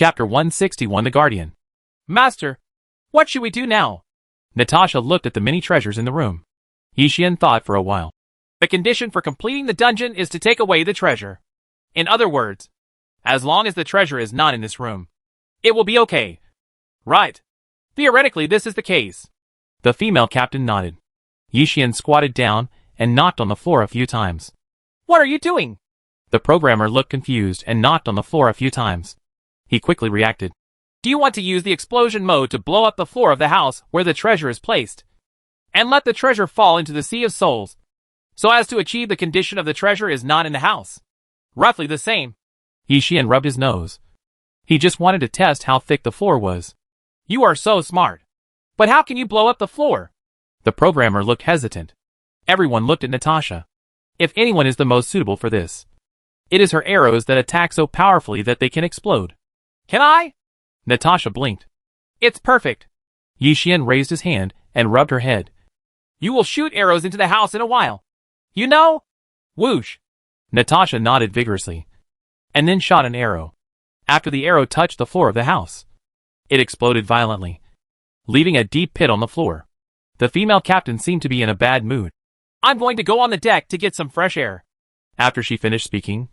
Chapter 161 The Guardian. Master, what should we do now? Natasha looked at the many treasures in the room. Yi Xian thought for a while. The condition for completing the dungeon is to take away the treasure. In other words, as long as the treasure is not in this room, it will be okay. Right. Theoretically, this is the case. The female captain nodded. Yi Xian squatted down and knocked on the floor a few times. What are you doing? The programmer looked confused and knocked on the floor a few times. He quickly reacted. Do you want to use the explosion mode to blow up the floor of the house where the treasure is placed, and let the treasure fall into the Sea of Souls, so as to achieve the condition of the treasure is not in the house? Roughly the same. Yi Xian rubbed his nose. He just wanted to test how thick the floor was. You are so smart. But how can you blow up the floor? The programmer looked hesitant. Everyone looked at Natasha. If anyone is the most suitable for this, it is her arrows that attack so powerfully that they can explode. Can I? Natasha blinked. It's perfect. Yi Xian raised his hand and rubbed her head. You will shoot arrows into the house in a while. You know? Whoosh. Natasha nodded vigorously, and then shot an arrow. After the arrow touched the floor of the house, it exploded violently, leaving a deep pit on the floor. The female captain seemed to be in a bad mood. I'm going to go on the deck to get some fresh air. After she finished speaking,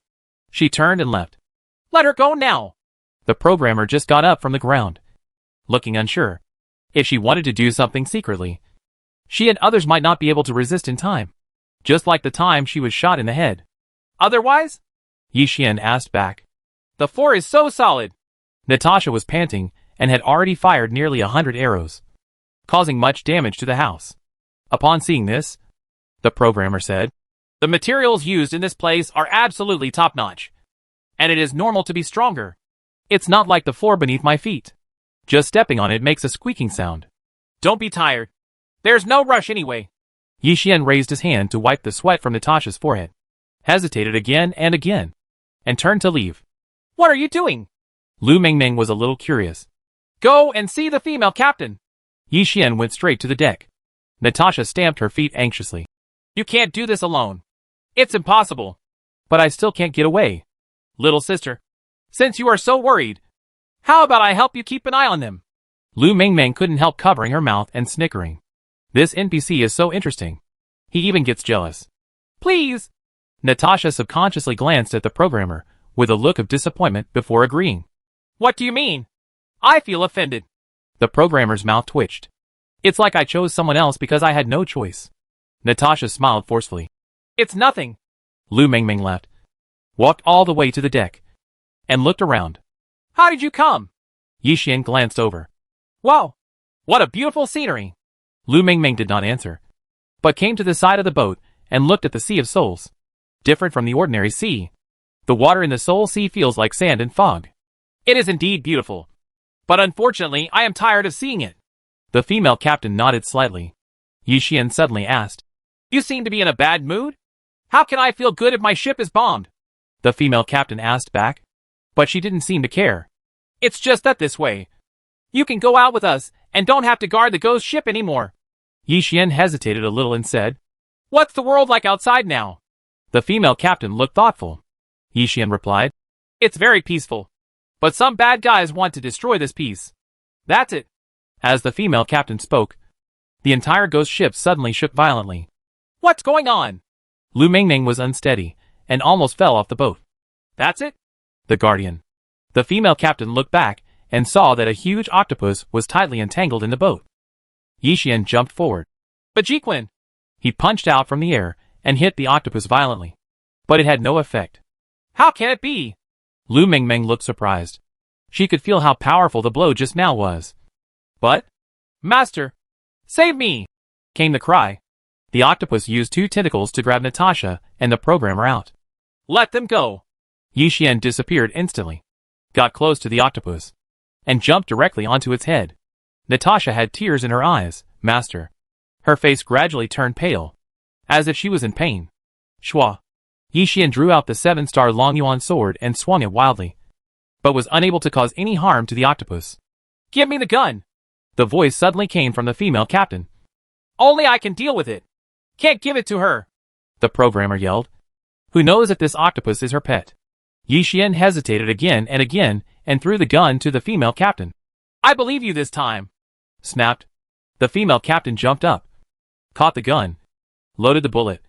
she turned and left. Let her go now. The programmer just got up from the ground, looking unsure. If she wanted to do something secretly, she and others might not be able to resist in time, just like the time she was shot in the head. Otherwise? Yi Xian asked back. The floor is so solid. Natasha was panting and had already fired nearly 100 arrows, causing much damage to the house. Upon seeing this, the programmer said, the materials used in this place are absolutely top-notch, and it is normal to be stronger. It's not like the floor beneath my feet. Just stepping on it makes a squeaking sound. Don't be tired. There's no rush anyway. Yi Xian raised his hand to wipe the sweat from Natasha's forehead, hesitated again, and turned to leave. What are you doing? Lu Mingming was a little curious. Go and see the female captain. Yi Xian went straight to the deck. Natasha stamped her feet anxiously. You can't do this alone. It's impossible. But I still can't get away. Little sister, since you are so worried, how about I help you keep an eye on them? Lu Mingming couldn't help covering her mouth and snickering. This NPC is so interesting. He even gets jealous. Please. Natasha subconsciously glanced at the programmer with a look of disappointment before agreeing. What do you mean? I feel offended. The programmer's mouth twitched. It's like I chose someone else because I had no choice. Natasha smiled forcefully. It's nothing. Lu Mingming left, walked all the way to the deck, and looked around. How did you come? Yi Xian glanced over. Wow! What a beautiful scenery! Lu Mingming did not answer, but came to the side of the boat and looked at the Sea of Souls. Different from the ordinary sea, the water in the Soul Sea feels like sand and fog. It is indeed beautiful, but unfortunately I am tired of seeing it. The female captain nodded slightly. Yi Xian suddenly asked, You seem to be in a bad mood? How can I feel good if my ship is bombed? The female captain asked back, but she didn't seem to care. It's just that this way, you can go out with us and don't have to guard the ghost ship anymore. Yi Xian hesitated a little and said, What's the world like outside now? The female captain looked thoughtful. Yi Xian replied, It's very peaceful, but some bad guys want to destroy this peace. That's it. As the female captain spoke, the entire ghost ship suddenly shook violently. What's going on? Lu Mingming was unsteady and almost fell off the boat. That's it? The Guardian. The female captain looked back and saw that a huge octopus was tightly entangled in the boat. Yi Xian jumped forward. Bajiquin! He punched out from the air and hit the octopus violently, but it had no effect. How can it be? Lu Mingming looked surprised. She could feel how powerful the blow just now was. But, Master, save me! Came the cry. The octopus used 2 tentacles to grab Natasha and the programmer out. Let them go. Yi Xian disappeared instantly, got close to the octopus, and jumped directly onto its head. Natasha had tears in her eyes. Master. Her face gradually turned pale, as if she was in pain. Shua. Yi Xian drew out the 7-star Longyuan sword and swung it wildly, but was unable to cause any harm to the octopus. Give me the gun! The voice suddenly came from the female captain. Only I can deal with it. Can't give it to her. The programmer yelled. Who knows if this octopus is her pet? Yi Xian hesitated again and threw the gun to the female captain. I believe you this time, snapped. The female captain jumped up, caught the gun, loaded the bullet,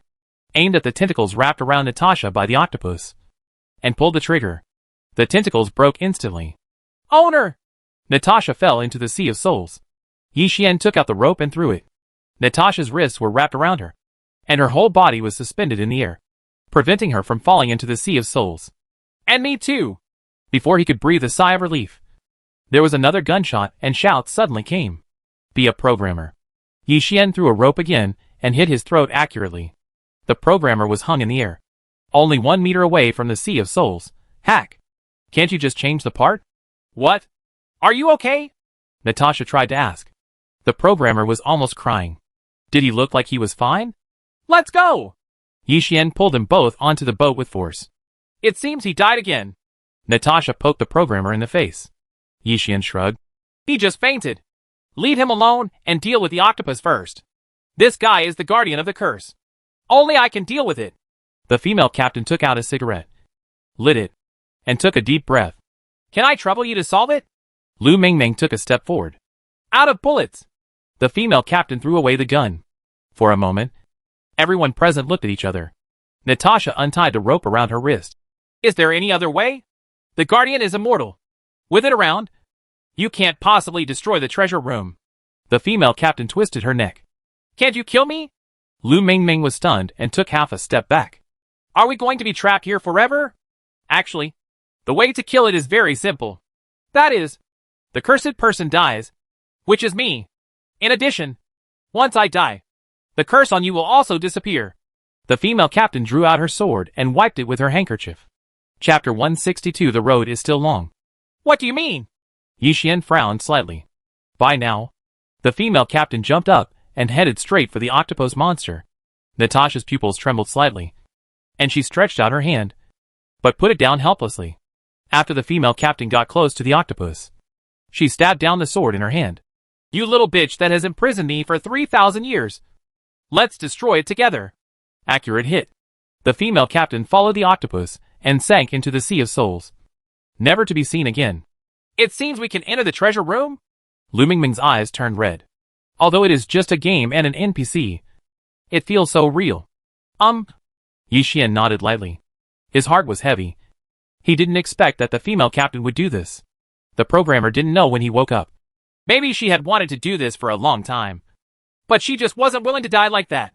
aimed at the tentacles wrapped around Natasha by the octopus, and pulled the trigger. The tentacles broke instantly. Owner! Natasha fell into the sea of souls. Yi Xian took out the rope and threw it. Natasha's wrists were wrapped around her, and her whole body was suspended in the air, preventing her from falling into the sea of souls. And me too! Before he could breathe a sigh of relief, there was another gunshot and shouts suddenly came. Be a programmer. Yi Xian threw a rope again and hit his throat accurately. The programmer was hung in the air, only 1 meter away from the sea of souls. Hack! Can't you just change the part? What? Are you okay? Natasha tried to ask. The programmer was almost crying. Did he look like he was fine? Let's go! Yi Xian pulled them both onto the boat with force. It seems he died again. Natasha poked the programmer in the face. Yi Xian shrugged. He just fainted. Leave him alone and deal with the octopus first. This guy is the guardian of the curse. Only I can deal with it. The female captain took out a cigarette, lit it, and took a deep breath. Can I trouble you to solve it? Lu Mingming took a step forward. Out of bullets. The female captain threw away the gun. For a moment, everyone present looked at each other. Natasha untied the rope around her wrist. Is there any other way? The guardian is immortal. With it around, you can't possibly destroy the treasure room. The female captain twisted her neck. Can't you kill me? Lu Mingming was stunned and took half a step back. Are we going to be trapped here forever? Actually, the way to kill it is very simple. That is, the cursed person dies, which is me. In addition, once I die, the curse on you will also disappear. The female captain drew out her sword and wiped it with her handkerchief. Chapter 162. The road is still long. What do you mean? Yi Xian frowned slightly. By now, the female captain jumped up and headed straight for the octopus monster. Natasha's pupils trembled slightly, and she stretched out her hand, but put it down helplessly. After the female captain got close to the octopus, she stabbed down the sword in her hand. You little bitch that has imprisoned me for 3,000 years. Let's destroy it together. Accurate hit. The female captain followed the octopus and sank into the sea of souls, never to be seen again. It seems we can enter the treasure room? Lu Mingming's eyes turned red. Although it is just a game and an NPC, it feels so real. Yi Xian nodded lightly. His heart was heavy. He didn't expect that the female captain would do this. The programmer didn't know when he woke up. Maybe she had wanted to do this for a long time, but she just wasn't willing to die like that.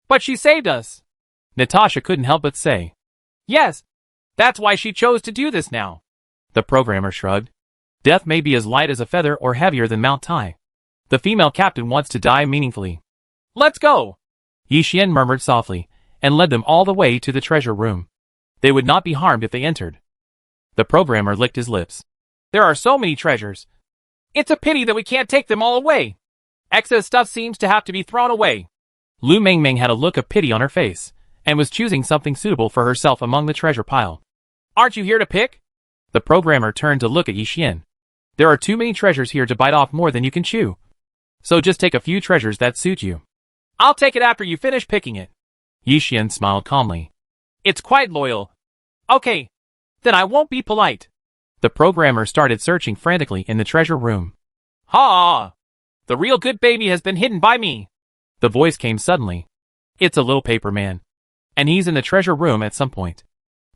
But she saved us. Natasha couldn't help but say. Yes, that's why she chose to do this now. The programmer shrugged. Death may be as light as a feather or heavier than Mount Tai. The female captain wants to die meaningfully. Let's go! Yi Xian murmured softly, and led them all the way to the treasure room. They would not be harmed if they entered. The programmer licked his lips. There are so many treasures. It's a pity that we can't take them all away. Excess stuff seems to have to be thrown away. Lu Mingming had a look of pity on her face, and was choosing something suitable for herself among the treasure pile. Aren't you here to pick? The programmer turned to look at Yi Xian. There are too many treasures here to bite off more than you can chew. So just take a few treasures that suit you. I'll take it after you finish picking it. Yi Xian smiled calmly. It's quite loyal. Okay, then I won't be polite. The programmer started searching frantically in the treasure room. Ha! The real good baby has been hidden by me. The voice came suddenly. It's a little paper man, and he's in the treasure room at some point.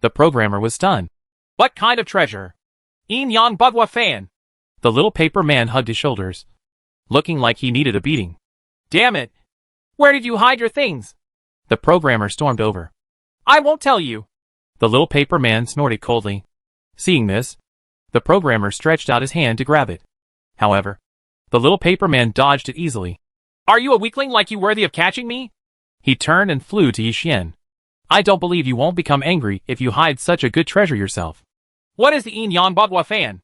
The programmer was stunned. What kind of treasure? Yin Yang Bagua Fan. The little paper man hugged his shoulders, looking like he needed a beating. Damn it! Where did you hide your things? The programmer stormed over. I won't tell you. The little paper man snorted coldly. Seeing this, the programmer stretched out his hand to grab it. However, the little paper man dodged it easily. Are you a weakling like you worthy of catching me? He turned and flew to Yi Xian. I don't believe you won't become angry if you hide such a good treasure yourself. What is the Yin Yang Bagua Fan?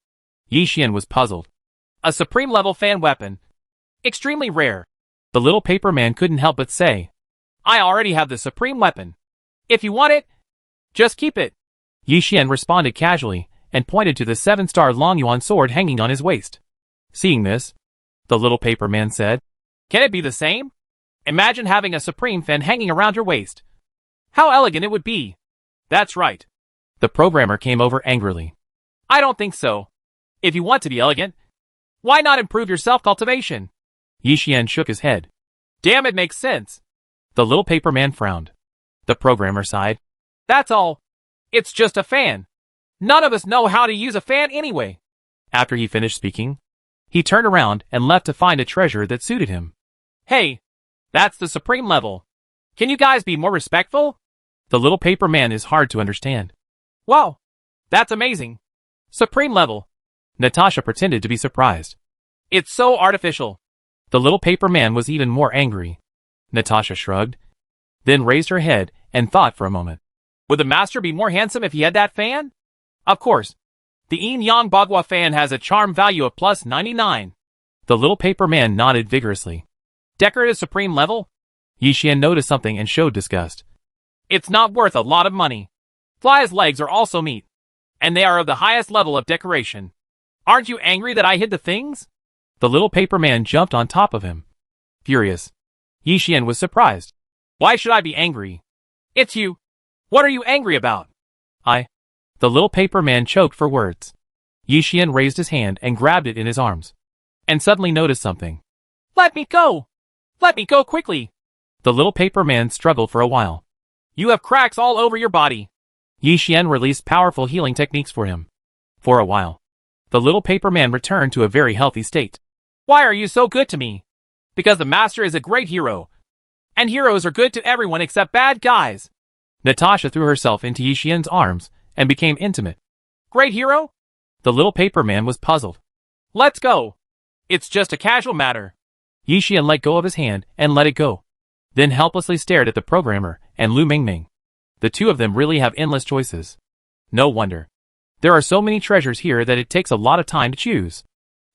Yi Xian was puzzled. A supreme level fan weapon. Extremely rare. The little paper man couldn't help but say. I already have the supreme weapon. If you want it, just keep it. Yi Xian responded casually, and pointed to the 7-star Long Yuan sword hanging on his waist. Seeing this, the little paper man said, Can it be the same? Imagine having a supreme fan hanging around your waist. How elegant it would be. That's right. The programmer came over angrily. I don't think so. If you want to be elegant, why not improve your self-cultivation? Yi Xian shook his head. Damn, it makes sense. The little paper man frowned. The programmer sighed. That's all. It's just a fan. None of us know how to use a fan anyway. After he finished speaking, he turned around and left to find a treasure that suited him. Hey, that's the supreme level. Can you guys be more respectful? The little paper man is hard to understand. Wow, that's amazing. Supreme level. Natasha pretended to be surprised. It's so artificial. The little paper man was even more angry. Natasha shrugged, then raised her head and thought for a moment. Would the master be more handsome if he had that fan? Of course. The Yin Yang Bagua fan has a charm value of plus 99. The little paper man nodded vigorously. Decorative supreme level? Yi Xian noticed something and showed disgust. It's not worth a lot of money. Fly's legs are also meat, and they are of the highest level of decoration. Aren't you angry that I hid the things? The little paper man jumped on top of him. Furious. Yi Xian was surprised. Why should I be angry? It's you. What are you angry about? The little paper man choked for words. Yi Xian raised his hand and grabbed it in his arms, and suddenly noticed something. Let me go! Let me go quickly! The little paper man struggled for a while. You have cracks all over your body. Yi Xian released powerful healing techniques for him. For a while, the little paper man returned to a very healthy state. Why are you so good to me? Because the master is a great hero. And heroes are good to everyone except bad guys. Natasha threw herself into Yi Xian's arms and became intimate. Great hero? The little paper man was puzzled. Let's go. It's just a casual matter. Yi Xian let go of his hand and let it go, then helplessly stared at the programmer and Lu Mingming. The two of them really have endless choices. No wonder. There are so many treasures here that it takes a lot of time to choose.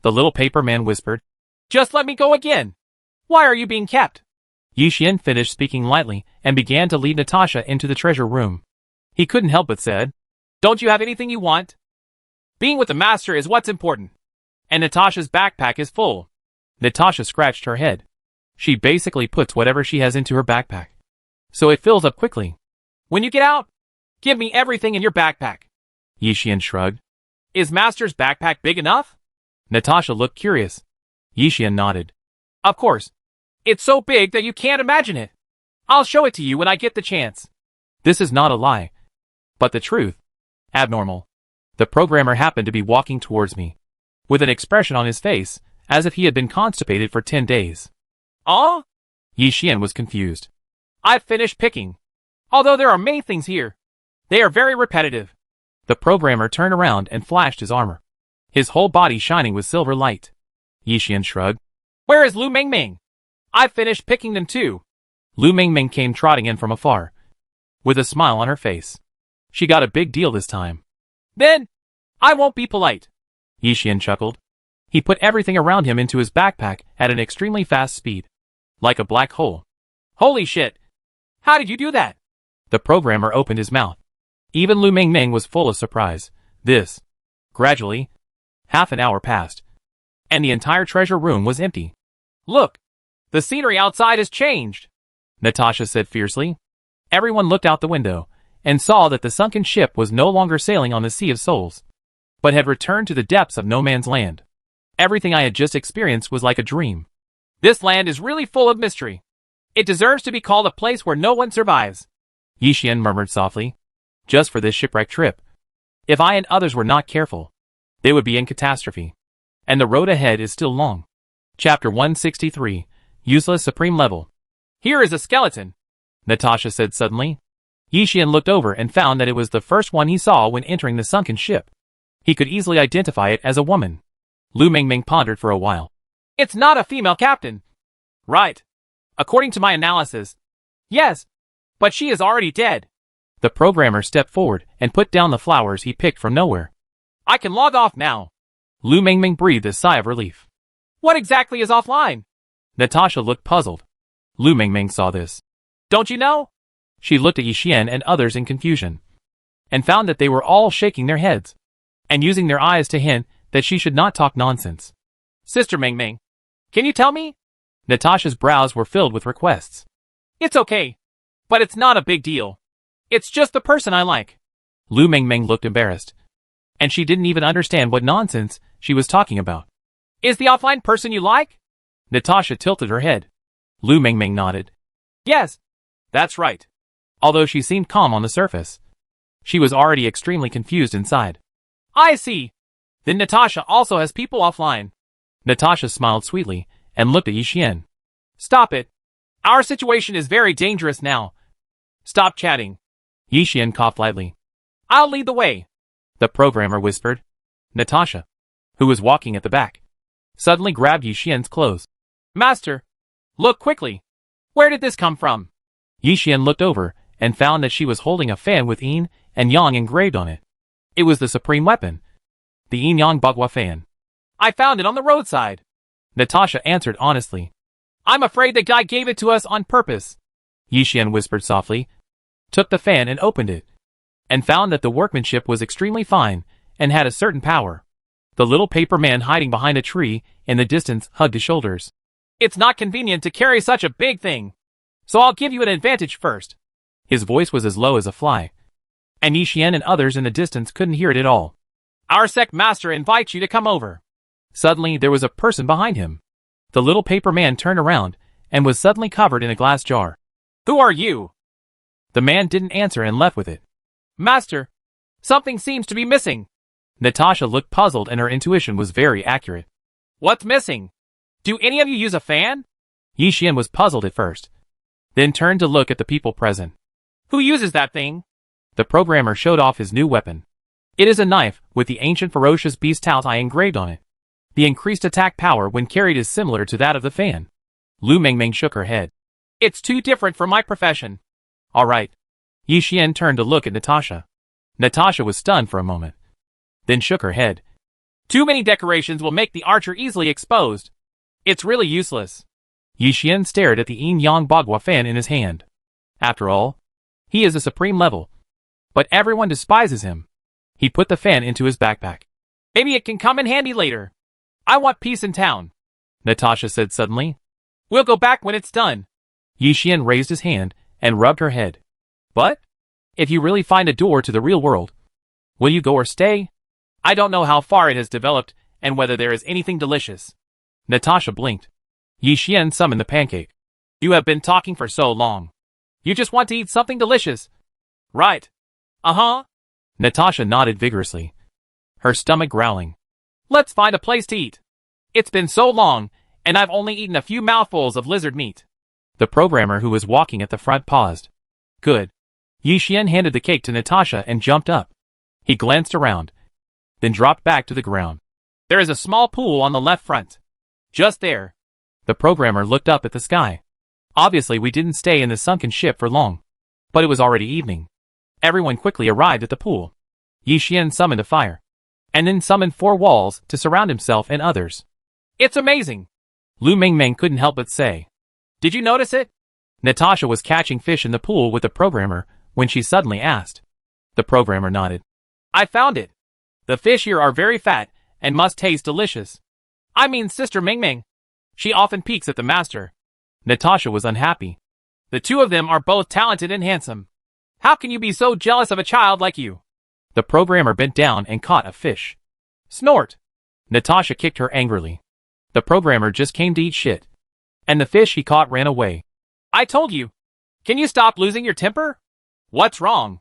The little paper man whispered. Just let me go again. Why are you being kept? Yi Xian finished speaking lightly and began to lead Natasha into the treasure room. He couldn't help but said, Don't you have anything you want? Being with the master is what's important. And Natasha's backpack is full. Natasha scratched her head. She basically puts whatever she has into her backpack, so it fills up quickly. When you get out, give me everything in your backpack. Yi Xian shrugged. Is master's backpack big enough? Natasha looked curious. Yi Xian nodded. Of course. It's so big that you can't imagine it. I'll show it to you when I get the chance. This is not a lie, but the truth. Abnormal. The programmer happened to be walking towards me, with an expression on his face, as if he had been constipated for 10 days. Oh? Yi Xian was confused. I've finished picking. Although there are many things here, they are very repetitive. The programmer turned around and flashed his armor, his whole body shining with silver light. Yi Xian shrugged. Where is Lu Mingming? I've finished picking them too. Lu Mingming came trotting in from afar, with a smile on her face. She got a big deal this time. Then, I won't be polite. Yi Xian chuckled. He put everything around him into his backpack at an extremely fast speed, like a black hole. Holy shit! How did you do that? The programmer opened his mouth. Even Lu Mingming was full of surprise. Gradually, half an hour passed, and the entire treasure room was empty. Look! The scenery outside has changed, Natasha said fiercely. Everyone looked out the window and saw that the sunken ship was no longer sailing on the Sea of Souls, but had returned to the depths of no man's land. Everything I had just experienced was like a dream. This land is really full of mystery. It deserves to be called a place where no one survives. Yi Xian murmured softly. Just for this shipwreck trip. If I and others were not careful, they would be in catastrophe. And the road ahead is still long. Chapter 163. Useless Supreme Level. Here is a skeleton, Natasha said suddenly. Yi Xian looked over and found that it was the first one he saw when entering the sunken ship. He could easily identify it as a woman. Lu Mingming pondered for a while. It's not a female captain. Right. According to my analysis. Yes. But she is already dead. The programmer stepped forward and put down the flowers he picked from nowhere. I can log off now. Lu Mingming breathed a sigh of relief. What exactly is offline? Natasha looked puzzled. Lu Mingming saw this. Don't you know? She looked at Yi Xian and others in confusion, and found that they were all shaking their heads, and using their eyes to hint that she should not talk nonsense. Sister Mingming, can you tell me? Natasha's brows were filled with requests. It's okay, but it's not a big deal. It's just the person I like. Lu Mingming looked embarrassed, and she didn't even understand what nonsense she was talking about. Is the offline person you like? Natasha tilted her head. Lu Mengmeng nodded. Yes, that's right. Although she seemed calm on the surface, she was already extremely confused inside. I see. Then Natasha also has people offline. Natasha smiled sweetly and looked at Yixian. Stop it. Our situation is very dangerous now. Stop chatting. Yixian coughed lightly. I'll lead the way, the programmer whispered. Natasha, who was walking at the back, suddenly grabbed Yixian's clothes. Master, look quickly. Where did this come from? Yixian looked over and found that she was holding a fan with Yin and Yang engraved on it. It was the supreme weapon, the Yin Yang Bagua fan. I found it on the roadside, Natasha answered honestly. I'm afraid the guy gave it to us on purpose, Yixian whispered softly, took the fan and opened it, and found that the workmanship was extremely fine and had a certain power. The little paper man hiding behind a tree in the distance hugged his shoulders. It's not convenient to carry such a big thing, so I'll give you an advantage first. His voice was as low as a fly, and Yixian and others in the distance couldn't hear it at all. Our sect master invites you to come over. Suddenly there was a person behind him. The little paper man turned around and was suddenly covered in a glass jar. Who are you? The man didn't answer and left with it. Master, something seems to be missing. Natasha looked puzzled and her intuition was very accurate. What's missing? Do any of you use a fan? Yixian was puzzled at first, then turned to look at the people present. Who uses that thing? The programmer showed off his new weapon. It is a knife with the ancient ferocious beast Tao's eye engraved on it. The increased attack power when carried is similar to that of the fan. Lu Mengmeng shook her head. It's too different for my profession. All right. Yixian turned to look at Natasha. Natasha was stunned for a moment, then shook her head. Too many decorations will make the archer easily exposed. It's really useless. Yixian stared at the Yin Yang Bagua fan in his hand. After all, he is a supreme level, but everyone despises him. He put the fan into his backpack. Maybe it can come in handy later. I want peace in town, Natasha said suddenly. We'll go back when it's done. Yixian raised his hand and rubbed her head. But if you really find a door to the real world, will you go or stay? I don't know how far it has developed and whether there is anything delicious. Natasha blinked. Yixian summoned the pancake. You have been talking for so long. You just want to eat something delicious. Right. Uh-huh. Natasha nodded vigorously, her stomach growling. Let's find a place to eat. It's been so long, and I've only eaten a few mouthfuls of lizard meat. The programmer who was walking at the front paused. Good. Yixian handed the cake to Natasha and jumped up. He glanced around, then dropped back to the ground. There is a small pool on the left front. Just there. The programmer looked up at the sky. Obviously we didn't stay in the sunken ship for long, but it was already evening. Everyone quickly arrived at the pool. Yixian summoned a fire, and then summoned 4 walls to surround himself and others. It's amazing, Lu Mengmeng couldn't help but say. Did you notice it? Natasha was catching fish in the pool with the programmer when she suddenly asked. The programmer nodded. I found it. The fish here are very fat and must taste delicious. I mean Sister Mengmeng. She often peeks at the master. Natasha was unhappy. The two of them are both talented and handsome. How can you be so jealous of a child like you? The programmer bent down and caught a fish. Snort! Natasha kicked her angrily. The programmer just came to eat shit, and the fish he caught ran away. I told you. Can you stop losing your temper? What's wrong?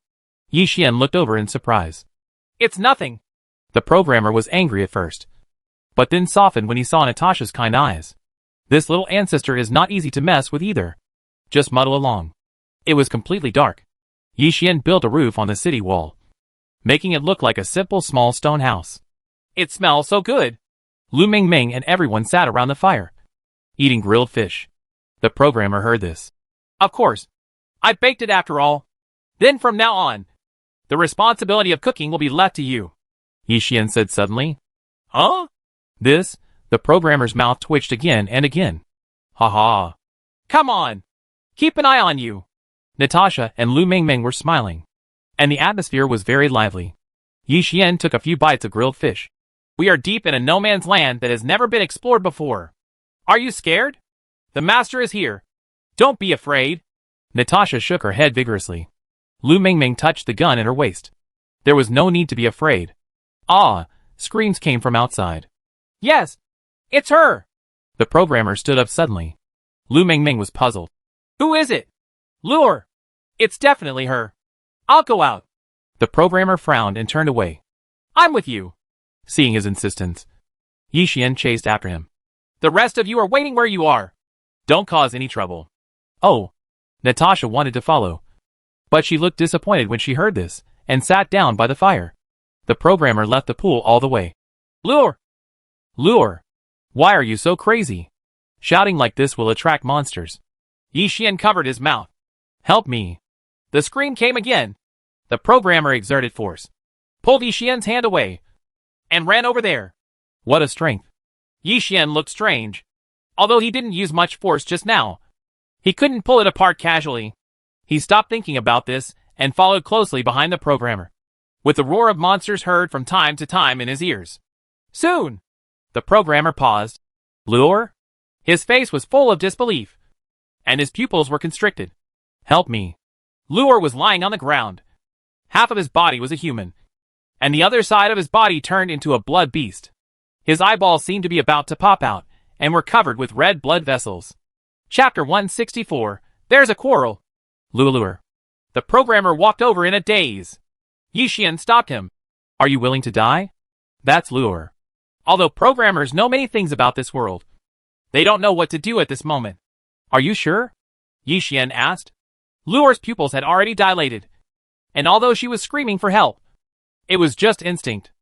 Yixian looked over in surprise. It's nothing. The programmer was angry at first, but then softened when he saw Natasha's kind eyes. This little ancestor is not easy to mess with either. Just muddle along. It was completely dark. Yixian built a roof on the city wall, making it look like a simple small stone house. It smells so good. Lu Mengmeng and everyone sat around the fire, eating grilled fish. The programmer heard this. Of course. I baked it after all. Then from now on, the responsibility of cooking will be left to you, Yixian said suddenly. Huh? This, the programmer's mouth twitched again and again. Ha ha. Come on. Keep an eye on you. Natasha and Lu Mengmeng were smiling, and the atmosphere was very lively. Yixian took a few bites of grilled fish. We are deep in a no-man's land that has never been explored before. Are you scared? The master is here. Don't be afraid. Natasha shook her head vigorously. Lu Mengmeng touched the gun at her waist. There was no need to be afraid. Ah! Screams came from outside. Yes, it's her. The programmer stood up suddenly. Lu Mingming was puzzled. Who is it? Lure. It's definitely her. I'll go out. The programmer frowned and turned away. I'm with you. Seeing his insistence, Yi Xian chased after him. The rest of you are waiting where you are. Don't cause any trouble. Oh. Natasha wanted to follow, but she looked disappointed when she heard this, and sat down by the fire. The programmer left the pool all the way. Lure! Lure! Why are you so crazy? Shouting like this will attract monsters. Yi Xian covered his mouth. Help me. The scream came again. The programmer exerted force, pulled Yi Xian's hand away, and ran over there. What a strength. Yi Xian looked strange. Although he didn't use much force just now, he couldn't pull it apart casually. He stopped thinking about this and followed closely behind the programmer, with the roar of monsters heard from time to time in his ears. Soon! The programmer paused. Lure? His face was full of disbelief, and his pupils were constricted. Help me. Lure was lying on the ground. Half of his body was a human, and the other side of his body turned into a blood beast. His eyeballs seemed to be about to pop out, and were covered with red blood vessels. Chapter 164, There's a Quarrel. Lure. The programmer walked over in a daze. Yi Xian stopped him. Are you willing to die? That's Lure. Although programmers know many things about this world, they don't know what to do at this moment. Are you sure? Yi Xian asked. Lure's pupils had already dilated, and although she was screaming for help, it was just instinct.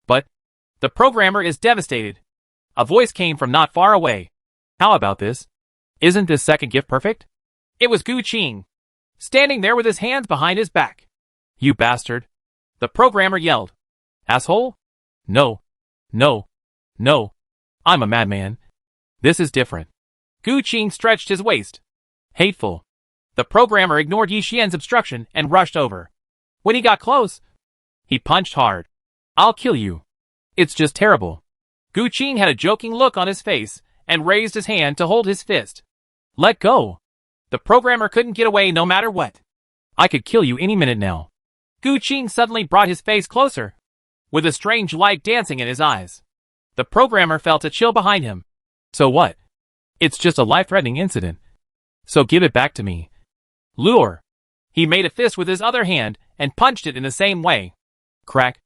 But the programmer is devastated. A voice came from not far away. How about this? Isn't this second gift perfect? It was Gu Qing, standing there with his hands behind his back. You bastard. The programmer yelled. Asshole? No. No. No. I'm a madman. This is different. Gu Qing stretched his waist. Hateful. The programmer ignored Yi Xian's obstruction and rushed over. When he got close, he punched hard. I'll kill you. It's just terrible. Gu Qing had a joking look on his face and raised his hand to hold his fist. Let go. The programmer couldn't get away no matter what. I could kill you any minute now. Gu Qing suddenly brought his face closer, with a strange light dancing in his eyes. The programmer felt a chill behind him. So what? It's just a life-threatening incident. So give it back to me. Lure. He made a fist with his other hand and punched it in the same way. Crack.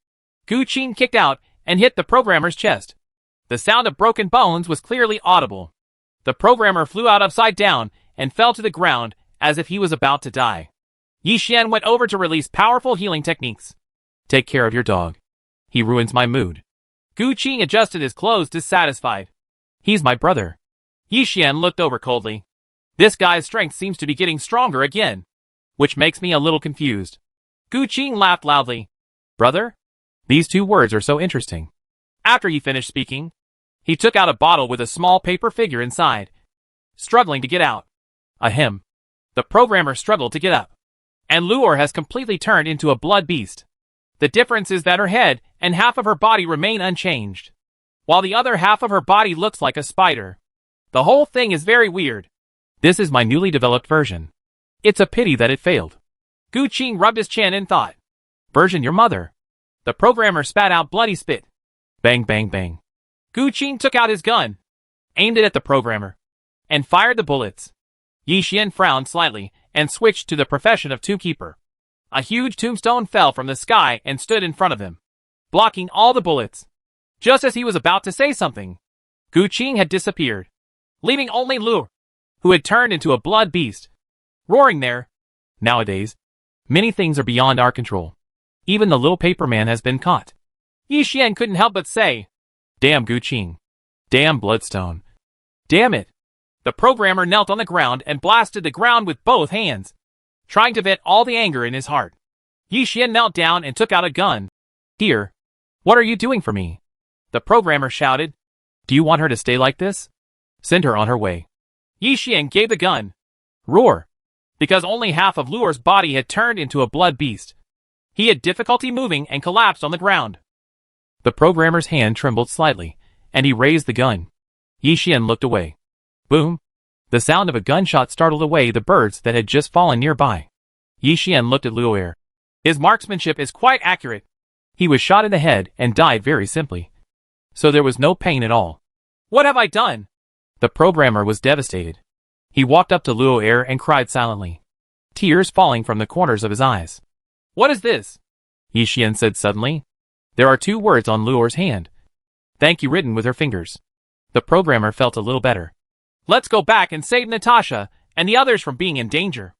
Gu Qing kicked out and hit the programmer's chest. The sound of broken bones was clearly audible. The programmer flew out upside down and fell to the ground as if he was about to die. Yi Xian went over to release powerful healing techniques. Take care of your dog. He ruins my mood. Gu Qing adjusted his clothes dissatisfied. He's my brother. Yi Xian looked over coldly. This guy's strength seems to be getting stronger again, which makes me a little confused. Gu Qing laughed loudly. Brother? These two words are so interesting. After he finished speaking, he took out a bottle with a small paper figure inside, struggling to get out. Ahem. The programmer struggled to get up, and Lure has completely turned into a blood beast. The difference is that her head and half of her body remain unchanged, while the other half of her body looks like a spider. The whole thing is very weird. This is my newly developed version. It's a pity that it failed. Gu Qing rubbed his chin and thought. Version your mother. The programmer spat out bloody spit. Bang bang bang. Gu Qing took out his gun, aimed it at the programmer, and fired the bullets. Yi Xian frowned slightly and switched to the profession of tombkeeper. A huge tombstone fell from the sky and stood in front of him, blocking all the bullets. Just as he was about to say something, Gu Qing had disappeared, leaving only Lure, who had turned into a blood beast, roaring there. Nowadays, many things are beyond our control. Even the little paper man has been caught. Yi Xian couldn't help but say, Damn Gu Qing. Damn Bloodstone. Damn it. The programmer knelt on the ground and blasted the ground with both hands, trying to vent all the anger in his heart. Yi Xian knelt down and took out a gun. Here. What are you doing for me? The programmer shouted. Do you want her to stay like this? Send her on her way. Yi Xian gave the gun. Roar. Because only half of Lure's body had turned into a blood beast, he had difficulty moving and collapsed on the ground. The programmer's hand trembled slightly, and he raised the gun. Yi Xian looked away. Boom! The sound of a gunshot startled away the birds that had just fallen nearby. Yi Xian looked at Lure. His marksmanship is quite accurate. He was shot in the head and died very simply. so there was no pain at all. What have I done? The programmer was devastated. He walked up to Luo Air and cried silently, tears falling from the corners of his eyes. What is this? Yi Xian said suddenly. There are 2 words on Luo's hand. Thank you written with her fingers. The programmer felt a little better. Let's go back and save Natasha and the others from being in danger,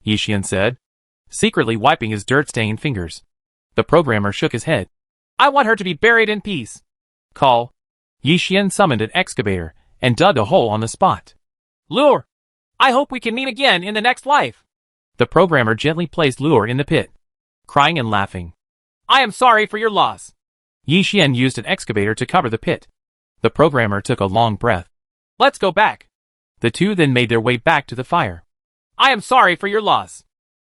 Yi Xian said, secretly wiping his dirt-stained fingers. The programmer shook his head. I want her to be buried in peace. Call. Yi Xian summoned an excavator and dug a hole on the spot. Luo, I hope we can meet again in the next life. The programmer gently placed Luo in the pit, crying and laughing. I am sorry for your loss. Yi Xian used an excavator to cover the pit. The programmer took a long breath. Let's go back. The 2 then made their way back to the fire. I am sorry for your loss.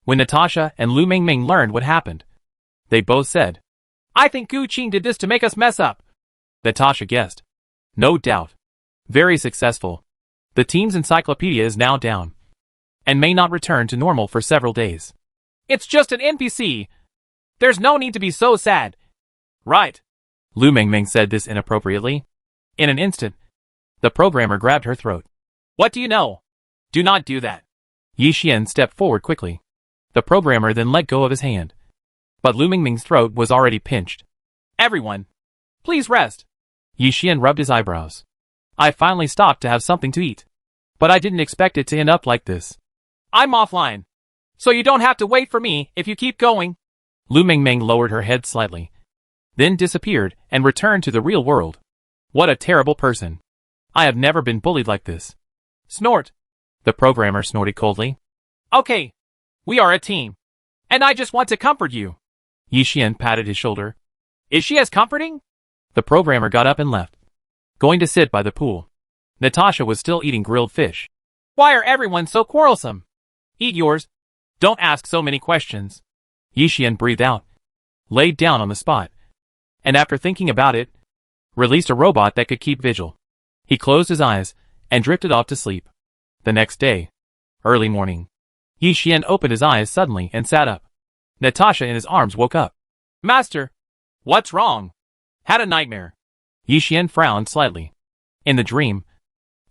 When Natasha and Lu Mingming learned what happened, they both said, I think Gu Qing did this to make us mess up. Natasha guessed. No doubt. Very successful. The team's encyclopedia is now down, and may not return to normal for several days. It's just an NPC. There's no need to be so sad. Right. Lu Mingming said this inappropriately. In an instant, the programmer grabbed her throat. What do you know? Do not do that. Yi Xian stepped forward quickly. The programmer then let go of his hand. But Lu Mingming's throat was already pinched. Everyone, please rest. Yi Xian rubbed his eyebrows. I finally stopped to have something to eat. But I didn't expect it to end up like this. I'm offline, so you don't have to wait for me if you keep going. Lu Mingming lowered her head slightly, then disappeared and returned to the real world. What a terrible person. I have never been bullied like this. Snort. The programmer snorted coldly. Okay, we are a team, and I just want to comfort you. Yi Xian patted his shoulder. Is she as comforting? The programmer got up and left, going to sit by the pool. Natasha was still eating grilled fish. Why are everyone so quarrelsome? Eat yours. Don't ask so many questions. Yi Xian breathed out, laid down on the spot, and after thinking about it, released a robot that could keep vigil. He closed his eyes and drifted off to sleep. The next day, early morning, Yi Xian opened his eyes suddenly and sat up. Natasha in his arms woke up. Master, what's wrong? Had a nightmare. Yi Xian frowned slightly. In the dream,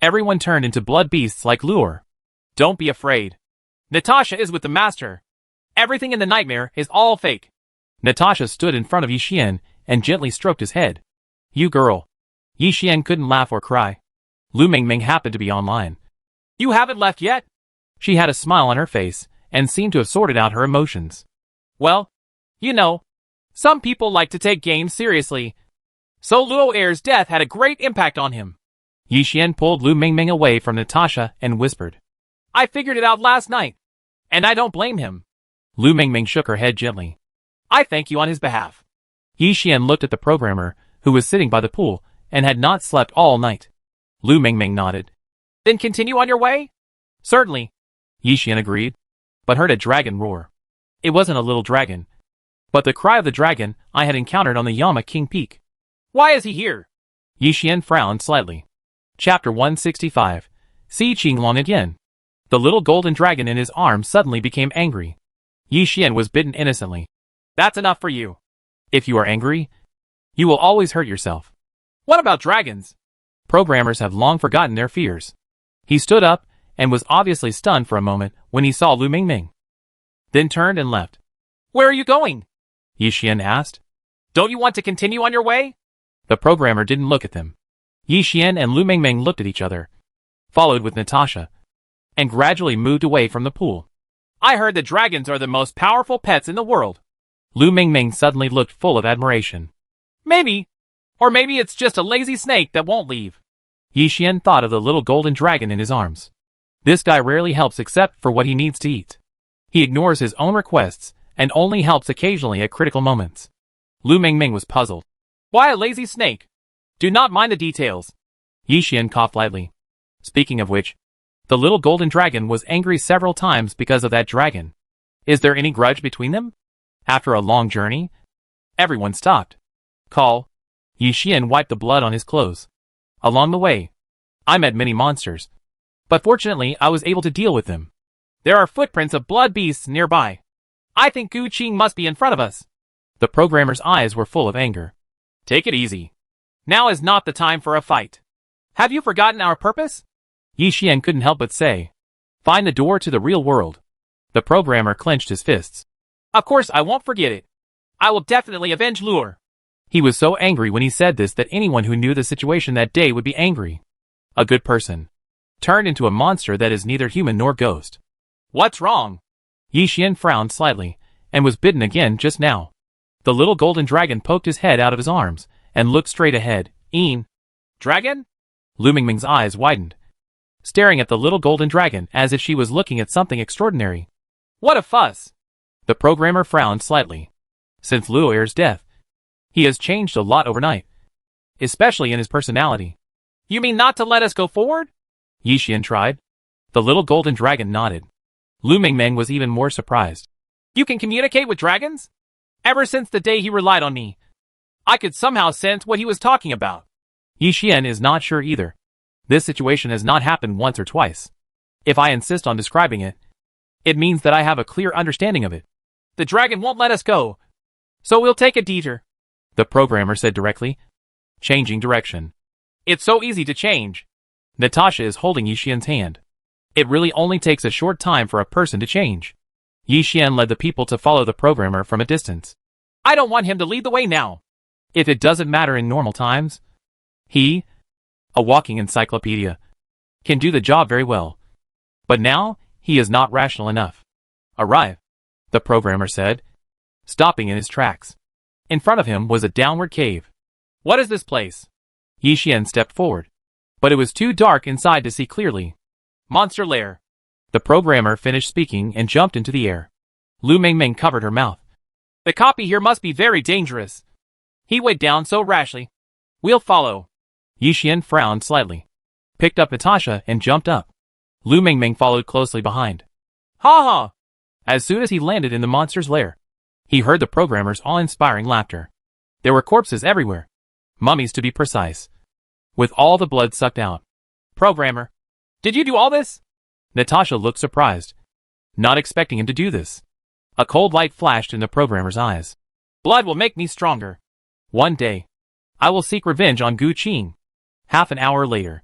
everyone turned into blood beasts like Luo. Don't be afraid. Natasha is with the master. Everything in the nightmare is all fake. Natasha stood in front of Yi Xian and gently stroked his head. You girl. Yi Xian couldn't laugh or cry. Lu Mingming happened to be online. You haven't left yet? She had a smile on her face and seemed to have sorted out her emotions. Well, you know, some people like to take games seriously. So Luo Air's death had a great impact on him. Yi Xian pulled Lu Mingming away from Natasha and whispered. I figured it out last night, and I don't blame him. Lu Mingming shook her head gently. I thank you on his behalf. Yi Xian looked at the programmer, who was sitting by the pool and had not slept all night. Lu Mingming nodded. Then continue on your way? Certainly. Yi Xian agreed, but heard a dragon roar. It wasn't a little dragon, but the cry of the dragon I had encountered on the Yama King Peak. Why is he here? Yi Xian frowned slightly. Chapter 165. See Qinglong again. The little golden dragon in his arms suddenly became angry. Yi Xian was bitten innocently. That's enough for you. If you are angry, you will always hurt yourself. What about dragons? Programmers have long forgotten their fears. He stood up and was obviously stunned for a moment when he saw Lu Mingming. Then turned and left. Where are you going? Yi Xian asked. Don't you want to continue on your way? The programmer didn't look at them. Yi Xian and Lu Mingming looked at each other, followed with Natasha, and gradually moved away from the pool. I heard that dragons are the most powerful pets in the world. Lu Mingming suddenly looked full of admiration. Maybe. Or maybe it's just a lazy snake that won't leave. Yi Xian thought of the little golden dragon in his arms. This guy rarely helps except for what he needs to eat. He ignores his own requests and only helps occasionally at critical moments. Lu Mingming was puzzled. Why a lazy snake? Do not mind the details. Yi Xian coughed lightly. Speaking of which, the little golden dragon was angry several times because of that dragon. Is there any grudge between them? After a long journey, everyone stopped. Call. Yi Xian wiped the blood on his clothes. Along the way, I met many monsters, but fortunately I was able to deal with them. There are footprints of blood beasts nearby. I think Gu Qing must be in front of us. The programmer's eyes were full of anger. Take it easy. Now is not the time for a fight. Have you forgotten our purpose? Yi Xian couldn't help but say. Find the door to the real world. The programmer clenched his fists. Of course I won't forget it. I will definitely avenge Lure. He was so angry when he said this that anyone who knew the situation that day would be angry. A good person turned into a monster that is neither human nor ghost. What's wrong? Yi Xian frowned slightly, and was bitten again just now. The little golden dragon poked his head out of his arms, and looked straight ahead. Dragon? Lu Mingming's eyes widened, staring at the little golden dragon as if she was looking at something extraordinary. What a fuss! The programmer frowned slightly. Since Luo'er's death, he has changed a lot overnight, especially in his personality. You mean not to let us go forward? Yi Xian tried. The little golden dragon nodded. Lu Mingming was even more surprised. You can communicate with dragons? Ever since the day he relied on me, I could somehow sense what he was talking about. Yi Xian is not sure either. This situation has not happened once or twice. If I insist on describing it, it means that I have a clear understanding of it. The dragon won't let us go, so we'll take a detour, the programmer said directly, changing direction. It's so easy to change. Natasha is holding Yi Xian's hand. It really only takes a short time for a person to change. Yi Xian led the people to follow the programmer from a distance. I don't want him to lead the way now. If it doesn't matter in normal times, he, a walking encyclopedia, can do the job very well. But now, he is not rational enough. Arrive, the programmer said, stopping in his tracks. In front of him was a downward cave. What is this place? Yi Xian stepped forward, but it was too dark inside to see clearly. Monster lair. The programmer finished speaking and jumped into the air. Lu Mingming covered her mouth. The copy here must be very dangerous. He went down so rashly. We'll follow. Yi Xian frowned slightly, picked up Natasha and jumped up. Lu Mingming followed closely behind. Ha ha! As soon as he landed in the monster's lair, he heard the programmer's awe-inspiring laughter. There were corpses everywhere. Mummies to be precise, with all the blood sucked out. Programmer, did you do all this? Natasha looked surprised, not expecting him to do this. A cold light flashed in the programmer's eyes. Blood will make me stronger. One day, I will seek revenge on Gu Qing. Half an hour later,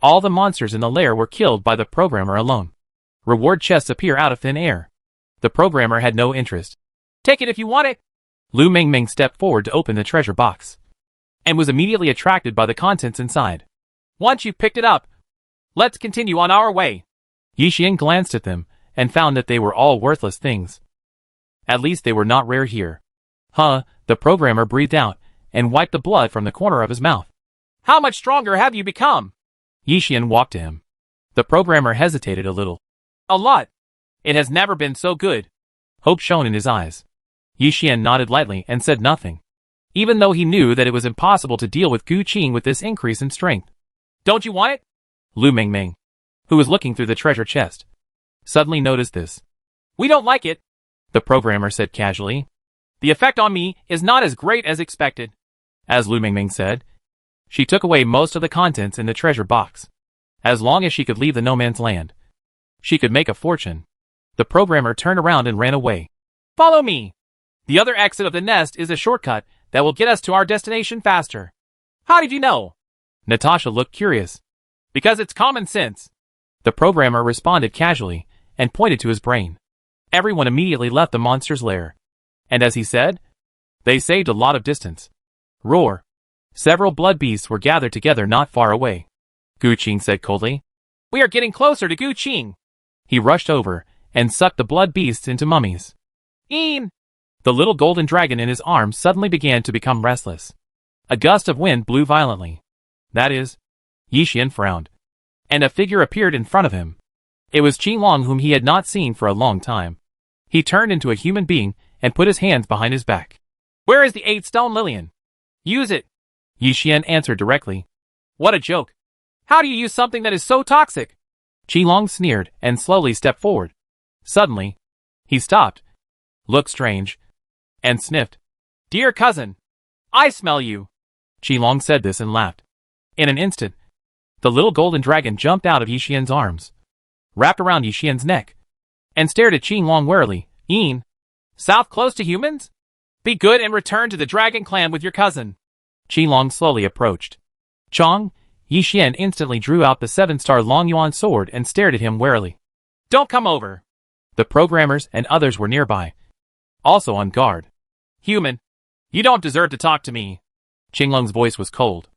all the monsters in the lair were killed by the programmer alone. Reward chests appear out of thin air. The programmer had no interest. Take it if you want it. Lu Mingming stepped forward to open the treasure box, and was immediately attracted by the contents inside. Once you've picked it up, let's continue on our way. Yi Xian glanced at them, and found that they were all worthless things. At least they were not rare here. Huh, the programmer breathed out, and wiped the blood from the corner of his mouth. How much stronger have you become? Yi Xian walked to him. The programmer hesitated a little. A lot. It has never been so good. Hope shone in his eyes. Yi Xian nodded lightly and said nothing, even though he knew that it was impossible to deal with Gu Qing with this increase in strength. Don't you want it? Lu Mingming, who was looking through the treasure chest, suddenly noticed this. We don't like it, the programmer said casually. The effect on me is not as great as expected. As Lu Mingming said, she took away most of the contents in the treasure box. As long as she could leave the no man's land, she could make a fortune. The programmer turned around and ran away. Follow me. The other exit of the nest is a shortcut that will get us to our destination faster. How did you know? Natasha looked curious. Because it's common sense. The programmer responded casually and pointed to his brain. Everyone immediately left the monster's lair. And as he said, they saved a lot of distance. Roar. Several blood beasts were gathered together not far away. Gu Qing said coldly. We are getting closer to Gu Qing. He rushed over and sucked the blood beasts into mummies. The little golden dragon in his arms suddenly began to become restless. A gust of wind blew violently. That is, Yi Xian frowned, and a figure appeared in front of him. It was Qinglong, whom he had not seen for a long time. He turned into a human being and put his hands behind his back. Where is the 8-stone Lilian? Use it. Yi Xian answered directly. What a joke. How do you use something that is so toxic? Qinglong sneered and slowly stepped forward. Suddenly, he stopped, looked strange, and sniffed. Dear cousin, I smell you. Qinglong said this and laughed. In an instant, the little golden dragon jumped out of Yi Xian's arms, wrapped around Yi Xian's neck, and stared at Qinglong warily. South close to humans? Be good and return to the dragon clan with your cousin. Qilong slowly approached. Chong, Yi Xian instantly drew out the 7-star Long Yuan sword and stared at him warily. Don't come over. The programmers and others were nearby, also on guard. Human, you don't deserve to talk to me. Qinglong's voice was cold.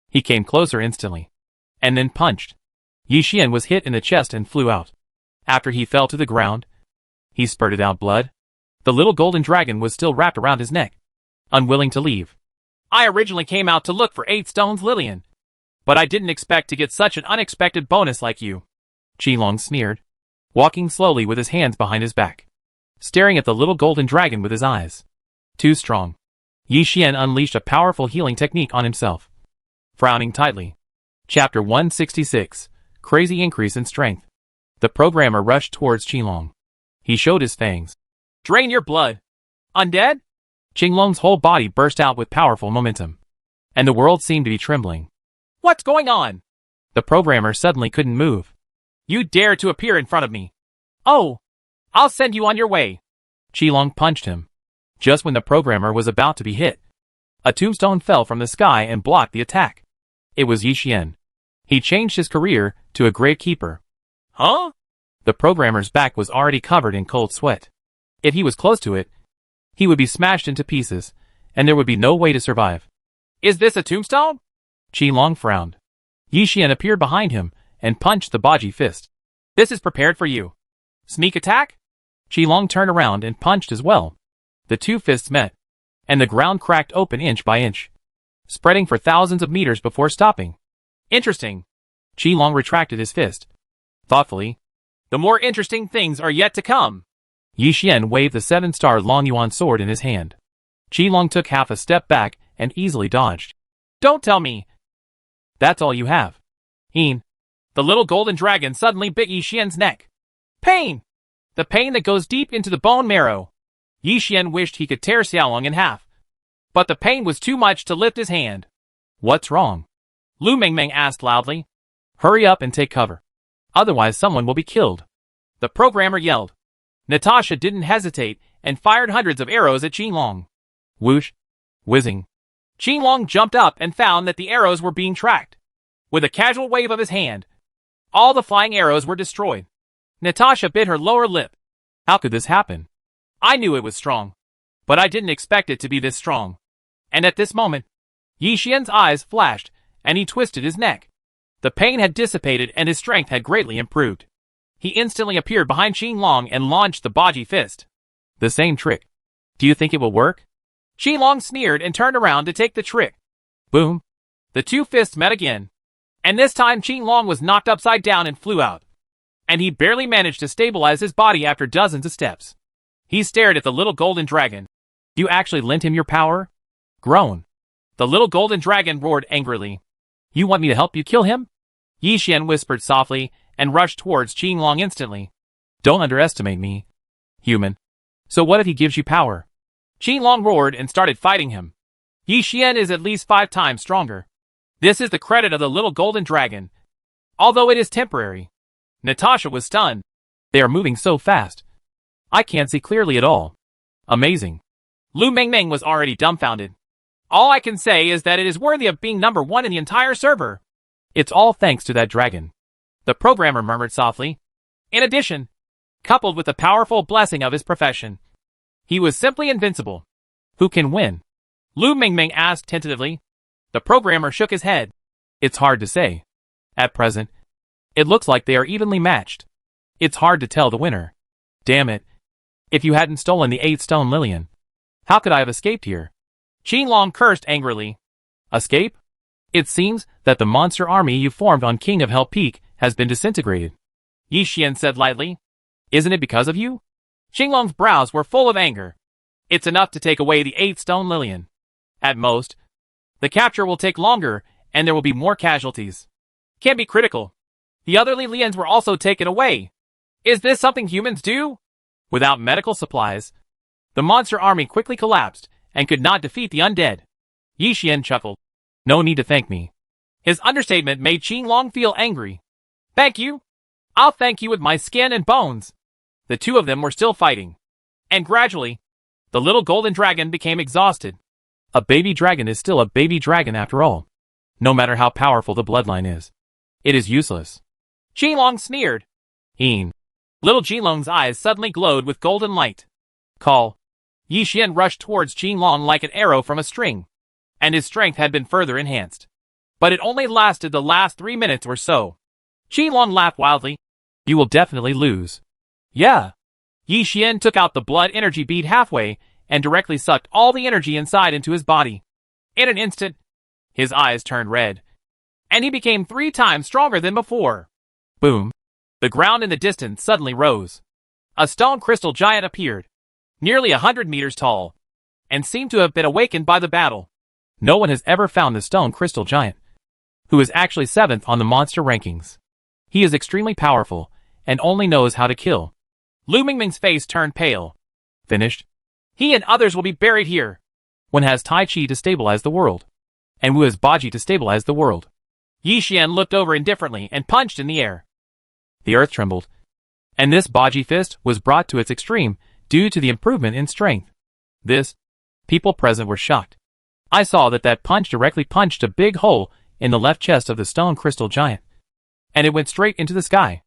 He came closer instantly, and then punched. Yi Xian was hit in the chest and flew out. After he fell to the ground, he spurted out blood. The little golden dragon was still wrapped around his neck, unwilling to leave. I originally came out to look for 8 stones Lilian, but I didn't expect to get such an unexpected bonus like you. Qilong sneered, walking slowly with his hands behind his back, staring at the little golden dragon with his eyes. Too strong. Yi Xian unleashed a powerful healing technique on himself. Frowning tightly. Chapter 166. Crazy increase in strength. The programmer rushed towards Qilong. He showed his fangs. Drain your blood. Undead? Qinglong's whole body burst out with powerful momentum, and the world seemed to be trembling. What's going on? The programmer suddenly couldn't move. You dare to appear in front of me. Oh, I'll send you on your way. Qilong punched him. Just when the programmer was about to be hit, a tombstone fell from the sky and blocked the attack. It was Yi Xian. He changed his career to a Grave Keeper. Huh? The programmer's back was already covered in cold sweat. If he was close to it, he would be smashed into pieces, and there would be no way to survive. Is this a tombstone? Qilong frowned. Yi Xian appeared behind him and punched the Baji fist. This is prepared for you. Sneak attack? Qilong turned around and punched as well. The two fists met, and the ground cracked open inch by inch, spreading for thousands of meters before stopping. Interesting. Qilong retracted his fist. Thoughtfully. The more interesting things are yet to come. Yi Xian waved the 7-star Long Yuan sword in his hand. Qilong took half a step back and easily dodged. Don't tell me. That's all you have. The little golden dragon suddenly bit Yi Xian's neck. Pain! The pain that goes deep into the bone marrow. Yi Xian wished he could tear Xiaolong in half, but the pain was too much to lift his hand. What's wrong? Lu Mengmeng asked loudly. Hurry up and take cover. Otherwise someone will be killed. The programmer yelled. Natasha didn't hesitate and fired hundreds of arrows at Qilong. Whoosh. Whizzing. Qilong jumped up and found that the arrows were being tracked. With a casual wave of his hand, all the flying arrows were destroyed. Natasha bit her lower lip. How could this happen? I knew it was strong, but I didn't expect it to be this strong. And at this moment, Yi Xian's eyes flashed, and he twisted his neck. The pain had dissipated and his strength had greatly improved. He instantly appeared behind Qilong and launched the Baji fist. The same trick. Do you think it will work? Qilong sneered and turned around to take the trick. Boom. The two fists met again. And this time Qilong was knocked upside down and flew out. And he barely managed to stabilize his body after dozens of steps. He stared at the little golden dragon. You actually lent him your power? Groan. The little golden dragon roared angrily. You want me to help you kill him? Yi Xian whispered softly and rushed towards Qilong instantly. Don't underestimate me, human. So what if he gives you power? Qilong roared and started fighting him. Yi Xian is at least 5 times stronger. This is the credit of the little golden dragon, although it is temporary. Natasha was stunned. They are moving so fast. I can't see clearly at all. Amazing. Lu Mengmeng was already dumbfounded. All I can say is that it is worthy of being number 1 in the entire server. It's all thanks to that dragon. The programmer murmured softly. In addition, coupled with the powerful blessing of his profession, he was simply invincible. Who can win? Lu Mengmeng asked tentatively. The programmer shook his head. It's hard to say. At present, it looks like they are evenly matched. It's hard to tell the winner. Damn it. If you hadn't stolen the 8-stone Lilian, how could I have escaped here? Qilong cursed angrily. Escape? It seems that the monster army you formed on King of Hell Peak has been disintegrated. Yi Xian said lightly. Isn't it because of you? Qilong's brows were full of anger. It's enough to take away the 8-stone Lilian. At most, the capture will take longer and there will be more casualties. Can't be critical. The other Lilians were also taken away. Is this something humans do? Without medical supplies, the monster army quickly collapsed and could not defeat the undead. Yi Xian chuckled. No need to thank me. His understatement made Qilong feel angry. Thank you? I'll thank you with my skin and bones. The two of them were still fighting. And gradually, the little golden dragon became exhausted. A baby dragon is still a baby dragon after all. No matter how powerful the bloodline is, it is useless. Qinglong sneered. Een. Little Qinglong's eyes suddenly glowed with golden light. Call. Yi Xian rushed towards Qinglong like an arrow from a string, and his strength had been further enhanced. But it only lasted the last 3 minutes or so. Qinglong laughed wildly. You will definitely lose. Yeah. Yi Xian took out the blood energy bead halfway and directly sucked all the energy inside into his body. In an instant, his eyes turned red, and he became 3 times stronger than before. Boom. The ground in the distance suddenly rose. A stone crystal giant appeared, nearly 100 meters tall, and seemed to have been awakened by the battle. No one has ever found the stone crystal giant, who is actually 7th on the monster rankings. He is extremely powerful, and only knows how to kill. Lu Mingming's face turned pale. Finished? He and others will be buried here. One has Tai Chi to stabilize the world, and Wu has Baji to stabilize the world. Yi Xian looked over indifferently and punched in the air. The earth trembled, and this Baji fist was brought to its extreme due to the improvement in strength. People present were shocked. I saw that punch directly punched a big hole in the left chest of the stone crystal giant, and it went straight into the sky.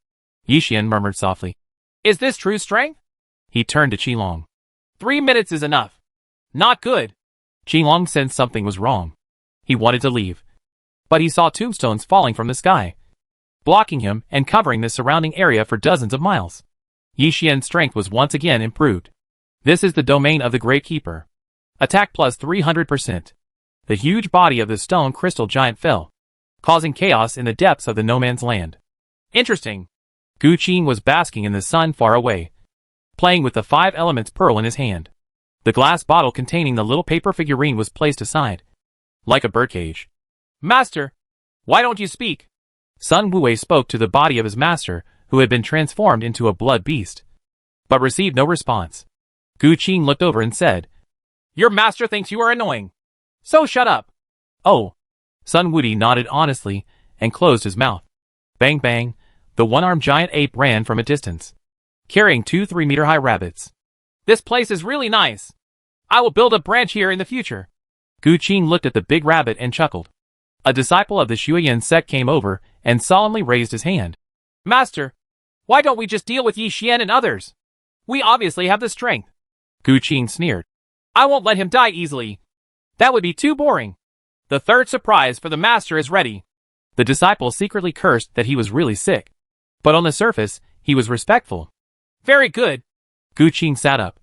Yi Xian murmured softly. Is this true strength? He turned to Qinglong. 3 minutes is enough. Not good. Qinglong sensed something was wrong. He wanted to leave, but he saw tombstones falling from the sky, blocking him and covering the surrounding area for dozens of miles. Yi Xian's strength was once again improved. This is the domain of the Great Keeper. Attack plus 300%. The huge body of the stone crystal giant fell, causing chaos in the depths of the no man's land. Interesting. Gu Qin was basking in the sun far away, playing with the 5 elements pearl in his hand. The glass bottle containing the little paper figurine was placed aside, like a birdcage. Master, why don't you speak? Sun Wue spoke to the body of his master, who had been transformed into a blood beast, but received no response. Gu Qin looked over and said, Your master thinks you are annoying, so shut up. Oh. Sun Wudi nodded honestly and closed his mouth. Bang bang, the one-armed giant ape ran from a distance, carrying 2 3-meter-high rabbits. This place is really nice. I will build a branch here in the future. Gu Qin looked at the big rabbit and chuckled. A disciple of the Shuoyan sect came over and solemnly raised his hand. Master, why don't we just deal with Yi Xian and others? We obviously have the strength. Gu Qin sneered. I won't let him die easily. That would be too boring. The third surprise for the master is ready. The disciple secretly cursed that he was really sick, but on the surface, he was respectful. Very good. Gu Qin sat up,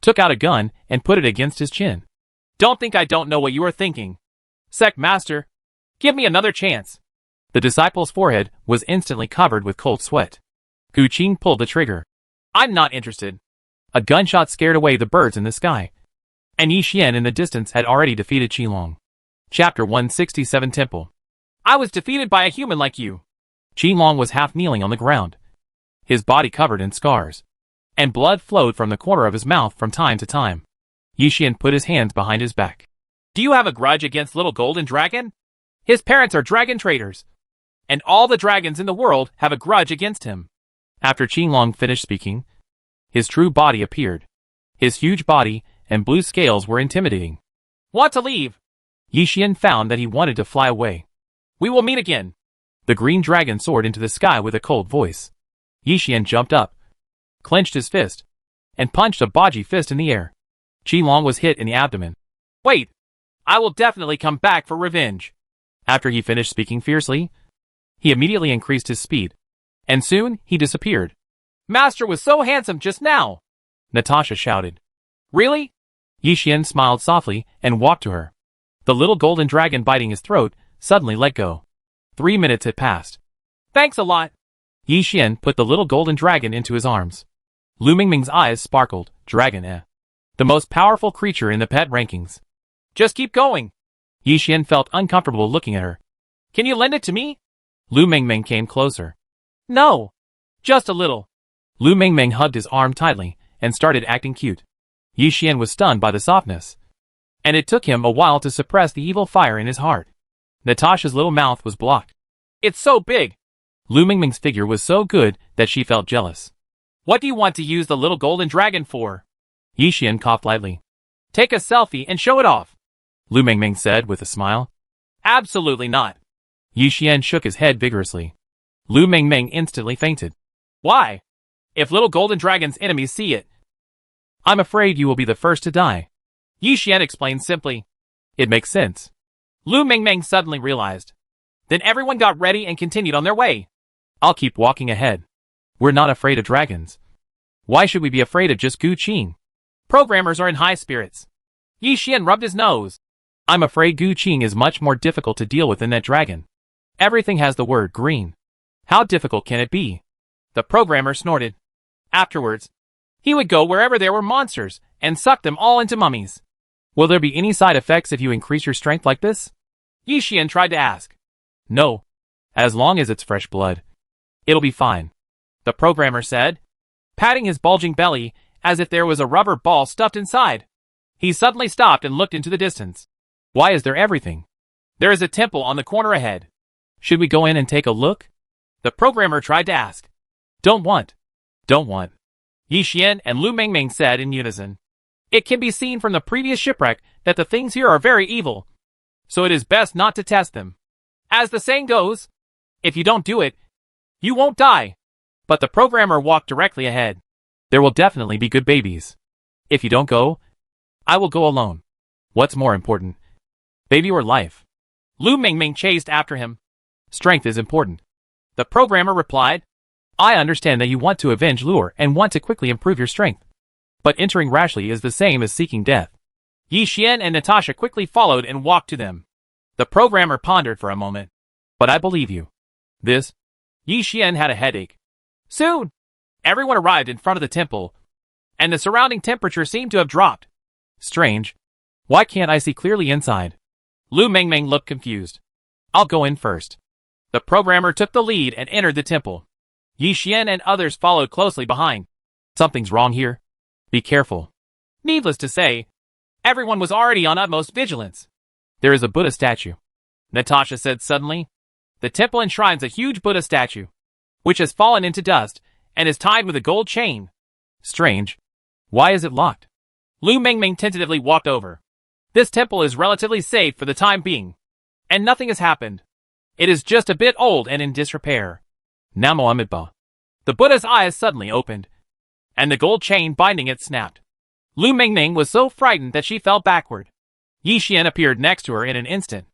took out a gun, and put it against his chin. Don't think I don't know what you are thinking. Sect master, give me another chance. The disciple's forehead was instantly covered with cold sweat. Gu Qin pulled the trigger. I'm not interested. A gunshot scared away the birds in the sky, and Yi Xian in the distance had already defeated Qinglong. Chapter 167 Temple. I was defeated by a human like you. Qinglong was half kneeling on the ground, his body covered in scars, and blood flowed from the corner of his mouth from time to time. Yi Xian put his hands behind his back. Do you have a grudge against little golden dragon? His parents are dragon traders, and all the dragons in the world have a grudge against him. After Qinglong finished speaking, his true body appeared. His huge body and blue scales were intimidating. Want to leave? Yi Xian found that he wanted to fly away. We will meet again. The green dragon soared into the sky with a cold voice. Yi Xian jumped up, clenched his fist, and punched a Baji fist in the air. Qinglong was hit in the abdomen. Wait! I will definitely come back for revenge. After he finished speaking fiercely, he immediately increased his speed, and soon he disappeared. Master was so handsome just now! Natasha shouted. Really? Yi Xian smiled softly and walked to her. The little golden dragon biting his throat suddenly let go. 3 minutes had passed. Thanks a lot. Yi Xian put the little golden dragon into his arms. Lu Mingming's eyes sparkled. Dragon, eh? The most powerful creature in the pet rankings. Just keep going. Yi Xian felt uncomfortable looking at her. Can you lend it to me? Lu Mingming came closer. No. Just a little. Lu Mingming hugged his arm tightly and started acting cute. Yi Xian was stunned by the softness, and it took him a while to suppress the evil fire in his heart. Natasha's little mouth was blocked. It's so big. Lu Mingming's figure was so good that she felt jealous. What do you want to use the little golden dragon for? Yi Xian coughed lightly. Take a selfie and show it off. Lu Mengmeng said with a smile. Absolutely not. Yi Xian shook his head vigorously. Lu Mengmeng instantly fainted. Why? If little golden dragon's enemies see it, I'm afraid you will be the first to die. Yi Xian explained simply. It makes sense. Lu Mengmeng suddenly realized. Then everyone got ready and continued on their way. I'll keep walking ahead. We're not afraid of dragons. Why should we be afraid of just Gu Qing? Programmers are in high spirits. Yi Xian rubbed his nose. I'm afraid Gu Qing is much more difficult to deal with than that dragon. Everything has the word green. How difficult can it be? The programmer snorted. Afterwards, he would go wherever there were monsters and suck them all into mummies. Will there be any side effects if you increase your strength like this? Yi Xian tried to ask. No. As long as it's fresh blood. It'll be fine. The programmer said, patting his bulging belly as if there was a rubber ball stuffed inside. He suddenly stopped and looked into the distance. Why is there everything? There is a temple on the corner ahead. Should we go in and take a look? The programmer tried to ask. Don't want. Yi Xian and Lu Mengmeng said in unison. It can be seen from the previous shipwreck that the things here are very evil, so it is best not to test them. As the saying goes, if you don't do it, you won't die. But the programmer walked directly ahead. There will definitely be good babies. If you don't go, I will go alone. What's more important? Baby or life? Lu Mengmeng chased after him. Strength is important. The programmer replied. I understand that you want to avenge Lure and want to quickly improve your strength. But entering rashly is the same as seeking death. Yi Xian and Natasha quickly followed and walked to them. The programmer pondered for a moment. But I believe you. This? Yi Xian had a headache. Soon, everyone arrived in front of the temple, and the surrounding temperature seemed to have dropped. Strange. Why can't I see clearly inside? Lu Mengmeng looked confused. I'll go in first. The programmer took the lead and entered the temple. Yi Xian and others followed closely behind. Something's wrong here. Be careful. Needless to say, everyone was already on utmost vigilance. There is a Buddha statue, Natasha said suddenly. The temple enshrines a huge Buddha statue, which has fallen into dust and is tied with a gold chain. Strange. Why is it locked? Lu Mengmeng tentatively walked over. This temple is relatively safe for the time being, and nothing has happened. It is just a bit old and in disrepair. Namo Amidba. The Buddha's eyes suddenly opened, and the gold chain binding it snapped. Lu Mengmeng was so frightened that she fell backward. Yi Xian appeared next to her in an instant,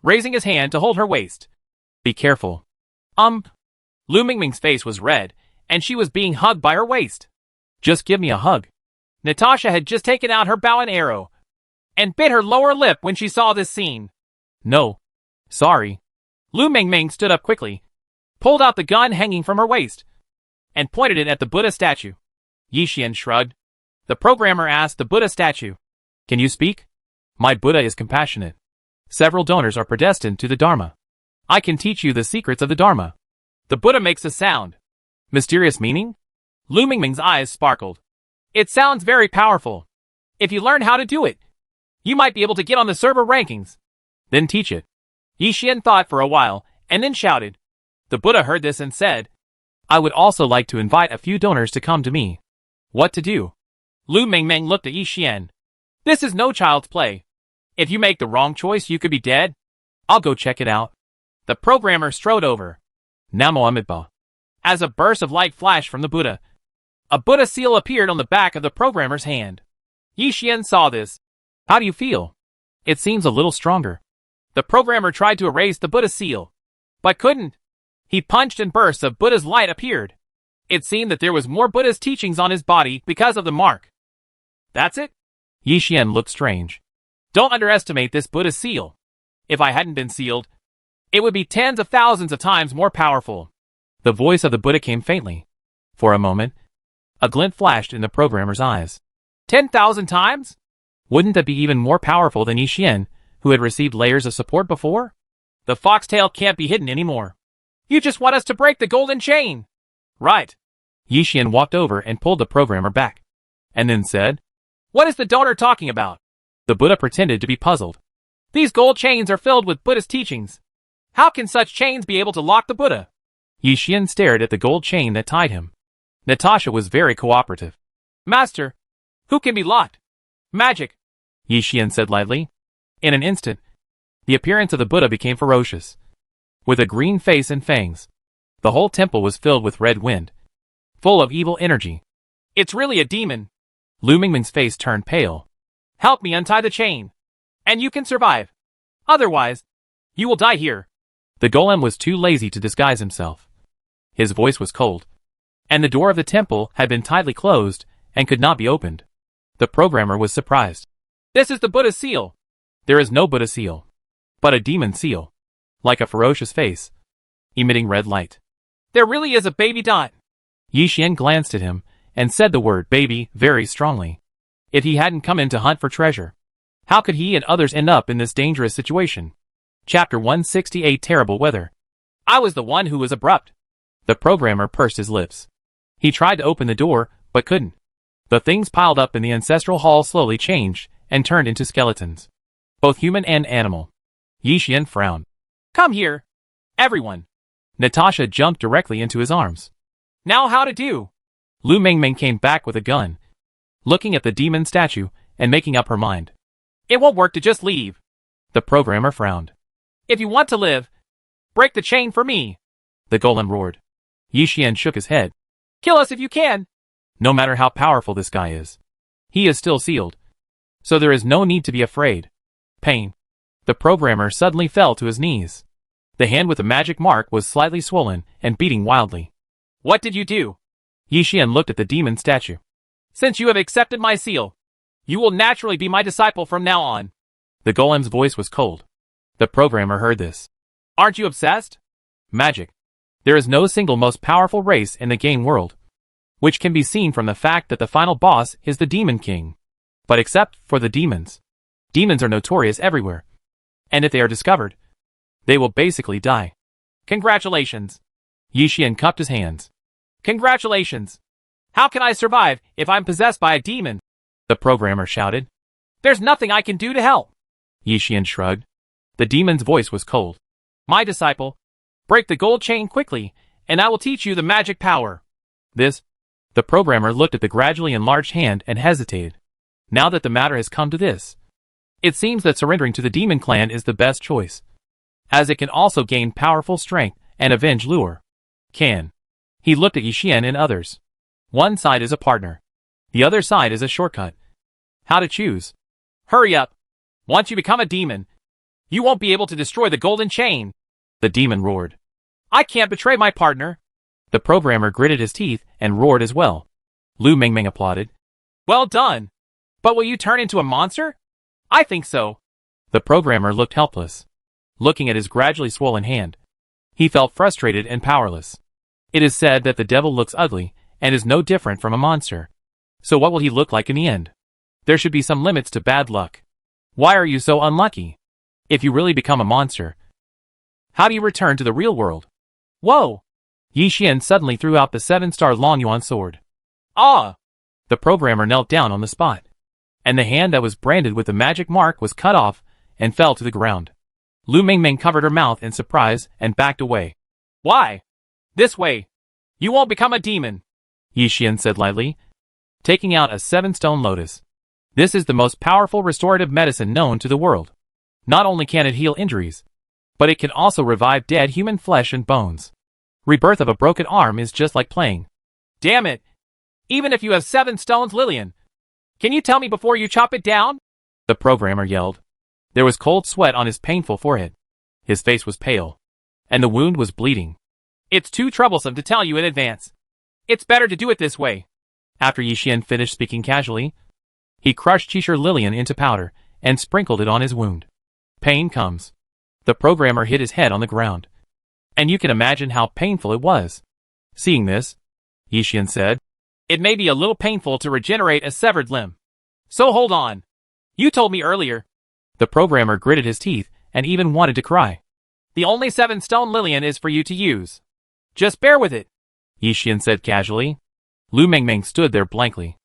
raising his hand to hold her waist. Be careful. Lu Mengmeng's face was red, and she was being hugged by her waist. Just give me a hug. Natasha had just taken out her bow and arrow, and bit her lower lip when she saw this scene. No. Sorry. Lu Mengmeng stood up quickly, pulled out the gun hanging from her waist, and pointed it at the Buddha statue. Yi Xian shrugged. The programmer asked the Buddha statue. Can you speak? My Buddha is compassionate. Several donors are predestined to the Dharma. I can teach you the secrets of the Dharma. The Buddha makes a sound. Mysterious meaning? Lu Mengmeng's eyes sparkled. It sounds very powerful. If you learn how to do it, you might be able to get on the server rankings. Then teach it. Yi Xian thought for a while, and then shouted. The Buddha heard this and said, I would also like to invite a few donors to come to me. What to do? Lu Mengmeng looked at Yi Xian. This is no child's play. If you make the wrong choice, you could be dead. I'll go check it out. The programmer strode over. Namo Amidba. As a burst of light flashed from the Buddha, a Buddha seal appeared on the back of the programmer's hand. Yi Xian saw this. How do you feel? It seems a little stronger. The programmer tried to erase the Buddha seal, but couldn't. He punched and bursts of Buddha's light appeared. It seemed that there was more Buddha's teachings on his body because of the mark. That's it? Yi Xian looked strange. Don't underestimate this Buddha seal. If I hadn't been sealed, it would be tens of thousands of times more powerful. The voice of the Buddha came faintly. For a moment, a glint flashed in the programmer's eyes. 10,000 times? Wouldn't that be even more powerful than Yi Xian, who had received layers of support before? The foxtail can't be hidden anymore. You just want us to break the golden chain. Right. Yi Xian walked over and pulled the programmer back, and then said, What is the donor talking about? The Buddha pretended to be puzzled. These gold chains are filled with Buddhist teachings. How can such chains be able to lock the Buddha? Yi Xian stared at the gold chain that tied him. Natasha was very cooperative. Master, who can be locked? Magic, Yi Xian said lightly. In an instant, the appearance of the Buddha became ferocious. With a green face and fangs, the whole temple was filled with red wind, full of evil energy. It's really a demon. Lu Mingming's face turned pale. Help me untie the chain, and you can survive. Otherwise, you will die here. The golem was too lazy to disguise himself. His voice was cold, and the door of the temple had been tightly closed and could not be opened. The programmer was surprised. This is the Buddha's seal. There is no Buddha seal, but a demon seal, like a ferocious face, emitting red light. There really is a baby dot. Yi Xian glanced at him and said the word baby very strongly. If he hadn't come in to hunt for treasure, how could he and others end up in this dangerous situation? Chapter 168 Terrible Weather. I was the one who was abrupt. The programmer pursed his lips. He tried to open the door, but couldn't. The things piled up in the ancestral hall slowly changed and turned into skeletons, both human and animal. Yi Xian frowned. Come here, everyone. Natasha jumped directly into his arms. Now how to do? Lu Mingming came back with a gun, looking at the demon statue and making up her mind. It won't work to just leave. The programmer frowned. If you want to live, break the chain for me. The golem roared. Yi Xian shook his head. Kill us if you can. No matter how powerful this guy is, he is still sealed. So there is no need to be afraid. Pain. The programmer suddenly fell to his knees. The hand with the magic mark was slightly swollen and beating wildly. What did you do? Yi Xian looked at the demon statue. Since you have accepted my seal, you will naturally be my disciple from now on. The golem's voice was cold. The programmer heard this. Aren't you obsessed? Magic. There is no single most powerful race in the game world, which can be seen from the fact that the final boss is the Demon King. But except for the demons, demons are notorious everywhere. And if they are discovered, they will basically die. Congratulations. Yi Xian cupped his hands. Congratulations. How can I survive if I'm possessed by a demon? The programmer shouted. There's nothing I can do to help. Yi Xian shrugged. The demon's voice was cold. My disciple, break the gold chain quickly, and I will teach you the magic power. The programmer looked at the gradually enlarged hand and hesitated. Now that the matter has come to this, it seems that surrendering to the demon clan is the best choice, as it can also gain powerful strength and avenge Lure. He looked at Yi Xian and others. One side is a partner. The other side is a shortcut. How to choose? Hurry up. Once you become a demon, you won't be able to destroy the golden chain. The demon roared. I can't betray my partner. The programmer gritted his teeth and roared as well. Lu Mingming applauded. Well done. But will you turn into a monster? I think so. The programmer looked helpless, looking at his gradually swollen hand. He felt frustrated and powerless. It is said that the devil looks ugly and is no different from a monster. So what will he look like in the end? There should be some limits to bad luck. Why are you so unlucky? If you really become a monster, how do you return to the real world? Whoa! Yi Xian suddenly threw out the 7-star Longyuan sword. Ah! The programmer knelt down on the spot, and the hand that was branded with the magic mark was cut off and fell to the ground. Lu Mingming covered her mouth in surprise and backed away. Why? This way. You won't become a demon, Yi Xian said lightly, taking out a 7-stone lotus. This is the most powerful restorative medicine known to the world. Not only can it heal injuries, but it can also revive dead human flesh and bones. Rebirth of a broken arm is just like playing. Damn it! Even if you have 7 stones, Lillian, can you tell me before you chop it down? The programmer yelled. There was cold sweat on his painful forehead. His face was pale, and the wound was bleeding. It's too troublesome to tell you in advance. It's better to do it this way. After Yi Xian finished speaking casually, he crushed Qishir Lillian into powder and sprinkled it on his wound. Pain comes. The programmer hit his head on the ground, and you can imagine how painful it was. Seeing this, Yi Xian said, It may be a little painful to regenerate a severed limb. So hold on. You told me earlier. The programmer gritted his teeth and even wanted to cry. The only 7-stone Lillian is for you to use. Just bear with it, Yi Xian said casually. Lu Mingming stood there blankly.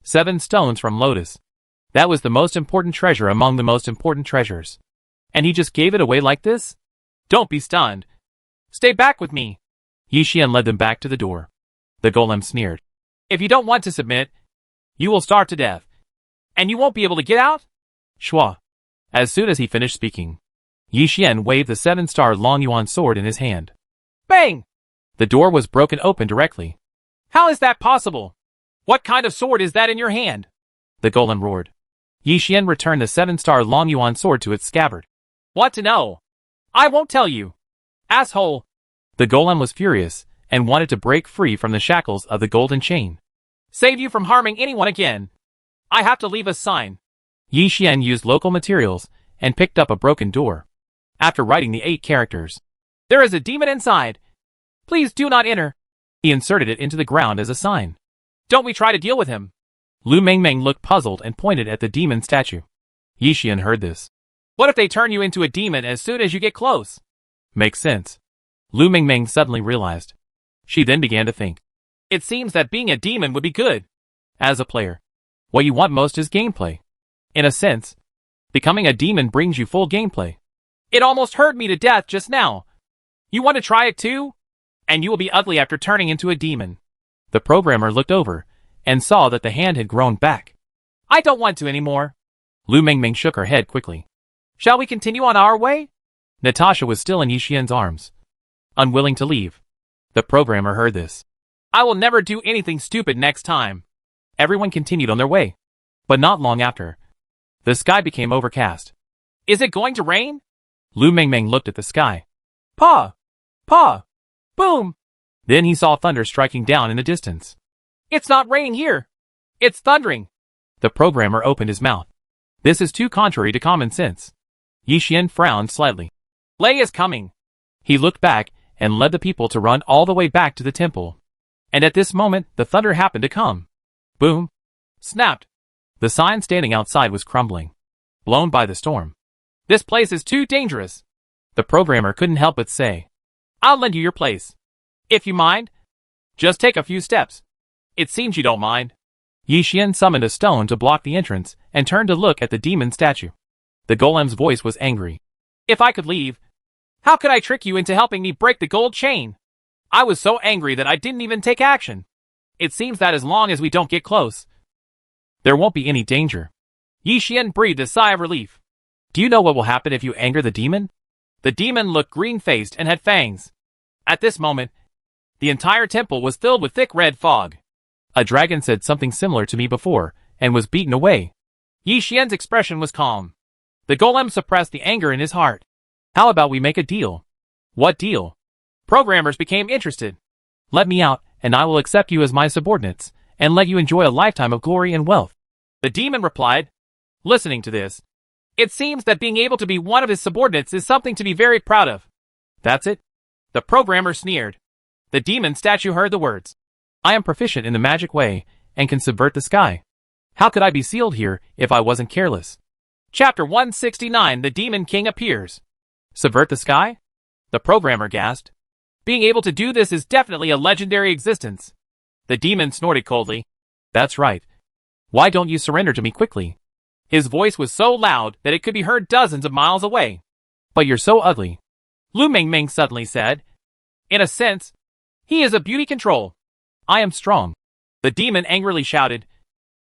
7 stones from Lotus. That was the most important treasure among the most important treasures. And he just gave it away like this? Don't be stunned. Stay back with me. Yi Xian led them back to the door. The golem sneered. If you don't want to submit, you will starve to death. And you won't be able to get out? Shua. As soon as he finished speaking, Yi Xian waved the 7-star Long Yuan sword in his hand. Bang! The door was broken open directly. How is that possible? What kind of sword is that in your hand? The golem roared. Yi Xian returned the 7-star Long Yuan sword to its scabbard. Want to know? I won't tell you. Asshole! The golem was furious and wanted to break free from the shackles of the golden chain. Save you from harming anyone again. I have to leave a sign. Yi Xian used local materials and picked up a broken door. After writing the 8 characters, There is a demon inside. Please do not enter. he inserted it into the ground as a sign. Don't we try to deal with him? Lu Mengmeng looked puzzled and pointed at the demon statue. Yi Xian heard this. What if they turn you into a demon as soon as you get close? Makes sense. Lu Mengmeng suddenly realized. She then began to think. It seems that being a demon would be good. As a player, what you want most is gameplay. In a sense, becoming a demon brings you full gameplay. It almost hurt me to death just now. You want to try it too? And you will be ugly after turning into a demon. The programmer looked over and saw that the hand had grown back. I don't want to anymore. Lu Mengmeng shook her head quickly. Shall we continue on our way? Natasha was still in Yi Xian's arms, unwilling to leave. The programmer heard this. I will never do anything stupid next time. Everyone continued on their way. But not long after, the sky became overcast. Is it going to rain? Lu Mengmeng looked at the sky. Pa! Pa! Boom! Then he saw thunder striking down in the distance. It's not raining here. It's thundering. The programmer opened his mouth. This is too contrary to common sense. Yi Xian frowned slightly. Lei is coming. He looked back and led the people to run all the way back to the temple. And at this moment, the thunder happened to come. Boom! Snapped. The sign standing outside was crumbling, blown by the storm. This place is too dangerous. The programmer couldn't help but say, I'll lend you your place. If you mind, just take a few steps. It seems you don't mind. Yi Xian summoned a stone to block the entrance and turned to look at the demon statue. The golem's voice was angry. If I could leave, how could I trick you into helping me break the gold chain? I was so angry that I didn't even take action. It seems that as long as we don't get close, there won't be any danger. Yi Xian breathed a sigh of relief. Do you know what will happen if you anger the demon? The demon looked green-faced and had fangs. At this moment, the entire temple was filled with thick red fog. A dragon said something similar to me before and was beaten away. Yi Xian's expression was calm. The golem suppressed the anger in his heart. How about we make a deal? What deal? Programmers became interested. Let me out, and I will accept you as my subordinates, and let you enjoy a lifetime of glory and wealth. The demon replied. Listening to this, it seems that being able to be one of his subordinates is something to be very proud of. That's it? The programmer sneered. The demon statue heard the words. I am proficient in the magic way, and can subvert the sky. How could I be sealed here if I wasn't careless? Chapter 169 The Demon King Appears. Subvert the sky? The programmer gasped. Being able to do this is definitely a legendary existence. The demon snorted coldly. That's right. Why don't you surrender to me quickly? His voice was so loud that it could be heard dozens of miles away. But you're so ugly. Lu Mengmeng suddenly said. In a sense, he is a beauty control. I am strong. The demon angrily shouted.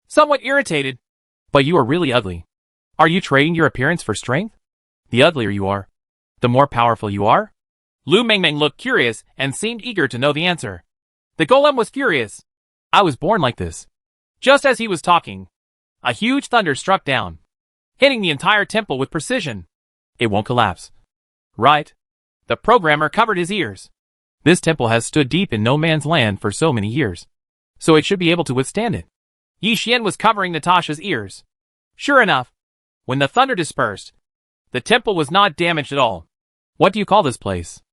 Somewhat irritated. But you are really ugly. Are you trading your appearance for strength? The uglier you are, the more powerful you are? Lu Mengmeng looked curious and seemed eager to know the answer. The golem was furious. I was born like this. Just as he was talking, a huge thunder struck down, hitting the entire temple with precision. It won't collapse. Right. The programmer covered his ears. This temple has stood deep in no man's land for so many years, so it should be able to withstand it. Yi Xian was covering Natasha's ears. Sure enough, when the thunder dispersed, the temple was not damaged at all. What do you call this place?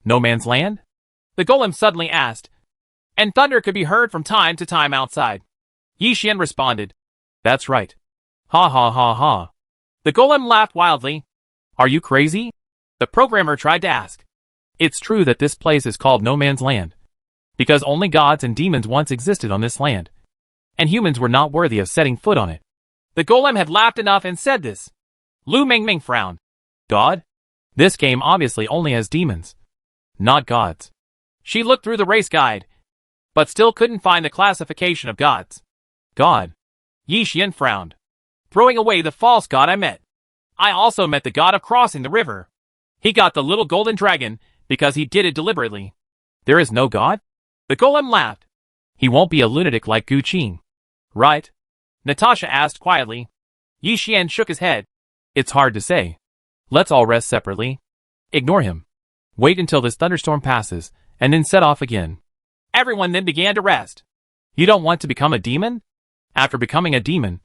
No man's land? The golem suddenly asked, and thunder could be heard from time to time outside. Yi Xian responded. That's right. Ha ha ha ha. The golem laughed wildly. Are you crazy? The programmer tried to ask. It's true that this place is called no man's land, because only gods and demons once existed on this land, and humans were not worthy of setting foot on it. The golem had laughed enough and said this. Lu Mengmeng frowned. God? This game obviously only has demons, not gods. She looked through the race guide, but still couldn't find the classification of gods. God. Yi Xian frowned. Throwing away the false god I met. I also met the god of crossing the river. He got the little golden dragon because he did it deliberately. There is no god? The golem laughed. He won't be a lunatic like Gu Qing, right? Natasha asked quietly. Yi Xian shook his head. It's hard to say. Let's all rest separately. Ignore him. Wait until this thunderstorm passes, and then set off again. Everyone then began to rest. You don't want to become a demon? After becoming a demon,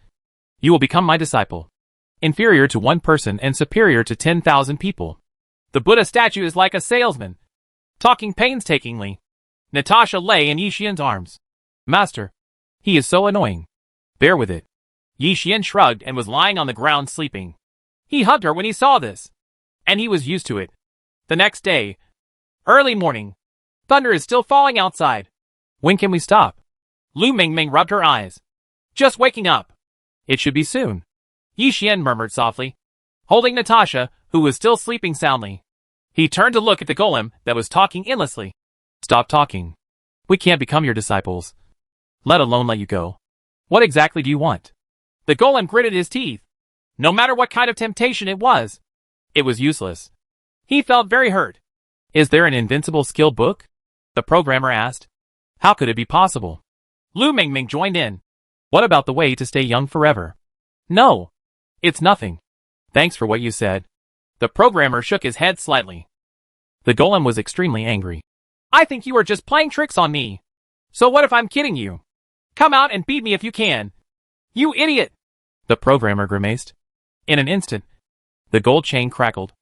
you will become my disciple. Inferior to one person and superior to 10,000 people. The Buddha statue is like a salesman, talking painstakingly. Natasha lay in Yi Xian's arms. Master, he is so annoying. Bear with it. Yi Xian shrugged and was lying on the ground sleeping. He hugged her when he saw this, and he was used to it. The next day, early morning, thunder is still falling outside. When can we stop? Lu Mingming rubbed her eyes. Just waking up. It should be soon. Yi Xian murmured softly, holding Natasha, who was still sleeping soundly. He turned to look at the golem that was talking endlessly. Stop talking. We can't become your disciples, let alone let you go. What exactly do you want? The golem gritted his teeth. No matter what kind of temptation it was useless. He felt very hurt. Is there an invincible skill book? The programmer asked. How could it be possible? Lu Mingming joined in. What about the way to stay young forever? No. It's nothing. Thanks for what you said. The programmer shook his head slightly. The golem was extremely angry. I think you are just playing tricks on me. So what if I'm kidding you? Come out and beat me if you can. You idiot! The programmer grimaced. In an instant, the gold chain crackled.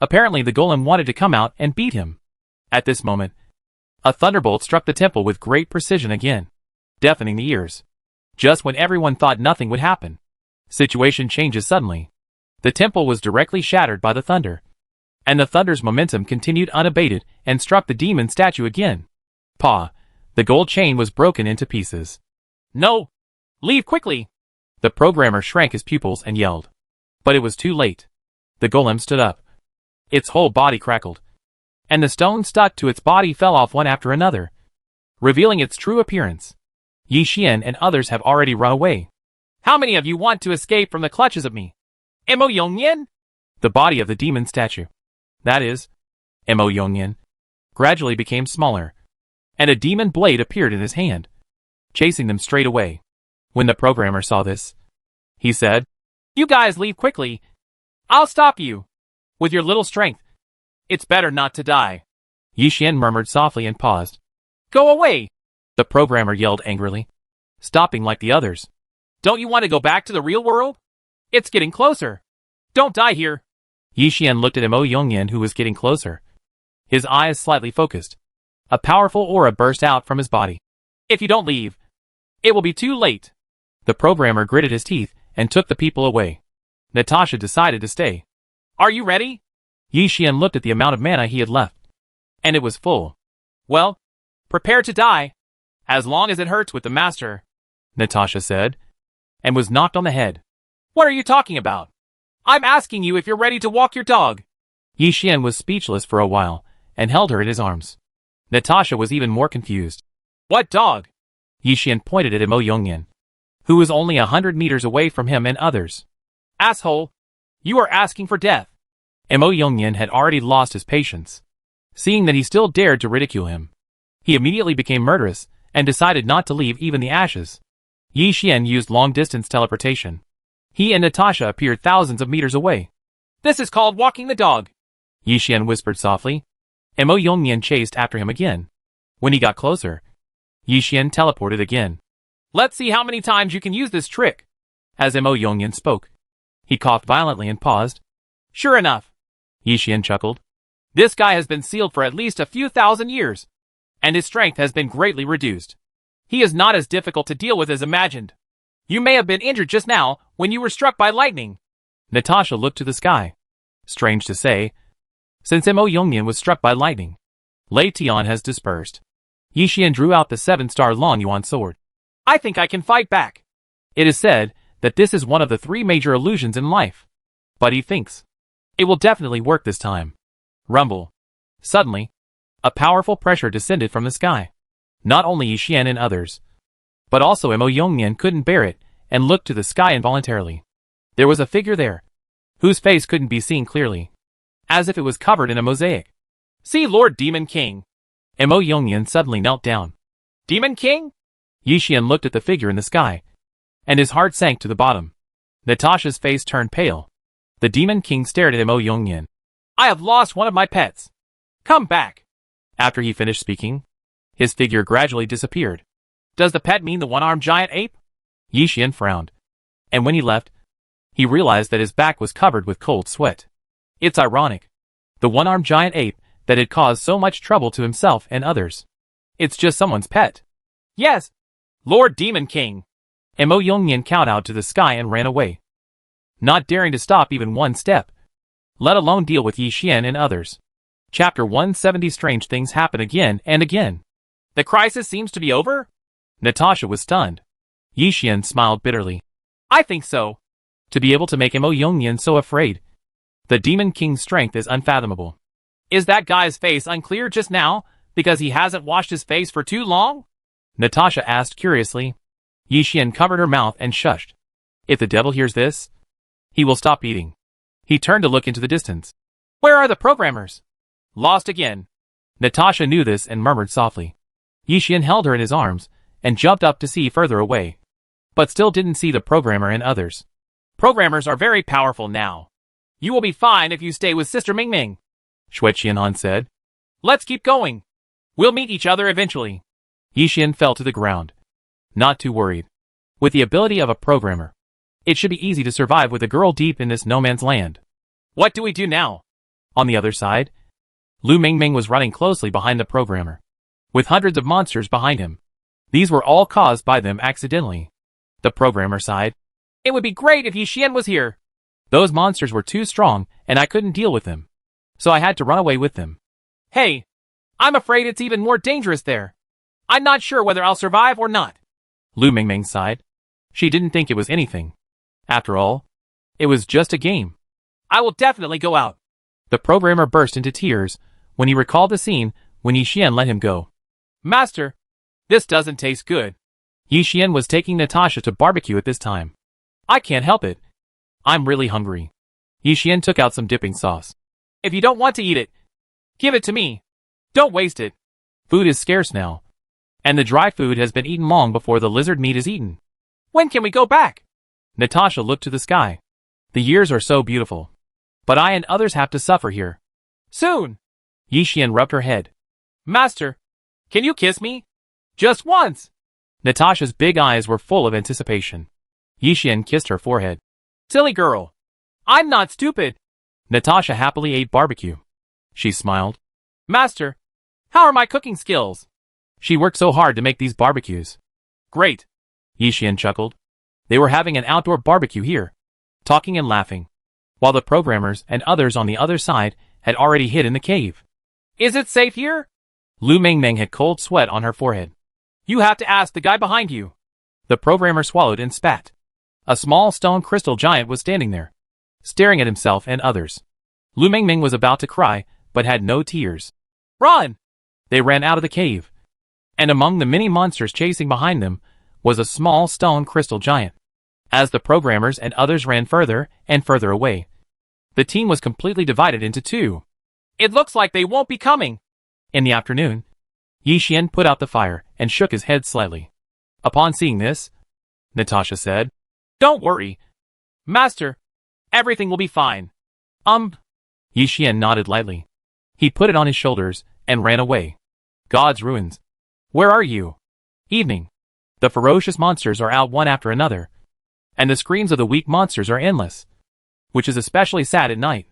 Apparently the golem wanted to come out and beat him. At this moment, a thunderbolt struck the temple with great precision again, deafening the ears. Just when everyone thought nothing would happen, situation changes suddenly. The temple was directly shattered by the thunder, and the thunder's momentum continued unabated and struck the demon statue again. Pa! The gold chain was broken into pieces. No! Leave quickly! The programmer shrank his pupils and yelled. But it was too late. The golem stood up. Its whole body crackled, and the stone stuck to its body fell off one after another, revealing its true appearance. Yi Xian and others have already run away. How many of you want to escape from the clutches of me? Mo Yongyan? The body of the demon statue, that is, Mo Yongyan, gradually became smaller, and a demon blade appeared in his hand, chasing them straight away. When the programmer saw this, he said, You guys leave quickly. I'll stop you. With your little strength. It's better not to die. Yi Xian murmured softly and paused. Go away! The programmer yelled angrily, stopping like the others. Don't you want to go back to the real world? It's getting closer. Don't die here. Yi Xian looked at Mo Yongyan, who was getting closer. His eyes slightly focused. A powerful aura burst out from his body. If you don't leave, it will be too late. The programmer gritted his teeth and took the people away. Natasha decided to stay. Are you ready? Yi Xian looked at the amount of mana he had left, and it was full. Well, prepare to die, as long as it hurts with the master, Natasha said, and was knocked on the head. What are you talking about? I'm asking you if you're ready to walk your dog. Yi Xian was speechless for a while, and held her in his arms. Natasha was even more confused. What dog? Yi Xian pointed at Mo Yongyan, who was only 100 meters away from him and others. Asshole! You are asking for death. Mo Yongyan had already lost his patience. Seeing that he still dared to ridicule him, he immediately became murderous and decided not to leave even the ashes. Yi Xian used long-distance teleportation. He and Natasha appeared thousands of meters away. This is called walking the dog, Yi Xian whispered softly. Mo Yongyan chased after him again. When he got closer, Yi Xian teleported again. Let's see how many times you can use this trick. As Mo Yongyan spoke, he coughed violently and paused. Sure enough, Yi Xian chuckled. This guy has been sealed for at least a few thousand years, and his strength has been greatly reduced. He is not as difficult to deal with as imagined. You may have been injured just now when you were struck by lightning. Natasha looked to the sky. Strange to say, since Mo Yongyan was struck by lightning, Lei Tian has dispersed. Yi Xian drew out the 7-star Long Yuan sword. I think I can fight back. It is said that this is one of the 3 major illusions in life. But he thinks it will definitely work this time. Rumble. Suddenly, a powerful pressure descended from the sky. Not only Yi Xian and others, but also Mo Yongyan couldn't bear it and looked to the sky involuntarily. There was a figure there. whose face couldn't be seen clearly, as if it was covered in a mosaic. See Lord Demon King. Mo Yongyan suddenly knelt down. Demon King? Yi Xian looked at the figure in the sky, and his heart sank to the bottom. Natasha's face turned pale. The Demon King stared at Mo Yongyan. I have lost one of my pets. Come back. After he finished speaking, his figure gradually disappeared. Does the pet mean the one-armed giant ape? Yi Xian frowned. And when he left, he realized that his back was covered with cold sweat. It's ironic. The one-armed giant ape that had caused so much trouble to himself and others. It's just someone's pet. Yes, Lord Demon King. Mo Yongyan kowtowed to the sky and ran away, not daring to stop even one step, let alone deal with Yi Xian and others. Chapter 170. Strange things happen again and again. The crisis seems to be over? Natasha was stunned. Yi Xian smiled bitterly. I think so. To be able to make Mo Yongyan so afraid. The Demon King's strength is unfathomable. Is that guy's face unclear just now, because he hasn't washed his face for too long? Natasha asked curiously. Yi Xian covered her mouth and shushed. If the devil hears this, he will stop eating. He turned to look into the distance. Where are the programmers? Lost again. Natasha knew this and murmured softly. Yi Xian held her in his arms and jumped up to see further away, but still didn't see the programmer and others. Programmers are very powerful now. You will be fine if you stay with Sister Ming Ming, Xue Qianhan said. Let's keep going. We'll meet each other eventually. Yi Xian fell to the ground, not too worried. With the ability of a programmer, it should be easy to survive with a girl deep in this no-man's land. What do we do now? On the other side, Lu Mingming was running closely behind the programmer, with hundreds of monsters behind him. These were all caused by them accidentally. The programmer sighed. It would be great if Yi Xian was here. Those monsters were too strong and I couldn't deal with them, so I had to run away with them. Hey, I'm afraid it's even more dangerous there. I'm not sure whether I'll survive or not. Lu Mingming sighed. She didn't think it was anything. After all, it was just a game. I will definitely go out. The programmer burst into tears when he recalled the scene when Yi Xian let him go. Master, this doesn't taste good. Yi Xian was taking Natasha to barbecue at this time. I can't help it. I'm really hungry. Yi Xian took out some dipping sauce. If you don't want to eat it, give it to me. Don't waste it. Food is scarce now, and the dry food has been eaten long before the lizard meat is eaten. When can we go back? Natasha looked to the sky. The years are so beautiful, but I and others have to suffer here. Soon. Yi Xian rubbed her head. Master, can you kiss me? Just once. Natasha's big eyes were full of anticipation. Yi Xian kissed her forehead. Silly girl. I'm not stupid. Natasha happily ate barbecue. She smiled. Master, how are my cooking skills? She worked so hard to make these barbecues. Great. Yi Xian chuckled. They were having an outdoor barbecue here, talking and laughing, while the programmers and others on the other side had already hid in the cave. Is it safe here? Lu Mingming had cold sweat on her forehead. You have to ask the guy behind you. The programmer swallowed and spat. A small stone crystal giant was standing there, staring at himself and others. Lu Mingming was about to cry, but had no tears. Run! They ran out of the cave, and among the many monsters chasing behind them was a small stone crystal giant. As the programmers and others ran further and further away, the team was completely divided into two. It looks like they won't be coming. In the afternoon, Yi Xian put out the fire and shook his head slightly. Upon seeing this, Natasha said, Don't worry, Master. Everything will be fine. Yi Xian nodded lightly. He put it on his shoulders and ran away. God's ruins. Where are you? Evening. The ferocious monsters are out one after another, and the screams of the weak monsters are endless, which is especially sad at night.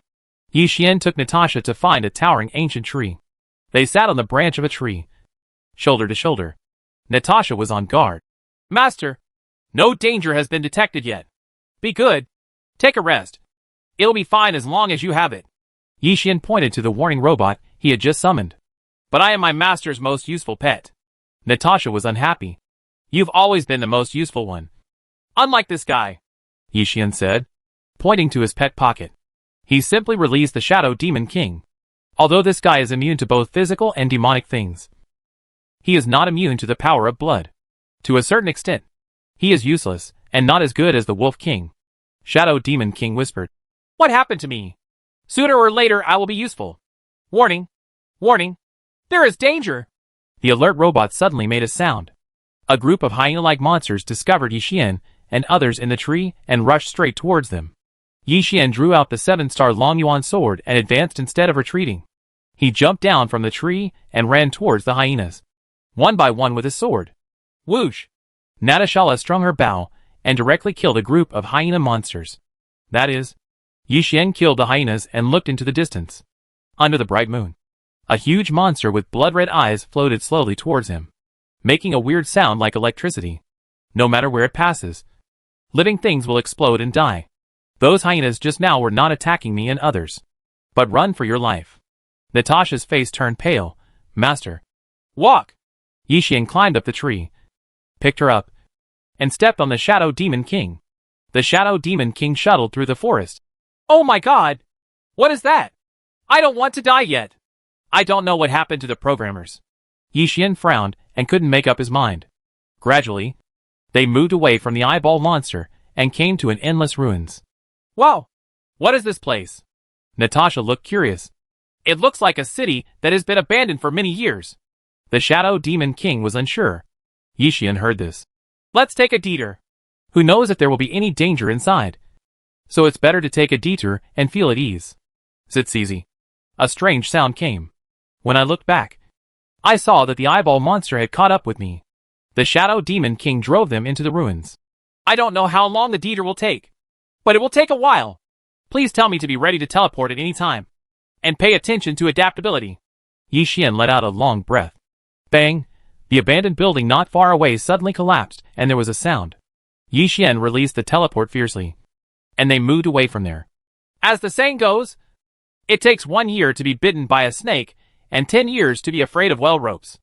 Yi Xian took Natasha to find a towering ancient tree. They sat on the branch of a tree, shoulder to shoulder. Natasha was on guard. Master, no danger has been detected yet. Be good. Take a rest. It'll be fine as long as you have it. Yi Xian pointed to the warning robot he had just summoned. But I am my master's most useful pet. Natasha was unhappy. You've always been the most useful one. Unlike this guy, Yi Xian said, pointing to his pet pocket. He simply released the Shadow Demon King. Although this guy is immune to both physical and demonic things, he is not immune to the power of blood. To a certain extent, he is useless and not as good as the Wolf King. Shadow Demon King whispered. What happened to me? Sooner or later I will be useful. Warning! Warning! There is danger! The alert robot suddenly made a sound. A group of hyena-like monsters discovered Yixian and others in the tree and rushed straight towards them. Yixian drew out the 7-star Long Yuan sword and advanced instead of retreating. He jumped down from the tree and ran towards the hyenas, one by one with his sword. Whoosh! Natashala strung her bow and directly killed a group of hyena monsters. That is, Yixian killed the hyenas and looked into the distance. Under the bright moon, a huge monster with blood-red eyes floated slowly towards him, making a weird sound like electricity. No matter where it passes, living things will explode and die. Those hyenas just now were not attacking me and others. But run for your life. Natasha's face turned pale. Master. Walk! Yixian climbed up the tree, picked her up, and stepped on the Shadow Demon King. The Shadow Demon King shuttled through the forest. Oh my god! What is that? I don't want to die yet. I don't know what happened to the programmers. Yixian frowned and couldn't make up his mind. Gradually, they moved away from the eyeball monster and came to an endless ruins. Wow! What is this place? Natasha looked curious. It looks like a city that has been abandoned for many years. The Shadow Demon King was unsure. Yixian heard this. Let's take a detour. Who knows if there will be any danger inside? So it's better to take a detour and feel at ease. Zitsizi. A strange sound came. When I looked back, I saw that the eyeball monster had caught up with me. The Shadow Demon King drove them into the ruins. I don't know how long the detour will take, but it will take a while. Please tell me to be ready to teleport at any time. And pay attention to adaptability. Yixian let out a long breath. Bang! The abandoned building not far away suddenly collapsed, and there was a sound. Yixian released the teleport fiercely, and they moved away from there. As the saying goes, it takes 1 year to be bitten by a snake, and 10 years to be afraid of well ropes.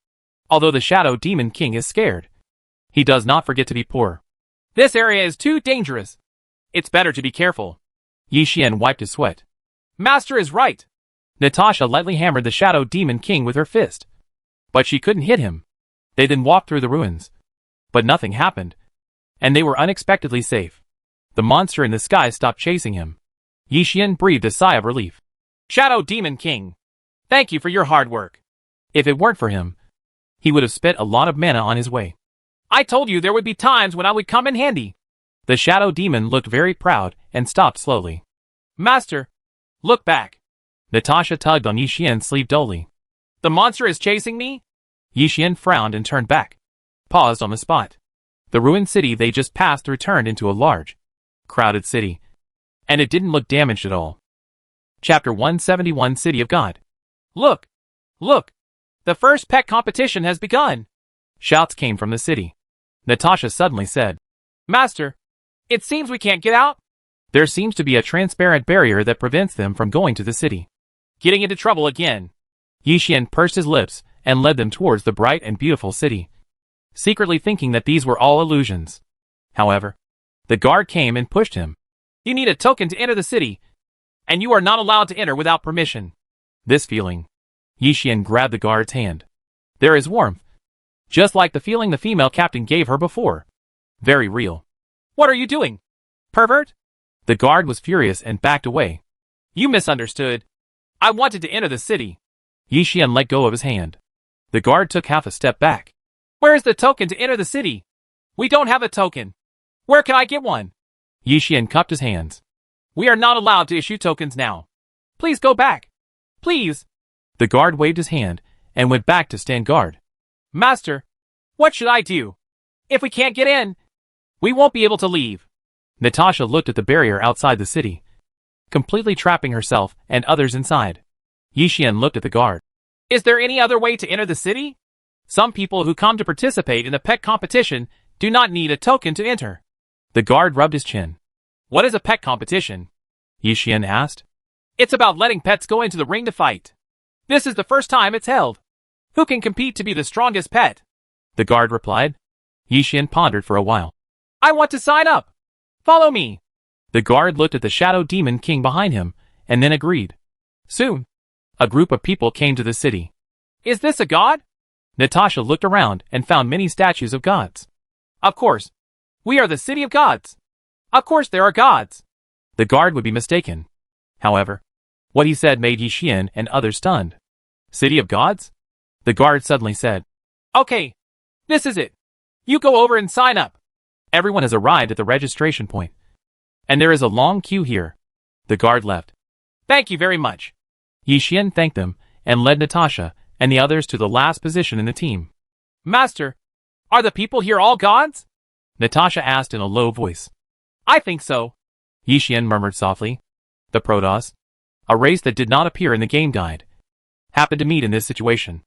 Although the Shadow Demon King is scared, he does not forget to be poor. This area is too dangerous. It's better to be careful. Yixian wiped his sweat. Master is right. Natasha lightly hammered the Shadow Demon King with her fist, but she couldn't hit him. They then walked through the ruins, but nothing happened, and they were unexpectedly safe. The monster in the sky stopped chasing him. Yixian breathed a sigh of relief. Shadow Demon King, thank you for your hard work. If it weren't for him, he would have spent a lot of mana on his way. I told you there would be times when I would come in handy. The Shadow Demon looked very proud and stopped slowly. Master, look back. Natasha tugged on Yixian's sleeve dully. The monster is chasing me? Yixian frowned and turned back, paused on the spot. The ruined city they just passed through turned into a large, crowded city, and it didn't look damaged at all. Chapter 171 City of God. Look! Look! The first pet competition has begun! Shouts came from the city. Natasha suddenly said, Master, it seems we can't get out. There seems to be a transparent barrier that prevents them from going to the city. Getting into trouble again. Yixian pursed his lips and led them towards the bright and beautiful city, secretly thinking that these were all illusions. However, the guard came and pushed him. You need a token to enter the city, and you are not allowed to enter without permission. This feeling. Yixian grabbed the guard's hand. There is warmth, just like the feeling the female captain gave her before. Very real. What are you doing? Pervert? The guard was furious and backed away. You misunderstood. I wanted to enter the city. Yixian let go of his hand. The guard took half a step back. Where is the token to enter the city? We don't have a token. Where can I get one? Yixian cupped his hands. We are not allowed to issue tokens now. Please go back. Please. The guard waved his hand and went back to stand guard. Master, what should I do? If we can't get in, we won't be able to leave. Natasha looked at the barrier outside the city, completely trapping herself and others inside. Yixian looked at the guard. Is there any other way to enter the city? Some people who come to participate in the pet competition do not need a token to enter. The guard rubbed his chin. What is a pet competition? Yixian asked. It's about letting pets go into the ring to fight. This is the first time it's held. Who can compete to be the strongest pet? The guard replied. Yixian pondered for a while. I want to sign up. Follow me. The guard looked at the Shadow Demon King behind him, and then agreed. Soon, a group of people came to the city. Is this a god? Natasha looked around and found many statues of gods. Of course. We are the city of gods. Of course there are gods. The guard would be mistaken. However, what he said made Yi Xian and others stunned. City of Gods? The guard suddenly said. Okay, this is it. You go over and sign up. Everyone has arrived at the registration point, and there is a long queue here. The guard left. Thank you very much. Yi Xian thanked them and led Natasha and the others to the last position in the team. Master, are the people here all gods? Natasha asked in a low voice. I think so. Yi Xian murmured softly. The Protoss, a race that did not appear in the game guide, happened to meet in this situation.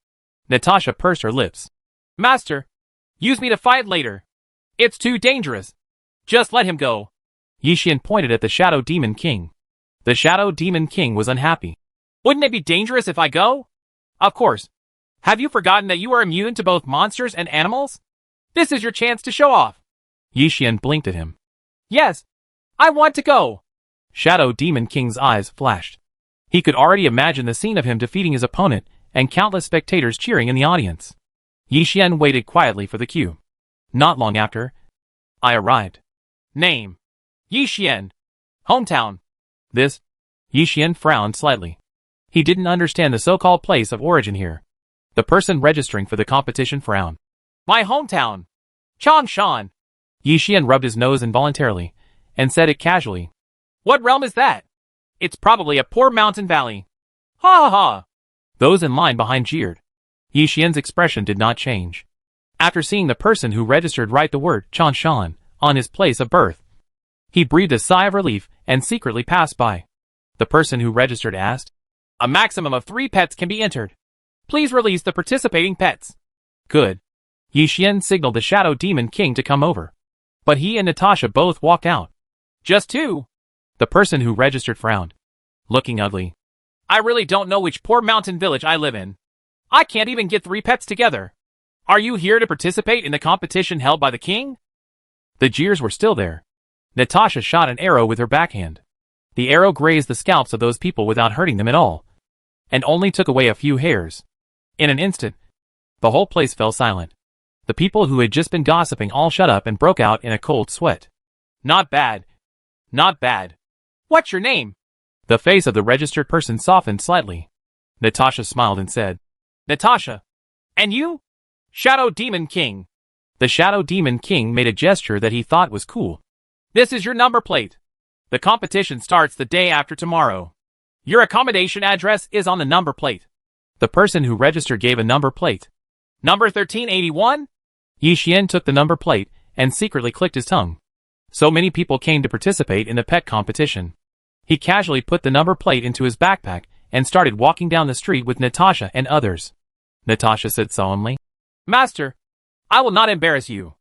Natasha pursed her lips. Master, use me to fight later. It's too dangerous. Just let him go. Yi Xian pointed at the Shadow Demon King. The Shadow Demon King was unhappy. Wouldn't it be dangerous if I go? Of course. Have you forgotten that you are immune to both monsters and animals? This is your chance to show off. Yi Xian blinked at him. Yes, I want to go. Shadow Demon King's eyes flashed. He could already imagine the scene of him defeating his opponent and countless spectators cheering in the audience. Yi Xian waited quietly for the cue. Not long after, I arrived. Name: Yi Xian. Hometown: This. Yi Xian frowned slightly. He didn't understand the so-called place of origin here. The person registering for the competition frowned. My hometown: Changshan. Yi Xian rubbed his nose involuntarily and said it casually. What realm is that? It's probably a poor mountain valley. Ha ha ha. Those in line behind jeered. Yi Xian's expression did not change. After seeing the person who registered write the word Changshan on his place of birth, he breathed a sigh of relief and secretly passed by. The person who registered asked, A maximum of 3 pets can be entered. Please release the participating pets. Good. Yi Xian signaled the Shadow Demon King to come over. But he and Natasha both walked out. Just 2? The person who registered frowned, looking ugly. I really don't know which poor mountain village I live in. I can't even get 3 pets together. Are you here to participate in the competition held by the king? The jeers were still there. Natasha shot an arrow with her backhand. The arrow grazed the scalps of those people without hurting them at all, and only took away a few hairs. In an instant, the whole place fell silent. The people who had just been gossiping all shut up and broke out in a cold sweat. Not bad. Not bad. What's your name? The face of the registered person softened slightly. Natasha smiled and said, Natasha. And you? Shadow Demon King. The Shadow Demon King made a gesture that he thought was cool. This is your number plate. The competition starts the day after tomorrow. Your accommodation address is on the number plate. The person who registered gave a number plate. Number 1381? Yi Xian took the number plate and secretly clicked his tongue. So many people came to participate in the pet competition. He casually put the number plate into his backpack and started walking down the street with Natasha and others. Natasha said solemnly, Master, I will not embarrass you.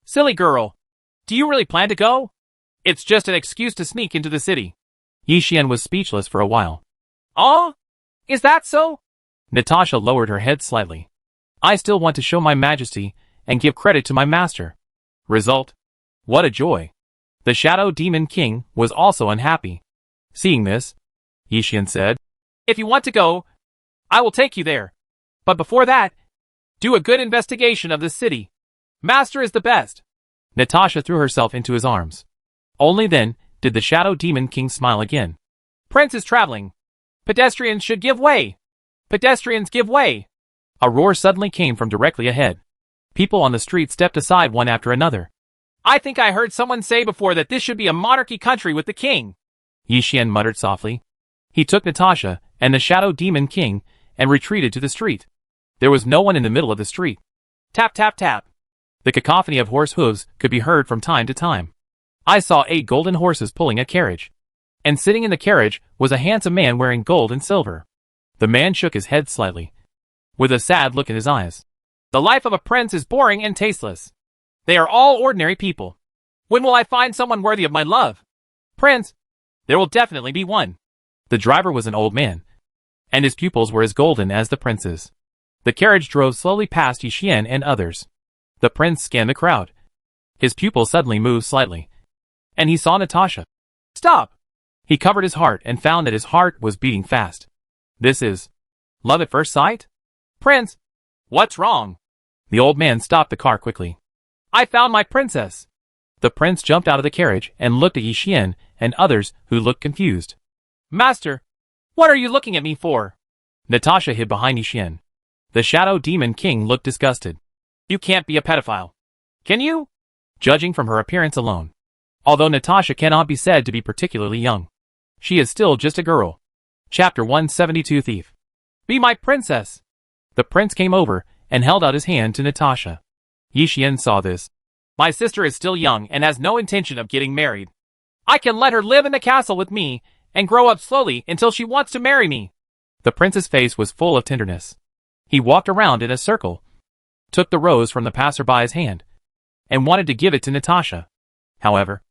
Silly girl. Do you really plan to go? It's just an excuse to sneak into the city. Yi Xian was speechless for a while. Oh? Is that so? Natasha lowered her head slightly. I still want to show my majesty and give credit to my master. Result? What a joy. The Shadow Demon King was also unhappy. Seeing this, Yi Xian said, If you want to go, I will take you there. But before that, do a good investigation of this city. Master is the best. Natasha threw herself into his arms. Only then did the Shadow Demon King smile again. Prince is traveling. Pedestrians should give way. Pedestrians give way. A roar suddenly came from directly ahead. People on the street stepped aside one after another. I think I heard someone say before that this should be a monarchy country with the king. Yi Xian muttered softly. He took Natasha and the Shadow Demon King and retreated to the street. There was no one in the middle of the street. Tap tap tap. The cacophony of horse hooves could be heard from time to time. I saw 8 golden horses pulling a carriage. And sitting in the carriage was a handsome man wearing gold and silver. The man shook his head slightly, with a sad look in his eyes. The life of a prince is boring and tasteless. They are all ordinary people. When will I find someone worthy of my love? Prince, there will definitely be one. The driver was an old man, and his pupils were as golden as the prince's. The carriage drove slowly past Yi Xian and others. The prince scanned the crowd. His pupil suddenly moved slightly, and he saw Natasha. Stop! He covered his heart and found that his heart was beating fast. This is love at first sight? Prince, what's wrong? The old man stopped the car quickly. I found my princess. The prince jumped out of the carriage and looked at Yi Xian and others who looked confused. Master, what are you looking at me for? Natasha hid behind Yixian. The Shadow Demon King looked disgusted. You can't be a pedophile. Can you? Judging from her appearance alone. Although Natasha cannot be said to be particularly young. She is still just a girl. Chapter 172 Thief. Be my princess. The prince came over and held out his hand to Natasha. Yixian saw this. My sister is still young and has no intention of getting married. I can let her live in the castle with me and grow up slowly until she wants to marry me. The prince's face was full of tenderness. He walked around in a circle, took the rose from the passerby's hand, and wanted to give it to Natasha. However,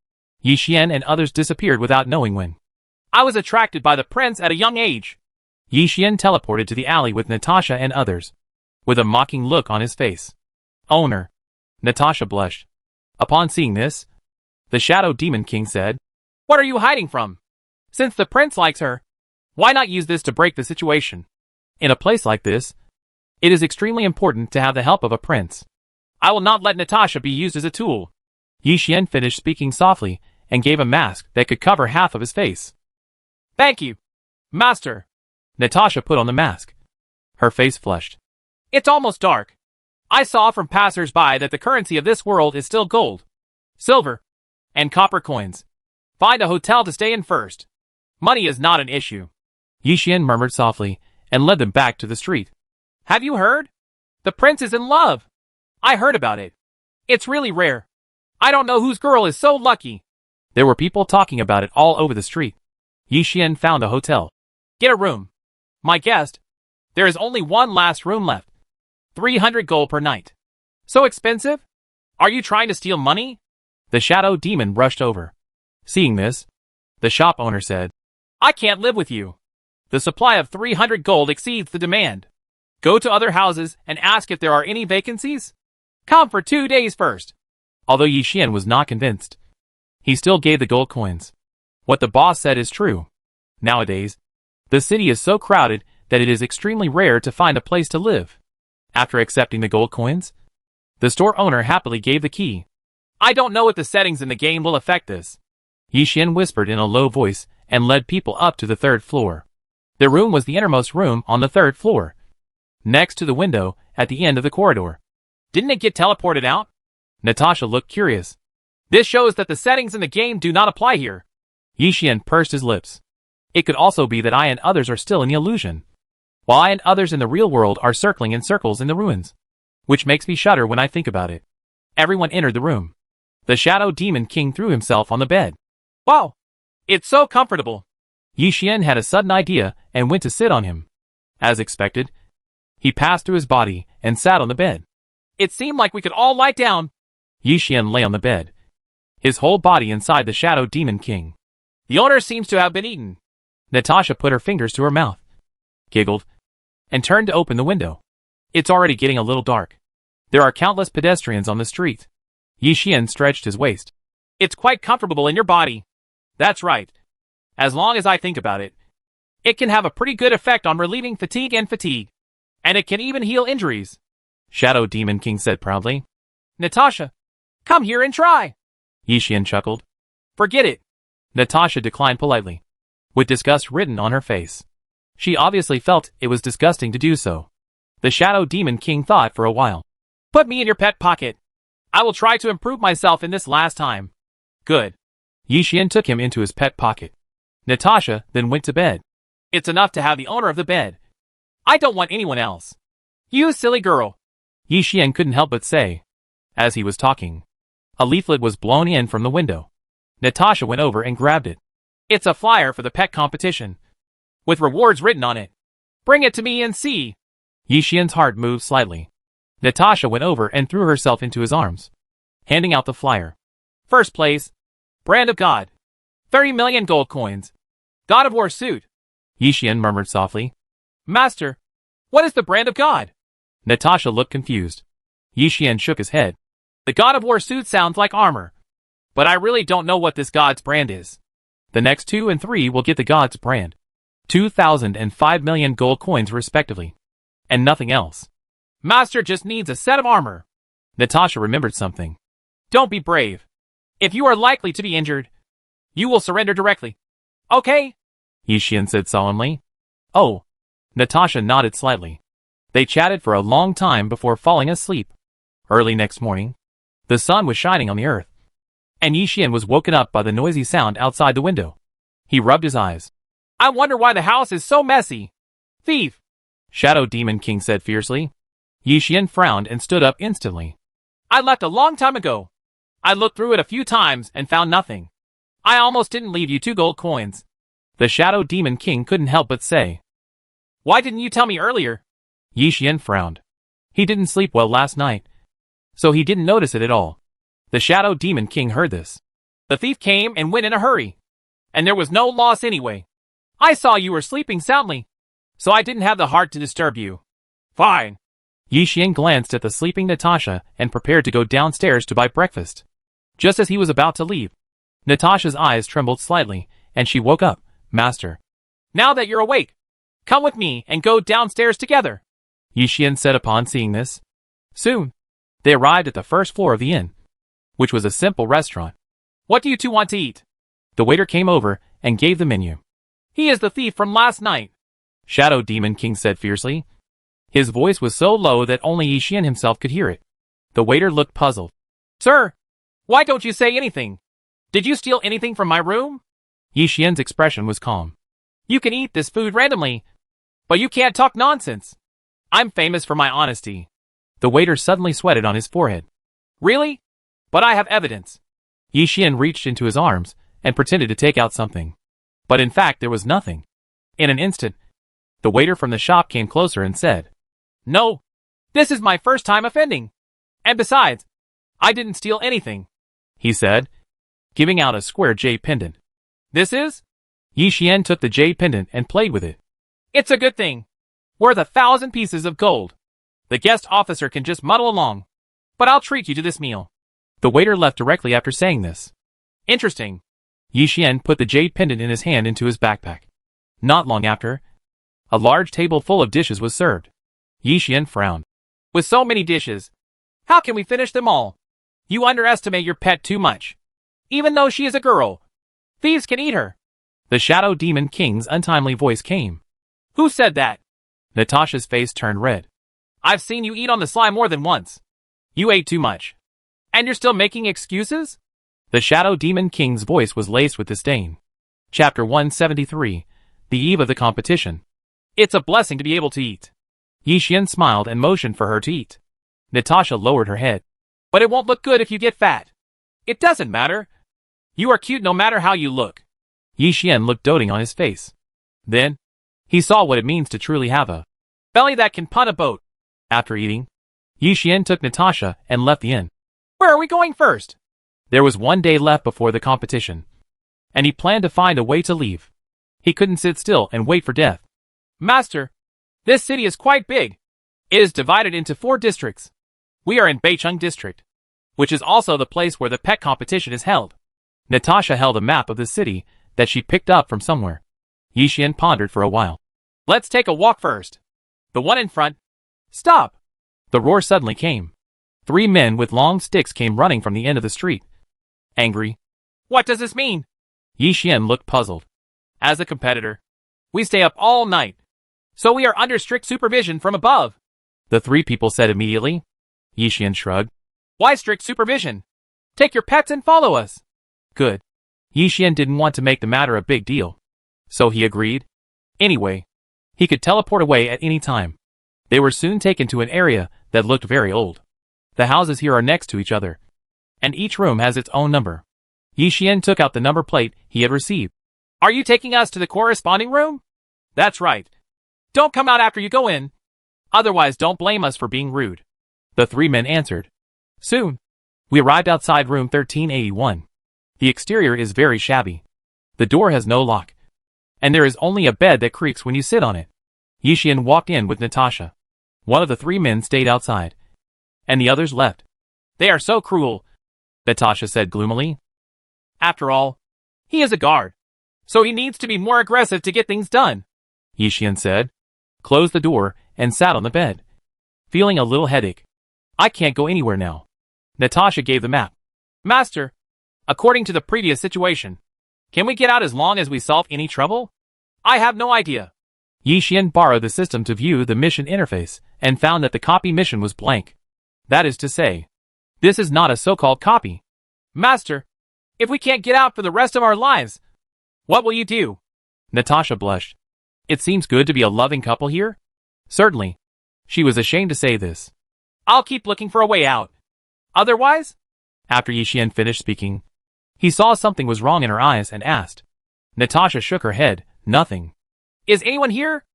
Yixian and others disappeared without knowing when. I was attracted by the prince at a young age. Yixian teleported to the alley with Natasha and others, with a mocking look on his face. Owner. Natasha blushed. Upon seeing this, the Shadow Demon King said, What are you hiding from? Since the prince likes her, why not use this to break the situation? In a place like this, it is extremely important to have the help of a prince. I will not let Natasha be used as a tool. Yixian finished speaking softly and gave a mask that could cover half of his face. Thank you, Master. Natasha put on the mask. Her face flushed. It's almost dark. I saw from passers-by that the currency of this world is still gold, silver, and copper coins. Find a hotel to stay in first. Money is not an issue. Yixian murmured softly and led them back to the street. Have you heard? The prince is in love. I heard about it. It's really rare. I don't know whose girl is so lucky. There were people talking about it all over the street. Yixian found a hotel. Get a room. My guest. There is only one last room left. 300 gold per night. So expensive? Are you trying to steal money? The Shadow Demon rushed over. Seeing this, the shop owner said, I can't live with you. The supply of 300 gold exceeds the demand. Go to other houses and ask if there are any vacancies. Come for 2 days first. Although Yixian was not convinced, he still gave the gold coins. What the boss said is true. Nowadays, the city is so crowded that it is extremely rare to find a place to live. After accepting the gold coins, the store owner happily gave the key. I don't know if the settings in the game will affect this. Yixian whispered in a low voice and led people up to the 3rd floor. Their room was the innermost room on the 3rd floor, next to the window at the end of the corridor. Didn't it get teleported out? Natasha looked curious. This shows that the settings in the game do not apply here. Yixian pursed his lips. It could also be that I and others are still in the illusion, while I and others in the real world are circling in circles in the ruins, which makes me shudder when I think about it. Everyone entered the room. The Shadow Demon King threw himself on the bed. Wow! It's so comfortable! Yixian had a sudden idea and went to sit on him. As expected, he passed through his body and sat on the bed. It seemed like we could all lie down. Yixian lay on the bed, his whole body inside the Shadow Demon King. The owner seems to have been eaten. Natasha put her fingers to her mouth, giggled, and turned to open the window. It's already getting a little dark. There are countless pedestrians on the street. Yixian stretched his waist. It's quite comfortable in your body. That's right. As long as I think about it, it can have a pretty good effect on relieving fatigue. And it can even heal injuries. Shadow Demon King said proudly. Natasha, come here and try. Yixian chuckled. Forget it. Natasha declined politely, with disgust written on her face. She obviously felt it was disgusting to do so. The Shadow Demon King thought for a while. Put me in your pet pocket. I will try to improve myself in this last time. Good. Yixian took him into his pet pocket. Natasha then went to bed. It's enough to have the owner of the bed. I don't want anyone else. You silly girl. Yixian couldn't help but say, as he was talking. A leaflet was blown in from the window. Natasha went over and grabbed it. It's a flyer for the pet competition, with rewards written on it. Bring it to me and see. Yixian's heart moved slightly. Natasha went over and threw herself into his arms, handing out the flyer. First place, Brand of God. 30 million gold coins. God of War suit. Yixian murmured softly. Master, what is the Brand of God? Natasha looked confused. Yixian shook his head. The God of War suit sounds like armor, but I really don't know what this God's brand is. The next 2 and 3 will get the God's brand. 2,000 and 5 million gold coins respectively. And nothing else. Master just needs a set of armor. Natasha remembered something. Don't be brave. If you are likely to be injured, you will surrender directly. Okay? Yi Xian said solemnly. Oh. Natasha nodded slightly. They chatted for a long time before falling asleep. Early next morning, the sun was shining on the earth, and Yi Xian was woken up by the noisy sound outside the window. He rubbed his eyes. I wonder why the house is so messy. Thief! Shadow Demon King said fiercely. Yi Xian frowned and stood up instantly. I left a long time ago. I looked through it a few times and found nothing. I almost didn't leave you 2 gold coins. The Shadow Demon King couldn't help but say. Why didn't you tell me earlier? Yi Xian frowned. He didn't sleep well last night, so he didn't notice it at all. The Shadow Demon King heard this. The thief came and went in a hurry, and there was no loss anyway. I saw you were sleeping soundly, so I didn't have the heart to disturb you. Fine. Yi Xian glanced at the sleeping Natasha and prepared to go downstairs to buy breakfast. Just as he was about to leave, Natasha's eyes trembled slightly, and she woke up. Master. Now that you're awake, come with me and go downstairs together, Yi Xian said upon seeing this. Soon, they arrived at the first floor of the inn, which was a simple restaurant. What do you two want to eat? The waiter came over and gave the menu. He is the thief from last night, Shadow Demon King said fiercely. His voice was so low that only Yi Xian himself could hear it. The waiter looked puzzled. Sir, why don't you say anything? Did you steal anything from my room? Yi Xian's expression was calm. You can eat this food randomly, but you can't talk nonsense. I'm famous for my honesty. The waiter suddenly sweated on his forehead. Really? But I have evidence. Yi Xian reached into his arms and pretended to take out something. But in fact there was nothing. In an instant, the waiter from the shop came closer and said, No, this is my first time offending. And besides, I didn't steal anything, he said, giving out a square jade pendant. This is? Yi Xian took the jade pendant and played with it. It's a good thing. Worth 1,000 pieces of gold. The guest officer can just muddle along. But I'll treat you to this meal. The waiter left directly after saying this. Interesting. Yi Xian put the jade pendant in his hand into his backpack. Not long after, a large table full of dishes was served. Yi Xian frowned. With so many dishes, how can we finish them all? You underestimate your pet too much. Even though she is a girl, thieves can eat her. The Shadow Demon King's untimely voice came. Who said that? Natasha's face turned red. I've seen you eat on the sly more than once. You ate too much. And you're still making excuses? The Shadow Demon King's voice was laced with disdain. Chapter 173. The Eve of the Competition. It's a blessing to be able to eat. Yi Xian smiled and motioned for her to eat. Natasha lowered her head. But it won't look good if you get fat. It doesn't matter. You are cute no matter how you look. Yi Xian looked doting on his face. Then, he saw what it means to truly have a belly that can punt a boat. After eating, Yi Xian took Natasha and left the inn. Where are we going first? There was 1 day left before the competition, and he planned to find a way to leave. He couldn't sit still and wait for death. Master, this city is quite big. It is divided into 4 districts. We are in Beicheng District, which is also the place where the pet competition is held. Natasha held a map of the city that she picked up from somewhere. Yi Xian pondered for a while. Let's take a walk first. The one in front. Stop! The roar suddenly came. 3 men with long sticks came running from the end of the street. Angry. What does this mean? Yi Xian looked puzzled. As a competitor, we stay up all night, so we are under strict supervision from above, the 3 people said immediately. Yi Xian shrugged. Why strict supervision? Take your pets and follow us. Good. Yi Xian didn't want to make the matter a big deal, so he agreed. Anyway, he could teleport away at any time. They were soon taken to an area that looked very old. The houses here are next to each other, and each room has its own number. Yi Xian took out the number plate he had received. Are you taking us to the corresponding room? That's right. Don't come out after you go in. Otherwise don't blame us for being rude. The 3 men answered. Soon, we arrived outside room 1381. The exterior is very shabby. The door has no lock, and there is only a bed that creaks when you sit on it. Yi Xian walked in with Natasha. One of the 3 men stayed outside, and the others left. They are so cruel, Natasha said gloomily. After all, he is a guard, so he needs to be more aggressive to get things done, Yi Xian said, closed the door, and sat on the bed, feeling a little headache. I can't go anywhere now. Natasha gave the map. Master, according to the previous situation, can we get out as long as we solve any trouble? I have no idea. Yi Xian borrowed the system to view the mission interface and found that the copy mission was blank. That is to say, this is not a so-called copy. Master, if we can't get out for the rest of our lives, what will you do? Natasha blushed. It seems good to be a loving couple here? Certainly. She was ashamed to say this. I'll keep looking for a way out. Otherwise? After Yi Xian finished speaking, he saw something was wrong in her eyes and asked. Natasha shook her head. Nothing. Is anyone here?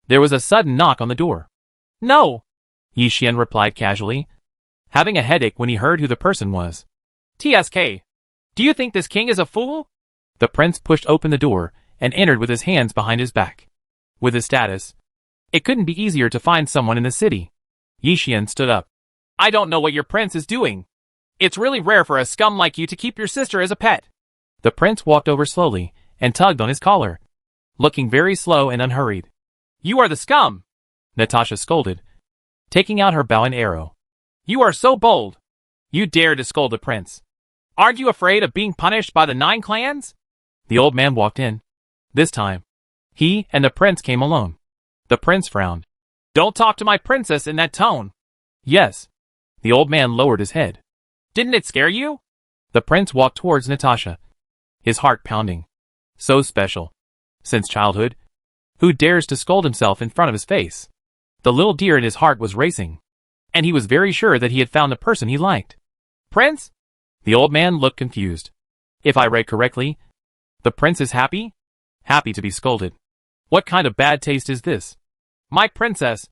There was a sudden knock on the door. No. Yi Xian replied casually, having a headache when he heard who the person was. TSK. Do you think this king is a fool? The prince pushed open the door and entered with his hands behind his back. With his status, it couldn't be easier to find someone in the city. Yi Xian stood up. I don't know what your prince is doing. It's really rare for a scum like you to keep your sister as a pet. The prince walked over slowly and tugged on his collar, looking very slow and unhurried. You are the scum, Natasha scolded, taking out her bow and arrow. You are so bold. You dare to scold a prince. Aren't you afraid of being punished by the 9 clans? The old man walked in. This time, he and the prince came alone. The prince frowned. Don't talk to my princess in that tone. Yes. The old man lowered his head. Didn't it scare you? The prince walked towards Natasha, his heart pounding. So special. Since childhood. Who dares to scold himself in front of his face? The little deer in his heart was racing, and he was very sure that he had found the person he liked. Prince? The old man looked confused. If I read correctly, the prince is happy? Happy to be scolded. What kind of bad taste is this? My princess,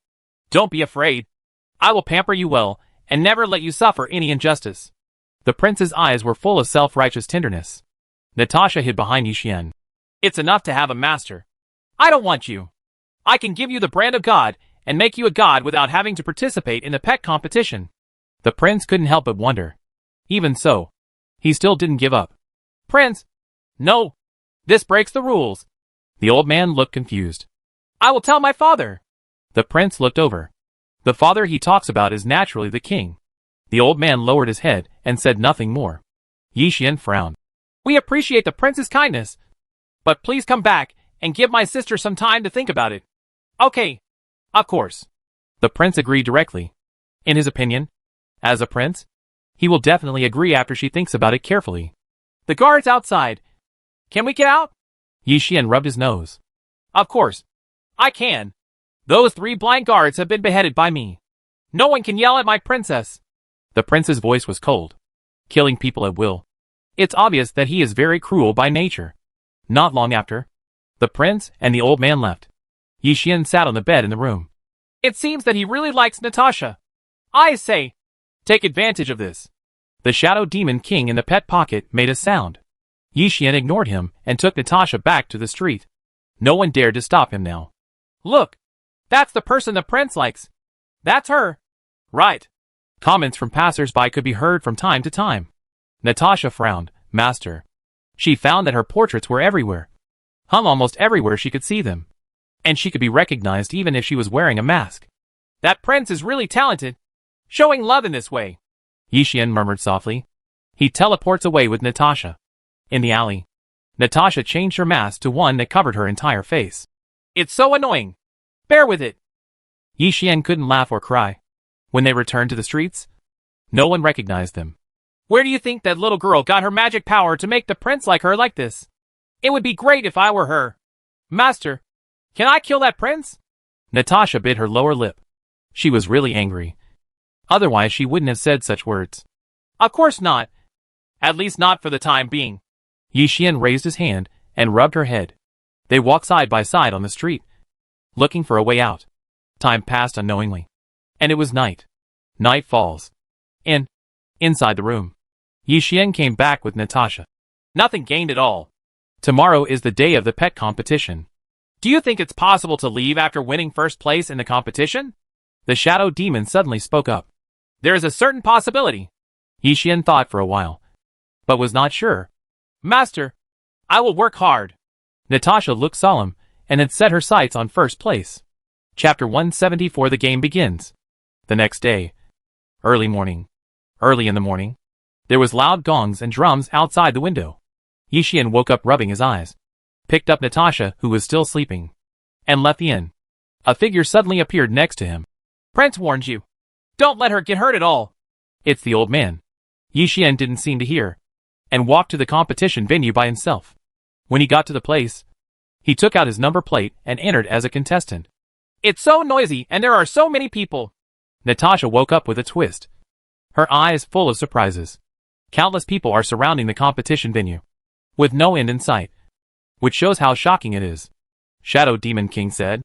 don't be afraid. I will pamper you well and never let you suffer any injustice. The prince's eyes were full of self-righteous tenderness. Natasha hid behind Yi Xian. It's enough to have a master. I don't want you. I can give you the brand of God and make you a god without having to participate in the pet competition. The prince couldn't help but wonder. Even so, he still didn't give up. Prince! No! This breaks the rules. The old man looked confused. I will tell my father. The prince looked over. The father he talks about is naturally the king. The old man lowered his head and said nothing more. Yi Xian frowned. We appreciate the prince's kindness, but please come back and give my sister some time to think about it. Okay. Of course. The prince agreed directly. In his opinion, as a prince, he will definitely agree after she thinks about it carefully. The guard's outside. Can we get out? Yi Xian rubbed his nose. Of course. I can. Those 3 blind guards have been beheaded by me. No one can yell at my princess. The prince's voice was cold, killing people at will. It's obvious that he is very cruel by nature. Not long after, the prince and the old man left. Yi Xian sat on the bed in the room. It seems that he really likes Natasha. I say, take advantage of this. The shadow demon king in the pet pocket made a sound. Yi Xian ignored him and took Natasha back to the street. No one dared to stop him now. Look, that's the person the prince likes. That's her. Right. Comments from passers-by could be heard from time to time. Natasha frowned. Master. She found that her portraits were everywhere. Hung almost everywhere she could see them. And she could be recognized even if she was wearing a mask. That prince is really talented. Showing love in this way. Yi Xian murmured softly. He teleports away with Natasha. In the alley, Natasha changed her mask to one that covered her entire face. It's so annoying. Bear with it. Yi Xian couldn't laugh or cry. When they returned to the streets, no one recognized them. Where do you think that little girl got her magic power to make the prince like her like this? It would be great if I were her. Master, can I kill that prince? Natasha bit her lower lip. She was really angry. Otherwise she wouldn't have said such words. Of course not. At least not for the time being. Yi Xian raised his hand and rubbed her head. They walked side by side on the street, looking for a way out. Time passed unknowingly. And it was night. Night falls. Inside the room, Yi Xian came back with Natasha. Nothing gained at all. Tomorrow is the day of the pet competition. Do you think it's possible to leave after winning first place in the competition? The shadow demon suddenly spoke up. There is a certain possibility. Yi Xian thought for a while, but was not sure. Master, I will work hard. Natasha looked solemn and had set her sights on first place. Chapter 174. The game begins. The next day. Early in the morning, there was loud gongs and drums outside the window. Yi Xian woke up rubbing his eyes. picked up Natasha, who was still sleeping, and left the inn. A figure suddenly appeared next to him. Prince warned you. Don't let her get hurt at all. It's the old man. Yi Xian didn't seem to hear, and walked to the competition venue by himself. When he got to the place, he took out his number plate and entered as a contestant. It's so noisy and there are so many people. Natasha woke up with a twist, her eyes full of surprises. Countless people are surrounding the competition venue, with no end in sight, which shows how shocking it is. Shadow Demon King said,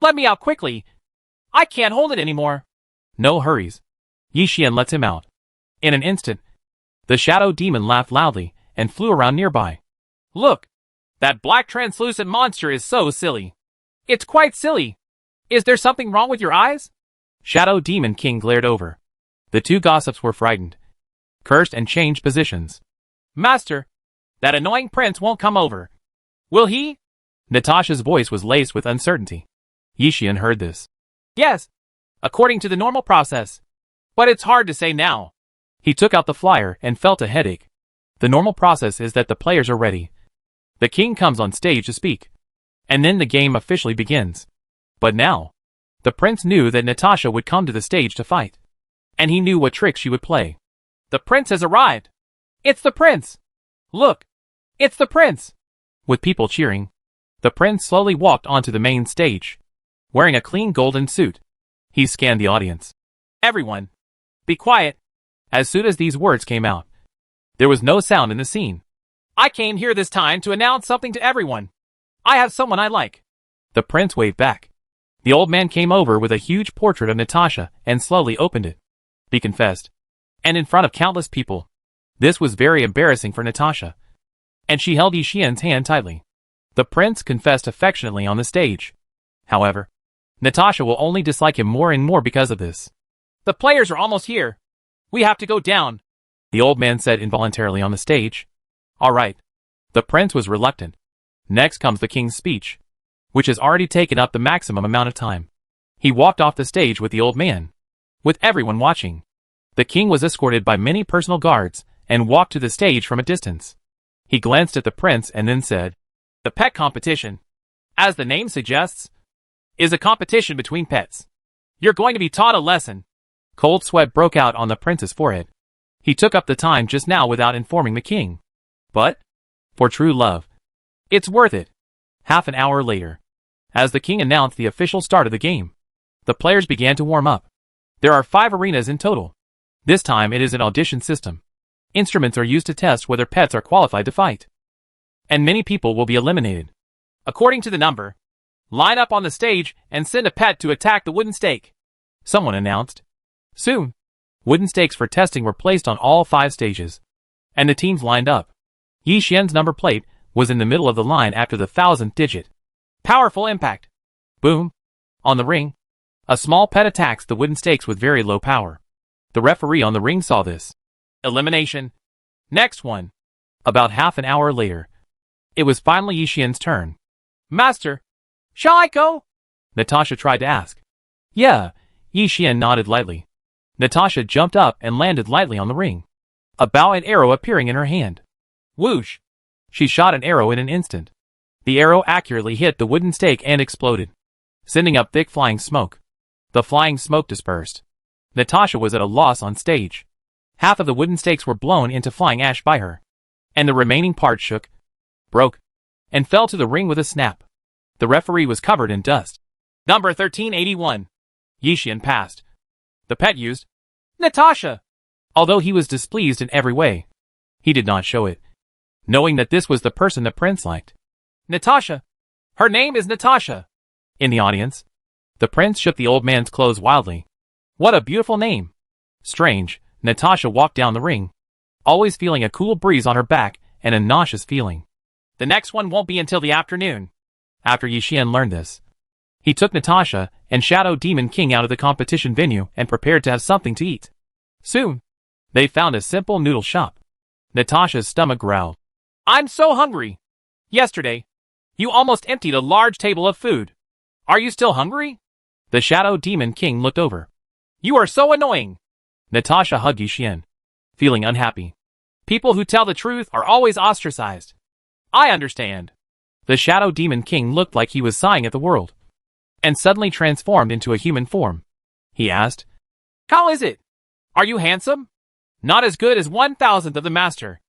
Let me out quickly. I can't hold it anymore. No hurries. Yi Xian lets him out. In an instant, the shadow demon laughed loudly and flew around nearby. Look, that black translucent monster is so silly. It's quite silly. Is there something wrong with your eyes? Shadow Demon King glared over. The two gossips were frightened, cursed and changed positions. Master, that annoying prince won't come over. Will he? Natasha's voice was laced with uncertainty. Yi Xian heard this. Yes, according to the normal process. But it's hard to say now. He took out the flyer and felt a headache. The normal process is that the players are ready. The king comes on stage to speak, and then the game officially begins. But now, the prince knew that Natasha would come to the stage to fight, and he knew what tricks she would play. The prince has arrived. It's the prince. Look, it's the prince. With people cheering, the prince slowly walked onto the main stage, wearing a clean golden suit. He scanned the audience. Everyone, be quiet. As soon as these words came out, there was no sound in the scene. I came here this time to announce something to everyone. I have someone I like. The prince waved back. The old man came over with a huge portrait of Natasha and slowly opened it. He confessed. And in front of countless people. This was very embarrassing for Natasha, and she held Yi Xian's hand tightly. The prince confessed affectionately on the stage. However, Natasha will only dislike him more and more because of this. The players are almost here. We have to go down, the old man said involuntarily on the stage. All right. The prince was reluctant. Next comes the king's speech, which has already taken up the maximum amount of time. He walked off the stage with the old man, with everyone watching. The king was escorted by many personal guards and walked to the stage from a distance. He glanced at the prince and then said, The pet competition, as the name suggests, is a competition between pets. You're going to be taught a lesson. Cold sweat broke out on the prince's forehead. He took up the time just now without informing the king. But, for true love, it's worth it. Half an hour later, as the king announced the official start of the game, the players began to warm up. There are 5 arenas in total. This time it is an audition system. Instruments are used to test whether pets are qualified to fight. And many people will be eliminated. According to the number, line up on the stage and send a pet to attack the wooden stake, someone announced. Soon, wooden stakes for testing were placed on all 5 stages, and the teams lined up. Yi Xian's number plate was in the middle of the line after the 1000th digit. Powerful impact. Boom. On the ring, a small pet attacks the wooden stakes with very low power. The referee on the ring saw this. Elimination. Next one. About half an hour later, it was finally Yi Xian's turn. Master, shall I go? Natasha tried to ask. Yeah, Yi Xian nodded lightly. Natasha jumped up and landed lightly on the ring, a bow and arrow appearing in her hand. Whoosh! She shot an arrow in an instant. The arrow accurately hit the wooden stake and exploded, sending up thick flying smoke. The flying smoke dispersed. Natasha was at a loss on stage. Half of the wooden stakes were blown into flying ash by her, and the remaining part shook, broke, and fell to the ring with a snap. The referee was covered in dust. Number 1381. Yi Xian passed. The pet used Natasha. Although he was displeased in every way, he did not show it, knowing that this was the person the prince liked. Natasha. Her name is Natasha. In the audience, the prince shook the old man's clothes wildly. What a beautiful name. Strange, Natasha walked down the ring, always feeling a cool breeze on her back and a nauseous feeling. The next one won't be until the afternoon. After Yi Xian learned this, he took Natasha and Shadow Demon King out of the competition venue and prepared to have something to eat. Soon, they found a simple noodle shop. Natasha's stomach growled. I'm so hungry. Yesterday, you almost emptied a large table of food. Are you still hungry? The Shadow Demon King looked over. You are so annoying. Natasha hugged Yi Xian, feeling unhappy. People who tell the truth are always ostracized. I understand. The Shadow Demon King looked like he was sighing at the world, and suddenly transformed into a human form. He asked, "How is it? Are you handsome?" "Not as good as 1,000th of the master."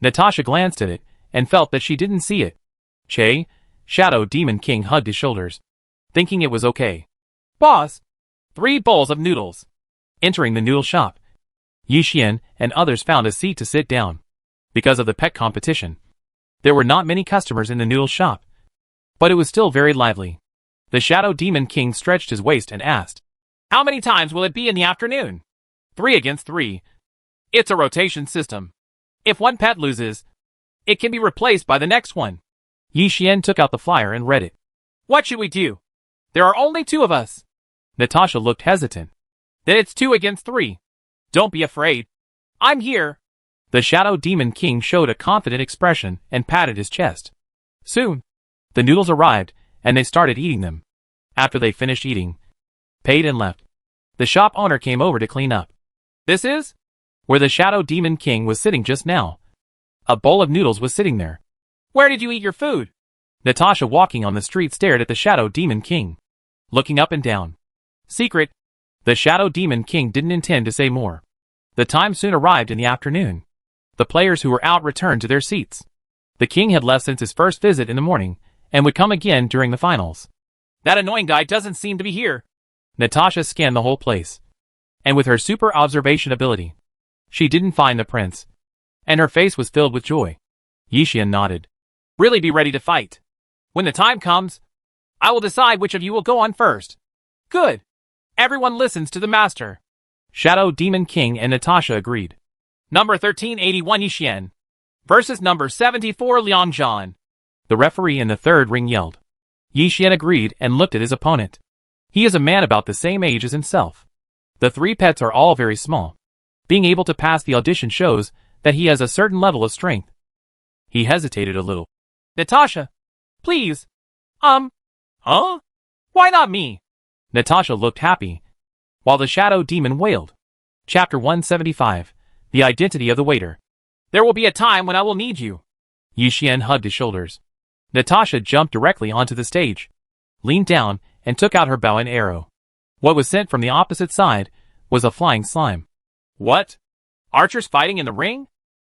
Natasha glanced at it, and felt that she didn't see it. Che, Shadow Demon King hugged his shoulders, thinking it was okay. "Boss, 3 bowls of noodles." Entering the noodle shop, Yi Xian and others found a seat to sit down. Because of the pet competition, there were not many customers in the noodle shop, but it was still very lively. The Shadow Demon King stretched his waist and asked, "How many times will it be in the afternoon?" 3 against 3. It's a rotation system. If one pet loses, it can be replaced by the next one. Yi Xian took out the flyer and read it. "What should we do? There are only 2 of us." Natasha looked hesitant. "Then it's 2 against 3. Don't be afraid. I'm here." The Shadow Demon King showed a confident expression and patted his chest. Soon, the noodles arrived, and they started eating them. After they finished eating, paid and left, the shop owner came over to clean up. "This is where the Shadow Demon King was sitting just now." A bowl of noodles was sitting there. "Where did you eat your food?" Natasha, walking on the street, stared at the Shadow Demon King, looking up and down. "Secret." The Shadow Demon King didn't intend to say more. The time soon arrived in the afternoon. The players who were out returned to their seats. The king had left since his first visit in the morning, and would come again during the finals. "That annoying guy doesn't seem to be here." Natasha scanned the whole place, and with her super observation ability, she didn't find the prince, and her face was filled with joy. Yi Xian nodded. "Really be ready to fight. When the time comes, I will decide which of you will go on first." "Good. Everyone listens to the master." Shadow Demon King and Natasha agreed. Number 1381 Yi Xian versus number 74 Liang Zhan. The referee in the third ring yelled. Yi Xian agreed and looked at his opponent. He is a man about the same age as himself. The 3 pets are all very small. Being able to pass the audition shows that he has a certain level of strength. He hesitated a little. "Natasha, please. Huh? Why not me?" Natasha looked happy, while the Shadow Demon wailed. Chapter 175. The Identity of the Waiter. "There will be a time when I will need you." Yi Xian hugged his shoulders. Natasha jumped directly onto the stage, leaned down, and took out her bow and arrow. What was sent from the opposite side was a flying slime. "What? Archers fighting in the ring?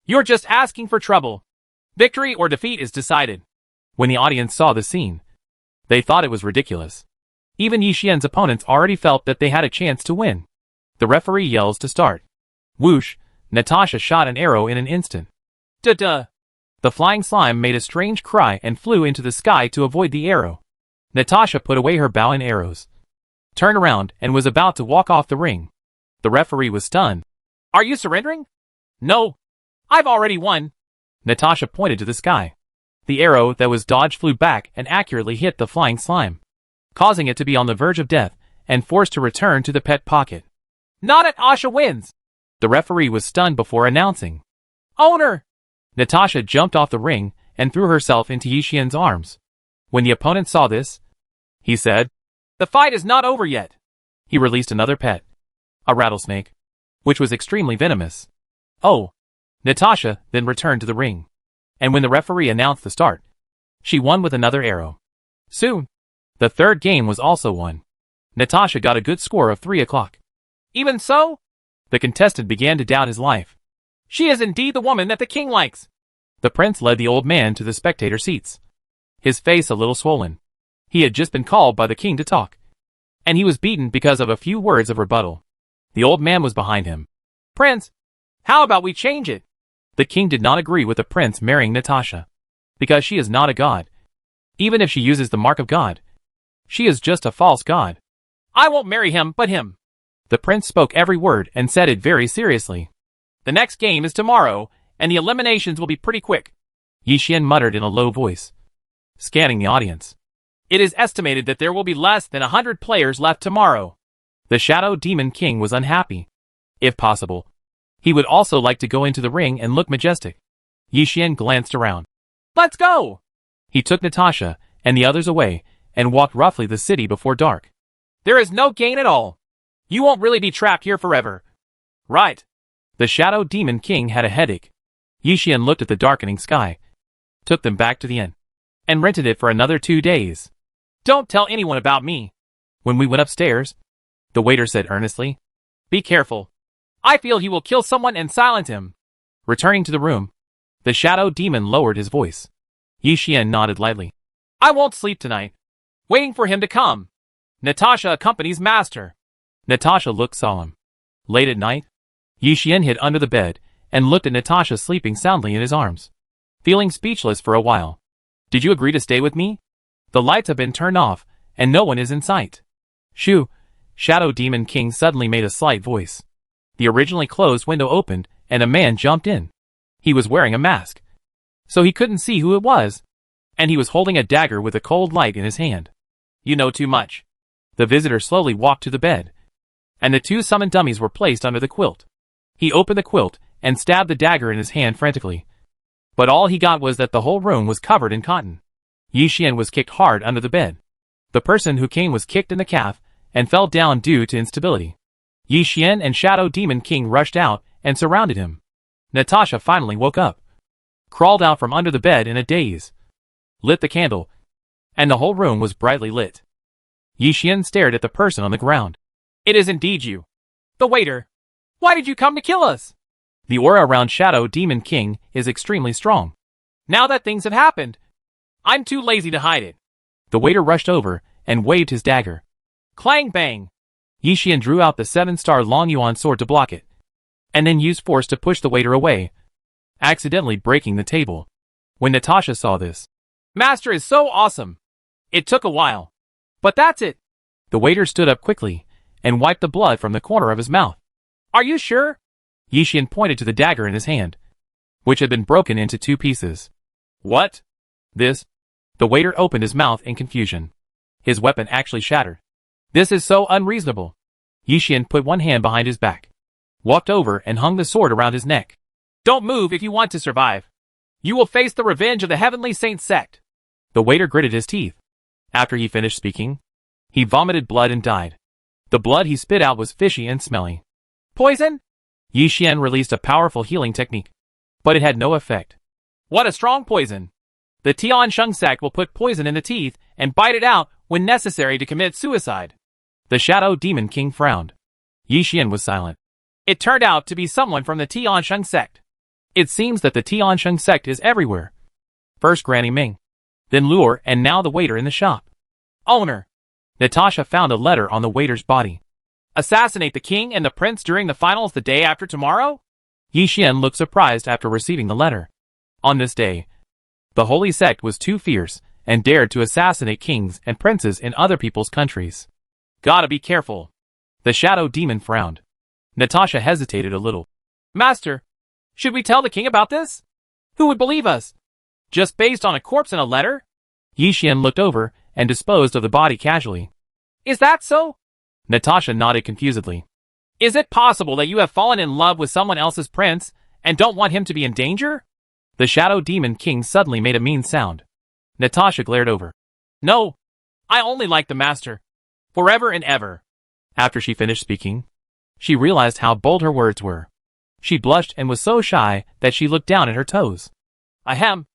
You're just asking for trouble. Victory or defeat is decided." When the audience saw the scene, they thought it was ridiculous. Even Yi Xian's opponents already felt that they had a chance to win. The referee yells to start. Whoosh! Natasha shot an arrow in an instant. "Duh-duh!" The flying slime made a strange cry and flew into the sky to avoid the arrow. Natasha put away her bow and arrows, turned around, and was about to walk off the ring. The referee was stunned. "Are you surrendering?" "No. I've already won." Natasha pointed to the sky. The arrow that was dodged flew back and accurately hit the flying slime, causing it to be on the verge of death and forced to return to the pet pocket. "Not it, Asha wins." The referee was stunned before announcing, "Owner!" Natasha jumped off the ring and threw herself into Yi Xian's arms. When the opponent saw this, he said, "The fight is not over yet." He released another pet, a rattlesnake, which was extremely venomous. "Oh." Natasha then returned to the ring, and when the referee announced the start, she won with another arrow. Soon, the third game was also won. Natasha got a good score of 3 o'clock. "Even so?" The contestant began to doubt his life. "She is indeed the woman that the king likes." The prince led the old man to the spectator seats, his face a little swollen. He had just been called by the king to talk, and he was beaten because of a few words of rebuttal. The old man was behind him. "Prince, how about we change it?" The king did not agree with the prince marrying Natasha, because she is not a god. Even if she uses the mark of God, she is just a false god. "I won't marry him, but him." The prince spoke every word and said it very seriously. "The next game is tomorrow, and the eliminations will be pretty quick." Yi Xian muttered in a low voice, scanning the audience. "It is estimated that there will be less than 100 players left tomorrow." The Shadow Demon King was unhappy. If possible, he would also like to go into the ring and look majestic. Yi Xian glanced around. "Let's go!" He took Natasha and the others away and walked roughly the city before dark. "There is no gain at all. You won't really be trapped here forever." "Right." The Shadow Demon King had a headache. Yi Xian looked at the darkening sky, took them back to the inn. and rented it for another 2 days. Don't tell anyone about me. When we went upstairs, the waiter said earnestly, "Be careful. I feel he will kill someone and silence him." Returning to the room, the shadow demon lowered his voice. Yi Xian nodded lightly. "I won't sleep tonight, waiting for him to come. Natasha accompanies Master." Natasha looked solemn. Late at night, Yi Xian hid under the bed and looked at Natasha sleeping soundly in his arms, feeling speechless for a while. "Did you agree to stay with me? The lights have been turned off, and no one is in sight." Shoo! Shadow Demon King suddenly made a slight voice. The originally closed window opened, and a man jumped in. He was wearing a mask, so he couldn't see who it was, and he was holding a dagger with a cold light in his hand. "You know too much." The visitor slowly walked to the bed, and the 2 summoned dummies were placed under the quilt. He opened the quilt and stabbed the dagger in his hand frantically. But all he got was that the whole room was covered in cotton. Yi Xian was kicked hard under the bed. The person who came was kicked in the calf and fell down due to instability. Yi Xian and Shadow Demon King rushed out and surrounded him. Natasha finally woke up, crawled out from under the bed in a daze, lit the candle, and the whole room was brightly lit. Yi Xian stared at the person on the ground. "It is indeed you, the waiter. Why did you come to kill us?" "The aura around Shadow Demon King is extremely strong. Now that things have happened, I'm too lazy to hide it." The waiter rushed over and waved his dagger. Clang bang! Yi Xian drew out the 7-star Long Yuan sword to block it, and then used force to push the waiter away, accidentally breaking the table. When Natasha saw this, "Master is so awesome. It took a while, but that's it." The waiter stood up quickly and wiped the blood from the corner of his mouth. "Are you sure?" Yi Xian pointed to the dagger in his hand, which had been broken into 2 pieces. "What? This?" The waiter opened his mouth in confusion. His weapon actually shattered. "This is so unreasonable." Yi Xian put one hand behind his back, walked over and hung the sword around his neck. "Don't move if you want to survive. You will face the revenge of the Heavenly Saint sect." The waiter gritted his teeth. After he finished speaking, he vomited blood and died. The blood he spit out was fishy and smelly. "Poison?" Yi Xian released a powerful healing technique, but it had no effect. "What a strong poison! The Tian Sheng sect will put poison in the teeth and bite it out when necessary to commit suicide." The Shadow Demon King frowned. Yi Xian was silent. It turned out to be someone from the Tian Sheng sect. It seems that the Tian Sheng sect is everywhere. First Granny Ming, then Luor, and now the waiter in the shop. "Owner." Natasha found a letter on the waiter's body. "Assassinate the king and the prince during the finals the day after tomorrow?" Yi Xian looked surprised after receiving the letter. On this day, the holy sect was too fierce and dared to assassinate kings and princes in other people's countries. "Gotta be careful." The shadow demon frowned. Natasha hesitated a little. "Master, should we tell the king about this? Who would believe us? Just based on a corpse and a letter?" Yi Xian looked over and disposed of the body casually. "Is that so?" Natasha nodded confusedly. "Is it possible that you have fallen in love with someone else's prince and don't want him to be in danger?" The Shadow Demon King suddenly made a mean sound. Natasha glared over. "No, I only like the master. Forever and ever." After she finished speaking, she realized how bold her words were. She blushed and was so shy that she looked down at her toes. "Ahem.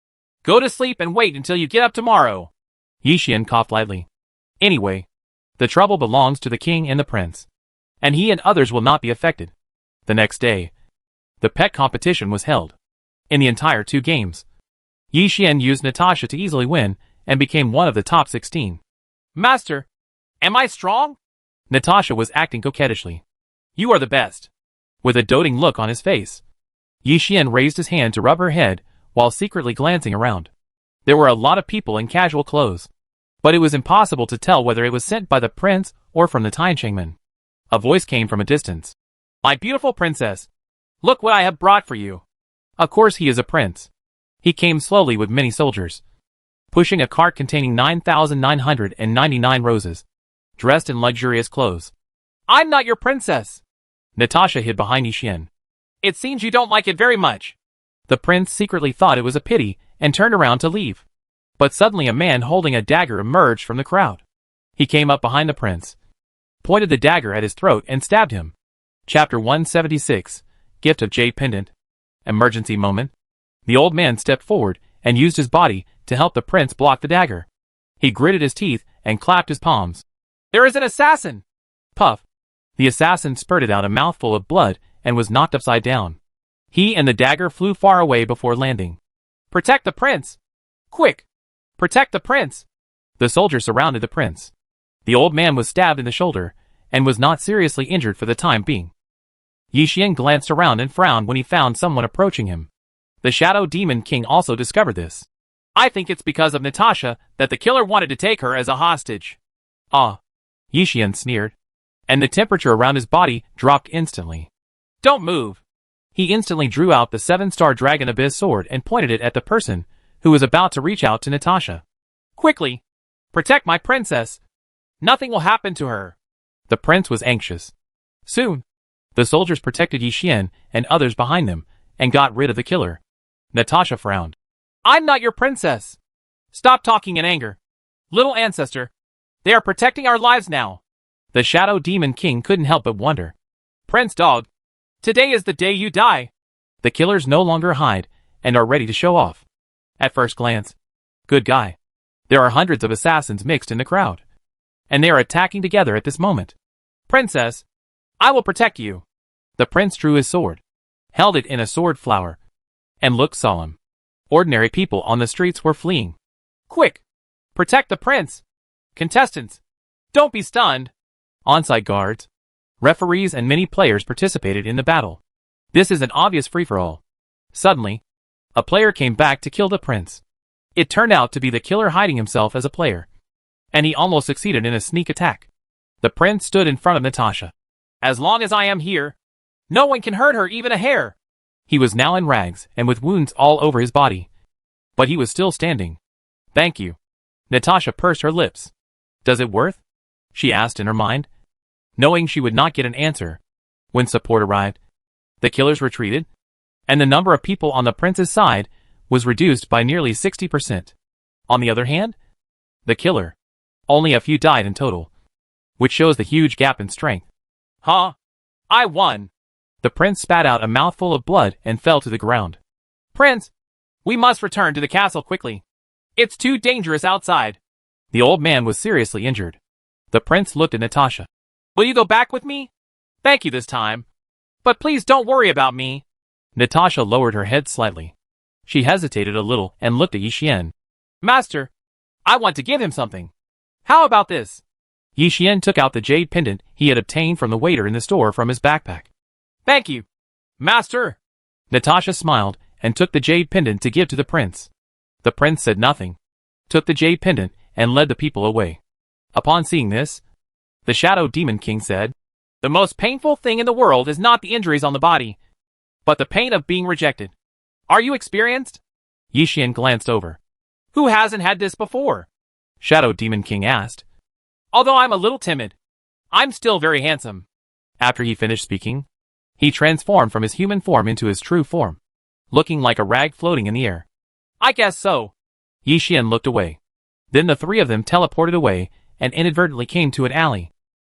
Go to sleep and wait until you get up tomorrow." Yi Xian coughed lightly. "Anyway, the trouble belongs to the king and the prince, and he and others will not be affected." The next day, the pet competition was held. In the entire 2 games, Yi Xian used Natasha to easily win and became one of the top 16. "Master, am I strong?" Natasha was acting coquettishly. "You are the best." With a doting look on his face, Yi Xian raised his hand to rub her head while secretly glancing around. There were a lot of people in casual clothes, but it was impossible to tell whether it was sent by the prince or from the Tianchengmen. A voice came from a distance. "My beautiful princess, look what I have brought for you." Of course he is a prince. He came slowly with many soldiers, pushing a cart containing 9,999 roses, dressed in luxurious clothes. "I'm not your princess." Natasha hid behind Yi Xian. "It seems you don't like it very much." The prince secretly thought it was a pity and turned around to leave. But suddenly a man holding a dagger emerged from the crowd. He came up behind the prince, pointed the dagger at his throat and stabbed him. Chapter 176, Gift of Jade Pendant. Emergency moment. The old man stepped forward and used his body to help the prince block the dagger. He gritted his teeth and clapped his palms. There is an assassin! Puff. The assassin spurted out a mouthful of blood and was knocked upside down. He and the dagger flew far away before landing. Protect the prince! Quick! Protect the prince! The soldiers surrounded the prince. The old man was stabbed in the shoulder and was not seriously injured for the time being. Yi Xian glanced around and frowned when he found someone approaching him. The Shadow Demon King also discovered this. I think it's because of Natasha that the killer wanted to take her as a hostage. Ah, Yi Xian sneered, and the temperature around his body dropped instantly. Don't move. He instantly drew out the 7-star Dragon Abyss sword and pointed it at the person who was about to reach out to Natasha. Quickly! Protect my princess! Nothing will happen to her. The prince was anxious. Soon, the soldiers protected Yi Xian and others behind them and got rid of the killer. Natasha frowned. I'm not your princess. Stop talking in anger. Little ancestor, they are protecting our lives now. The Shadow Demon King couldn't help but wonder. Prince Dog, today is the day you die. The killers no longer hide and are ready to show off. At first glance, good guy. There are hundreds of assassins mixed in the crowd, and they are attacking together at this moment. Princess, I will protect you. The prince drew his sword, held it in a sword flower, and looked solemn. Ordinary people on the streets were fleeing. Quick! Protect the prince! Contestants, don't be stunned. On-site guards, referees and many players participated in the battle. This is an obvious free-for-all. Suddenly, a player came back to kill the prince. It turned out to be the killer hiding himself as a player, and he almost succeeded in a sneak attack. The prince stood in front of Natasha. As long as I am here, no one can hurt her even a hair. He was now in rags and with wounds all over his body, but he was still standing. Thank you. Natasha pursed her lips. Does it worth? She asked in her mind, knowing she would not get an answer. When support arrived, the killers retreated, and the number of people on the prince's side was reduced by nearly 60%. On the other hand, the killer, only a few died in total, which shows the huge gap in strength. Huh? I won. The prince spat out a mouthful of blood and fell to the ground. Prince, we must return to the castle quickly. It's too dangerous outside. The old man was seriously injured. The prince looked at Natasha. Will you go back with me? Thank you this time. But please don't worry about me. Natasha lowered her head slightly. She hesitated a little and looked at Yi Xian. Master, I want to give him something. How about this? Yi Xian took out the jade pendant he had obtained from the waiter in the store from his backpack. Thank you, Master. Natasha smiled and took the jade pendant to give to the prince. The prince said nothing, took the jade pendant, and led the people away. Upon seeing this, the Shadow Demon King said, The most painful thing in the world is not the injuries on the body, but the pain of being rejected. Are you experienced? Yi Xian glanced over. Who hasn't had this before? Shadow Demon King asked. Although I'm a little timid, I'm still very handsome. After he finished speaking, he transformed from his human form into his true form, looking like a rag floating in the air. I guess so. Yi Xian looked away. Then the three of them teleported away and inadvertently came to an alley.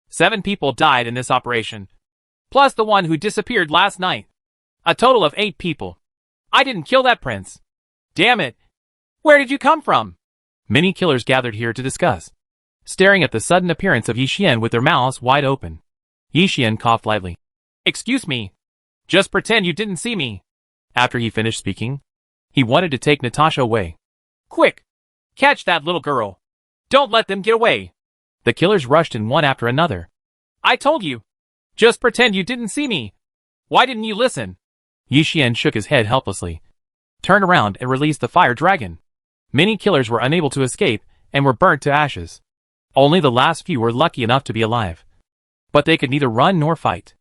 7 people died in this operation, plus the one who disappeared last night. A total of 8 people. I didn't kill that prince. Damn it. Where did you come from? Many killers gathered here to discuss, staring at the sudden appearance of Yi Xian with their mouths wide open. Yi Xian coughed lightly. Excuse me. Just pretend you didn't see me. After he finished speaking, he wanted to take Natasha away. Quick! Catch that little girl. Don't let them get away. The killers rushed in one after another. I told you. Just pretend you didn't see me. Why didn't you listen? Yi Xian shook his head helplessly, turned around and released the fire dragon. Many killers were unable to escape and were burnt to ashes. Only the last few were lucky enough to be alive, but they could neither run nor fight.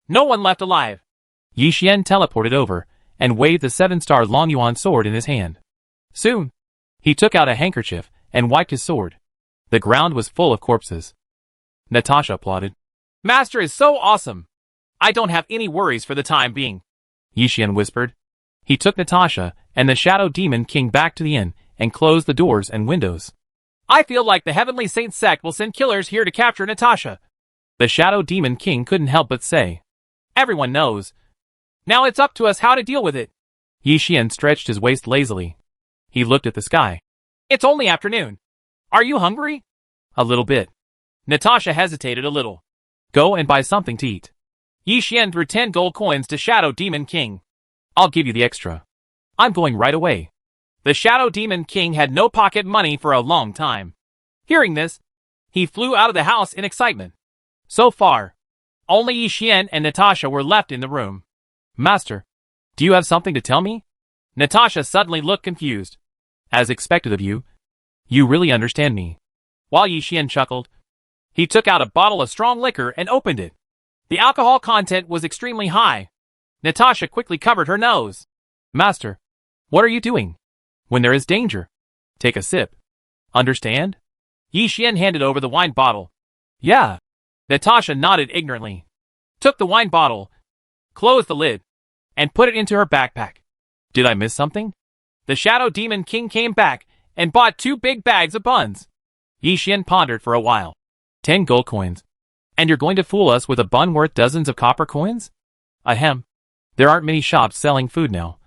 No one left alive. Yi Xian teleported over and waved the 7-star Long Yuan sword in his hand. Soon, he took out a handkerchief and wiped his sword. The ground was full of corpses. Natasha applauded. Master is so awesome. I don't have any worries for the time being. Yi Xian whispered. He took Natasha and the Shadow Demon King back to the inn and closed the doors and windows. I feel like the Heavenly Saint sect will send killers here to capture Natasha. The Shadow Demon King couldn't help but say. Everyone knows. Now it's up to us how to deal with it. Yi Xian stretched his waist lazily. He looked at the sky. It's only afternoon. Are you hungry? A little bit. Natasha hesitated a little. Go and buy something to eat. Yi Xian threw 10 gold coins to Shadow Demon King. I'll give you the extra. I'm going right away. The Shadow Demon King had no pocket money for a long time. Hearing this, he flew out of the house in excitement. So far, only Yi Xian and Natasha were left in the room. Master, do you have something to tell me? Natasha suddenly looked confused. As expected of you. You really understand me. While Yi Xian chuckled, he took out a bottle of strong liquor and opened it. The alcohol content was extremely high. Natasha quickly covered her nose. Master, what are you doing? When there is danger, take a sip. Understand? Yi Xian handed over the wine bottle. Yeah. Natasha nodded ignorantly, took the wine bottle, closed the lid, and put it into her backpack. Did I miss something? The Shadow Demon King came back and bought 2 big bags of buns. Yi Xian pondered for a while. 10 gold coins. And you're going to fool us with a bun worth dozens of copper coins? Ahem. There aren't many shops selling food now.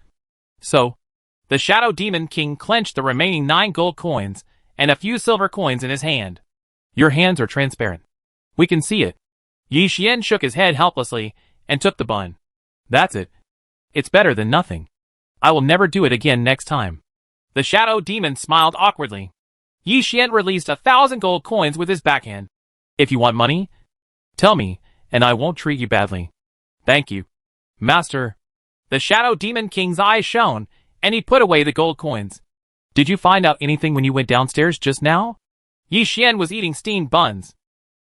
So, the Shadow Demon King clenched the remaining 9 gold coins and a few silver coins in his hand. Your hands are transparent. We can see it. Yi Xian shook his head helplessly and took the bun. That's it. It's better than nothing. I will never do it again next time. The Shadow Demon smiled awkwardly. Yi Xian released 1,000 gold coins with his backhand. If you want money, tell me, and I won't treat you badly. Thank you, Master. The Shadow Demon King's eyes shone, and he put away the gold coins. Did you find out anything when you went downstairs just now? Yi Xian was eating steamed buns.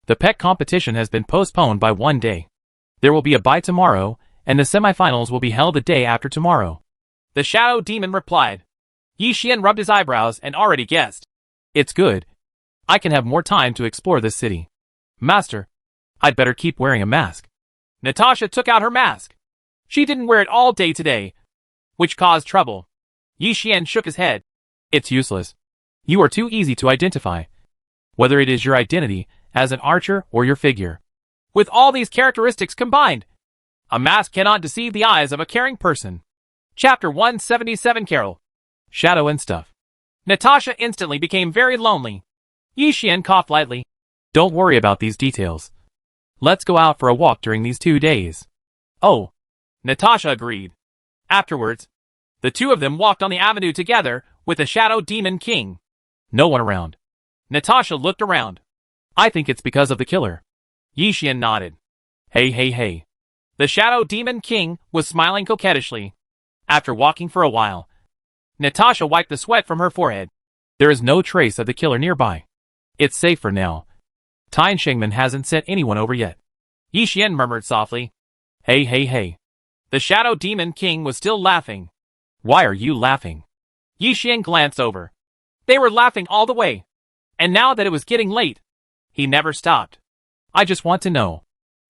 The pet competition has been postponed by 1 day. There will be a bye tomorrow, and the semifinals will be held the day after tomorrow. The Shadow Demon replied. Yi Xian rubbed his eyebrows and already guessed. It's good. I can have more time to explore this city. Master, I'd better keep wearing a mask. Natasha took out her mask. She didn't wear it all day today, which caused trouble. Yi Xian shook his head. It's useless. You are too easy to identify. Whether it is your identity as an archer or your figure. With all these characteristics combined, a mask cannot deceive the eyes of a caring person. Chapter 177 Carol. Shadow and stuff. Natasha instantly became very lonely. Yi Xian coughed lightly. Don't worry about these details. Let's go out for a walk during these 2 days. Oh, Natasha agreed. Afterwards, the two of them walked on the avenue together with the Shadow Demon King. No one around. Natasha looked around. I think it's because of the killer. Yi Xian nodded. Hey, hey, hey. The Shadow Demon King was smiling coquettishly. After walking for a while, Natasha wiped the sweat from her forehead. There is no trace of the killer nearby. It's safe for now. Tien Shengman hasn't sent anyone over yet. Yi Xian murmured softly. Hey, hey, hey. The Shadow Demon King was still laughing. Why are you laughing? Yi Xian glanced over. They were laughing all the way. And now that it was getting late, he never stopped. I just want to know.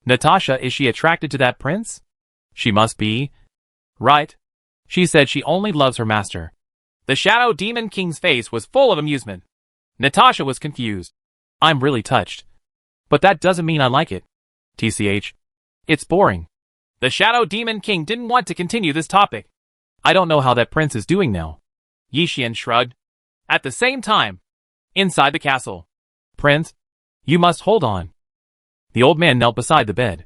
Natasha, is she attracted to that prince? She must be. Right. She said she only loves her master. The Shadow Demon King's face was full of amusement. Natasha was confused. I'm really touched. But that doesn't mean I like it. TCH. It's boring. The Shadow Demon King didn't want to continue this topic. I don't know how that prince is doing now. Yi Xian shrugged. At the same time, inside the castle. Prince, you must hold on. The old man knelt beside the bed,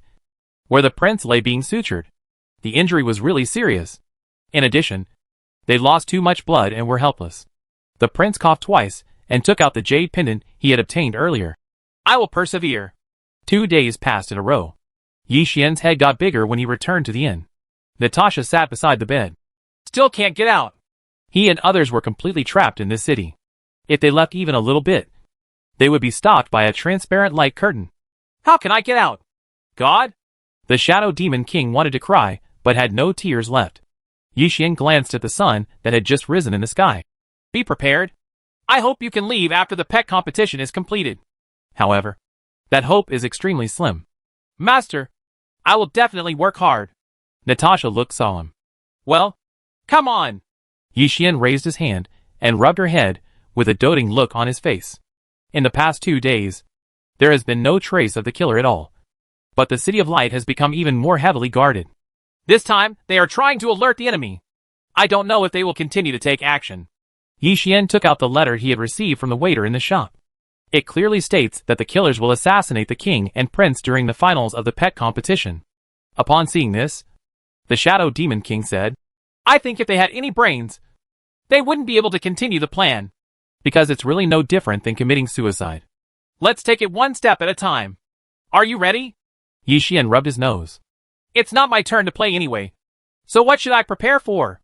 where the prince lay being sutured. The injury was really serious. In addition, they lost too much blood and were helpless. The prince coughed twice and took out the jade pendant he had obtained earlier. I will persevere. 2 days passed in a row. Yi Xian's head got bigger when he returned to the inn. Natasha sat beside the bed. Still can't get out. He and others were completely trapped in this city. If they left even a little bit, they would be stopped by a transparent light curtain. How can I get out? God? The Shadow Demon King wanted to cry, but had no tears left. Yi Xian glanced at the sun that had just risen in the sky. Be prepared. I hope you can leave after the pet competition is completed. However, that hope is extremely slim. Master, I will definitely work hard. Natasha looked solemn. Well, come on. Yi Xian raised his hand and rubbed her head with a doting look on his face. In the past 2 days, there has been no trace of the killer at all. But the City of Light has become even more heavily guarded. This time, they are trying to alert the enemy. I don't know if they will continue to take action. Yi Xian took out the letter he had received from the waiter in the shop. It clearly states that the killers will assassinate the king and prince during the finals of the pet competition. Upon seeing this, the Shadow Demon King said, "I think if they had any brains, they wouldn't be able to continue the plan, because it's really no different than committing suicide. Let's take it one step at a time. Are you ready?" Yi Xian rubbed his nose. "It's not my turn to play anyway. So what should I prepare for?"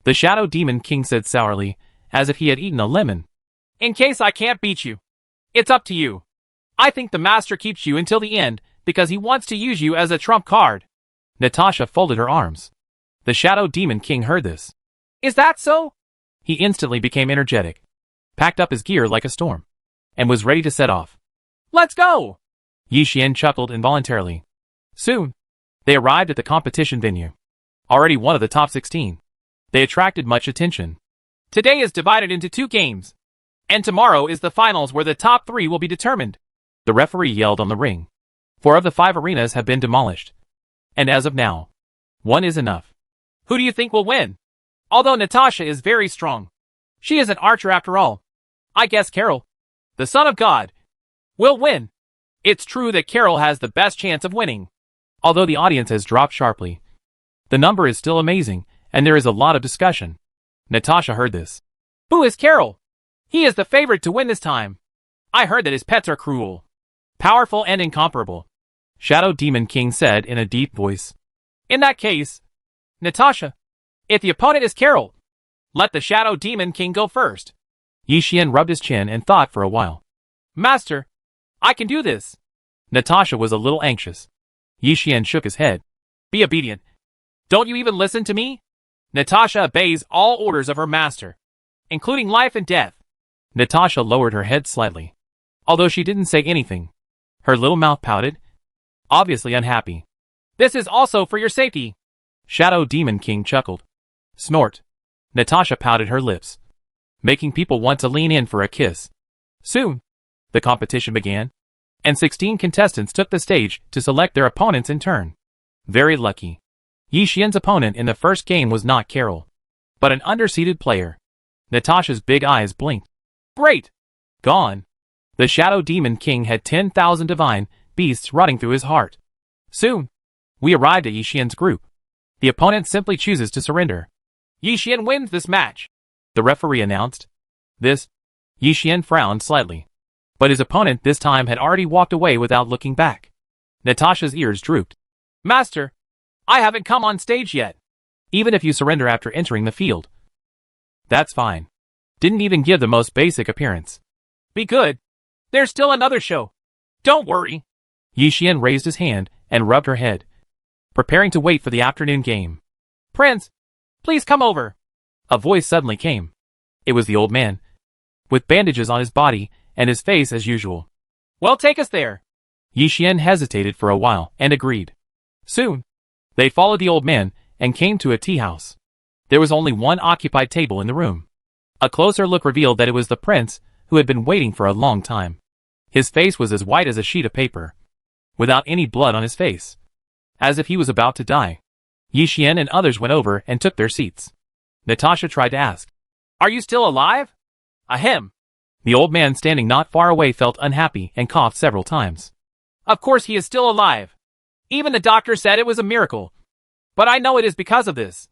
The Shadow Demon King said sourly, as if he had eaten a lemon. "In case I can't beat you, it's up to you. I think the master keeps you until the end because he wants to use you as a trump card." Natasha folded her arms. The Shadow Demon King heard this. "Is that so?" He instantly became energetic, packed up his gear like a storm, and was ready to set off. "Let's go!" Yi Xian chuckled involuntarily. Soon, they arrived at the competition venue. Already one of the top 16. They attracted much attention. Today is divided into 2 games, and tomorrow is the finals where the top 3 will be determined. The referee yelled on the ring. 4 of the 5 arenas have been demolished, and as of now, 1 is enough. Who do you think will win? Although Natasha is very strong, she is an archer after all. I guess Carol, the son of God, will win. It's true that Carol has the best chance of winning. Although the audience has dropped sharply, the number is still amazing, and there is a lot of discussion. Natasha heard this. "Who is Carol? He is the favorite to win this time. I heard that his pets are cruel, powerful, and incomparable," Shadow Demon King said in a deep voice. "In that case, Natasha, if the opponent is Carol, let the Shadow Demon King go first." Yi Xian rubbed his chin and thought for a while. "Master, I can do this." Natasha was a little anxious. Yi Xian shook his head. "Be obedient. Don't you even listen to me?" Natasha obeys all orders of her master, including life and death. Natasha lowered her head slightly. Although she didn't say anything, her little mouth pouted, obviously unhappy. "This is also for your safety." Shadow Demon King chuckled. Snort. Natasha pouted her lips, making people want to lean in for a kiss. Soon, the competition began, and 16 contestants took the stage to select their opponents in turn. Very lucky. Yi Xian's opponent in the first game was not Carol, but an underseeded player. Natasha's big eyes blinked. Great! Gone. The Shadow Demon King had 10,000 divine beasts running through his heart. Soon, we arrived at Yi Xian's group. The opponent simply chooses to surrender. Yi Xian wins this match, the referee announced. This, Yi Xian frowned slightly, but his opponent this time had already walked away without looking back. Natasha's ears drooped. "Master, I haven't come on stage yet." "Even if you surrender after entering the field, that's fine. Didn't even give the most basic appearance." "Be good. There's still another show. Don't worry." Yi Xian raised his hand and rubbed her head, preparing to wait for the afternoon game. "Prince, please come over." A voice suddenly came. It was the old man, with bandages on his body and his face as usual. "Well, take us there." Yi Xian hesitated for a while and agreed. Soon, they followed the old man and came to a tea house. There was only one occupied table in the room. A closer look revealed that it was the prince who had been waiting for a long time. His face was as white as a sheet of paper, without any blood on his face, as if he was about to die. Yi Xian and others went over and took their seats. Natasha tried to ask, "Are you still alive?" Ahem. The old man standing not far away felt unhappy and coughed several times. "Of course he is still alive. Even the doctor said it was a miracle. But I know it is because of this."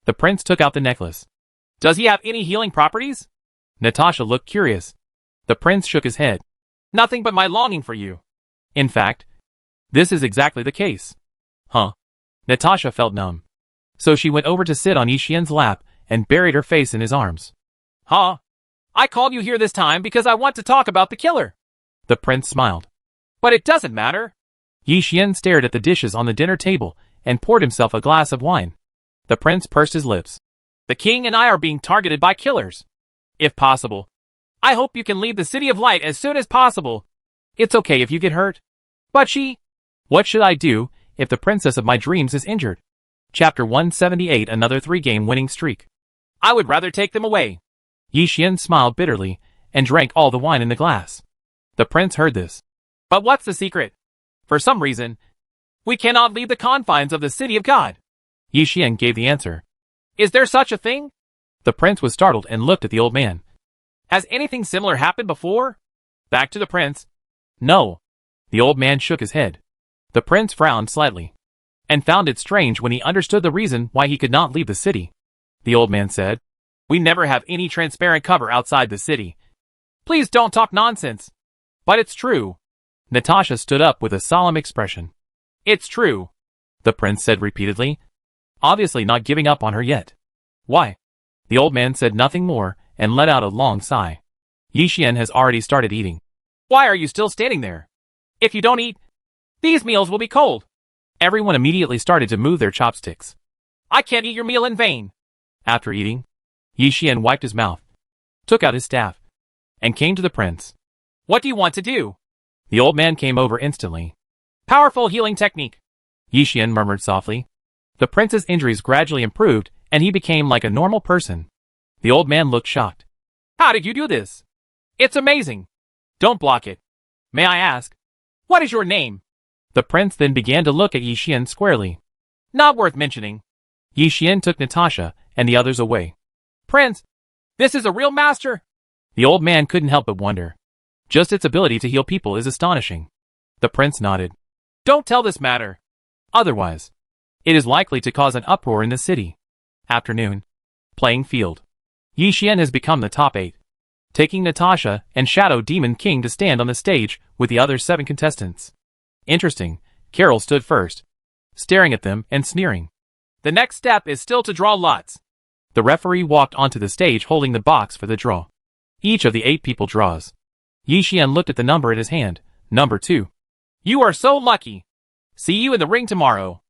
The prince took out the necklace. "Does he have any healing properties?" Natasha looked curious. The prince shook his head. "Nothing but my longing for you. In fact, this is exactly the case." Huh? Natasha felt numb. So she went over to sit on Yi Xian's lap and buried her face in his arms. "Huh? I called you here this time because I want to talk about the killer." The prince smiled. "But it doesn't matter." Yi Xian stared at the dishes on the dinner table and poured himself a glass of wine. The prince pursed his lips. "The king and I are being targeted by killers. If possible, I hope you can leave the City of Light as soon as possible. It's okay if you get hurt. But she... What should I do if the princess of my dreams is injured?" Chapter 178. Another 3-game winning streak. "I would rather take them away." Yi Xian smiled bitterly and drank all the wine in the glass. The prince heard this. "But what's the secret? For some reason, we cannot leave the confines of the City of God." Yi Xian gave the answer. "Is there such a thing?" The prince was startled and looked at the old man. Has anything similar happened before? Back to the prince. No. The old man shook his head. The prince frowned slightly, and found it strange when he understood the reason why he could not leave the city. The old man said, We never have any transparent cover outside the city. Please don't talk nonsense. But it's true. Natasha stood up with a solemn expression. It's true, the prince said repeatedly, obviously not giving up on her yet. Why? The old man said nothing more and let out a long sigh. Yi Xian has already started eating. Why are you still standing there? If you don't eat, these meals will be cold. Everyone immediately started to move their chopsticks. I can't eat your meal in vain. After eating, Yi Xian wiped his mouth, took out his staff, and came to the prince. What do you want to do? The old man came over instantly. Powerful healing technique, Yi Xian murmured softly. The prince's injuries gradually improved, and he became like a normal person. The old man looked shocked. How did you do this? It's amazing. Don't block it. May I ask, what is your name? The prince then began to look at Yi Xian squarely. Not worth mentioning. Yi Xian took Natasha and the others away. Prince, this is a real master? The old man couldn't help but wonder. Just its ability to heal people is astonishing. The prince nodded. Don't tell this matter. Otherwise, it is likely to cause an uproar in the city. Afternoon. Playing field. Yi Xian has become the top 8, taking Natasha and Shadow Demon King to stand on the stage with the other 7 contestants. Interesting, Carol stood first, staring at them and sneering. The next step is still to draw lots. The referee walked onto the stage holding the box for the draw. Each of the 8 people draws. Yi Xian looked at the number in his hand, number 2. You are so lucky. See you in the ring tomorrow.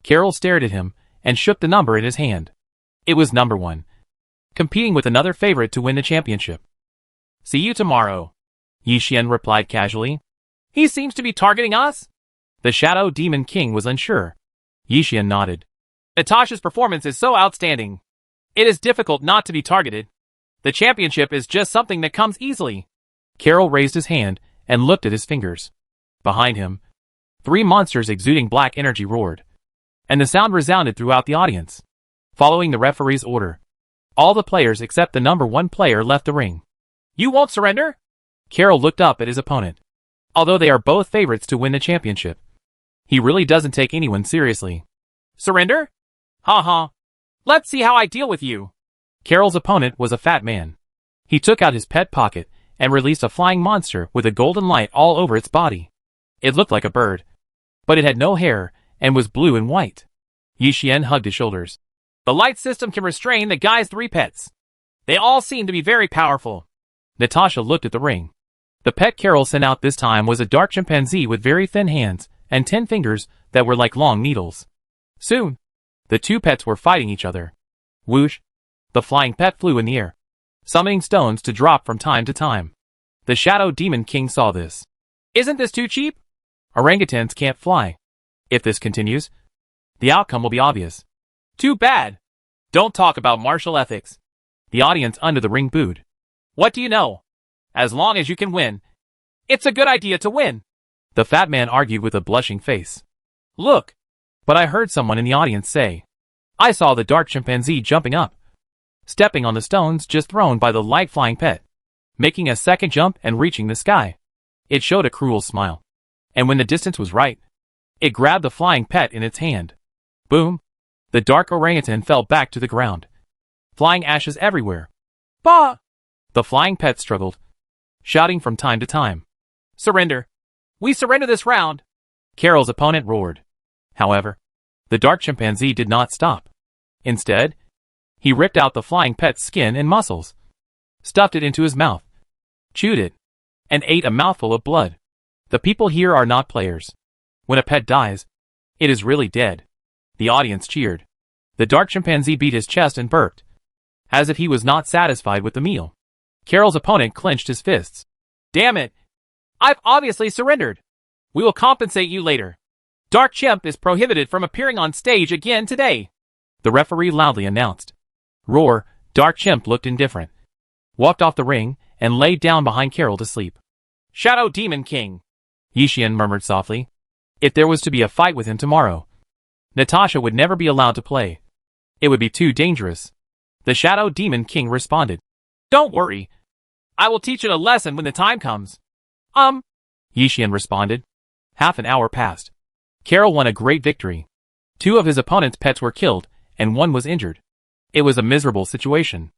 Carol stared at him and shook the number in his hand. It was number 1, competing with another favorite to win the championship. See you tomorrow, Yi Xian replied casually. He seems to be targeting us? The Shadow Demon King was unsure. Yi Xian nodded. Natasha's performance is so outstanding. It is difficult not to be targeted. The championship is just something that comes easily. Carol raised his hand and looked at his fingers. Behind him, 3 monsters exuding black energy roared, and the sound resounded throughout the audience. Following the referee's order, all the players except the number 1 player left the ring. You won't surrender? Carol looked up at his opponent. Although they are both favorites to win the championship, he really doesn't take anyone seriously. Surrender? Ha. Let's see how I deal with you. Carol's opponent was a fat man. He took out his pet pocket and released a flying monster with a golden light all over its body. It looked like a bird, but it had no hair and was blue and white. Yi Xian hugged his shoulders. The light system can restrain the guy's 3 pets. They all seem to be very powerful. Natasha looked at the ring. The pet Carol sent out this time was a dark chimpanzee with very thin hands and 10 fingers that were like long needles. Soon, the 2 pets were fighting each other. Whoosh! The flying pet flew in the air, summoning stones to drop from time to time. The Shadow Demon King saw this. Isn't this too cheap? Orangutans can't fly. If this continues, the outcome will be obvious. Too bad. Don't talk about martial ethics. The audience under the ring booed. What do you know? As long as you can win, it's a good idea to win. The fat man argued with a blushing face. Look. But I heard someone in the audience say, I saw the dark chimpanzee jumping up, stepping on the stones just thrown by the light flying pet, making a second jump and reaching the sky. It showed a cruel smile. And when the distance was right, it grabbed the flying pet in its hand. Boom! The dark orangutan fell back to the ground, flying ashes everywhere. Bah! The flying pet struggled, shouting from time to time. Surrender. We surrender this round. Carol's opponent roared. However, the dark chimpanzee did not stop. Instead, he ripped out the flying pet's skin and muscles, stuffed it into his mouth, chewed it, and ate a mouthful of blood. The people here are not players. When a pet dies, it is really dead. The audience cheered. The dark chimpanzee beat his chest and burped, as if he was not satisfied with the meal. Carol's opponent clenched his fists. Damn it! I've obviously surrendered. We will compensate you later. Dark Chimp is prohibited from appearing on stage again today, the referee loudly announced. Roar! Dark Chimp looked indifferent, walked off the ring, and laid down behind Carol to sleep. Shadow Demon King, Yi Xian murmured softly. If there was to be a fight with him tomorrow, Natasha would never be allowed to play. It would be too dangerous. The Shadow Demon King responded. Don't worry. I will teach it a lesson when the time comes. Yixian responded. Half an hour passed. Carol won a great victory. 2 of his opponent's pets were killed, and 1 was injured. It was a miserable situation.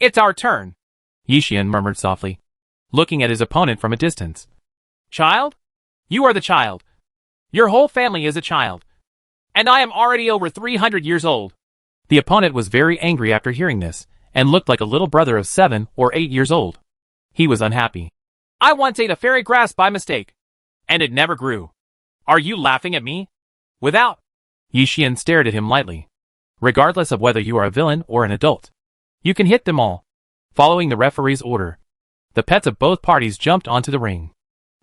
It's our turn, Yixian murmured softly, looking at his opponent from a distance. Child? You are the child. Your whole family is a child. And I am already over 300 years old. The opponent was very angry after hearing this, and looked like a little brother of 7 or 8 years old. He was unhappy. I once ate a fairy grass by mistake, and it never grew. Are you laughing at me? Without. Yixian stared at him lightly. Regardless of whether you are a villain or an adult, you can hit them all. Following the referee's order, the pets of both parties jumped onto the ring,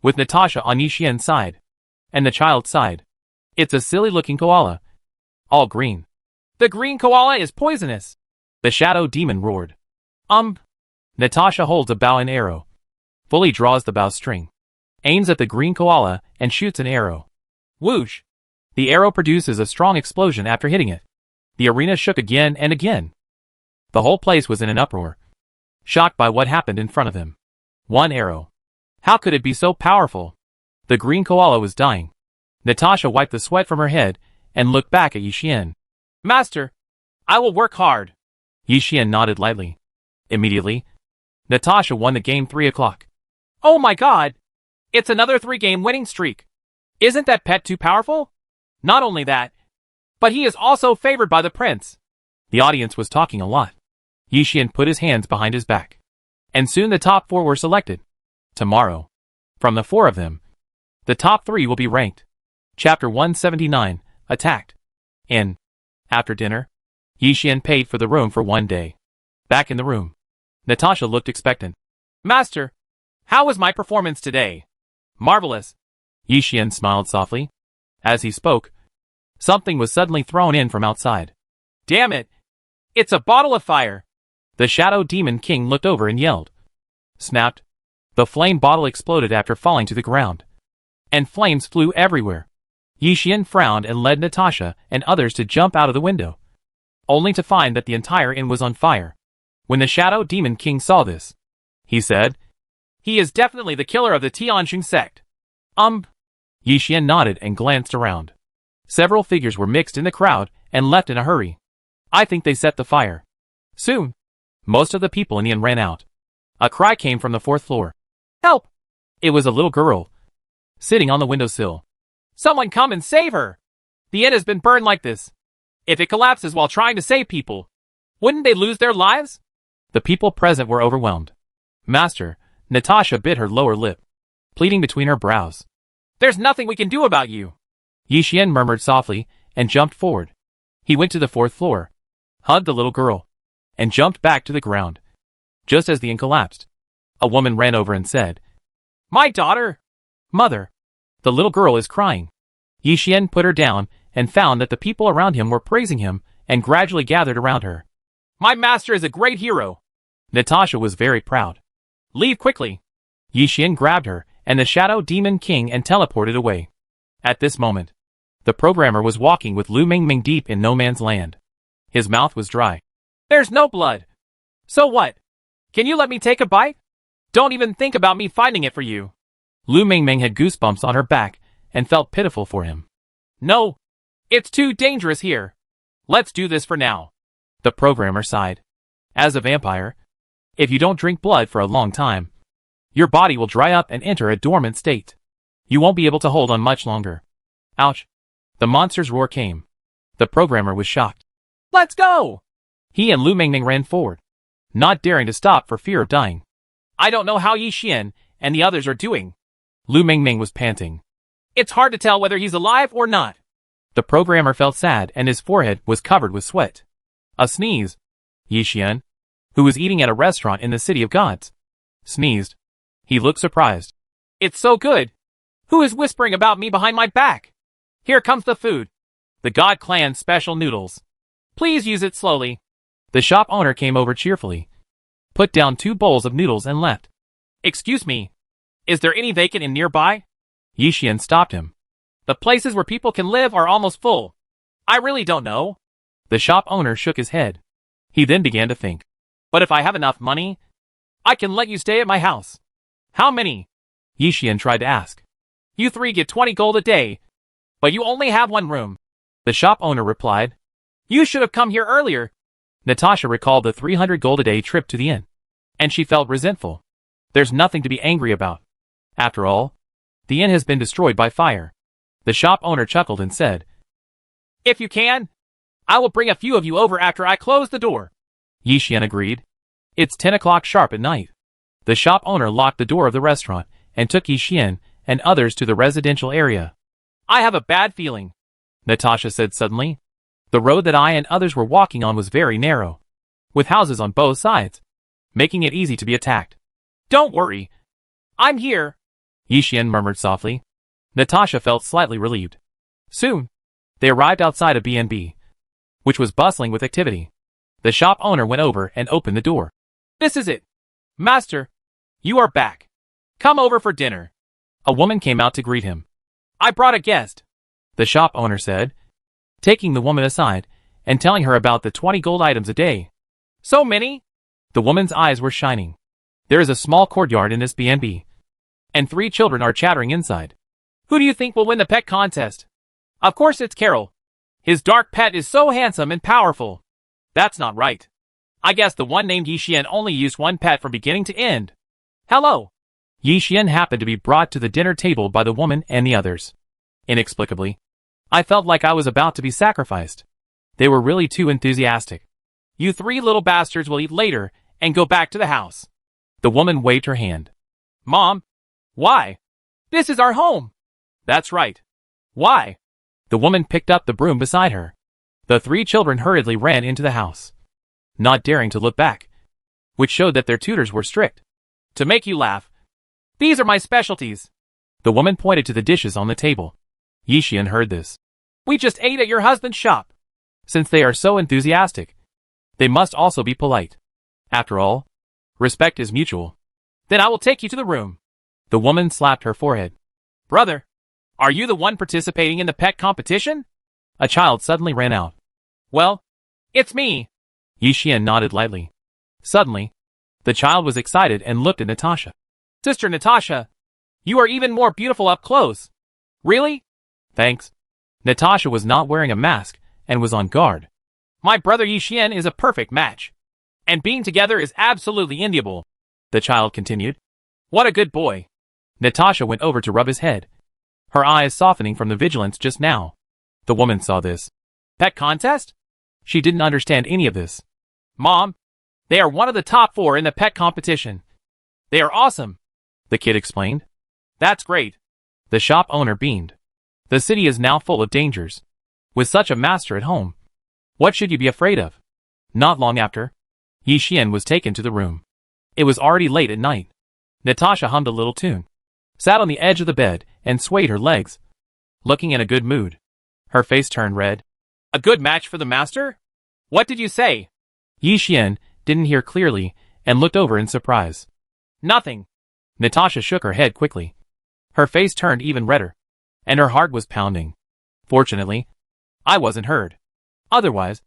with Natasha on Yixian's side, and the child's side. It's a silly-looking koala. All green. The green koala is poisonous, the shadow demon roared. Natasha holds a bow and arrow. Fully draws the bowstring, aims at the green koala, and shoots an arrow. Whoosh! The arrow produces a strong explosion after hitting it. The arena shook again and again. The whole place was in an uproar, shocked by what happened in front of them. 1 arrow. How could it be so powerful? The green koala was dying. Natasha wiped the sweat from her head and looked back at Yixian. Master, I will work hard. Yixian nodded lightly. Immediately, Natasha won the game 3 o'clock. Oh my god! It's another 3-game winning streak. Isn't that pet too powerful? Not only that, but he is also favored by the prince. The audience was talking a lot. Yixian put his hands behind his back. And soon the top 4 were selected. Tomorrow, from the 4 of them, the top 3 will be ranked. Chapter 179, Attacked. After dinner, Yixian paid for the room for 1 day. Back in the room, Natasha looked expectant. Master, how was my performance today? Marvelous. Yixian smiled softly. As he spoke, something was suddenly thrown in from outside. Damn it! It's a bottle of fire! The Shadow Demon King looked over and yelled. Snapped. The flame bottle exploded after falling to the ground, and flames flew everywhere. Yixian frowned and led Natasha and others to jump out of the window, only to find that the entire inn was on fire. When the Shadow Demon King saw this, he said, He is definitely the killer of the Tianjing sect. Yixian nodded and glanced around. Several figures were mixed in the crowd and left in a hurry. I think they set the fire. Soon, most of the people in the inn ran out. A cry came from the 4th floor. Help! It was a little girl, sitting on the windowsill. Someone come and save her! The inn has been burned like this. If it collapses while trying to save people, wouldn't they lose their lives? The people present were overwhelmed. Master, Natasha bit her lower lip, pleading between her brows. There's nothing we can do about you. Yixian murmured softly and jumped forward. He went to the 4th floor, hugged the little girl, and jumped back to the ground. Just as the inn collapsed, a woman ran over and said, My daughter! Mother, the little girl is crying. Yixian put her down and found that the people around him were praising him and gradually gathered around her. My master is a great hero. Natasha was very proud. Leave quickly. Yixian grabbed her and the Shadow Demon King and teleported away. At this moment, the programmer was walking with Lu Mingming deep in no man's land. His mouth was dry. There's no blood. So what? Can you let me take a bite? Don't even think about me finding it for you. Lu Mingming had goosebumps on her back and felt pitiful for him. No. It's too dangerous here. Let's do this for now. The programmer sighed. As a vampire, if you don't drink blood for a long time, your body will dry up and enter a dormant state. You won't be able to hold on much longer. Ouch. The monster's roar came. The programmer was shocked. Let's go! He and Lu Mingming ran forward, not daring to stop for fear of dying. I don't know how Yixian and the others are doing. Lu Mingming was panting. It's hard to tell whether he's alive or not. The programmer felt sad and his forehead was covered with sweat. A sneeze. Yixian, who was eating at a restaurant in the City of Gods, sneezed. He looked surprised. It's so good. Who is whispering about me behind my back? Here comes the food. The God Clan special noodles. Please use it slowly. The shop owner came over cheerfully, put down 2 bowls of noodles and left. Excuse me. Is there any vacant in nearby? Yixian stopped him. The places where people can live are almost full. I really don't know. The shop owner shook his head. He then began to think. But if I have enough money, I can let you stay at my house. How many? Yixian tried to ask. You three get 20 gold a day, but you only have one room. The shop owner replied. You should have come here earlier. Natasha recalled the 300 gold a day trip to the inn, and she felt resentful. There's nothing to be angry about. After all, the inn has been destroyed by fire. The shop owner chuckled and said, If you can, I will bring a few of you over after I close the door. Yixian agreed. It's 10 o'clock sharp at night. The shop owner locked the door of the restaurant and took Yixian and others to the residential area. I have a bad feeling, Natasha said suddenly. The road that I and others were walking on was very narrow, with houses on both sides, making it easy to be attacked. Don't worry. I'm here, Yixian murmured softly. Natasha felt slightly relieved. Soon, they arrived outside a B&B, which was bustling with activity. The shop owner went over and opened the door. This is it. Master, you are back. Come over for dinner. A woman came out to greet him. I brought a guest, the shop owner said, taking the woman aside and telling her about the 20 gold items a day. So many? The woman's eyes were shining. There is a small courtyard in this B&B, and 3 children are chattering inside. Who do you think will win the pet contest? Of course it's Carol. His dark pet is so handsome and powerful. That's not right. I guess the one named Yixian only used one pet from beginning to end. Hello. Yixian happened to be brought to the dinner table by the woman and the others. Inexplicably, I felt like I was about to be sacrificed. They were really too enthusiastic. You 3 little bastards will eat later and go back to the house. The woman waved her hand. Mom? Why? This is our home. That's right. Why? The woman picked up the broom beside her. The 3 children hurriedly ran into the house, not daring to look back, which showed that their tutors were strict. To make you laugh, these are my specialties. The woman pointed to the dishes on the table. Yixian heard this. We just ate at your husband's shop. Since they are so enthusiastic, they must also be polite. After all, respect is mutual. Then I will take you to the room. The woman slapped her forehead. Brother, are you the one participating in the pet competition? A child suddenly ran out. Well, it's me. Yixian nodded lightly. Suddenly, the child was excited and looked at Natasha. Sister Natasha, you are even more beautiful up close. Really? Thanks. Natasha was not wearing a mask and was on guard. My brother Yixian is a perfect match. And being together is absolutely enviable, the child continued. What a good boy. Natasha went over to rub his head, her eyes softening from the vigilance just now. The woman saw this. Pet contest? She didn't understand any of this. Mom, they are one of the top 4 in the pet competition. They are awesome, the kid explained. That's great. The shop owner beamed. The city is now full of dangers. With such a master at home, what should you be afraid of? Not long after, Yixian was taken to the room. It was already late at night. Natasha hummed a little tune, sat on the edge of the bed, and swayed her legs, looking in a good mood. Her face turned red. A good match for the master? What did you say? Yixian didn't hear clearly and looked over in surprise. Nothing. Natasha shook her head quickly. Her face turned even redder, and her heart was pounding. Fortunately, I wasn't heard. Otherwise,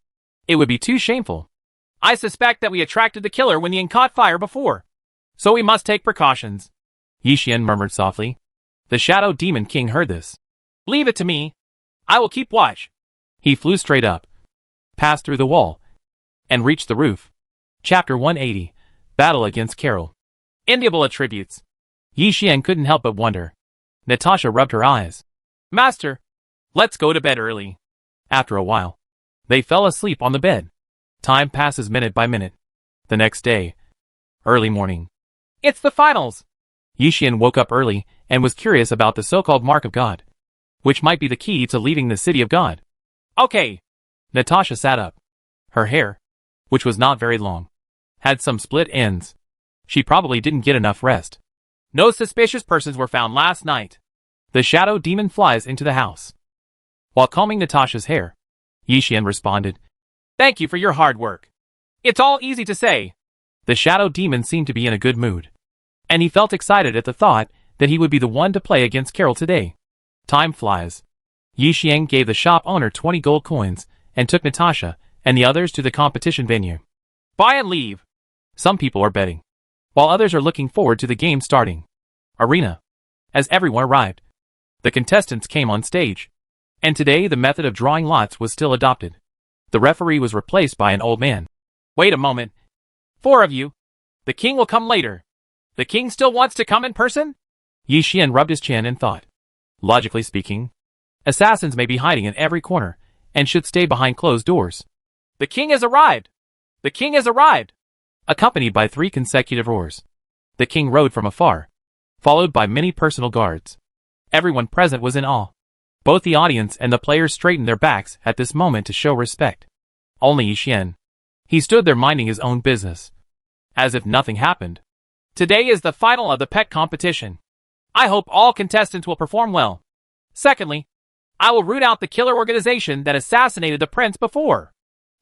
it would be too shameful. I suspect that we attracted the killer when the inn caught fire before, so we must take precautions. Yixian murmured softly. The Shadow Demon King heard this. Leave it to me. I will keep watch. He flew straight up, passed through the wall, and reached the roof. Chapter 180. Battle against Carol. Enviable attributes. Yixian couldn't help but wonder. Natasha rubbed her eyes. Master, let's go to bed early. After a while, they fell asleep on the bed. Time passes minute by minute. The next day, early morning. It's the finals. Yixian woke up early and was curious about the so-called Mark of God, which might be the key to leaving the City of God. Okay. Natasha sat up. Her hair, which was not very long, had some split ends. She probably didn't get enough rest. No suspicious persons were found last night. The shadow demon flies into the house. While combing Natasha's hair, Yixian responded, Thank you for your hard work. It's all easy to say. The shadow demon seemed to be in a good mood, and he felt excited at the thought that he would be the one to play against Carol today. Time flies. Yixian gave the shop owner 20 gold coins and took Natasha and the others to the competition venue. Buy and leave. Some people are betting. while others are looking forward to the game starting. Arena. As everyone arrived, the contestants came on stage. And today the method of drawing lots was still adopted. The referee was replaced by an old man. Wait a moment. 4 of you. The king will come later. The king still wants to come in person? Yi Xian rubbed his chin and thought. Logically speaking, assassins may be hiding in every corner and should stay behind closed doors. The king has arrived! The king has arrived! Accompanied by 3 consecutive roars, the king rode from afar, followed by many personal guards. Everyone present was in awe. Both the audience and the players straightened their backs at this moment to show respect. Only Yi Xian. He stood there minding his own business, as if nothing happened. Today is the final of the pet competition. I hope all contestants will perform well. Secondly, I will root out the killer organization that assassinated the prince before.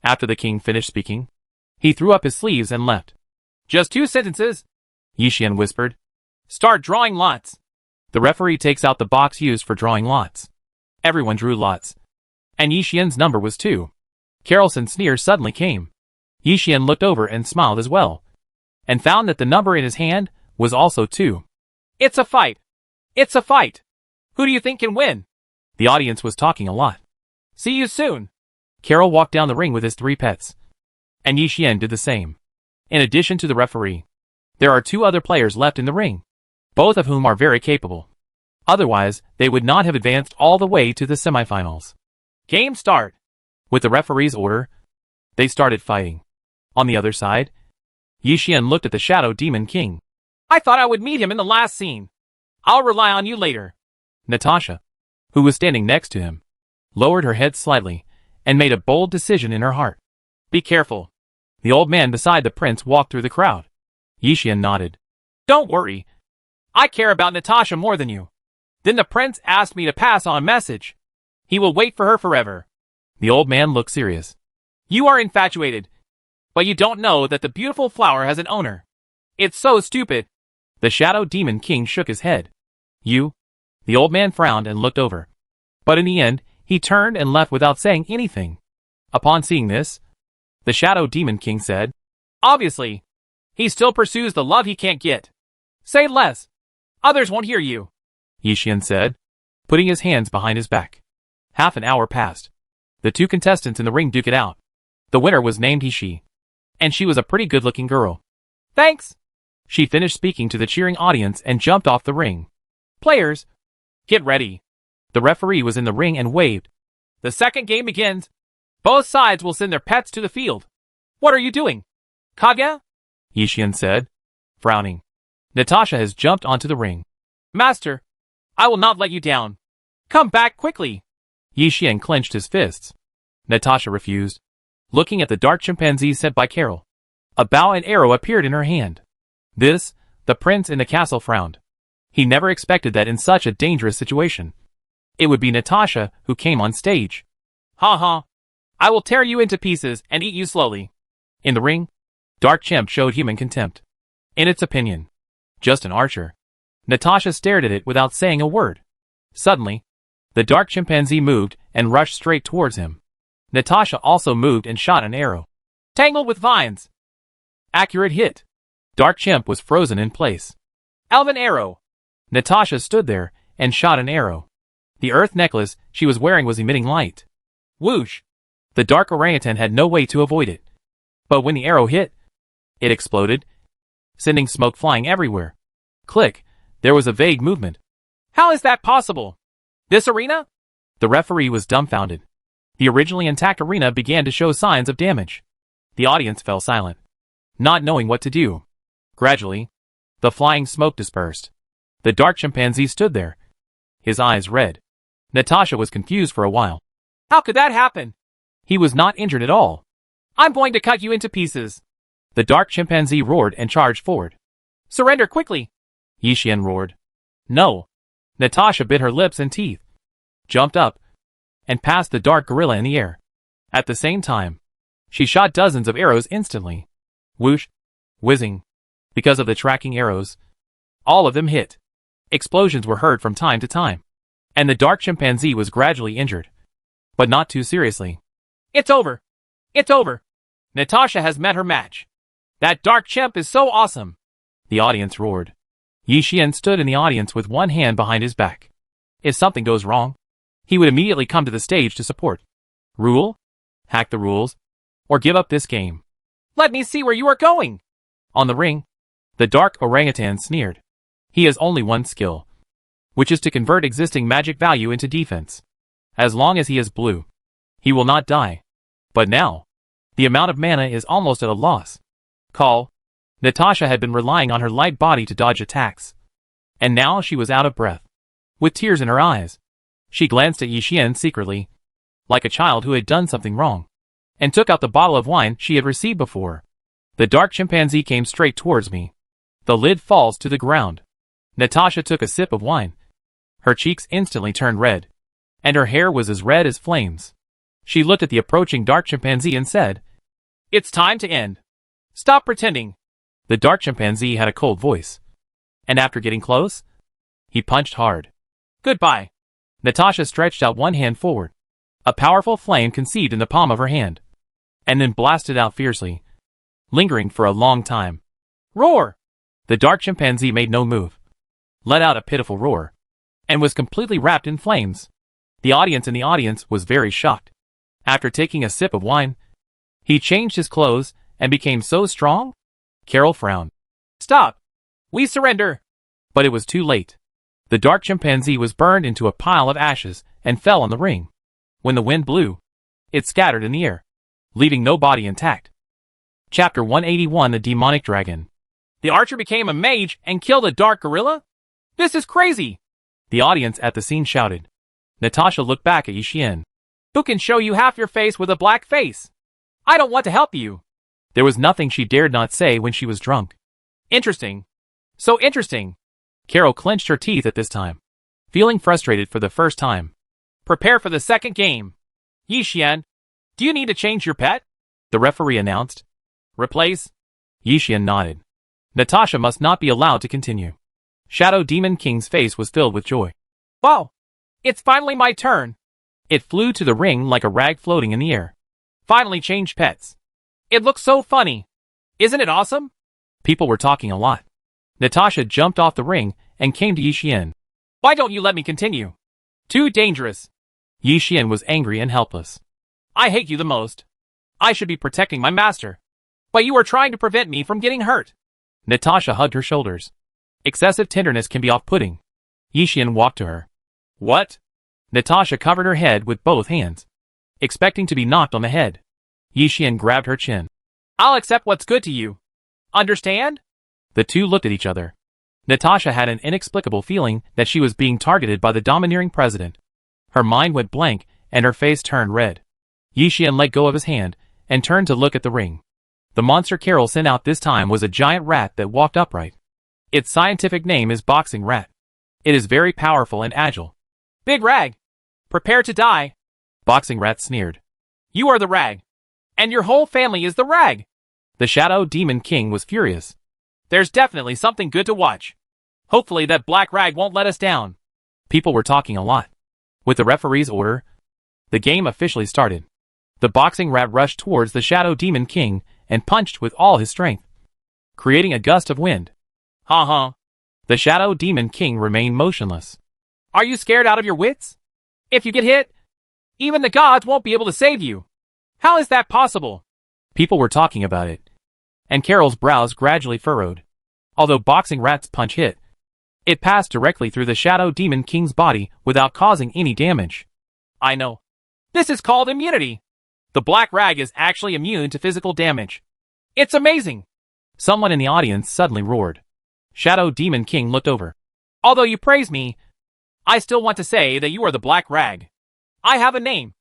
After the king finished speaking, he threw up his sleeves and left. Just 2 sentences, Yi Xian whispered. Start drawing lots. The referee takes out the box used for drawing lots. Everyone drew lots. And Yi Xian's number was 2. Carlson's sneer suddenly came. Yi Xian looked over and smiled as well, and found that the number in his hand was also 2. It's a fight. It's a fight. Who do you think can win? The audience was talking a lot. See you soon. Carol walked down the ring with his 3 pets. And Yi Xian did the same. In addition to the referee, there are 2 other players left in the ring, both of whom are very capable. Otherwise, they would not have advanced all the way to the semifinals. Game start. With the referee's order, they started fighting. On the other side, Yi Xian looked at the Shadow Demon King. I thought I would meet him in the last scene. I'll rely on you later. Natasha, who was standing next to him, lowered her head slightly and made a bold decision in her heart. Be careful. The old man beside the prince walked through the crowd. Yi Xian nodded. Don't worry. I care about Natasha more than you. Then the prince asked me to pass on a message. He will wait for her forever. The old man looked serious. You are infatuated, but you don't know that the beautiful flower has an owner. It's so stupid. The Shadow Demon King shook his head. You? The old man frowned and looked over. But in the end, he turned and left without saying anything. Upon seeing this, the Shadow Demon King said, Obviously, he still pursues the love he can't get. Say less. Others won't hear you. Yi Xian said, putting his hands behind his back. Half an hour passed. The 2 contestants in the ring duked it out. The winner was named He, and she was a pretty good-looking girl. Thanks. She finished speaking to the cheering audience and jumped off the ring. Players, get ready. The referee was in the ring and waved. The second game begins. Both sides will send their pets to the field. What are you doing? Kaguya? Yi Xian said, frowning. Natasha has jumped onto the ring. Master, I will not let you down. Come back quickly. Yi Xian clenched his fists. Natasha refused, looking at the dark chimpanzee sent by Carol. A bow and arrow appeared in her hand. This, the prince in the castle frowned. He never expected that in such a dangerous situation, it would be Natasha who came on stage. Ha ha. I will tear you into pieces and eat you slowly. In the ring, Dark Chimp showed human contempt. In its opinion, just an archer. Natasha stared at it without saying a word. Suddenly, the dark chimpanzee moved and rushed straight towards him. Natasha also moved and shot an arrow. Tangled with vines. Accurate hit. Dark Chimp was frozen in place. Elven arrow. Natasha stood there and shot an arrow. The earth necklace she was wearing was emitting light. Whoosh. The dark orangutan had no way to avoid it. But when the arrow hit, it exploded, sending smoke flying everywhere. Click, there was a vague movement. How is that possible? This arena? The referee was dumbfounded. The originally intact arena began to show signs of damage. The audience fell silent, not knowing what to do. Gradually, the flying smoke dispersed. The dark chimpanzee stood there, his eyes red. Natasha was confused for a while. How could that happen? He was not injured at all. I'm going to cut you into pieces. The dark chimpanzee roared and charged forward. Surrender quickly. Yi Xian roared. No. Natasha bit her lips and teeth, jumped up, and passed the dark gorilla in the air. At the same time, she shot dozens of arrows instantly. Whoosh, whizzing. Because of the tracking arrows, all of them hit. Explosions were heard from time to time, and the dark chimpanzee was gradually injured, but not too seriously. It's over. It's over. Natasha has met her match. That dark chimp is so awesome. The audience roared. Yi Xian stood in the audience with one hand behind his back. If something goes wrong, he would immediately come to the stage to support. Rule? Hack the rules? Or give up this game? Let me see where you are going. On the ring, the dark orangutan sneered. He has only one skill, which is to convert existing magic value into defense. As long as he is blue, he will not die. But now, the amount of mana is almost at a loss. Call. Natasha had been relying on her light body to dodge attacks. And now she was out of breath. With tears in her eyes, she glanced at Yi Xian secretly, like a child who had done something wrong, and took out the bottle of wine she had received before. The dark chimpanzee came straight towards me. The lid falls to the ground. Natasha took a sip of wine. Her cheeks instantly turned red, and her hair was as red as flames. She looked at the approaching dark chimpanzee and said, "It's time to end. Stop pretending." The dark chimpanzee had a cold voice, and after getting close, he punched hard. "Goodbye." Natasha stretched out one hand forward. A powerful flame conceived in the palm of her hand, and then blasted out fiercely, lingering for a long time. "Roar!" The dark chimpanzee made no move, let out a pitiful roar, and was completely wrapped in flames. The audience was very shocked. After taking a sip of wine, he changed his clothes and became so strong. Carol frowned. "Stop! We surrender!" But it was too late. The dark chimpanzee was burned into a pile of ashes and fell on the ring. When the wind blew, it scattered in the air, leaving no body intact. Chapter 181: The Demonic Dragon. The archer became a mage and killed a dark gorilla? This is crazy! The audience at the scene shouted. Natasha looked back at Yi Xian. Who can show you half your face with a black face? I don't want to help you. There was nothing she dared not say when she was drunk. Interesting. So interesting. Carol clenched her teeth at this time, feeling frustrated for the first time. Prepare for the second game. Yi Xian, do you need to change your pet? The referee announced. Replace? Yi Xian nodded. Natasha must not be allowed to continue. Shadow Demon King's face was filled with joy. Wow! It's finally my turn. It flew to the ring like a rag floating in the air. Finally changed pets. It looks so funny. Isn't it awesome? People were talking a lot. Natasha jumped off the ring and came to Yi Xian. Why don't you let me continue? Too dangerous. Yi Xian was angry and helpless. I hate you the most. I should be protecting my master. But you are trying to prevent me from getting hurt. Natasha hugged her shoulders. Excessive tenderness can be off-putting. Yi Xian walked to her. What? Natasha covered her head with both hands, expecting to be knocked on the head. Yi Xian grabbed her chin. I'll accept what's good to you. Understand? The two looked at each other. Natasha had an inexplicable feeling that she was being targeted by the domineering president. Her mind went blank and her face turned red. Yi Xian let go of his hand and turned to look at the ring. The monster Carol sent out this time was a giant rat that walked upright. Its scientific name is Boxing Rat. It is very powerful and agile. Big Rag, prepare to die. Boxing Rat sneered. You are the Rag. And your whole family is the Rag. The Shadow Demon King was furious. There's definitely something good to watch. Hopefully that black rag won't let us down. People were talking a lot. With the referee's order, the game officially started. The Boxing Rat rushed towards the Shadow Demon King and punched with all his strength, creating a gust of wind. Ha. The Shadow Demon King remained motionless. Are you scared out of your wits? If you get hit, even the gods won't be able to save you. How is that possible? People were talking about it, and Carol's brows gradually furrowed. Although Boxing Rat's punch hit, it passed directly through the Shadow Demon King's body without causing any damage. I know. This is called immunity. The black rag is actually immune to physical damage. It's amazing. Someone in the audience suddenly roared. Shadow Demon King looked over. Although you praise me, I still want to say that you are the black rag. I have a name.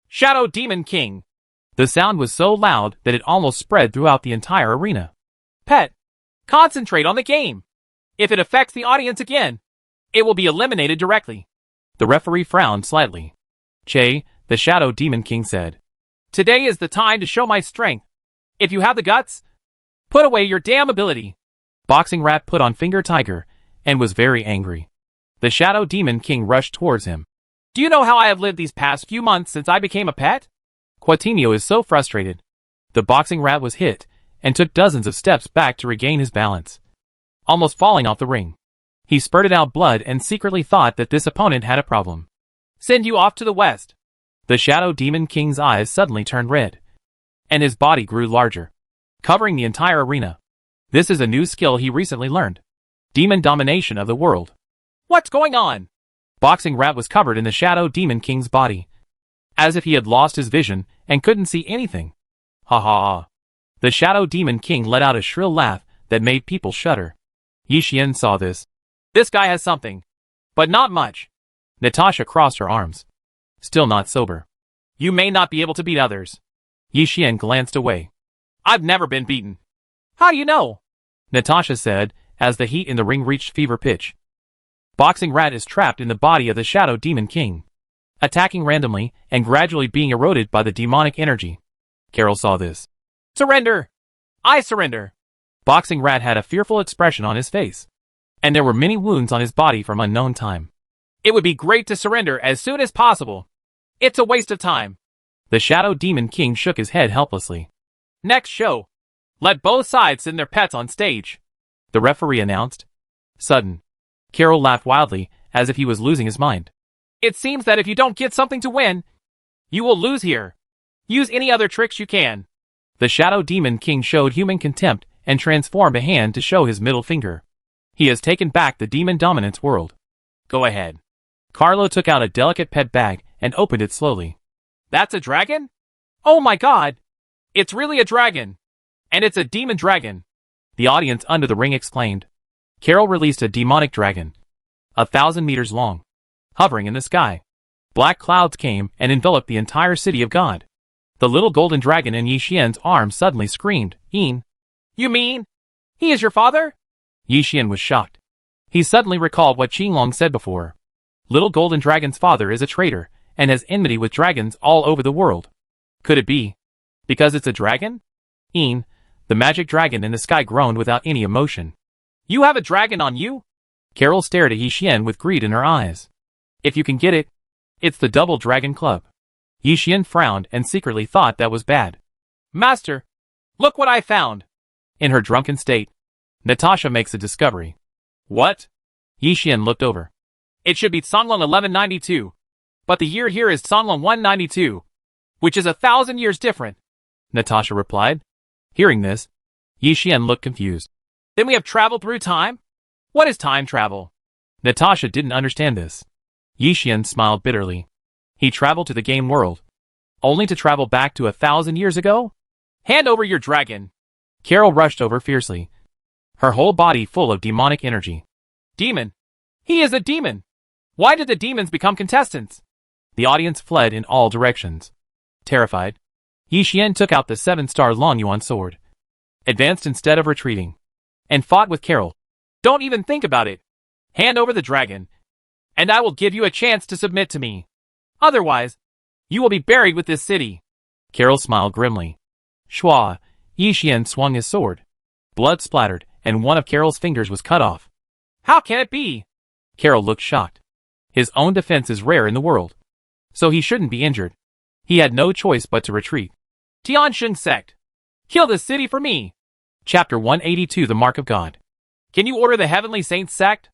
Shadow Demon King. The sound was so loud that it almost spread throughout the entire arena. Pet, concentrate on the game. If it affects the audience again, it will be eliminated directly. The referee frowned slightly. Che, the Shadow Demon King said. Today is the time to show my strength. If you have the guts, put away your damn ability. Boxing Rat put on Finger Tiger and was very angry. The Shadow Demon King rushed towards him. Do you know how I have lived these past few months since I became a pet? Quatinio is so frustrated. The Boxing Rat was hit and took dozens of steps back to regain his balance. almost falling off the ring. He spurted out blood and secretly thought that this opponent had a problem. Send you off to the west. The Shadow Demon King's eyes suddenly turned red, and his body grew larger, covering the entire arena. This is a new skill he recently learned. Demon domination of the world. What's going on? Boxing Rat was covered in the Shadow Demon King's body, as if he had lost his vision and couldn't see anything. Ha ha ha. The Shadow Demon King let out a shrill laugh that made people shudder. Yi Xian saw this. This guy has something, but not much. Natasha crossed her arms, still not sober. You may not be able to beat others. Yi Xian glanced away. I've never been beaten. How do you know? Natasha said, as the heat in the ring reached fever pitch. Boxing Rat is trapped in the body of the Shadow Demon King, attacking randomly and gradually being eroded by the demonic energy. Carol saw this. Surrender! I surrender! Boxing Rat had a fearful expression on his face, and there were many wounds on his body from unknown time. It would be great to surrender as soon as possible. It's a waste of time. The Shadow Demon King shook his head helplessly. Next show. Let both sides send their pets on stage, the referee announced. Sudden. Carol laughed wildly, as if he was losing his mind. It seems that if you don't get something to win, you will lose here. Use any other tricks you can. The Shadow Demon King showed human contempt and transformed a hand to show his middle finger. He has taken back the demon dominance world. Go ahead. Carlo took out a delicate pet bag and opened it slowly. That's a dragon? Oh my god! It's really a dragon! And it's a demon dragon! The audience under the ring exclaimed. Carol released a demonic dragon, 1,000 meters long, hovering in the sky. Black clouds came and enveloped the entire city of God. The little golden dragon in Yi Xian's arms suddenly screamed, "Yin!" You mean he is your father? Yi Xian was shocked. He suddenly recalled what Qinglong said before. Little golden dragon's father is a traitor and has enmity with dragons all over the world. Could it be because it's a dragon? Yin, the magic dragon in the sky, groaned without any emotion. You have a dragon on you? Carol stared at Yi Xian with greed in her eyes. If you can get it, it's the Double Dragon Club. Yi Xian frowned and secretly thought that was bad. Master, look what I found. In her drunken state, Natasha makes a discovery. What? Yi Xian looked over. It should be Songlong 1192. But the year here is Songlong 192, which is 1,000 years different, Natasha replied. Hearing this, Yi Xian looked confused. Then we have traveled through time? What is time travel? Natasha didn't understand this. Yi Xian smiled bitterly. He traveled to the game world, only to travel back to 1,000 years ago? Hand over your dragon. Carol rushed over fiercely, her whole body full of demonic energy. Demon. He is a demon. Why did the demons become contestants? The audience fled in all directions. Terrified, Yi Xian took out the 7-star Long Yuan sword, advanced instead of retreating, and fought with Carol. Don't even think about it. Hand over the dragon, and I will give you a chance to submit to me. Otherwise, you will be buried with this city. Carol smiled grimly. Shua, Yi Xian swung his sword. Blood splattered, and one of Carol's fingers was cut off. How can it be? Carol looked shocked. His own defense is rare in the world, so he shouldn't be injured. He had no choice but to retreat. Tiansheng sect. Kill this city for me. Chapter 182, The Mark of God. Can you order the Heavenly Saints sect?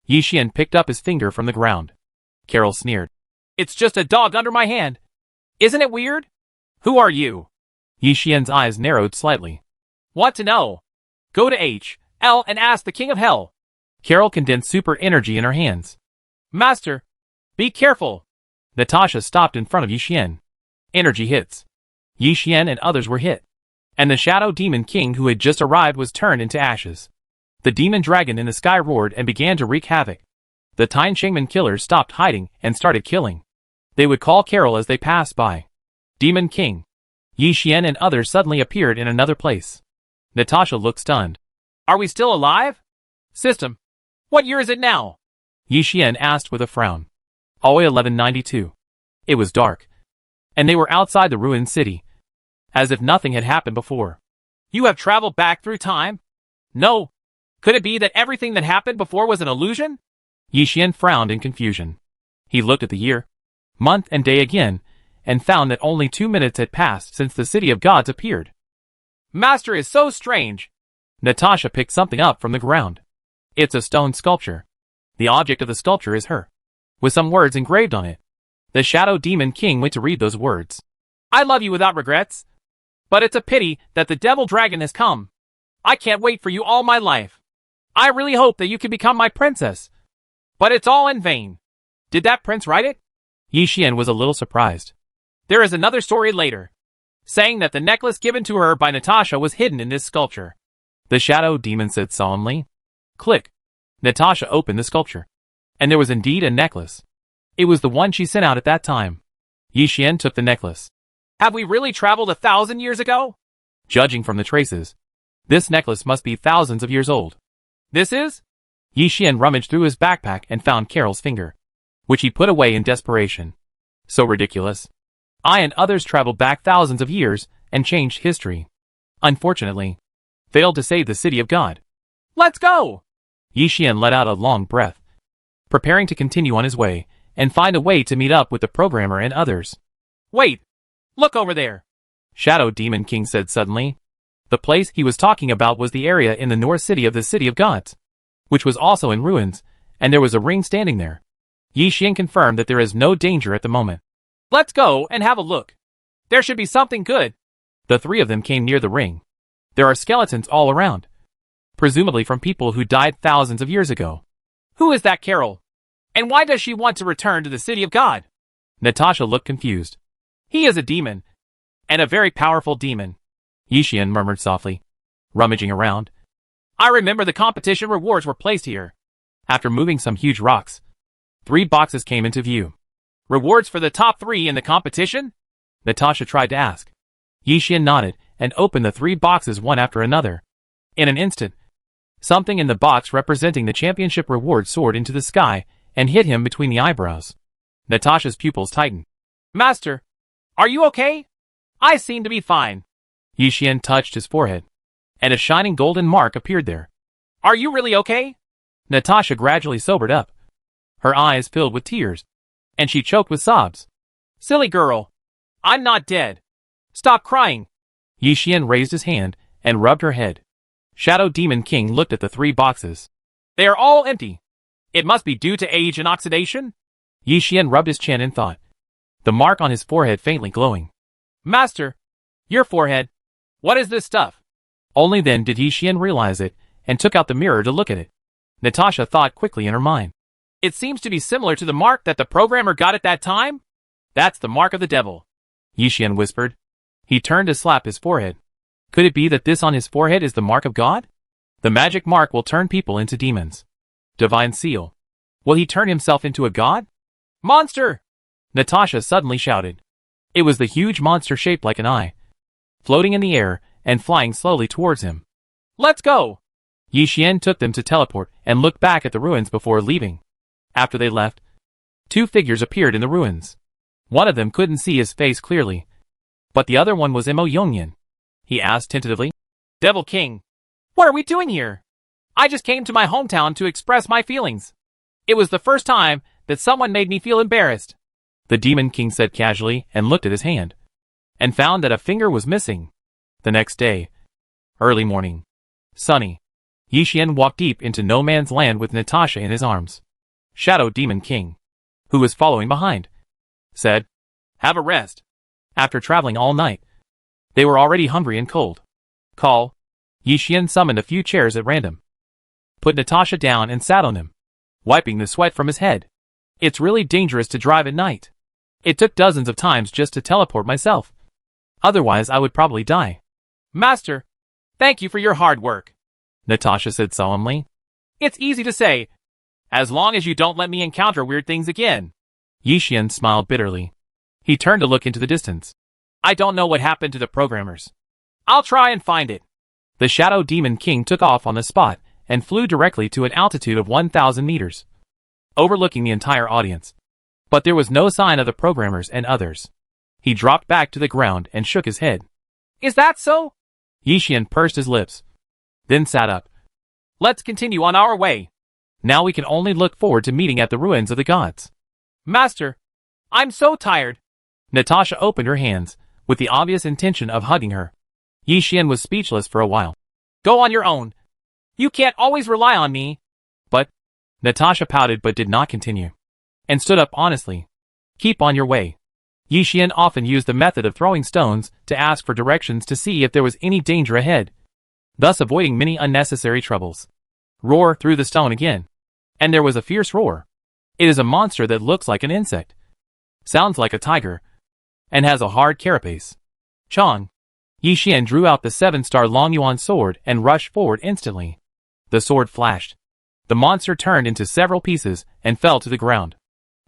Yi Xian picked up his finger from the ground. Carol sneered. It's just a dog under my hand. Isn't it weird? Who are you? Yi Xian's eyes narrowed slightly. Want to know? Go to H.L. and ask the King of Hell. Carol condensed super energy in her hands. Master, be careful. Natasha stopped in front of Yi Xian. Energy hits. Yi Xian and others were hit, and the Shadow Demon King who had just arrived was turned into ashes. The demon dragon in the sky roared and began to wreak havoc. The Tianshengmen killers stopped hiding and started killing. They would call Carol as they passed by. Demon King. Yi Xian and others suddenly appeared in another place. Natasha looked stunned. Are we still alive? System. What year is it now? Yi Xian asked with a frown. Always 1192. It was dark, and they were outside the ruined city, as if nothing had happened before. You have traveled back through time? No. Could it be that everything that happened before was an illusion? Yi Xian frowned in confusion. He looked at the year, month and day again, and found that only 2 minutes had passed since the City of Gods appeared. Master is so strange. Natasha picked something up from the ground. It's a stone sculpture. The object of the sculpture is her, with some words engraved on it. The Shadow Demon King went to read those words. I love you without regrets. But it's a pity that the Devil Dragon has come. I can't wait for you all my life. I really hope that you can become my princess. But it's all in vain. Did that prince write it? Yi Xian was a little surprised. There is another story later, saying that the necklace given to her by Natasha was hidden in this sculpture. The Shadow Demon said solemnly. Click. Natasha opened the sculpture. And there was indeed a necklace. It was the one she sent out at that time. Yi Xian took the necklace. Have we really traveled 1,000 years ago? Judging from the traces, this necklace must be thousands of years old. This is? Yi Xian rummaged through his backpack and found Carol's finger, which he put away in desperation. So ridiculous. I and others traveled back thousands of years and changed history. Unfortunately, failed to save the city of God. Let's go! Yi Xian let out a long breath, preparing to continue on his way and find a way to meet up with the programmer and others. Wait! Look over there! Shadow Demon King said suddenly. The place he was talking about was the area in the north city of the City of Gods, which was also in ruins, and there was a ring standing there. Yi Xian confirmed that there is no danger at the moment. Let's go and have a look. There should be something good. The three of them came near the ring. There are skeletons all around, presumably from people who died thousands of years ago. Who is that Carol? And why does she want to return to the City of God? Natasha looked confused. He is a demon, and a very powerful demon, Yi Xian murmured softly, rummaging around. I remember the competition rewards were placed here. After moving some huge rocks, 3 boxes came into view. Rewards for the top 3 in the competition? Natasha tried to ask. Yi Xian nodded and opened the 3 boxes one after another. In an instant, something in the box representing the championship reward soared into the sky and hit him between the eyebrows. Natasha's pupils tightened. Master, are you okay? I seem to be fine. Yi Xian touched his forehead, and a shining golden mark appeared there. Are you really okay? Natasha gradually sobered up. Her eyes filled with tears, and she choked with sobs. Silly girl. I'm not dead. Stop crying. Yi Xian raised his hand and rubbed her head. Shadow Demon King looked at the 3 boxes. They are all empty. It must be due to age and oxidation? Yi Xian rubbed his chin in thought, the mark on his forehead faintly glowing. Master, your forehead. What is this stuff? Only then did Yi Xian realize it and took out the mirror to look at it. Natasha thought quickly in her mind. It seems to be similar to the mark that the programmer got at that time. That's the mark of the devil, Yi Xian whispered. He turned to slap his forehead. Could it be that this on his forehead is the mark of God? The magic mark will turn people into demons. Divine seal. Will he turn himself into a god? Monster! Natasha suddenly shouted. It was the huge monster shaped like an eye, floating in the air and flying slowly towards him. Let's go! Yi Xian took them to teleport and looked back at the ruins before leaving. After they left, 2 figures appeared in the ruins. One of them couldn't see his face clearly, but the other one was Imo Yongyan. He asked tentatively, Devil King, what are we doing here? I just came to my hometown to express my feelings. It was the first time that someone made me feel embarrassed. The Demon King said casually and looked at his hand, and found that a finger was missing. The next day, early morning, sunny, Yi Xian walked deep into no man's land with Natasha in his arms. Shadow Demon King, who was following behind, said, Have a rest. After traveling all night, they were already hungry and cold. Call. Yi Xian summoned a few chairs at random, put Natasha down and sat on them, wiping the sweat from his head. It's really dangerous to drive at night. It took dozens of times just to teleport myself. Otherwise I would probably die. Master, thank you for your hard work, Natasha said solemnly. It's easy to say, as long as you don't let me encounter weird things again. Yi Xian smiled bitterly. He turned to look into the distance. I don't know what happened to the programmers. I'll try and find it. The Shadow Demon King took off on the spot and flew directly to an altitude of 1,000 meters, overlooking the entire audience. But there was no sign of the programmers and others. He dropped back to the ground and shook his head. Is that so? Yi Xian pursed his lips, then sat up. Let's continue on our way. Now we can only look forward to meeting at the ruins of the gods. Master, I'm so tired. Natasha opened her hands, with the obvious intention of hugging her. Yi Xian was speechless for a while. Go on your own. You can't always rely on me. Natasha pouted but did not continue, and stood up honestly. Keep on your way. Yi Xian often used the method of throwing stones to ask for directions to see if there was any danger ahead, thus avoiding many unnecessary troubles. Roar threw the stone again, and there was a fierce roar. It is a monster that looks like an insect, sounds like a tiger, and has a hard carapace. Chong. Yi Xian drew out the 7-star Long Yuan sword and rushed forward instantly. The sword flashed. The monster turned into several pieces and fell to the ground.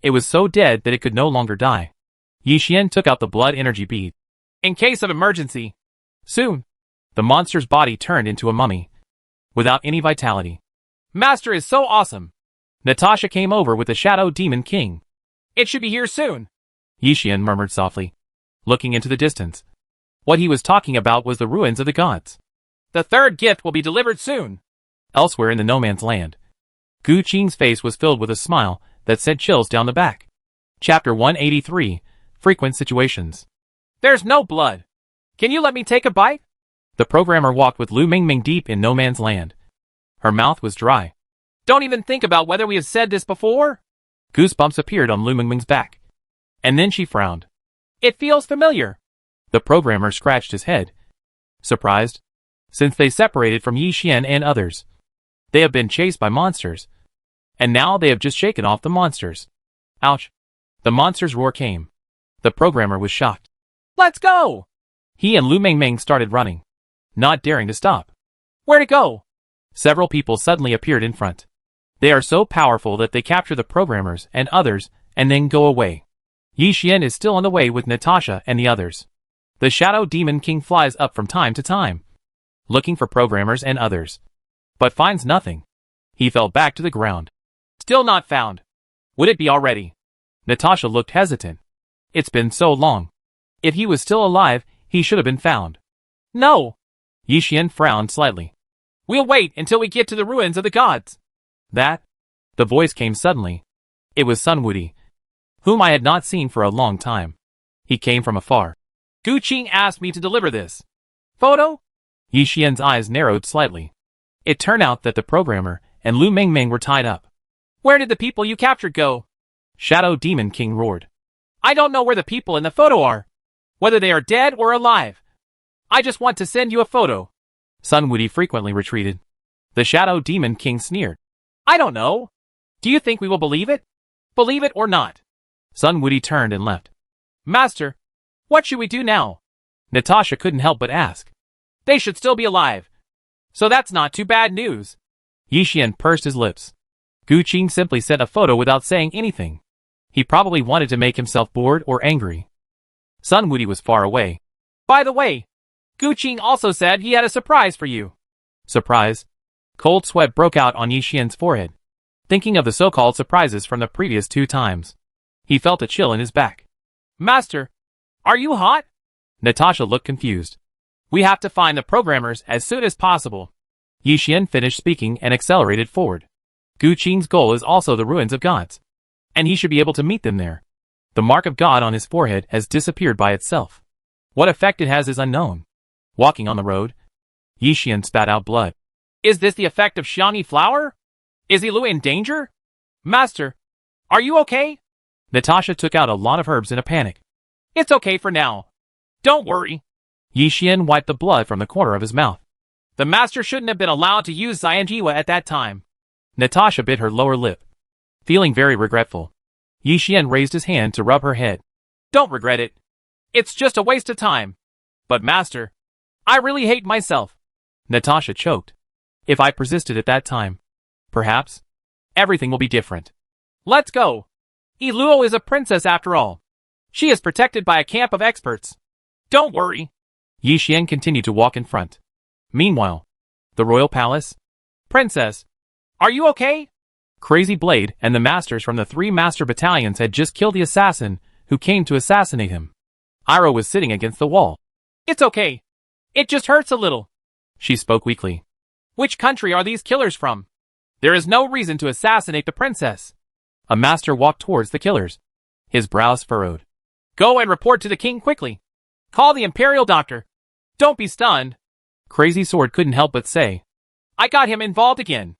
It was so dead that it could no longer die. Yi Xian took out the blood energy bead. In case of emergency. Soon, the monster's body turned into a mummy, without any vitality. Master is so awesome. Natasha came over with the Shadow Demon King. It should be here soon, Yi Xian murmured softly, looking into the distance. What he was talking about was the ruins of the gods. The third gift will be delivered soon. Elsewhere in the no man's land, Gu Qing's face was filled with a smile that sent chills down the back. Chapter 183, Frequent Situations. There's no blood. Can you let me take a bite? The programmer walked with Lu Mingming deep in no man's land. Her mouth was dry. Don't even think about whether we have said this before. Goosebumps appeared on Lu Mingming's back. And then she frowned. It feels familiar. The programmer scratched his head, surprised. Since they separated from Yi Xian and others, they have been chased by monsters. And now they have just shaken off the monsters. Ouch. The monster's roar came. The programmer was shocked. Let's go! He and Lu Mingming started running, not daring to stop. Where to go? Several people suddenly appeared in front. They are so powerful that they capture the programmers and others and then go away. Yi Xian is still on the way with Natasha and the others. The Shadow Demon King flies up from time to time, looking for programmers and others, but finds nothing. He fell back to the ground. Still not found. Would it be already? Natasha looked hesitant. It's been so long. If he was still alive, he should have been found. No. Yi Xian frowned slightly. We'll wait until we get to the ruins of the gods. That? The voice came suddenly. It was Sun Wudi, whom I had not seen for a long time. He came from afar. Gu Qing asked me to deliver this photo? Yi Xian's eyes narrowed slightly. It turned out that the programmer and Lu Mingming were tied up. Where did the people you captured go? Shadow Demon King roared. I don't know where the people in the photo are, whether they are dead or alive. I just want to send you a photo. Sun Wudi frequently retreated. The Shadow Demon King sneered. I don't know. Do you think we will believe it? Believe it or not? Sun Wudi turned and left. Master, what should we do now? Natasha couldn't help but ask. They should still be alive. So that's not too bad news. Yi Xian pursed his lips. Gu Qing simply sent a photo without saying anything. He probably wanted to make himself bored or angry. Sun Wudi was far away. By the way, Gu Qing also said he had a surprise for you. Surprise? Cold sweat broke out on Yi Xian's forehead, thinking of the so-called surprises from the previous 2 times. He felt a chill in his back. Master, are you hot? Natasha looked confused. We have to find the programmers as soon as possible. Yi Xian finished speaking and accelerated forward. Gu Qing's goal is also the ruins of gods, and he should be able to meet them there. The mark of God on his forehead has disappeared by itself. What effect it has is unknown. Walking on the road, Yi Xian spat out blood. Is this the effect of Xiangyi flower? Is Yi Lu in danger? Master, are you okay? Natasha took out a lot of herbs in a panic. It's okay for now. Don't worry. Yi Xian wiped the blood from the corner of his mouth. The master shouldn't have been allowed to use Xianjiwa at that time. Natasha bit her lower lip, feeling very regretful. Yi Xian raised his hand to rub her head. Don't regret it. It's just a waste of time. But master, I really hate myself. Natasha choked. If I persisted at that time, perhaps everything will be different. Let's go. Yi Luo is a princess after all. She is protected by a camp of experts. Don't worry. Yi Xian continued to walk in front. Meanwhile, the royal palace. Princess, are you okay? Crazy Blade and the masters from the 3 master battalions had just killed the assassin who came to assassinate him. Iroh was sitting against the wall. It's okay. It just hurts a little. She spoke weakly. Which country are these killers from? There is no reason to assassinate the princess. A master walked towards the killers, his brows furrowed. Go and report to the king quickly. Call the imperial doctor. Don't be stunned. Crazy Sword couldn't help but say. I got him involved again.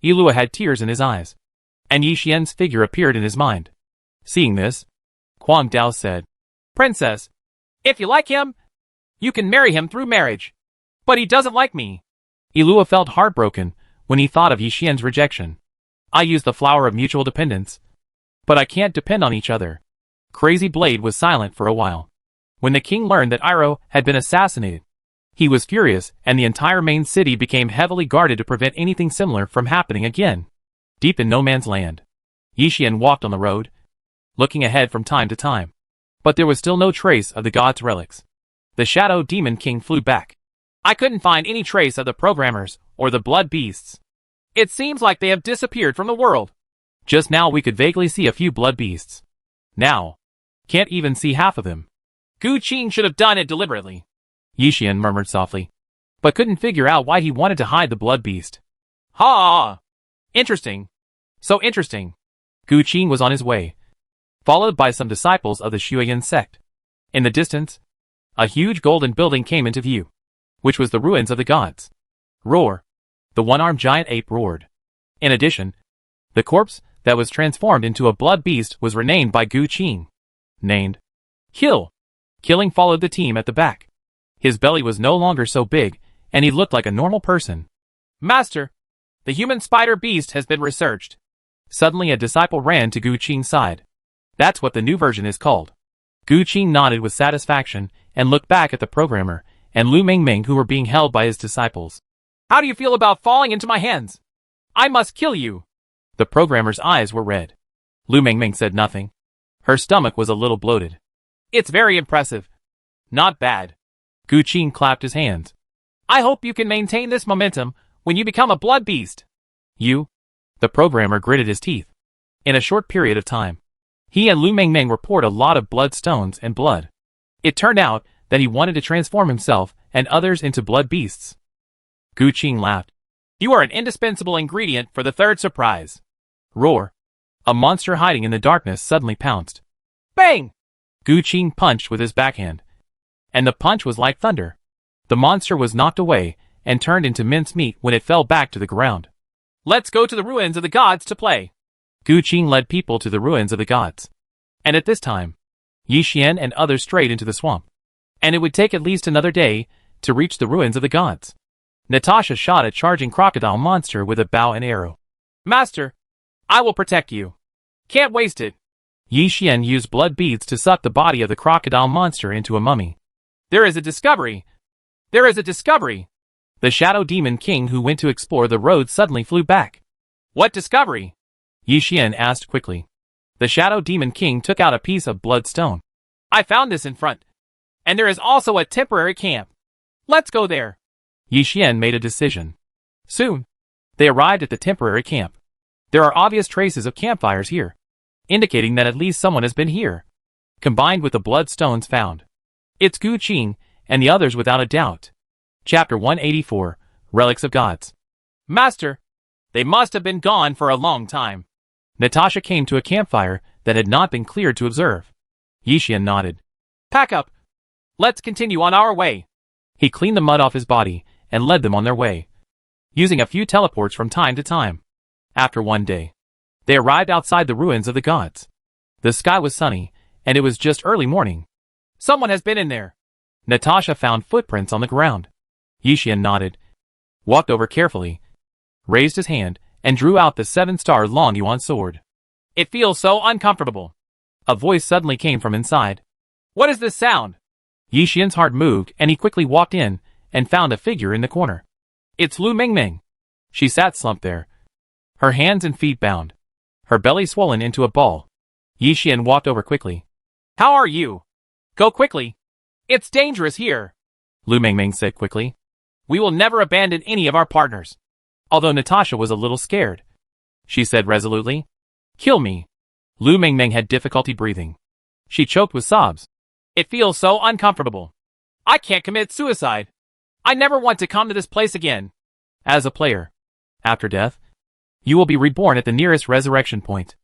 Yi Luo had tears in his eyes. and Yi Xian's figure appeared in his mind. Seeing this, Guang Dao said, Princess, if you like him, you can marry him through marriage. But he doesn't like me. Ilua felt heartbroken when he thought of Yi Xian's rejection. I use the flower of mutual dependence, but I can't depend on each other. Crazy Blade was silent for a while. When the king learned that Iroh had been assassinated, he was furious, and the entire main city became heavily guarded to prevent anything similar from happening again. Deep in no man's land, Yi Xian walked on the road, looking ahead from time to time. But there was still no trace of the god's relics. The Shadow Demon King flew back. I couldn't find any trace of the programmers or the blood beasts. It seems like they have disappeared from the world. Just now we could vaguely see a few blood beasts. Now, can't even see half of them. Gu Qin should have done it deliberately, Yi Xian murmured softly, but couldn't figure out why he wanted to hide the blood beast. Ha! Interesting. So interesting. Gu Qin was on his way, followed by some disciples of the Shuoyan sect. In the distance, a huge golden building came into view, which was the ruins of the gods. Roar! The one-armed giant ape roared. In addition, the corpse that was transformed into a blood beast was renamed by Gu Qin. Named Kill. Killing followed the team at the back. His belly was no longer so big, and he looked like a normal person. Master, the human spider beast has been researched. Suddenly a disciple ran to Gu Qin's side. That's what the new version is called. Gu Qin nodded with satisfaction and looked back at the programmer and Lu Mengmeng who were being held by his disciples. How do you feel about falling into my hands? I must kill you. The programmer's eyes were red. Lu Mengmeng said nothing. Her stomach was a little bloated. It's very impressive. Not bad. Gu Qin clapped his hands. I hope you can maintain this momentum when you become a blood beast. You? The programmer gritted his teeth. In a short period of time, he and Lu Mengmeng were poured a lot of blood stones and blood. It turned out that he wanted to transform himself and others into blood beasts. Gu Qin laughed. You are an indispensable ingredient for the third surprise. Roar! A monster hiding in the darkness suddenly pounced. Bang! Gu Qin punched with his backhand, and the punch was like thunder. The monster was knocked away and turned into mincemeat when it fell back to the ground. Let's go to the ruins of the gods to play. Gu Qin led people to the ruins of the gods. And at this time, Yi Xian and others strayed into the swamp. And it would take at least another day to reach the ruins of the gods. Natasha shot a charging crocodile monster with a bow and arrow. Master, I will protect you. Can't waste it. Yi Xian used blood beads to suck the body of the crocodile monster into a mummy. There is a discovery. There is a discovery. The Shadow Demon King who went to explore the road suddenly flew back. What discovery? Yi Xian asked quickly. The Shadow Demon King took out a piece of bloodstone. I found this in front. And there is also a temporary camp. Let's go there. Yi Xian made a decision. Soon, they arrived at the temporary camp. There are obvious traces of campfires here, indicating that at least someone has been here, combined with the bloodstones found. It's Gu Qin and the others without a doubt. Chapter 184, Relics of Gods. Master, they must have been gone for a long time. Natasha came to a campfire that had not been cleared to observe. Yi Xian nodded. Pack up. Let's continue on our way. He cleaned the mud off his body and led them on their way, using a few teleports from time to time. After one day, they arrived outside the ruins of the gods. The sky was sunny, and it was just early morning. Someone has been in there. Natasha found footprints on the ground. Yi Xian nodded, walked over carefully, raised his hand, and drew out the 7-star Long Yuan sword. It feels so uncomfortable. A voice suddenly came from inside. What is this sound? Yi Xian's heart moved and he quickly walked in and found a figure in the corner. It's Lu Mengmeng. She sat slumped there, her hands and feet bound, her belly swollen into a ball. Yi Xian walked over quickly. How are you? Go quickly. It's dangerous here. Lu Mengmeng said quickly. We will never abandon any of our partners. Although Natasha was a little scared, she said resolutely. Kill me. Lu Mengmeng had difficulty breathing. She choked with sobs. It feels so uncomfortable. I can't commit suicide. I never want to come to this place again. As a player, after death, you will be reborn at the nearest resurrection point.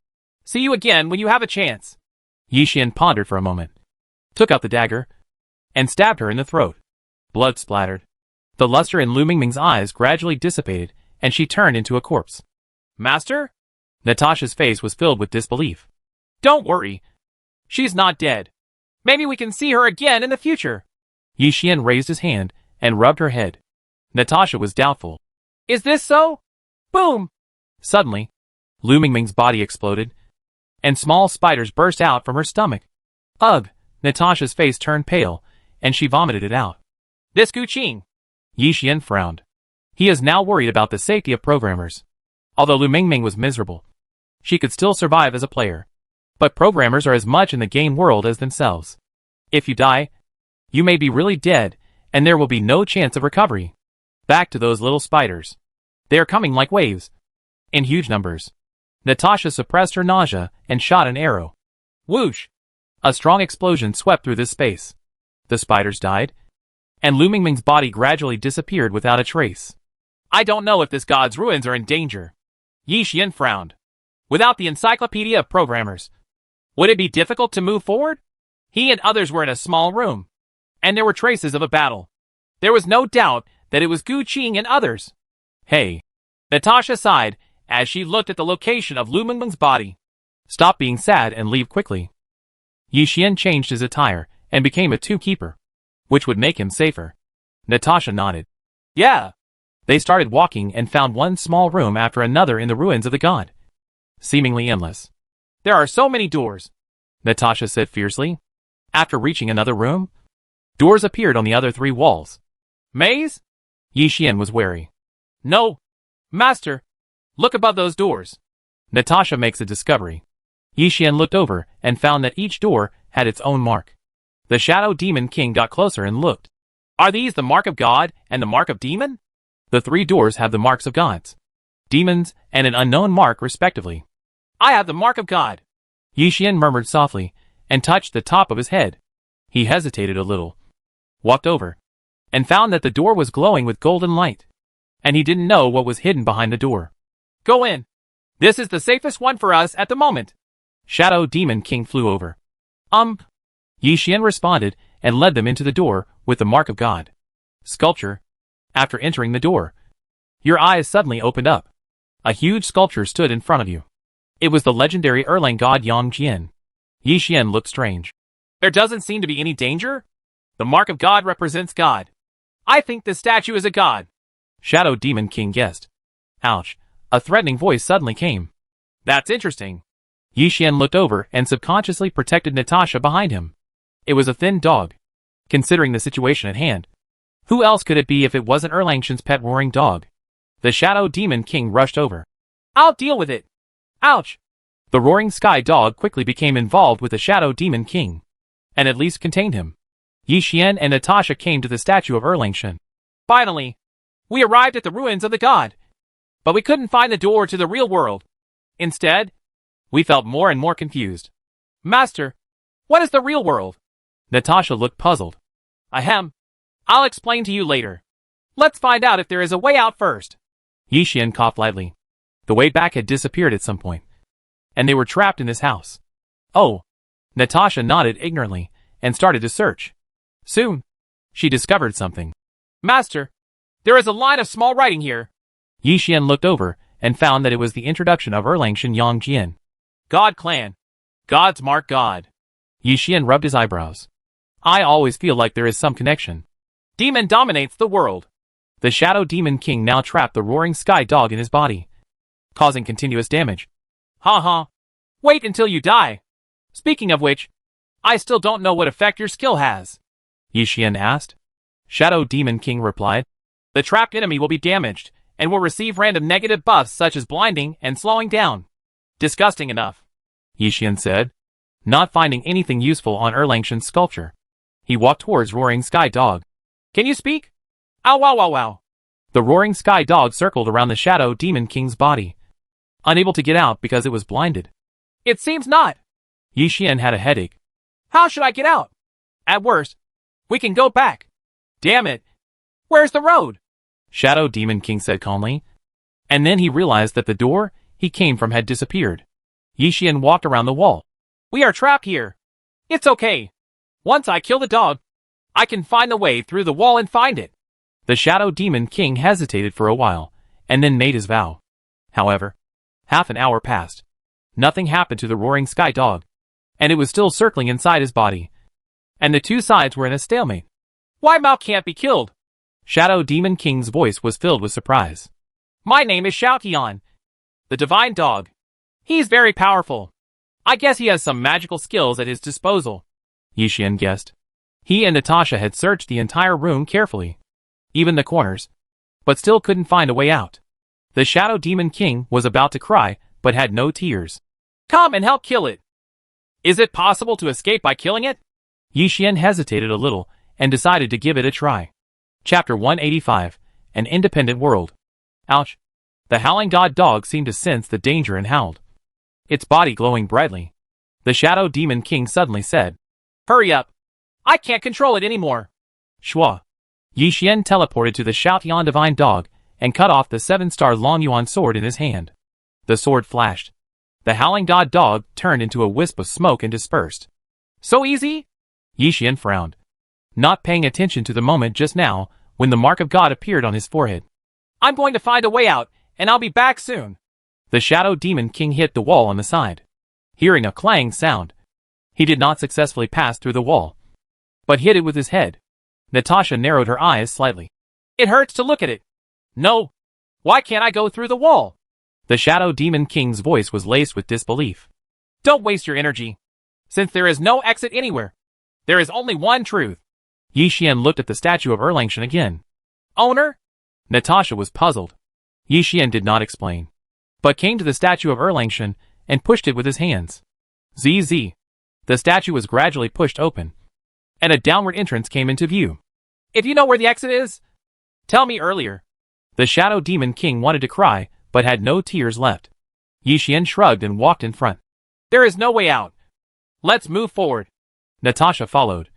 See you again when you have a chance. Yi Xian pondered for a moment, took out the dagger, and stabbed her in the throat. Blood splattered. The luster in Lu Mengmeng's eyes gradually dissipated, and she turned into a corpse. Master? Natasha's face was filled with disbelief. Don't worry. She's not dead. Maybe we can see her again in the future. Yi Xian raised his hand and rubbed her head. Natasha was doubtful. Is this so? Boom! Suddenly, Lu Mingming's body exploded, and small spiders burst out from her stomach. Ugh! Natasha's face turned pale, and she vomited it out. This Gu Qing! Yi Xian frowned. He is now worried about the safety of programmers. Although Lu Mingming was miserable, she could still survive as a player. But programmers are as much in the game world as themselves. If you die, you may be really dead, and there will be no chance of recovery. Back to those little spiders. They are coming like waves. In huge numbers. Natasha suppressed her nausea and shot an arrow. Whoosh! A strong explosion swept through this space. The spiders died, and Lu Mingming's body gradually disappeared without a trace. I don't know if this god's ruins are in danger. Yi Xian frowned. Without the encyclopedia of programmers, would it be difficult to move forward? He and others were in a small room, and there were traces of a battle. There was no doubt that it was Gu Qing and others. Hey! Natasha sighed as she looked at the location of Lu Mingming's body. Stop being sad and leave quickly. Yi Xian changed his attire and became a two-keeper, which would make him safer. Natasha nodded. Yeah. They started walking and found one small room after another in the ruins of the god. Seemingly endless. There are so many doors, Natasha said fiercely. After reaching another room, doors appeared on the other three walls. Maze? Yi Xian was wary. No. Master, look above those doors. Natasha makes a discovery. Yi Xian looked over and found that each door had its own mark. The Shadow Demon King got closer and looked. Are these the mark of God and the mark of demon? The three doors have the marks of gods, demons, and an unknown mark respectively. I have the mark of God. Yi Xian murmured softly and touched the top of his head. He hesitated a little, walked over, and found that the door was glowing with golden light. And he didn't know what was hidden behind the door. Go in. This is the safest one for us at the moment. Shadow Demon King flew over. Yi Xian responded and led them into the door with the mark of God. Sculpture. After entering the door, your eyes suddenly opened up. A huge sculpture stood in front of you. It was the legendary Erlang god Yang Jian. Yi Xian looked strange. There doesn't seem to be any danger? The mark of God represents God. I think this statue is a god. Shadow Demon King guessed. Ouch. A threatening voice suddenly came. That's interesting. Yi Xian looked over and subconsciously protected Natasha behind him. It was a thin dog. Considering the situation at hand, who else could it be if it wasn't Erlangshan's pet roaring dog? The Shadow Demon King rushed over. I'll deal with it. Ouch! The roaring sky dog quickly became involved with the Shadow Demon King, and at least contained him. Yi Xian and Natasha came to the statue of Erlangshan. Finally, we arrived at the ruins of the god, but we couldn't find the door to the real world. Instead, we felt more and more confused. Master, what is the real world? Natasha looked puzzled. Ahem. I'll explain to you later. Let's find out if there is a way out first. Yi Xian coughed lightly. The way back had disappeared at some point, and they were trapped in this house. Oh. Natasha nodded ignorantly and started to search. Soon, she discovered something. Master, there is a line of small writing here. Yi Xian looked over and found that it was the introduction of Erlangshan Yang Jian. God Clan. God's mark God. Yi Xian rubbed his eyebrows. I always feel like there is some connection. Demon dominates the world. The Shadow Demon King now trapped the roaring sky dog in his body, causing continuous damage. Ha ha. Wait until you die. Speaking of which, I still don't know what effect your skill has. Yi Xian asked. Shadow Demon King replied. The trapped enemy will be damaged, and will receive random negative buffs such as blinding and slowing down. Disgusting enough. Yi Xian said, not finding anything useful on Erlangshan's sculpture. He walked towards Roaring Sky Dog. Can you speak? Ow wow wow wow. The Roaring Sky Dog circled around the Shadow Demon King's body, unable to get out because it was blinded. It seems not. Yi Xian had a headache. How should I get out? At worst, we can go back. Damn it. Where's the road? Shadow Demon King said calmly. And then he realized that the door he came from had disappeared. Yi Xian walked around the wall. We are trapped here. It's okay. Once I kill the dog, I can find the way through the wall and find it. The Shadow Demon King hesitated for a while, and then made his vow. However, Half an hour passed. Nothing happened to the roaring sky dog, and it was still circling inside his body. And the two sides were in a stalemate. Why Mao can't be killed? Shadow Demon King's voice was filled with surprise. My name is Shao Qian, the divine dog. He's very powerful. I guess he has some magical skills at his disposal. Yi Xian guessed. He and Natasha had searched the entire room carefully, even the corners, but still couldn't find a way out. The Shadow Demon King was about to cry, but had no tears. Come and help kill it. Is it possible to escape by killing it? Yi Xian hesitated a little and decided to give it a try. Chapter 185, An Independent World. Ouch. The howling god dog seemed to sense the danger and howled, its body glowing brightly. The Shadow Demon King suddenly said, Hurry up. I can't control it anymore. Shua. Yi Xian teleported to the Shao Qian divine dog and cut off the 7-star Long Yuan sword in his hand. The sword flashed. The howling god dog turned into a wisp of smoke and dispersed. So easy? Yi Xian frowned, not paying attention to the moment just now when the mark of God appeared on his forehead. I'm going to find a way out, and I'll be back soon. The Shadow Demon King hit the wall on the side, hearing a clang sound. He did not successfully pass through the wall, but hit it with his head. Natasha narrowed her eyes slightly. It hurts to look at it. No. Why can't I go through the wall? The Shadow Demon King's voice was laced with disbelief. Don't waste your energy. Since there is no exit anywhere, there is only one truth. Yi Xian looked at the statue of Erlangshan again. Owner? Natasha was puzzled. Yi Xian did not explain, but came to the statue of Erlangshan and pushed it with his hands. ZZ. The statue was gradually pushed open, and a downward entrance came into view. If you know where the exit is, tell me earlier. The Shadow Demon King wanted to cry, but had no tears left. Yi Xian shrugged and walked in front. There is no way out. Let's move forward. Natasha followed,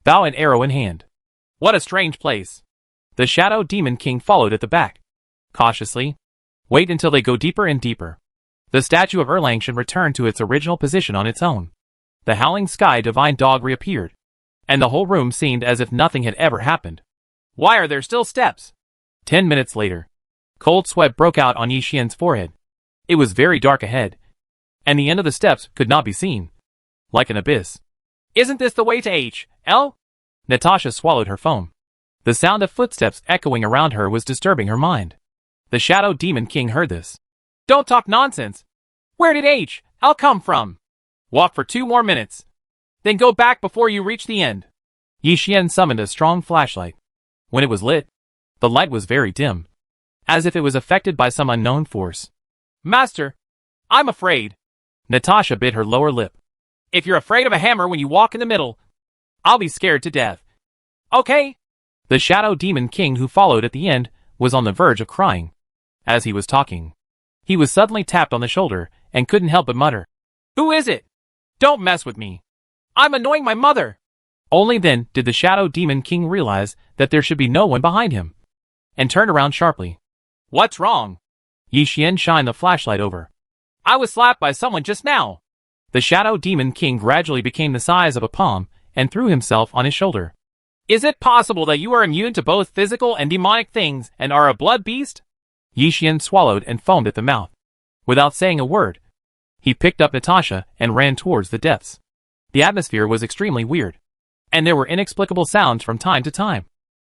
bow and arrow in hand. What a strange place. The Shadow Demon King followed at the back. Cautiously, wait until they go deeper and deeper. The statue of Erlangshan returned to its original position on its own. The howling sky divine dog reappeared, and the whole room seemed as if nothing had ever happened. Why are there still steps? 10 minutes later, cold sweat broke out on Yi Xian's forehead. It was very dark ahead, and the end of the steps could not be seen, like an abyss. Isn't this the way to H.L.? Natasha swallowed her foam. The sound of footsteps echoing around her was disturbing her mind. The Shadow Demon King heard this. Don't talk nonsense. Where did H.L. come from? Walk for 2 more minutes. Then go back before you reach the end. Yi Xian summoned a strong flashlight. When it was lit, the light was very dim, as if it was affected by some unknown force. Master, I'm afraid. Natasha bit her lower lip. If you're afraid of a hammer when you walk in the middle, I'll be scared to death. Okay? The Shadow Demon King who followed at the end was on the verge of crying. As he was talking, he was suddenly tapped on the shoulder and couldn't help but mutter. Who is it? Don't mess with me. I'm annoying my mother. Only then did the Shadow Demon King realize that there should be no one behind him, and turned around sharply. What's wrong? Yi Xian shined the flashlight over. I was slapped by someone just now. The Shadow Demon King gradually became the size of a palm and threw himself on his shoulder. Is it possible that you are immune to both physical and demonic things and are a blood beast? Yi Xian swallowed and foamed at the mouth. Without saying a word, he picked up Natasha and ran towards the depths. The atmosphere was extremely weird, and there were inexplicable sounds from time to time,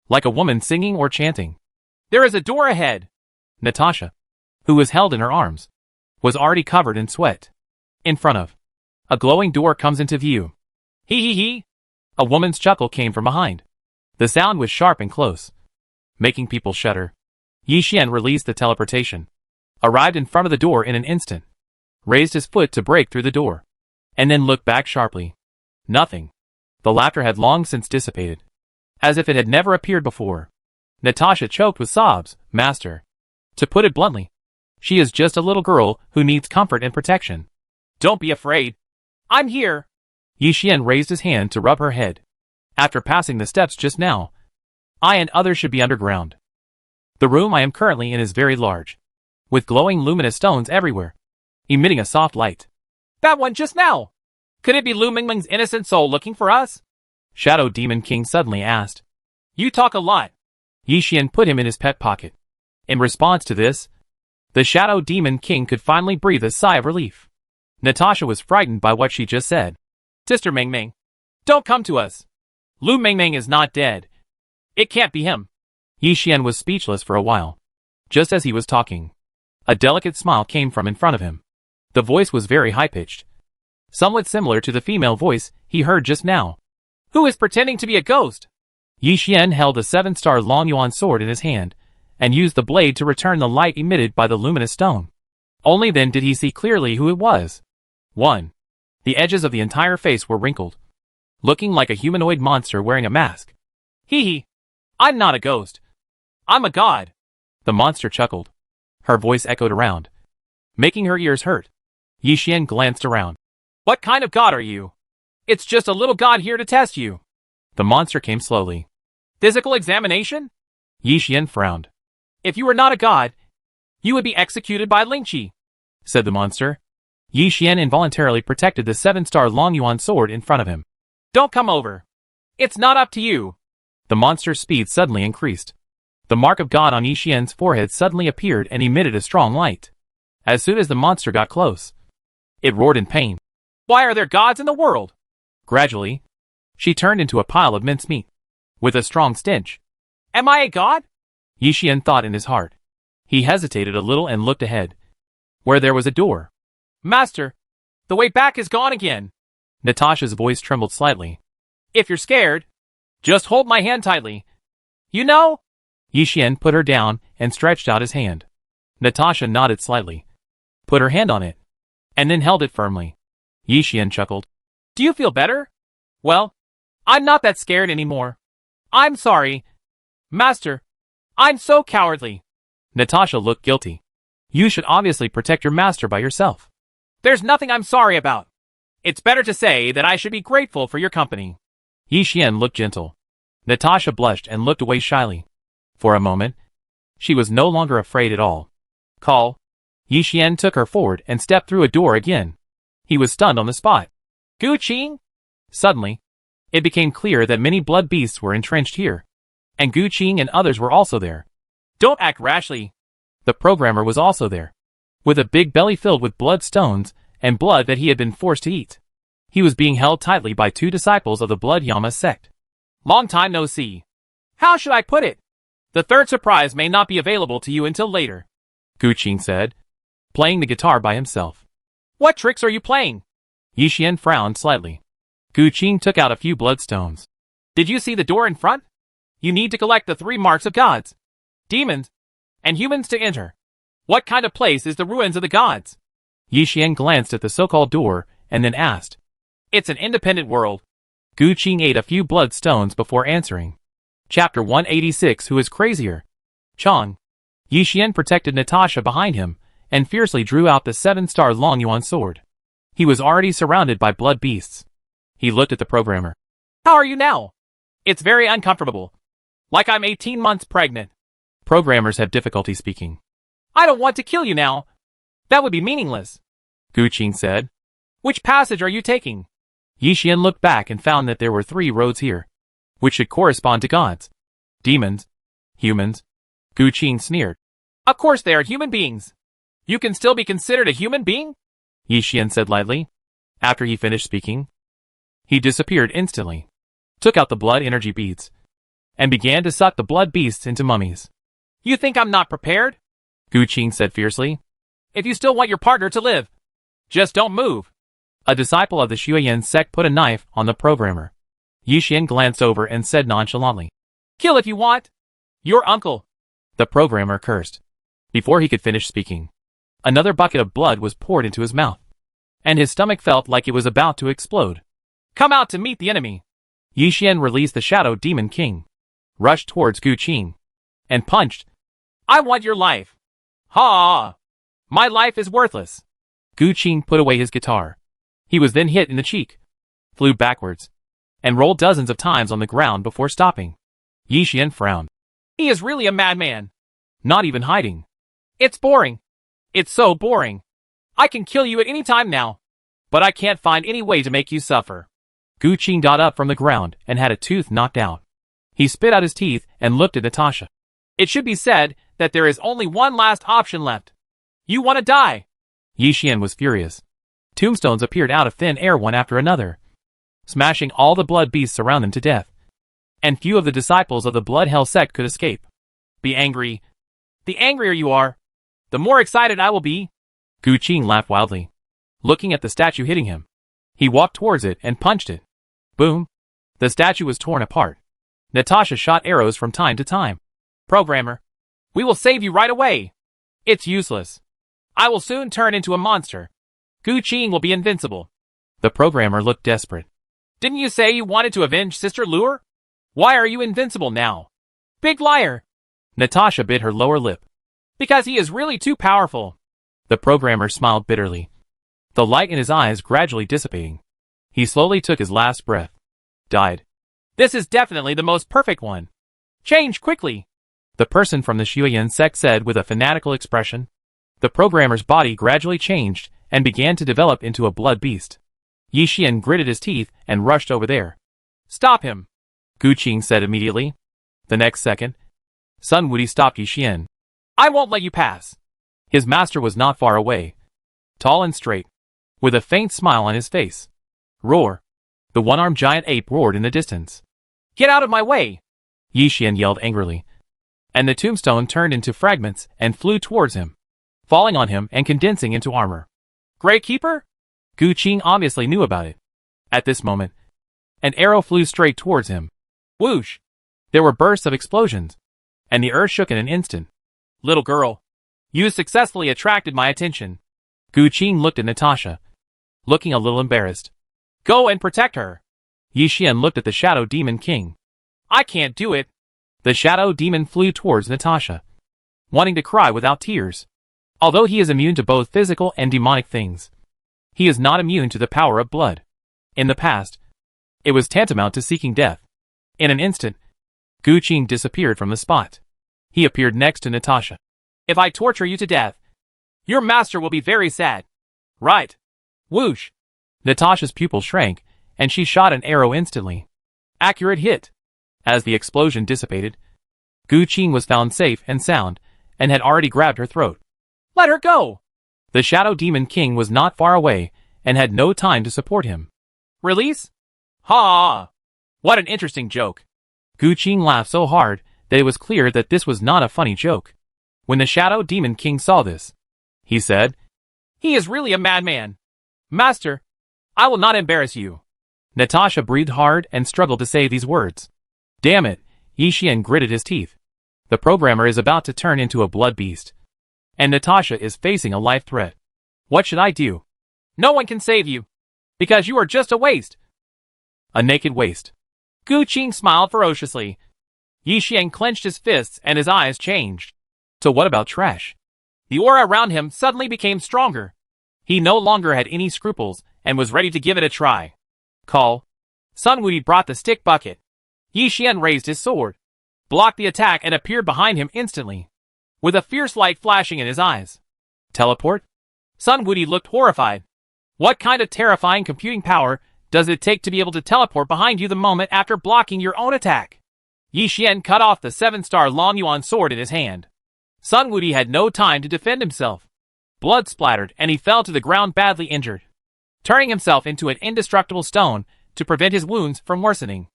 like a woman singing or chanting. There is a door ahead. Natasha, who was held in her arms, was already covered in sweat. In front of a glowing door comes into view. Hee hee hee. A woman's chuckle came from behind. The sound was sharp and close, making people shudder. Yi Xian released the teleportation, arrived in front of the door in an instant, raised his foot to break through the door, and then looked back sharply. Nothing. The laughter had long since dissipated, as if it had never appeared before. Natasha choked with sobs. Master, to put it bluntly, she is just a little girl who needs comfort and protection. Don't be afraid. I'm here. Yi Xian raised his hand to rub her head. After passing the steps just now, I and others should be underground. The room I am currently in is very large, with glowing luminous stones everywhere, emitting a soft light. That one just now. Could it be Lu Mingming's innocent soul looking for us? Shadow Demon King suddenly asked. You talk a lot. Yi Xian put him in his pet pocket. In response to this, The Shadow Demon King could finally breathe a sigh of relief. Natasha was frightened by what she just said. Sister Meng Meng, don't come to us. Lu Meng Meng is not dead. It can't be him. Yi Xian was speechless for a while. Just as he was talking, a delicate smile came from in front of him. The voice was very high-pitched, somewhat similar to the female voice he heard just now. Who is pretending to be a ghost? Yi Xian held a 7-star Long Yuan sword in his hand, and used the blade to return the light emitted by the luminous stone. Only then did he see clearly who it was. 1. The edges of the entire face were wrinkled, looking like a humanoid monster wearing a mask. Hee hee. I'm not a ghost. I'm a god. The monster chuckled. Her voice echoed around, making her ears hurt. Yi Xian glanced around. What kind of god are you? It's just a little god here to test you. The monster came slowly. Physical examination? Yi Xian frowned. If you were not a god, you would be executed by Lingqi, said the monster. Yi Xian involuntarily protected the 7-star Long Yuan sword in front of him. Don't come over. It's not up to you. The monster's speed suddenly increased. The mark of God on Yi Xian's forehead suddenly appeared and emitted a strong light. As soon as the monster got close, it roared in pain. Why are there gods in the world? Gradually, she turned into a pile of mincemeat, with a strong stench. Am I a god? Yi Xian thought in his heart. He hesitated a little and looked ahead, where there was a door. Master, the way back is gone again. Natasha's voice trembled slightly. If you're scared, just hold my hand tightly. You know? Yi Xian put her down and stretched out his hand. Natasha nodded slightly, put her hand on it, and then held it firmly. Yi Xian chuckled. Do you feel better? Well, I'm not that scared anymore. I'm sorry. Master, I'm so cowardly. Natasha looked guilty. You should obviously protect your master by yourself. There's nothing I'm sorry about. It's better to say that I should be grateful for your company. Yi Xian looked gentle. Natasha blushed and looked away shyly. For a moment, she was no longer afraid at all. Call. Yi Xian took her forward and stepped through a door again. He was stunned on the spot. Gu Qing? Suddenly, it became clear that many blood beasts were entrenched here, and Gu Qing and others were also there. Don't act rashly. The programmer was also there, with a big belly filled with blood stones and blood that he had been forced to eat. He was being held tightly by 2 disciples of the Blood Yama sect. Long time no see. How should I put it? The third surprise may not be available to you until later, Gu Qing said, playing the guitar by himself. What tricks are you playing? Yi Xian frowned slightly. Gu Qing took out a few bloodstones. Did you see the door in front? You need to collect the 3 marks of gods, demons, and humans to enter. What kind of place is the ruins of the gods? Yi Xian glanced at the so-called door and then asked. It's an independent world. Gu Qing ate a few bloodstones before answering. Chapter 186. Who is crazier? Chong. Yi Xian protected Natasha behind him and fiercely drew out the 7-star Long Yuan sword. He was already surrounded by blood beasts. He looked at the programmer. How are you now? It's very uncomfortable. Like I'm 18 months pregnant. Programmers have difficulty speaking. I don't want to kill you now. That would be meaningless, Gu Qing said. Which passage are you taking? Yi Xian looked back and found that there were 3 roads here, which should correspond to gods, demons, humans. Gu Qing sneered. Of course they are human beings. You can still be considered a human being? Yi Xian said lightly. After he finished speaking, he disappeared instantly, took out the blood energy beads, and began to suck the blood beasts into mummies. You think I'm not prepared? Gu Qing said fiercely. If you still want your partner to live, just don't move. A disciple of the Xueyan sect put a knife on the programmer. Yi Xian glanced over and said nonchalantly. Kill if you want. Your uncle. The programmer cursed. Before he could finish speaking, another bucket of blood was poured into his mouth, and his stomach felt like it was about to explode. Come out to meet the enemy. Yi Xian released the Shadow Demon King, rushed towards Gu Qing, and punched. I want your life. Ha! My life is worthless. Gu Qing put away his guitar. He was then hit in the cheek, flew backwards, and rolled dozens of times on the ground before stopping. Yi Xian frowned. He is really a madman. Not even hiding. It's boring. It's so boring. I can kill you at any time now, but I can't find any way to make you suffer. Gu Qing got up from the ground and had a tooth knocked out. He spit out his teeth and looked at Natasha. It should be said that there is only one last option left. You want to die? Yi Xian was furious. Tombstones appeared out of thin air one after another, smashing all the blood beasts around them to death. And few of the disciples of the Blood Hell sect could escape. Be angry. The angrier you are, the more excited I will be. Gu Qing laughed wildly, looking at the statue hitting him. He walked towards it and punched it. Boom! The statue was torn apart. Natasha shot arrows from time to time. Programmer, we will save you right away. It's useless. I will soon turn into a monster. Gu Qing will be invincible. The programmer looked desperate. Didn't you say you wanted to avenge Sister Lure? Why are you invincible now? Big liar! Natasha bit her lower lip. Because he is really too powerful. The programmer smiled bitterly, the light in his eyes gradually dissipating. He slowly took his last breath. Died. This is definitely the most perfect one. Change quickly. The person from the Shuyan sect said with a fanatical expression. The programmer's body gradually changed and began to develop into a blood beast. Yi Xian gritted his teeth and rushed over there. Stop him, Gu Qing said immediately. The next second, Sun Wuyi stopped Yi Xian. I won't let you pass. His master was not far away, tall and straight, with a faint smile on his face. Roar! The one-armed giant ape roared in the distance. Get out of my way! Yi Xian yelled angrily, and the tombstone turned into fragments and flew towards him, falling on him and condensing into armor. Grey Keeper? Gu Qing obviously knew about it. At this moment, an arrow flew straight towards him. Whoosh! There were bursts of explosions, and the earth shook in an instant. Little girl, you successfully attracted my attention. Gu Qing looked at Natasha, looking a little embarrassed. Go and protect her. Yi Xian looked at the Shadow Demon King. I can't do it. The Shadow Demon flew towards Natasha, wanting to cry without tears. Although he is immune to both physical and demonic things, he is not immune to the power of blood. In the past, it was tantamount to seeking death. In an instant, Gu Qing disappeared from the spot. He appeared next to Natasha. If I torture you to death, your master will be very sad. Right. Whoosh! Natasha's pupil shrank, and she shot an arrow instantly. Accurate hit. As the explosion dissipated, Gu Qing was found safe and sound, and had already grabbed her throat. Let her go! The Shadow Demon King was not far away, and had no time to support him. Release? Ha! What an interesting joke. Gu Qing laughed so hard that it was clear that this was not a funny joke. When the Shadow Demon King saw this, he said, He is really a madman. Master, I will not embarrass you. Natasha breathed hard and struggled to say these words. Damn it, Yi Xian gritted his teeth. The programmer is about to turn into a blood beast, and Natasha is facing a life threat. What should I do? No one can save you, because you are just a waste. A naked waste. Gu Qing smiled ferociously. Yi Xian clenched his fists and his eyes changed. So what about trash? The aura around him suddenly became stronger. He no longer had any scruples and was ready to give it a try. Call. Sun Wuyi brought the stick bucket. Yi Xian raised his sword, blocked the attack and appeared behind him instantly, with a fierce light flashing in his eyes. Teleport? Sun Wuyi looked horrified. What kind of terrifying computing power does it take to be able to teleport behind you the moment after blocking your own attack? Yi Xian cut off the 7-star Long Yuan sword in his hand. Sun Wuyi had no time to defend himself. Blood splattered and he fell to the ground badly injured, turning himself into an indestructible stone to prevent his wounds from worsening.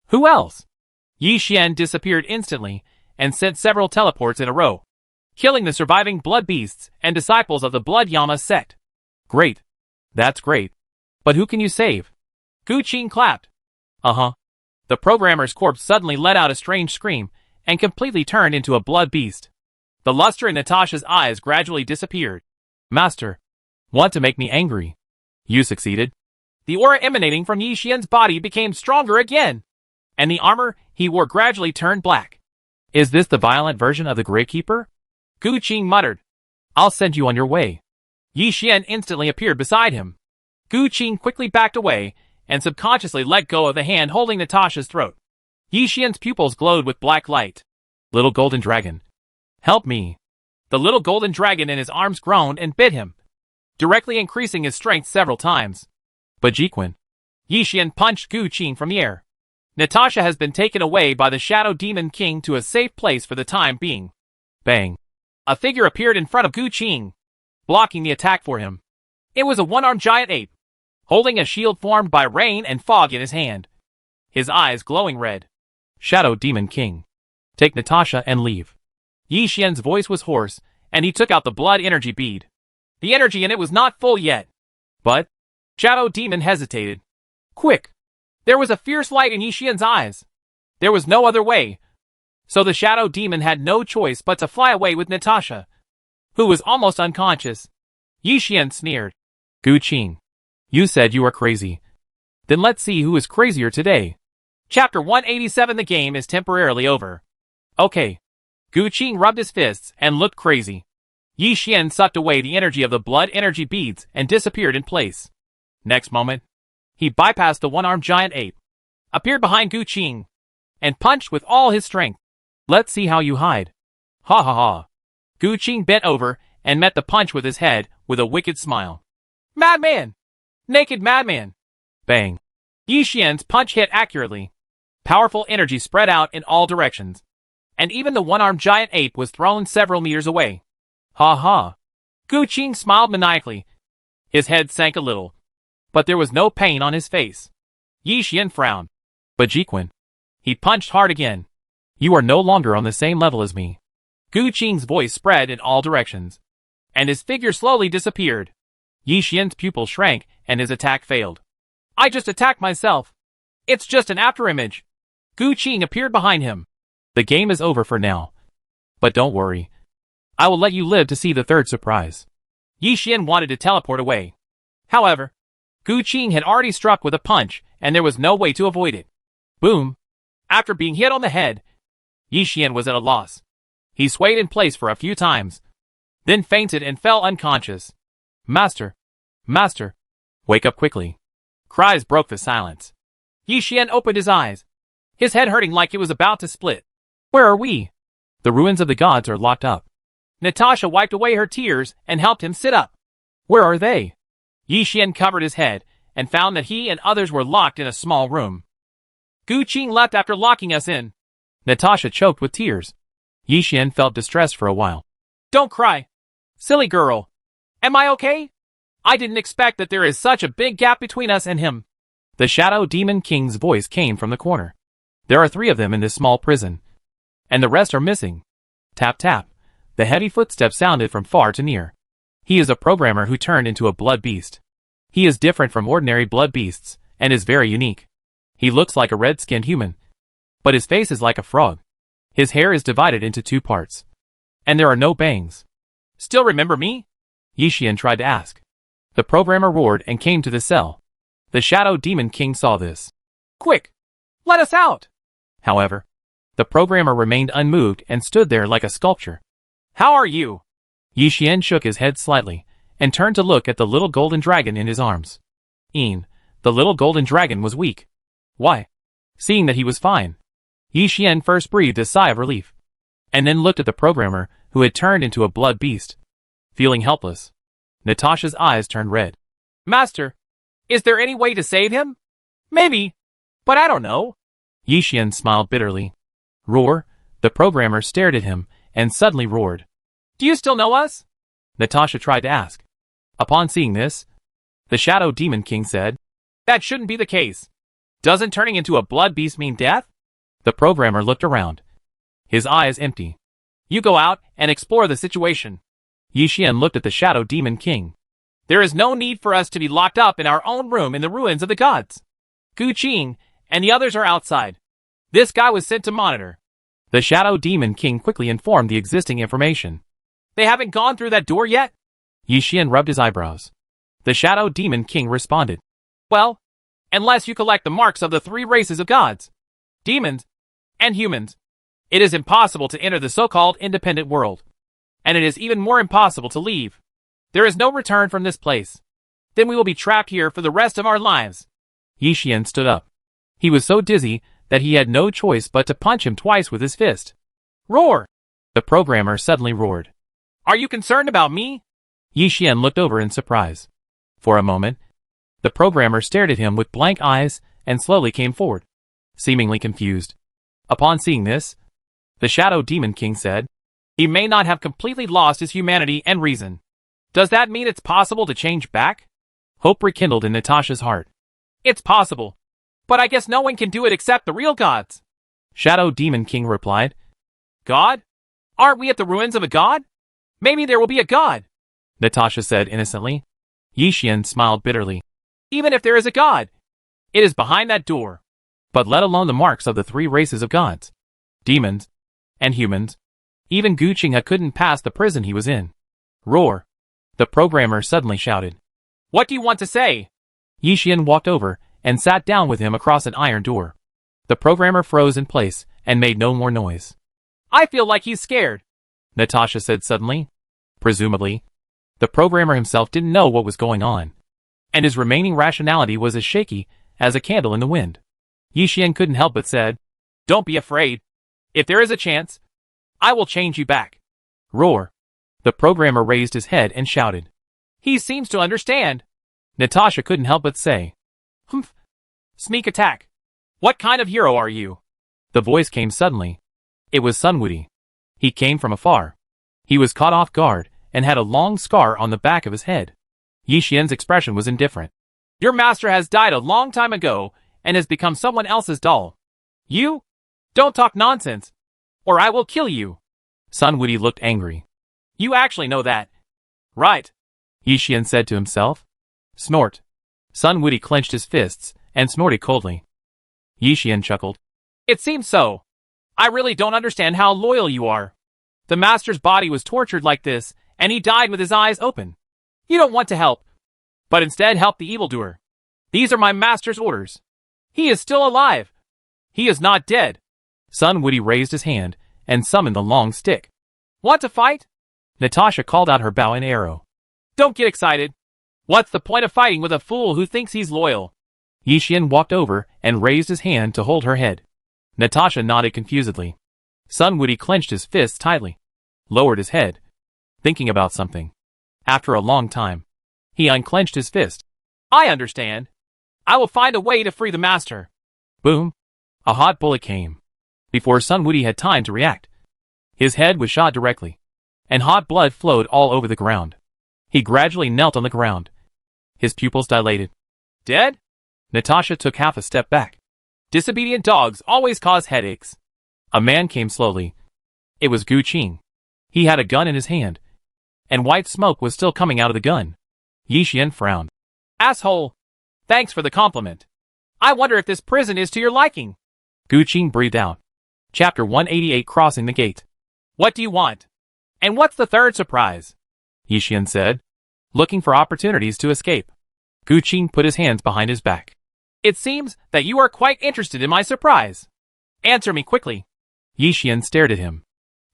Who else? Yi Xian disappeared instantly and sent several teleports in a row, killing the surviving blood beasts and disciples of the Blood Yama sect. Great. That's great. But who can you save? Gu Qing clapped. Uh-huh. The programmer's corpse suddenly let out a strange scream and completely turned into a blood beast. The luster in Natasha's eyes gradually disappeared. Master, want to make me angry? You succeeded. The aura emanating from Yi Xian's body became stronger again, and the armor he wore gradually turned black. Is this the violent version of the Grey Keeper? Gu Qing muttered. I'll send you on your way. Yi Xian instantly appeared beside him. Gu Qing quickly backed away and subconsciously let go of the hand holding Natasha's throat. Yi Xian's pupils glowed with black light. Little golden dragon, help me. The little golden dragon in his arms groaned and bit him, directly increasing his strength several times. But Jiquin. Yi Xian punched Gu Qing from the air. Natasha has been taken away by the Shadow Demon King to a safe place for the time being. Bang. A figure appeared in front of Gu Qing. blocking the attack for him. It was a one-armed giant ape, holding a shield formed by rain and fog in his hand, his eyes glowing red. Shadow Demon King. Take Natasha and leave. Yi Xian's voice was hoarse, and he took out the blood energy bead. The energy in it was not full yet. But Shadow Demon hesitated. Quick! There was a fierce light in Yi Xian's eyes. There was no other way. So the Shadow Demon had no choice but to fly away with Natasha, who was almost unconscious. Yi Xian sneered. Gu Qing, you said you were crazy. Then let's see who is crazier today. Chapter 187. The game is temporarily over. Okay. Gu Qing rubbed his fists and looked crazy. Yi Xian sucked away the energy of the blood energy beads and disappeared in place. Next moment, he bypassed the one-armed giant ape, appeared behind Gu Qing, and punched with all his strength. Let's see how you hide. Ha ha ha. Gu Qing bent over and met the punch with his head with a wicked smile. Madman! Naked madman! Bang. Yi Xian's punch hit accurately. Powerful energy spread out in all directions, and even the one-armed giant ape was thrown several meters away. Ha ha. Gu Qing smiled maniacally. His head sank a little, but there was no pain on his face. Yi Xian frowned. But Jiquin, he punched hard again. You are no longer on the same level as me. Gu Qing's voice spread in all directions, and his figure slowly disappeared. Yi Xian's pupil shrank and his attack failed. I just attacked myself. It's just an afterimage. Gu Qing appeared behind him. The game is over for now. But don't worry. I will let you live to see the third surprise. Yi Xian wanted to teleport away. However, Gu Qing had already struck with a punch, and there was no way to avoid it. Boom! After being hit on the head, Yi Xian was at a loss. He swayed in place for a few times, then fainted and fell unconscious. Master! Master! Wake up quickly. Cries broke the silence. Yi Xian opened his eyes, his head hurting like it was about to split. Where are we? The ruins of the gods are locked up. Natasha wiped away her tears and helped him sit up. Where are they? Yi Xian covered his head and found that he and others were locked in a small room. Gu Qing left after locking us in. Natasha choked with tears. Yi Xian felt distressed for a while. Don't cry. Silly girl. Am I okay? I didn't expect that there is such a big gap between us and him. The Shadow Demon King's voice came from the corner. There are 3 of them in this small prison, and the rest are missing. Tap tap. The heavy footsteps sounded from far to near. He is a programmer who turned into a blood beast. He is different from ordinary blood beasts, and is very unique. He looks like a red-skinned human, but his face is like a frog. His hair is divided into 2 parts, and there are no bangs. Still remember me? Yi Xian tried to ask. The programmer roared and came to the cell. The Shadow Demon King saw this. Quick! Let us out! However, the programmer remained unmoved and stood there like a sculpture. How are you? Yi Xian shook his head slightly, and turned to look at the little golden dragon in his arms. The little golden dragon was weak. Why? Seeing that he was fine, Yi Xian first breathed a sigh of relief, and then looked at the programmer who had turned into a blood beast. Feeling helpless, Natasha's eyes turned red. Master, is there any way to save him? Maybe, but I don't know. Yi Xian smiled bitterly. Roar! The programmer stared at him, and suddenly roared. Do you still know us? Natasha tried to ask. Upon seeing this, the Shadow Demon King said, That shouldn't be the case. Doesn't turning into a blood beast mean death? The programmer looked around, his eyes empty. You go out and explore the situation. Yi Xian looked at the Shadow Demon King. There is no need for us to be locked up in our own room in the ruins of the gods. Gu Qing and the others are outside. This guy was sent to monitor. The Shadow Demon King quickly informed the existing information. They haven't gone through that door yet? Yi Xian rubbed his eyebrows. The Shadow Demon King responded. Well, unless you collect the marks of the 3 races of gods, demons, and humans, it is impossible to enter the so-called independent world. And it is even more impossible to leave. There is no return from this place. Then we will be trapped here for the rest of our lives. Yi Xian stood up. He was so dizzy that he had no choice but to punch him twice with his fist. Roar! The programmer suddenly roared. Are you concerned about me? Yi Xian looked over in surprise. For a moment, the programmer stared at him with blank eyes and slowly came forward, seemingly confused. Upon seeing this, the Shadow Demon King said, He may not have completely lost his humanity and reason, Does that mean it's possible to change back? Hope rekindled in Natasha's heart. It's possible. But I guess no one can do it except the real gods. Shadow Demon King replied. God? Aren't we at the ruins of a god? Maybe there will be a god, Natasha said innocently. Yi Xian smiled bitterly. Even if there is a god, it is behind that door. But let alone the marks of the three races of gods, demons, and humans, even Gu Qinghe couldn't pass the prison he was in. Roar! The programmer suddenly shouted. What do you want to say? Yi Xian walked over and sat down with him across an iron door. The programmer froze in place and made no more noise. I feel like he's scared, Natasha said suddenly. Presumably, the programmer himself didn't know what was going on, and his remaining rationality was as shaky as a candle in the wind. Yi Xian couldn't help but said, Don't be afraid. If there is a chance, I will change you back. Roar! The programmer raised his head and shouted. He seems to understand. Natasha couldn't help but say, Humph! Sneak attack! What kind of hero are you? The voice came suddenly. It was Sun Wuti. He came from afar. He was caught off guard and had a long scar on the back of his head. Yi Xian's expression was indifferent. Your master has died a long time ago and has become someone else's doll. You? Don't talk nonsense, or I will kill you. Sun Wuti looked angry. You actually know that, right? Yi Xian said to himself. Snort. Sun Wuti clenched his fists and snorted coldly. Yi Xian chuckled. It seems so. I really don't understand how loyal you are. The master's body was tortured like this, and he died with his eyes open. You don't want to help, but instead help the evildoer. These are my master's orders. He is still alive. He is not dead. Sun Wuti raised his hand and summoned the long stick. Want to fight? Natasha called out her bow and arrow. Don't get excited. What's the point of fighting with a fool who thinks he's loyal? Yi Xian walked over and raised his hand to hold her head. Natasha nodded confusedly. Sun Wuti clenched his fists tightly, lowered his head, thinking about something. After a long time, he unclenched his fist. I understand. I will find a way to free the master. Boom! A hot bullet came. Before Sun Wuti had time to react, his head was shot directly, and hot blood flowed all over the ground. He gradually knelt on the ground. His pupils dilated. Dead? Natasha took half a step back. Disobedient dogs always cause headaches. A man came slowly. It was Gu Qing. He had a gun in his hand, and white smoke was still coming out of the gun. Yi Xian frowned. Asshole! Thanks for the compliment. I wonder if this prison is to your liking. Gu Qing breathed out. Chapter 188 Crossing the Gate. What do you want? And what's the third surprise? Yi Xian said, looking for opportunities to escape. Gu Qing put his hands behind his back. It seems that you are quite interested in my surprise. Answer me quickly. Yi Xian stared at him.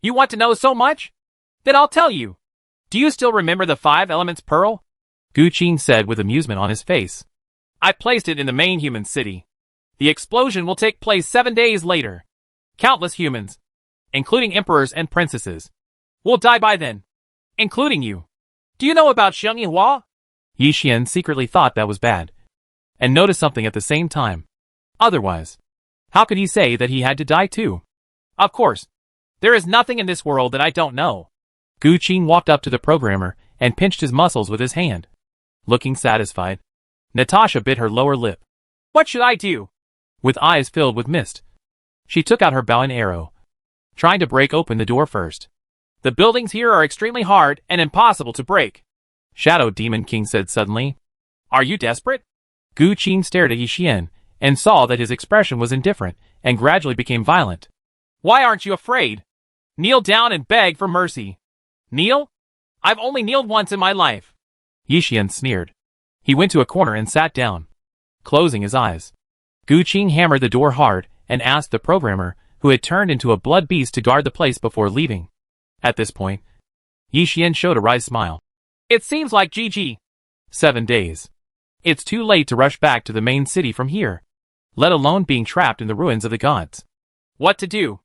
You want to know so much? Then I'll tell you. Do you still remember the 5 Elements Pearl? Gu Qing said with amusement on his face. I placed it in the main human city. The explosion will take place 7 days later. Countless humans, including emperors and princesses, will die by then, including you. Do you know about Xiang Yihua? Yi Xian secretly thought that was bad, and noticed something at the same time. Otherwise, how could he say that he had to die too? Of course, there is nothing in this world that I don't know. Gu Qing walked up to the programmer and pinched his muscles with his hand. Looking satisfied, Natasha bit her lower lip. What should I do? With eyes filled with mist, she took out her bow and arrow, trying to break open the door first. The buildings here are extremely hard and impossible to break, Shadow Demon King said suddenly. Are you desperate? Gu Qing stared at Yi Xian and saw that his expression was indifferent and gradually became violent. Why aren't you afraid? Kneel down and beg for mercy. Kneel? I've only kneeled once in my life. Yi Xian sneered. He went to a corner and sat down, closing his eyes. Gu Qing hammered the door hard and asked the programmer, who had turned into a blood beast, to guard the place before leaving. At this point, Yi Xian showed a wry smile. It seems like GG. 7 days. It's too late to rush back to the main city from here, let alone being trapped in the ruins of the gods. What to do?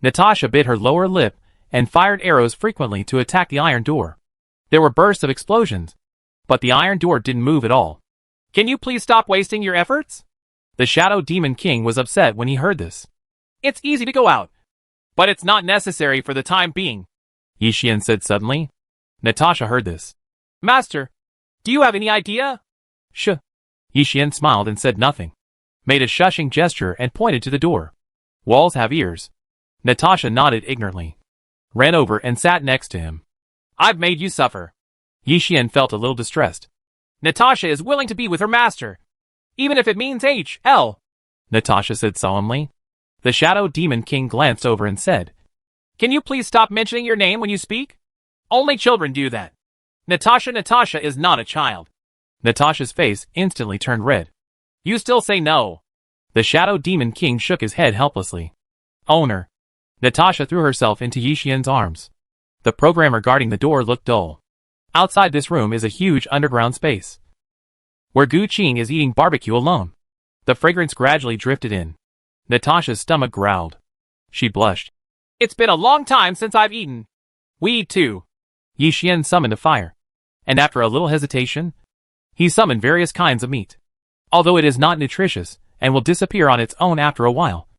Natasha bit her lower lip and fired arrows frequently to attack the iron door. There were bursts of explosions, but the iron door didn't move at all. Can you please stop wasting your efforts? The Shadow Demon King was upset when he heard this. It's easy to go out, but it's not necessary for the time being, Yi Xian said suddenly. Natasha heard this. Master, do you have any idea? Sh. Yixian smiled and said nothing, made a shushing gesture and pointed to the door. Walls have ears. Natasha nodded ignorantly, ran over and sat next to him. I've made you suffer. Yixian felt a little distressed. Natasha is willing to be with her master, even if it means H.L. Natasha said solemnly. The Shadow Demon King glanced over and said, Can you please stop mentioning your name when you speak? Only children do that. Natasha is not a child. Natasha's face instantly turned red. You still say no. The Shadow Demon King shook his head helplessly. Owner. Natasha threw herself into Yixian's arms. The programmer guarding the door looked dull. Outside this room is a huge underground space, where Gu Qing is eating barbecue alone. The fragrance gradually drifted in. Natasha's stomach growled. She blushed. It's been a long time since I've eaten. We eat too. Yixian summoned a fire, and after a little hesitation, he summoned various kinds of meat. Although it is not nutritious, and will disappear on its own after a while,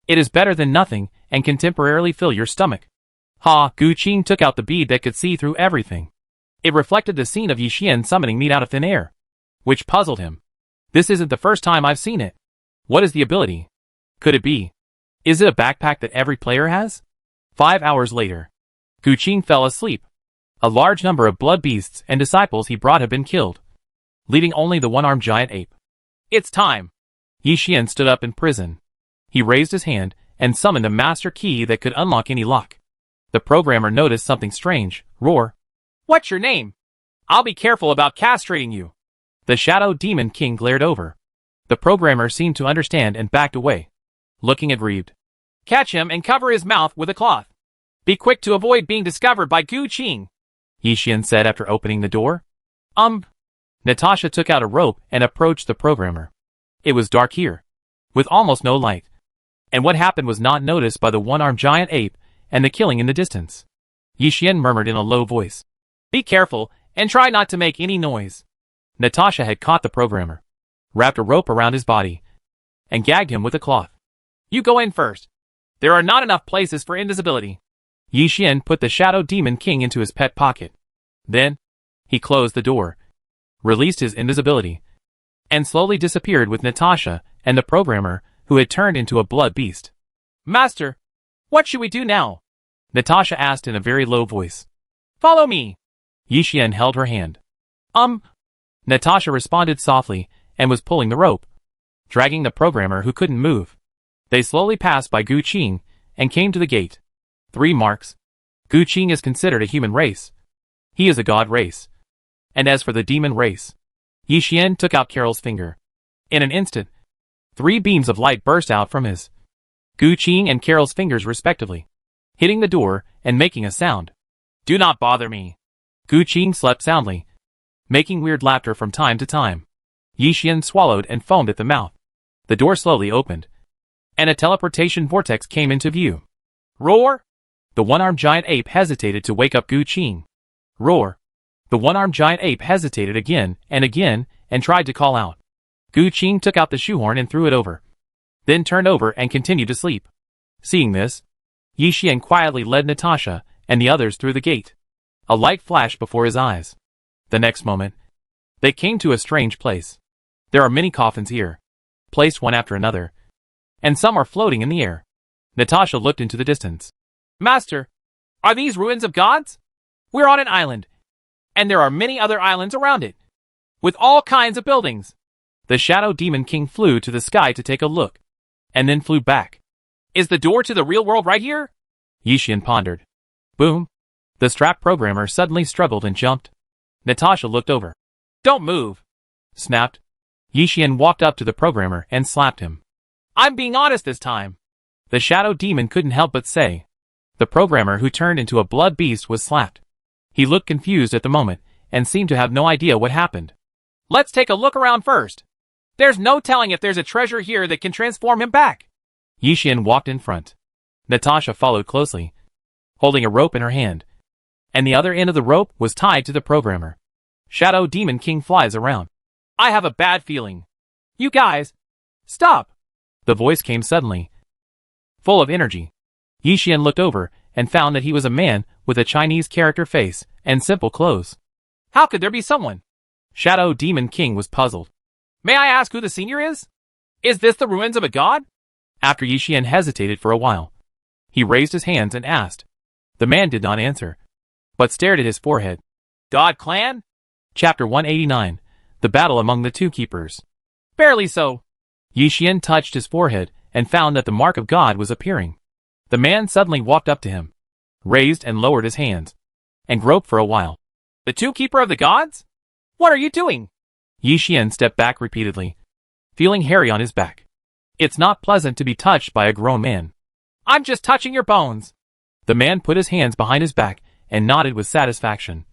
it is better than nothing, and can temporarily fill your stomach. Gu Qing took out the bead that could see through everything. It reflected the scene of Yixian summoning meat out of thin air, which puzzled him. This isn't the first time I've seen it. What is the ability? Could it be? Is it a backpack that every player has? 5 hours later, Gu Qing fell asleep. A large number of blood beasts and disciples he brought had been killed, leaving only the one-armed giant ape. It's time. Yixian stood up in prison. He raised his hand and summoned a master key that could unlock any lock. The programmer noticed something strange. Roar. What's your name? I'll be careful about castrating you. The Shadow Demon King glared over. The programmer seemed to understand and backed away, looking aggrieved. Catch him and cover his mouth with a cloth. Be quick to avoid being discovered by Gu Qing, Yixian said after opening the door. Natasha took out a rope and approached the programmer. It was dark here, with almost no light, and what happened was not noticed by the one-armed giant ape and the killing in the distance. Yixian murmured in a low voice. Be careful, and try not to make any noise. Natasha had caught the programmer, wrapped a rope around his body, and gagged him with a cloth. You go in first. There are not enough places for invisibility. Yixian put the Shadow Demon King into his pet pocket. Then, he closed the door, released his invisibility, and slowly disappeared with Natasha and the programmer, who had turned into a blood beast. Master, what should we do now? Natasha asked in a very low voice. Follow me. Yixian held her hand. Natasha responded softly and was pulling the rope, dragging the programmer who couldn't move. They slowly passed by Gu Qing and came to the gate. 3 marks. Gu Qing is considered a human race. He is a god race. And as for the demon race, Yixian took out Carol's finger. In an instant, 3 beams of light burst out from his, Gu Qing and Carol's fingers respectively, hitting the door and making a sound. Do not bother me. Gu Qing slept soundly, making weird laughter from time to time. Yixian swallowed and foamed at the mouth. The door slowly opened, and a teleportation vortex came into view. Roar! The one-armed giant ape hesitated to wake up Gu Qing. Roar! The one-armed giant ape hesitated again and tried to call out. Gu Qing took out the shoehorn and threw it over, then turned over and continued to sleep. Seeing this, Yixian quietly led Natasha and the others through the gate. A light flashed before his eyes. The next moment, they came to a strange place. There are many coffins here, placed one after another, and some are floating in the air. Natasha looked into the distance. Master, are these ruins of gods? We're on an island, and there are many other islands around it, with all kinds of buildings. The Shadow Demon King flew to the sky to take a look, and then flew back. Is the door to the real world right here? Yixian pondered. Boom! The strap programmer suddenly struggled and jumped. Natasha looked over. Don't move! Snapped. Yixian walked up to the programmer and slapped him. I'm being honest this time. The Shadow Demon couldn't help but say. The programmer who turned into a blood beast was slapped. He looked confused at the moment and seemed to have no idea what happened. Let's take a look around first. There's no telling if there's a treasure here that can transform him back. Yixian walked in front. Natasha followed closely, holding a rope in her hand, and the other end of the rope was tied to the programmer. Shadow Demon King flies around. I have a bad feeling. You guys, stop! The voice came suddenly, full of energy. Yixian looked over and found that he was a man with a Chinese character face and simple clothes. How could there be someone? Shadow Demon King was puzzled. May I ask who the senior is? Is this the ruins of a god? After Yixian hesitated for a while, he raised his hands and asked. The man did not answer, but stared at his forehead. God Clan? Chapter 189. The Battle Among the Two Keepers. Barely so. Yixian touched his forehead and found that the mark of God was appearing. The man suddenly walked up to him, raised and lowered his hands, and groped for a while. The Two Keeper of the Gods? What are you doing? Yixian stepped back repeatedly, feeling hairy on his back. It's not pleasant to be touched by a grown man. I'm just touching your bones. The man put his hands behind his back and nodded with satisfaction.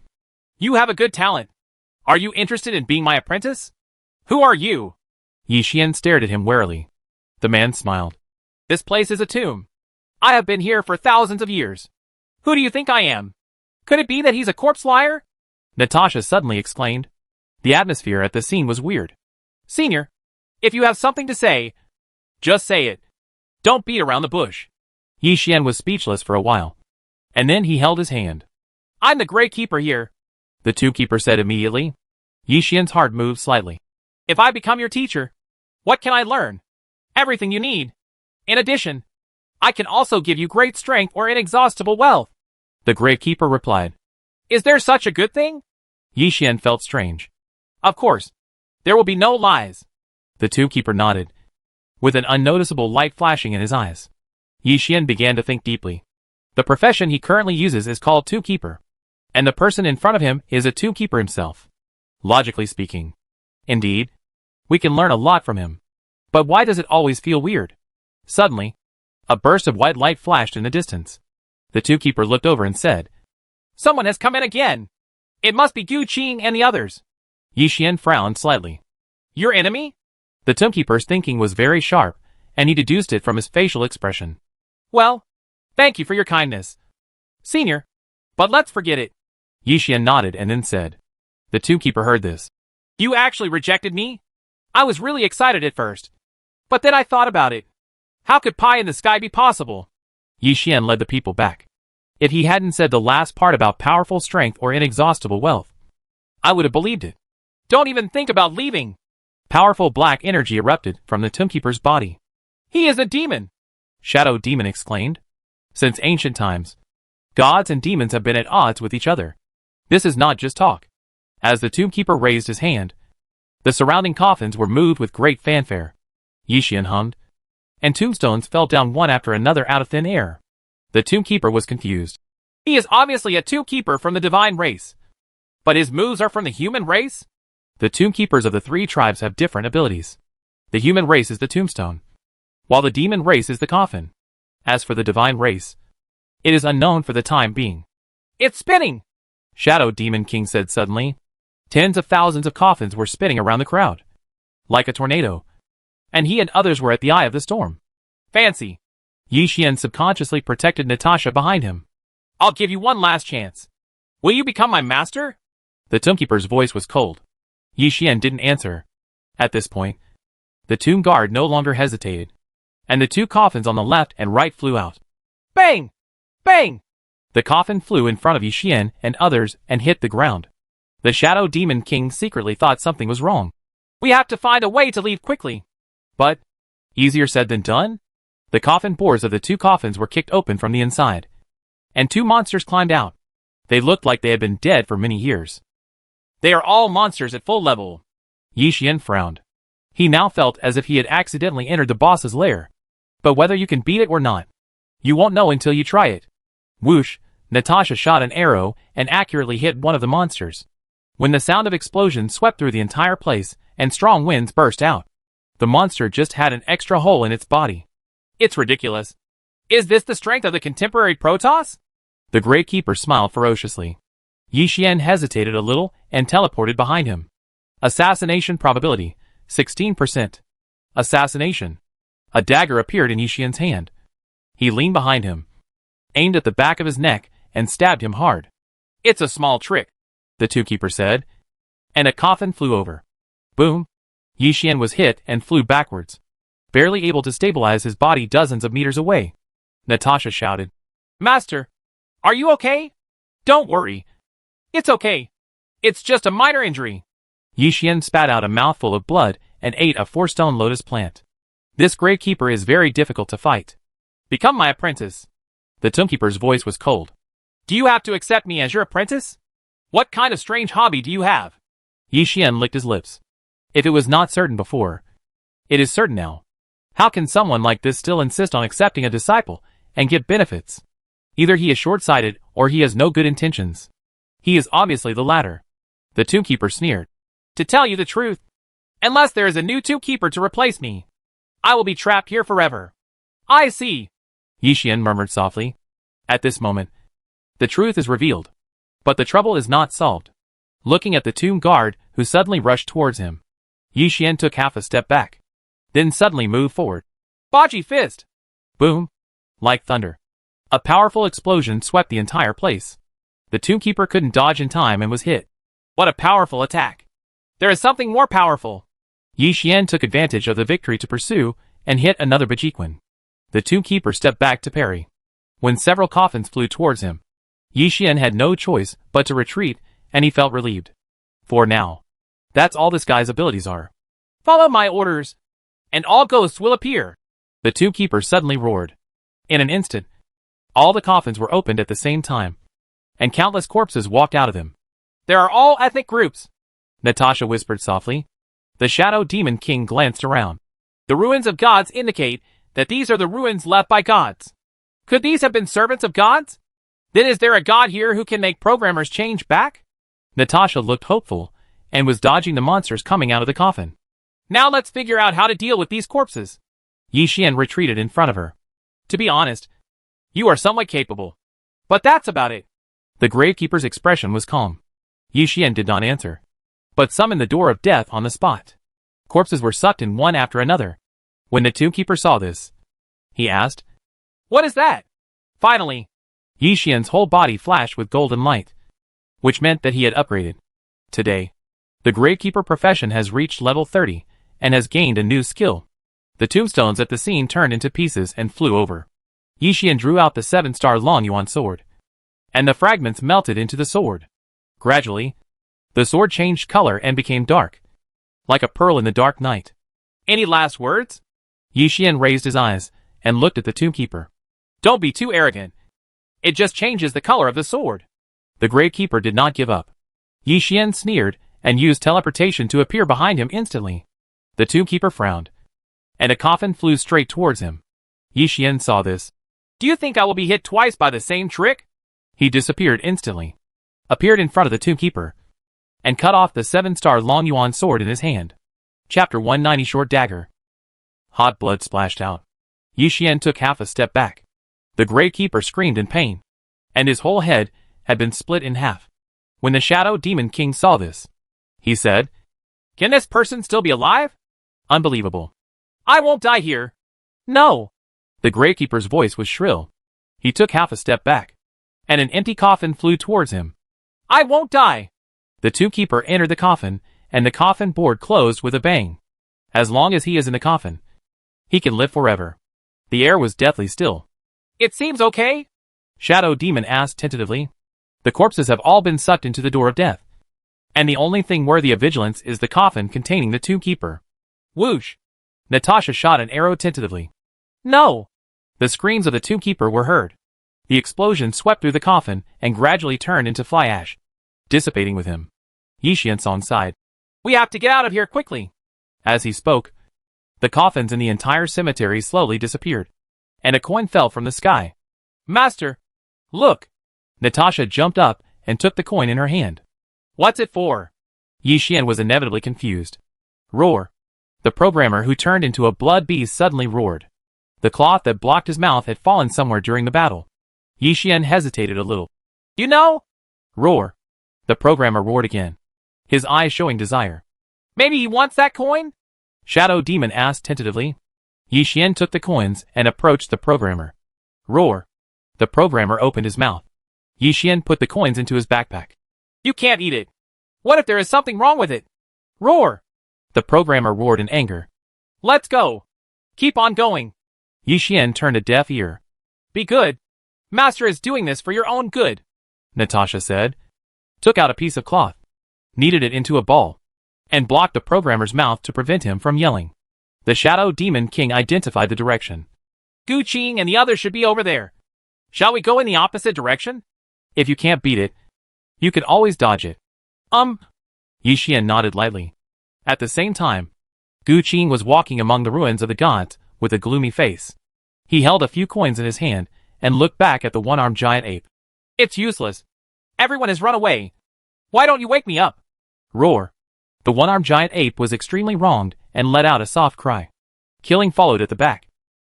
You have a good talent. Are you interested in being my apprentice? Who are you? Yixian stared at him warily. The man smiled. This place is a tomb. I have been here for thousands of years. Who do you think I am? Could it be that he's a corpse liar? Natasha suddenly exclaimed. The atmosphere at the scene was weird. Senior, if you have something to say, just say it. Don't beat around the bush. Yixian was speechless for a while, and then he held his hand. I'm the Grey Keeper here, the Two Keeper said immediately. Yixian's heart moved slightly. If I become your teacher, what can I learn? Everything you need. In addition, I can also give you great strength or inexhaustible wealth, the Grey Keeper replied. Is there such a good thing? Yixian felt strange. Of course. There will be no lies. The Two Keeper nodded, with an unnoticeable light flashing in his eyes. Yixian began to think deeply. The profession he currently uses is called Two Keeper, and the person in front of him is a Two Keeper himself. Logically speaking. Indeed, we can learn a lot from him. But why does it always feel weird? Suddenly, a burst of white light flashed in the distance. The Two Keeper looked over and said, Someone has come in again. It must be Gu Qing and the others. Yixian frowned slightly. Your enemy? The Two Keeper's thinking was very sharp, and he deduced it from his facial expression. Well, thank you for your kindness, Senior, but let's forget it. Yixian nodded and then said. The Two Keeper heard this. You actually rejected me? I was really excited at first, but then I thought about it. How could pie in the sky be possible? Yixian led the people back. If he hadn't said the last part about powerful strength or inexhaustible wealth, I would have believed it. Don't even think about leaving. Powerful black energy erupted from the Two Keeper's body. He is a demon, Shadow Demon exclaimed. Since ancient times, gods and demons have been at odds with each other. This is not just talk. As the Two Keeper raised his hand, the surrounding coffins were moved with great fanfare. Yixian hummed, and tombstones fell down one after another out of thin air. The Two Keeper was confused. He is obviously a Two Keeper from the divine race. But his moves are from the human race? The Two Keepers of the three tribes have different abilities. The human race is the tombstone, while the demon race is the coffin. As for the divine race, it is unknown for the time being. It's spinning! Shadow Demon King said suddenly. Tens of thousands of coffins were spinning around the crowd, like a tornado, and he and others were at the eye of the storm. Fancy! Yixian subconsciously protected Natasha behind him. I'll give you one last chance. Will you become my master? The Tomb Keeper's voice was cold. Yixian didn't answer. At this point, the tomb guard no longer hesitated, and the two coffins on the left and right flew out. Bang! Bang! The coffin flew in front of Yixian and others and hit the ground. The Shadow Demon King secretly thought something was wrong. We have to find a way to leave quickly. But, easier said than done? The coffin doors of the two coffins were kicked open from the inside, and two monsters climbed out. They looked like they had been dead for many years. They are all monsters at full level. Yixian frowned. He now felt as if he had accidentally entered the boss's lair. But whether you can beat it or not, you won't know until you try it. Whoosh, Natasha shot an arrow and accurately hit one of the monsters. When the sound of explosions swept through the entire place and strong winds burst out, the monster just had an extra hole in its body. It's ridiculous. Is this the strength of the contemporary Protoss? The Grey Keeper smiled ferociously. Yixian hesitated a little and teleported behind him. Assassination probability, 16%. Assassination. A dagger appeared in Yixian's hand. He leaned behind him, aimed at the back of his neck, and stabbed him hard. It's a small trick, the Two Keeper said, and a coffin flew over. Boom! Yixian was hit and flew backwards, barely able to stabilize his body dozens of meters away. Natasha shouted, Master, are you okay? Don't worry. It's okay. It's just a minor injury. Yi Xian spat out a mouthful of blood and ate a 4-stone lotus plant. This gravekeeper is very difficult to fight. Become my apprentice. The tombkeeper's voice was cold. Do you have to accept me as your apprentice? What kind of strange hobby do you have? Yi Xian licked his lips. If it was not certain before, it is certain now. How can someone like this still insist on accepting a disciple and give benefits? Either he is short-sighted or he has no good intentions. He is obviously the latter. The tombkeeper sneered. To tell you the truth, unless there is a new tombkeeper to replace me, I will be trapped here forever. I see. Yi Xian murmured softly. At this moment, the truth is revealed. But the trouble is not solved. Looking at the tomb guard, who suddenly rushed towards him, Yi Xian took half a step back, then suddenly moved forward. Baji fist! Boom! Like thunder. A powerful explosion swept the entire place. The tombkeeper couldn't dodge in time and was hit. What a powerful attack! There is something more powerful. Yi Xian took advantage of the victory to pursue and hit another Bajiquan. The tombkeeper stepped back to parry. When several coffins flew towards him, Yi Xian had no choice but to retreat, and he felt relieved. For now, that's all this guy's abilities are. Follow my orders, and all ghosts will appear. The tombkeeper suddenly roared. In an instant, all the coffins were opened at the same time, and countless corpses walked out of them. There are all ethnic groups, Natasha whispered softly. The Shadow Demon King glanced around. The ruins of gods indicate that these are the ruins left by gods. Could these have been servants of gods? Then is there a god here who can make programmers change back? Natasha looked hopeful, and was dodging the monsters coming out of the coffin. Now let's figure out how to deal with these corpses. Yi Xian retreated in front of her. To be honest, you are somewhat capable. But that's about it. The gravekeeper's expression was calm. Yi Xian did not answer, but summoned the door of death on the spot. Corpses were sucked in one after another. When the tombkeeper saw this, he asked, What is that? Finally, Yi Xian's whole body flashed with golden light, which meant that he had upgraded. Today, the gravekeeper profession has reached level 30 and has gained a new skill. The tombstones at the scene turned into pieces and flew over. Yi Xian drew out the 7-star Long Yuan sword, and the fragments melted into the sword. Gradually, the sword changed color and became dark, like a pearl in the dark night. Any last words? Yi Xian raised his eyes and looked at the tombkeeper. Don't be too arrogant. It just changes the color of the sword. The gravekeeper did not give up. Yi Xian sneered and used teleportation to appear behind him instantly. The tombkeeper frowned, and a coffin flew straight towards him. Yi Xian saw this. Do you think I will be hit twice by the same trick? He disappeared instantly, appeared in front of the tombkeeper, and cut off the 7-star Long Yuan sword in his hand. Chapter 190 Short Dagger. Hot blood splashed out. Yi Xian took half a step back. The gravekeeper screamed in pain, and his whole head had been split in half. When the Shadow Demon King saw this, he said, Can this person still be alive? Unbelievable. I won't die here. No. The gravekeeper's voice was shrill. He took half a step back, and an empty coffin flew towards him. I won't die. The tombkeeper entered the coffin, and the coffin board closed with a bang. As long as he is in the coffin, he can live forever. The air was deathly still. It seems okay? Shadow Demon asked tentatively. The corpses have all been sucked into the door of death, and the only thing worthy of vigilance is the coffin containing the tombkeeper. Whoosh! Natasha shot an arrow tentatively. No! The screams of the tombkeeper were heard. The explosion swept through the coffin and gradually turned into fly ash, dissipating with him. Yi Xian sighed. We have to get out of here quickly. As he spoke, the coffins in the entire cemetery slowly disappeared, and a coin fell from the sky. Master! Look! Natasha jumped up and took the coin in her hand. What's it for? Yi Xian was inevitably confused. Roar! The programmer who turned into a blood beast suddenly roared. The cloth that blocked his mouth had fallen somewhere during the battle. Yi Xian hesitated a little. You know? Roar! The programmer roared again, his eyes showing desire. Maybe he wants that coin? Shadow Demon asked tentatively. Yi Xian took the coins and approached the programmer. Roar! The programmer opened his mouth. Yi Xian put the coins into his backpack. You can't eat it. What if there is something wrong with it? Roar! The programmer roared in anger. Let's go. Keep on going. Yi Xian turned a deaf ear. Be good. Master is doing this for your own good, Natasha said. Took out a piece of cloth. kneaded it into a ball, and blocked the programmer's mouth to prevent him from yelling. The Shadow Demon King identified the direction. Gu Qing and the others should be over there. Shall we go in the opposite direction? If you can't beat it, you can always dodge it. Yi Xian nodded lightly. At the same time, Gu Qing was walking among the ruins of the gods with a gloomy face. He held a few coins in his hand and looked back at the one-armed giant ape. It's useless. Everyone has run away. Why don't you wake me up? Roar. The one-armed giant ape was extremely wronged and let out a soft cry. Killing followed at the back,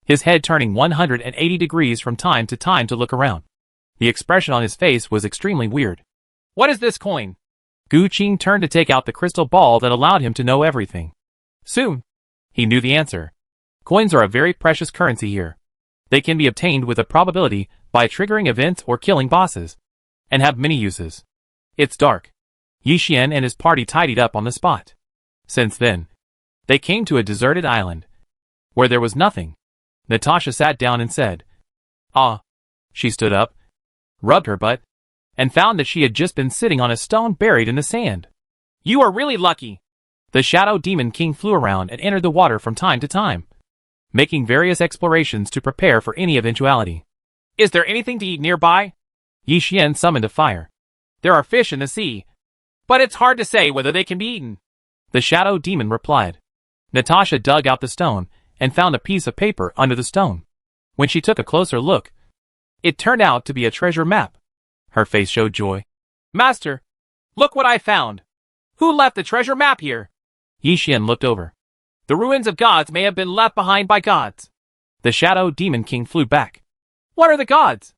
his head turning 180 degrees from time to time to look around. The expression on his face was extremely weird. What is this coin? Gu Qing turned to take out the crystal ball that allowed him to know everything. Soon, he knew the answer. Coins are a very precious currency here. They can be obtained with a probability by triggering events or killing bosses, and have many uses. It's dark. Yi Xian and his party tidied up on the spot. Since then, they came to a deserted island, where there was nothing. Natasha sat down and said, "Ah." She stood up, rubbed her butt, and found that she had just been sitting on a stone buried in the sand. You are really lucky. The Shadow Demon King flew around and entered the water from time to time, making various explorations to prepare for any eventuality. Is there anything to eat nearby? Yi Xian summoned a fire. There are fish in the sea, but it's hard to say whether they can be eaten. The Shadow Demon replied. Natasha dug out the stone and found a piece of paper under the stone. When she took a closer look, it turned out to be a treasure map. Her face showed joy. Master, look what I found. Who left the treasure map here? Yi Xian looked over. The ruins of gods may have been left behind by gods. The Shadow Demon King flew back. What are the gods?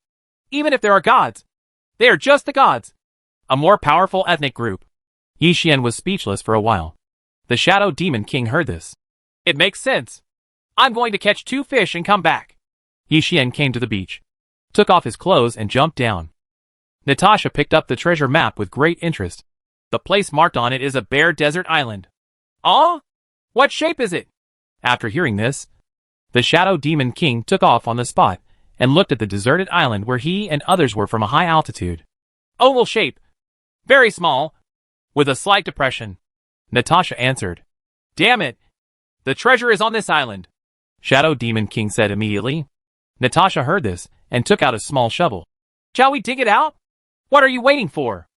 Even if there are gods, they are just the gods. A more powerful ethnic group. Yi Xian was speechless for a while. The Shadow Demon King heard this. It makes sense. I'm going to catch 2 fish and come back. Yi Xian came to the beach, took off his clothes and jumped down. Natasha picked up the treasure map with great interest. The place marked on it is a bare desert island. Oh? What shape is it? After hearing this, the Shadow Demon King took off on the spot and looked at the deserted island where he and others were from a high altitude. Oval shape. Very small, with a slight depression. Natasha answered. Damn it. The treasure is on this island. Shadow Demon King said immediately. Natasha heard this and took out a small shovel. Shall we dig it out? What are you waiting for?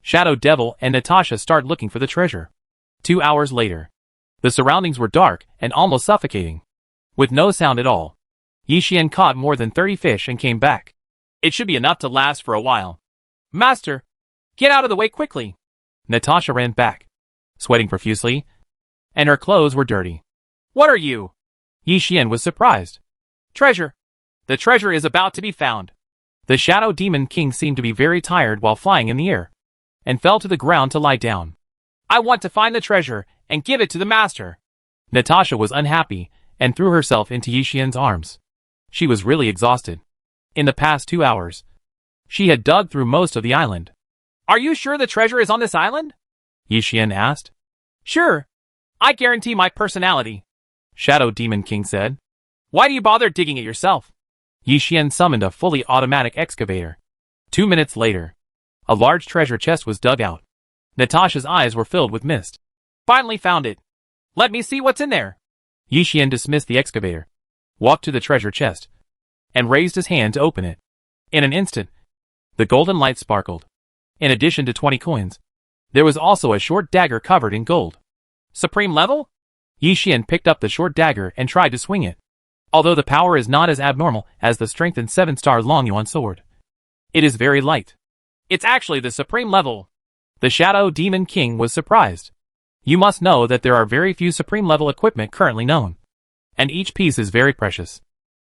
Shadow Devil and Natasha start looking for the treasure. 2 hours later, the surroundings were dark and almost suffocating. With no sound at all, Yi Xian caught more than 30 fish and came back. It should be enough to last for a while. Master, get out of the way quickly. Natasha ran back, sweating profusely, and her clothes were dirty. What are you? Yi Xian was surprised. Treasure. The treasure is about to be found. The Shadow Demon King seemed to be very tired while flying in the air, and fell to the ground to lie down. I want to find the treasure and give it to the master. Natasha was unhappy and threw herself into Yi Xian's arms. She was really exhausted. In the past 2 hours, she had dug through most of the island. Are you sure the treasure is on this island? Yi Xian asked. Sure. I guarantee my personality. Shadow Demon King said. Why do you bother digging it yourself? Yi Xian summoned a fully automatic excavator. 2 minutes later, a large treasure chest was dug out. Natasha's eyes were filled with mist. Finally found it. Let me see what's in there. Yi Xian dismissed the excavator, walked to the treasure chest, and raised his hand to open it. In an instant, the golden light sparkled. In addition to 20 coins, there was also a short dagger covered in gold. Supreme level? Yi Xian picked up the short dagger and tried to swing it. Although the power is not as abnormal as the strengthened 7-star Long Yuan sword, it is very light. It's actually the supreme level. The Shadow Demon King was surprised. You must know that there are very few supreme level equipment currently known, and each piece is very precious.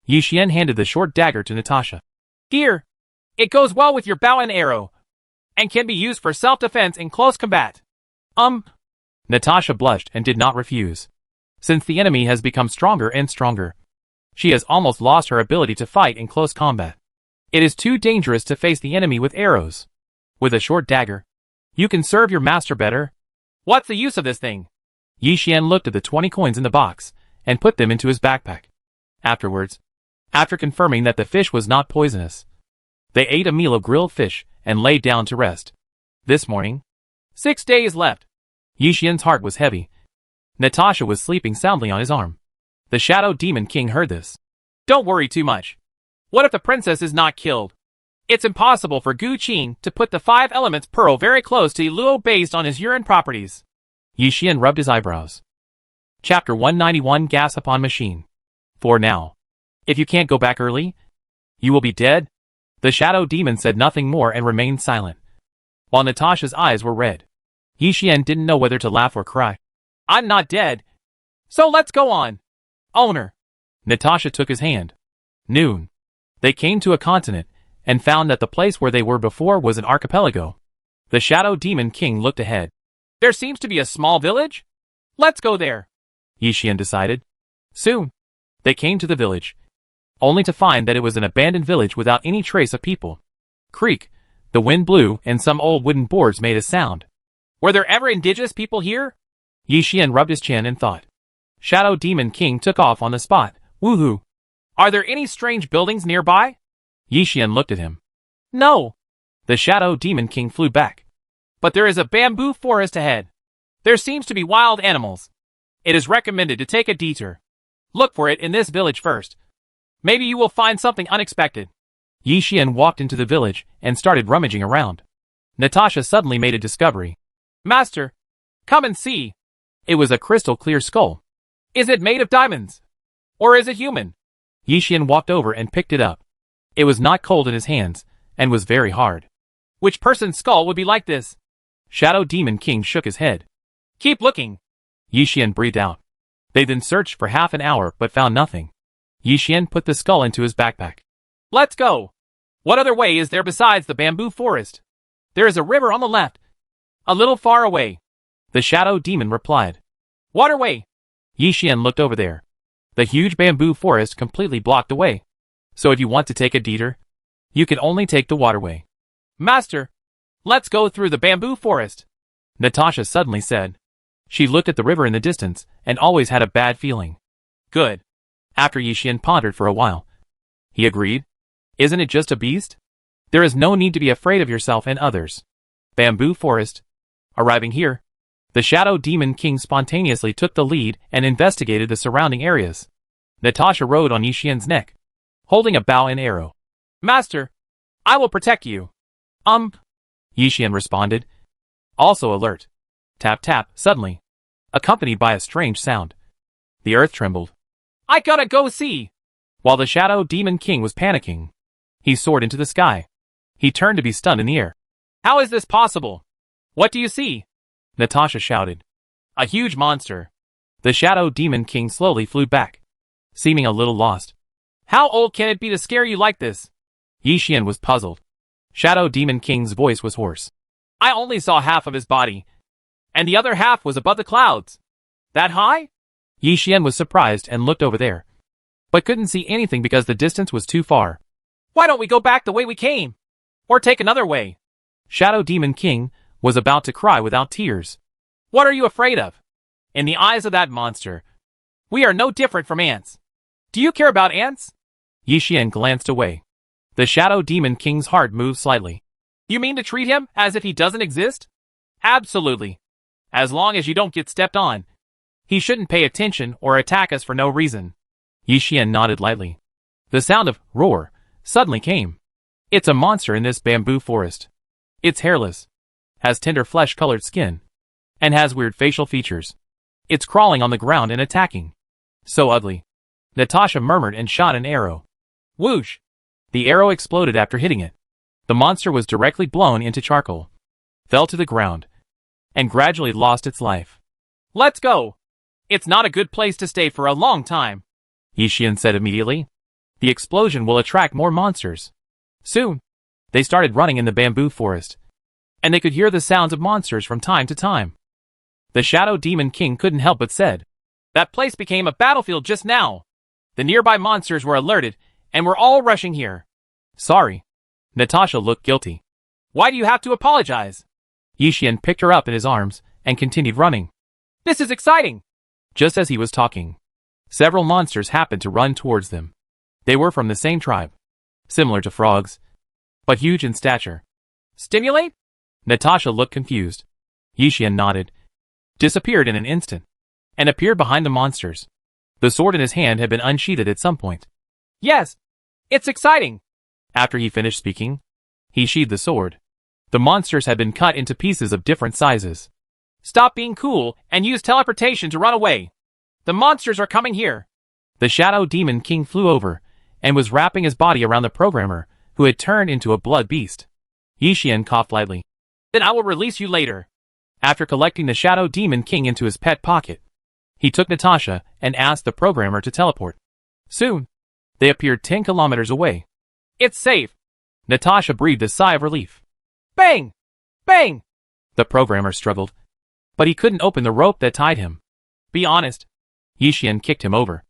Yi Xian handed the short dagger to Natasha. Here. It goes well with your bow and arrow, and can be used for self-defense in close combat. Natasha blushed and did not refuse. Since the enemy has become stronger and stronger, she has almost lost her ability to fight in close combat. It is too dangerous to face the enemy with arrows. With a short dagger, you can serve your master better. What's the use of this thing? Yi Xian looked at the 20 coins in the box and put them into his backpack. Afterwards, after confirming that the fish was not poisonous, they ate a meal of grilled fish and lay down to rest. This morning, 6 days left. Yixian's heart was heavy. Natasha was sleeping soundly on his arm. The Shadow Demon King heard this. Don't worry too much. What if the princess is not killed? It's impossible for Gu Qin to put the 5 elements pearl very close to Luo based on his urine properties. Yixian rubbed his eyebrows. Chapter 191 Gas Upon Machine. For now. If you can't go back early, you will be dead. The Shadow Demon said nothing more and remained silent. While Natasha's eyes were red. Yixian didn't know whether to laugh or cry. I'm not dead. So let's go on. Owner. Natasha took his hand. Noon. They came to a continent, and found that the place where they were before was an archipelago. The Shadow Demon King looked ahead. There seems to be a small village. Let's go there. Yixian decided. Soon. They came to the village. Only to find that it was an abandoned village without any trace of people. Creak. The wind blew, and some old wooden boards made a sound. Were there ever indigenous people here? Yixian rubbed his chin and thought. Shadow Demon King took off on the spot. Woohoo! Are there any strange buildings nearby? Yixian looked at him. No. The Shadow Demon King flew back. But there is a bamboo forest ahead. There seems to be wild animals. It is recommended to take a detour. Look for it in this village first. Maybe you will find something unexpected. Yixian walked into the village and started rummaging around. Natasha suddenly made a discovery. Master, come and see. It was a crystal clear skull. Is it made of diamonds? Or is it human? Yixian walked over and picked it up. It was not cold in his hands, and was very hard. Which person's skull would be like this? Shadow Demon King shook his head. Keep looking. Yixian breathed out. They then searched for half an hour but found nothing. Yixian put the skull into his backpack. Let's go. What other way is there besides the bamboo forest? There is a river on the left. A little far away. The Shadow Demon replied. Waterway. Yixian looked over there. The huge bamboo forest completely blocked the way. So if you want to take a detour, you can only take the waterway. Master, let's go through the bamboo forest. Natasha suddenly said. She looked at the river in the distance and always had a bad feeling. Good. After Yixian pondered for a while, he agreed. Isn't it just a beast? There is no need to be afraid of yourself and others. Bamboo forest. Arriving here, the Shadow Demon King spontaneously took the lead and investigated the surrounding areas. Natasha rode on Yixian's neck, holding a bow and arrow. Master, I will protect you. Yixian responded. Also alert. Tap tap, suddenly. Accompanied by a strange sound. The earth trembled. I gotta go see. While the Shadow Demon King was panicking, he soared into the sky. He turned to be stunned in the air. How is this possible? What do you see? Natasha shouted. A huge monster. The Shadow Demon King slowly flew back, seeming a little lost. How old can it be to scare you like this? Yixian was puzzled. Shadow Demon King's voice was hoarse. I only saw half of his body, and the other half was above the clouds. That high? Yixian was surprised and looked over there, but couldn't see anything because the distance was too far. Why don't we go back the way we came? Or take another way? Shadow Demon King was about to cry without tears. What are you afraid of? In the eyes of that monster, we are no different from ants. Do you care about ants? Yixian glanced away. The Shadow Demon King's heart moved slightly. You mean to treat him as if he doesn't exist? Absolutely. As long as you don't get stepped on. He shouldn't pay attention or attack us for no reason. Yixian nodded lightly. The sound of roar suddenly came. It's a monster in this bamboo forest. It's hairless, has tender flesh-colored skin, and has weird facial features. It's crawling on the ground and attacking. So ugly. Natasha murmured and shot an arrow. Whoosh! The arrow exploded after hitting it. The monster was directly blown into charcoal, fell to the ground, and gradually lost its life. Let's go! It's not a good place to stay for a long time, Yixian said immediately. The explosion will attract more monsters. Soon, they started running in the bamboo forest, and they could hear the sounds of monsters from time to time. The Shadow Demon King couldn't help but said, that place became a battlefield just now. The nearby monsters were alerted, and were all rushing here. Sorry. Natasha looked guilty. Why do you have to apologize? Yixian picked her up in his arms, and continued running. This is exciting! Just as he was talking, several monsters happened to run towards them. They were from the same tribe, similar to frogs, but huge in stature. Stimulate? Natasha looked confused. Yi Xian nodded, disappeared in an instant, and appeared behind the monsters. The sword in his hand had been unsheathed at some point. Yes, it's exciting. After he finished speaking, he sheathed the sword. The monsters had been cut into pieces of different sizes. Stop being cool and use teleportation to run away. The monsters are coming here. The Shadow Demon King flew over and was wrapping his body around the programmer, who had turned into a blood beast. Yi Xian coughed lightly. Then I will release you later. After collecting the Shadow Demon King into his pet pocket, he took Natasha and asked the programmer to teleport. Soon, they appeared 10 kilometers away. It's safe. Natasha breathed a sigh of relief. Bang! Bang! The programmer struggled, but he couldn't open the rope that tied him. Be honest. Yi Xian kicked him over.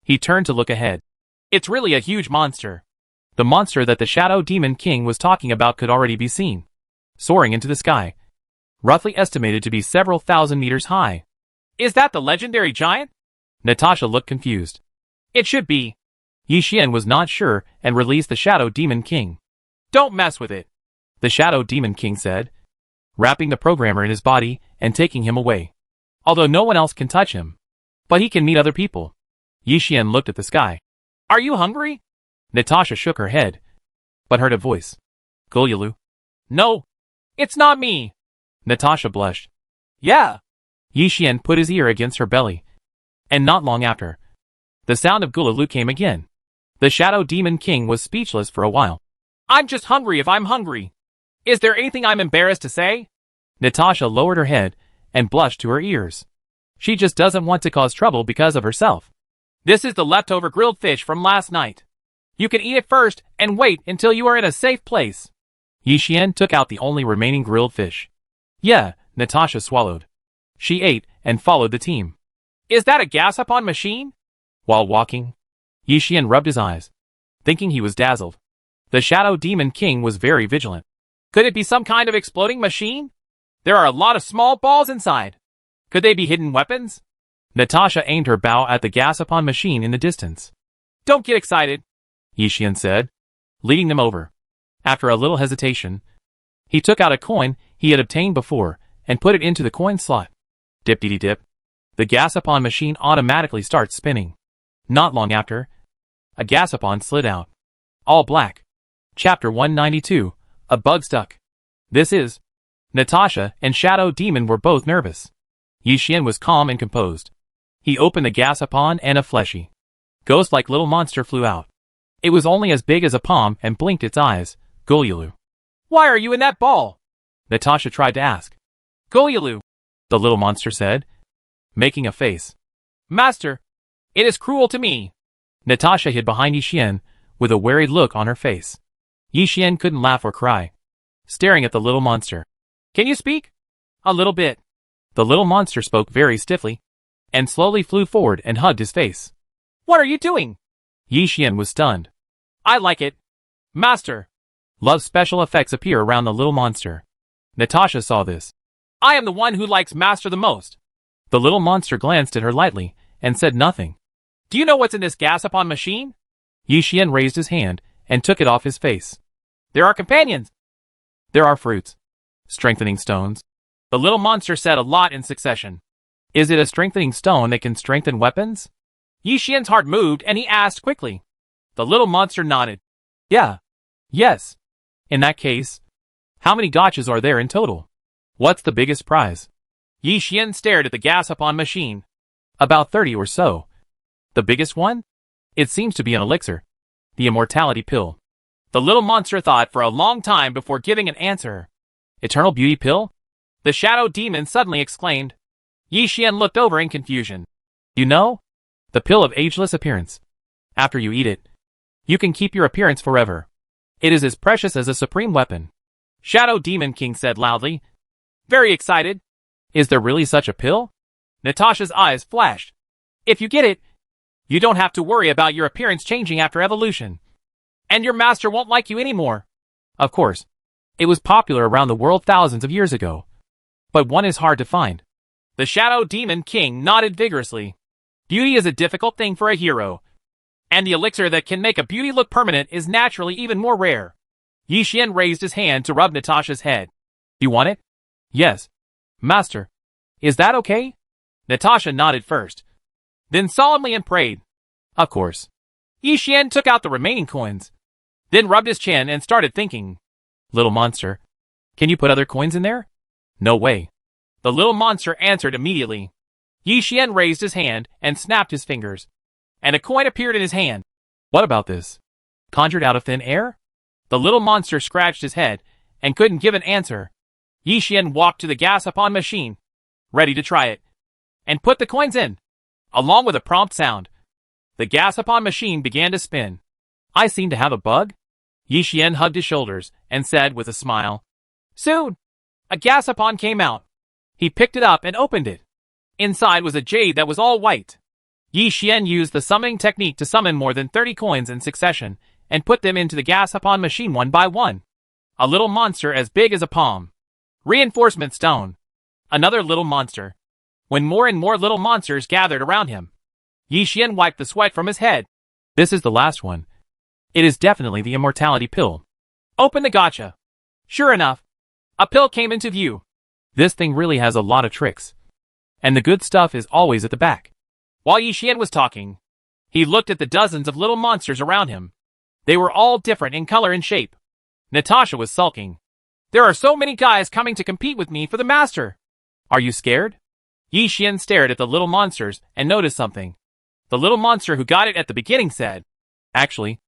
He turned to look ahead. It's really a huge monster. The monster that the Shadow Demon King was talking about could already be seen, soaring into the sky, roughly estimated to be several thousand meters high. Is that the legendary giant? Natasha looked confused. It should be. Yi Xian was not sure and released the Shadow Demon King. Don't mess with it, the Shadow Demon King said, wrapping the programmer in his body and taking him away. Although no one else can touch him, but he can meet other people. Yi Xian looked at the sky. Are you hungry? Natasha shook her head, but heard a voice. Gulyalu. No, it's not me. Natasha blushed. Yeah. Yi Xian put his ear against her belly, and not long after, the sound of Gulyalu came again. The Shadow Demon King was speechless for a while. I'm just hungry if I'm hungry. Is there anything I'm embarrassed to say? Natasha lowered her head and blushed to her ears. She just doesn't want to cause trouble because of herself. This is the leftover grilled fish from last night. You can eat it first and wait until you are in a safe place. Yi Xian took out the only remaining grilled fish. Yeah, Natasha swallowed. She ate and followed the team. Is that a gas-up-on machine? While walking, Yi Xian rubbed his eyes, thinking he was dazzled. The Shadow Demon King was very vigilant. Could it be some kind of exploding machine? There are a lot of small balls inside. Could they be hidden weapons? Natasha aimed her bow at the gas-up-on machine in the distance. Don't get excited, Yi Xian said, leading them over. After a little hesitation, he took out a coin he had obtained before and put it into the coin slot. Dip-dee-dee-dip. The gas-up-on machine automatically starts spinning. Not long after, a gas-up-on slid out. All black. Chapter 192, A Bug Stuck. This is. Natasha and Shadow Demon were both nervous. Yi Xian was calm and composed. He opened the gas-up-on and a fleshy, ghost-like little monster flew out. It was only as big as a palm and blinked its eyes. Gulyalu. Why are you in that ball? Natasha tried to ask. Gulyalu, the little monster said, making a face. Master, it is cruel to me. Natasha hid behind Yi Xian with a worried look on her face. Yi Xian couldn't laugh or cry, staring at the little monster. Can you speak? A little bit. The little monster spoke very stiffly, and slowly flew forward and hugged his face. What are you doing? Yi Xian was stunned. I like it. Master. Love special effects appear around the little monster. Natasha saw this. I am the one who likes Master the most. The little monster glanced at her lightly and said nothing. Do you know what's in this gas-up-on machine? Yi Xian raised his hand and took it off his face. There are companions. There are fruits. Strengthening stones. The little monster said a lot in succession. Is it a strengthening stone that can strengthen weapons? Yi Xian's heart moved and he asked quickly. The little monster nodded. Yeah. Yes. In that case, how many gotchas are there in total? What's the biggest prize? Yi Xian stared at the gas-up-on machine. About 30 or so. The biggest one? It seems to be an elixir. The immortality pill. The little monster thought for a long time before giving an answer. Eternal beauty pill? The Shadow Demon suddenly exclaimed. Yi Xian looked over in confusion. You know? The pill of ageless appearance. After you eat it, you can keep your appearance forever. It is as precious as a supreme weapon. Shadow Demon King said loudly. Very excited. Is there really such a pill? Natasha's eyes flashed. If you get it, you don't have to worry about your appearance changing after evolution. And your master won't like you anymore. Of course. It was popular around the world thousands of years ago. But one is hard to find. The Shadow Demon King nodded vigorously. Beauty is a difficult thing for a hero. And the elixir that can make a beauty look permanent is naturally even more rare. Yi Xian raised his hand to rub Natasha's head. You want it? Yes. Master, is that okay? Natasha nodded first, then solemnly and prayed. Of course. Yi Xian took out the remaining coins, then rubbed his chin and started thinking. Little monster, can you put other coins in there? No way. The little monster answered immediately. Yi Xian raised his hand and snapped his fingers, and a coin appeared in his hand. What about this? Conjured out of thin air? The little monster scratched his head and couldn't give an answer. Yi Xian walked to the gas-upon machine, ready to try it, and put the coins in. Along with a prompt sound, the gas-upon machine began to spin. I seem to have a bug? Yi Xian hugged his shoulders and said with a smile. Soon, a gas-upon came out. He picked it up and opened it. Inside was a jade that was all white. Yi Xian used the summoning technique to summon more than 30 coins in succession and put them into the gas-upon machine one by one. A little monster as big as a palm. Reinforcement stone. Another little monster. When more and more little monsters gathered around him, Yi Xian wiped the sweat from his head. This is the last one. It is definitely the immortality pill. Open the gacha. Sure enough, a pill came into view. This thing really has a lot of tricks. And the good stuff is always at the back. While Yi Xian was talking, he looked at the dozens of little monsters around him. They were all different in color and shape. Natasha was sulking. There are so many guys coming to compete with me for the master. Are you scared? Yi Xian stared at the little monsters and noticed something. The little monster who got it at the beginning said, Actually,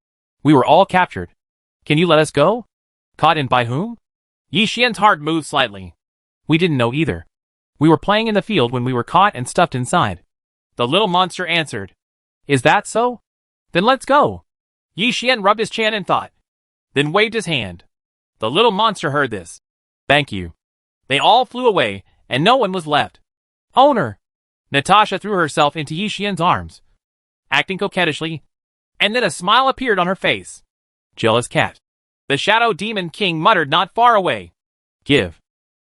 we were all captured. Can you let us go? Caught in by whom? Yi Xian's heart moved slightly. We didn't know either. We were playing in the field when we were caught and stuffed inside. The little monster answered. Is that so? Then let's go. Yi Xian rubbed his chin and thought, then waved his hand. The little monster heard this. Thank you. They all flew away, and no one was left. Owner! Natasha threw herself into Yi Xian's arms, acting coquettishly, and then a smile appeared on her face. Jealous cat. The Shadow Demon King muttered not far away. Give.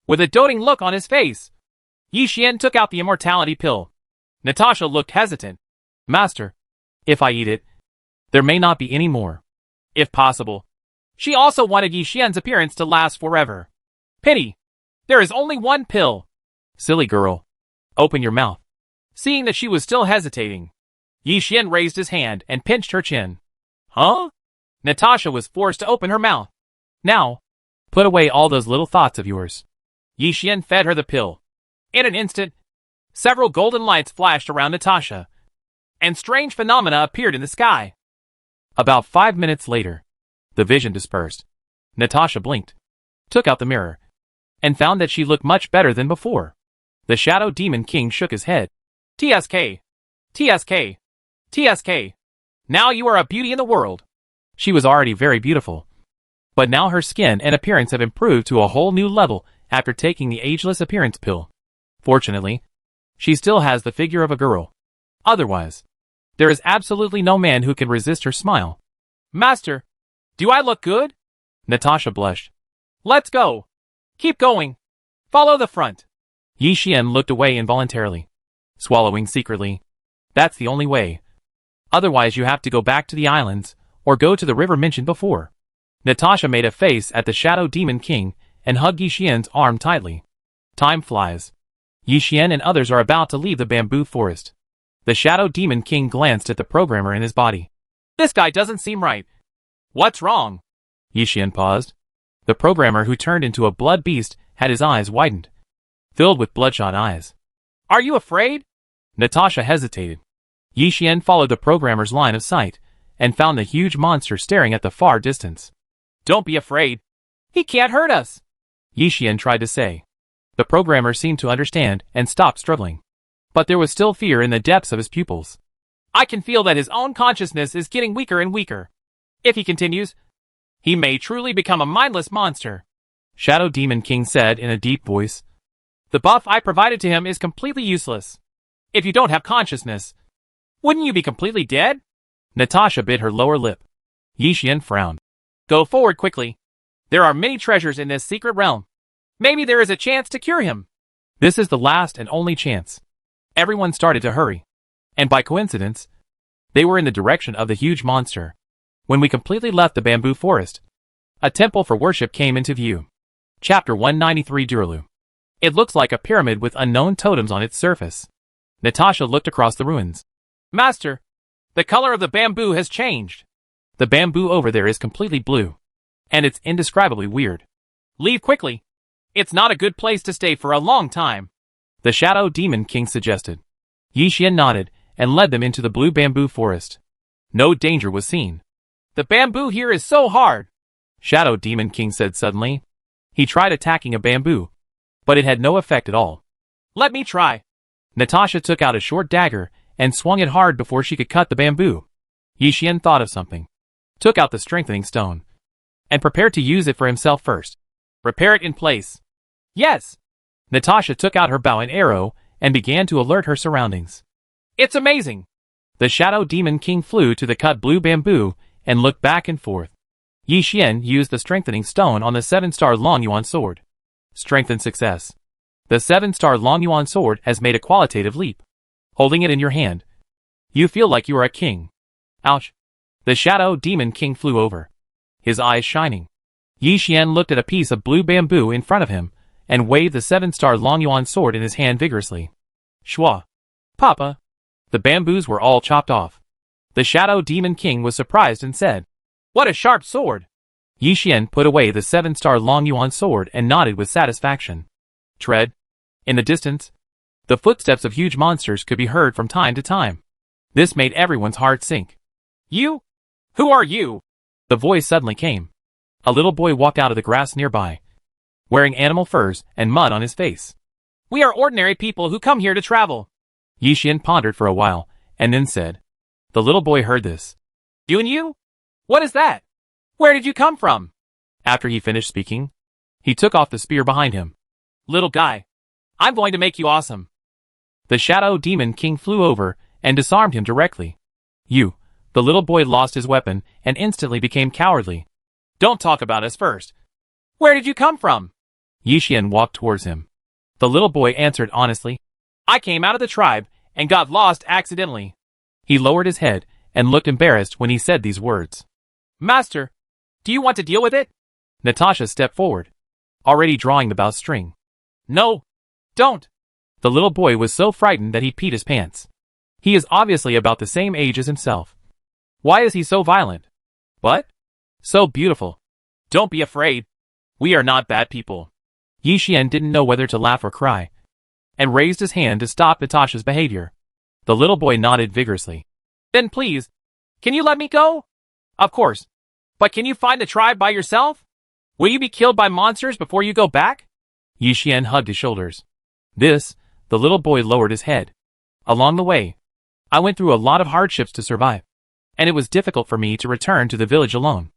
With a doting look on his face, Yi Xian took out the immortality pill. Natasha looked hesitant. Master, if I eat it, there may not be any more. If possible. She also wanted Yi Xian's appearance to last forever. Pity. There is only one pill. Silly girl. Open your mouth. Seeing that she was still hesitating, Yi Xian raised his hand and pinched her chin. Huh? Natasha was forced to open her mouth. Now, put away all those little thoughts of yours. Yi Xian fed her the pill. In an instant, several golden lights flashed around Natasha, and strange phenomena appeared in the sky. About 5 minutes later, the vision dispersed. Natasha blinked, took out the mirror, and found that she looked much better than before. The Shadow Demon King shook his head. TSK. TSK. TSK. Now you are a beauty in the world. She was already very beautiful, but now her skin and appearance have improved to a whole new level after taking the ageless appearance pill. Fortunately, she still has the figure of a girl. Otherwise, there is absolutely no man who can resist her smile. Master, do I look good? Natasha blushed. Let's go. Keep going. Follow the front. Yi Xian looked away involuntarily, swallowing secretly. That's the only way. Otherwise you have to go back to the islands, or go to the river mentioned before. Natasha made a face at the Shadow Demon King and hugged Yi Xian's arm tightly. Time flies. Yi Xian and others are about to leave the bamboo forest. The Shadow Demon King glanced at the programmer in his body. This guy doesn't seem right. What's wrong? Yi Xian paused. The programmer who turned into a blood beast had his eyes widened, filled with bloodshot eyes. Are you afraid? Natasha hesitated. Yi Xian followed the programmer's line of sight and found the huge monster staring at the far distance. Don't be afraid. He can't hurt us. Yi Xian tried to say. The programmer seemed to understand and stopped struggling. But there was still fear in the depths of his pupils. I can feel that his own consciousness is getting weaker and weaker. If he continues, he may truly become a mindless monster. Shadow Demon King said in a deep voice. The buff I provided to him is completely useless. If you don't have consciousness, wouldn't you be completely dead? Natasha bit her lower lip. Yi Xian frowned. Go forward quickly. There are many treasures in this secret realm. Maybe there is a chance to cure him. This is the last and only chance. Everyone started to hurry. And by coincidence, they were in the direction of the huge monster. When we completely left the bamboo forest, a temple for worship came into view. Chapter 193 Duralu. It looks like a pyramid with unknown totems on its surface. Natasha looked across the ruins. Master, the color of the bamboo has changed. The bamboo over there is completely blue. And it's indescribably weird. Leave quickly. It's not a good place to stay for a long time. The Shadow Demon King suggested. Yi Xian nodded and led them into the blue bamboo forest. No danger was seen. The bamboo here is so hard, Shadow Demon King said suddenly. He tried attacking a bamboo, but it had no effect at all. Let me try. Natasha took out a short dagger and swung it hard before she could cut the bamboo. Yi Xian thought of something, took out the strengthening stone, and prepared to use it for himself first. Repair it in place. Yes. Natasha took out her bow and arrow and began to alert her surroundings. It's amazing. The Shadow Demon King flew to the cut blue bamboo and looked back and forth. Yi Xian used the strengthening stone on the 7-star Long Yuan sword. Strengthened success. The 7-star Long Yuan sword has made a qualitative leap. Holding it in your hand, you feel like you are a king. Ouch. The Shadow Demon King flew over, his eyes shining. Yi Xian looked at a piece of blue bamboo in front of him and waved the 7-star Long Yuan sword in his hand vigorously. Shua. Papa. The bamboos were all chopped off. The Shadow Demon King was surprised and said, What a sharp sword. Yi Xian put away the 7-star Long Yuan sword and nodded with satisfaction. Tread. In the distance, the footsteps of huge monsters could be heard from time to time. This made everyone's heart sink. You? Who are you? The voice suddenly came. A little boy walked out of the grass nearby, wearing animal furs and mud on his face. We are ordinary people who come here to travel. Yi Xian pondered for a while, and then said. The little boy heard this. You? What is that? Where did you come from? After he finished speaking, he took off the spear behind him. Little guy, I'm going to make you awesome. The Shadow Demon King flew over and disarmed him directly. You. The little boy lost his weapon and instantly became cowardly. Don't talk about us first. Where did you come from? Yi Xian walked towards him. The little boy answered honestly. I came out of the tribe and got lost accidentally. He lowered his head and looked embarrassed when he said these words. Master, do you want to deal with it? Natasha stepped forward, already drawing the bowstring. No, don't. The little boy was so frightened that he peed his pants. He is obviously about the same age as himself. Why is he so violent? But so beautiful. Don't be afraid. We are not bad people. Yi Xian didn't know whether to laugh or cry, and raised his hand to stop Natasha's behavior. The little boy nodded vigorously. Then please, can you let me go? Of course. But can you find the tribe by yourself? Will you be killed by monsters before you go back? Yi Xian hugged his shoulders. The little boy lowered his head. Along the way, I went through a lot of hardships to survive, and it was difficult for me to return to the village alone.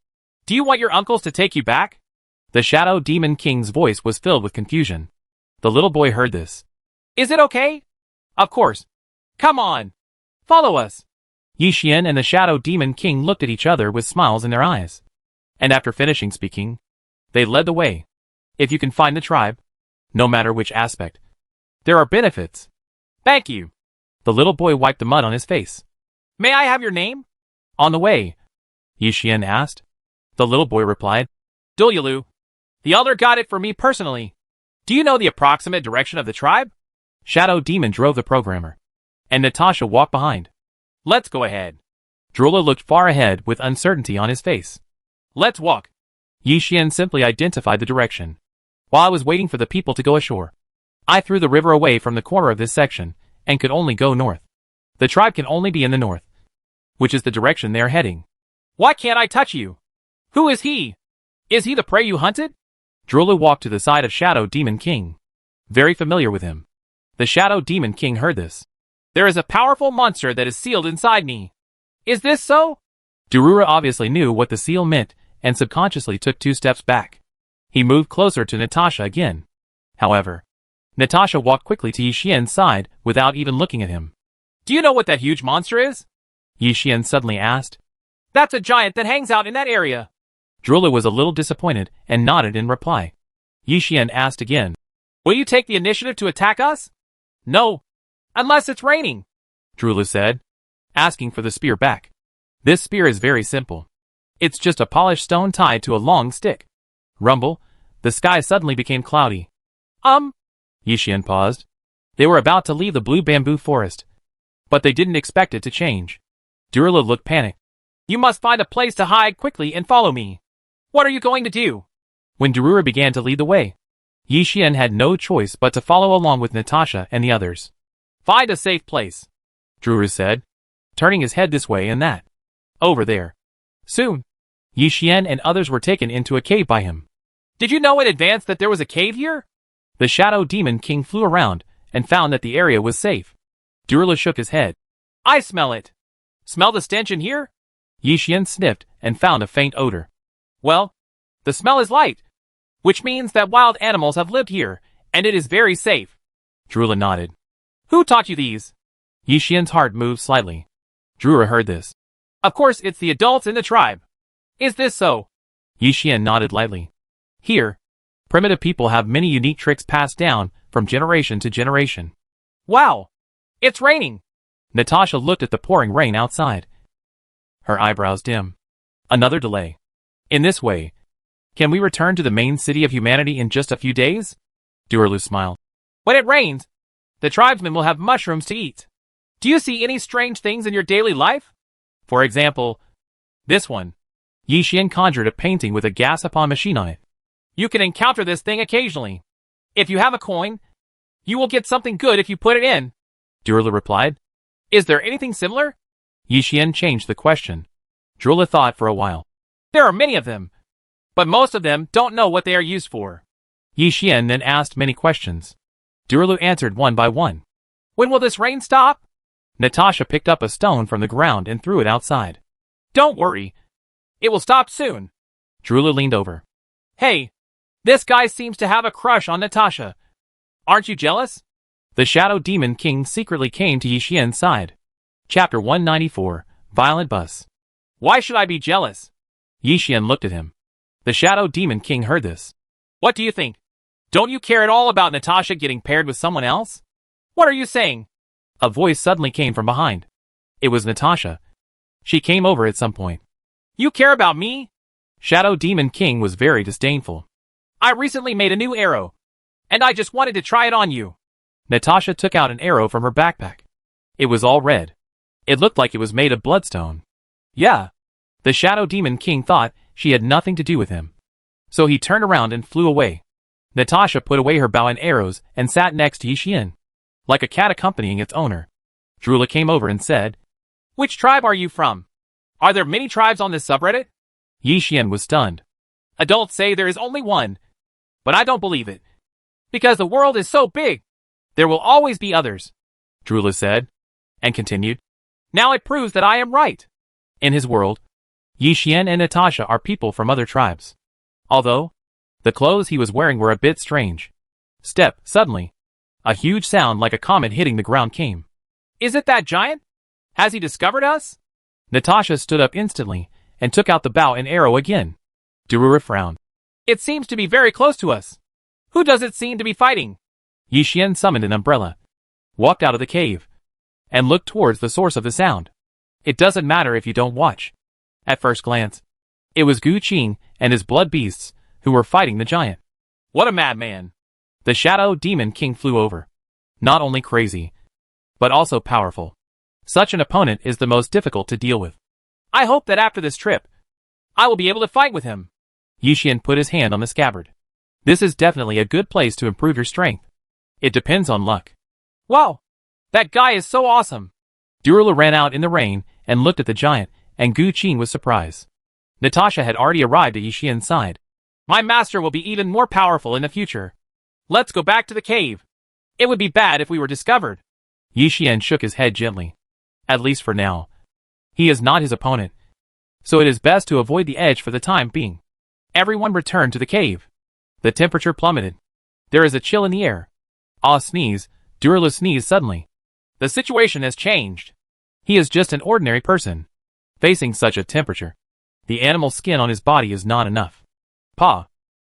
Do you want your uncles to take you back? The Shadow Demon King's voice was filled with confusion. The little boy heard this. Is it okay? Of course. Come on. Follow us. Yi Xian and the Shadow Demon King looked at each other with smiles in their eyes. And after finishing speaking, they led the way. If you can find the tribe, no matter which aspect, there are benefits. Thank you. The little boy wiped the mud on his face. May I have your name? On the way, Yi Xian asked. The little boy replied. Dulyulu. The elder got it for me personally. Do you know the approximate direction of the tribe? Shadow Demon drove the programmer, and Natasha walked behind. Let's go ahead. Drula looked far ahead with uncertainty on his face. Let's walk. Yi Xian simply identified the direction. While I was waiting for the people to go ashore, I threw the river away from the corner of this section and could only go north. The tribe can only be in the north, which is the direction they are heading. Why can't I touch you? Who is he? Is he the prey you hunted? Drula walked to the side of Shadow Demon King, very familiar with him. The Shadow Demon King heard this. There is a powerful monster that is sealed inside me. Is this so? Darura obviously knew what the seal meant and subconsciously took 2 steps back. He moved closer to Natasha again. However, Natasha walked quickly to Yi Xian's side without even looking at him. Do you know what that huge monster is? Yi Xian suddenly asked. That's a giant that hangs out in that area. Drula was a little disappointed and nodded in reply. Yi Xian asked again. Will you take the initiative to attack us? No. Unless it's raining, Drula said, asking for the spear back. This spear is very simple. It's just a polished stone tied to a long stick. Rumble, the sky suddenly became cloudy. Yixian paused. They were about to leave the blue bamboo forest, but they didn't expect it to change. Durla looked panicked. You must find a place to hide quickly and follow me. What are you going to do? When Darura began to lead the way, Yixian had no choice but to follow along with Natasha and the others. Find a safe place, Darura said, turning his head this way and that. Over there. Soon, Yixian and others were taken into a cave by him. Did you know in advance that there was a cave here? The Shadow Demon King flew around and found that the area was safe. Durla shook his head. I smell it. Smell the stench in here? Yixian sniffed and found a faint odor. Well, the smell is light, which means that wild animals have lived here, and it is very safe. Drula nodded. Who taught you these? Yixian's heart moved slightly. Drura heard this. Of course it's the adults in the tribe. Is this so? Yixian nodded lightly. Here, primitive people have many unique tricks passed down from generation to generation. Wow! It's raining! Natasha looked at the pouring rain outside. Her eyebrows dim. Another delay. In this way, can we return to the main city of humanity in just a few days? Durlu smiled. When it rains, the tribesmen will have mushrooms to eat. Do you see any strange things in your daily life? For example, this one. Yixian conjured a painting with a gas upon machine on it. You can encounter this thing occasionally. If you have a coin, you will get something good if you put it in, Durla replied. Is there anything similar? Yixian changed the question. Drula thought for a while. There are many of them, but most of them don't know what they are used for. Yixian then asked many questions. Durlu answered one by one. When will this rain stop? Natasha picked up a stone from the ground and threw it outside. Don't worry. It will stop soon. Drula leaned over. Hey, this guy seems to have a crush on Natasha. Aren't you jealous? The Shadow Demon King secretly came to Yixian's side. Chapter 194, Violent Bus. Why should I be jealous? Yixian looked at him. The Shadow Demon King heard this. What do you think? Don't you care at all about Natasha getting paired with someone else? What are you saying? A voice suddenly came from behind. It was Natasha. She came over at some point. You care about me? Shadow Demon King was very disdainful. I recently made a new arrow, and I just wanted to try it on you. Natasha took out an arrow from her backpack. It was all red. It looked like it was made of bloodstone. Yeah. The Shadow Demon King thought she had nothing to do with him. So he turned around and flew away. Natasha put away her bow and arrows and sat next to Yixian, like a cat accompanying its owner. Drula came over and said, Which tribe are you from? Are there many tribes on this subreddit? Yixian was stunned. Adults say there is only one, but I don't believe it. Because the world is so big, there will always be others, Drula said, and continued. Now it proves that I am right. In his world, Yixian and Natasha are people from other tribes. Although, the clothes he was wearing were a bit strange. Suddenly, a huge sound like a comet hitting the ground came. Is it that giant? Has he discovered us? Natasha stood up instantly and took out the bow and arrow again. Durura frowned. It seems to be very close to us. Who does it seem to be fighting? Yixian summoned an umbrella, walked out of the cave, and looked towards the source of the sound. It doesn't matter if you don't watch. At first glance, it was Gu Qing and his blood beasts who were fighting the giant. What a madman! The Shadow Demon King flew over. Not only crazy, but also powerful. Such an opponent is the most difficult to deal with. I hope that after this trip, I will be able to fight with him. Yixian put his hand on the scabbard. This is definitely a good place to improve your strength. It depends on luck. Wow! That guy is so awesome! Durula ran out in the rain and looked at the giant, and Gu Qing was surprised. Natasha had already arrived at Yixian's side. My master will be even more powerful in the future. Let's go back to the cave. It would be bad if we were discovered. Yixian shook his head gently. At least for now. He is not his opponent, so it is best to avoid the edge for the time being. Everyone returned to the cave. The temperature plummeted. There is a chill in the air. Ah, sneeze. Durla sneezed suddenly. The situation has changed. He is just an ordinary person, facing such a temperature. The animal skin on his body is not enough. Pa!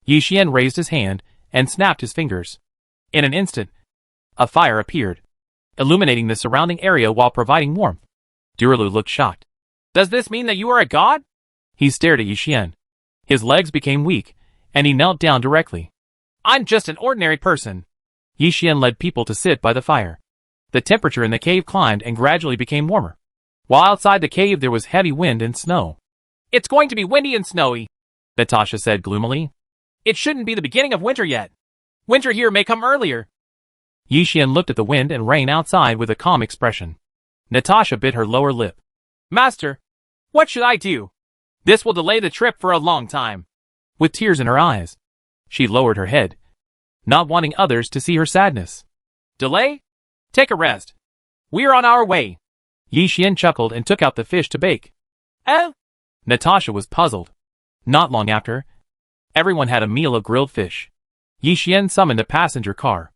Yixian raised his hand and snapped his fingers. In an instant, a fire appeared, illuminating the surrounding area while providing warmth. Durlu looked shocked. Does this mean that you are a god? He stared at Yixian. His legs became weak, and he knelt down directly. I'm just an ordinary person. Yi Xian led people to sit by the fire. The temperature in the cave climbed and gradually became warmer. While outside the cave there was heavy wind and snow. It's going to be windy and snowy, Natasha said gloomily. It shouldn't be the beginning of winter yet. Winter here may come earlier. Yi Xian looked at the wind and rain outside with a calm expression. Natasha bit her lower lip. Master, what should I do? This will delay the trip for a long time. With tears in her eyes, she lowered her head, not wanting others to see her sadness. Delay? Take a rest. We're on our way. Yi Xian chuckled and took out the fish to bake. Eh? Natasha was puzzled. Not long after, everyone had a meal of grilled fish. Yi Xian summoned a passenger car.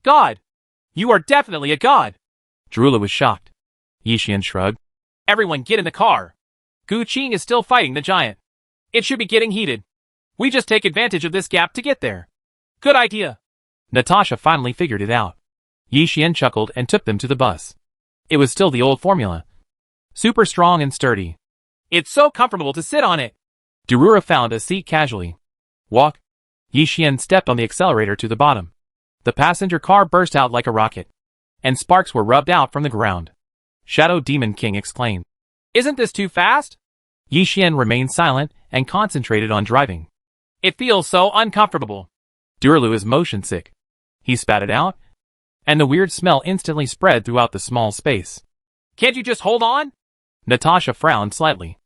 God! You are definitely a god! Drula was shocked. Yi Xian shrugged. Everyone get in the car. Gu Qing is still fighting the giant. It should be getting heated. We just take advantage of this gap to get there. Good idea. Natasha finally figured it out. Yi Xian chuckled and took them to the bus. It was still the old formula. Super strong and sturdy. It's so comfortable to sit on it. Darura found a seat casually. Walk. Yi Xian stepped on the accelerator to the bottom. The passenger car burst out like a rocket, and sparks were rubbed out from the ground. Shadow Demon King exclaimed. Isn't this too fast? Yi Xian remained silent and concentrated on driving. It feels so uncomfortable. Durlu is motion sick. He spat it out, and the weird smell instantly spread throughout the small space. Can't you just hold on? Natasha frowned slightly.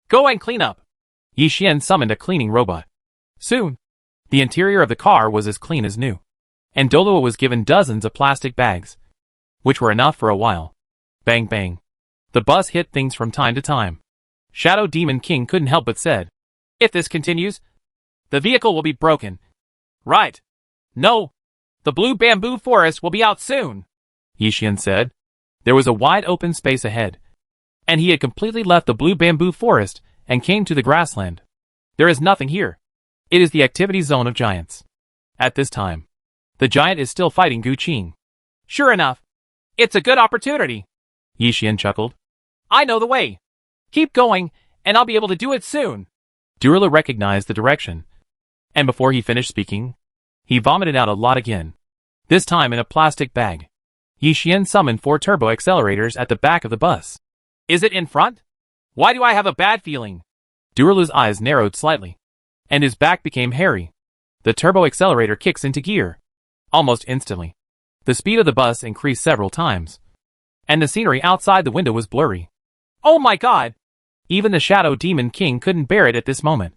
Go and clean up. Yi Xian summoned a cleaning robot. Soon, the interior of the car was as clean as new, and Dolua was given dozens of plastic bags, which were enough for a while. Bang bang. The bus hit things from time to time. Shadow Demon King couldn't help but said, If this continues, the vehicle will be broken. Right. No. The blue bamboo forest will be out soon. Yi Xian said. There was a wide open space ahead, and he had completely left the blue bamboo forest and came to the grassland. There is nothing here. It is the activity zone of giants. At this time, the giant is still fighting Gu Qing. Sure enough. It's a good opportunity. Yi Xian chuckled. I know the way. Keep going, and I'll be able to do it soon. Durla recognized the direction, and before he finished speaking, he vomited out a lot again. This time in a plastic bag. Yi Xian summoned 4 turbo accelerators at the back of the bus. Is it in front? Why do I have a bad feeling? Durlu's eyes narrowed slightly, and his back became hairy. The turbo accelerator kicks into gear. Almost instantly, the speed of the bus increased several times, and the scenery outside the window was blurry. Oh my god! Even the Shadow Demon King couldn't bear it at this moment.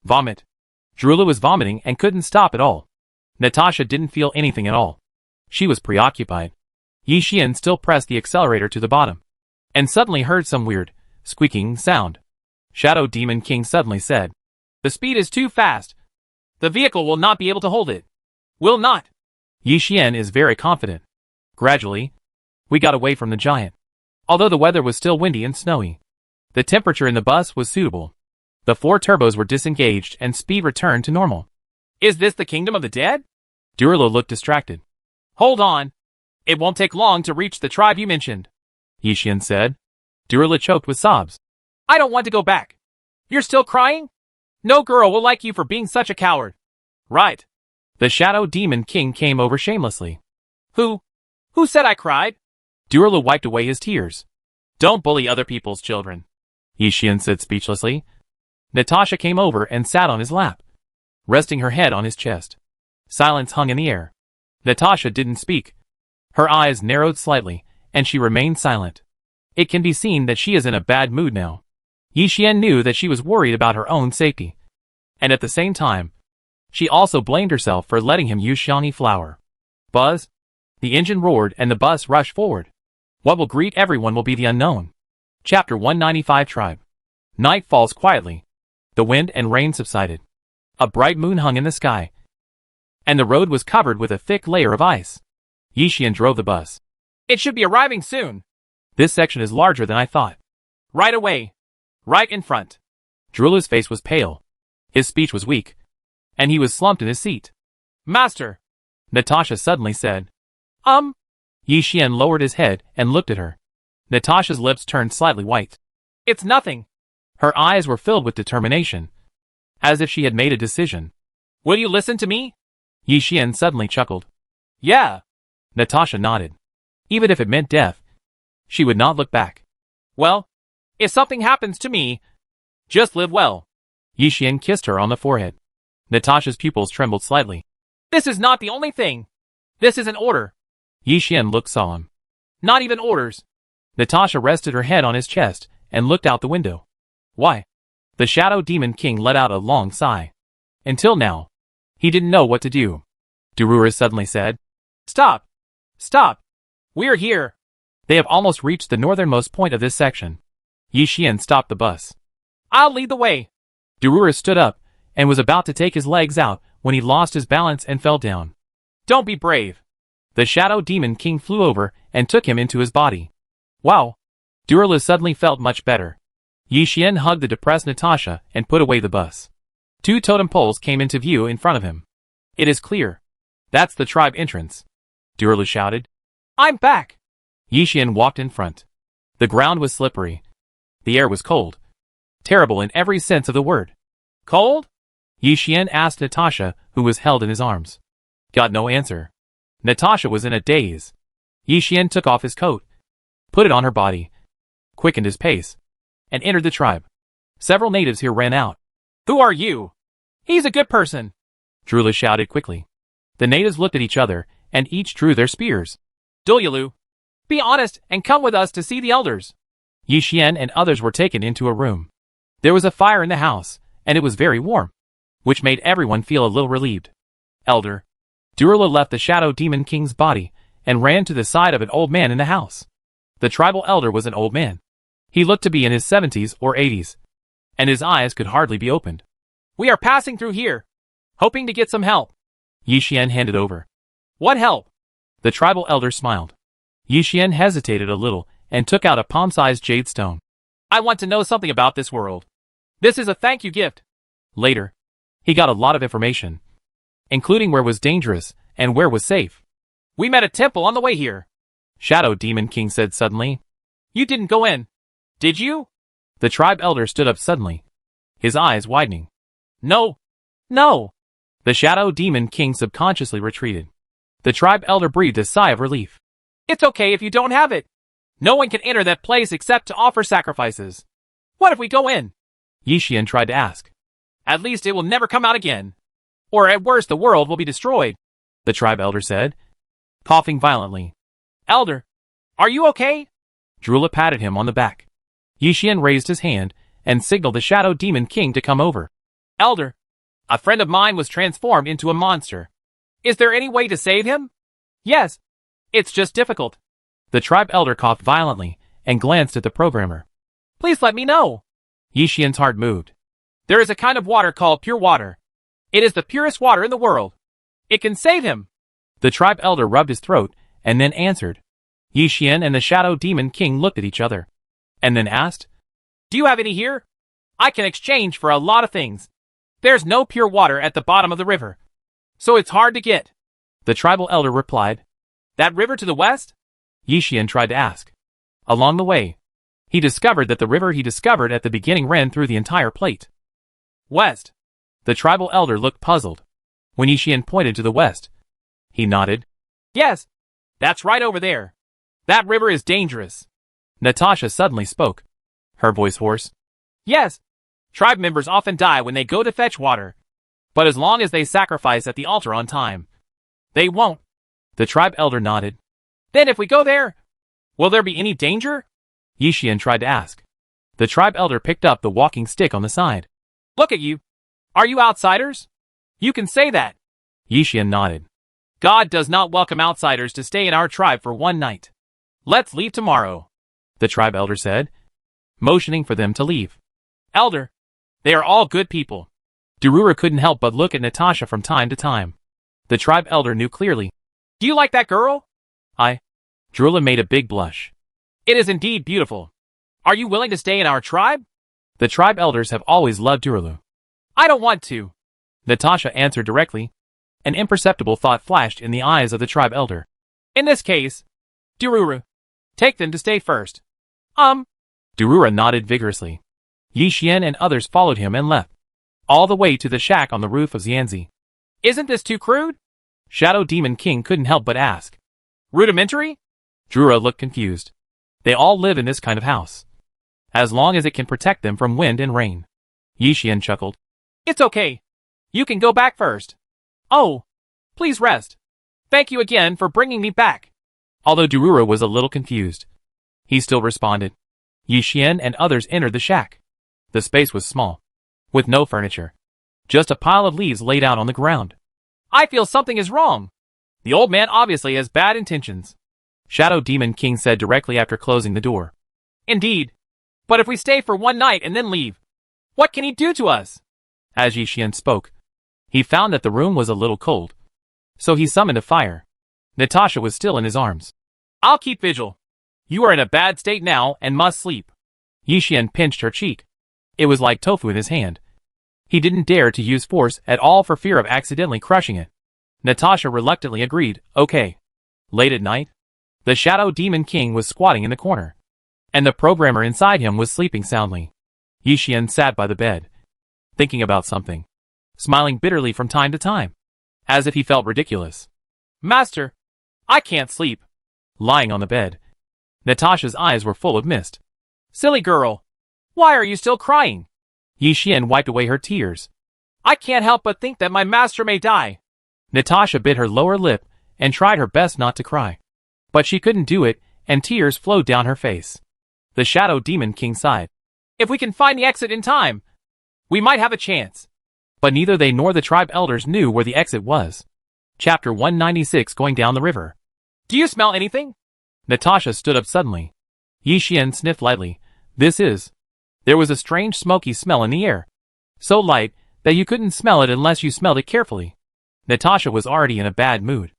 Vomit. Drula was vomiting and couldn't stop at all. Natasha didn't feel anything at all. She was preoccupied. Yi Xian still pressed the accelerator to the bottom, and suddenly heard some weird, squeaking sound. Shadow Demon King suddenly said, The speed is too fast. The vehicle will not be able to hold it. Will not. Yi Xian is very confident. Gradually, we got away from the giant. Although the weather was still windy and snowy, the temperature in the bus was suitable. The 4 turbos were disengaged and speed returned to normal. Is this the kingdom of the dead? Durlo looked distracted. Hold on. It won't take long to reach the tribe you mentioned, Yi Xian said. Durla choked with sobs. I don't want to go back. You're still crying? No girl will like you for being such a coward. Right. The Shadow Demon King came over shamelessly. Who said I cried? Durla wiped away his tears. Don't bully other people's children, Yi Xian said speechlessly. Natasha came over and sat on his lap, resting her head on his chest. Silence hung in the air. Natasha didn't speak. Her eyes narrowed slightly, and she remained silent. It can be seen that she is in a bad mood now. Yi Xian knew that she was worried about her own safety, and at the same time, she also blamed herself for letting him use Xiangyi flower. Buzz! The engine roared and the bus rushed forward. What will greet everyone will be the unknown. Chapter 195 Tribe. Night falls quietly. The wind and rain subsided. A bright moon hung in the sky, and the road was covered with a thick layer of ice. Yi Xian drove the bus. It should be arriving soon. This section is larger than I thought. Right away. Right in front. Drula's face was pale. His speech was weak, and he was slumped in his seat. Master, Natasha suddenly said. Yi Xian lowered his head and looked at her. Natasha's lips turned slightly white. It's nothing. Her eyes were filled with determination, as if she had made a decision. Will you listen to me? Yi Xian suddenly chuckled. Yeah. Natasha nodded. Even if it meant death, she would not look back. Well, if something happens to me, just live well. Yi Xian kissed her on the forehead. Natasha's pupils trembled slightly. This is not the only thing. This is an order. Yi Xian looked solemn. Not even orders. Natasha rested her head on his chest and looked out the window. Why? The Shadow Demon King let out a long sigh. Until now, he didn't know what to do. Darura suddenly said, Stop! Stop! We're here! They have almost reached the northernmost point of this section. Yi Xian stopped the bus. I'll lead the way. Darura stood up and was about to take his legs out when he lost his balance and fell down. Don't be brave. The Shadow Demon King flew over and took him into his body. Wow! Darula suddenly felt much better. Yi Xian hugged the depressed Natasha and put away the bus. 2 totem poles came into view in front of him. It is clear. That's the tribe entrance. Darula shouted. I'm back! Yi Xian walked in front. The ground was slippery. The air was cold. Terrible in every sense of the word. Cold? Yi Xian asked Natasha, who was held in his arms. Got no answer. Natasha was in a daze. Yi Xian took off his coat, put it on her body, quickened his pace, and entered the tribe. Several natives here ran out. Who are you? He's a good person, Darula shouted quickly. The natives looked at each other, and each drew their spears. Dulyalu, be honest and come with us to see the elders. Yi Xian and others were taken into a room. There was a fire in the house, and it was very warm, which made everyone feel a little relieved. Elder. Darula left the Shadow Demon King's body and ran to the side of an old man in the house. The tribal elder was an old man. He looked to be in his 70s or 80s, and his eyes could hardly be opened. We are passing through here, hoping to get some help. Yi Xian handed over. What help? The tribal elder smiled. Yi Xian hesitated a little and took out a palm-sized jade stone. I want to know something about this world. This is a thank you gift. Later, he got a lot of information, including where was dangerous and where was safe. We met a temple on the way here, Shadow Demon King said suddenly. You didn't go in, did you? The tribe elder stood up suddenly, his eyes widening. No. No. The Shadow Demon King subconsciously retreated. The tribe elder breathed a sigh of relief. It's okay if you don't have it. No one can enter that place except to offer sacrifices. What if we go in? Yi Xian tried to ask. At least it will never come out again. Or at worst the world will be destroyed, the tribe elder said, coughing violently. Elder, are you okay? Darula patted him on the back. Yi Xian raised his hand and signaled the Shadow Demon King to come over. Elder, a friend of mine was transformed into a monster. Is there any way to save him? Yes. It's just difficult. The tribe elder coughed violently and glanced at the programmer. Please let me know. Yi Xian's heart moved. There is a kind of water called pure water. It is the purest water in the world. It can save him. The tribe elder rubbed his throat and then answered. Yi Xian and the Shadow Demon King looked at each other, and then asked, Do you have any here? I can exchange for a lot of things. There's no pure water at the bottom of the river, so it's hard to get. The tribal elder replied. That river to the west? Yi Xian tried to ask. Along the way, he discovered that the river he discovered at the beginning ran through the entire plate. West. The tribal elder looked puzzled. When Yi Xian pointed to the west, he nodded. Yes, that's right over there. That river is dangerous. Natasha suddenly spoke, her voice hoarse. Yes, tribe members often die when they go to fetch water. But as long as they sacrifice at the altar on time, they won't. The tribe elder nodded. Then if we go there, will there be any danger? Yi Xian tried to ask. The tribe elder picked up the walking stick on the side. Look at you. Are you outsiders? You can say that. Yi Xian nodded. God does not welcome outsiders to stay in our tribe for one night. Let's leave tomorrow, the tribe elder said, motioning for them to leave. Elder, they are all good people. Darura couldn't help but look at Natasha from time to time. The tribe elder knew clearly. Do you like that girl? Darula made a big blush. It is indeed beautiful. Are you willing to stay in our tribe? The tribe elders have always loved Darula. I don't want to, Natasha answered directly. An imperceptible thought flashed in the eyes of the tribe elder. In this case, Darura, take them to stay first. Darura nodded vigorously. Yi Xian and others followed him and left, all the way to the shack on the roof of Xianzi. Isn't this too crude? Shadow Demon King couldn't help but ask. Rudimentary? Drura looked confused. They all live in this kind of house. As long as it can protect them from wind and rain. Yi Xian chuckled. It's okay. You can go back first. Oh, please rest. Thank you again for bringing me back. Although Drura was a little confused, he still responded. Yi Xian and others entered the shack. The space was small, with no furniture. Just a pile of leaves laid out on the ground. I feel something is wrong. The old man obviously has bad intentions. Shadow Demon King said directly after closing the door. Indeed. But if we stay for one night and then leave, what can he do to us? As Yi Xian spoke, he found that the room was a little cold. So he summoned a fire. Natasha was still in his arms. I'll keep vigil. You are in a bad state now and must sleep. Yi Xian pinched her cheek. It was like tofu in his hand. He didn't dare to use force at all for fear of accidentally crushing it. Natasha reluctantly agreed, okay. Late at night, the Shadow Demon King was squatting in the corner, and the programmer inside him was sleeping soundly. Yi Xian sat by the bed, thinking about something, smiling bitterly from time to time, as if he felt ridiculous. Master, I can't sleep. Lying on the bed, Natasha's eyes were full of mist. Silly girl, why are you still crying? Yi Xian wiped away her tears. I can't help but think that my master may die. Natasha bit her lower lip and tried her best not to cry. But she couldn't do it, and tears flowed down her face. The Shadow Demon King sighed. If we can find the exit in time, we might have a chance. But neither they nor the tribe elders knew where the exit was. Chapter 196 Going Down the River. Do you smell anything? Natasha stood up suddenly. Yi Xian sniffed lightly. There was a strange smoky smell in the air. So light that you couldn't smell it unless you smelled it carefully. Natasha was already in a bad mood.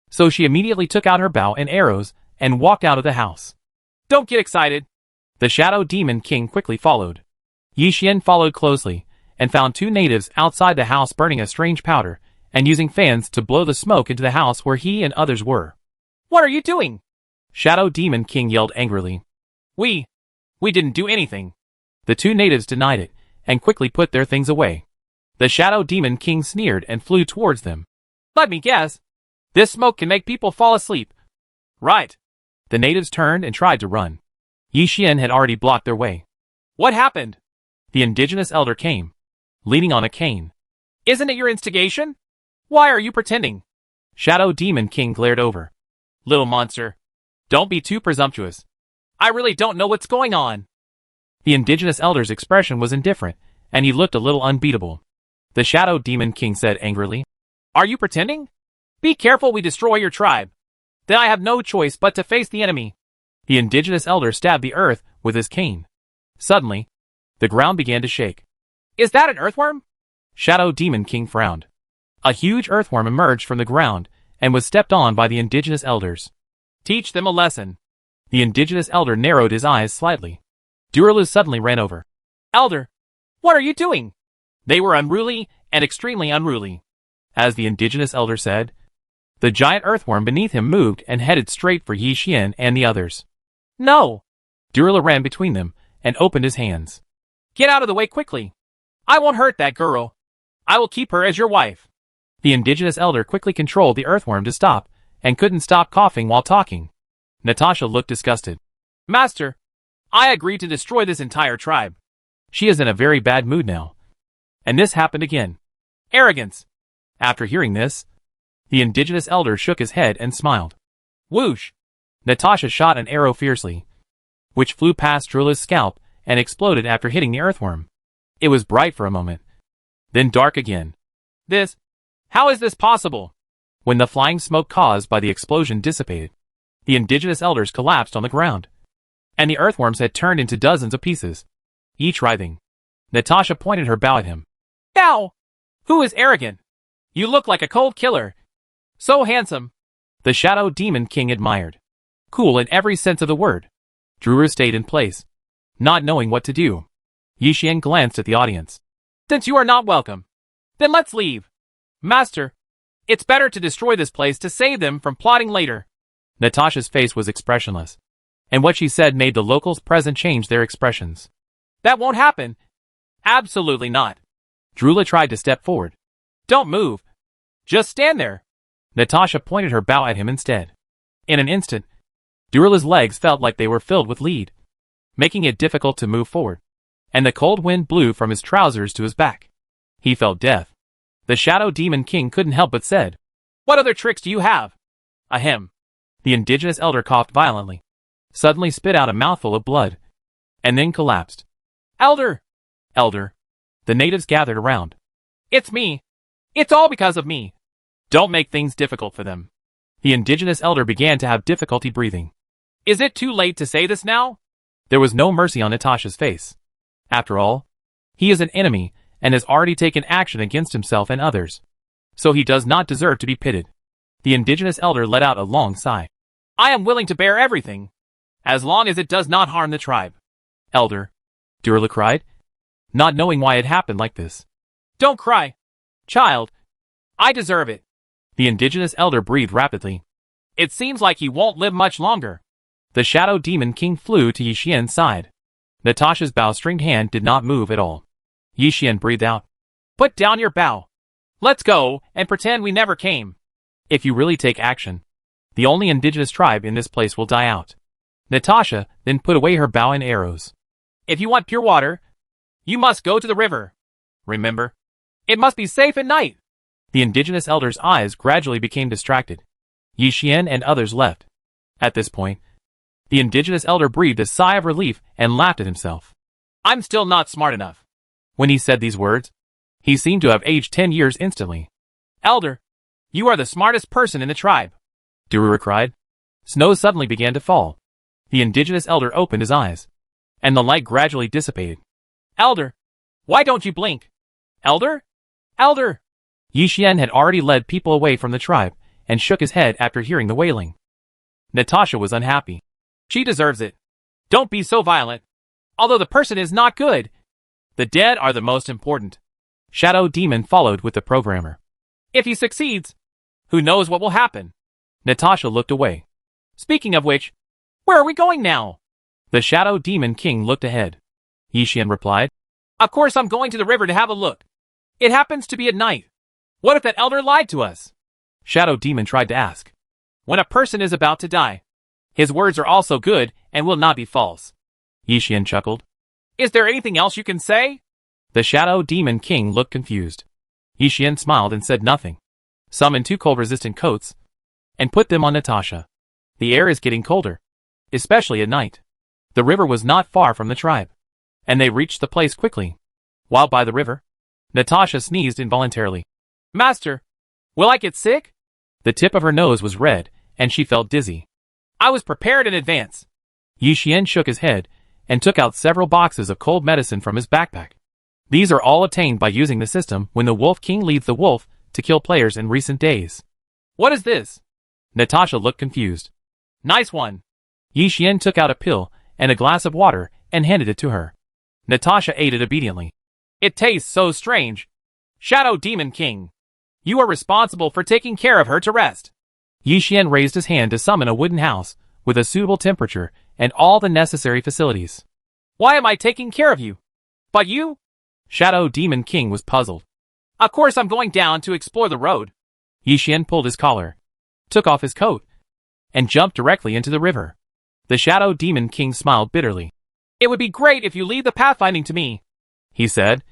So she immediately took out her bow and arrows and walked out of the house. Don't get excited. The Shadow Demon King quickly followed. Yi Xian followed closely and found two natives outside the house burning a strange powder and using fans to blow the smoke into the house where he and others were. What are you doing? Shadow Demon King yelled angrily. We didn't do anything. The two natives denied it and quickly put their things away. The Shadow Demon King sneered and flew towards them. Let me guess. This smoke can make people fall asleep. Right. The natives turned and tried to run. Yi Xian had already blocked their way. What happened? The indigenous elder came, leaning on a cane. Isn't it your instigation? Why are you pretending? Shadow Demon King glared over. Little monster, don't be too presumptuous. I really don't know what's going on. The indigenous elder's expression was indifferent, and he looked a little unbeatable. The Shadow Demon King said angrily. Are you pretending? Be careful we destroy your tribe. Then I have no choice but to face the enemy. The indigenous elder stabbed the earth with his cane. Suddenly, the ground began to shake. Is that an earthworm? Shadow Demon King frowned. A huge earthworm emerged from the ground and was stepped on by the indigenous elders. Teach them a lesson. The indigenous elder narrowed his eyes slightly. Duraluz suddenly ran over. Elder, what are you doing? They were unruly and extremely unruly. As the indigenous elder said, the giant earthworm beneath him moved and headed straight for Yi Xian and the others. No! Durla ran between them and opened his hands. Get out of the way quickly. I won't hurt that girl. I will keep her as your wife. The indigenous elder quickly controlled the earthworm to stop and couldn't stop coughing while talking. Natasha looked disgusted. Master, I agreed to destroy this entire tribe. She is in a very bad mood now. And this happened again. Arrogance. After hearing this, the indigenous elder shook his head and smiled. Whoosh! Natasha shot an arrow fiercely, which flew past Drula's scalp and exploded after hitting the earthworm. It was bright for a moment, then dark again. How is this possible? When the flying smoke caused by the explosion dissipated, the indigenous elders collapsed on the ground, and the earthworms had turned into dozens of pieces, each writhing. Natasha pointed her bow at him. Bow! Who is arrogant? You look like a cold killer. So handsome. The Shadow Demon King admired. Cool in every sense of the word. Drura stayed in place, not knowing what to do. Yi Xian glanced at the audience. Since you are not welcome, then let's leave. Master, it's better to destroy this place to save them from plotting later. Natasha's face was expressionless, and what she said made the locals present change their expressions. That won't happen. Absolutely not. Drula tried to step forward. Don't move. Just stand there. Natasha pointed her bow at him instead. In an instant, Durila's legs felt like they were filled with lead, making it difficult to move forward, and the cold wind blew from his trousers to his back. He felt death. The Shadow Demon King couldn't help but said, "What other tricks do you have?" Ahem. The indigenous elder coughed violently, suddenly spit out a mouthful of blood, and then collapsed. "Elder! Elder!" The natives gathered around. "It's me! It's all because of me! Don't make things difficult for them." The indigenous elder began to have difficulty breathing. "Is it too late to say this now?" There was no mercy on Natasha's face. After all, he is an enemy and has already taken action against himself and others, so he does not deserve to be pitied. The indigenous elder let out a long sigh. "I am willing to bear everything, as long as it does not harm the tribe." "Elder," Durla cried, not knowing why it happened like this. "Don't cry, child. I deserve it." The indigenous elder breathed rapidly. "It seems like you won't live much longer." The Shadow Demon King flew to Yixian's side. Natasha's bow-stringed hand did not move at all. Yixian breathed out. "Put down your bow. Let's go and pretend we never came." "If you really take action, the only indigenous tribe in this place will die out." Natasha then put away her bow and arrows. "If you want pure water, you must go to the river. Remember, it must be safe at night." The indigenous elder's eyes gradually became distracted. Yixian and others left. At this point, the indigenous elder breathed a sigh of relief and laughed at himself. "I'm still not smart enough." When he said these words, he seemed to have aged 10 years instantly. "Elder, you are the smartest person in the tribe," Durura cried. Snow suddenly began to fall. The indigenous elder opened his eyes, and the light gradually dissipated. "Elder, why don't you blink? Elder? Elder!" Yixian had already led people away from the tribe and shook his head after hearing the wailing. Natasha was unhappy. "She deserves it. Don't be so violent. Although the person is not good, the dead are the most important." Shadow Demon followed with the programmer. "If he succeeds, who knows what will happen?" Natasha looked away. "Speaking of which, where are we going now?" The Shadow Demon King looked ahead. Yixian replied, "Of course I'm going to the river to have a look. It happens to be at night. What if that elder lied to us?" Shadow Demon tried to ask. "When a person is about to die, his words are also good and will not be false." Yixian chuckled. "Is there anything else you can say?" The Shadow Demon King looked confused. Yixian smiled and said nothing. "Summon 2 cold-resistant coats and put them on Natasha. The air is getting colder, especially at night." The river was not far from the tribe, and they reached the place quickly. While by the river, Natasha sneezed involuntarily. "Master, will I get sick?" The tip of her nose was red, and she felt dizzy. "I was prepared in advance." Yixian shook his head and took out several boxes of cold medicine from his backpack. These are all obtained by using the system when the Wolf King leads the wolf to kill players in recent days. "What is this?" Natasha looked confused. "Nice one." Yixian took out a pill and a glass of water and handed it to her. Natasha ate it obediently. "It tastes so strange. Shadow Demon King, you are responsible for taking care of her to rest." Yixian raised his hand to summon a wooden house with a suitable temperature and all the necessary facilities. "Why am I taking care of you? But you?" Shadow Demon King was puzzled. "Of course I'm going down to explore the road." Yixian pulled his collar, took off his coat, and jumped directly into the river. The Shadow Demon King smiled bitterly. "It would be great if you leave the pathfinding to me," he said,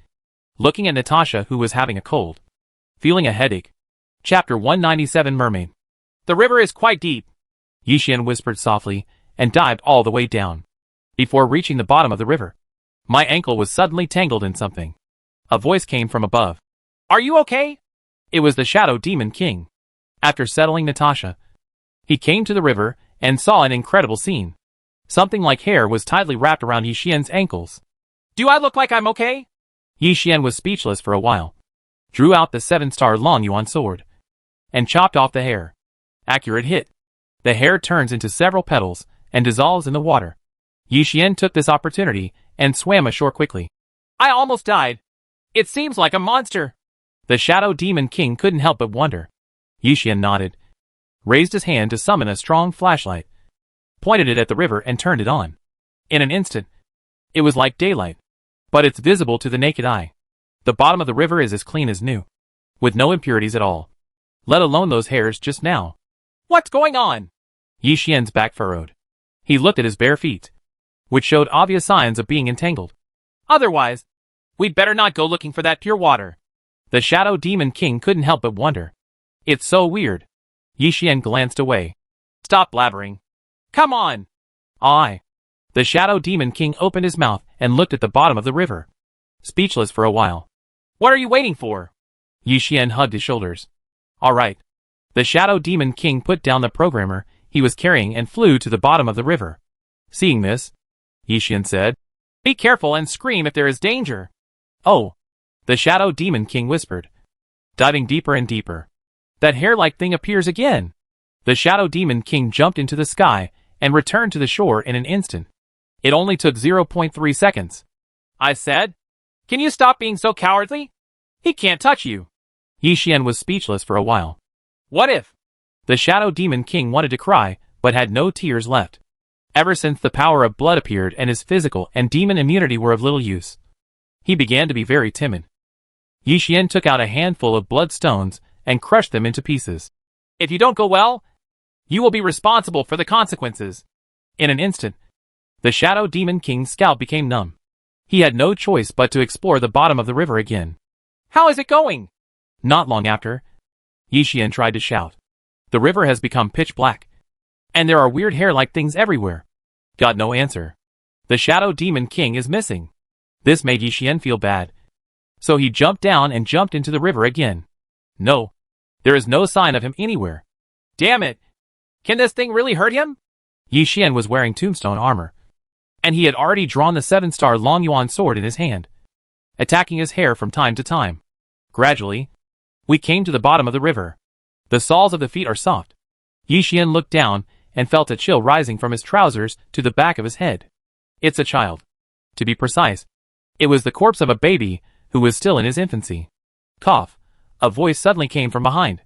looking at Natasha, who was having a cold. Feeling a headache. Chapter 197 Mermaid. "The river is quite deep," Yixian whispered softly and dived all the way down. Before reaching the bottom of the river, my ankle was suddenly tangled in something. A voice came from above. "Are you okay?" It was the Shadow Demon King. After settling Natasha, he came to the river and saw an incredible scene. Something like hair was tightly wrapped around Yixian's ankles. "Do I look like I'm okay?" Yixian was speechless for a while, drew out the 7-star Long Yuan sword, and chopped off the hair. Accurate hit. The hair turns into several petals and dissolves in the water. Yixian took this opportunity and swam ashore quickly. "I almost died. It seems like a monster." The Shadow Demon King couldn't help but wonder. Yixian nodded, raised his hand to summon a strong flashlight, pointed it at the river and turned it on. In an instant, it was like daylight, but it's visible to the naked eye. The bottom of the river is as clean as new, with no impurities at all. let alone those hairs just now. What's going on? Yi Xian's back furrowed. He looked at his bare feet, which showed obvious signs of being entangled. Otherwise, we'd better not go looking for that pure water. The Shadow Demon King couldn't help but wonder. It's so weird. Yi Xian glanced away. Stop blabbering. Come on. I. The Shadow Demon King opened his mouth and looked at the bottom of the river, speechless for a while. What are you waiting for? Yi Xian hugged his shoulders. All right. The Shadow Demon King put down the programmer he was carrying and flew to the bottom of the river. Seeing this, Yi Xian said, Be careful and scream if there is danger. Oh. The Shadow Demon King whispered, diving deeper and deeper. That hair-like thing appears again. The Shadow Demon King jumped into the sky and returned to the shore in an instant. It only took 0.3 seconds. I said, can you stop being so cowardly? He can't touch you. Yi Xian was speechless for a while. What if? The Shadow Demon King wanted to cry, but had no tears left. Ever since the power of blood appeared and his physical and demon immunity were of little use, he began to be very timid. Yi Xian took out a handful of blood stones and crushed them into pieces. If you don't go well, you will be responsible for the consequences. In an instant, the Shadow Demon King's scalp became numb. He had no choice but to explore the bottom of the river again. How is it going? Not long after, Yi Xian tried to shout. The river has become pitch black, and there are weird hair-like things everywhere. Got no answer. The Shadow Demon King is missing. This made Yi Xian feel bad. So he jumped down and jumped into the river again. No, there is no sign of him anywhere. Damn it. Can this thing really hurt him? Yi Xian was wearing tombstone armor, and he had already drawn the 7-star Long Yuan sword in his hand, attacking his hair from time to time. Gradually, we came to the bottom of the river. The soles of the feet are soft. Yi Xian looked down and felt a chill rising from his trousers to the back of his head. It's a child. To be precise, it was the corpse of a baby who was still in his infancy. Cough. A voice suddenly came from behind.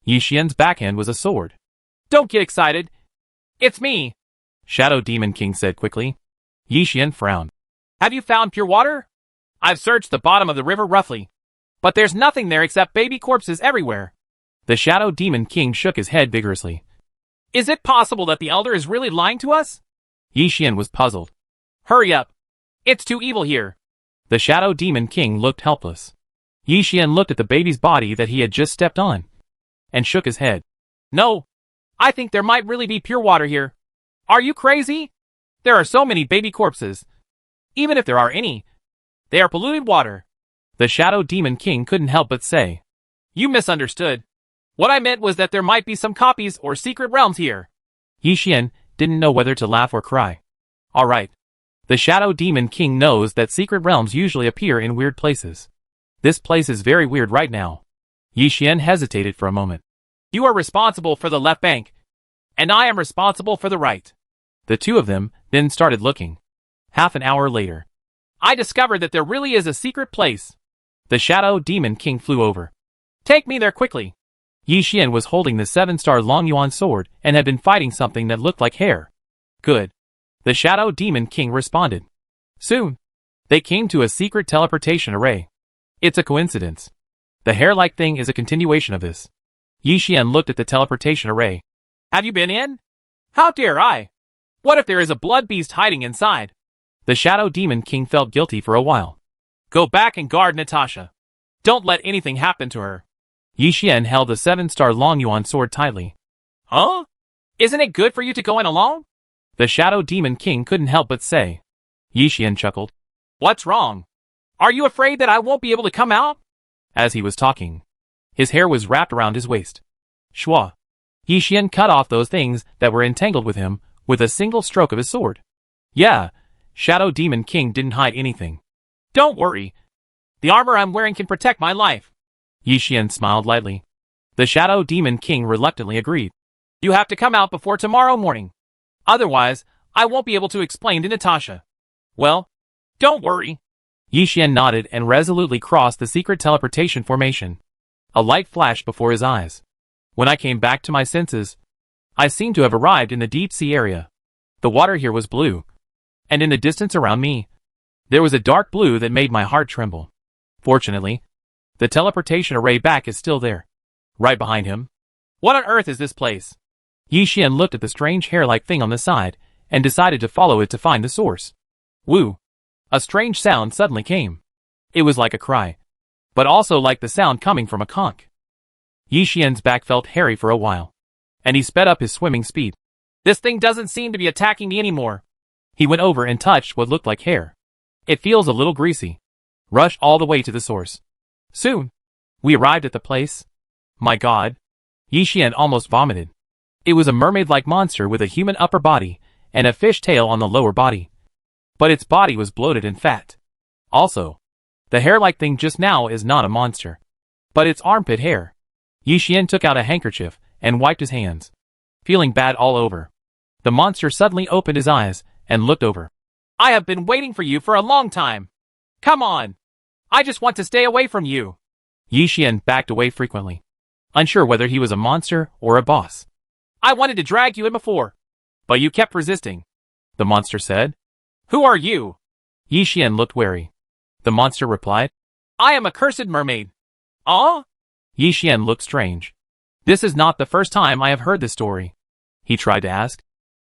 Yi Xian's backhand was a sword. Don't get excited. It's me, Shadow Demon King said quickly. Yi Xian frowned. Have you found pure water? I've searched the bottom of the river roughly, but there's nothing there except baby corpses everywhere. The Shadow Demon King shook his head vigorously. Is it possible that the Elder is really lying to us? Yi Xian was puzzled. Hurry up. It's too evil here. The Shadow Demon King looked helpless. Yi Xian looked at the baby's body that he had just stepped on, and shook his head. No, I think there might really be pure water here. Are you crazy? There are so many baby corpses. Even if there are any, they are polluted water. The Shadow Demon King couldn't help but say, You misunderstood. What I meant was that there might be some copies or secret realms here. Yi Xian didn't know whether to laugh or cry. All right. The Shadow Demon King knows that secret realms usually appear in weird places. This place is very weird right now. Yi Xian hesitated for a moment. You are responsible for the left bank, and I am responsible for the right. The two of them then started looking. Half an hour later, I discovered that there really is a secret place. The Shadow Demon King flew over. Take me there quickly. Yi Xian was holding the 7-star Long Yuan sword and had been fighting something that looked like hair. Good. The Shadow Demon King responded. Soon, they came to a secret teleportation array. It's a coincidence. The hair-like thing is a continuation of this. Yi Xian looked at the teleportation array. Have you been in? How dare I? What if there is a blood beast hiding inside? The Shadow Demon King felt guilty for a while. Go back and guard Natasha. Don't let anything happen to her. Yi Xian held the 7-star Long Yuan sword tightly. Huh? Isn't it good for you to go in alone? The Shadow Demon King couldn't help but say. Yi Xian chuckled. What's wrong? Are you afraid that I won't be able to come out? As he was talking, his hair was wrapped around his waist. Shua. Yi Xian cut off those things that were entangled with him with a single stroke of his sword. Yeah, Shadow Demon King didn't hide anything. Don't worry. The armor I'm wearing can protect my life. Yi Xian smiled lightly. The Shadow Demon King reluctantly agreed. You have to come out before tomorrow morning. Otherwise, I won't be able to explain to Natasha. Well, don't worry. Yi Xian nodded and resolutely crossed the secret teleportation formation. A light flashed before his eyes. When I came back to my senses, I seemed to have arrived in the deep sea area. The water here was blue, and in the distance around me, there was a dark blue that made my heart tremble. Fortunately, the teleportation array back is still there. Right behind him. What on earth is this place? Yi Xian looked at the strange hair-like thing on the side and decided to follow it to find the source. Woo! A strange sound suddenly came. It was like a cry, but also like the sound coming from a conch. Yi Xian's back felt hairy for a while, and he sped up his swimming speed. This thing doesn't seem to be attacking me anymore. He went over and touched what looked like hair. It feels a little greasy. Rush all the way to the source. Soon, we arrived at the place. My God! Yi Xian almost vomited. It was a mermaid-like monster with a human upper body and a fish tail on the lower body. But its body was bloated and fat. Also, the hair-like thing just now is not a monster, but it's armpit hair. Yi Xian took out a handkerchief and wiped his hands, feeling bad all over. The monster suddenly opened his eyes and looked over. I have been waiting for you for a long time. Come on. I just want to stay away from you. Yi Xian backed away frequently, unsure whether he was a monster or a boss. I wanted to drag you in before, but you kept resisting, the monster said. Who are you? Yi Xian looked wary. The monster replied, I am a cursed mermaid. Ah? Yi Xian looked strange. This is not the first time I have heard this story. He tried to ask.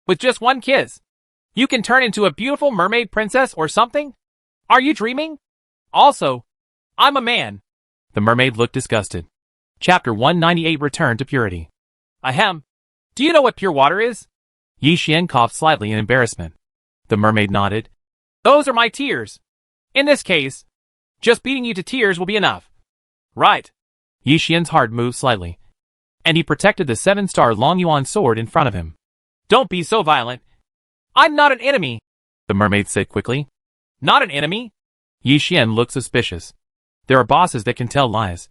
With just one kiss, you can turn into a beautiful mermaid princess or something? Are you dreaming? Also, I'm a man. The mermaid looked disgusted. Chapter 198 Return to Purity. Ahem. Do you know what pure water is? Yi Xian coughed slightly in embarrassment. The mermaid nodded. Those are my tears. In this case, just beating you to tears will be enough. Right. Yi Xian's heart moved slightly, and he protected the 7-star Long Yuan sword in front of him. Don't be so violent. I'm not an enemy, the mermaid said quickly. Not an enemy? Yi Xian looked suspicious. There are bosses that can tell lies,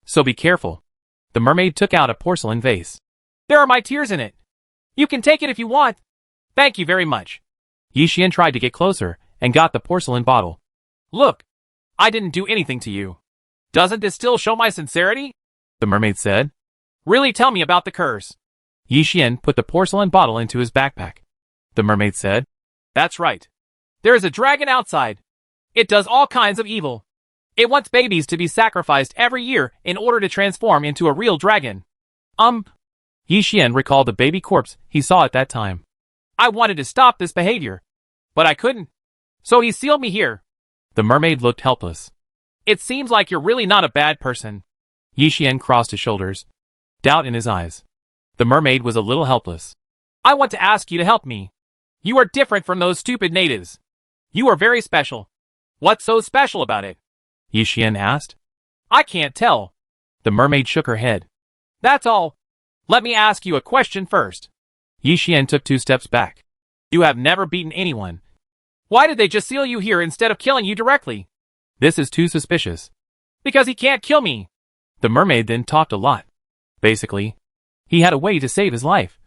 so be careful. The mermaid took out a porcelain vase. There are my tears in it. You can take it if you want. Thank you very much. Yi Xian tried to get closer and got the porcelain bottle. Look, I didn't do anything to you. Doesn't this still show my sincerity? The mermaid said. Really tell me about the curse. Yi Xian put the porcelain bottle into his backpack. The mermaid said. That's right. There is a dragon outside. It does all kinds of evil. It wants babies to be sacrificed every year in order to transform into a real dragon. Yi Xian recalled the baby corpse he saw at that time. I wanted to stop this behavior, but I couldn't. So he sealed me here. The mermaid looked helpless. It seems like you're really not a bad person. Yi Xian crossed his shoulders, doubt in his eyes. The mermaid was a little helpless. I want to ask you to help me. You are different from those stupid natives. You are very special. What's so special about it? Yi Xian asked. I can't tell. The mermaid shook her head. That's all. Let me ask you a question first. Yi Xian took 2 steps back. You have never beaten anyone. Why did they just seal you here instead of killing you directly? This is too suspicious. Because he can't kill me. The mermaid then talked a lot. Basically, he had a way to save his life.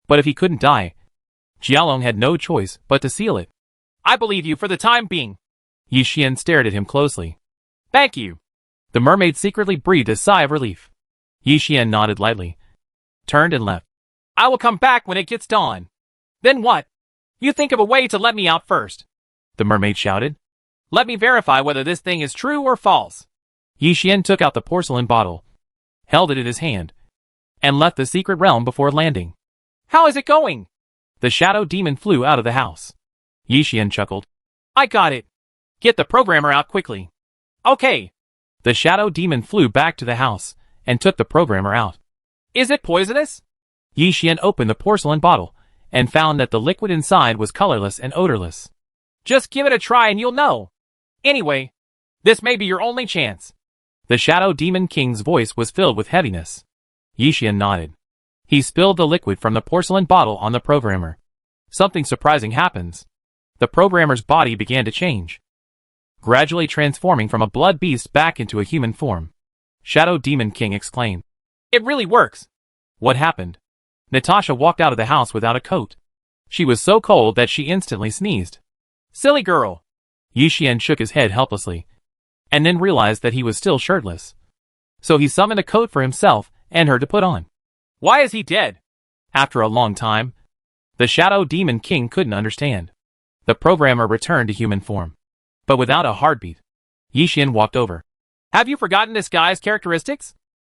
But if he couldn't die, Jialong had no choice but to seal it. I believe you for the time being. Yi Xian stared at him closely. Thank you. The mermaid secretly breathed a sigh of relief. Yi Xian nodded lightly, turned and left. I will come back when it gets dawn. Then what? You think of a way to let me out first. The mermaid shouted. Let me verify whether this thing is true or false. Yi Xian took out the porcelain bottle, held it in his hand, and left the secret realm before landing. How is it going? The shadow demon flew out of the house. Yi Xian chuckled. I got it. Get the programmer out quickly. Okay. The shadow demon flew back to the house and took the programmer out. Is it poisonous? Yi Xian opened the porcelain bottle and found that the liquid inside was colorless and odorless. Just give it a try and you'll know. Anyway, this may be your only chance. The Shadow Demon King's voice was filled with heaviness. Yi Xian nodded. He spilled the liquid from the porcelain bottle on the programmer. Something surprising happens. The programmer's body began to change, gradually transforming from a blood beast back into a human form. Shadow Demon King exclaimed. It really works. What happened? Natasha walked out of the house without a coat. She was so cold that she instantly sneezed. Silly girl. Yi Xian shook his head helplessly, and then realized that he was still shirtless. So he summoned a coat for himself and her to put on. Why is he dead? After a long time, the Shadow Demon King couldn't understand. The programmer returned to human form, but without a heartbeat. Yi Xian walked over. Have you forgotten this guy's characteristics?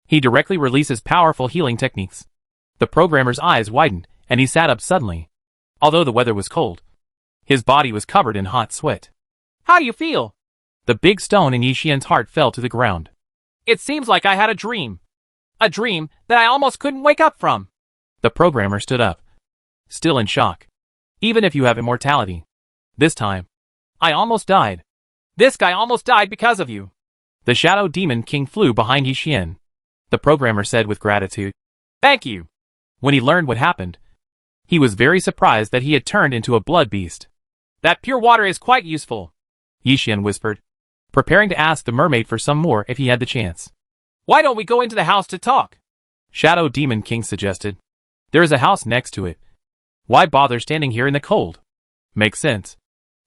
He directly releases powerful healing techniques. The programmer's eyes widened, and he sat up suddenly. Although the weather was cold, his body was covered in hot sweat. How do you feel? The big stone in Yixian's heart fell to the ground. It seems like I had a dream. A dream that I almost couldn't wake up from. The programmer stood up, still in shock. Even if you have immortality, this time, I almost died. This guy almost died because of you. The Shadow Demon King flew behind Yixian. The programmer said with gratitude, Thank you. When he learned what happened, he was very surprised that he had turned into a blood beast. That pure water is quite useful, Yixian whispered, preparing to ask the mermaid for some more if he had the chance. Why don't we go into the house to talk? Shadow Demon King suggested. There is a house next to it. Why bother standing here in the cold? Makes sense.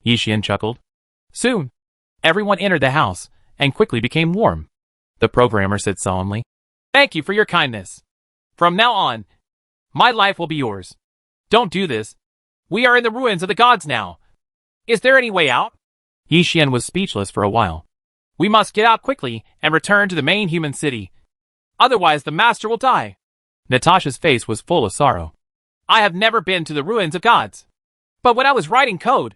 Yixian chuckled. Soon, everyone entered the house and quickly became warm. The programmer said solemnly, Thank you for your kindness. From now on, my life will be yours. Don't do this. We are in the ruins of the gods now. Is there any way out? Yixian was speechless for a while. We must get out quickly and return to the main human city. Otherwise the master will die. Natasha's face was full of sorrow. I have never been to the ruins of gods. But when I was writing code,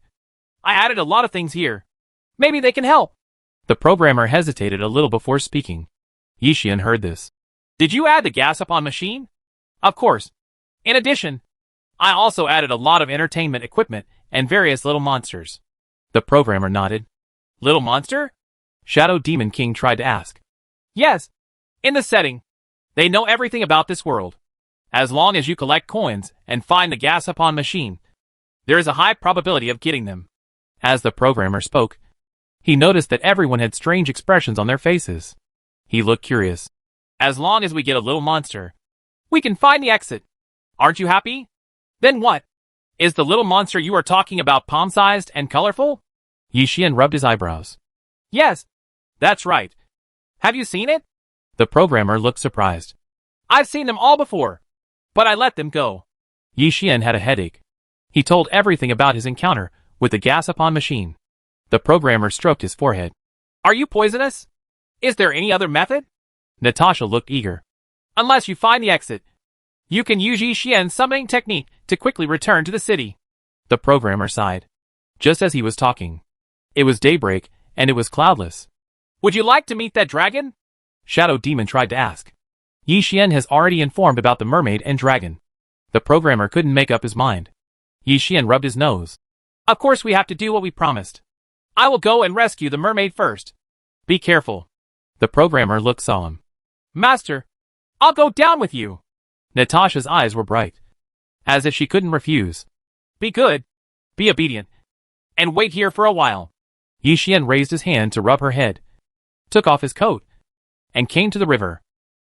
I added a lot of things here. Maybe they can help. The programmer hesitated a little before speaking. Yixian heard this. Did you add the Gasapon machine? Of course. In addition, I also added a lot of entertainment equipment and various little monsters. The programmer nodded. Little monster? Shadow Demon King tried to ask. Yes. In the setting, they know everything about this world. As long as you collect coins and find the Gasapon machine, there is a high probability of getting them. As the programmer spoke, he noticed that everyone had strange expressions on their faces. He looked curious. As long as we get a little monster, we can find the exit. Aren't you happy? Then what? Is the little monster you are talking about palm-sized and colorful? Yixian rubbed his eyebrows. Yes, that's right. Have you seen it? The programmer looked surprised. I've seen them all before, but I let them go. Yixian had a headache. He told everything about his encounter with the Gasapon machine. The programmer stroked his forehead. Are you poisonous? Is there any other method? Natasha looked eager. Unless you find the exit, you can use Yixian's summoning technique to quickly return to the city. The programmer sighed. Just as he was talking, it was daybreak, and it was cloudless. Would you like to meet that dragon? Shadow Demon tried to ask. Yixian has already informed about the mermaid and dragon. The programmer couldn't make up his mind. Yixian rubbed his nose. Of course we have to do what we promised. I will go and rescue the mermaid first. Be careful. The programmer looked solemn. Master, I'll go down with you. Natasha's eyes were bright, as if she couldn't refuse. Be good, be obedient, and wait here for a while. Yixian raised his hand to rub her head, took off his coat, and came to the river.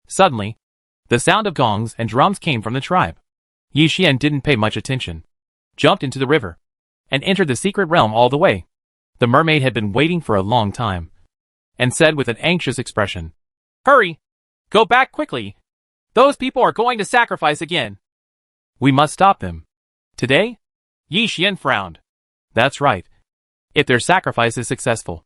Suddenly, the sound of gongs and drums came from the tribe. Yixian didn't pay much attention, jumped into the river, and entered the secret realm all the way. The mermaid had been waiting for a long time, and said with an anxious expression, Hurry! Go back quickly. Those people are going to sacrifice again. We must stop them. Today? Yixian frowned. That's right. If their sacrifice is successful,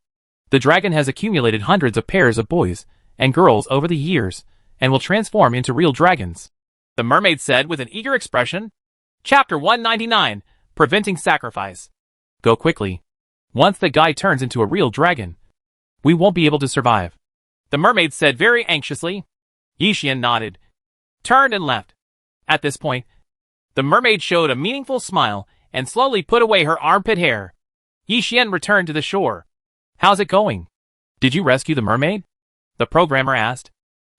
the dragon has accumulated hundreds of pairs of boys and girls over the years, and will transform into real dragons. The mermaid said with an eager expression. Chapter 199, Preventing Sacrifice. Go quickly. Once the guy turns into a real dragon, we won't be able to survive. The mermaid said very anxiously. Yixian nodded, turned and left. At this point, the mermaid showed a meaningful smile and slowly put away her armpit hair. Yixian returned to the shore. How's it going? Did you rescue the mermaid? The programmer asked.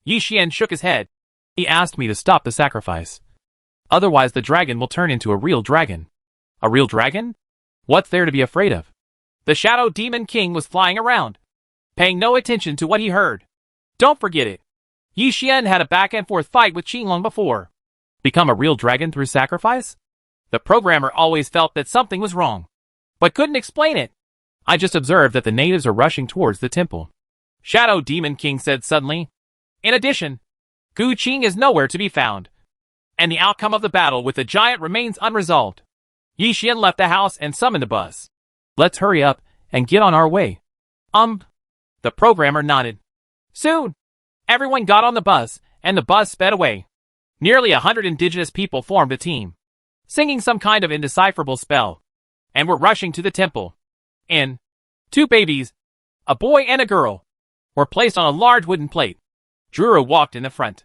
Yixian shook his head. He asked me to stop the sacrifice. Otherwise the dragon will turn into a real dragon. A real dragon? What's there to be afraid of? The Shadow Demon King was flying around, paying no attention to what he heard. Don't forget it. Yixian had a back-and-forth fight with Qinglong before. Become a real dragon through sacrifice? The programmer always felt that something was wrong, but couldn't explain it. I just observed that the natives are rushing towards the temple. Shadow Demon King said suddenly. In addition, Gu Qing is nowhere to be found, and the outcome of the battle with the giant remains unresolved. Yixian left the house and summoned the bus. Let's hurry up and get on our way. The programmer nodded. Soon, Everyone got on the bus, and the bus sped away. Nearly 100 indigenous people formed a team, singing some kind of indecipherable spell, and were rushing to the temple. And 2 babies, a boy and a girl, were placed on a large wooden plate. Druro walked in the front.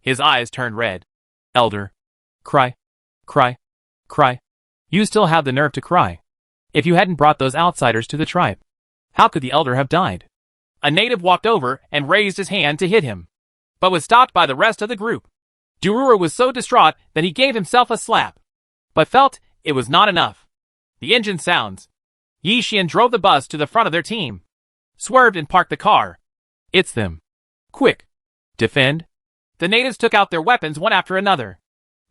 His eyes turned red. Elder. Cry. Cry. Cry. You still have the nerve to cry. If you hadn't brought those outsiders to the tribe, how could the elder have died? A native walked over and raised his hand to hit him, but was stopped by the rest of the group. Druro was so distraught that he gave himself a slap, but felt it was not enough. The engine sounds. Yi Xian drove the bus to the front of their team, swerved and parked the car. It's them. Quick. Defend. The natives took out their weapons one after another.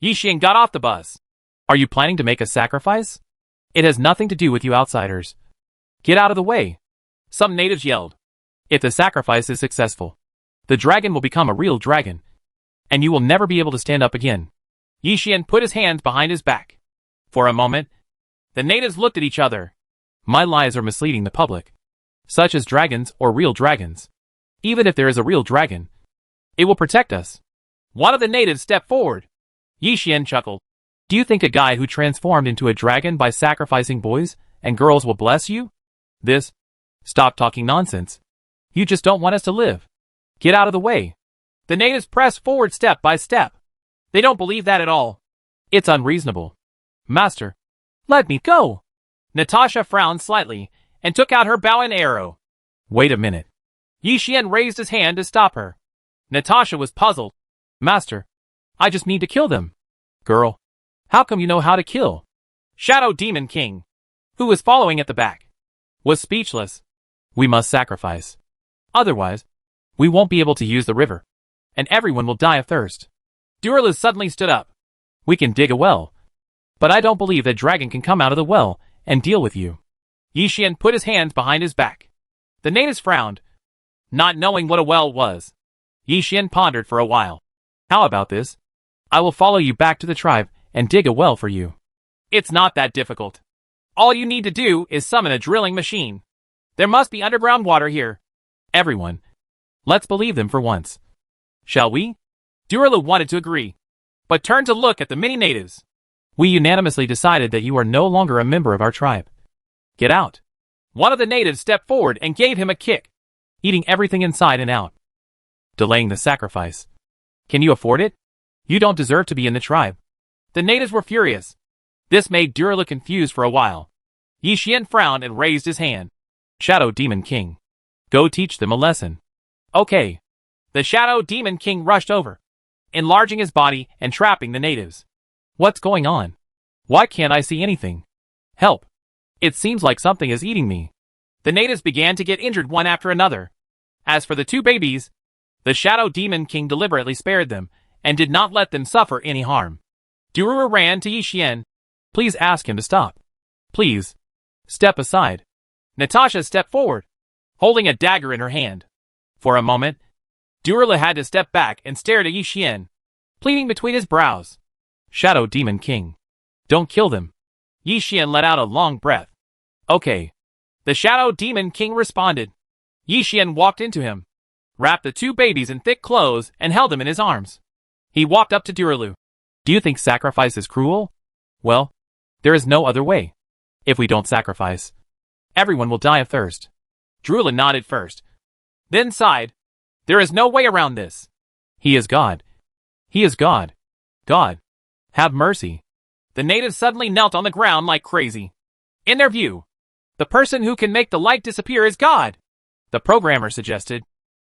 Yi Xian got off the bus. Are you planning to make a sacrifice? It has nothing to do with you outsiders. Get out of the way. Some natives yelled. If the sacrifice is successful, the dragon will become a real dragon, and you will never be able to stand up again. Yi Xian put his hands behind his back. For a moment, the natives looked at each other. My lies are misleading the public, such as dragons or real dragons. Even if there is a real dragon, it will protect us. One of the natives stepped forward. Yi Xian chuckled. Do you think a guy who transformed into a dragon by sacrificing boys and girls will bless you? Stop talking nonsense. You just don't want us to live. Get out of the way. The natives pressed forward step by step. They don't believe that at all. It's unreasonable. Master, let me go. Natasha frowned slightly and took out her bow and arrow. Wait a minute. Yi Xian raised his hand to stop her. Natasha was puzzled. Master, I just need to kill them. Girl, how come you know how to kill? Shadow Demon King, who was following at the back, was speechless. We must sacrifice. Otherwise, we won't be able to use the river, and everyone will die of thirst. Duraluz suddenly stood up. We can dig a well, but I don't believe that dragon can come out of the well and deal with you. Yi Xian put his hands behind his back. The natives frowned, not knowing what a well was. Yi Xian pondered for a while. How about this? I will follow you back to the tribe and dig a well for you. It's not that difficult. All you need to do is summon a drilling machine. There must be underground water here. Everyone, let's believe them for once. Shall we? Duraluz wanted to agree, but turned to look at the many natives. We unanimously decided that you are no longer a member of our tribe. Get out. One of the natives stepped forward and gave him a kick, eating everything inside and out. Delaying the sacrifice. Can you afford it? You don't deserve to be in the tribe. The natives were furious. This made Duraluz confused for a while. Yi Xian frowned and raised his hand. Shadow Demon King, go teach them a lesson. Okay. The Shadow Demon King rushed over, enlarging his body and trapping the natives. What's going on? Why can't I see anything? Help. It seems like something is eating me. The natives began to get injured one after another. As for the 2 babies, the Shadow Demon King deliberately spared them and did not let them suffer any harm. Duraluz ran to Yi Xian. Please ask him to stop. Please. Step aside. Natasha stepped forward, holding a dagger in her hand. For a moment, Duraluz had to step back and stared at Yi Xian, pleading between his brows. Shadow Demon King, don't kill them. Yi Xian let out a long breath. Okay. The Shadow Demon King responded. Yi Xian walked into him, wrapped the 2 babies in thick clothes and held them in his arms. He walked up to Duraluz. Do you think sacrifice is cruel? Well, there is no other way. If we don't sacrifice, everyone will die of thirst. Drula nodded first, then sighed. There is no way around this. He is God. He is God. God, have mercy. The natives suddenly knelt on the ground like crazy. In their view, the person who can make the light disappear is God. The programmer suggested,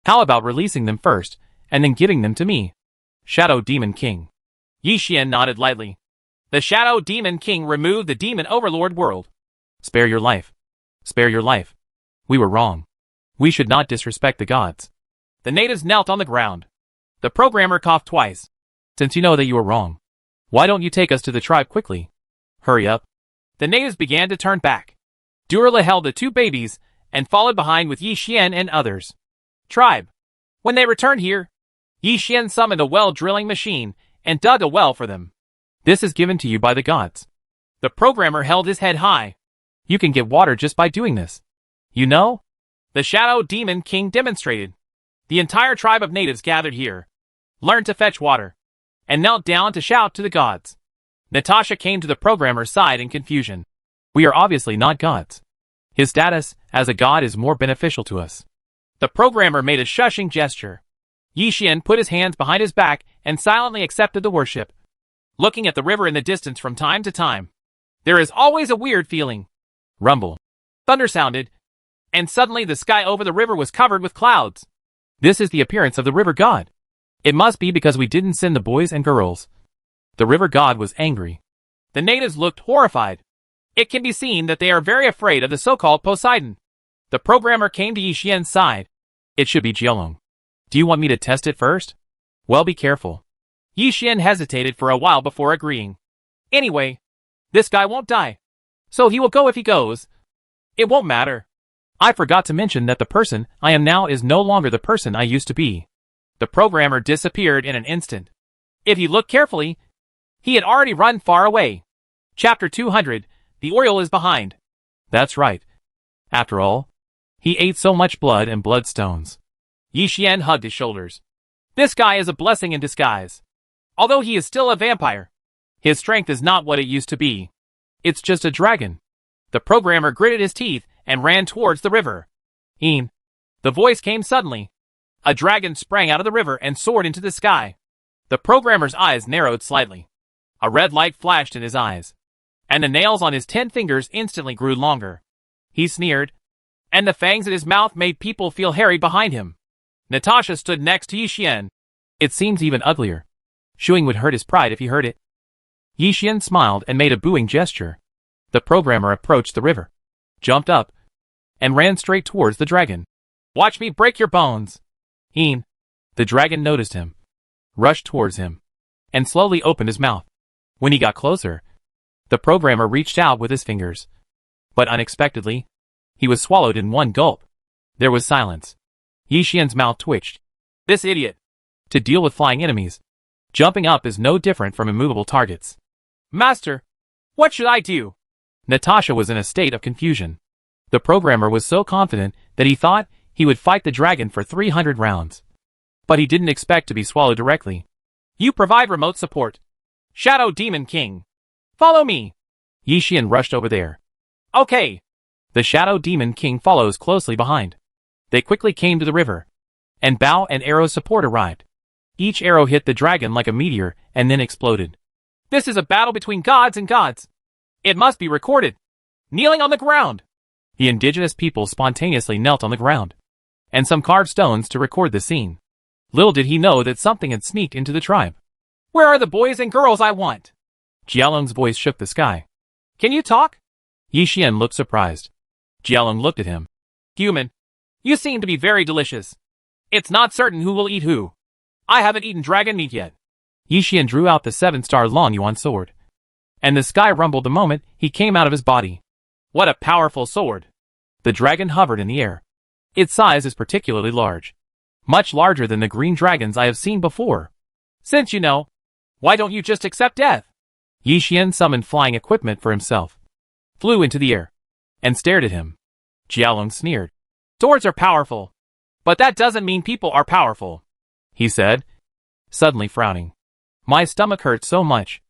how about releasing them first, and then giving them to me? Shadow Demon King. Yi Xian nodded lightly. The Shadow Demon King removed the Demon Overlord world. Spare your life. Spare your life. We were wrong. We should not disrespect the gods. The natives knelt on the ground. The programmer coughed twice. Since you know that you were wrong, why don't you take us to the tribe quickly? Hurry up. The natives began to turn back. Duraluz held the 2 babies and followed behind with Yi Xian and others. Tribe. When they returned here, Yi Xian summoned a well drilling machine and dug a well for them. This is given to you by the gods. The programmer held his head high. You can get water just by doing this. You know? The Shadow Demon King demonstrated. The entire tribe of natives gathered here, learned to fetch water, and knelt down to shout to the gods. Natasha came to the programmer's side in confusion. We are obviously not gods. His status as a god is more beneficial to us. The programmer made a shushing gesture. Yi Xian put his hands behind his back and silently accepted the worship, looking at the river in the distance from time to time. There is always a weird feeling. Rumble. Thunder sounded, and suddenly the sky over the river was covered with clouds. This is the appearance of the river god. It must be because we didn't send the boys and girls. The river god was angry. The natives looked horrified. It can be seen that they are very afraid of the so-called Poseidon. The programmer came to Yi Xian's side. It should be Jielong. Do you want me to test it first? Well, be careful. Yi Xian hesitated for a while before agreeing. Anyway, this guy won't die, so he will go if he goes. It won't matter. I forgot to mention that the person I am now is no longer the person I used to be. The programmer disappeared in an instant. If you look carefully, he had already run far away. Chapter 200, The Oriole is Behind. That's right. After all, he ate so much blood and bloodstones. Yi Xian hugged his shoulders. This guy is a blessing in disguise. Although he is still a vampire, his strength is not what it used to be. It's just a dragon. The programmer gritted his teeth and ran towards the river. Een. The voice came suddenly. A dragon sprang out of the river and soared into the sky. The programmer's eyes narrowed slightly. A red light flashed in his eyes, and the nails on his 10 fingers instantly grew longer. He sneered, and the fangs in his mouth made people feel hairy behind him. Natasha stood next to Yi Xian. It seems even uglier. Shuing would hurt his pride if he heard it. Yi Xian smiled and made a booing gesture. The programmer approached the river, jumped up, and ran straight towards the dragon. Watch me break your bones. Een. The dragon noticed him, rushed towards him, and slowly opened his mouth. When he got closer, the programmer reached out with his fingers. But unexpectedly, he was swallowed in one gulp. There was silence. Yi Xian's mouth twitched. This idiot. To deal with flying enemies, jumping up is no different from immovable targets. Master, what should I do? Natasha was in a state of confusion. The programmer was so confident that he thought he would fight the dragon for 300 rounds. But he didn't expect to be swallowed directly. You provide remote support. Shadow Demon King. Follow me. Yi Xian rushed over there. Okay. The Shadow Demon King follows closely behind. They quickly came to the river, and bow and arrow support arrived. Each arrow hit the dragon like a meteor and then exploded. This is a battle between gods and gods. It must be recorded. Kneeling on the ground. The indigenous people spontaneously knelt on the ground, and some carved stones to record the scene. Little did he know that something had sneaked into the tribe. Where are the boys and girls I want? Jielong's voice shook the sky. Can you talk? Yi Xian looked surprised. Jielong looked at him. Human, you seem to be very delicious. It's not certain who will eat who. I haven't eaten dragon meat yet. Yi Xian drew out the 7-star Long Yuan sword, and the sky rumbled the moment he came out of his body. What a powerful sword. The dragon hovered in the air. Its size is particularly large. Much larger than the green dragons I have seen before. Since you know, why don't you just accept death? Yi Xian summoned flying equipment for himself, flew into the air, and stared at him. Jielong sneered. Swords are powerful, but that doesn't mean people are powerful, he said, suddenly frowning. My stomach hurts so much.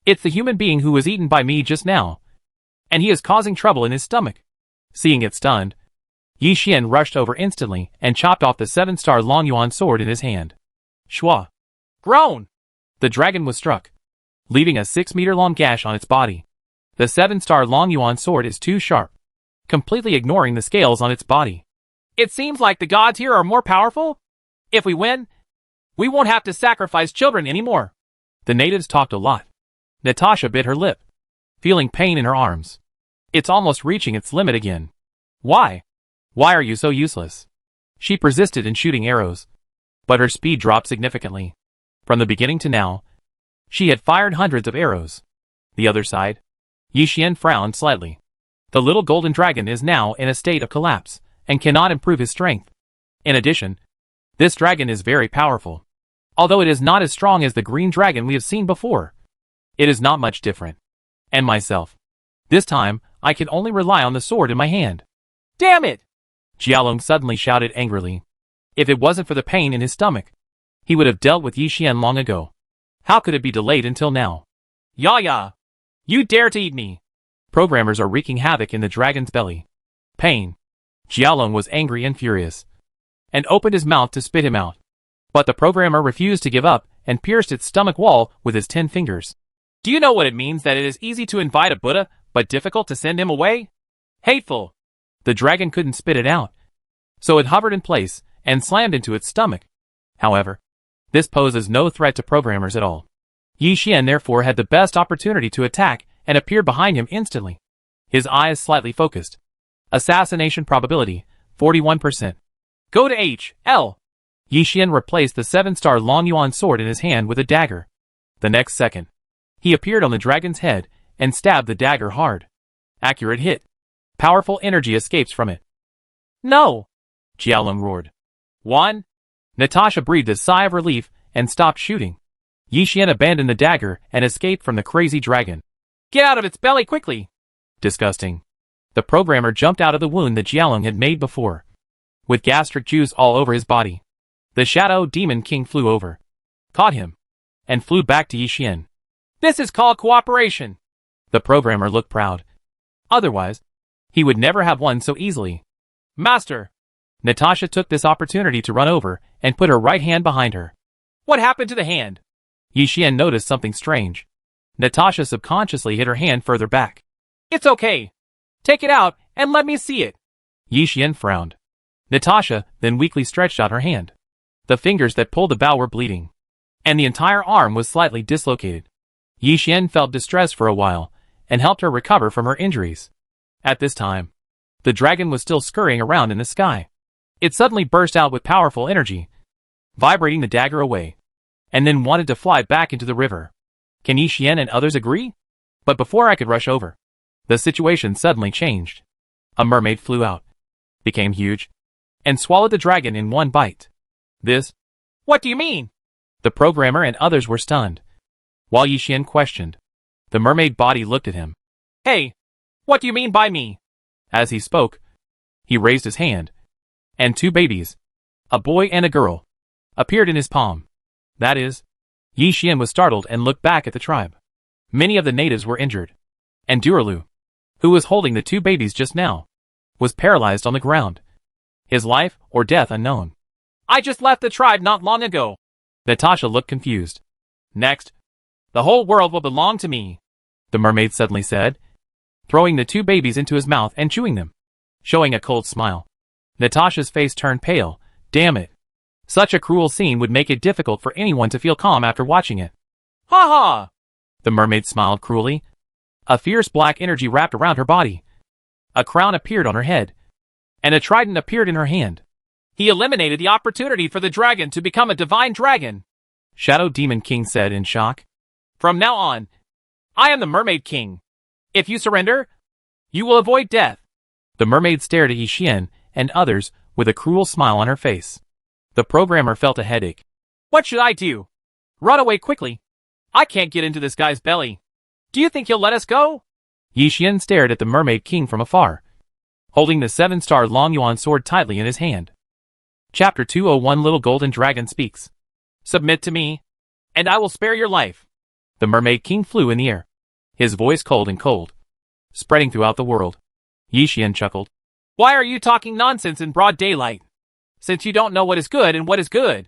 It's the human being who was eaten by me just now, and he is causing trouble in his stomach. Seeing it stunned, Yi Xian rushed over instantly and chopped off the 7-star Long Yuan sword in his hand. Shua! Groan! The dragon was struck, leaving a 6-meter-long gash on its body. The 7-star Long Yuan sword is too sharp, completely ignoring the scales on its body. It seems like the gods here are more powerful. If we win, we won't have to sacrifice children anymore. The natives talked a lot. Natasha bit her lip, feeling pain in her arms. It's almost reaching its limit again. Why? Why are you so useless? She persisted in shooting arrows, but her speed dropped significantly. From the beginning to now, she had fired hundreds of arrows. The other side? Yi Xian frowned slightly. The little golden dragon is now in a state of collapse, and cannot improve his strength. In addition, this dragon is very powerful. Although it is not as strong as the green dragon we have seen before, it is not much different. And myself. This time, I can only rely on the sword in my hand. Damn it! Jielong suddenly shouted angrily. If it wasn't for the pain in his stomach, he would have dealt with Yi Xian long ago. How could it be delayed until now? Ya! You dare to eat me! Programmers are wreaking havoc in the dragon's belly. Pain. Jialong was angry and furious, and opened his mouth to spit him out. But the programmer refused to give up and pierced its stomach wall with his 10 fingers. Do you know what it means that it is easy to invite a Buddha, but difficult to send him away? Hateful! The dragon couldn't spit it out, so it hovered in place and slammed into its stomach. However, this poses no threat to programmers at all. Yi Xian therefore had the best opportunity to attack and appeared behind him instantly. His eyes slightly focused. Assassination probability, 41%. Go to H.L. Yi Xian replaced the 7-star Long Yuan sword in his hand with a dagger. The next second, he appeared on the dragon's head and stabbed the dagger hard. Accurate hit. Powerful energy escapes from it. No! Jialong roared. 1. Natasha breathed a sigh of relief and stopped shooting. Yi Xian abandoned the dagger and escaped from the crazy dragon. Get out of its belly quickly! Disgusting. The programmer jumped out of the wound that Jialong had made before, with gastric juice all over his body. The Shadow Demon King flew over, caught him, and flew back to Yi Xian. This is called cooperation. The programmer looked proud. Otherwise, he would never have won so easily. Master! Natasha took this opportunity to run over and put her right hand behind her. What happened to the hand? Yi Xian noticed something strange. Natasha subconsciously hid her hand further back. It's okay. Take it out and let me see it. Yi Xian frowned. Natasha then weakly stretched out her hand. The fingers that pulled the bow were bleeding, and the entire arm was slightly dislocated. Yi Xian felt distressed for a while and helped her recover from her injuries. At this time, the dragon was still scurrying around in the sky. It suddenly burst out with powerful energy, vibrating the dagger away, and then wanted to fly back into the river. Can Yi Xian and others agree? But before I could rush over, the situation suddenly changed. A mermaid flew out, became huge, and swallowed the dragon in one bite. This? What do you mean? The programmer and others were stunned. While Yi Xian questioned, the mermaid body looked at him. Hey, what do you mean by me? As he spoke, he raised his hand, and 2 babies, a boy and a girl, appeared in his palm. That is, Yi Xian was startled and looked back at the tribe. Many of the natives were injured, and Durlu, who was holding the 2 babies just now, was paralyzed on the ground. His life or death unknown. I just left the tribe not long ago. Natasha looked confused. Next, the whole world will belong to me, the mermaid suddenly said, throwing the 2 babies into his mouth and chewing them, showing a cold smile. Natasha's face turned pale. Damn it. Such a cruel scene would make it difficult for anyone to feel calm after watching it. Ha ha! The mermaid smiled cruelly. A fierce black energy wrapped around her body. A crown appeared on her head, and a trident appeared in her hand. He eliminated the opportunity for the dragon to become a divine dragon, Shadow Demon King said in shock. From now on, I am the Mermaid King. If you surrender, you will avoid death. The mermaid stared at Yi Xian and others with a cruel smile on her face. The programmer felt a headache. What should I do? Run away quickly. I can't get into this guy's belly. Do you think he'll let us go? Yi Xian stared at the Mermaid King from afar, holding the 7-star Long Yuan sword tightly in his hand. Chapter 201 Little Golden Dragon Speaks. Submit to me, and I will spare your life. The Mermaid King flew in the air, his voice cold and cold, spreading throughout the world. Yi Xian chuckled. Why are you talking nonsense in broad daylight? Since you don't know what is good and what is good,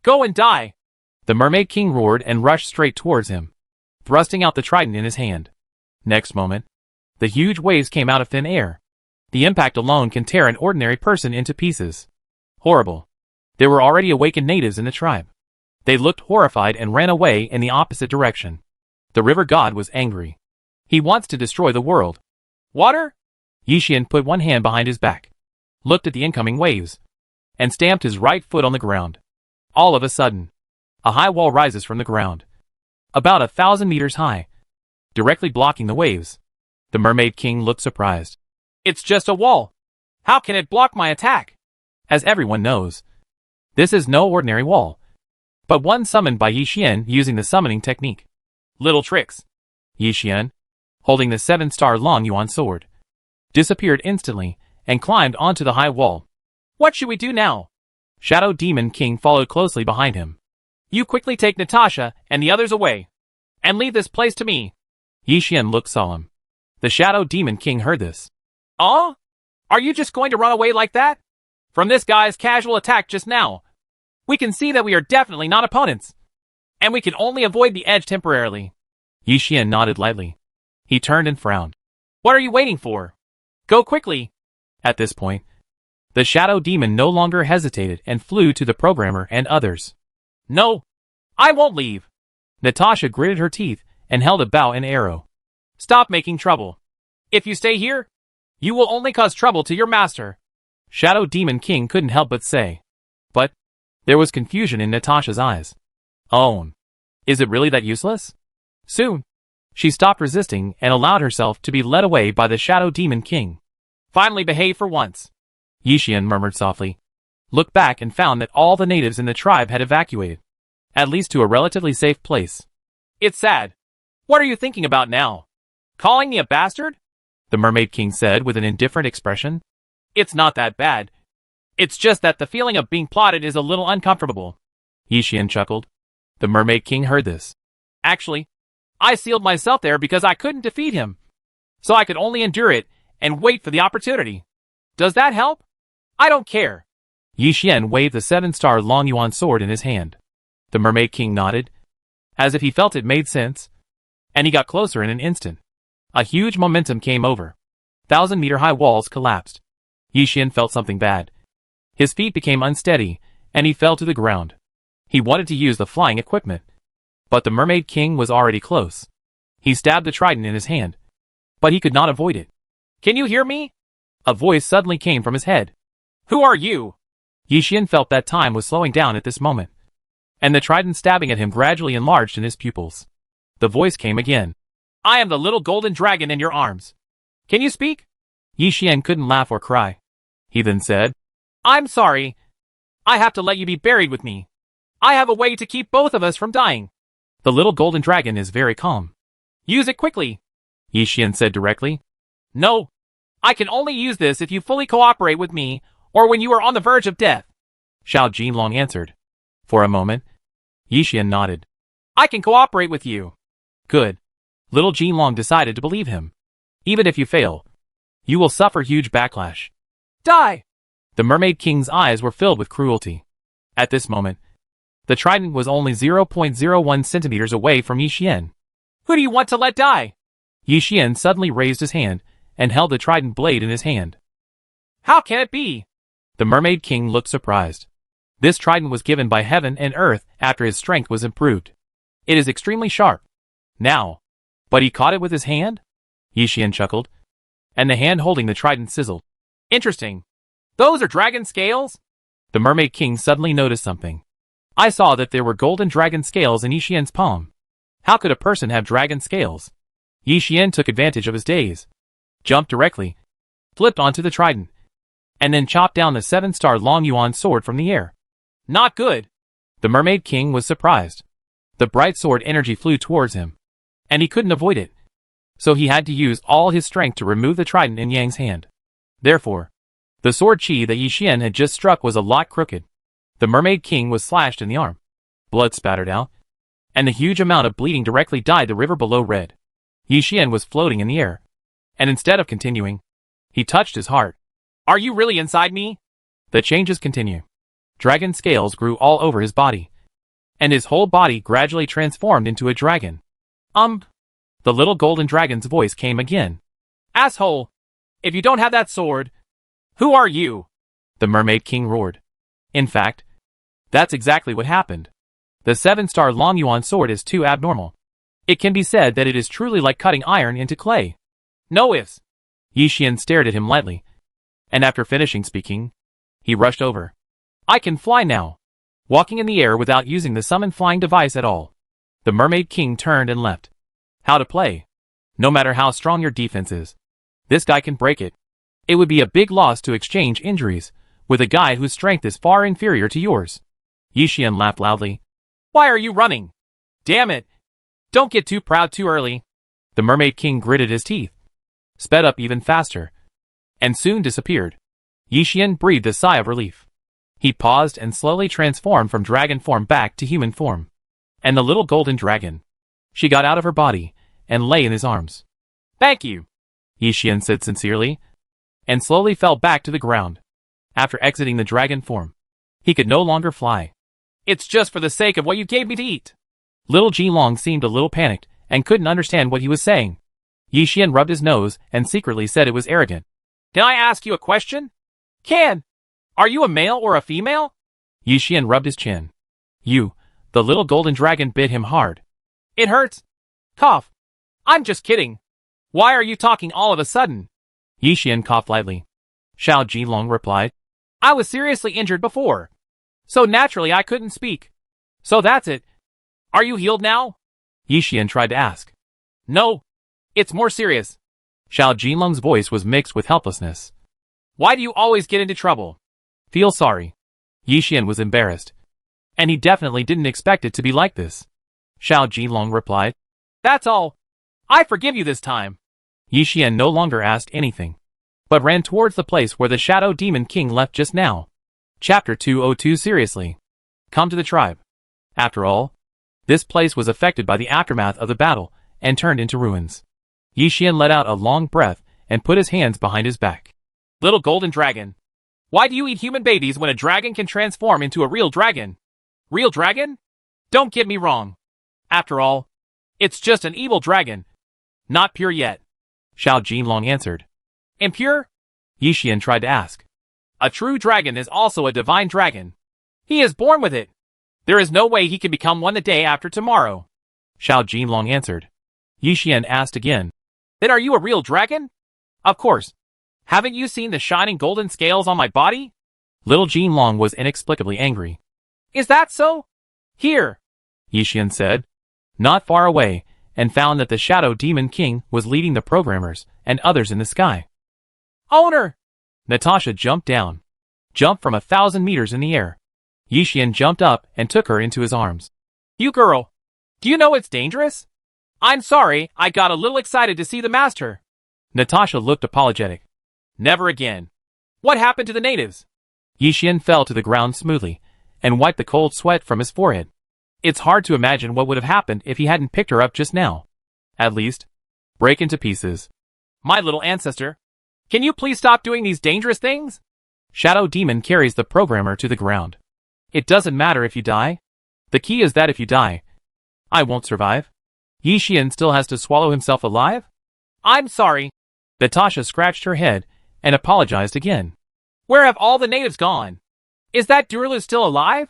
go and die. The Mermaid King roared and rushed straight towards him, thrusting out the trident in his hand. Next moment, the huge waves came out of thin air. The impact alone can tear an ordinary person into pieces. Horrible. There were already awakened natives in the tribe. They looked horrified and ran away in the opposite direction. The river god was angry. He wants to destroy the world. Water? Yi Xian put one hand behind his back, looked at the incoming waves, and stamped his right foot on the ground. All of a sudden, a high wall rises from the ground, about 1,000 meters high, directly blocking the waves. The Mermaid King looked surprised. It's just a wall. How can it block my attack? As everyone knows, this is no ordinary wall, but one summoned by Yi Xian using the summoning technique. Little tricks. Yi Xian, holding the 7-star Long Yuan sword, disappeared instantly and climbed onto the high wall. What should we do now? Shadow Demon King followed closely behind him. You quickly take Natasha and the others away, and leave this place to me. Yi Xian looked solemn. The Shadow Demon King heard this. Oh? Are you just going to run away like that? From this guy's casual attack just now, we can see that we are definitely not opponents, and we can only avoid the edge temporarily. Yi Xian nodded lightly. He turned and frowned. What are you waiting for? Go quickly. At this point, the Shadow Demon no longer hesitated and flew to the programmer and others. No, I won't leave. Natasha gritted her teeth and held a bow and arrow. Stop making trouble. If you stay here, you will only cause trouble to your master. Shadow Demon King couldn't help but say. But there was confusion in Natasha's eyes. Oh, is it really that useless? Soon, she stopped resisting and allowed herself to be led away by the Shadow Demon King. Finally behave for once. Yi Xian murmured softly, looked back and found that all the natives in the tribe had evacuated, at least to a relatively safe place. It's sad. What are you thinking about now? Calling me a bastard? The Mermaid King said with an indifferent expression. It's not that bad. It's just that the feeling of being plotted is a little uncomfortable. Yi Xian chuckled. The Mermaid King heard this. Actually, I sealed myself there because I couldn't defeat him, so I could only endure it and wait for the opportunity. Does that help? I don't care. Yi Xian waved the 7-star Long Yuan sword in his hand. The Mermaid King nodded, as if he felt it made sense, and he got closer in an instant. A huge momentum came over. 1,000-meter-high walls collapsed. Yi Xian felt something bad. His feet became unsteady, and he fell to the ground. He wanted to use the flying equipment, but the Mermaid King was already close. He stabbed the trident in his hand, but he could not avoid it. Can you hear me? A voice suddenly came from his head. Who are you? Yi Xian felt that time was slowing down at this moment, and the trident stabbing at him gradually enlarged in his pupils. The voice came again. I am the little golden dragon in your arms. Can you speak? Yi Xian couldn't laugh or cry. He then said, I'm sorry. I have to let you be buried with me. I have a way to keep both of us from dying. The little golden dragon is very calm. Use it quickly, Yi Xian said directly. No, I can only use this if you fully cooperate with me or when you are on the verge of death, Xiao Jinlong answered. For a moment, Yi Xian nodded. I can cooperate with you. Good. Little Jinlong decided to believe him. Even if you fail, you will suffer huge backlash. Die! The Mermaid King's eyes were filled with cruelty. At this moment, the trident was only 0.01 centimeters away from Yi Xian. Who do you want to let die? Yi Xian suddenly raised his hand and held the trident blade in his hand. How can it be? The Mermaid King looked surprised. This trident was given by heaven and earth after his strength was improved. It is extremely sharp. Now, but he caught it with his hand? Yi Xian chuckled, and the hand holding the trident sizzled. Interesting. Those are dragon scales? The Mermaid King suddenly noticed something. I saw that there were golden dragon scales in Yi Xian's palm. How could a person have dragon scales? Yi Xian took advantage of his daze, jumped directly, flipped onto the trident, and then chopped down the 7-star Long Yuan sword from the air. Not good. The Mermaid King was surprised. The bright sword energy flew towards him, and he couldn't avoid it. So he had to use all his strength to remove the trident in Yang's hand. Therefore, the sword chi that Yi Xian had just struck was a lot crooked. The Mermaid King was slashed in the arm. Blood spattered out, and the huge amount of bleeding directly dyed the river below red. Yi Xian was floating in the air, and instead of continuing, he touched his heart. Are you really inside me? The changes continue. Dragon scales grew all over his body, and his whole body gradually transformed into a dragon. The little golden dragon's voice came again. Asshole! If you don't have that sword, who are you? The Mermaid King roared. In fact, that's exactly what happened. The 7-star Long Yuan sword is too abnormal. It can be said that it is truly like cutting iron into clay. No ifs. Yi Xian stared at him lightly, and after finishing speaking, he rushed over. I can fly now, walking in the air without using the summon flying device at all. The Mermaid King turned and left. How to play? No matter how strong your defense is, this guy can break it. It would be a big loss to exchange injuries with a guy whose strength is far inferior to yours. Yi Xian laughed loudly. Why are you running? Damn it! Don't get too proud too early. The Mermaid King gritted his teeth, sped up even faster, and soon disappeared. Yi Xian breathed a sigh of relief. He paused and slowly transformed from dragon form back to human form. And the little golden dragon. She got out of her body and lay in his arms. Thank you, Yi Xian said sincerely, and slowly fell back to the ground. After exiting the dragon form, he could no longer fly. It's just for the sake of what you gave me to eat. Little Jilong seemed a little panicked and couldn't understand what he was saying. Yi Xian rubbed his nose and secretly said it was arrogant. Can I ask you a question? Can. Are you a male or a female? Yi Xian rubbed his chin. You, the little golden dragon bit him hard. It hurts. Cough. I'm just kidding. Why are you talking all of a sudden? Yi Xian coughed lightly. Xiao Jilong replied. I was seriously injured before. So naturally I couldn't speak. So that's it. Are you healed now? Yi Xian tried to ask. No. It's more serious. Xiao Jilong's voice was mixed with helplessness. Why do you always get into trouble? Feel sorry. Yi Xian was embarrassed. And he definitely didn't expect it to be like this. Xiao Jilong replied. That's all. I forgive you this time. Yi Xian no longer asked anything, but ran towards the place where the Shadow Demon King left just now. Chapter 202 Seriously. Come to the tribe. After all, this place was affected by the aftermath of the battle and turned into ruins. Yi Xian let out a long breath and put his hands behind his back. Little golden dragon. Why do you eat human babies when a dragon can transform into a real dragon? Real dragon? Don't get me wrong. After all, it's just an evil dragon. Not pure yet. Xiao Jilong answered. Impure? Yi Xian tried to ask. A true dragon is also a divine dragon. He is born with it. There is no way he can become one the day after tomorrow. Xiao Jilong answered. Yi Xian asked again. Then are you a real dragon? Of course. Haven't you seen the shining golden scales on my body? Little Jilong was inexplicably angry. Is that so? Here, Yi Xian said, not far away, and found that the Shadow Demon King was leading the programmers and others in the sky. Owner! Natasha jumped down. Jumped from 1,000 meters in the air. Yi Xian jumped up and took her into his arms. You girl, do you know it's dangerous? I'm sorry, I got a little excited to see the master. Natasha looked apologetic. Never again. What happened to the natives? Yi Xian fell to the ground smoothly and wiped the cold sweat from his forehead. It's hard to imagine what would have happened if he hadn't picked her up just now. At least, break into pieces. My little ancestor, can you please stop doing these dangerous things? Shadow Demon carries the programmer to the ground. It doesn't matter if you die. The key is that if you die, I won't survive. Yi Xian still has to swallow himself alive? I'm sorry. Natasha scratched her head and apologized again. Where have all the natives gone? Is that Durlu still alive?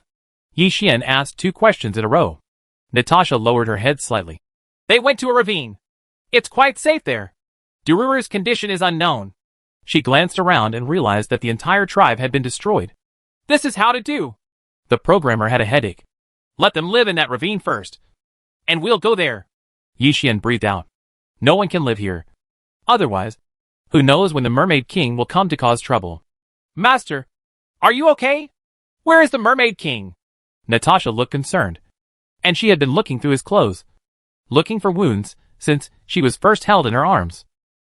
Yi Xian asked 2 questions in a row. Natasha lowered her head slightly. They went to a ravine. It's quite safe there. Dururu's condition is unknown. She glanced around and realized that the entire tribe had been destroyed. This is how to do. The programmer had a headache. Let them live in that ravine first. And we'll go there. Yi Xian breathed out. No one can live here. Otherwise, who knows when the Mermaid King will come to cause trouble. Master, are you okay? Where is the Mermaid King? Natasha looked concerned. And she had been looking through his clothes. Looking for wounds, since she was first held in her arms.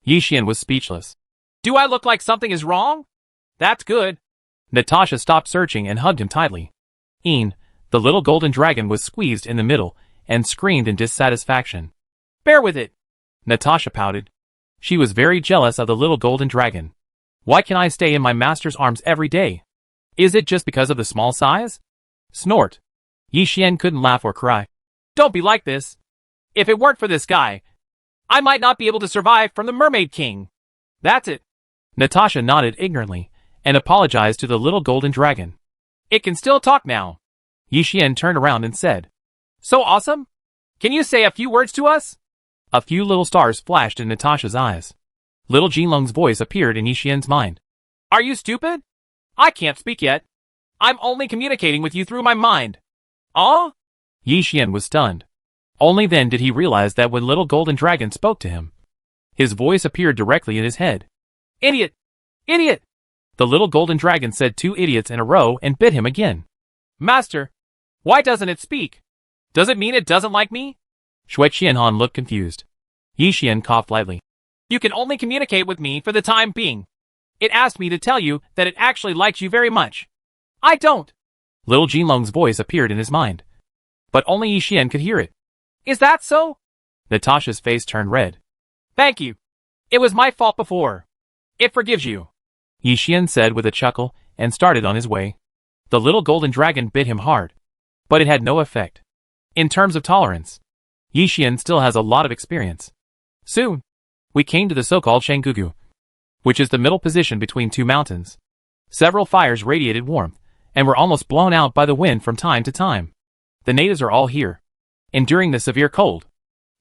Yi Xian was speechless. Do I look like something is wrong? That's good. Natasha stopped searching and hugged him tightly. The little golden dragon was squeezed in the middle and screamed in dissatisfaction. Bear with it. Natasha pouted. She was very jealous of the little golden dragon. Why can't I stay in my master's arms every day? Is it just because of the small size? Snort. Yi Xian couldn't laugh or cry. Don't be like this. If it weren't for this guy, I might not be able to survive from the Mermaid King. That's it. Natasha nodded ignorantly and apologized to the little golden dragon. It can still talk now. Yi Xian turned around and said, So awesome? Can you say a few words to us? A few little stars flashed in Natasha's eyes. Little Jilong's voice appeared in Yi Xian's mind. Are you stupid? I can't speak yet. I'm only communicating with you through my mind. Aw? Yi Xian was stunned. Only then did he realize that when little golden dragon spoke to him, his voice appeared directly in his head. Idiot! Idiot! The little golden dragon said 2 idiots in a row and bit him again. Master, why doesn't it speak? Does it mean it doesn't like me? Xue Qianhan looked confused. Yi Xian coughed lightly. You can only communicate with me for the time being. It asked me to tell you that it actually likes you very much. I don't. Little Jinlong's voice appeared in his mind. But only Yi Xian could hear it. Is that so? Natasha's face turned red. Thank you. It was my fault before. It forgives you. Yi Xian said with a chuckle and started on his way. The little golden dragon bit him hard. But it had no effect. In terms of tolerance, Yi Xian still has a lot of experience. Soon, we came to the so-called Shanggugu, which is the middle position between two mountains. Several fires radiated warmth, and were almost blown out by the wind from time to time. The natives are all here, enduring the severe cold.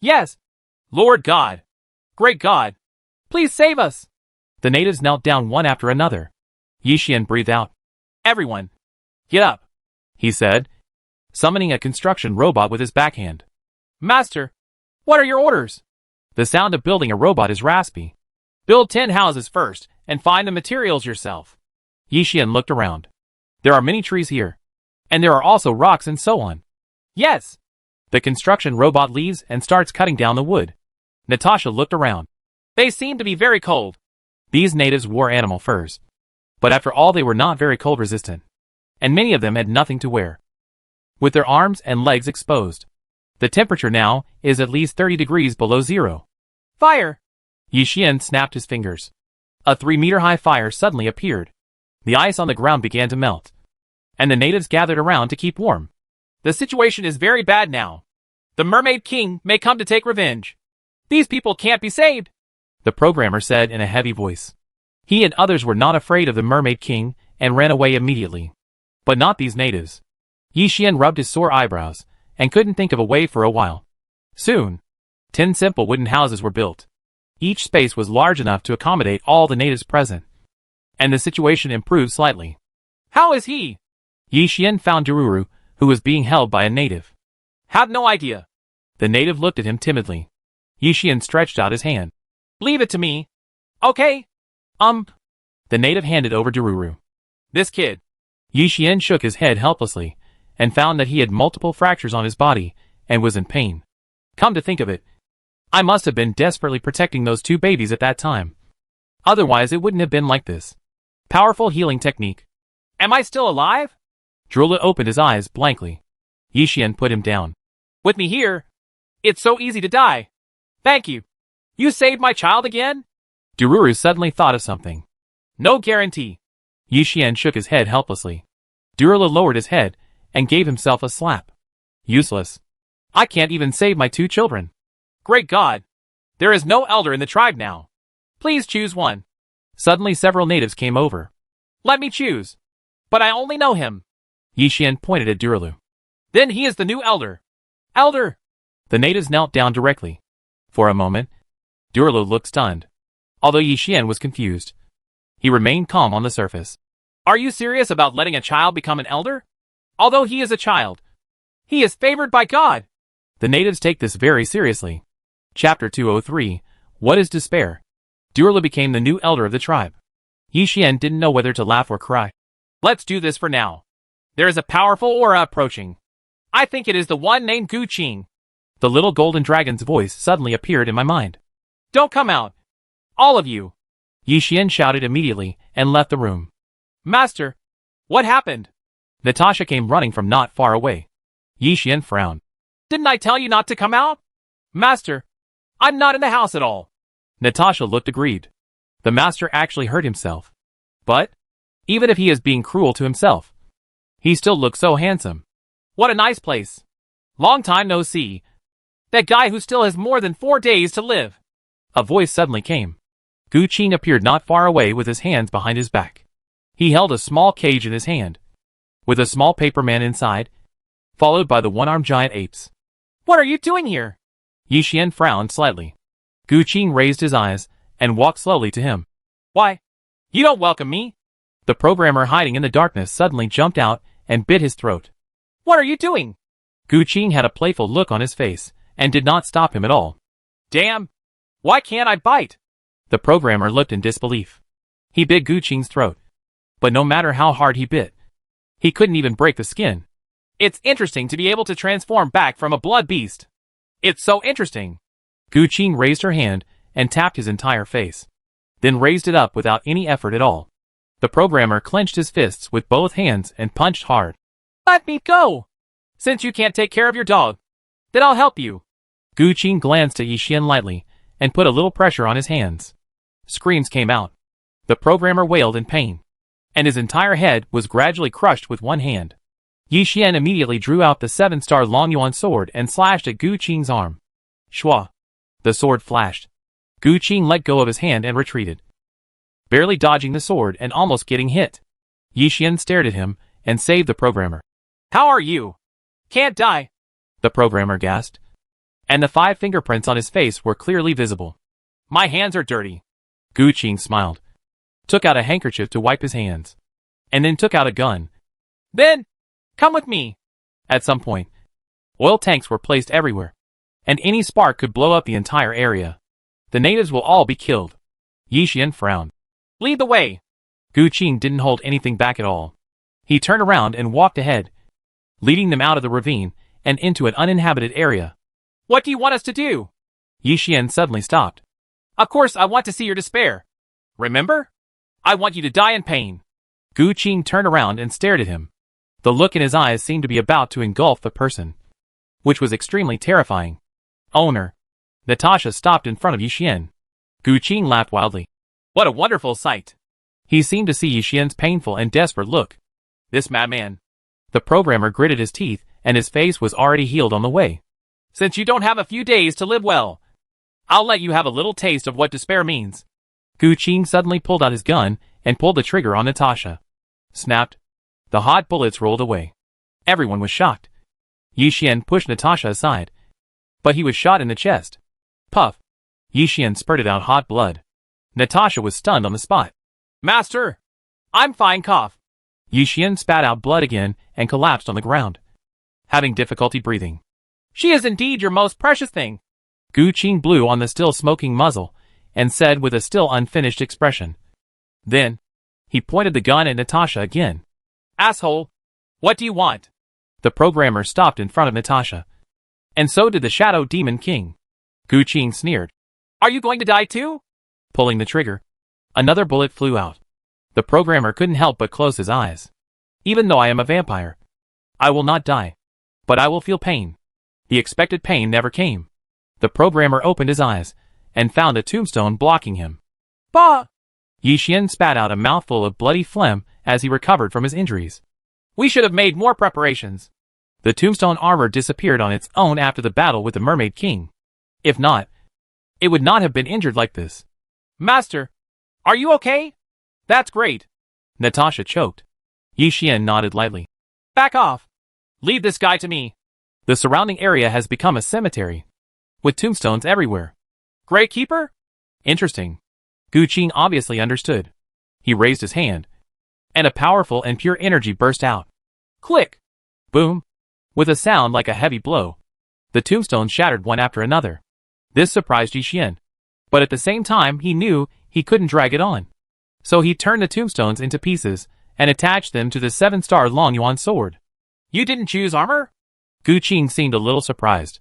Yes. Lord God. Great God. Please save us. The natives knelt down one after another. Yi Xian breathed out. Everyone, get up, he said, summoning a construction robot with his backhand. Master, what are your orders? The sound of building a robot is raspy. Build 10 houses first, and find the materials yourself. Yi Xian looked around. There are many trees here. And there are also rocks and so on. Yes. The construction robot leaves and starts cutting down the wood. Natasha looked around. They seem to be very cold. These natives wore animal furs. But after all, they were not very cold resistant. And many of them had nothing to wear. With their arms and legs exposed. The temperature now is at least 30 degrees below zero. Fire! Yi Xian snapped his fingers. A 3-meter-high fire suddenly appeared. The ice on the ground began to melt. And the natives gathered around to keep warm. The situation is very bad now. The Mermaid King may come to take revenge. These people can't be saved, the programmer said in a heavy voice. He and others were not afraid of the Mermaid King and ran away immediately. But not these natives. Yi Xian rubbed his sore eyebrows and couldn't think of a way for a while. Soon, 10 simple wooden houses were built. Each space was large enough to accommodate all the natives present. And the situation improved slightly. How is he? Yi Xian found Dururu, who was being held by a native. Have no idea. The native looked at him timidly. Yi Xian stretched out his hand. Leave it to me. Okay. The native handed over Dururu. This kid. Yi Xian shook his head helplessly, and found that he had multiple fractures on his body, and was in pain. Come to think of it, I must have been desperately protecting those 2 babies at that time. Otherwise it wouldn't have been like this. Powerful healing technique. Am I still alive? Drula opened his eyes blankly. Yi Xian put him down. With me here, it's so easy to die. Thank you. You saved my child again? Dururu suddenly thought of something. No guarantee. Yi Xian shook his head helplessly. Durula lowered his head and gave himself a slap. Useless. I can't even save my 2 children. Great God. There is no elder in the tribe now. Please choose one. Suddenly several natives came over. Let me choose. But I only know him. Yi Xian pointed at Durulu. Then he is the new elder. Elder! The natives knelt down directly. For a moment, Durulu looked stunned. Although Yi Xian was confused, he remained calm on the surface. Are you serious about letting a child become an elder? Although he is a child, he is favored by God. The natives take this very seriously. Chapter 203, What is Despair? Durulu became the new elder of the tribe. Yi Xian didn't know whether to laugh or cry. Let's do this for now. There is a powerful aura approaching. I think it is the one named Gu Qing. The little golden dragon's voice suddenly appeared in my mind. Don't come out. All of you. Yi Xian shouted immediately and left the room. Master, what happened? Natasha came running from not far away. Yi Xian frowned. Didn't I tell you not to come out? Master, I'm not in the house at all. Natasha looked aggrieved. The master actually hurt himself. But, even if he is being cruel to himself, he still looks so handsome. What a nice place. Long time no see. That guy who still has more than 4 days to live. A voice suddenly came. Gu Qing appeared not far away with his hands behind his back. He held a small cage in his hand, with a small paper man inside, followed by the one-armed giant apes. What are you doing here? Yi Xian frowned slightly. Gu Qing raised his eyes and walked slowly to him. Why? You don't welcome me? The programmer hiding in the darkness suddenly jumped out and bit his throat. What are you doing? Gu Qing had a playful look on his face and did not stop him at all. Damn! Why can't I bite? The programmer looked in disbelief. He bit Gu Qing's throat. But no matter how hard he bit, he couldn't even break the skin. It's interesting to be able to transform back from a blood beast. It's so interesting. Gu Qing raised her hand and tapped his entire face. Then raised it up without any effort at all. The programmer clenched his fists with both hands and punched hard. Let me go! Since you can't take care of your dog, then I'll help you. Gu Qing glanced at Yi Xian lightly and put a little pressure on his hands. Screams came out. The programmer wailed in pain, and his entire head was gradually crushed with one hand. Yi Xian immediately drew out the 7-star Long Yuan sword and slashed at Gu Qing's arm. Shua! The sword flashed. Gu Qing let go of his hand and retreated, barely dodging the sword and almost getting hit. Yi Xian stared at him and saved the programmer. How are you? Can't die. The programmer gasped, and the 5 fingerprints on his face were clearly visible. My hands are dirty. Gu Qing smiled, took out a handkerchief to wipe his hands, and then took out a gun. Then, come with me. At some point, oil tanks were placed everywhere, and any spark could blow up the entire area. The natives will all be killed. Yi Xian frowned. Lead the way. Gu Qing didn't hold anything back at all. He turned around and walked ahead, leading them out of the ravine and into an uninhabited area. What do you want us to do? Yi Xian suddenly stopped. Of course I want to see your despair. Remember? I want you to die in pain. Gu Qing turned around and stared at him. The look in his eyes seemed to be about to engulf the person, which was extremely terrifying. Owner. Natasha stopped in front of Yi Xian. Gu Qing laughed wildly. What a wonderful sight. He seemed to see Yi Xian's painful and desperate look. This madman. The programmer gritted his teeth, and his face was already healed on the way. Since you don't have a few days to live well, I'll let you have a little taste of what despair means. Gu Qing suddenly pulled out his gun and pulled the trigger on Natasha. Snapped. The hot bullets rolled away. Everyone was shocked. Yi Xian pushed Natasha aside, but he was shot in the chest. Puff. Yi Xian spurted out hot blood. Natasha was stunned on the spot. Master! I'm fine, cough. Yi Xian spat out blood again and collapsed on the ground, having difficulty breathing. She is indeed your most precious thing. Gu Qing blew on the still smoking muzzle and said with a still unfinished expression. Then, he pointed the gun at Natasha again. Asshole! What do you want? The programmer stopped in front of Natasha, and so did the Shadow Demon King. Gu Qing sneered. Are you going to die too? Pulling the trigger, another bullet flew out. The programmer couldn't help but close his eyes. Even though I am a vampire, I will not die, but I will feel pain. The expected pain never came. The programmer opened his eyes and found a tombstone blocking him. Bah! Yi Xian spat out a mouthful of bloody phlegm as he recovered from his injuries. We should have made more preparations. The tombstone armor disappeared on its own after the battle with the Mermaid King. If not, it would not have been injured like this. Master, are you okay? That's great. Natasha choked. Yi Xian nodded lightly. Back off. Leave this guy to me. The surrounding area has become a cemetery, with tombstones everywhere. Great Keeper? Interesting. Gu Qing obviously understood. He raised his hand, and a powerful and pure energy burst out. Click! Boom! With a sound like a heavy blow, the tombstones shattered one after another. This surprised Yi Xian, but at the same time he knew he couldn't drag it on. So he turned the tombstones into pieces and attached them to the 7-star Long Yuan sword. You didn't choose armor? Gu Qing seemed a little surprised.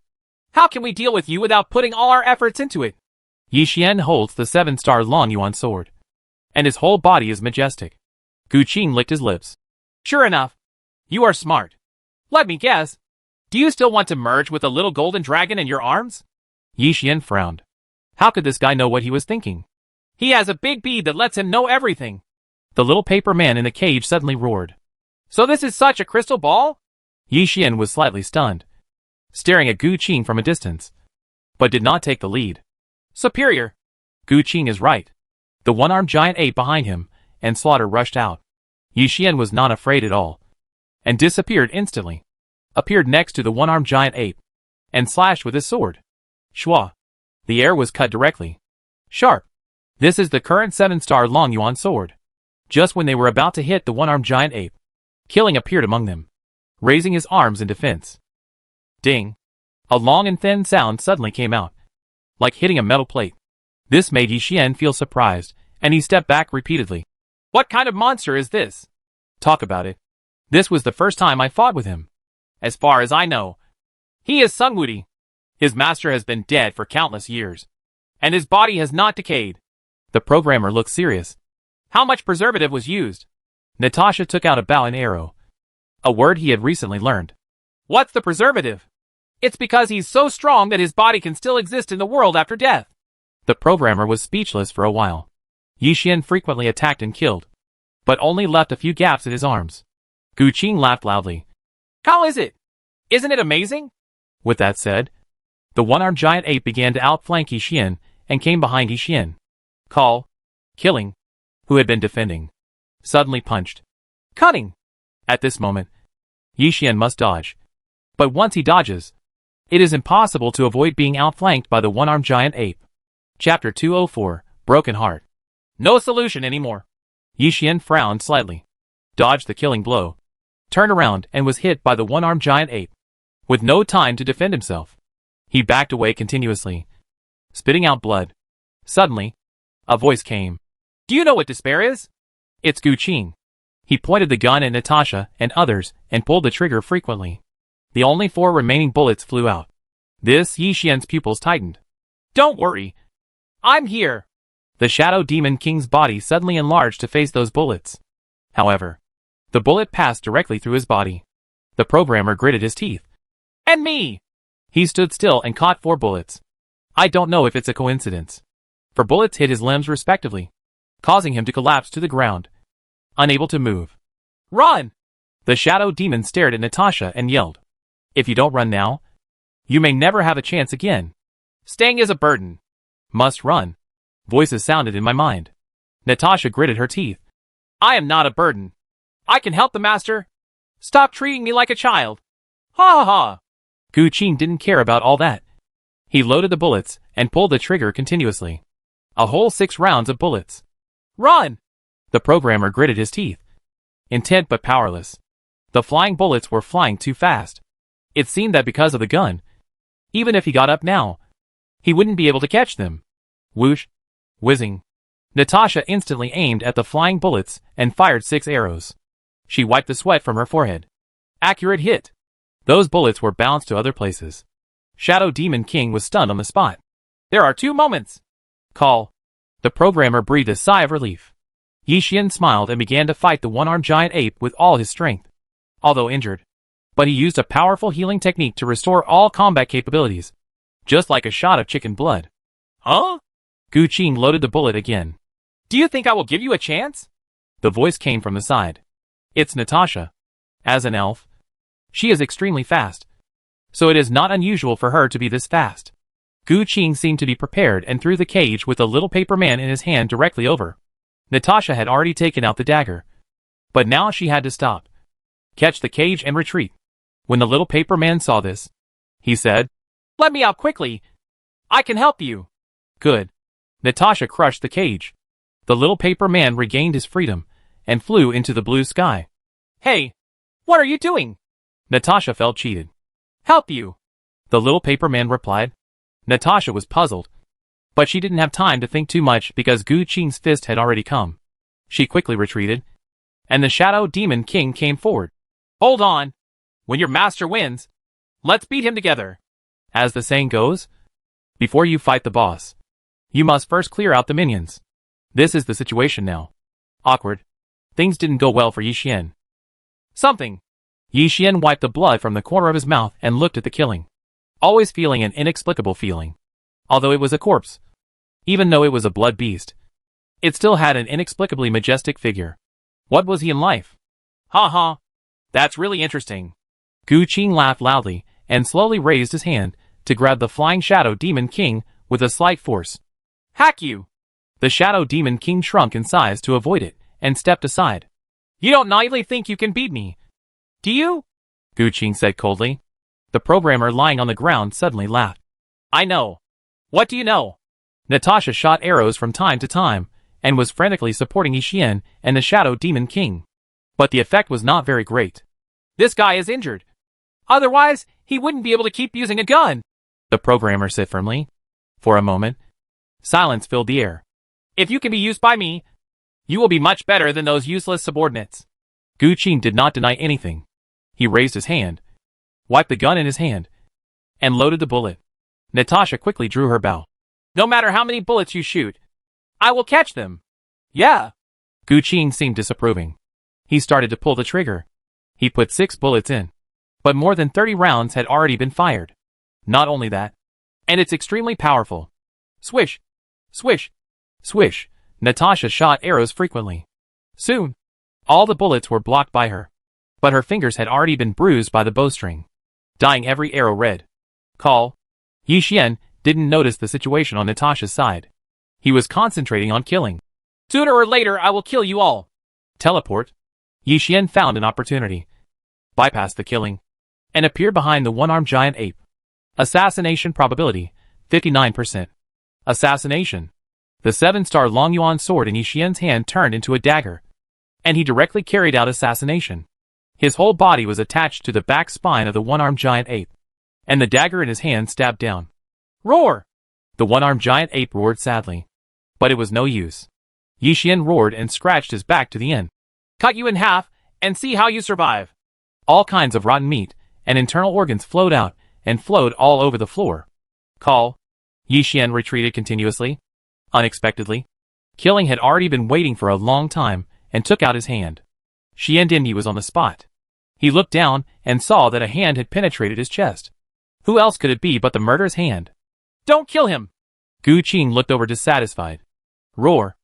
How can we deal with you without putting all our efforts into it? Yi Xian holds the 7-star Long Yuan sword, and his whole body is majestic. Gu Qing licked his lips. Sure enough. You are smart. Let me guess. Do you still want to merge with the little golden dragon in your arms? Yi Xian frowned. How could this guy know what he was thinking? He has a big bead that lets him know everything. The little paper man in the cage suddenly roared. So this is such a crystal ball? Yi Xian was slightly stunned, staring at Gu Qing from a distance, but did not take the lead. Superior. Gu Qing is right. The one-armed giant ape behind him, and Slaughter rushed out. Yi Xian was not afraid at all, and disappeared instantly. Appeared next to the one-armed giant ape, and slashed with his sword. Shua. The air was cut directly. Sharp. This is the current 7-star Long Yuan sword. Just when they were about to hit the one-armed giant ape, Killing appeared among them, raising his arms in defense. Ding. A long and thin sound suddenly came out, like hitting a metal plate. This made Yi Xian feel surprised, and he stepped back repeatedly. What kind of monster is this? Talk about it. This was the first time I fought with him. As far as I know, he is Sun Wuti. His master has been dead for countless years, and his body has not decayed. The programmer looked serious. How much preservative was used? Natasha took out a bow and arrow, a word he had recently learned. What's the preservative? It's because he's so strong that his body can still exist in the world after death. The programmer was speechless for a while. Yi Xian frequently attacked and killed, but only left a few gaps in his arms. Gu Qing laughed loudly. How is it? Isn't it amazing? With that said, the one-armed giant ape began to outflank Yi Xian and came behind Yi Xian. Call, killing, who had been defending, suddenly punched. Cutting! At this moment, Yi Xian must dodge. But once he dodges, it is impossible to avoid being outflanked by the one-armed giant ape. Chapter 204, Broken Heart. No solution anymore. Yi Xian frowned slightly, dodged the killing blow, turned around and was hit by the one-armed giant ape. With no time to defend himself, he backed away continuously, spitting out blood. Suddenly, a voice came. Do you know what despair is? It's Gu Qing. He pointed the gun at Natasha and others and pulled the trigger frequently. The only 4 remaining bullets flew out. This Yi Xian's pupils tightened. Don't worry. I'm here. The Shadow Demon King's body suddenly enlarged to face those bullets. However, the bullet passed directly through his body. The programmer gritted his teeth. And me! He stood still and caught 4 bullets. I don't know if it's a coincidence, for bullets hit his limbs respectively, causing him to collapse to the ground, unable to move. Run! The Shadow Demon stared at Natasha and yelled. If you don't run now, you may never have a chance again. Staying is a burden. Must run. Voices sounded in my mind. Natasha gritted her teeth. I am not a burden. I can help the master. Stop treating me like a child. Ha ha ha. Gu Qing didn't care about all that. He loaded the bullets and pulled the trigger continuously. A whole 6 rounds of bullets. Run! The programmer gritted his teeth. Intent but powerless. The flying bullets were flying too fast. It seemed that because of the gun, even if he got up now, he wouldn't be able to catch them. Whoosh. Whizzing. Natasha instantly aimed at the flying bullets and fired 6 arrows. She wiped the sweat from her forehead. Accurate hit. Those bullets were bounced to other places. Shadow Demon King was stunned on the spot. There are 2 moments. Call. The programmer breathed a sigh of relief. Yi Xian smiled and began to fight the one-armed giant ape with all his strength. Although injured, but he used a powerful healing technique to restore all combat capabilities, just like a shot of chicken blood. Huh? Gu Qing loaded the bullet again. Do you think I will give you a chance? The voice came from the side. It's Natasha. As an elf, she is extremely fast, so it is not unusual for her to be this fast. Gu Qing seemed to be prepared and threw the cage with the little paper man in his hand directly over. Natasha had already taken out the dagger, but now she had to stop, catch the cage and retreat. When the little paper man saw this, he said, Let me out quickly. I can help you. Good. Natasha crushed the cage. The little paper man regained his freedom and flew into the blue sky. Hey, what are you doing? Natasha felt cheated. Help you. The little paper man replied. Natasha was puzzled, but she didn't have time to think too much because Gu Qing's fist had already come. She quickly retreated, and the Shadow Demon King came forward. Hold on. When your master wins, let's beat him together. As the saying goes, before you fight the boss, you must first clear out the minions. This is the situation now. Awkward. Things didn't go well for Yi Xian. Something. Yi Xian wiped the blood from the corner of his mouth and looked at the killing, always feeling an inexplicable feeling. Although it was a corpse, even though it was a blood beast, it still had an inexplicably majestic figure. What was he in life? Ha ha. That's really interesting. Gu Qing laughed loudly and slowly raised his hand to grab the flying Shadow Demon King with a slight force. Hack you! The Shadow Demon King shrunk in size to avoid it and stepped aside. You don't naively think you can beat me, do you? Gu Qing said coldly. The programmer lying on the ground suddenly laughed. I know. What do you know? Natasha shot arrows from time to time and was frantically supporting Yi Xian and the Shadow Demon King. But the effect was not very great. This guy is injured. Otherwise, he wouldn't be able to keep using a gun, the programmer said firmly. For a moment, silence filled the air. If you can be used by me, you will be much better than those useless subordinates. Gu Qing did not deny anything. He raised his hand, wiped the gun in his hand, and loaded the bullet. Natasha quickly drew her bow. No matter how many bullets you shoot, I will catch them. Yeah. Gu Qing seemed disapproving. He started to pull the trigger. He put 6 bullets in. But more than 30 rounds had already been fired. Not only that. And it's extremely powerful. Swish. Swish. Swish. Natasha shot arrows frequently. Soon, all the bullets were blocked by her. But her fingers had already been bruised by the bowstring, dyeing every arrow red. Call. Yi Xian didn't notice the situation on Natasha's side. He was concentrating on killing. Sooner or later I will kill you all. Teleport. Yi Xian found an opportunity. Bypassed the killing. And appeared behind the one-armed giant ape. Assassination probability, 59%. Assassination. The 7-star Long Yuan sword in Yi Xian's hand turned into a dagger. And he directly carried out assassination. His whole body was attached to the back spine of the one-armed giant ape. And the dagger in his hand stabbed down. Roar! The one-armed giant ape roared sadly. But it was no use. Yi Xian roared and scratched his back to the end. Cut you in half, and see how you survive. All kinds of rotten meat and internal organs flowed out and flowed all over the floor. Call. Yi Xian retreated continuously. Unexpectedly. Killing had already been waiting for a long time and took out his hand. Xian Dinyi was on the spot. He looked down and saw that a hand had penetrated his chest. Who else could it be but the murderer's hand? Don't kill him! Gu Qing looked over dissatisfied. Roar!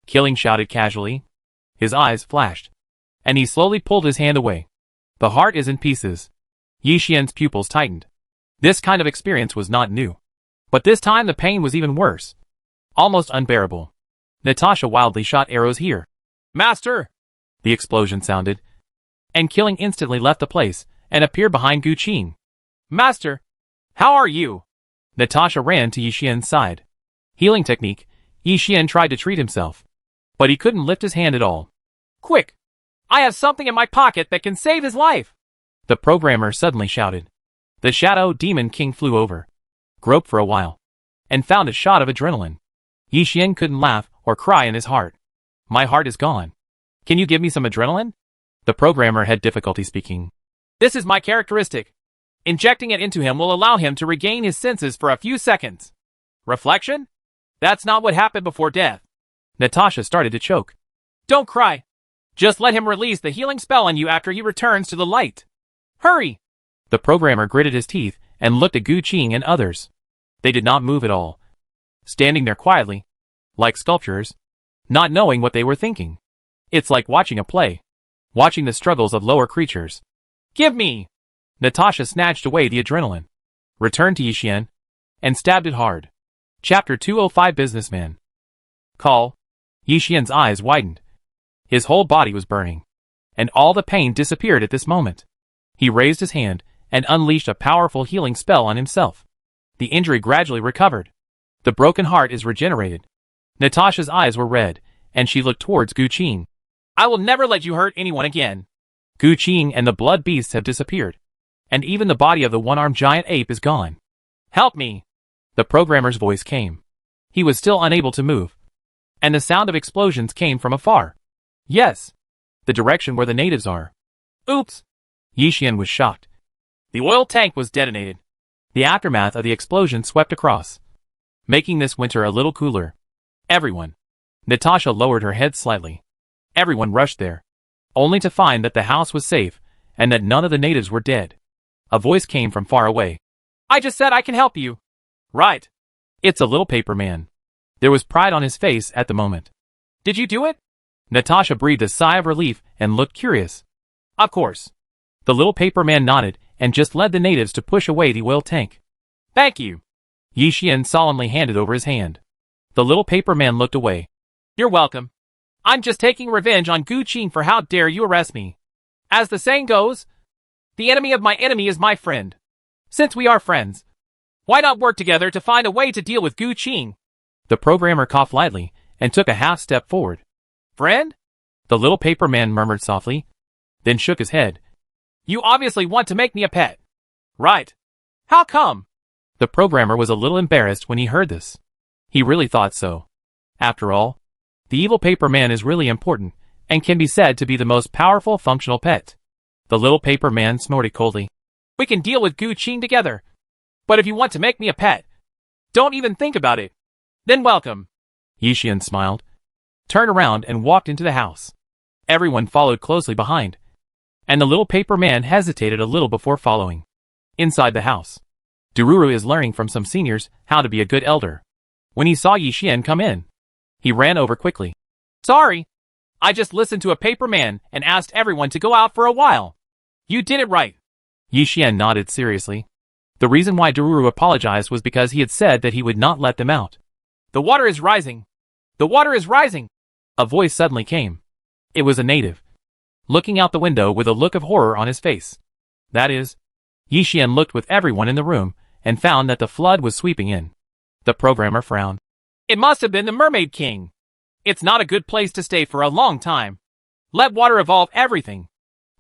Killing shouted casually. His eyes flashed. And he slowly pulled his hand away. The heart is in pieces. Yi Xian's pupils tightened. This kind of experience was not new. But this time the pain was even worse. Almost unbearable. Natasha wildly shot arrows here. Master! The explosion sounded. And Killing instantly left the place and appeared behind Gu Qing. Master! How are you? Natasha ran to Yi Xian's side. Healing technique, Yi Xian tried to treat himself. But he couldn't lift his hand at all. Quick! I have something in my pocket that can save his life! The programmer suddenly shouted. The Shadow Demon King flew over, groped for a while, and found a shot of adrenaline. Yi Xian couldn't laugh or cry in his heart. My heart is gone. Can you give me some adrenaline? The programmer had difficulty speaking. This is my characteristic. Injecting it into him will allow him to regain his senses for a few seconds. Reflection? That's not what happened before death. Natasha started to choke. Don't cry. Just let him release the healing spell on you after he returns to the light. Hurry! The programmer gritted his teeth and looked at Gu Qing and others. They did not move at all. Standing there quietly, like sculptures, not knowing what they were thinking. It's like watching a play. Watching the struggles of lower creatures. Give me! Natasha snatched away the adrenaline, returned to Yi Xian, and stabbed it hard. Chapter 205 Businessman. Call. Yi Xian's eyes widened. His whole body was burning, and all the pain disappeared at this moment. He raised his hand and unleashed a powerful healing spell on himself. The injury gradually recovered. The broken heart is regenerated. Natasha's eyes were red, and she looked towards Gu Qing. I will never let you hurt anyone again. Gu Qing and the blood beasts have disappeared, and even the body of the one-armed giant ape is gone. Help me! The programmer's voice came. He was still unable to move, and the sound of explosions came from afar. Yes, the direction where the natives are. Oops! Yi Xian was shocked. The oil tank was detonated. The aftermath of the explosion swept across, making this winter a little cooler. Everyone. Natasha lowered her head slightly. Everyone rushed there, only to find that the house was safe and that none of the natives were dead. A voice came from far away. I just said I can help you. Right. It's a little paper man. There was pride on his face at the moment. Did you do it? Natasha breathed a sigh of relief and looked curious. Of course. The little paper man nodded and just led the natives to push away the oil tank. Thank you. Yi Xian solemnly handed over his hand. The little paper man looked away. You're welcome. I'm just taking revenge on Gu Qing for how dare you arrest me. As the saying goes, the enemy of my enemy is my friend. Since we are friends, why not work together to find a way to deal with Gu Qing? The programmer coughed lightly and took a half step forward. Friend? The little paper man murmured softly, then shook his head. You obviously want to make me a pet. Right. How come? The programmer was a little embarrassed when he heard this. He really thought so. After all, the evil paper man is really important and can be said to be the most powerful functional pet. The little paper man snorted coldly. We can deal with Gu Qing together. But if you want to make me a pet, don't even think about it. Then welcome. Yi Xian smiled. turned around and walked into the house. Everyone followed closely behind, and the little paper man hesitated a little before following. Inside the house, Doruru is learning from some seniors how to be a good elder. When he saw Yi Xian come in, he ran over quickly. Sorry, I just listened to a paper man and asked everyone to go out for a while. You did it right. Yi Xian nodded seriously. The reason why Doruru apologized was because he had said that he would not let them out. The water is rising. The water is rising. A voice suddenly came. It was a native, looking out the window with a look of horror on his face. That is, Yi Xian looked with everyone in the room and found that the flood was sweeping in. The programmer frowned. It must have been the Mermaid King. It's not a good place to stay for a long time. Let water evolve everything.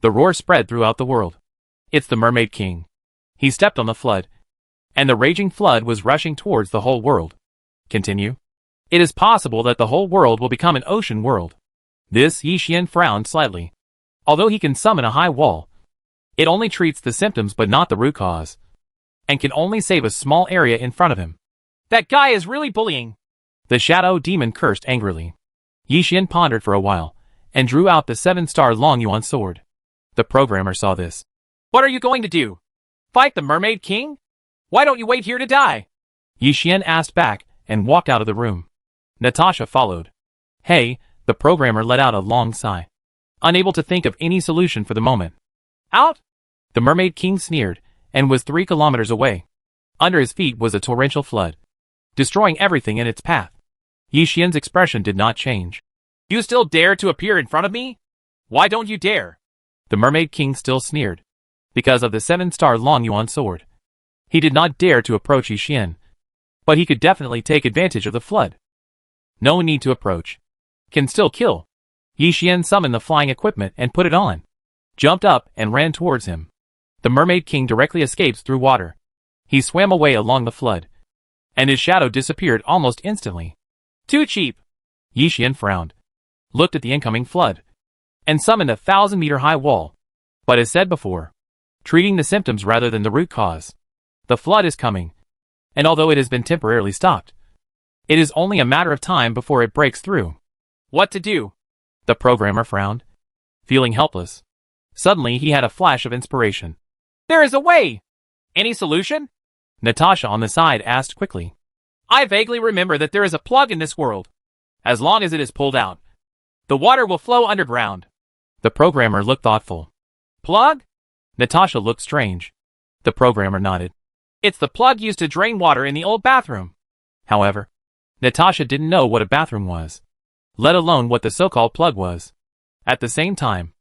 The roar spread throughout the world. It's the Mermaid King. He stepped on the flood, and the raging flood was rushing towards the whole world. Continue. It is possible that the whole world will become an ocean world. This Yi Xian frowned slightly. Although he can summon a high wall, it only treats the symptoms but not the root cause, and can only save a small area in front of him. That guy is really bullying. The shadow demon cursed angrily. Yi Xian pondered for a while, and drew out the 7-star Long Yuan sword. The programmer saw this. What are you going to do? Fight the Mermaid King? Why don't you wait here to die? Yi Xian asked back, and walked out of the room. Natasha followed. Hey, the programmer let out a long sigh, unable to think of any solution for the moment. Out? The Mermaid King sneered, and was 3 kilometers away. Under his feet was a torrential flood, destroying everything in its path. Yi Xian's expression did not change. You still dare to appear in front of me? Why don't you dare? The Mermaid King still sneered. Because of the 7-star Long Yuan sword, he did not dare to approach Yi Xian, but he could definitely take advantage of the flood. No need to approach. Can still kill. Yi Xian summoned the flying equipment and put it on, jumped up and ran towards him. The Mermaid King directly escapes through water. He swam away along the flood, and his shadow disappeared almost instantly. Too cheap. Yi Xian frowned, looked at the incoming flood, and summoned a 1,000-meter high wall. But as said before, treating the symptoms rather than the root cause. The flood is coming, and although it has been temporarily stopped, it is only a matter of time before it breaks through. What to do? The programmer frowned, feeling helpless. Suddenly he had a flash of inspiration. There is a way! Any solution? Natasha on the side asked quickly. I vaguely remember that there is a plug in this world. As long as it is pulled out, the water will flow underground. The programmer looked thoughtful. Plug? Natasha looked strange. The programmer nodded. It's the plug used to drain water in the old bathroom. However, Natasha didn't know what a bathroom was, let alone what the so-called plug was. At the same time,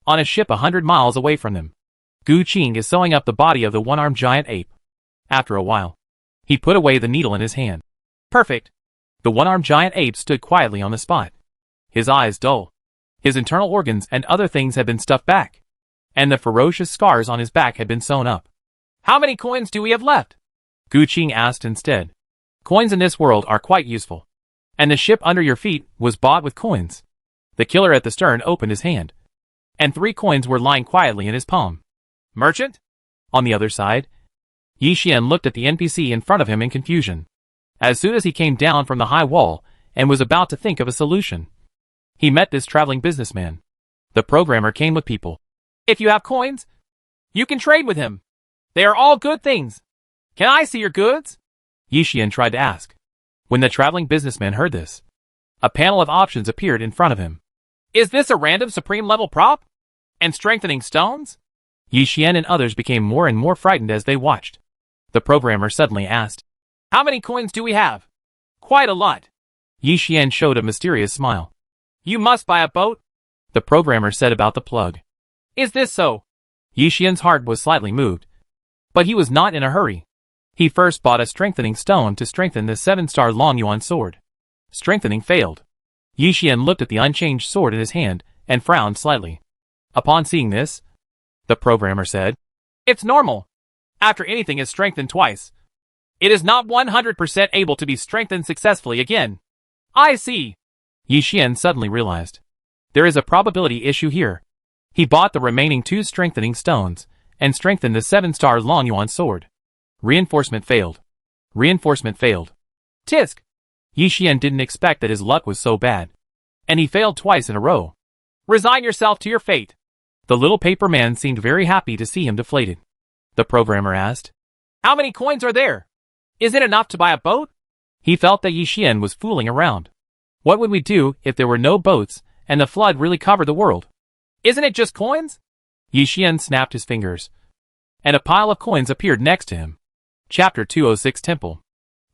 on a ship 100 miles away from them, Gu Qing is sewing up the body of the one-armed giant ape. After a while, he put away the needle in his hand. Perfect. The one-armed giant ape stood quietly on the spot, his eyes dull. His internal organs and other things had been stuffed back, and the ferocious scars on his back had been sewn up. How many coins do we have left? Gu Qing asked instead. Coins in this world are quite useful, and the ship under your feet was bought with coins. The killer at the stern opened his hand, and 3 coins were lying quietly in his palm. Merchant? On the other side, Yi Xian looked at the NPC in front of him in confusion. As soon as he came down from the high wall and was about to think of a solution, he met this traveling businessman. The programmer came with people. If you have coins, you can trade with him. They are all good things. Can I see your goods? Yi Xian tried to ask. When the traveling businessman heard this, a panel of options appeared in front of him. Is this a random supreme level prop? And strengthening stones? Yi Xian and others became more and more frightened as they watched. The programmer suddenly asked, How many coins do we have? Quite a lot. Yi Xian showed a mysterious smile. You must buy a boat? The programmer said about the plug. Is this so? Yi Xian's heart was slightly moved, but he was not in a hurry. He first bought a strengthening stone to strengthen the 7-star Long Yuan sword. Strengthening failed. Yi Xian looked at the unchanged sword in his hand and frowned slightly. Upon seeing this, the programmer said, It's normal. After anything is strengthened twice, it is not 100% able to be strengthened successfully again. I see. Yi Xian suddenly realized. There is a probability issue here. He bought the remaining 2 strengthening stones and strengthened the 7-star Long Yuan sword. Reinforcement failed. Reinforcement failed. Tisk! Yi Xian didn't expect that his luck was so bad, and he failed twice in a row. Resign yourself to your fate. The little paper man seemed very happy to see him deflated. The programmer asked, How many coins are there? Is it enough to buy a boat? He felt that Yi Xian was fooling around. What would we do if there were no boats and the flood really covered the world? Isn't it just coins? Yi Xian snapped his fingers, and a pile of coins appeared next to him. Chapter 206 Temple.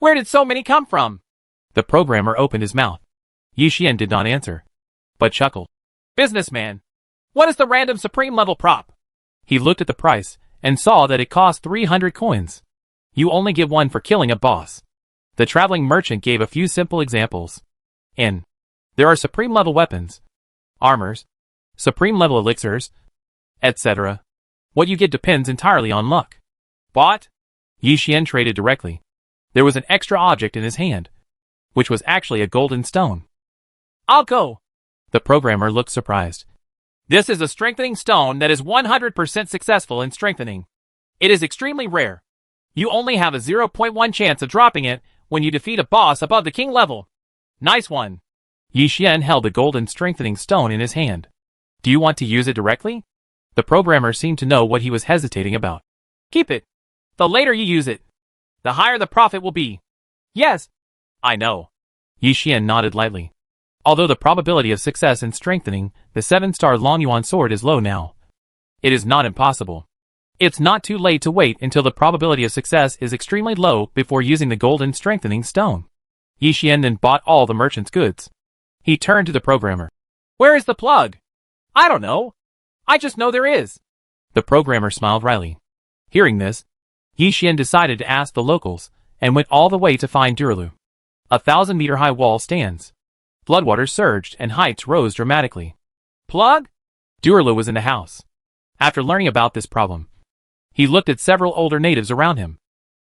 Where did so many come from? The programmer opened his mouth. Yi Xian did not answer, but chuckled. Businessman, what is the random supreme level prop? He looked at the price and saw that it cost 300 coins. You only get one for killing a boss. The traveling merchant gave a few simple examples. There are supreme level weapons, armors, supreme level elixirs, etc. What you get depends entirely on luck. Bought? Yi Xian traded directly. There was an extra object in his hand, which was actually a golden stone. I'll go. The programmer looked surprised. This is a strengthening stone that is 100% successful in strengthening. It is extremely rare. You only have a 0.1 chance of dropping it when you defeat a boss above the king level. Nice one. Yi Xian held the golden strengthening stone in his hand. Do you want to use it directly? The programmer seemed to know what he was hesitating about. Keep it. The later you use it, the higher the profit will be. Yes. I know. Yi Xian nodded lightly. Although the probability of success in strengthening the 7-star Long Yuan sword is low now, it is not impossible. It's not too late to wait until the probability of success is extremely low before using the golden strengthening stone. Yi Xian then bought all the merchant's goods. He turned to the programmer. Where is the plug? I don't know. I just know there is. The programmer smiled wryly. Hearing this, Yi Xian decided to ask the locals and went all the way to find Durlu. A 1,000-meter-high wall stands. Floodwaters surged and heights rose dramatically. Plug? Durlu was in the house. After learning about this problem, he looked at several older natives around him.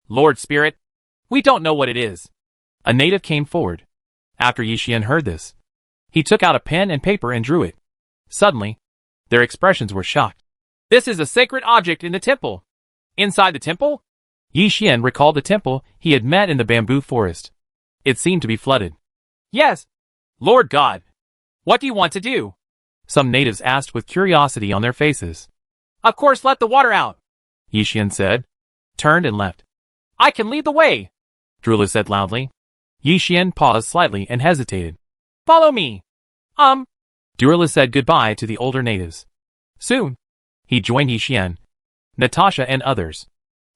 Lord Spirit, we don't know what it is. A native came forward. After Yi Xian heard this, he took out a pen and paper and drew it. Suddenly, their expressions were shocked. This is a sacred object in the temple. Inside the temple? Yi Xian recalled the temple he had met in the bamboo forest. It seemed to be flooded. Yes. Lord God, what do you want to do? Some natives asked with curiosity on their faces. Of course, let the water out, Yi Xian said, turned and left. I can lead the way, Durlu said loudly. Yi Xian paused slightly and hesitated. Follow me. Durlu said goodbye to the older natives. Soon, he joined Yi Xian, Natasha and others.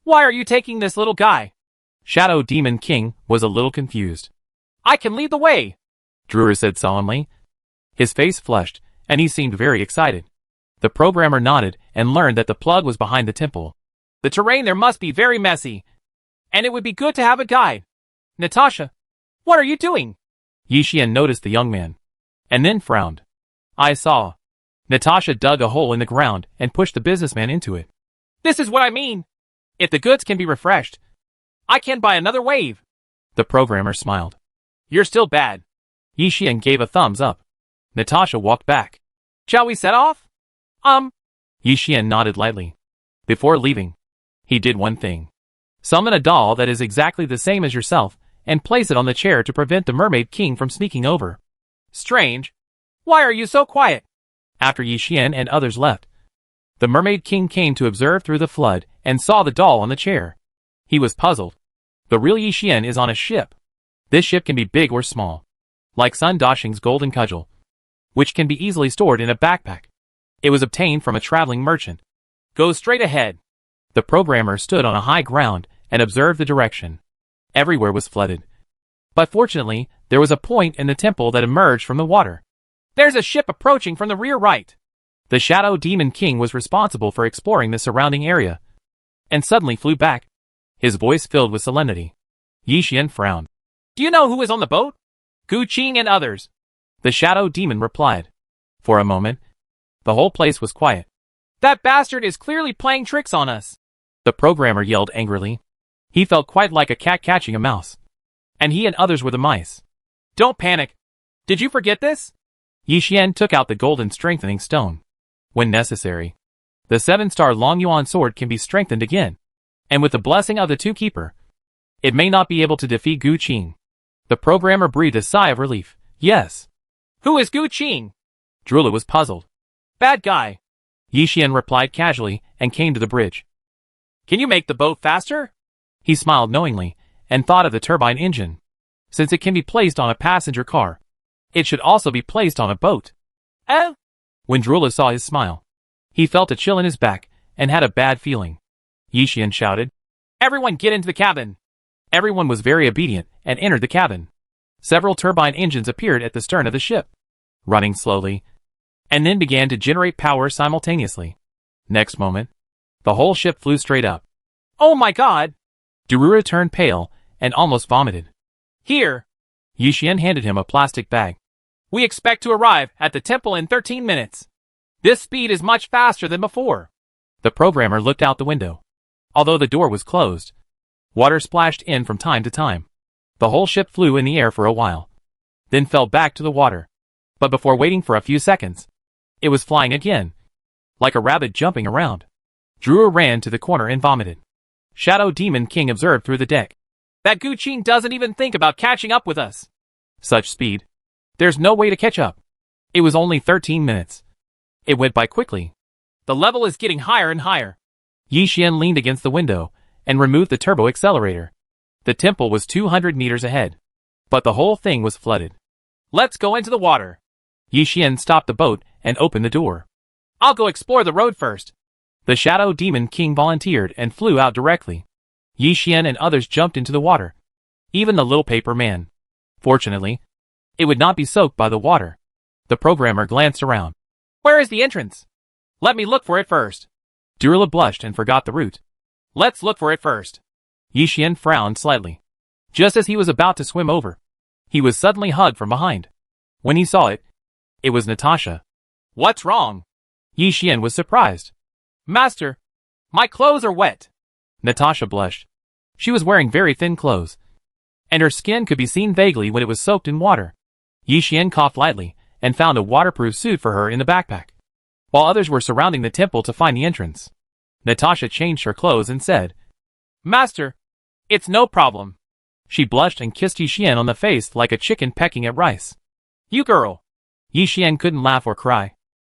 Why are you taking this little guy? Shadow Demon King was a little confused. I can lead the way, Durlu said solemnly. His face flushed, and he seemed very excited. The programmer nodded and learned that the plug was behind the temple. The terrain there must be very messy, and it would be good to have a guide. Natasha, what are you doing? Yi Xian noticed the young man, and then frowned. I saw. Natasha dug a hole in the ground and pushed the businessman into it. This is what I mean. If the goods can be refreshed, I can buy another wave. The programmer smiled. You're still bad. Yi Xian gave a thumbs up. Natasha walked back. Shall we set off? Yi Xian nodded lightly. Before leaving, he did one thing. Summon a doll that is exactly the same as yourself and place it on the chair to prevent the Mermaid King from sneaking over. Strange. Why are you so quiet? After Yi Xian and others left, the Mermaid King came to observe through the flood and saw the doll on the chair. He was puzzled. The real Yi Xian is on a ship. This ship can be big or small, like Sun Dashing's golden cudgel, which can be easily stored in a backpack. It was obtained from a traveling merchant. Go straight ahead. The programmer stood on a high ground and observed the direction. Everywhere was flooded. But fortunately, there was a point in the temple that emerged from the water. There's a ship approaching from the rear right. The Shadow Demon King was responsible for exploring the surrounding area, and suddenly flew back, his voice filled with solemnity. Yi Xian frowned. Do you know who is on the boat? Gu Qing and others. The Shadow Demon replied. For a moment, the whole place was quiet. That bastard is clearly playing tricks on us. The programmer yelled angrily. He felt quite like a cat catching a mouse. And he and others were the mice. Don't panic. Did you forget this? Yi Xian took out the golden strengthening stone. When necessary, the 7-star Long Yuan sword can be strengthened again. And with the blessing of the Two Keeper, it may not be able to defeat Gu Qing. The programmer breathed a sigh of relief. Yes. Who is Gu Qing? Drula was puzzled. Bad guy. Yi Xian replied casually and came to the bridge. Can you make the boat faster? He smiled knowingly and thought of the turbine engine. Since it can be placed on a passenger car, it should also be placed on a boat. Eh? When Drula saw his smile, he felt a chill in his back and had a bad feeling. Yi Xian shouted, Everyone get into the cabin. Everyone was very obedient and entered the cabin. Several turbine engines appeared at the stern of the ship, running slowly, and then began to generate power simultaneously. Next moment, the whole ship flew straight up. Oh my god! Darura turned pale and almost vomited. Here. Yi Xian handed him a plastic bag. We expect to arrive at the temple in 13 minutes. This speed is much faster than before. The programmer looked out the window. Although the door was closed, water splashed in from time to time. The whole ship flew in the air for a while, then fell back to the water. But before waiting for a few seconds, it was flying again, like a rabbit jumping around. Drua ran to the corner and vomited. Shadow Demon King observed through the deck. That Gu Qing doesn't even think about catching up with us. Such speed. There's no way to catch up. It was only 13 minutes. It went by quickly. The level is getting higher and higher. Yi Xian leaned against the window and removed the turbo accelerator. The temple was 200 meters ahead, but the whole thing was flooded. Let's go into the water. Yi Xian stopped the boat and opened the door. I'll go explore the road first. The Shadow Demon King volunteered and flew out directly. Yi Xian and others jumped into the water. Even the little paper man. Fortunately, it would not be soaked by the water. The programmer glanced around. Where is the entrance? Let me look for it first. Darula blushed and forgot the route. Let's look for it first. Yi Xian frowned slightly. Just as he was about to swim over, he was suddenly hugged from behind. When he saw it, it was Natasha. What's wrong? Yi Xian was surprised. Master, my clothes are wet. Natasha blushed. She was wearing very thin clothes, and her skin could be seen vaguely when it was soaked in water. Yi Xian coughed lightly and found a waterproof suit for her in the backpack, while others were surrounding the temple to find the entrance. Natasha changed her clothes and said, Master, it's no problem. She blushed and kissed Yi Xian on the face like a chicken pecking at rice. You girl. Yi Xian couldn't laugh or cry.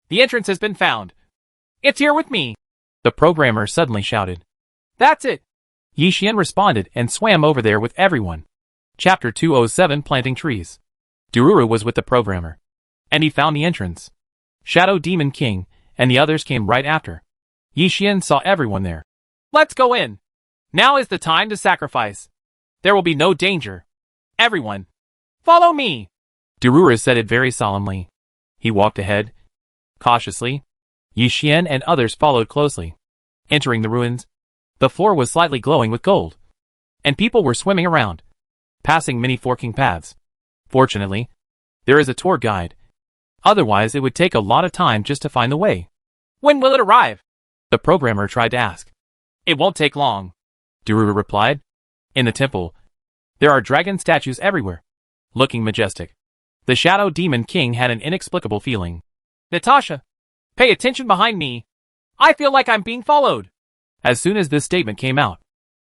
The entrance has been found. It's here with me. The programmer suddenly shouted. That's it. Yi Xian responded and swam over there with everyone. Chapter 207 Planting Trees. Darura was with the programmer, and he found the entrance. Shadow Demon King and the others came right after. Yi Xian saw everyone there. Let's go in. Now is the time to sacrifice. There will be no danger. Everyone, follow me. Darura said it very solemnly. He walked ahead, cautiously. Yi Xian and others followed closely. Entering the ruins, the floor was slightly glowing with gold, and people were swimming around, passing many forking paths. Fortunately, there is a tour guide. Otherwise, it would take a lot of time just to find the way. When will it arrive? The programmer tried to ask. It won't take long. Darura replied. In the temple, there are dragon statues everywhere, looking majestic. The Shadow Demon King had an inexplicable feeling. Natasha, pay attention behind me. I feel like I'm being followed. As soon as this statement came out,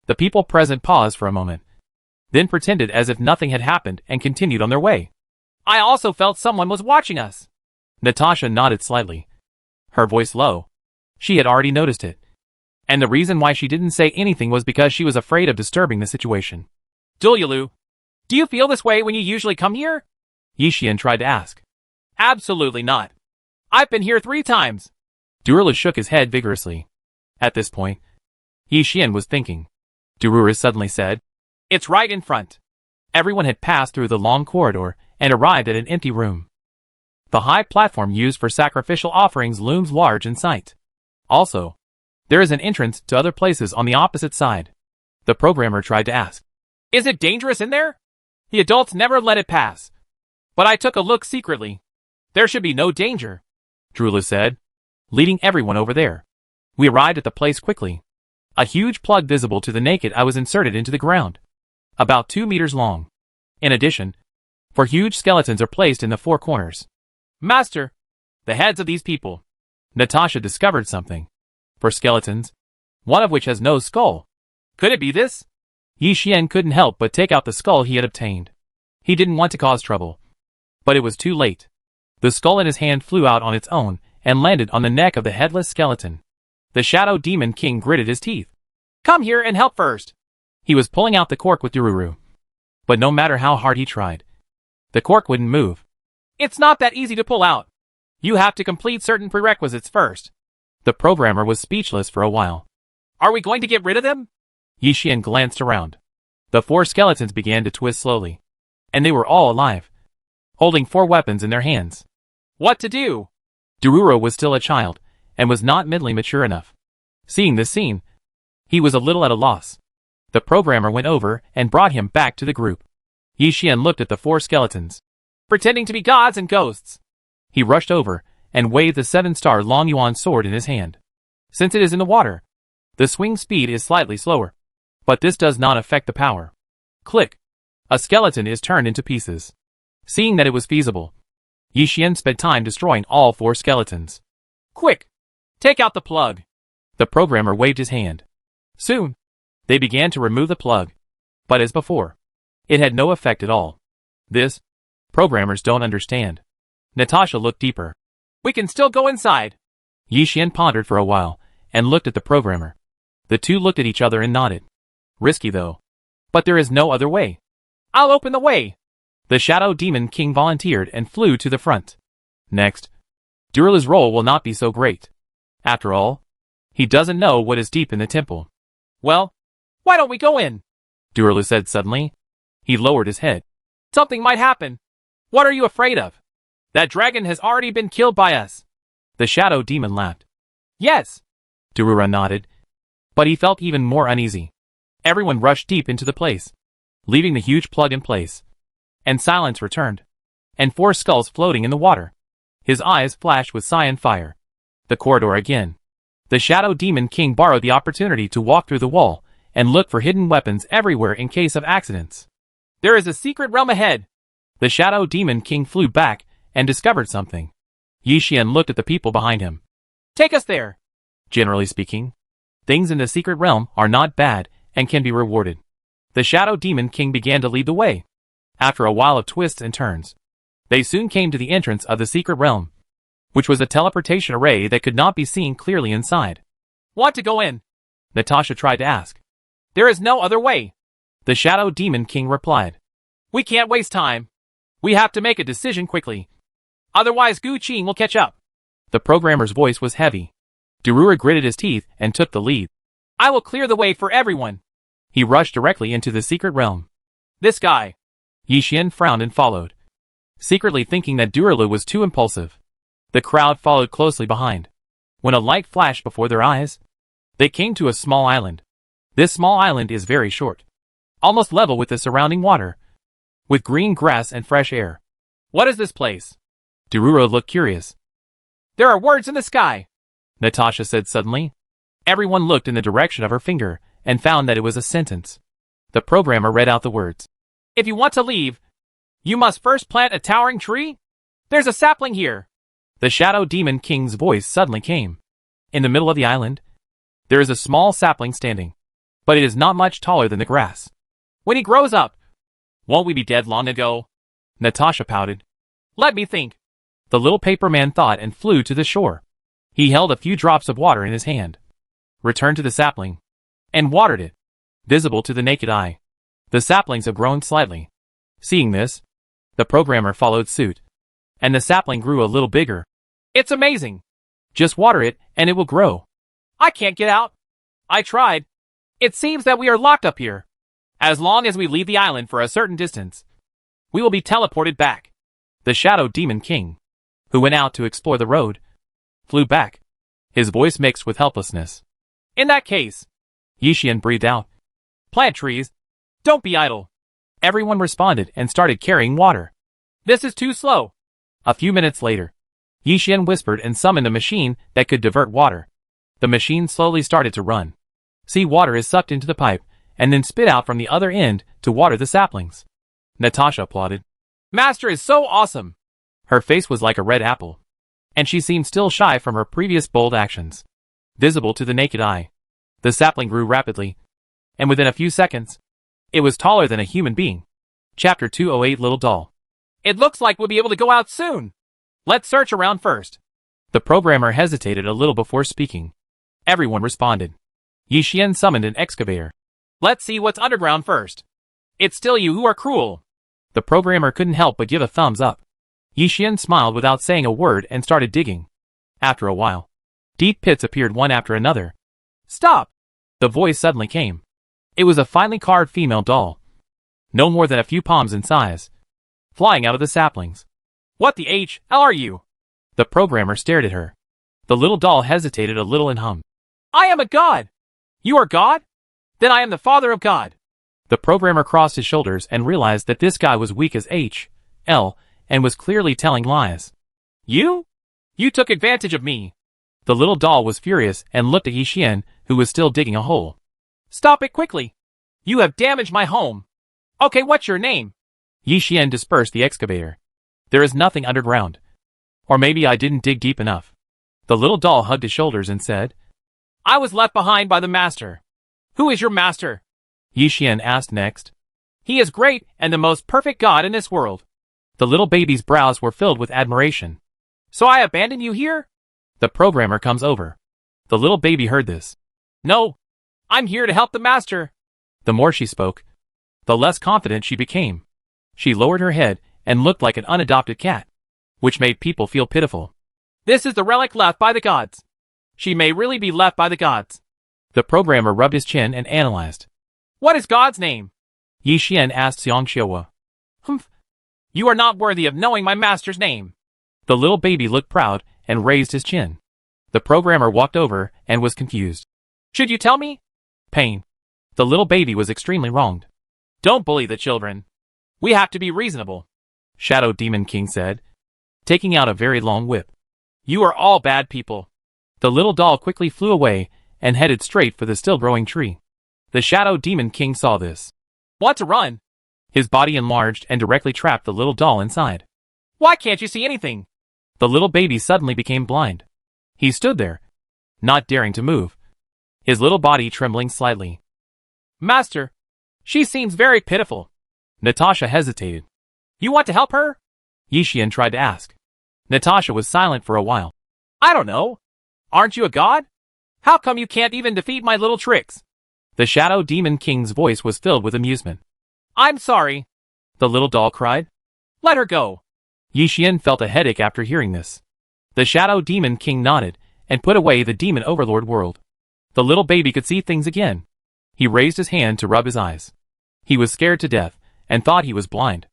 the people present paused for a moment, then pretended as if nothing had happened and continued on their way. I also felt someone was watching us. Natasha nodded slightly, her voice low. She had already noticed it, and the reason why she didn't say anything was because she was afraid of disturbing the situation. Dulyalu, do you feel this way when you usually come here? Yi Xian tried to ask. Absolutely not. I've been here 3 times. Darura shook his head vigorously. At this point, Yi Xian was thinking. Darura suddenly said, It's right in front. Everyone had passed through the long corridor and arrived at an empty room. The high platform used for sacrificial offerings looms large in sight. Also, there is an entrance to other places on the opposite side. The programmer tried to ask. Is it dangerous in there? The adults never let it pass. But I took a look secretly. There should be no danger. Drula said, leading everyone over there. We arrived at the place quickly. A huge plug visible to the naked eye was inserted into the ground, about 2 meters long. In addition, 4 huge skeletons are placed in the 4 corners. Master, the heads of these people. Natasha discovered something. 4 skeletons, one of which has no skull. Could it be this? Yi Xian couldn't help but take out the skull he had obtained. He didn't want to cause trouble, but it was too late. The skull in his hand flew out on its own and landed on the neck of the headless skeleton. The Shadow Demon King gritted his teeth. Come here and help first. He was pulling out the cork with Doruru. But no matter how hard he tried, the cork wouldn't move. It's not that easy to pull out. You have to complete certain prerequisites first. The programmer was speechless for a while. Are we going to get rid of them? Yi Xian glanced around. The 4 skeletons began to twist slowly. And they were all alive, holding 4 weapons in their hands. What to do? Doruru was still a child, and was not mentally mature enough. Seeing this scene, he was a little at a loss. The programmer went over and brought him back to the group. Yi Xian looked at the 4 skeletons, pretending to be gods and ghosts. He rushed over and waved the 7-star Long Yuan sword in his hand. Since it is in the water, the swing speed is slightly slower. But this does not affect the power. Click. A skeleton is turned into pieces. Seeing that it was feasible, Yi Xian spent time destroying all 4 skeletons. Quick! Take out the plug. The programmer waved his hand. Soon, they began to remove the plug. But as before, it had no effect at all. This, programmers don't understand. Natasha looked deeper. We can still go inside. Yi Xian pondered for a while and looked at the programmer. The two looked at each other and nodded. Risky though. But there is no other way. I'll open the way. The Shadow Demon King volunteered and flew to the front. Next, Dururu's role will not be so great. After all, he doesn't know what is deep in the temple. Well, why don't we go in? Dururu said suddenly. He lowered his head. Something might happen. What are you afraid of? That dragon has already been killed by us. The Shadow Demon laughed. Yes. Dururu nodded. But he felt even more uneasy. Everyone rushed deep into the place, leaving the huge plug in place. And silence returned. And 4 skulls floating in the water. His eyes flashed with cyan fire. The corridor again. The Shadow Demon King borrowed the opportunity to walk through the wall and look for hidden weapons everywhere in case of accidents. There is a secret realm ahead. The Shadow Demon King flew back and discovered something. Yi Xian looked at the people behind him. Take us there. Generally speaking, things in the secret realm are not bad and can be rewarded. The Shadow Demon King began to lead the way. After a while of twists and turns, they soon came to the entrance of the secret realm, which was a teleportation array that could not be seen clearly inside. Want to go in? Natasha tried to ask. There is no other way. The Shadow Demon King replied. We can't waste time. We have to make a decision quickly. Otherwise Gu Qing will catch up. The programmer's voice was heavy. Dururu gritted his teeth and took the lead. I will clear the way for everyone. He rushed directly into the secret realm. This guy. Yi Xian frowned and followed, secretly thinking that Dururu was too impulsive. The crowd followed closely behind. When a light flashed before their eyes, they came to a small island. This small island is very short, almost level with the surrounding water, with green grass and fresh air. What is this place? Dururu looked curious. There are words in the sky, Natasha said suddenly. Everyone looked in the direction of her finger and found that it was a sentence. The programmer read out the words. If you want to leave, you must first plant a towering tree. There's a sapling here. The Shadow Demon King's voice suddenly came. In the middle of the island, there is a small sapling standing, but it is not much taller than the grass. When he grows up, won't we be dead long ago? Natasha pouted. Let me think. The little paper man thought and flew to the shore. He held a few drops of water in his hand, returned to the sapling, and watered it, visible to the naked eye. The saplings have grown slightly. Seeing this, the programmer followed suit, and the sapling grew a little bigger. It's amazing. Just water it and it will grow. I can't get out. I tried. It seems that we are locked up here. As long as we leave the island for a certain distance, we will be teleported back. The Shadow Demon King, who went out to explore the road, flew back, his voice mixed with helplessness. In that case, Yi Xian breathed out. Plant trees. Don't be idle. Everyone responded and started carrying water. This is too slow. A few minutes later, Yi Xian whispered and summoned a machine that could divert water. The machine slowly started to run. Sea water is sucked into the pipe and then spit out from the other end to water the saplings. Natasha applauded. Master is so awesome. Her face was like a red apple, and she seemed still shy from her previous bold actions. Visible to the naked eye, the sapling grew rapidly, and within a few seconds, it was taller than a human being. Chapter 208 Little Doll. It looks like we'll be able to go out soon. Let's search around first. The programmer hesitated a little before speaking. Everyone responded. Yi Xian summoned an excavator. Let's see what's underground first. It's still you who are cruel. The programmer couldn't help but give a thumbs up. Yi Xian smiled without saying a word and started digging. After a while, deep pits appeared one after another. Stop! The voice suddenly came. It was a finely carved female doll, no more than a few palms in size, flying out of the saplings. What the hell are you? The programmer stared at her. The little doll hesitated a little and hummed. I am a god. You are God? Then I am the father of God. The programmer crossed his shoulders and realized that this guy was weak as L and was clearly telling lies. You? You took advantage of me. The little doll was furious and looked at Yi Xian, who was still digging a hole. Stop it quickly. You have damaged my home. Okay, what's your name? Yi Xian dispersed the excavator. There is nothing underground. Or maybe I didn't dig deep enough. The little doll hugged his shoulders and said, I was left behind by the master. Who is your master? Yi Xian asked next. He is great and the most perfect god in this world. The little baby's brows were filled with admiration. So I abandon you here? The programmer comes over. The little baby heard this. No, I'm here to help the master. The more she spoke, the less confident she became. She lowered her head and looked like an unadopted cat, which made people feel pitiful. This is the relic left by the gods. She may really be left by the gods. The programmer rubbed his chin and analyzed. What is God's name? Yi Xian asked Xiong Xiaowa. Humph. You are not worthy of knowing my master's name. The little baby looked proud and raised his chin. The programmer walked over and was confused. Should you tell me? Pain. The little baby was extremely wronged. Don't bully the children. We have to be reasonable, Shadow Demon King said, taking out a very long whip. You are all bad people. The little doll quickly flew away and headed straight for the still-growing tree. The Shadow Demon King saw this. Want to run? His body enlarged and directly trapped the little doll inside. Why can't you see anything? The little baby suddenly became blind. He stood there, not daring to move, his little body trembling slightly. Master, she seems very pitiful. Natasha hesitated. You want to help her? Yi Xian tried to ask. Natasha was silent for a while. I don't know. Aren't you a god? How come you can't even defeat my little tricks? The Shadow Demon King's voice was filled with amusement. I'm sorry, the little doll cried. Let her go. Yi Xian felt a headache after hearing this. The Shadow Demon King nodded and put away the Demon Overlord world. The little baby could see things again. He raised his hand to rub his eyes. He was scared to death and thought he was blind.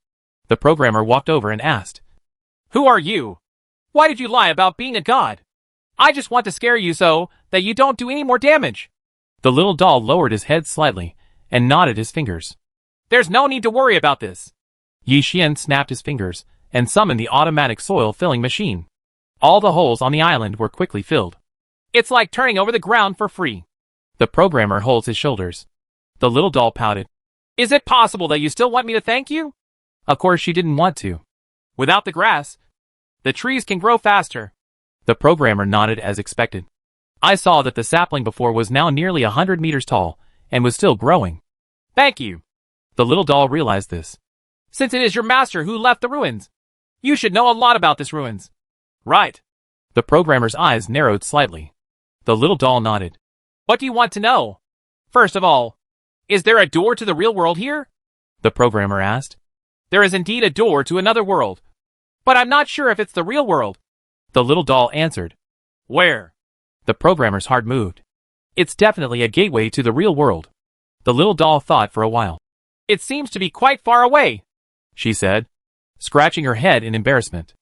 The programmer walked over and asked, Who are you? Why did you lie about being a god? I just want to scare you so that you don't do any more damage. The little doll lowered his head slightly and nodded his fingers. There's no need to worry about this. Yi Xian snapped his fingers and summoned the automatic soil-filling machine. All the holes on the island were quickly filled. It's like turning over the ground for free. The programmer holds his shoulders. The little doll pouted. Is it possible that you still want me to thank you? Of course she didn't want to. Without the grass, the trees can grow faster. The programmer nodded as expected. I saw that the sapling before was now nearly 100 meters tall and was still growing. Thank you. The little doll realized this. Since it is your master who left the ruins, you should know a lot about this ruins. Right. The programmer's eyes narrowed slightly. The little doll nodded. What do you want to know? First of all, is there a door to the real world here? The programmer asked. There is indeed a door to another world, but I'm not sure if it's the real world. The little doll answered. Where? The programmer's heart moved. It's definitely a gateway to the real world. The little doll thought for a while. It seems to be quite far away, she said, scratching her head in embarrassment.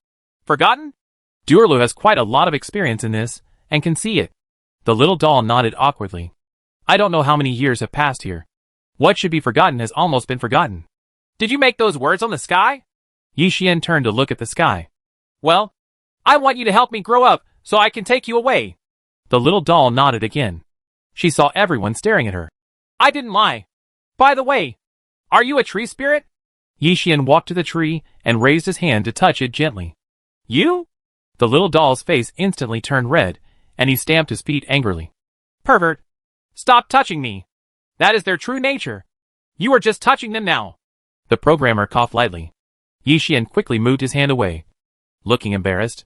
Forgotten? Duerlu has quite a lot of experience in this, and can see it. The little doll nodded awkwardly. I don't know how many years have passed here. What should be forgotten has almost been forgotten. Did you make those words on the sky? Yi Xian turned to look at the sky. Well, I want you to help me grow up so I can take you away. The little doll nodded again. She saw everyone staring at her. I didn't lie. By the way, are you a tree spirit? Yi Xian walked to the tree and raised his hand to touch it gently. You? The little doll's face instantly turned red, and he stamped his feet angrily. Pervert! Stop touching me. That is their true nature. You are just touching them now. The programmer coughed lightly. Yi Xian quickly moved his hand away. looking embarrassed.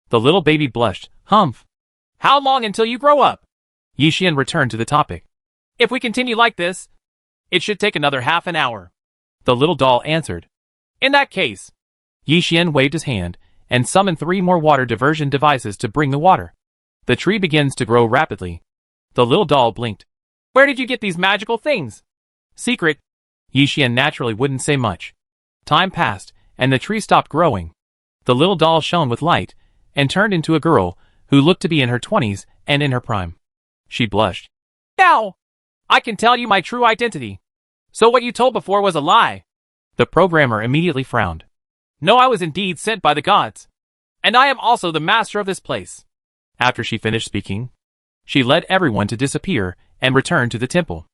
The little baby blushed. Humph. How long until you grow up? Yi Xian returned to the topic. If we continue like this, it should take another half an hour. The little doll answered. In that case, Yi Xian waved his hand and summoned 3 more water diversion devices to bring the water. The tree begins to grow rapidly. The little doll blinked. Where did you get these magical things? Secret. Yi Xian naturally wouldn't say much. Time passed, and the tree stopped growing. The little doll shone with light, and turned into a girl who looked to be in her 20s and in her prime. She blushed. Now, I can tell you my true identity. So what you told before was a lie. The programmer immediately frowned. No, I was indeed sent by the gods. And I am also the master of this place. After she finished speaking, she led everyone to disappear and returned to the temple.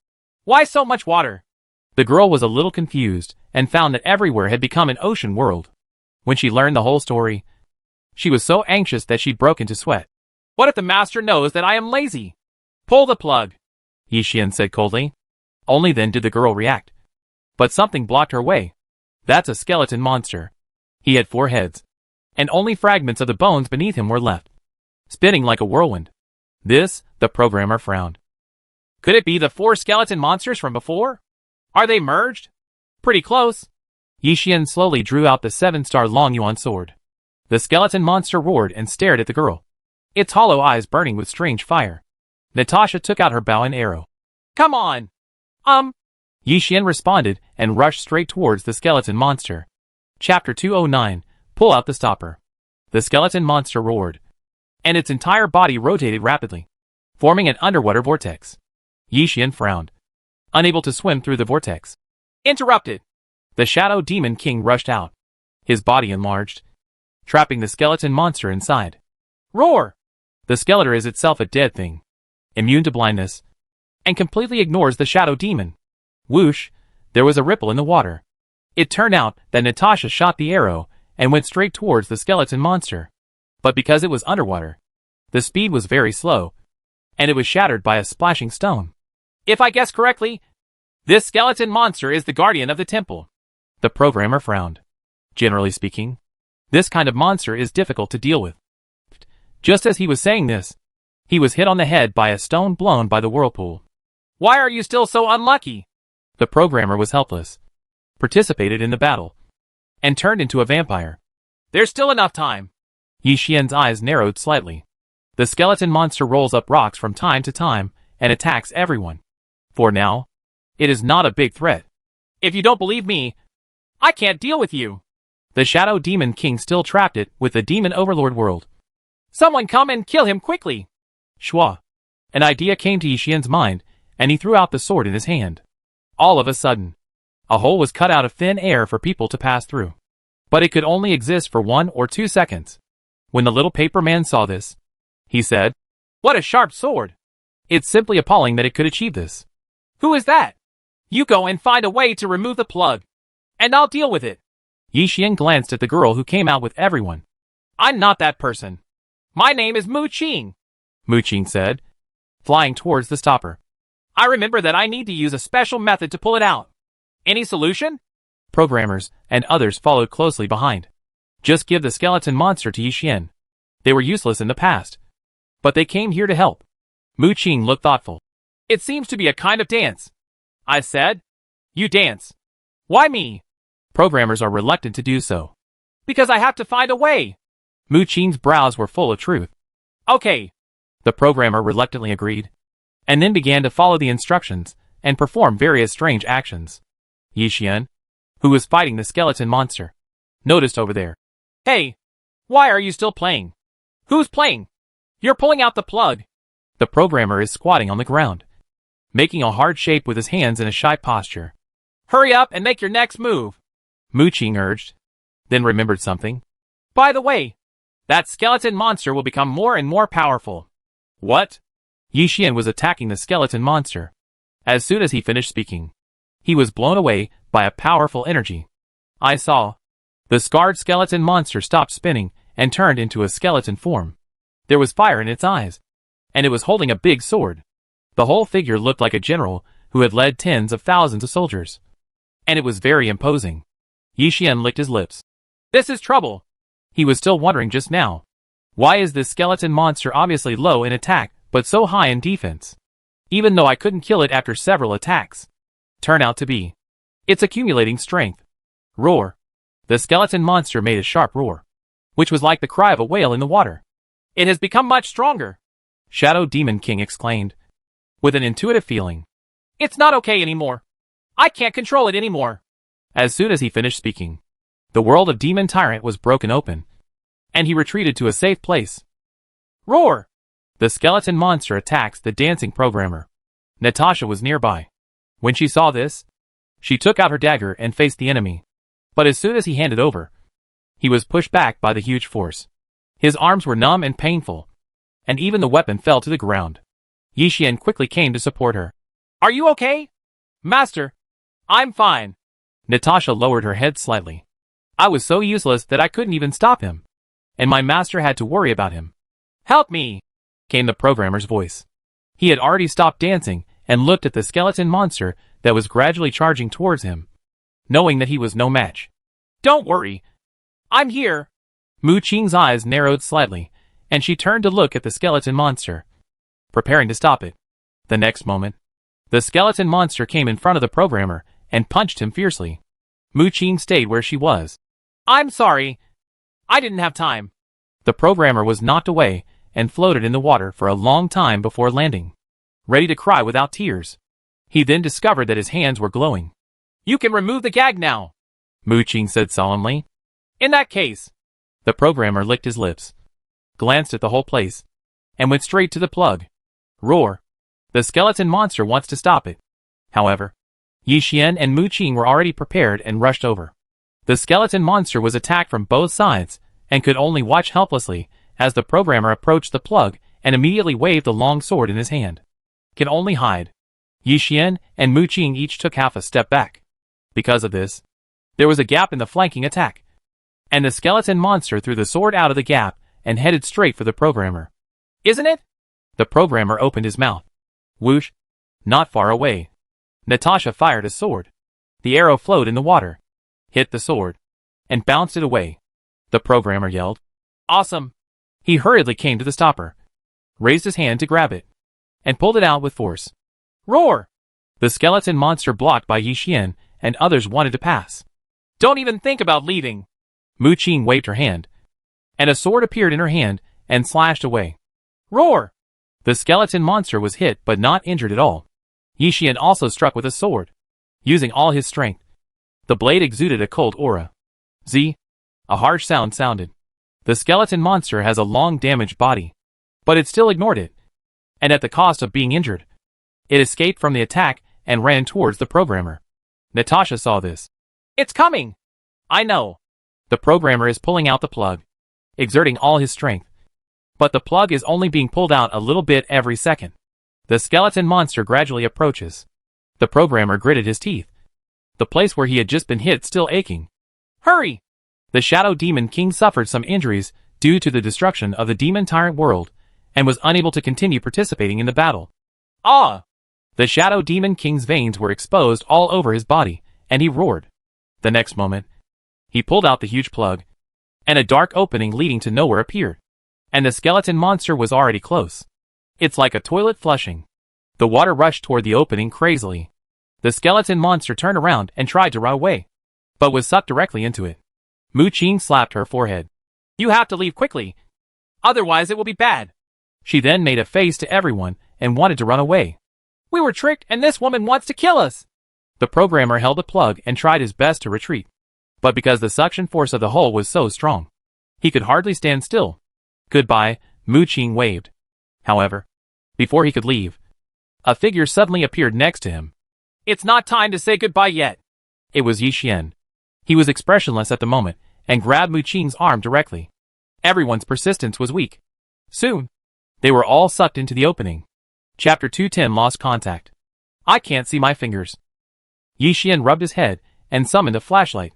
Why so much water? The girl was a little confused and found that everywhere had become an ocean world. When she learned the whole story, she was so anxious that she broke into sweat. What if the master knows that I am lazy? Pull the plug, Yi Xian said coldly. Only then did the girl react. But something blocked her way. That's a skeleton monster. He had 4 heads, and only fragments of the bones beneath him were left, spinning like a whirlwind. This, the programmer frowned. Could it be the 4 skeleton monsters from before? Are they merged? Pretty close. Yi Xian slowly drew out the 7-star Long Yuan sword. The skeleton monster roared and stared at the girl, its hollow eyes burning with strange fire. Natasha took out her bow and arrow. Come on! Yi Xian responded and rushed straight towards the skeleton monster. Chapter 209, Pull out the stopper. The skeleton monster roared, and its entire body rotated rapidly, forming an underwater vortex. Yi Xian frowned, unable to swim through the vortex. Interrupted! The Shadow Demon King rushed out, his body enlarged, trapping the skeleton monster inside. Roar! The Skeletor is itself a dead thing, immune to blindness, and completely ignores the Shadow Demon. Whoosh! There was a ripple in the water. It turned out that Natasha shot the arrow and went straight towards the skeleton monster. But because it was underwater, the speed was very slow, and it was shattered by a splashing stone. If I guess correctly, this skeleton monster is the guardian of the temple. The programmer frowned. Generally speaking, this kind of monster is difficult to deal with. Just as he was saying this, he was hit on the head by a stone blown by the whirlpool. Why are you still so unlucky? The programmer was helpless, participated in the battle, and turned into a vampire. There's still enough time. Yi Xian's eyes narrowed slightly. The skeleton monster rolls up rocks from time to time and attacks everyone. For now, it is not a big threat. If you don't believe me, I can't deal with you. The Shadow Demon King still trapped it with the Demon Overlord world. Someone come and kill him quickly. Shua. An idea came to Yi Xian's mind, and he threw out the sword in his hand. All of a sudden, a hole was cut out of thin air for people to pass through. But it could only exist for 1 or 2 seconds. When the little paper man saw this, he said, What a sharp sword! It's simply appalling that it could achieve this. Who is that? You go and find a way to remove the plug, and I'll deal with it. Yi Xian glanced at the girl who came out with everyone. I'm not that person. My name is Mu Qing, Mu Qing said, flying towards the stopper. I remember that I need to use a special method to pull it out. Any solution? Programmers and others followed closely behind. Just give the skeleton monster to Yi Xian. They were useless in the past, but they came here to help. Mu Qing looked thoughtful. It seems to be a kind of dance. I said. You dance. Why me? Programmers are reluctant to do so. Because I have to find a way. Mu Qing's brows were full of truth. Okay. The programmer reluctantly agreed, and then began to follow the instructions and perform various strange actions. Yi Xian, who was fighting the skeleton monster, noticed over there. Hey, why are you still playing? Who's playing? You're pulling out the plug. The programmer is squatting on the ground, making a hard shape with his hands in a shy posture. Hurry up and make your next move, Mu Qing urged, then remembered something. By the way, that skeleton monster will become more and more powerful. What? Yi Xian was attacking the skeleton monster. As soon as he finished speaking, he was blown away by a powerful energy. I saw. The scarred skeleton monster stopped spinning and turned into a skeleton form. There was fire in its eyes, and it was holding a big sword. The whole figure looked like a general who had led tens of thousands of soldiers, and it was very imposing. Yi Xian licked his lips. This is trouble. He was still wondering just now. Why is this skeleton monster obviously low in attack, but so high in defense? Even though I couldn't kill it after several attacks. Turn out to be. It's accumulating strength. Roar. The skeleton monster made a sharp roar, which was like the cry of a whale in the water. It has become much stronger, Shadow Demon King exclaimed, with an intuitive feeling. It's not okay anymore. I can't control it anymore. As soon as he finished speaking, the world of Demon Tyrant was broken open, and he retreated to a safe place. Roar! The skeleton monster attacks the dancing programmer. Natasha was nearby. When she saw this, she took out her dagger and faced the enemy. But as soon as he handed over, he was pushed back by the huge force. His arms were numb and painful, and even the weapon fell to the ground. Yi Xian quickly came to support her. Are you okay? Master, I'm fine. Natasha lowered her head slightly. I was so useless that I couldn't even stop him, and my master had to worry about him. Help me, came the programmer's voice. He had already stopped dancing and looked at the skeleton monster that was gradually charging towards him, knowing that he was no match. Don't worry. I'm here. Mu Qing's eyes narrowed slightly, and she turned to look at the skeleton monster, preparing to stop it. The next moment, the skeleton monster came in front of the programmer and punched him fiercely. Mu Qing stayed where she was. I'm sorry. I didn't have time. The programmer was knocked away and floated in the water for a long time before landing, ready to cry without tears. He then discovered that his hands were glowing. You can remove the gag now, Mu Qing said solemnly. In that case, the programmer licked his lips, glanced at the whole place, and went straight to the plug. Roar. The skeleton monster wants to stop it. However, Yi Xian and Mu Qing were already prepared and rushed over. The skeleton monster was attacked from both sides and could only watch helplessly as the programmer approached the plug and immediately waved the long sword in his hand. Can only hide. Yi Xian and Mu Qing each took half a step back. Because of this, there was a gap in the flanking attack, and the skeleton monster threw the sword out of the gap and headed straight for the programmer. Isn't it? The programmer opened his mouth. Whoosh! Not far away, Natasha fired a sword. The arrow flowed in the water, hit the sword, and bounced it away. The programmer yelled. Awesome! He hurriedly came to the stopper, raised his hand to grab it, and pulled it out with force. Roar! The skeleton monster blocked by Yi Xian and others wanted to pass. Don't even think about leaving! Mu Qing waved her hand, and a sword appeared in her hand and slashed away. Roar! The skeleton monster was hit but not injured at all. Yi Xian also struck with a sword, using all his strength. The blade exuded a cold aura. Z. A harsh sound sounded. The skeleton monster has a long damaged body, but it still ignored it, and at the cost of being injured, it escaped from the attack and ran towards the programmer. Natasha saw this. It's coming! I know. The programmer is pulling out the plug, exerting all his strength. But the plug is only being pulled out a little bit every second. The skeleton monster gradually approaches. The programmer gritted his teeth, the place where he had just been hit still aching. Hurry! The Shadow Demon King suffered some injuries due to the destruction of the Demon Tyrant world and was unable to continue participating in the battle. Ah! The Shadow Demon King's veins were exposed all over his body, and he roared. The next moment, he pulled out the huge plug, and a dark opening leading to nowhere appeared, and the skeleton monster was already close. It's like a toilet flushing. The water rushed toward the opening crazily. The skeleton monster turned around and tried to run away, but was sucked directly into it. Mu Qing slapped her forehead. You have to leave quickly, otherwise it will be bad. She then made a face to everyone and wanted to run away. We were tricked and this woman wants to kill us. The programmer held the plug and tried his best to retreat, but because the suction force of the hole was so strong, he could hardly stand still. Goodbye, Mu Qing waved. However, before he could leave, a figure suddenly appeared next to him. It's not time to say goodbye yet. It was Yi Xian. He was expressionless at the moment and grabbed Mu Qing's arm directly. Everyone's persistence was weak. Soon, they were all sucked into the opening. Chapter 210 Lost Contact. I can't see my fingers. Yi Xian rubbed his head and summoned a flashlight.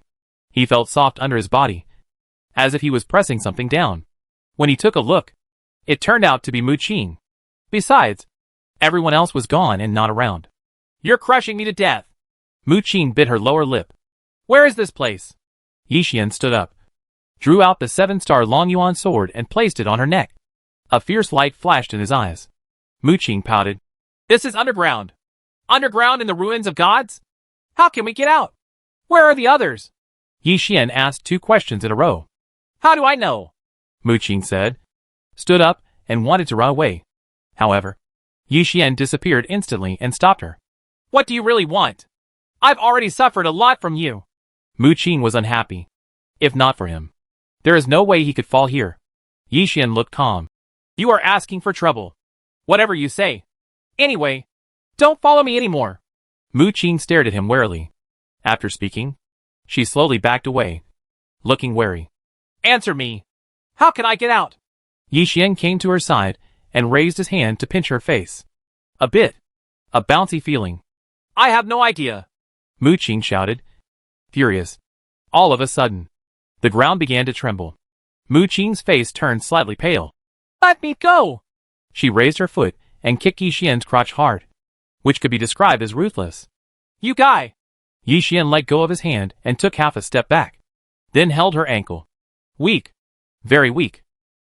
He felt soft under his body, as if he was pressing something down. When he took a look, it turned out to be Mu Qing. Besides, everyone else was gone and not around. You're crushing me to death. Mu Qing bit her lower lip. Where is this place? Yi Xian stood up. drew out the 7-star Long Yuan sword and placed it on her neck. A fierce light flashed in his eyes. Mu Qing pouted. This is underground. Underground in the ruins of gods? How can we get out? Where are the others? Yi Xian asked 2 questions in a row. How do I know? Mu Qing said, stood up, and wanted to run away. However, Yi Xian disappeared instantly and stopped her. What do you really want? I've already suffered a lot from you. Mu Qing was unhappy. If not for him, there is no way he could fall here. Yi Xian looked calm. You are asking for trouble. Whatever you say. Anyway, don't follow me anymore. Mu Qing stared at him warily. After speaking, she slowly backed away, looking wary. Answer me. How can I get out? Yi Xian came to her side and raised his hand to pinch her face. A bit. A bouncy feeling. I have no idea. Mu Qing shouted, furious. All of a sudden, the ground began to tremble. Mu Qing's face turned slightly pale. Let me go. She raised her foot and kicked Yi Xian's crotch hard, which could be described as ruthless. You guy. Yi Xian let go of his hand and took half a step back, then held her ankle. Weak. Very weak.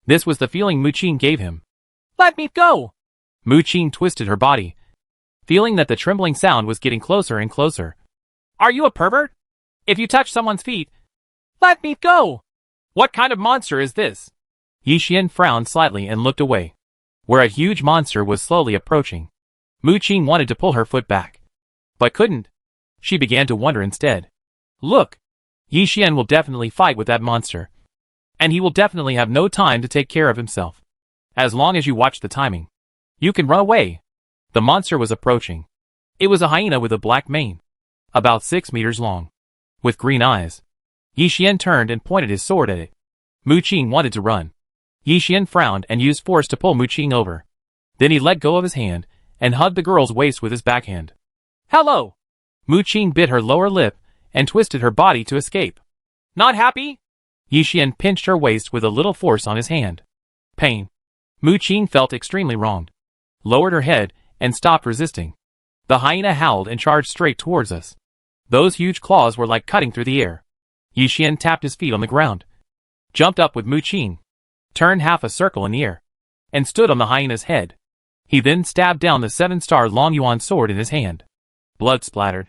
This was the feeling Mu Qing gave him. Let me go. Mu Qing twisted her body, feeling that the trembling sound was getting closer and closer. Are you a pervert? If you touch someone's feet, let me go. What kind of monster is this? Yi Xian frowned slightly and looked away, where a huge monster was slowly approaching. Mu Qing wanted to pull her foot back, but couldn't. She began to wonder instead. Look, Yi Xian will definitely fight with that monster, and he will definitely have no time to take care of himself. As long as you watch the timing, you can run away. The monster was approaching. It was a hyena with a black mane, about 6 meters long, with green eyes. Yi Xian turned and pointed his sword at it. Mu Qing wanted to run. Yi Xian frowned and used force to pull Mu Qing over. Then he let go of his hand and hugged the girl's waist with his backhand. Hello! Mu Qing bit her lower lip and twisted her body to escape. Not happy? Yi Xian pinched her waist with a little force on his hand. Pain. Mu Qing felt extremely wronged, lowered her head, and stopped resisting. The hyena howled and charged straight towards us. Those huge claws were like cutting through the air. Yi Xian tapped his feet on the ground, jumped up with Mu Qing, turned half a circle in the air, and stood on the hyena's head. He then stabbed down the 7-star Long Yuan sword in his hand. Blood splattered.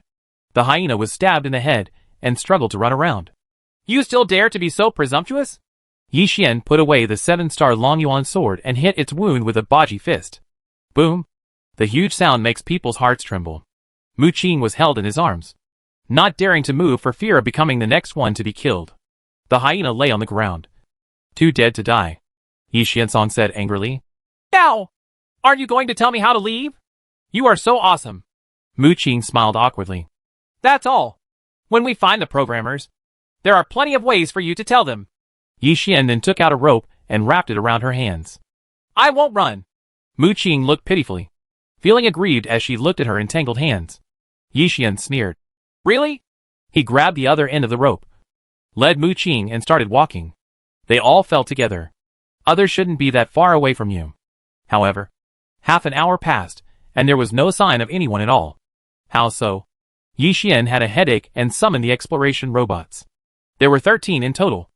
The hyena was stabbed in the head and struggled to run around. You still dare to be so presumptuous? Yi Xian put away the 7-star Long Yuan sword and hit its wound with a baji fist. Boom! The huge sound makes people's hearts tremble. Mu Qing was held in his arms, not daring to move for fear of becoming the next one to be killed. The hyena lay on the ground, too dead to die. Yi Xiansong said angrily. Ow! Aren't you going to tell me how to leave? You are so awesome. Mu Qing smiled awkwardly. That's all. When we find the programmers, there are plenty of ways for you to tell them. Yi Xian then took out a rope and wrapped it around her hands. I won't run. Mu Qing looked pitifully, feeling aggrieved as she looked at her entangled hands. Yi Xian sneered. Really? He grabbed the other end of the rope, led Mu Qing and started walking. They all fell together. Others shouldn't be that far away from you. However, half an hour passed, and there was no sign of anyone at all. How so? Yi Xian had a headache and summoned the exploration robots. There were 13 in total,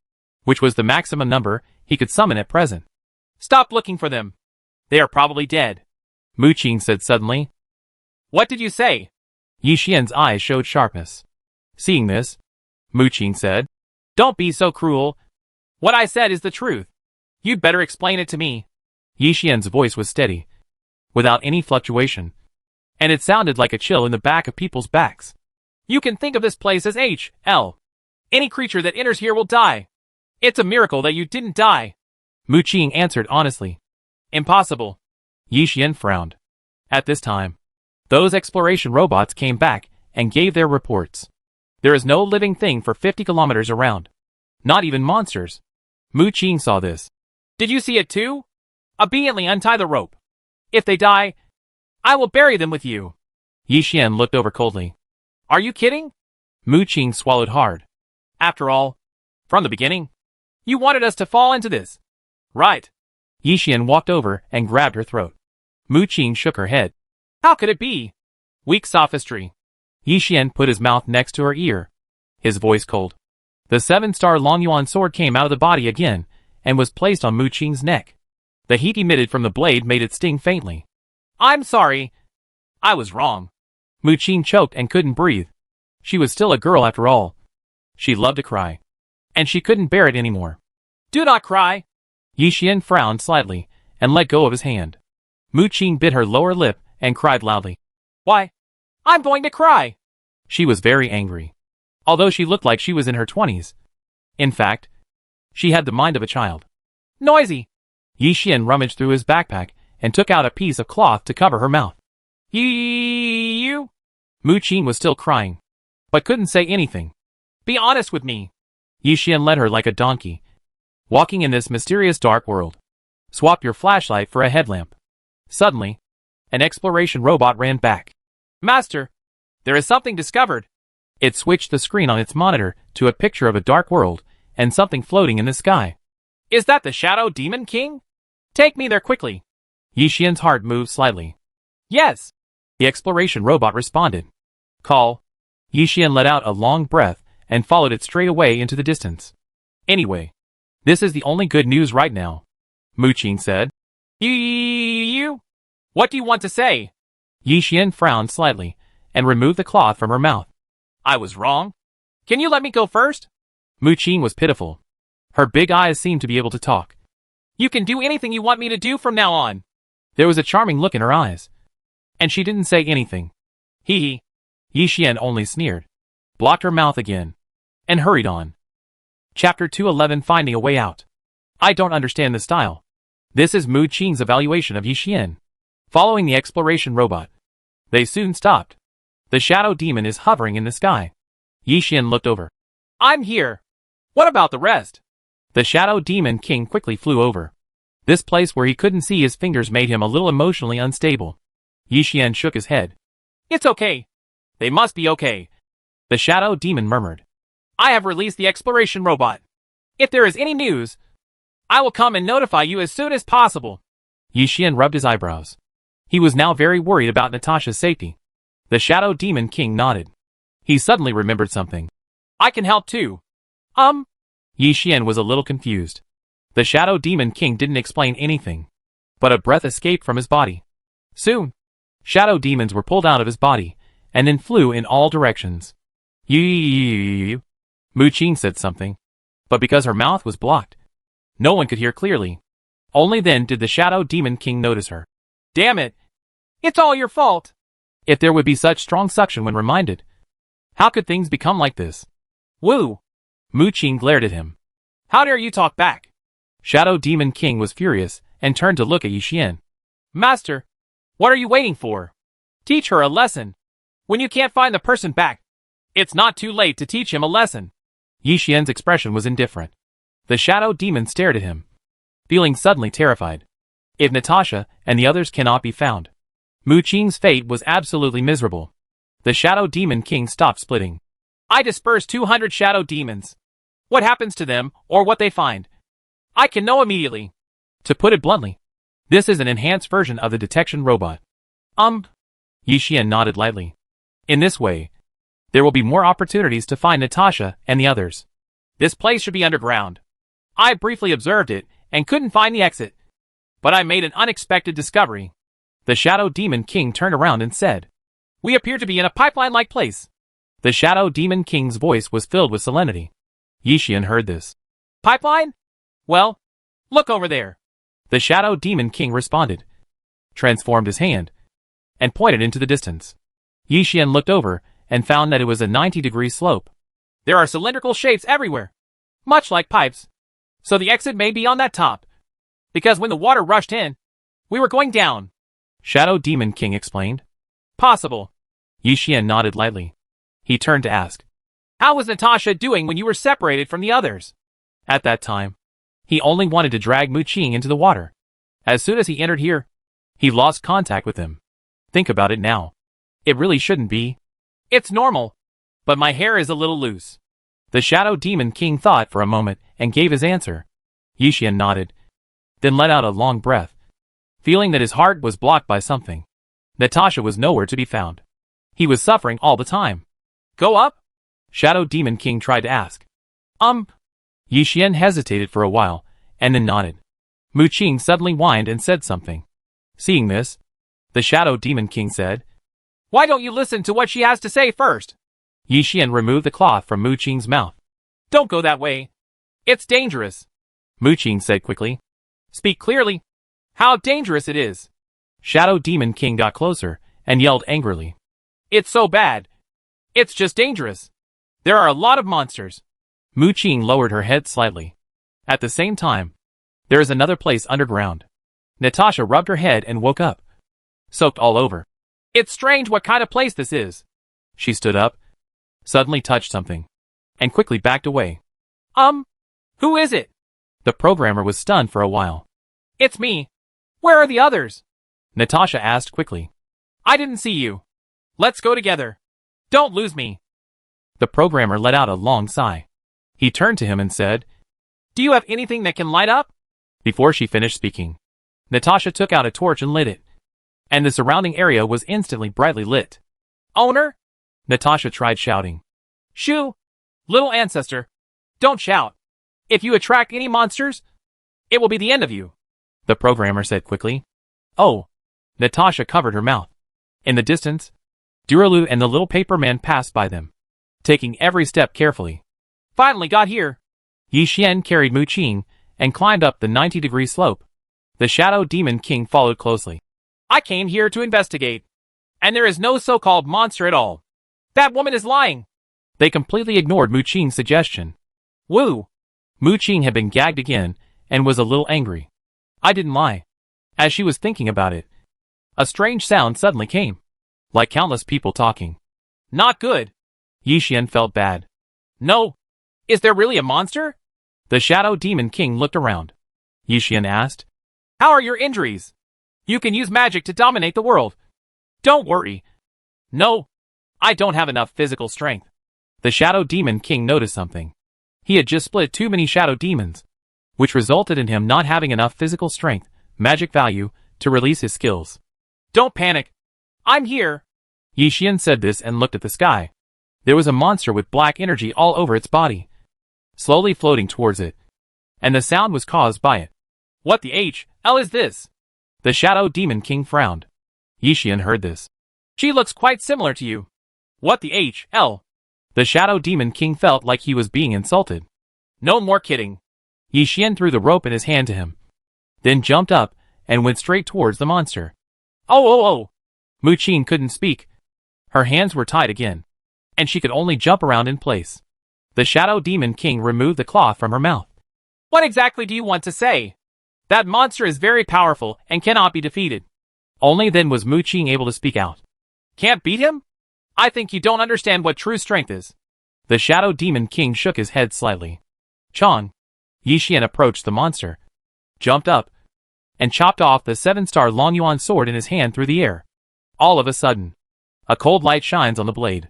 which was the maximum number he could summon at present. Stop looking for them. They are probably dead. Mu Qing said suddenly. What did you say? Yi Xian's eyes showed sharpness. Seeing this, Mu Qing said, Don't be so cruel. What I said is the truth. You'd better explain it to me. Yi Xian's voice was steady, without any fluctuation, and it sounded like a chill in the back of people's backs. You can think of this place as H.L. Any creature that enters here will die. It's a miracle that you didn't die. Mu Qing answered honestly. Impossible. Yi Xian frowned. At this time, those exploration robots came back and gave their reports. There is no living thing for 50 kilometers around. Not even monsters. Mu Qing saw this. Did you see it too? Obediently untie the rope. If they die, I will bury them with you. Yi Xian looked over coldly. Are you kidding? Mu Qing swallowed hard. After all, from the beginning, you wanted us to fall into this. Right. Yi Xian walked over and grabbed her throat. Mu Qing shook her head. How could it be? Weak sophistry. Yi Xian put his mouth next to her ear, his voice cold. The 7-star Long Yuan sword came out of the body again and was placed on Mu Qing's neck. The heat emitted from the blade made it sting faintly. I'm sorry. I was wrong. Mu Qing choked and couldn't breathe. She was still a girl after all. She loved to cry. And she couldn't bear it anymore. Do not cry. Yi Xian frowned slightly and let go of his hand. Mu Qing bit her lower lip and cried loudly. Why? I'm going to cry. She was very angry. Although she looked like she was in her 20s. In fact, she had the mind of a child. Noisy. Yi Xian rummaged through his backpack and took out a piece of cloth to cover her mouth. You? Mu Qing was still crying, but couldn't say anything. Be honest with me. Yi Xian led her like a donkey. Walking in this mysterious dark world. Swap your flashlight for a headlamp. Suddenly, an exploration robot ran back. Master, there is something discovered. It switched the screen on its monitor to a picture of a dark world and something floating in the sky. Is that the Shadow Demon King? Take me there quickly. Yi Xian's heart moved slightly. Yes. The exploration robot responded. Call. Yi Xian let out a long breath and followed it straight away into the distance. Anyway, this is the only good news right now, Mu Qing said. You? What do you want to say? Yi Xian frowned slightly and removed the cloth from her mouth. I was wrong. Can you let me go first? Mu Qing was pitiful. Her big eyes seemed to be able to talk. You can do anything you want me to do from now on. There was a charming look in her eyes. And she didn't say anything. Hee. Yi Xian only sneered, blocked her mouth again, and hurried on. Chapter 211 Finding a Way Out. I don't understand the style. This is Mu Qing's evaluation of Yi Xian. Following the exploration robot. They soon stopped. The shadow demon is hovering in the sky. Yi Xian looked over. I'm here. What about the rest? The Shadow Demon King quickly flew over. This place where he couldn't see his fingers made him a little emotionally unstable. Yi Xian shook his head. It's okay. They must be okay. The Shadow Demon murmured. I have released the exploration robot. If there is any news, I will come and notify you as soon as possible. Yi Xian rubbed his eyebrows. He was now very worried about Natasha's safety. The Shadow Demon King nodded. He suddenly remembered something. I can help too. Yi Xian was a little confused. The Shadow Demon King didn't explain anything. But a breath escaped from his body. Soon, shadow demons were pulled out of his body, and then flew in all directions. Mu Qing said something. But because her mouth was blocked, no one could hear clearly. Only then did the Shadow Demon King notice her. Damn it! It's all your fault! If there would be such strong suction when reminded, how could things become like this? Woo! Mu Qing glared at him. How dare you talk back? Shadow Demon King was furious and turned to look at Yi Xian. Master, what are you waiting for? Teach her a lesson. When you can't find the person back, it's not too late to teach him a lesson. Yi Xian's expression was indifferent. The Shadow Demon stared at him, feeling suddenly terrified. If Natasha and the others cannot be found, Mu Qing's fate was absolutely miserable. The Shadow Demon King stopped splitting. I disperse 200 shadow demons. What happens to them, or what they find, I can know immediately. To put it bluntly, this is an enhanced version of the detection robot. Yi Xian nodded lightly. In this way, there will be more opportunities to find Natasha and the others. This place should be underground. I briefly observed it and couldn't find the exit. But I made an unexpected discovery. The Shadow Demon King turned around and said, We appear to be in a pipeline-like place. The Shadow Demon King's voice was filled with solemnity. Yi Xian heard this. Pipeline? Well, look over there. The Shadow Demon King responded, transformed his hand, and pointed into the distance. Yi Xian looked over and found that it was a 90-degree slope. There are cylindrical shapes everywhere, much like pipes. So the exit may be on that top. Because when the water rushed in, we were going down. Shadow Demon King explained. Possible. Yi Xian nodded lightly. He turned to ask, How was Natasha doing when you were separated from the others? At that time, he only wanted to drag Mu Qing into the water. As soon as he entered here, he lost contact with him. Think about it now. It really shouldn't be. It's normal. But my hair is a little loose. The Shadow Demon King thought for a moment and gave his answer. Yi Xian nodded, then let out a long breath, feeling that his heart was blocked by something. Natasha was nowhere to be found. He was suffering all the time. Go up? Shadow Demon King tried to ask. Yi Xian hesitated for a while, and then nodded. Mu Qing suddenly whined and said something. Seeing this, the Shadow Demon King said, Why don't you listen to what she has to say first? Yi Xian removed the cloth from Mu Qing's mouth. Don't go that way. It's dangerous. Mu Qing said quickly. Speak clearly. How dangerous it is. Shadow Demon King got closer and yelled angrily. It's so bad. It's just dangerous. There are a lot of monsters. Mu Qing lowered her head slightly. At the same time, there is another place underground. Natasha rubbed her head and woke up, soaked all over. It's strange what kind of place this is. She stood up, suddenly touched something, and quickly backed away. Who is it? The programmer was stunned for a while. It's me. Where are the others? Natasha asked quickly. I didn't see you. Let's go together. Don't lose me. The programmer let out a long sigh. He turned to him and said, Do you have anything that can light up? Before she finished speaking, Natasha took out a torch and lit it, and the surrounding area was instantly brightly lit. Owner? Natasha tried shouting. Shoo! Little ancestor. Don't shout. If you attract any monsters, it will be the end of you. The programmer said quickly. Oh! Natasha covered her mouth. In the distance, Duralu and the little paper man passed by them, taking every step carefully. Finally got here. Yi Xian carried Mu Qing and climbed up the 90-degree slope. The Shadow Demon King followed closely. I came here to investigate, and there is no so-called monster at all. That woman is lying. They completely ignored Mu Qing's suggestion. Woo! Mu Qing had been gagged again and was a little angry. I didn't lie. As she was thinking about it, a strange sound suddenly came, like countless people talking. Not good. Yi Xian felt bad. No. Is there really a monster? The Shadow Demon King looked around. Yi Xian asked, How are your injuries? You can use magic to dominate the world. Don't worry. No, I don't have enough physical strength. The Shadow Demon King noticed something. He had just split too many shadow demons, which resulted in him not having enough physical strength, magic value, to release his skills. Don't panic. I'm here. Yi Xian said this and looked at the sky. There was a monster with black energy all over its body, slowly floating towards it, and the sound was caused by it. What the hell is this? The Shadow Demon King frowned. Yi Xian heard this. She looks quite similar to you. What the hell? The Shadow Demon King felt like he was being insulted. No more kidding. Yi Xian threw the rope in his hand to him, then jumped up and went straight towards the monster. Oh! Mu Qing couldn't speak. Her hands were tied again, and she could only jump around in place. The Shadow Demon King removed the cloth from her mouth. What exactly do you want to say? That monster is very powerful and cannot be defeated. Only then was Mu Qing able to speak out. Can't beat him? I think you don't understand what true strength is. The Shadow Demon King shook his head slightly. Chong. Yi Xian approached the monster, jumped up, and chopped off the 7-star Long Yuan sword in his hand through the air. All of a sudden, a cold light shines on the blade.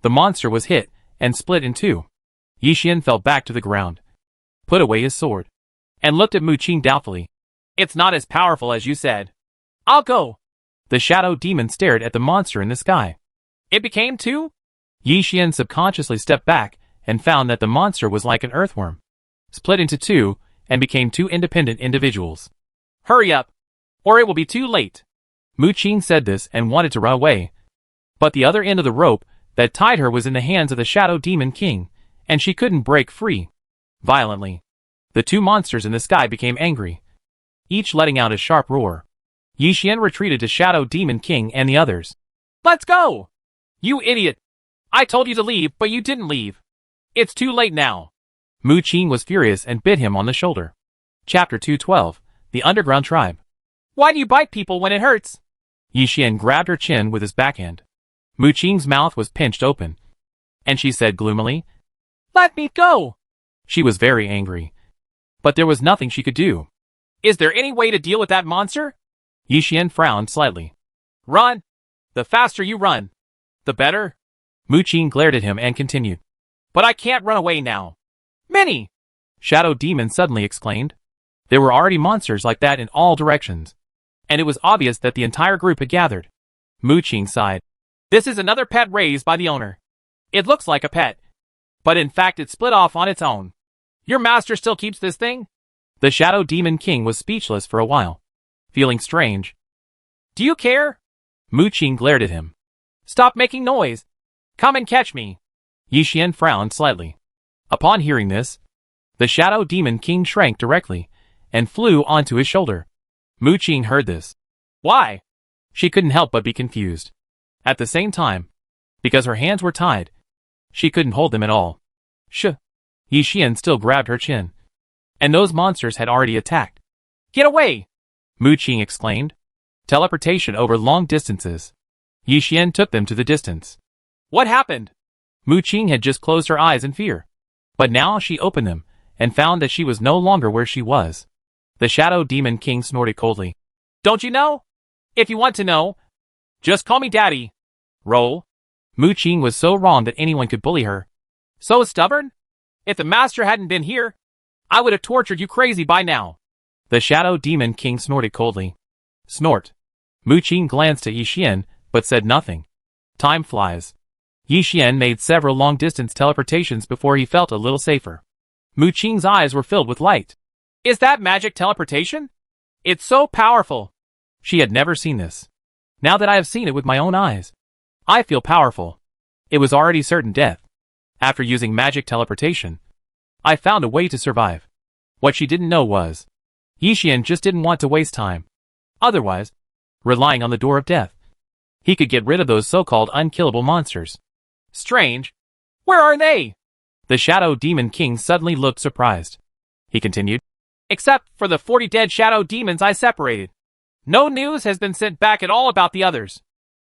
The monster was hit and split in two. Yi Xian fell back to the ground, put away his sword, and looked at Mu Qing doubtfully. It's not as powerful as you said. I'll go. The Shadow Demon stared at the monster in the sky. It became two? Yi Xian subconsciously stepped back and found that the monster was like an earthworm, split into two and became two independent individuals. Hurry up, or it will be too late. Mu Qing said this and wanted to run away, but the other end of the rope that tied her was in the hands of the Shadow Demon King, and she couldn't break free. Violently, the two monsters in the sky became angry, each letting out a sharp roar. Yi Xian retreated to Shadow Demon King and the others. Let's go! You idiot! I told you to leave, but you didn't leave. It's too late now. Mu Qing was furious and bit him on the shoulder. Chapter 212, The Underground Tribe. Why do you bite people when it hurts? Yi Xian grabbed her chin with his backhand. Mu Qing's mouth was pinched open, and she said gloomily, Let me go! She was very angry, but there was nothing she could do. Is there any way to deal with that monster? Yi Xian frowned slightly. Run! The faster you run, the better. Mu Qing glared at him and continued. But I can't run away now. Minnie! Shadow Demon suddenly exclaimed. There were already monsters like that in all directions, and it was obvious that the entire group had gathered. Mu Qing sighed. This is another pet raised by the owner. It looks like a pet, but in fact it split off on its own. Your master still keeps this thing? The Shadow Demon King was speechless for a while, feeling strange. Do you care? Mu Qing glared at him. Stop making noise. Come and catch me. Yi Xian frowned slightly. Upon hearing this, the Shadow Demon King shrank directly and flew onto his shoulder. Mu Qing heard this. Why? She couldn't help but be confused. At the same time, because her hands were tied, she couldn't hold them at all. Yi Xian still grabbed her chin. And those monsters had already attacked. Get away! Mu Qing exclaimed. Teleportation over long distances. Yi Xian took them to the distance. What happened? Mu Qing had just closed her eyes in fear. But now she opened them and found that she was no longer where she was. The Shadow Demon King snorted coldly. Don't you know? If you want to know, just call me Daddy. Roll. Mu Qing was so wrong that anyone could bully her. So stubborn? If the master hadn't been here, I would have tortured you crazy by now. The Shadow Demon King snorted coldly. Snort. Mu Qing glanced at Yi Xian, but said nothing. Time flies. Yi Xian made several long-distance teleportations before he felt a little safer. Mu Qing's eyes were filled with light. Is that magic teleportation? It's so powerful. She had never seen this. Now that I have seen it with my own eyes, I feel powerful. It was already certain death. After using magic teleportation, I found a way to survive. What she didn't know was, Yi Xian just didn't want to waste time. Otherwise, relying on the door of death, he could get rid of those so-called unkillable monsters. Strange. Where are they? The Shadow Demon King suddenly looked surprised. He continued. Except for the 40 dead shadow demons I separated. No news has been sent back at all about the others.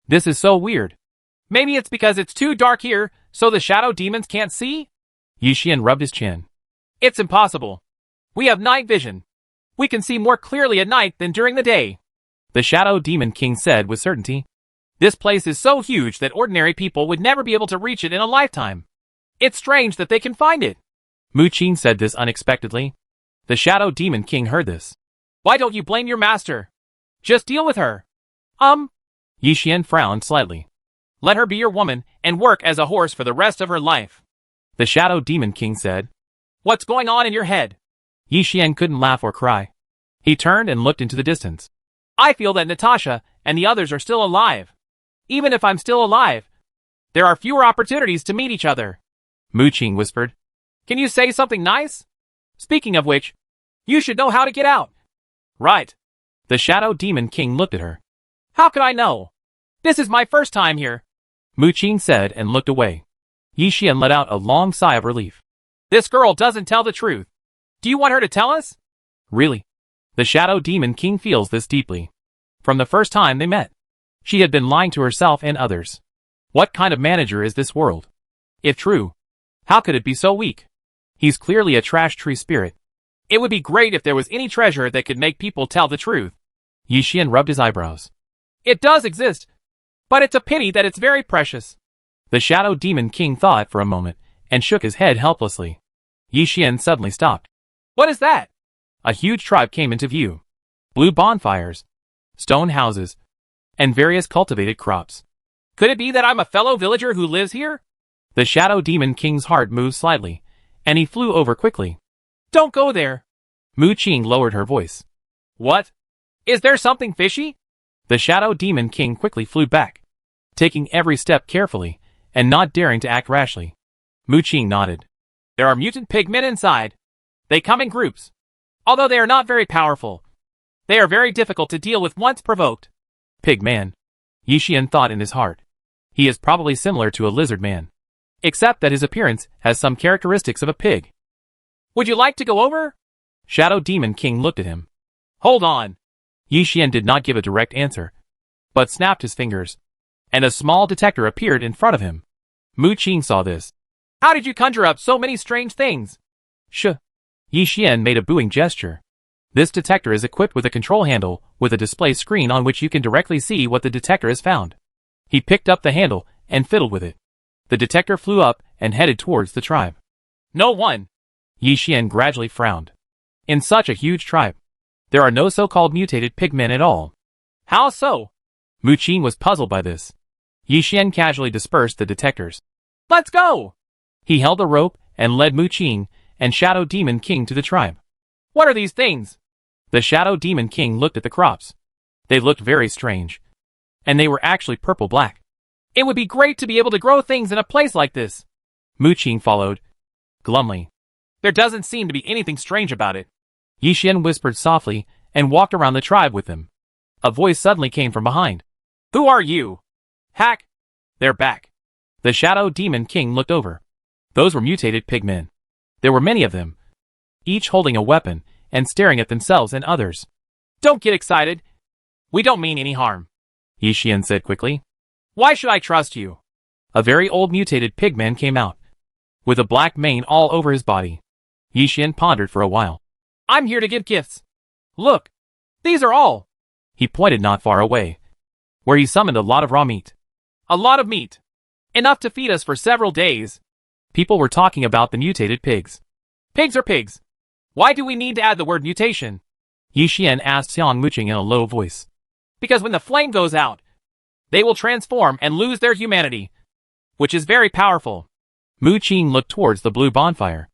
This is so weird. Maybe it's because it's too dark here, so the shadow demons can't see? Yi Xian rubbed his chin. It's impossible. We have night vision. We can see more clearly at night than during the day. The Shadow Demon King said with certainty. This place is so huge that ordinary people would never be able to reach it in a lifetime. It's strange that they can find it. Mu Qing said this unexpectedly. The Shadow Demon King heard this. Why don't you blame your master? Just deal with her. Yi Xian frowned slightly. Let her be your woman and work as a horse for the rest of her life. The Shadow Demon King said. What's going on in your head? Yi Xian couldn't laugh or cry. He turned and looked into the distance. I feel that Natasha and the others are still alive. Even if I'm still alive, there are fewer opportunities to meet each other. Mu Qing whispered. Can you say something nice? Speaking of which, you should know how to get out. Right. The Shadow Demon King looked at her. How could I know? This is my first time here. Mu Qing said and looked away. Yi Xian let out a long sigh of relief. This girl doesn't tell the truth. Do you want her to tell us? Really? The Shadow Demon King feels this deeply. From the first time they met, she had been lying to herself and others. What kind of manager is this world? If true, how could it be so weak? He's clearly a trash tree spirit. It would be great if there was any treasure that could make people tell the truth. Yi Xian rubbed his eyebrows. It does exist, but it's a pity that it's very precious. The Shadow Demon King thought for a moment and shook his head helplessly. Yi Xian suddenly stopped. What is that? A huge tribe came into view. Blue bonfires, stone houses, and various cultivated crops. Could it be that I'm a fellow villager who lives here? The Shadow Demon King's heart moved slightly, and he flew over quickly. Don't go there. Mu Qing lowered her voice. What? Is there something fishy? The Shadow Demon King quickly flew back, taking every step carefully and not daring to act rashly. Mu Qing nodded. There are mutant pigmen inside. They come in groups. Although they are not very powerful, they are very difficult to deal with once provoked. Pigman. Yi Xian thought in his heart. He is probably similar to a lizard man, except that his appearance has some characteristics of a pig. Would you like to go over? Shadow Demon King looked at him. Hold on. Yi Xian did not give a direct answer, but snapped his fingers, and a small detector appeared in front of him. Mu Qing saw this. How did you conjure up so many strange things? Yi Xian made a booing gesture. This detector is equipped with a control handle with a display screen on which you can directly see what the detector has found. He picked up the handle and fiddled with it. The detector flew up and headed towards the tribe. No one. Yi Xian gradually frowned. In such a huge tribe, there are no so-called mutated pigmen at all. How so? Mu Qing was puzzled by this. Yi Xian casually dispersed the detectors. Let's go! He held a rope and led Mu Qing and Shadow Demon King to the tribe. What are these things? The Shadow Demon King looked at the crops. They looked very strange. And they were actually purple-black. It would be great to be able to grow things in a place like this. Mu Qing followed, glumly. There doesn't seem to be anything strange about it. Yi Xian whispered softly and walked around the tribe with them. A voice suddenly came from behind. Who are you? Hack. They're back. The Shadow Demon King looked over. Those were mutated pigmen. There were many of them, each holding a weapon and staring at themselves and others. Don't get excited. We don't mean any harm, Yi Xian said quickly. Why should I trust you? A very old mutated pigman came out, with a black mane all over his body. Yi Xian pondered for a while. I'm here to give gifts. Look, these are all. He pointed not far away, where he summoned a lot of raw meat. A lot of meat. Enough to feed us for several days. People were talking about the mutated pigs. Pigs are pigs. Why do we need to add the word mutation? Yi Xian asked Xiang Muqing in a low voice. Because when the flame goes out, they will transform and lose their humanity, which is very powerful. Mu Qing looked towards the blue bonfire.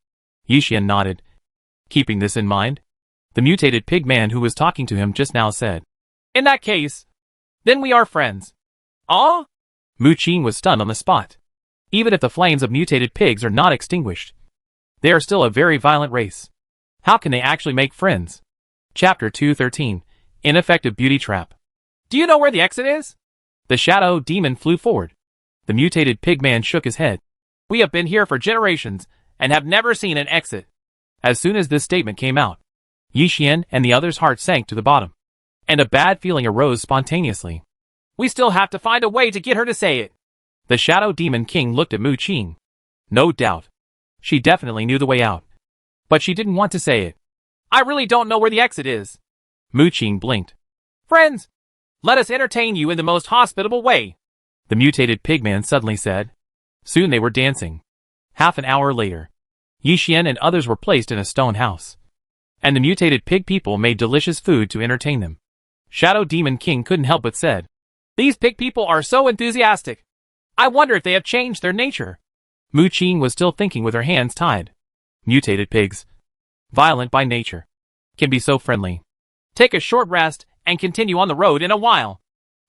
Yi Xian nodded. Keeping this in mind, the mutated pig man who was talking to him just now said, In that case, then we are friends. Ah? Mu Qing was stunned on the spot. Even if the flames of mutated pigs are not extinguished, they are still a very violent race. How can they actually make friends? Chapter 213. Ineffective Beauty Trap. Do you know where the exit is? The Shadow Demon flew forward. The mutated pig man shook his head. We have been here for generations and have never seen an exit. As soon as this statement came out, Yi Xian and the others' hearts sank to the bottom, and a bad feeling arose spontaneously. We still have to find a way to get her to say it. The Shadow Demon King looked at Mu Qing. No doubt. She definitely knew the way out. But she didn't want to say it. I really don't know where the exit is. Mu Qing blinked. Friends, let us entertain you in the most hospitable way, the mutated pigman suddenly said. Soon they were dancing. Half an hour later, Yi Xian and others were placed in a stone house, and the mutated pig people made delicious food to entertain them. Shadow Demon King couldn't help but said, These pig people are so enthusiastic. I wonder if they have changed their nature. Mu Qing was still thinking with her hands tied. Mutated pigs, violent by nature, can be so friendly. Take a short rest and continue on the road in a while.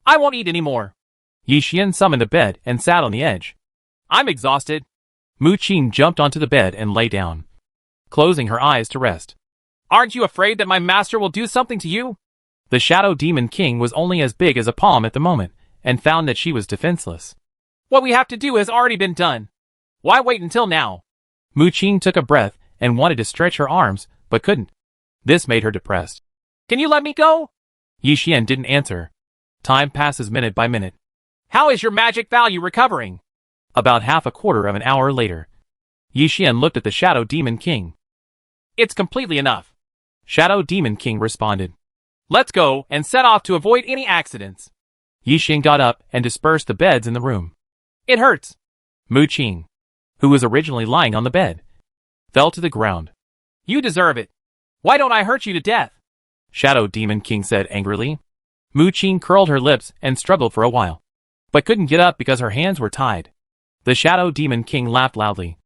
I won't eat anymore. Yi Xian summoned a bed and sat on the edge. I'm exhausted. Mu Qing jumped onto the bed and lay down, closing her eyes to rest. Aren't you afraid that my master will do something to you? The Shadow Demon King was only as big as a palm at the moment, and found that she was defenseless. What we have to do has already been done. Why wait until now? Mu Qing took a breath and wanted to stretch her arms, but couldn't. This made her depressed. Can you let me go? Yi Xian didn't answer. Time passes minute by minute. How is your magic value recovering? About half a quarter of an hour later, Yi Xian looked at the Shadow Demon King. It's completely enough. Shadow Demon King responded. Let's go and set off to avoid any accidents. Yi Xian got up and dispersed the beds in the room. It hurts. Mu Qing, who was originally lying on the bed, fell to the ground. You deserve it. Why don't I hurt you to death? Shadow Demon King said angrily. Mu Qing curled her lips and struggled for a while, but couldn't get up because her hands were tied. The Shadow Demon King laughed loudly.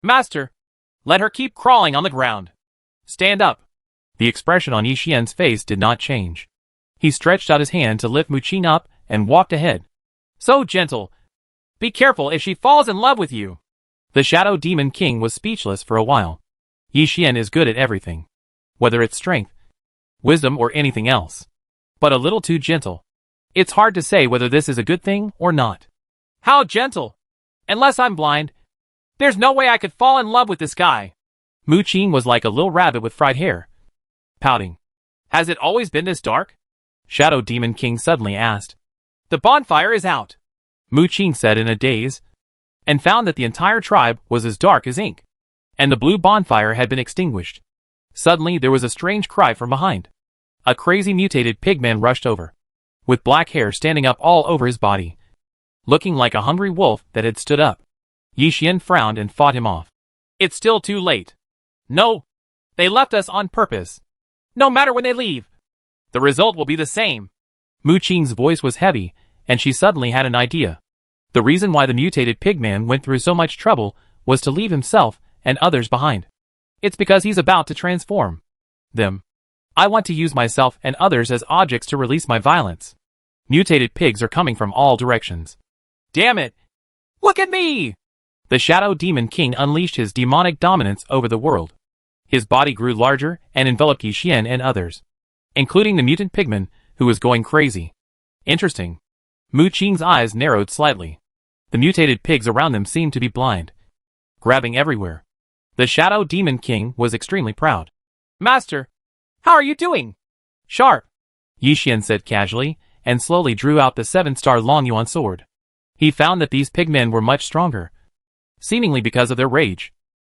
Master, let her keep crawling on the ground. Stand up. The expression on Yi Xian's face did not change. He stretched out his hand to lift Mu Qing up and walked ahead. So gentle. Be careful if she falls in love with you. The Shadow Demon King was speechless for a while. Yi Xian is good at everything, whether it's strength, wisdom, or anything else, but a little too gentle. It's hard to say whether this is a good thing or not. How gentle? Unless I'm blind, there's no way I could fall in love with this guy. Mu Qing was like a little rabbit with fried hair, pouting. Has it always been this dark? Shadow Demon King suddenly asked. The bonfire is out, Mu Qing said in a daze, and found that the entire tribe was as dark as ink, and the blue bonfire had been extinguished. Suddenly there was a strange cry from behind. A crazy mutated pigman rushed over, with black hair standing up all over his body, looking like a hungry wolf that had stood up. Yi Xian frowned and fought him off. It's still too late. No, they left us on purpose. No matter when they leave, the result will be the same. Mu Qing's voice was heavy, and she suddenly had an idea. The reason why the mutated pigman went through so much trouble was to leave himself and others behind. It's because he's about to transform them. I want to use myself and others as objects to release my violence. Mutated pigs are coming from all directions. Damn it! Look at me! The Shadow Demon King unleashed his demonic dominance over the world. His body grew larger and enveloped Yi Xian and others, including the mutant pigman, who was going crazy. Interesting. Mu Qing's eyes narrowed slightly. The mutated pigs around them seemed to be blind, grabbing everywhere. The Shadow Demon King was extremely proud. Master, how are you doing? Sharp, Yi Xian said casually, and slowly drew out the 7-star Long Yuan sword. He found that these pigmen were much stronger, seemingly because of their rage.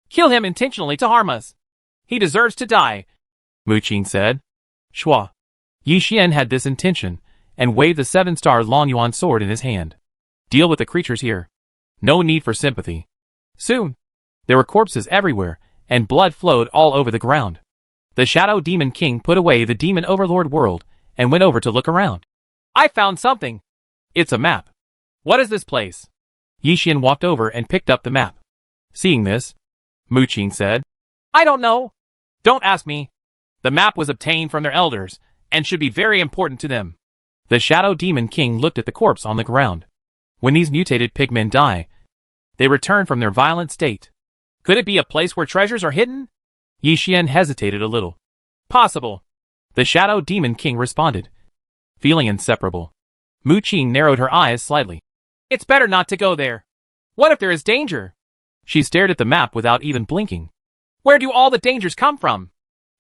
Kill him intentionally to harm us. He deserves to die, Mu Qing said. Shua. Yi Xian had this intention, and waved the 7-star Long Yuan sword in his hand. Deal with the creatures here. No need for sympathy. Soon, there were corpses everywhere, and blood flowed all over the ground. The Shadow Demon King put away the Demon Overlord world, and went over to look around. I found something. It's a map. What is this place? Yi Xian walked over and picked up the map. Seeing this, Mu Qing said, I don't know. Don't ask me. The map was obtained from their elders, and should be very important to them. The Shadow Demon King looked at the corpse on the ground. When these mutated pigmen die, they return from their violent state. Could it be a place where treasures are hidden? Yi Xian hesitated a little. Possible. The Shadow Demon King responded, feeling inseparable. Mu Qing narrowed her eyes slightly. It's better not to go there. What if there is danger? She stared at the map without even blinking. Where do all the dangers come from?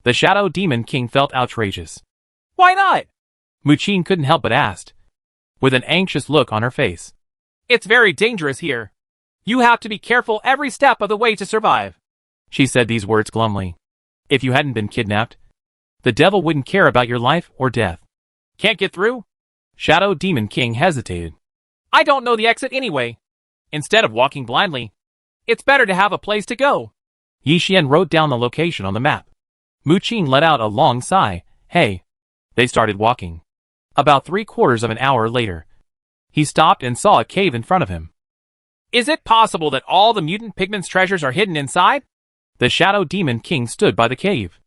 The Shadow Demon King felt outrageous. Why not? Mu Qing couldn't help but ask, with an anxious look on her face. It's very dangerous here. You have to be careful every step of the way to survive. She said these words glumly. If you hadn't been kidnapped, the devil wouldn't care about your life or death. Can't get through? Shadow Demon King hesitated. I don't know the exit anyway. Instead of walking blindly, it's better to have a place to go. Yi Xian wrote down the location on the map. Mu Qing let out a long sigh. Hey. They started walking. About 3/4 of an hour later, he stopped and saw a cave in front of him. Is it possible that all the mutant pigmen's treasures are hidden inside? The Shadow Demon King stood by the cave.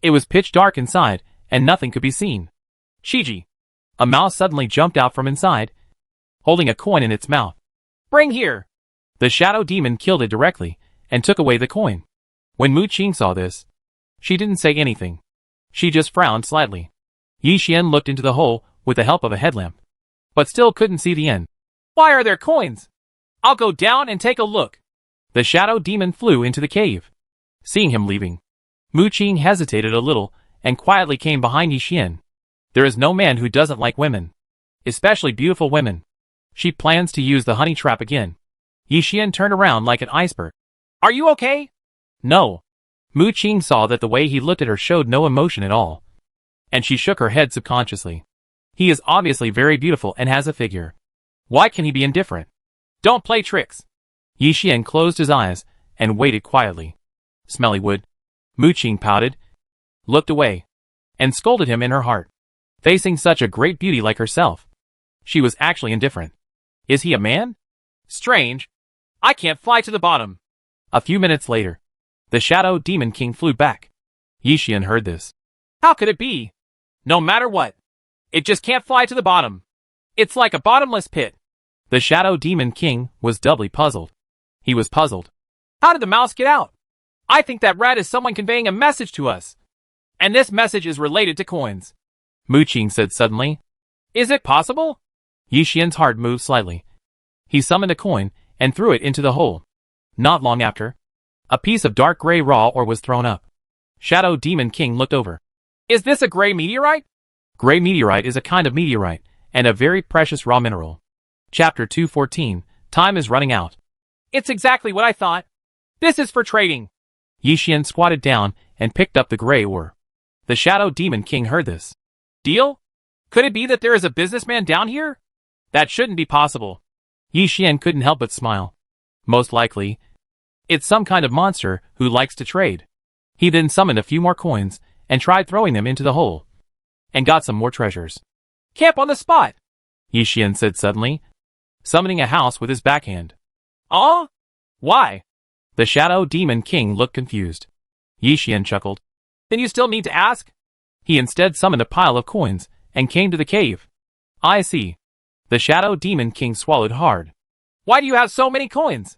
It was pitch dark inside, and nothing could be seen. Chiji. A mouse suddenly jumped out from inside, holding a coin in its mouth. Bring here. The Shadow Demon killed it directly, and took away the coin. When Mu Qing saw this, she didn't say anything. She just frowned slightly. Yi Xian looked into the hole with the help of a headlamp, but still couldn't see the end. Why are there coins? I'll go down and take a look. The Shadow Demon flew into the cave. Seeing him leaving, Mu Qing hesitated a little and quietly came behind Yi Xian. There is no man who doesn't like women, especially beautiful women. She plans to use the honey trap again. Yi Xian turned around like an iceberg. Are you okay? No. Mu Qing saw that the way he looked at her showed no emotion at all, and she shook her head subconsciously. He is obviously very beautiful and has a figure. Why can he be indifferent? Don't play tricks. Yi Xian closed his eyes and waited quietly. Smelly wood. Mu Qing pouted, looked away, and scolded him in her heart. Facing such a great beauty like herself, she was actually indifferent. Is he a man? Strange. I can't fly to the bottom. A few minutes later, the Shadow Demon King flew back. Yi Xian heard this. How could it be? No matter what, it just can't fly to the bottom. It's like a bottomless pit. The Shadow Demon King was doubly puzzled. He was puzzled. How did the mouse get out? I think that rat is someone conveying a message to us. And this message is related to coins. Mu Qing said suddenly. Is it possible? Yi Xian's heart moved slightly. He summoned a coin and threw it into the hole. Not long after, a piece of dark gray raw ore was thrown up. Shadow Demon King looked over. Is this a gray meteorite? Gray meteorite is a kind of meteorite, and a very precious raw mineral. Chapter 214, Time is running out. It's exactly what I thought. This is for trading. Yi Xian squatted down and picked up the gray ore. The Shadow Demon King heard this. Deal? Could it be that there is a businessman down here? That shouldn't be possible. Yi Xian couldn't help but smile. Most likely, it's some kind of monster who likes to trade. He then summoned a few more coins and tried throwing them into the hole, and got some more treasures. Camp on the spot, Yi Xian said suddenly, summoning a house with his backhand. Why? The Shadow Demon King looked confused. Yi Xian chuckled. Then you still need to ask? He instead summoned a pile of coins and came to the cave. I see. The Shadow Demon King swallowed hard. Why do you have so many coins?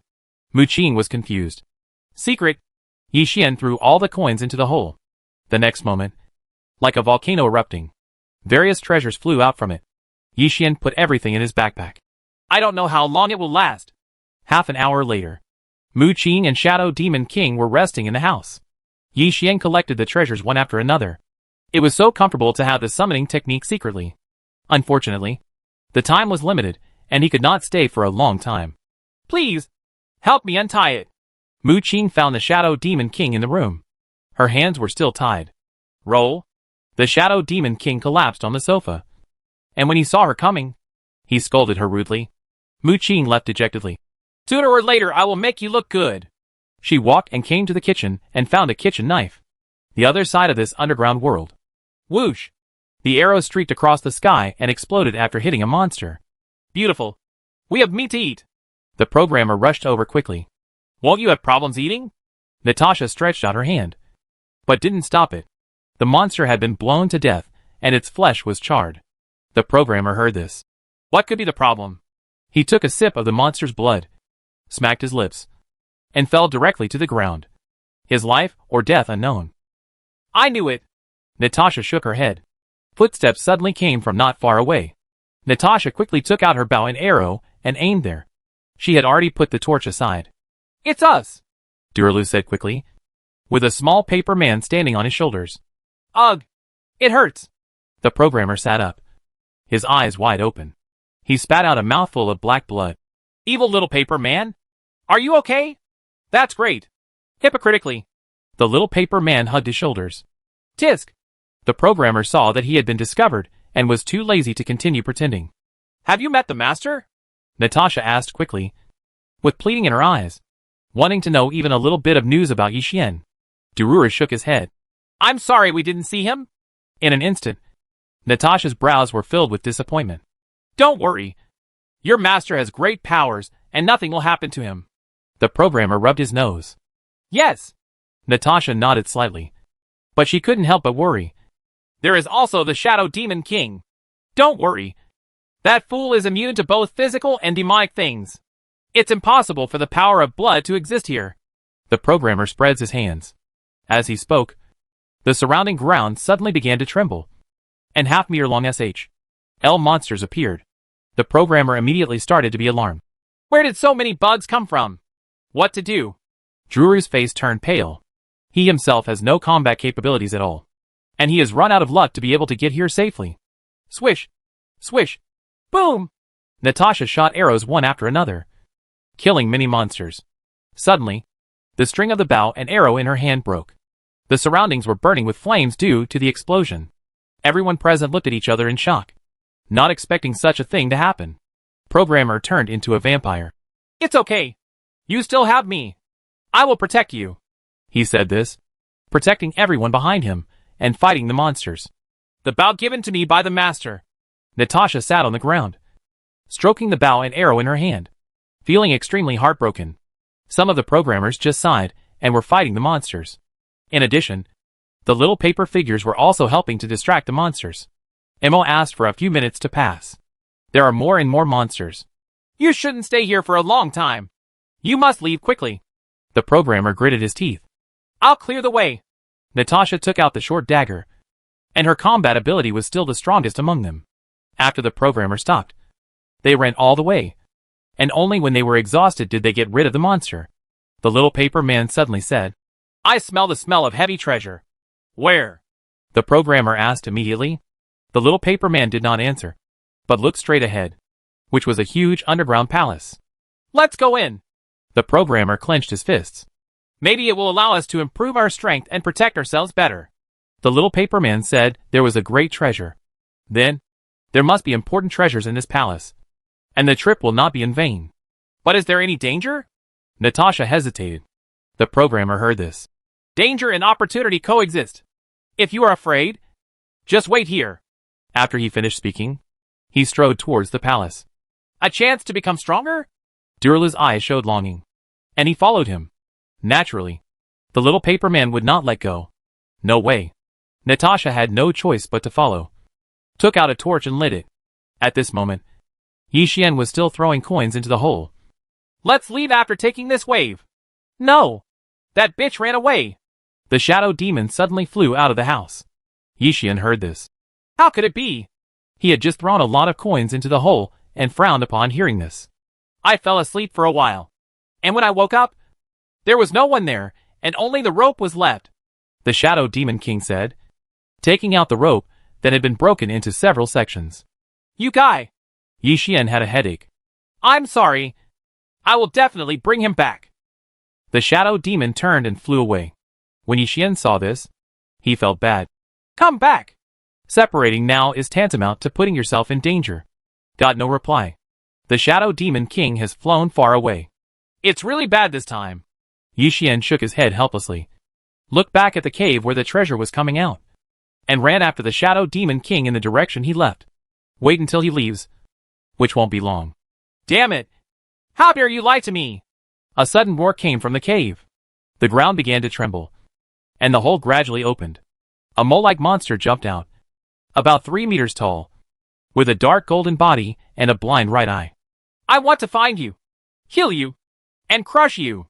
Mu Qing was confused. Secret. Yi Xian threw all the coins into the hole. The next moment, like a volcano erupting, various treasures flew out from it. Yi Xian put everything in his backpack. I don't know how long it will last. Half an hour later, Mu Qing and Shadow Demon King were resting in the house. Yi Xian collected the treasures one after another. It was so comfortable to have the summoning technique secretly. Unfortunately, the time was limited, and he could not stay for a long time. Please, help me untie it. Mu Qing found the Shadow Demon King in the room. Her hands were still tied. Roll. The Shadow Demon King collapsed on the sofa. And when he saw her coming, he scolded her rudely. Mu Qing left dejectedly. Sooner or later I will make you look good. She walked and came to the kitchen and found a kitchen knife. The other side of this underground world. Whoosh! The arrow streaked across the sky and exploded after hitting a monster. Beautiful. We have meat to eat. The programmer rushed over quickly. Won't you have problems eating? Natasha stretched out her hand, but didn't stop it. The monster had been blown to death, and its flesh was charred. The programmer heard this. What could be the problem? He took a sip of the monster's blood, smacked his lips, and fell directly to the ground. His life or death unknown. I knew it. Natasha shook her head. Footsteps suddenly came from not far away. Natasha quickly took out her bow and arrow and aimed there. She had already put the torch aside. It's us, Durlu said quickly, with a small paper man standing on his shoulders. Ugh! It hurts! The programmer sat up, his eyes wide open. He spat out a mouthful of black blood. Evil little paper man? Are you okay? That's great. Hypocritically. The little paper man hugged his shoulders. Tisk! The programmer saw that he had been discovered and was too lazy to continue pretending. Have you met the master? Natasha asked quickly, with pleading in her eyes, wanting to know even a little bit of news about Yi Xian. Dururu shook his head. I'm sorry we didn't see him. In an instant, Natasha's brows were filled with disappointment. Don't worry. Your master has great powers and nothing will happen to him. The programmer rubbed his nose. Yes. Natasha nodded slightly, but she couldn't help but worry. There is also the Shadow Demon King. Don't worry. That fool is immune to both physical and demonic things. It's impossible for the power of blood to exist here. The programmer spreads his hands. As he spoke, the surrounding ground suddenly began to tremble, and half-meter-long SHL monsters appeared. The programmer immediately started to be alarmed. Where did so many bugs come from? What to do? Druru's face turned pale. He himself has no combat capabilities at all, and he has run out of luck to be able to get here safely. Swish! Swish! Boom! Natasha shot arrows one after another, killing many monsters. Suddenly, the string of the bow and arrow in her hand broke. The surroundings were burning with flames due to the explosion. Everyone present looked at each other in shock, not expecting such a thing to happen. Programmer turned into a vampire. It's okay. You still have me. I will protect you. He said this, protecting everyone behind him and fighting the monsters. The bow given to me by the master. Natasha sat on the ground, stroking the bow and arrow in her hand, feeling extremely heartbroken. Some of the programmers just sighed and were fighting the monsters. In addition, the little paper figures were also helping to distract the monsters. Emo asked for a few minutes to pass. There are more and more monsters. You shouldn't stay here for a long time. You must leave quickly. The programmer gritted his teeth. I'll clear the way. Natasha took out the short dagger, and her combat ability was still the strongest among them. After the programmer stopped, they ran all the way, and only when they were exhausted did they get rid of the monster. The little paper man suddenly said, I smell the smell of heavy treasure. Where? The programmer asked immediately. The little paper man did not answer, but looked straight ahead, which was a huge underground palace. Let's go in. The programmer clenched his fists. Maybe it will allow us to improve our strength and protect ourselves better. The little paper man said there was a great treasure. Then, there must be important treasures in this palace, and the trip will not be in vain. But is there any danger? Natasha hesitated. The programmer heard this. Danger and opportunity coexist. If you are afraid, just wait here. After he finished speaking, he strode towards the palace. A chance to become stronger? Durla's eyes showed longing, and he followed him. Naturally, the little paper man would not let go. No way. Natasha had no choice but to follow. Took out a torch and lit it. At this moment, Yi Xian was still throwing coins into the hole. Let's leave after taking this wave. No! That bitch ran away. The shadow demon suddenly flew out of the house. Yi Xian heard this. How could it be? He had just thrown a lot of coins into the hole and frowned upon hearing this. I fell asleep for a while. And when I woke up, there was no one there, and only the rope was left. The Shadow Demon King said, taking out the rope that had been broken into several sections. You guy! Yi Xian had a headache. I'm sorry. I will definitely bring him back. The Shadow Demon turned and flew away. When Yi Xian saw this, he felt bad. Come back! Separating now is tantamount to putting yourself in danger. Got no reply. The Shadow Demon King has flown far away. It's really bad this time. Yi Xian shook his head helplessly, looked back at the cave where the treasure was coming out, and ran after the Shadow Demon King in the direction he left. Wait until he leaves, which won't be long. Damn it! How dare you lie to me? A sudden roar came from the cave. The ground began to tremble, and the hole gradually opened. A mole-like monster jumped out, about 3 meters tall, with a dark golden body and a blind right eye. I want to find you, kill you, and crush you.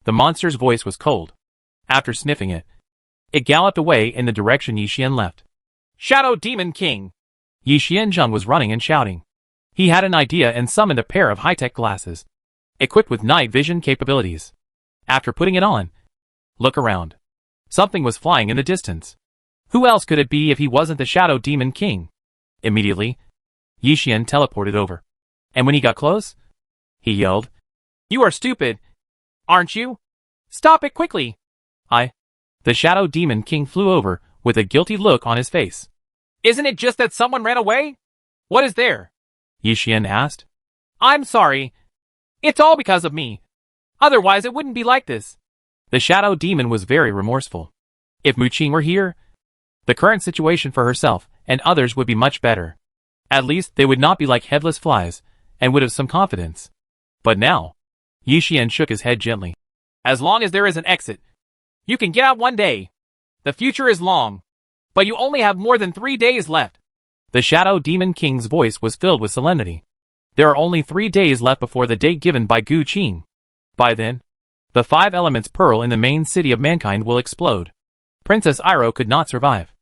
The monster's voice was cold. After sniffing it, it galloped away in the direction Yi Xian left. Shadow Demon King! Yi Xianzheng was running and shouting. He had an idea and summoned a pair of high-tech glasses, equipped with night vision capabilities. After putting it on, look around. Something was flying in the distance. Who else could it be if he wasn't the Shadow Demon King? Immediately, Yi Xian teleported over. And when he got close, he yelled, You are stupid, aren't you? Stop it quickly! The Shadow Demon King flew over with a guilty look on his face. Isn't it just that someone ran away? What is there? Yi Xian asked. I'm sorry. It's all because of me. Otherwise it wouldn't be like this. The Shadow Demon was very remorseful. If Mu Qing were here, the current situation for herself and others would be much better. At least they would not be like headless flies and would have some confidence. But now, Yi Xian shook his head gently. As long as there is an exit, you can get out one day. The future is long, but you only have more than 3 days left. The Shadow Demon King's voice was filled with solemnity. There are only 3 days left before the date given by Gu Qing. By then, the 5 elements pearl in the main city of mankind will explode. Princess Iroh could not survive.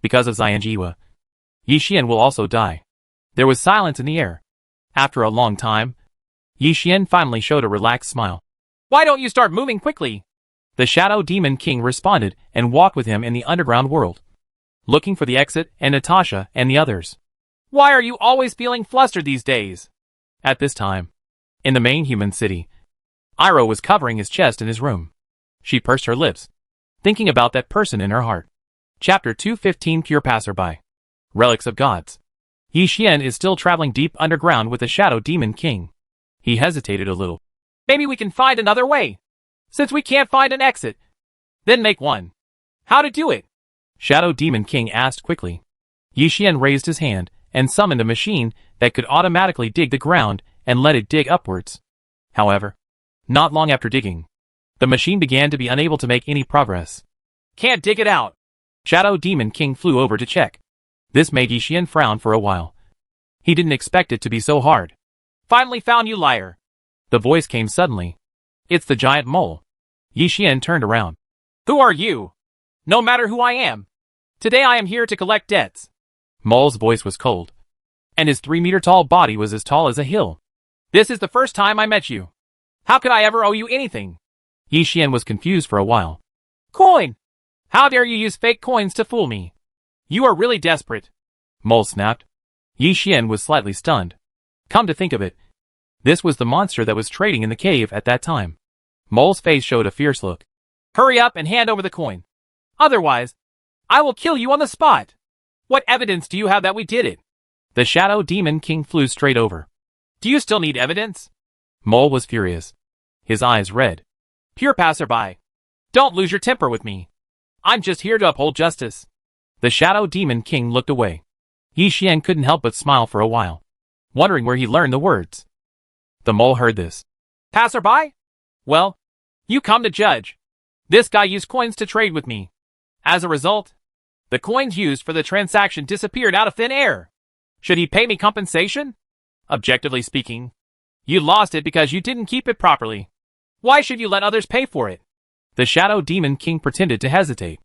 Because of Xianjiwa, Yi Xian will also die. There was silence in the air. After a long time, Yi Xian finally showed a relaxed smile. Why don't you start moving quickly? The Shadow Demon King responded and walked with him in the underground world, looking for the exit and Natasha and the others. Why are you always feeling flustered these days? At this time, in the main human city, Iroh was covering his chest in his room. She pursed her lips, thinking about that person in her heart. Chapter 215 Pure Passerby. Relics of Gods. Yi Xian is still traveling deep underground with the Shadow Demon King. He hesitated a little. Maybe we can find another way. Since we can't find an exit, then make one. How to do it? Shadow Demon King asked quickly. Yi Xian raised his hand and summoned a machine that could automatically dig the ground and let it dig upwards. However, not long after digging, the machine began to be unable to make any progress. Can't dig it out. Shadow Demon King flew over to check. This made Yi Xian frown for a while. He didn't expect it to be so hard. Finally found you, liar. The voice came suddenly. It's the giant mole. Yi Xian turned around. Who are you? No matter who I am. Today I am here to collect debts. Mole's voice was cold, and his 3-meter-tall body was as tall as a hill. This is the first time I met you. How could I ever owe you anything? Yi Xian was confused for a while. Coin! How dare you use fake coins to fool me? You are really desperate. Mole snapped. Yi Xian was slightly stunned. Come to think of it, this was the monster that was trading in the cave at that time. Mole's face showed a fierce look. Hurry up and hand over the coin. Otherwise, I will kill you on the spot. What evidence do you have that we did it? The Shadow Demon King flew straight over. Do you still need evidence? Mole was furious, his eyes red. Pure passerby. Don't lose your temper with me. I'm just here to uphold justice. The Shadow Demon King looked away. Yi Xian couldn't help but smile for a while, wondering where he learned the words. The mole heard this. Passerby? Well, You come to judge. This guy used coins to trade with me. As a result, the coins used for the transaction disappeared out of thin air. Should he pay me compensation? Objectively speaking, you lost it because you didn't keep it properly. Why should you let others pay for it? The Shadow Demon King pretended to hesitate,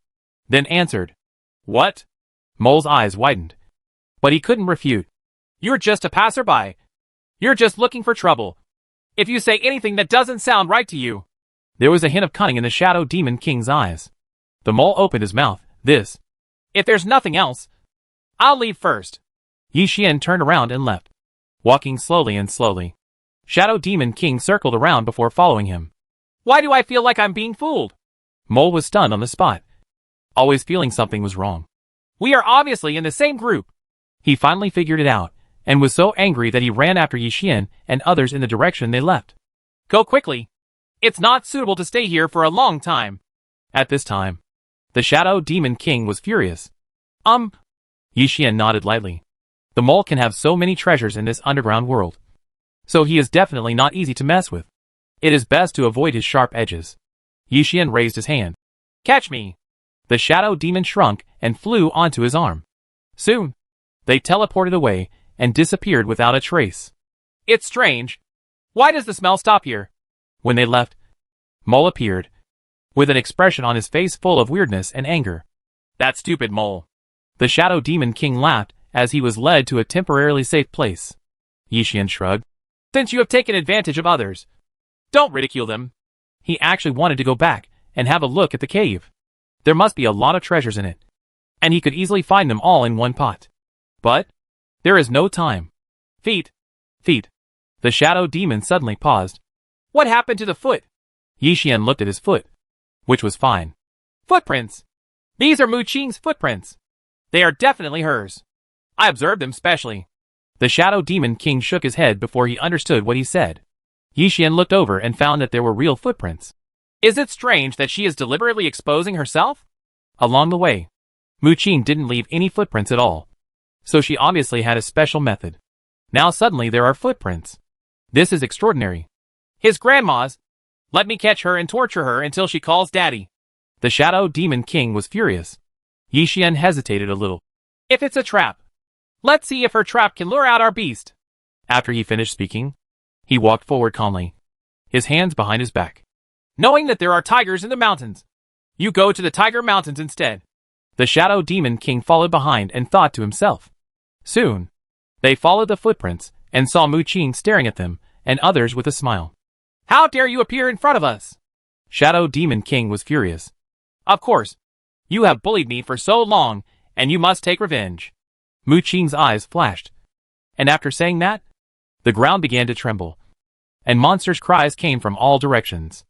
then answered. What? Mole's eyes widened, but he couldn't refute. You're just a passerby. You're just looking for trouble. If you say anything that doesn't sound right to you. There was a hint of cunning in the Shadow Demon King's eyes. The mole opened his mouth. If there's nothing else, I'll leave first. Yi Xian turned around and left, walking slowly and slowly. Shadow Demon King circled around before following him. Why do I feel like I'm being fooled? Mole was stunned on the spot, always feeling something was wrong. We are obviously in the same group. He finally figured it out, and was so angry that he ran after Yi Xian and others in the direction they left. Go quickly. It's not suitable to stay here for a long time. At this time, the Shadow Demon King was furious. Yi Xian nodded lightly. The mole can have so many treasures in this underground world, so he is definitely not easy to mess with. It is best to avoid his sharp edges. Yi Xian raised his hand. Catch me. The Shadow Demon shrunk and flew onto his arm. Soon, they teleported away and disappeared without a trace. It's strange. Why does the smell stop here? When they left, Mole appeared, with an expression on his face full of weirdness and anger. That stupid mole. The Shadow Demon King laughed as he was led to a temporarily safe place. Yi Xian shrugged. Since you have taken advantage of others, don't ridicule them. He actually wanted to go back and have a look at the cave. There must be a lot of treasures in it, and he could easily find them all in one pot. But there is no time. Feet. The Shadow Demon suddenly paused. What happened to the foot? Yi Xian looked at his foot, which was fine. Footprints. These are Mu Qing's footprints. They are definitely hers. I observed them specially. The Shadow Demon King shook his head before he understood what he said. Yi Xian looked over and found that there were real footprints. Is it strange that she is deliberately exposing herself? Along the way, Mu Qing didn't leave any footprints at all, so she obviously had a special method. Now suddenly there are footprints. This is extraordinary. His grandma's. Let me catch her and torture her until she calls daddy. The Shadow Demon King was furious. Yi Xian hesitated a little. If it's a trap, let's see if her trap can lure out our beast. After he finished speaking, he walked forward calmly, his hands behind his back. Knowing that there are tigers in the mountains, you go to the Tiger Mountains instead. The Shadow Demon King followed behind and thought to himself. Soon, they followed the footprints and saw Mu Qing staring at them and others with a smile. How dare you appear in front of us? Shadow Demon King was furious. Of course, you have bullied me for so long, and you must take revenge. Mu Qing's eyes flashed, and after saying that, the ground began to tremble, and monsters' cries came from all directions.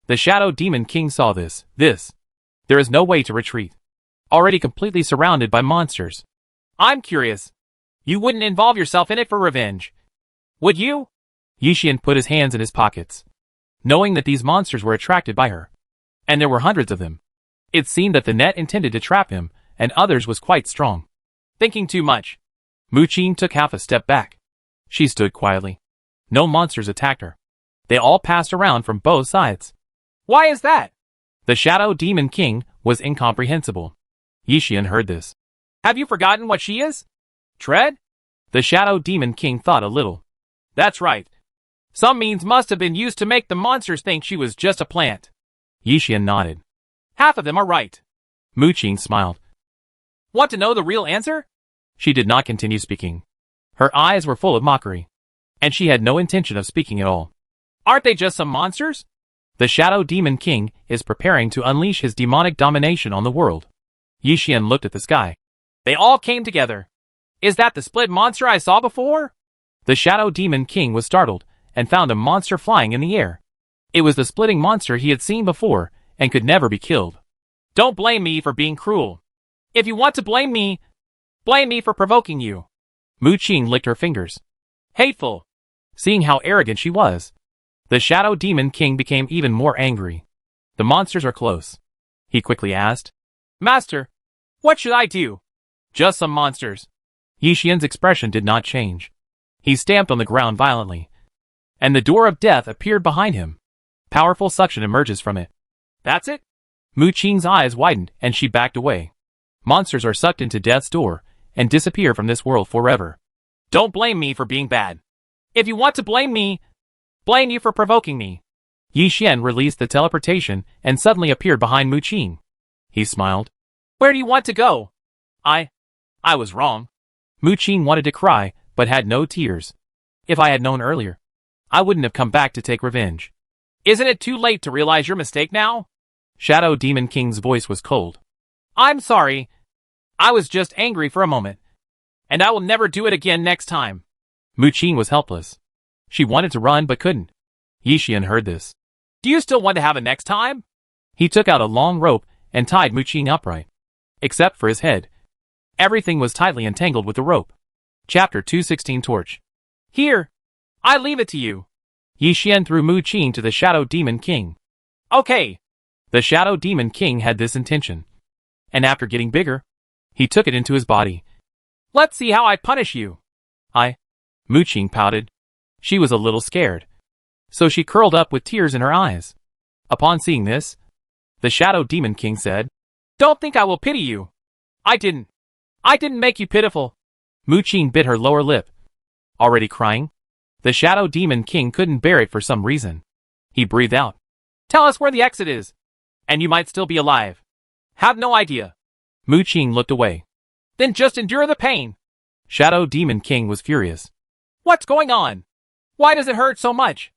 The Shadow Demon King saw this. There is no way to retreat. Already completely surrounded by monsters. I'm curious. You wouldn't involve yourself in it for revenge, would you? Yi Xian put his hands in his pockets, knowing that these monsters were attracted by her, and there were hundreds of them. It seemed that the net intended to trap him, and others was quite strong. Thinking too much. Mu Qing took half a step back. She stood quietly. No monsters attacked her. They all passed around from both sides. Why is that? The Shadow Demon King was incomprehensible. Yi Xian heard this. Have you forgotten what she is? Tread? The Shadow Demon King thought a little. That's right. Some means must have been used to make the monsters think she was just a plant. Yi Xian nodded. Half of them are right. Mu Qing smiled. Want to know the real answer? She did not continue speaking. Her eyes were full of mockery, and she had no intention of speaking at all. Aren't they just some monsters? The Shadow Demon King is preparing to unleash his demonic domination on the world. Yi Xian looked at the sky. They all came together. Is that the split monster I saw before? The Shadow Demon King was startled and found a monster flying in the air. It was the splitting monster he had seen before and could never be killed. Don't blame me for being cruel. If you want to blame me for provoking you. Mu Qing licked her fingers. Hateful. Seeing how arrogant she was, the Shadow Demon King became even more angry. The monsters are close, he quickly asked. Master, what should I do? Just some monsters. Yi Xian's expression did not change. He stamped on the ground violently, and the door of death appeared behind him. Powerful suction emerges from it. That's it? Mu Qing's eyes widened and she backed away. Monsters are sucked into death's door and disappear from this world forever. Don't blame me for being bad. If you want to blame me, blame you for provoking me. Yi Xian released the teleportation and suddenly appeared behind Mu Qing. He smiled. Where do you want to go? I was wrong. Mu Qing wanted to cry, but had no tears. If I had known earlier, I wouldn't have come back to take revenge. Isn't it too late to realize your mistake now? Shadow Demon King's voice was cold. I'm sorry. I was just angry for a moment. And I will never do it again next time. Mu Qing was helpless. She wanted to run but couldn't. Yi Xian heard this. Do you still want to have a next time? He took out a long rope and tied Mu Qing upright. Except for his head. Everything was tightly entangled with the rope. Chapter 216 Torch. Here. I leave it to you. Yi Xian threw Mu Qing to the Shadow Demon King. Okay. The Shadow Demon King had this intention. And after getting bigger, he took it into his body. Let's see how I punish you. Mu Qing pouted. She was a little scared. So she curled up with tears in her eyes. Upon seeing this, the Shadow Demon King said, Don't think I will pity you. I didn't make you pitiful. Mu Qing bit her lower lip. Already crying? The Shadow Demon King couldn't bear it for some reason. He breathed out. Tell us where the exit is. And you might still be alive. Have no idea. Mu Qing looked away. Then just endure the pain. Shadow Demon King was furious. What's going on? Why does it hurt so much?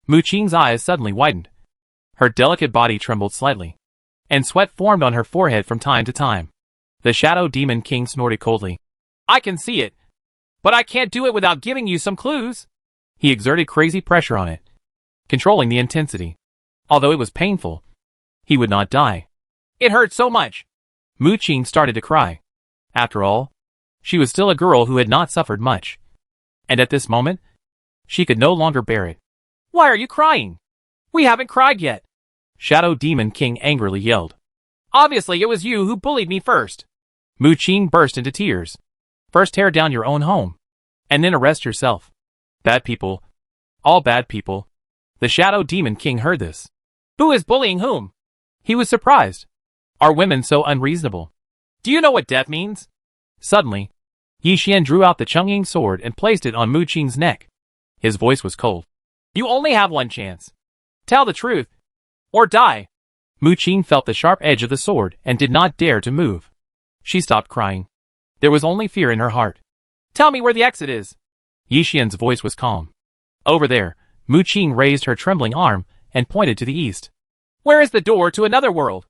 Mu Qing's eyes suddenly widened. Her delicate body trembled slightly. And sweat formed on her forehead from time to time. The Shadow Demon King snorted coldly. I can see it. But I can't do it without giving you some clues. He exerted crazy pressure on it, controlling the intensity. Although it was painful, he would not die. It hurt so much. Mu Qing started to cry. After all, she was still a girl who had not suffered much. And at this moment, she could no longer bear it. Why are you crying? We haven't cried yet. Shadow Demon King angrily yelled. Obviously it was you who bullied me first. Mu Qing burst into tears. First tear down your own home. And then arrest yourself. Bad people. All bad people. The Shadow Demon King heard this. Who is bullying whom? He was surprised. Are women so unreasonable? Do you know what death means? Suddenly, Yi Xian drew out the Chongying sword and placed it on Mu Qing's neck. His voice was cold. You only have one chance. Tell the truth. Or die. Mu Qing felt the sharp edge of the sword and did not dare to move. She stopped crying. There was only fear in her heart. Tell me where the exit is. Yi Xian's voice was calm. Over there. Mu Qing raised her trembling arm and pointed to the east. Where is the door to another world?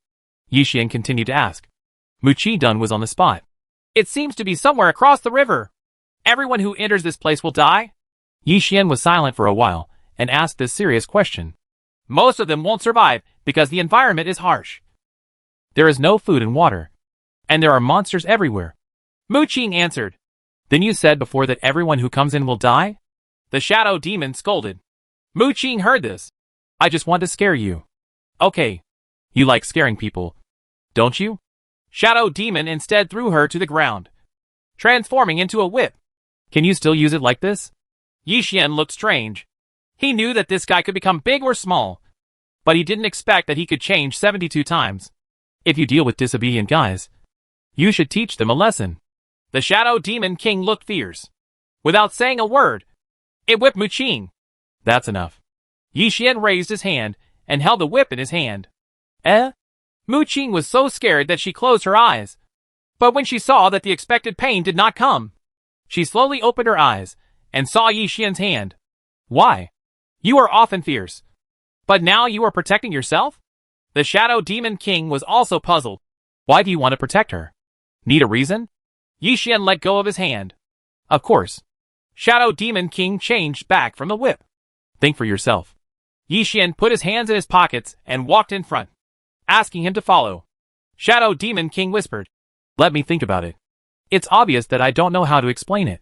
Yi Xian continued to ask. Mu Qing was on the spot. It seems to be somewhere across the river. Everyone who enters this place will die? Yi Xian was silent for a while and asked this serious question. Most of them won't survive because the environment is harsh. There is no food and water. And there are monsters everywhere. Mu Qing answered. Then you said before that everyone who comes in will die? The Shadow Demon scolded. Mu Qing heard this. I just want to scare you. Okay. You like scaring people, don't you? Shadow Demon instead threw her to the ground, transforming into a whip. Can you still use it like this? Yi Xian looked strange. He knew that this guy could become big or small, but he didn't expect that he could change 72 times. If you deal with disobedient guys, you should teach them a lesson. The Shadow Demon King looked fierce. Without saying a word, it whipped Mu Qing. That's enough. Yi Xian raised his hand and held the whip in his hand. Mu Qing was so scared that she closed her eyes. But when she saw that the expected pain did not come, she slowly opened her eyes and saw Yi Xian's hand. Why? You are often fierce. But now you are protecting yourself? The Shadow Demon King was also puzzled. Why do you want to protect her? Need a reason? Yi Xian let go of his hand. Of course. Shadow Demon King changed back from the whip. Think for yourself. Yi Xian put his hands in his pockets and walked in front, asking him to follow. Shadow Demon King whispered. Let me think about it. It's obvious that I don't know how to explain it.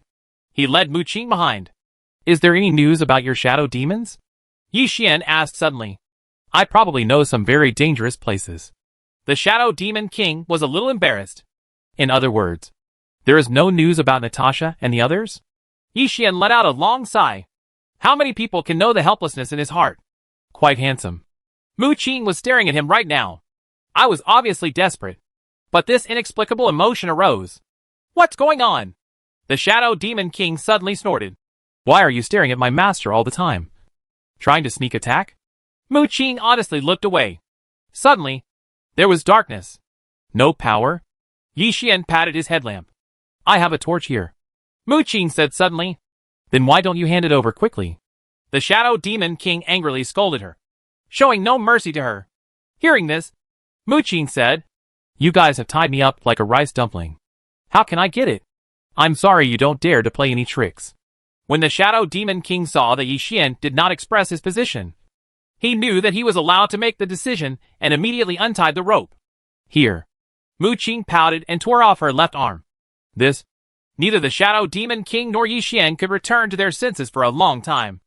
He led Mu Qing behind. Is there any news about your shadow demons? Yi Xian asked suddenly. I probably know some very dangerous places. The Shadow Demon King was a little embarrassed. In other words, there is no news about Natasha and the others? Yi Xian let out a long sigh. How many people can know the helplessness in his heart? Quite handsome. Mu Qing was staring at him right now. I was obviously desperate, but this inexplicable emotion arose. What's going on? The Shadow Demon King suddenly snorted. Why are you staring at my master all the time? Trying to sneak attack? Mu Qing honestly looked away. Suddenly, there was darkness. No power? Yi Xian patted his headlamp. I have a torch here. Mu Qing said suddenly. Then why don't you hand it over quickly? The Shadow Demon King angrily scolded her, showing no mercy to her. Hearing this, Mu Qing said, You guys have tied me up like a rice dumpling. How can I get it? I'm sorry you don't dare to play any tricks. When the Shadow Demon King saw that Yi Xian did not express his position, he knew that he was allowed to make the decision and immediately untied the rope. Here. Mu Qing pouted and tore off her left arm. Neither the Shadow Demon King nor Yi Xian could return to their senses for a long time.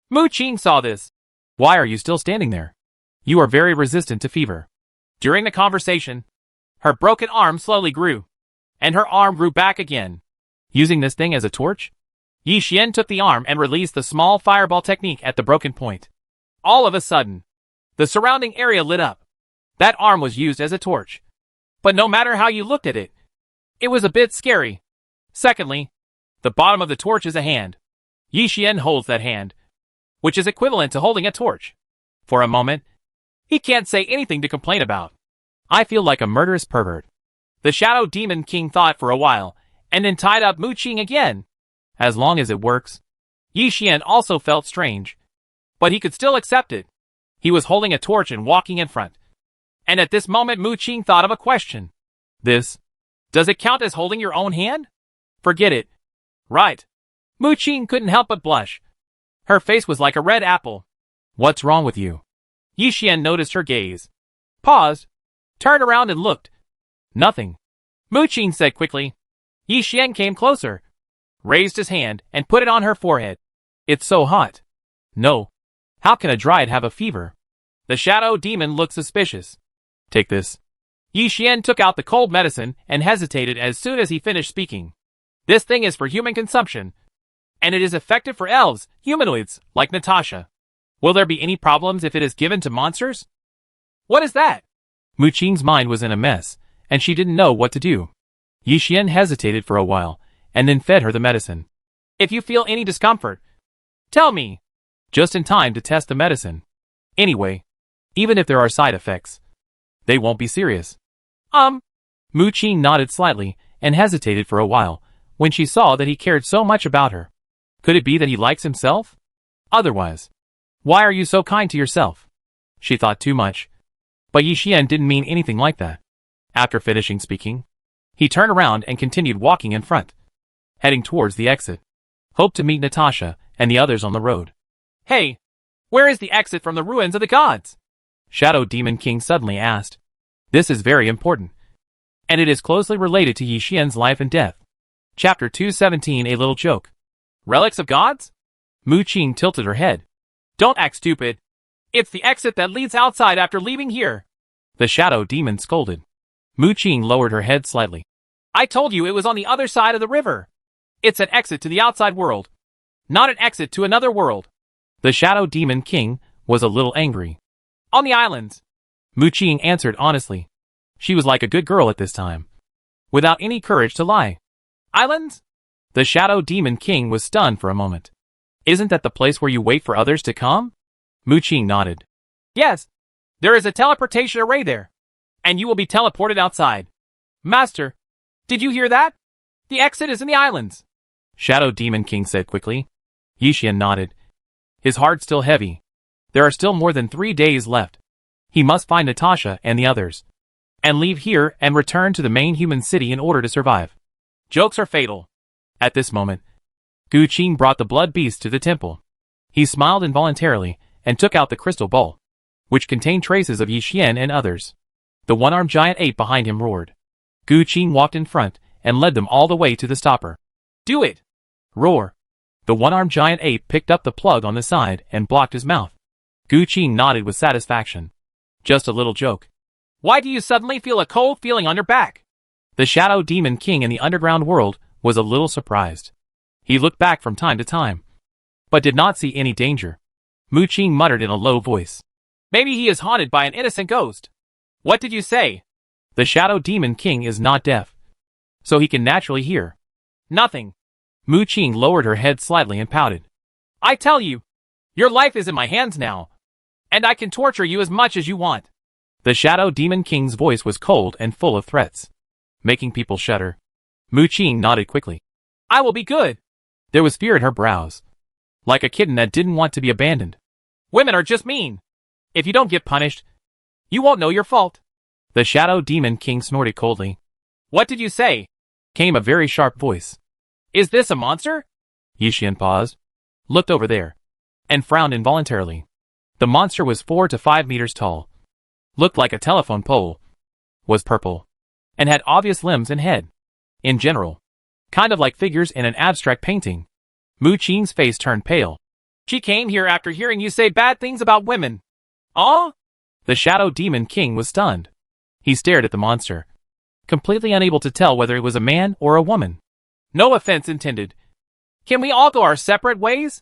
Mu Qing saw this. Why are you still standing there? You are very resistant to fever. During the conversation, her broken arm slowly grew, and her arm grew back again. Using this thing as a torch? Yi Xian took the arm and released the small fireball technique at the broken point. All of a sudden, the surrounding area lit up. That arm was used as a torch. But no matter how you looked at it, it was a bit scary. Secondly, the bottom of the torch is a hand. Yi Xian holds that hand, which is equivalent to holding a torch. For a moment, he can't say anything to complain about. I feel like a murderous pervert. The Shadow Demon King thought for a while, and then tied up Mu Qing again. As long as it works. Yi Xian also felt strange, but he could still accept it. He was holding a torch and walking in front. And at this moment Mu Qing thought of a question. Does it count as holding your own hand? Forget it. Right. Mu Qing couldn't help but blush. Her face was like a red apple. What's wrong with you? Yi Xian noticed her gaze, paused, turned around and looked. Nothing. Mu Qing said quickly. Yi Xian came closer, raised his hand, and put it on her forehead. It's so hot. No. How can a dryad have a fever? The Shadow Demon looked suspicious. Take this. Yi Xian took out the cold medicine and hesitated as soon as he finished speaking. This thing is for human consumption, and it is effective for elves, humanoids, like Natasha. Will there be any problems if it is given to monsters? What is that? Mu Qing's mind was in a mess, and she didn't know what to do. Yi Xian hesitated for a while, and then fed her the medicine. If you feel any discomfort, tell me. Just in time to test the medicine. Anyway, even if there are side effects, they won't be serious. Mu Qing nodded slightly, and hesitated for a while, when she saw that he cared so much about her. Could it be that he likes himself? Otherwise, why are you so kind to yourself? She thought too much. But Yi Xian didn't mean anything like that. After finishing speaking, he turned around and continued walking in front, heading towards the exit. Hoped to meet Natasha and the others on the road. Hey, where is the exit from the ruins of the gods? Shadow Demon King suddenly asked. This is very important, and it is closely related to Yi Xian's life and death. Chapter 217, A Little Joke. Relics of gods? Mu Qing tilted her head. Don't act stupid. It's the exit that leads outside after leaving here. The Shadow Demon scolded. Mu Qing lowered her head slightly. I told you it was on the other side of the river. It's an exit to the outside world, not an exit to another world. The Shadow Demon King was a little angry. On the islands. Mu Qing answered honestly. She was like a good girl at this time, without any courage to lie. Islands? The Shadow Demon King was stunned for a moment. Isn't that the place where you wait for others to come? Mu Qing nodded. Yes. There is a teleportation array there, and you will be teleported outside. Master, did you hear that? The exit is in the islands. Shadow Demon King said quickly. Yi Xian nodded, his heart still heavy. There are still more than 3 days left. He must find Natasha and the others, and leave here and return to the main human city in order to survive. Jokes are fatal. At this moment, Gu Qin brought the blood beast to the temple. He smiled involuntarily and took out the crystal bowl, which contained traces of Yi Xian and others. The one-armed giant ape behind him roared. Gu Qin walked in front and led them all the way to the stopper. Do it! Roar! The one-armed giant ape picked up the plug on the side and blocked his mouth. Gu Qin nodded with satisfaction. Just a little joke. Why do you suddenly feel a cold feeling on your back? The Shadow Demon King in the underground world was a little surprised. He looked back from time to time, but did not see any danger. Mu Qing muttered in a low voice. Maybe he is haunted by an innocent ghost. What did you say? The Shadow Demon King is not deaf, so he can naturally hear. Nothing. Mu Qing lowered her head slightly and pouted. I tell you, your life is in my hands now, and I can torture you as much as you want. The Shadow Demon King's voice was cold and full of threats, making people shudder. Mu Qing nodded quickly. I will be good. There was fear in her brows, like a kitten that didn't want to be abandoned. Women are just mean. If you don't get punished, you won't know your fault. The Shadow Demon King snorted coldly. What did you say? Came a very sharp voice. Is this a monster? Yixian paused, looked over there, and frowned involuntarily. The monster was 4 to 5 meters tall, looked like a telephone pole, was purple, and had obvious limbs and head. In general, kind of like figures in an abstract painting. Mu Qing's face turned pale. She came here after hearing you say bad things about women. Oh? The Shadow Demon King was stunned. He stared at the monster, completely unable to tell whether it was a man or a woman. No offense intended. Can we all go our separate ways?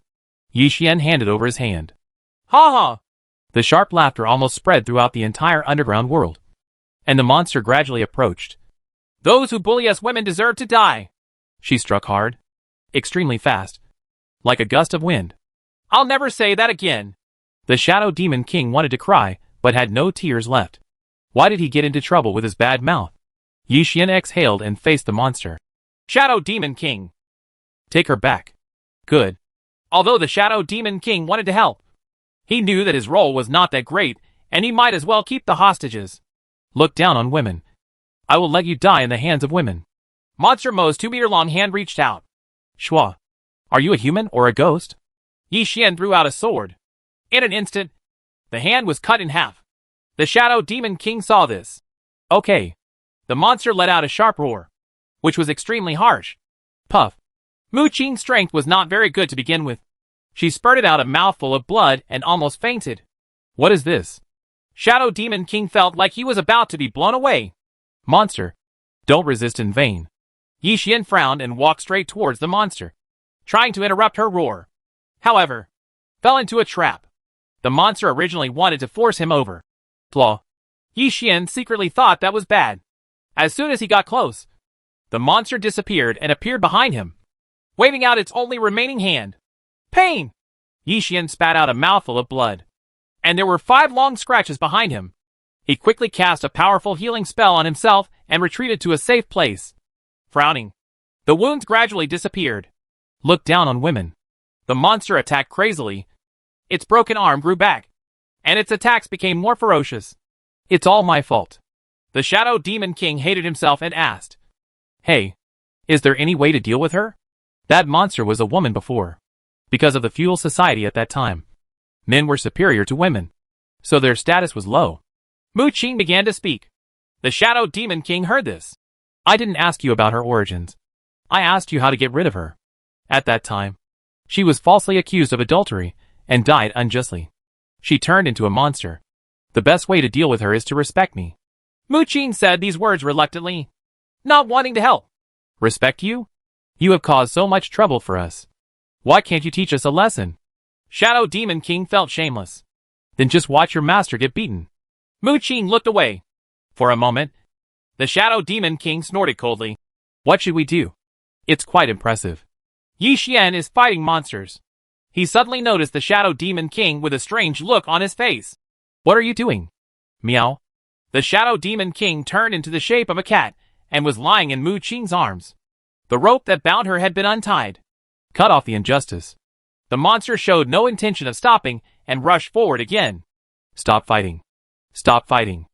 Yixian handed over his hand. Ha ha! The sharp laughter almost spread throughout the entire underground world, and the monster gradually approached. Those who bully us women deserve to die. She struck hard, extremely fast, like a gust of wind. I'll never say that again. The Shadow Demon King wanted to cry, but had no tears left. Why did he get into trouble with his bad mouth? Yixian exhaled and faced the monster. Shadow Demon King. Take her back. Good. Although the Shadow Demon King wanted to help, he knew that his role was not that great, and he might as well keep the hostages. Look down on women. I will let you die in the hands of women. Monster Mo's 2-meter-long hand reached out. Shua, are you a human or a ghost? Yixian threw out a sword. In an instant, the hand was cut in half. The Shadow Demon King saw this. Okay. The monster let out a sharp roar, which was extremely harsh. Puff. Mu Qing's strength was not very good to begin with. She spurted out a mouthful of blood and almost fainted. What is this? Shadow Demon King felt like he was about to be blown away. Monster, don't resist in vain. Yixian frowned and walked straight towards the monster, trying to interrupt her roar. However, fell into a trap. The monster originally wanted to force him over. Flaw. Yixian secretly thought that was bad. As soon as he got close, the monster disappeared and appeared behind him, waving out its only remaining hand. Pain! Yixian spat out a mouthful of blood, and there were 5 long scratches behind him. He quickly cast a powerful healing spell on himself and retreated to a safe place. Frowning, the wounds gradually disappeared. Look down on women. The monster attacked crazily. Its broken arm grew back, and its attacks became more ferocious. It's all my fault. The Shadow Demon King hated himself and asked, Hey, is there any way to deal with her? That monster was a woman before. Because of the feudal society at that time, men were superior to women, so their status was low. Mu Qing began to speak. The Shadow Demon King heard this. I didn't ask you about her origins. I asked you how to get rid of her. At that time, she was falsely accused of adultery and died unjustly. She turned into a monster. The best way to deal with her is to respect me. Mu Qing said these words reluctantly, not wanting to help. Respect you? You have caused so much trouble for us. Why can't you teach us a lesson? Shadow Demon King felt shameless. Then just watch your master get beaten. Mu Qing looked away. For a moment, the Shadow Demon King snorted coldly. What should we do? It's quite impressive. Yixian is fighting monsters. He suddenly noticed the Shadow Demon King with a strange look on his face. What are you doing? Meow. The Shadow Demon King turned into the shape of a cat and was lying in Mu Qing's arms. The rope that bound her had been untied. Cut off the injustice. The monster showed no intention of stopping and rushed forward again. Stop fighting. Stop fighting.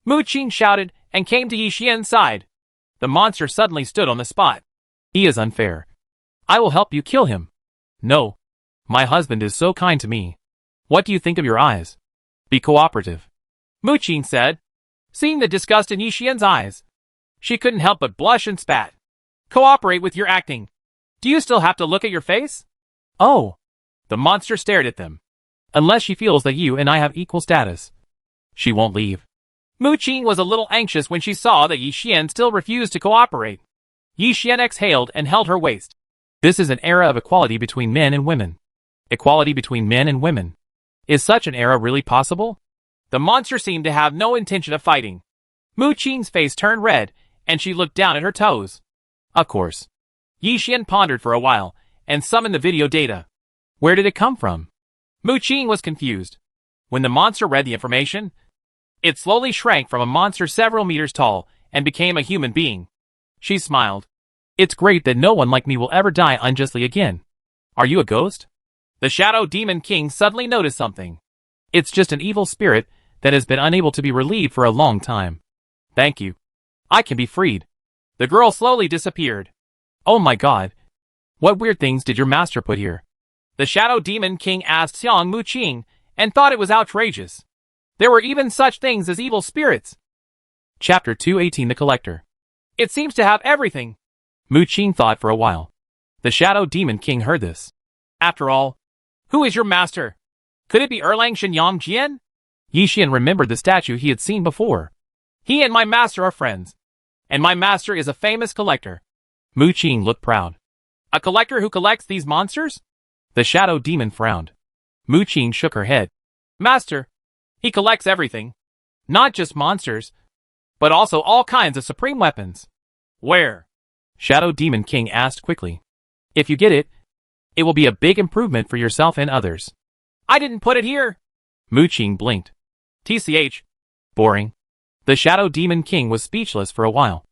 Mu Qing shouted and came to Yixian's side. The monster suddenly stood on the spot. He is unfair. I will help you kill him. No. My husband is so kind to me. What do you think of your eyes? Be cooperative. Mu Qing said, seeing the disgust in Yixian's eyes. She couldn't help but blush and spat. Cooperate with your acting. Do you still have to look at your face? Oh. The monster stared at them. Unless she feels that you and I have equal status, she won't leave. Mu Qing was a little anxious when she saw that Yixian still refused to cooperate. Yixian exhaled and held her waist. This is an era of equality between men and women. Equality between men and women. Is such an era really possible? The monster seemed to have no intention of fighting. Mu Qing's face turned red, and she looked down at her toes. Of course. Yi Xian pondered for a while, and summoned the video data. Where did it come from? Mu Qing was confused. When the monster read the information, it slowly shrank from a monster several meters tall and became a human being. She smiled. It's great that no one like me will ever die unjustly again. Are you a ghost? The Shadow Demon King suddenly noticed something. It's just an evil spirit that has been unable to be relieved for a long time. Thank you. I can be freed. The girl slowly disappeared. Oh my god. What weird things did your master put here? The Shadow Demon King asked Xiang Mu Qing and thought it was outrageous. There were even such things as evil spirits. Chapter 218 The Collector. It seems to have everything. Mu Qing thought for a while. The Shadow Demon King heard this. After all, who is your master? Could it be Erlang Shenyang Jian? Yi Xian remembered the statue he had seen before. He and my master are friends. And my master is a famous collector. Mu Qing looked proud. A collector who collects these monsters? The Shadow Demon frowned. Mu Qing shook her head. Master, he collects everything. Not just monsters, but also all kinds of supreme weapons. Where? Shadow Demon King asked quickly. If you get it, it will be a big improvement for yourself and others. I didn't put it here. Mu Qing blinked. TCH. Boring. The Shadow Demon King was speechless for a while,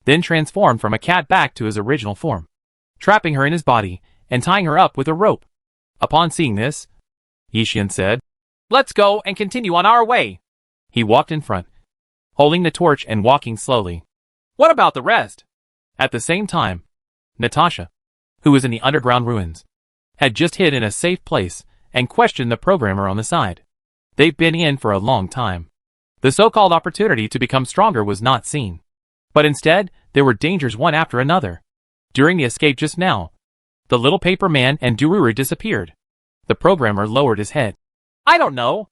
then transformed from a cat back to his original form, trapping her in his body and tying her up with a rope. Upon seeing this, Yi Xian said, Let's go and continue on our way. He walked in front, holding the torch and walking slowly. What about the rest? At the same time, Natasha, who was in the underground ruins, had just hid in a safe place and questioned the programmer on the side. They've been in for a long time. The so-called opportunity to become stronger was not seen. But instead, there were dangers one after another. During the escape just now, the little paper man and Dururu disappeared. The programmer lowered his head. I don't know.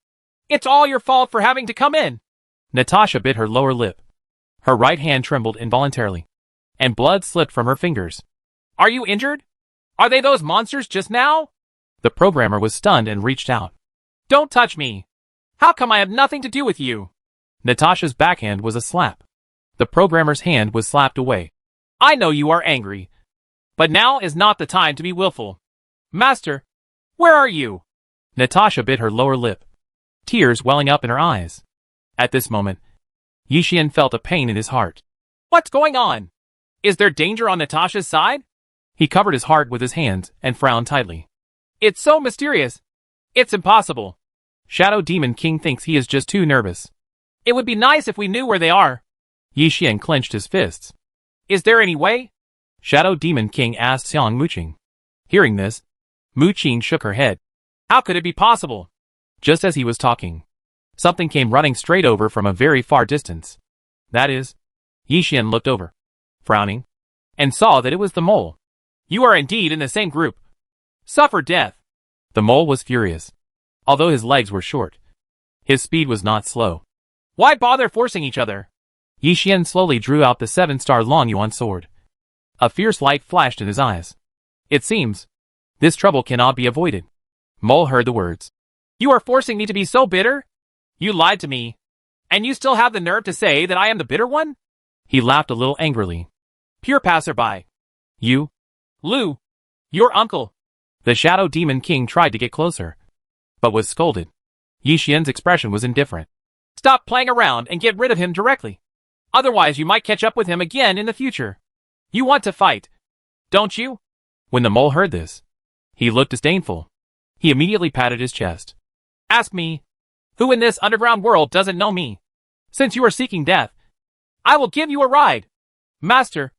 It's all your fault for having to come in. Natasha bit her lower lip. Her right hand trembled involuntarily, and blood slipped from her fingers. Are you injured? Are they those monsters just now? The programmer was stunned and reached out. Don't touch me. How come I have nothing to do with you? Natasha's backhand was a slap. The programmer's hand was slapped away. I know you are angry, but now is not the time to be willful. Master, where are you? Natasha bit her lower lip, tears welling up in her eyes. At this moment, Yi Xian felt a pain in his heart. What's going on? Is there danger on Natasha's side? He covered his heart with his hands and frowned tightly. It's so mysterious. It's impossible. Shadow Demon King thinks he is just too nervous. It would be nice if we knew where they are. Yi Xian clenched his fists. Is there any way? Shadow Demon King asked Xiang Mu Qing. Hearing this, Mu Qing shook her head. How could it be possible? Just as he was talking, something came running straight over from a very far distance. That is, Yi Xian looked over, frowning, and saw that it was the mole. You are indeed in the same group. Suffer death. The mole was furious. Although his legs were short, his speed was not slow. Why bother forcing each other? Yi Xian slowly drew out the 7-star Long Yuan sword. A fierce light flashed in his eyes. It seems, this trouble cannot be avoided. Mole heard the words. You are forcing me to be so bitter? You lied to me. And you still have the nerve to say that I am the bitter one? He laughed a little angrily. Pure passerby. You? Lu. Your uncle. The Shadow Demon King tried to get closer, but was scolded. Yi Xian's expression was indifferent. Stop playing around and get rid of him directly. Otherwise you might catch up with him again in the future. You want to fight, don't you? When the mole heard this, he looked disdainful. He immediately patted his chest. Ask me, who in this underground world doesn't know me? Since you are seeking death, I will give you a ride. Master,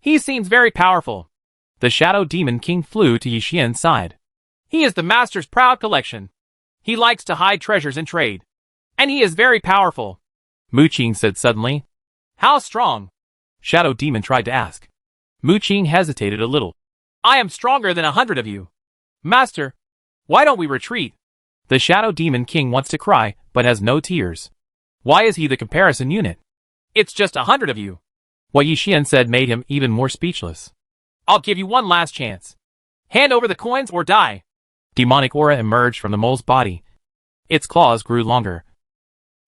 he seems very powerful. The Shadow Demon King flew to Yi Xian's side. He is the master's proud collection. He likes to hide treasures and trade. And he is very powerful. Mu Qing said suddenly. How strong? Shadow Demon tried to ask. Mu Qing hesitated a little. I am stronger than 100 of you. Master, why don't we retreat? The Shadow Demon King wants to cry, but has no tears. Why is he the comparison unit? It's just 100 of you. What Yi Xian said made him even more speechless. I'll give you one last chance. Hand over the coins or die. Demonic aura emerged from the mole's body. Its claws grew longer.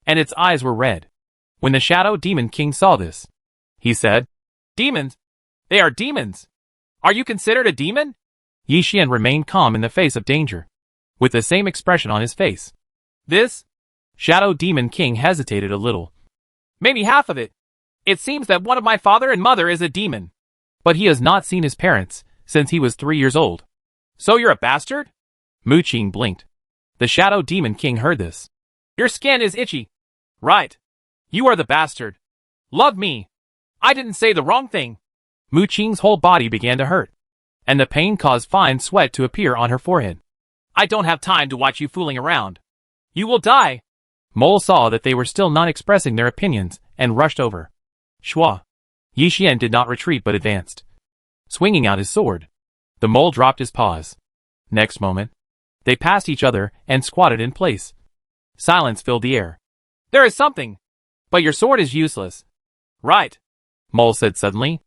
and its eyes were red. When the Shadow Demon King saw this, he said, "Demons? They are demons! Are you considered a demon?" Yi Xian remained calm in the face of danger, with the same expression on his face. "This?" Shadow Demon King hesitated a little. "Maybe half of it. It seems that one of my father and mother is a demon. But he has not seen his parents since he was 3 years old." "So you're a bastard?" Mu Qing blinked. The Shadow Demon King heard this. "Your skin is itchy. Right. You are the bastard. Love me. I didn't say the wrong thing." Mu Qing's whole body began to hurt, and the pain caused fine sweat to appear on her forehead. "I don't have time to watch you fooling around. You will die." Mole saw that they were still not expressing their opinions and rushed over. Shua. Yi Xian did not retreat but advanced, swinging out his sword. The mole dropped his paws. Next moment, they passed each other and squatted in place. Silence filled the air. "There is something, but your sword is useless." "Right," Mole said suddenly.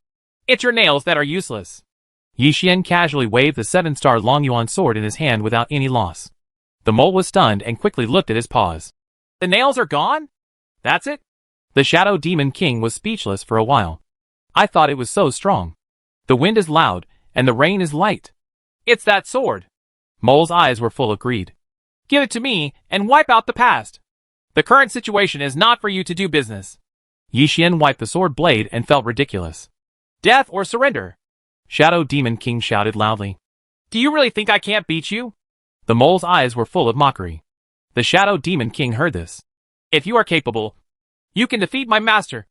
"It's your nails that are useless." Yi Xian casually waved the 7-star Long Yuan sword in his hand without any loss. The mole was stunned and quickly looked at his paws. "The nails are gone? That's it?" The Shadow Demon King was speechless for a while. "I thought it was so strong. The wind is loud, and the rain is light." "It's that sword." Mole's eyes were full of greed. "Give it to me, and wipe out the past. The current situation is not for you to do business." Yi Xian wiped the sword blade and felt ridiculous. "Death or surrender?" Shadow Demon King shouted loudly. "Do you really think I can't beat you?" The mole's eyes were full of mockery. The Shadow Demon King heard this. "If you are capable, you can defeat my master.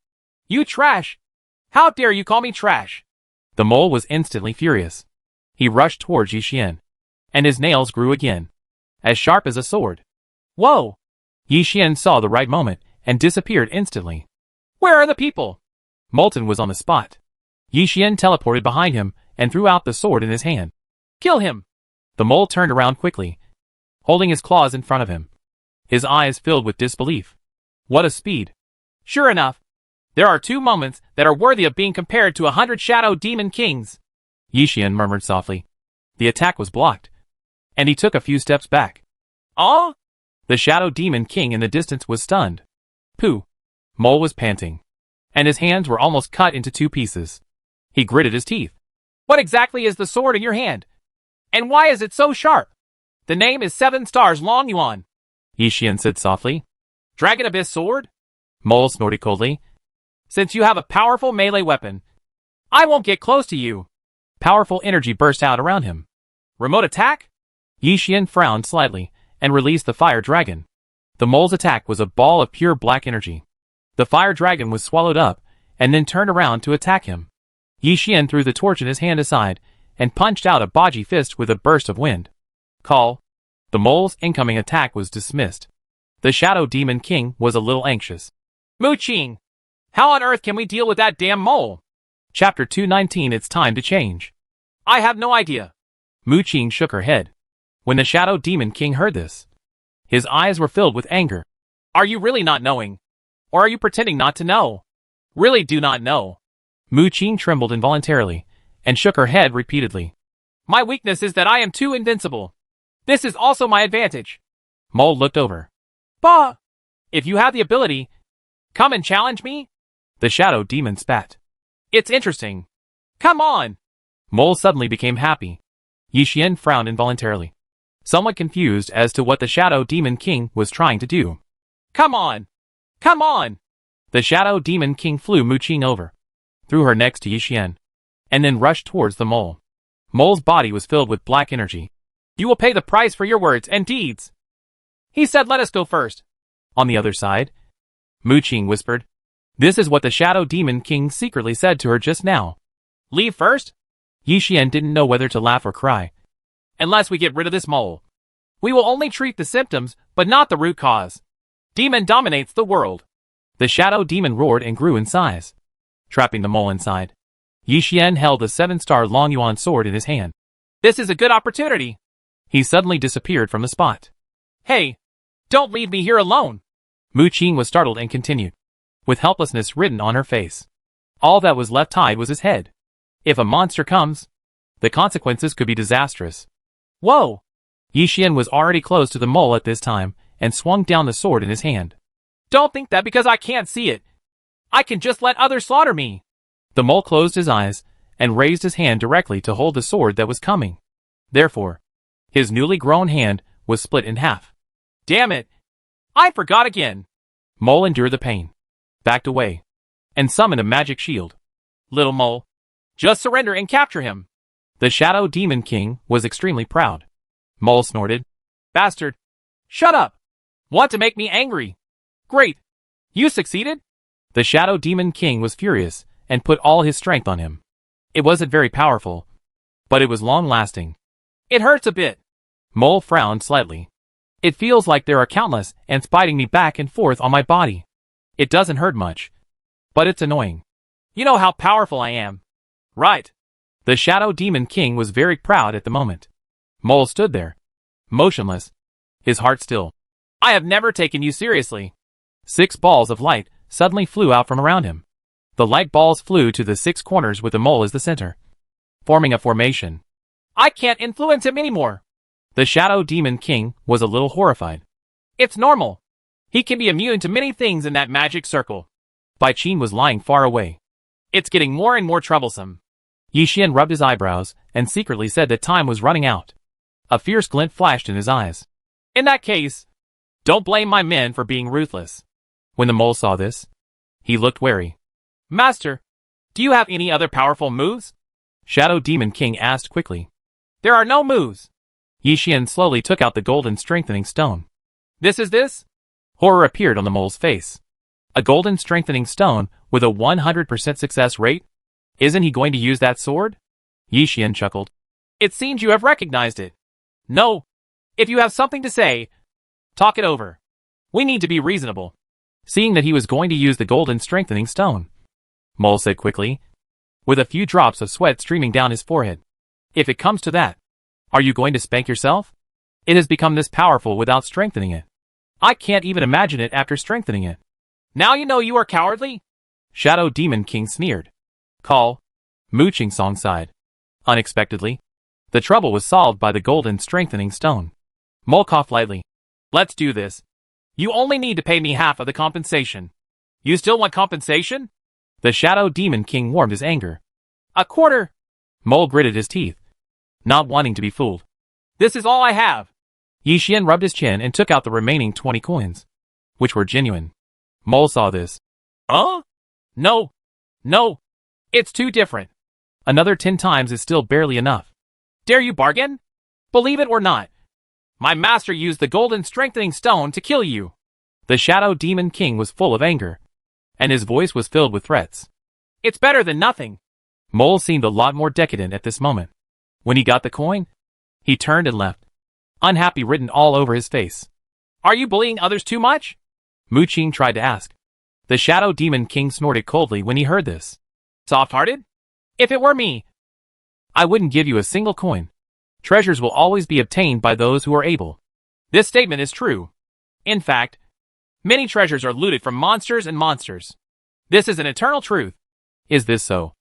You trash! How dare you call me trash?" The mole was instantly furious. He rushed towards Yi Xian, and his nails grew again, as sharp as a sword. "Whoa!" Yi Xian saw the right moment and disappeared instantly. "Where are the people?" Molten was on the spot. Yi Xian teleported behind him and threw out the sword in his hand. "Kill him!" The mole turned around quickly, holding his claws in front of him. His eyes filled with disbelief. What a speed! "Sure enough, there are 2 moments that are worthy of being compared to 100 Shadow Demon Kings," Yi Xian murmured softly. The attack was blocked, and he took a few steps back. "Oh!" The Shadow Demon King in the distance was stunned. "Pooh!" Mole was panting, and his hands were almost cut into 2 pieces. He gritted his teeth. "What exactly is the sword in your hand? And why is it so sharp?" "The name is 7 stars Long Yuan," Yi Xian said softly. "Dragon Abyss sword?" Mole snorted coldly. "Since you have a powerful melee weapon, I won't get close to you." Powerful energy burst out around him. "Remote attack?" Yi Xian frowned slightly and released the fire dragon. The mole's attack was a ball of pure black energy. The fire dragon was swallowed up and then turned around to attack him. Yi Xian threw the torch in his hand aside and punched out a Baji fist with a burst of wind. Call. The mole's incoming attack was dismissed. The Shadow Demon King was a little anxious. "Mu Qing, how on earth can we deal with that damn mole?" Chapter 219. It's time to change. "I have no idea." Mu Qing shook her head. When the Shadow Demon King heard this, his eyes were filled with anger. "Are you really not knowing? Or are you pretending not to know?" "Really do not know." Mu Qing trembled involuntarily and shook her head repeatedly. "My weakness is that I am too invincible. This is also my advantage." Mole looked over. "Bah! If you have the ability, come and challenge me?" The Shadow Demon spat. "It's interesting. Come on!" Mole suddenly became happy. Yi Xian frowned involuntarily, somewhat confused as to what the Shadow Demon King was trying to do. "Come on! Come on!" The Shadow Demon King flew Mu Qing over, threw her next to Yi Xian, and then rushed towards the mole. Mole's body was filled with black energy. "You will pay the price for your words and deeds." He said, "Let us go first." On the other side, Mu Qing whispered. This is what the Shadow Demon King secretly said to her just now. "Leave first?" Yi Xian didn't know whether to laugh or cry. "Unless we get rid of this mole. We will only treat the symptoms, but not the root cause. Demon dominates the world." The Shadow Demon roared and grew in size, trapping the mole inside. Yi Xian held the 7-star Long Yuan sword in his hand. "This is a good opportunity." He suddenly disappeared from the spot. "Hey, don't leave me here alone." Mu Qing was startled and continued, with helplessness written on her face. All that was left tied was his head. If a monster comes, the consequences could be disastrous. "Whoa!" Yi Xian was already close to the mole at this time and swung down the sword in his hand. Don't think that because I can't see it, I can just let others slaughter me. The mole closed his eyes and raised his hand directly to hold the sword that was coming. Therefore, his newly grown hand was split in half. Damn it! I forgot again. Mole endured the pain, backed away, and summoned a magic shield. Little mole, just surrender and capture him. The Shadow Demon King was extremely proud. Mole snorted. Bastard! Shut up! Want to make me angry? Great! You succeeded? The Shadow Demon King was furious and put all his strength on him. It wasn't very powerful, but it was long-lasting. It hurts a bit. Mole frowned slightly. It feels like there are countless ants biting me back and forth on my body. It doesn't hurt much, but it's annoying. You know how powerful I am. Right. The Shadow Demon King was very proud at the moment. Mole stood there, motionless, his heart still. I have never taken you seriously. 6 balls of light suddenly flew out from around him. The light balls flew to the 6 corners with the mole as the center, forming a formation. I can't influence him anymore. The Shadow Demon King was a little horrified. It's normal. He can be immune to many things in that magic circle. Bai Qin was lying far away. It's getting more and more troublesome. Yi Xian rubbed his eyebrows and secretly said that time was running out. A fierce glint flashed in his eyes. In that case, don't blame my men for being ruthless. When the mole saw this, he looked wary. Master, do you have any other powerful moves? Shadow Demon King asked quickly. There are no moves. Yi Xian slowly took out the golden strengthening stone. This is this? Horror appeared on the mole's face. A golden strengthening stone with a 100% success rate? Isn't he going to use that sword? Yi Xian chuckled. It seems you have recognized it. No. If you have something to say, talk it over. We need to be reasonable. Seeing that he was going to use the golden strengthening stone, Mole said quickly, with a few drops of sweat streaming down his forehead. If it comes to that, are you going to spank yourself? It has become this powerful without strengthening it. I can't even imagine it after strengthening it. Now you know you are cowardly? Shadow Demon King sneered. Call. Mu Qingsong sighed. Unexpectedly, the trouble was solved by the golden strengthening stone. Mole coughed lightly. Let's do this. You only need to pay me half of the compensation. You still want compensation? The Shadow Demon King warmed his anger. A quarter. Mole gritted his teeth, not wanting to be fooled. This is all I have. Yi Xian rubbed his chin and took out the remaining 20 coins, which were genuine. Mole saw this. No. No. It's too different. Another 10 times is still barely enough. Dare you bargain? Believe it or not, my master used the golden strengthening stone to kill you. The Shadow Demon King was full of anger, and his voice was filled with threats. It's better than nothing. Mole seemed a lot more decadent at this moment. When he got the coin, he turned and left, unhappy written all over his face. Are you bullying others too much? Mu Qing tried to ask. The Shadow Demon King snorted coldly when he heard this. Soft-hearted? If it were me, I wouldn't give you a single coin. Treasures will always be obtained by those who are able. This statement is true. In fact, many treasures are looted from monsters and monsters. This is an eternal truth. Is this so?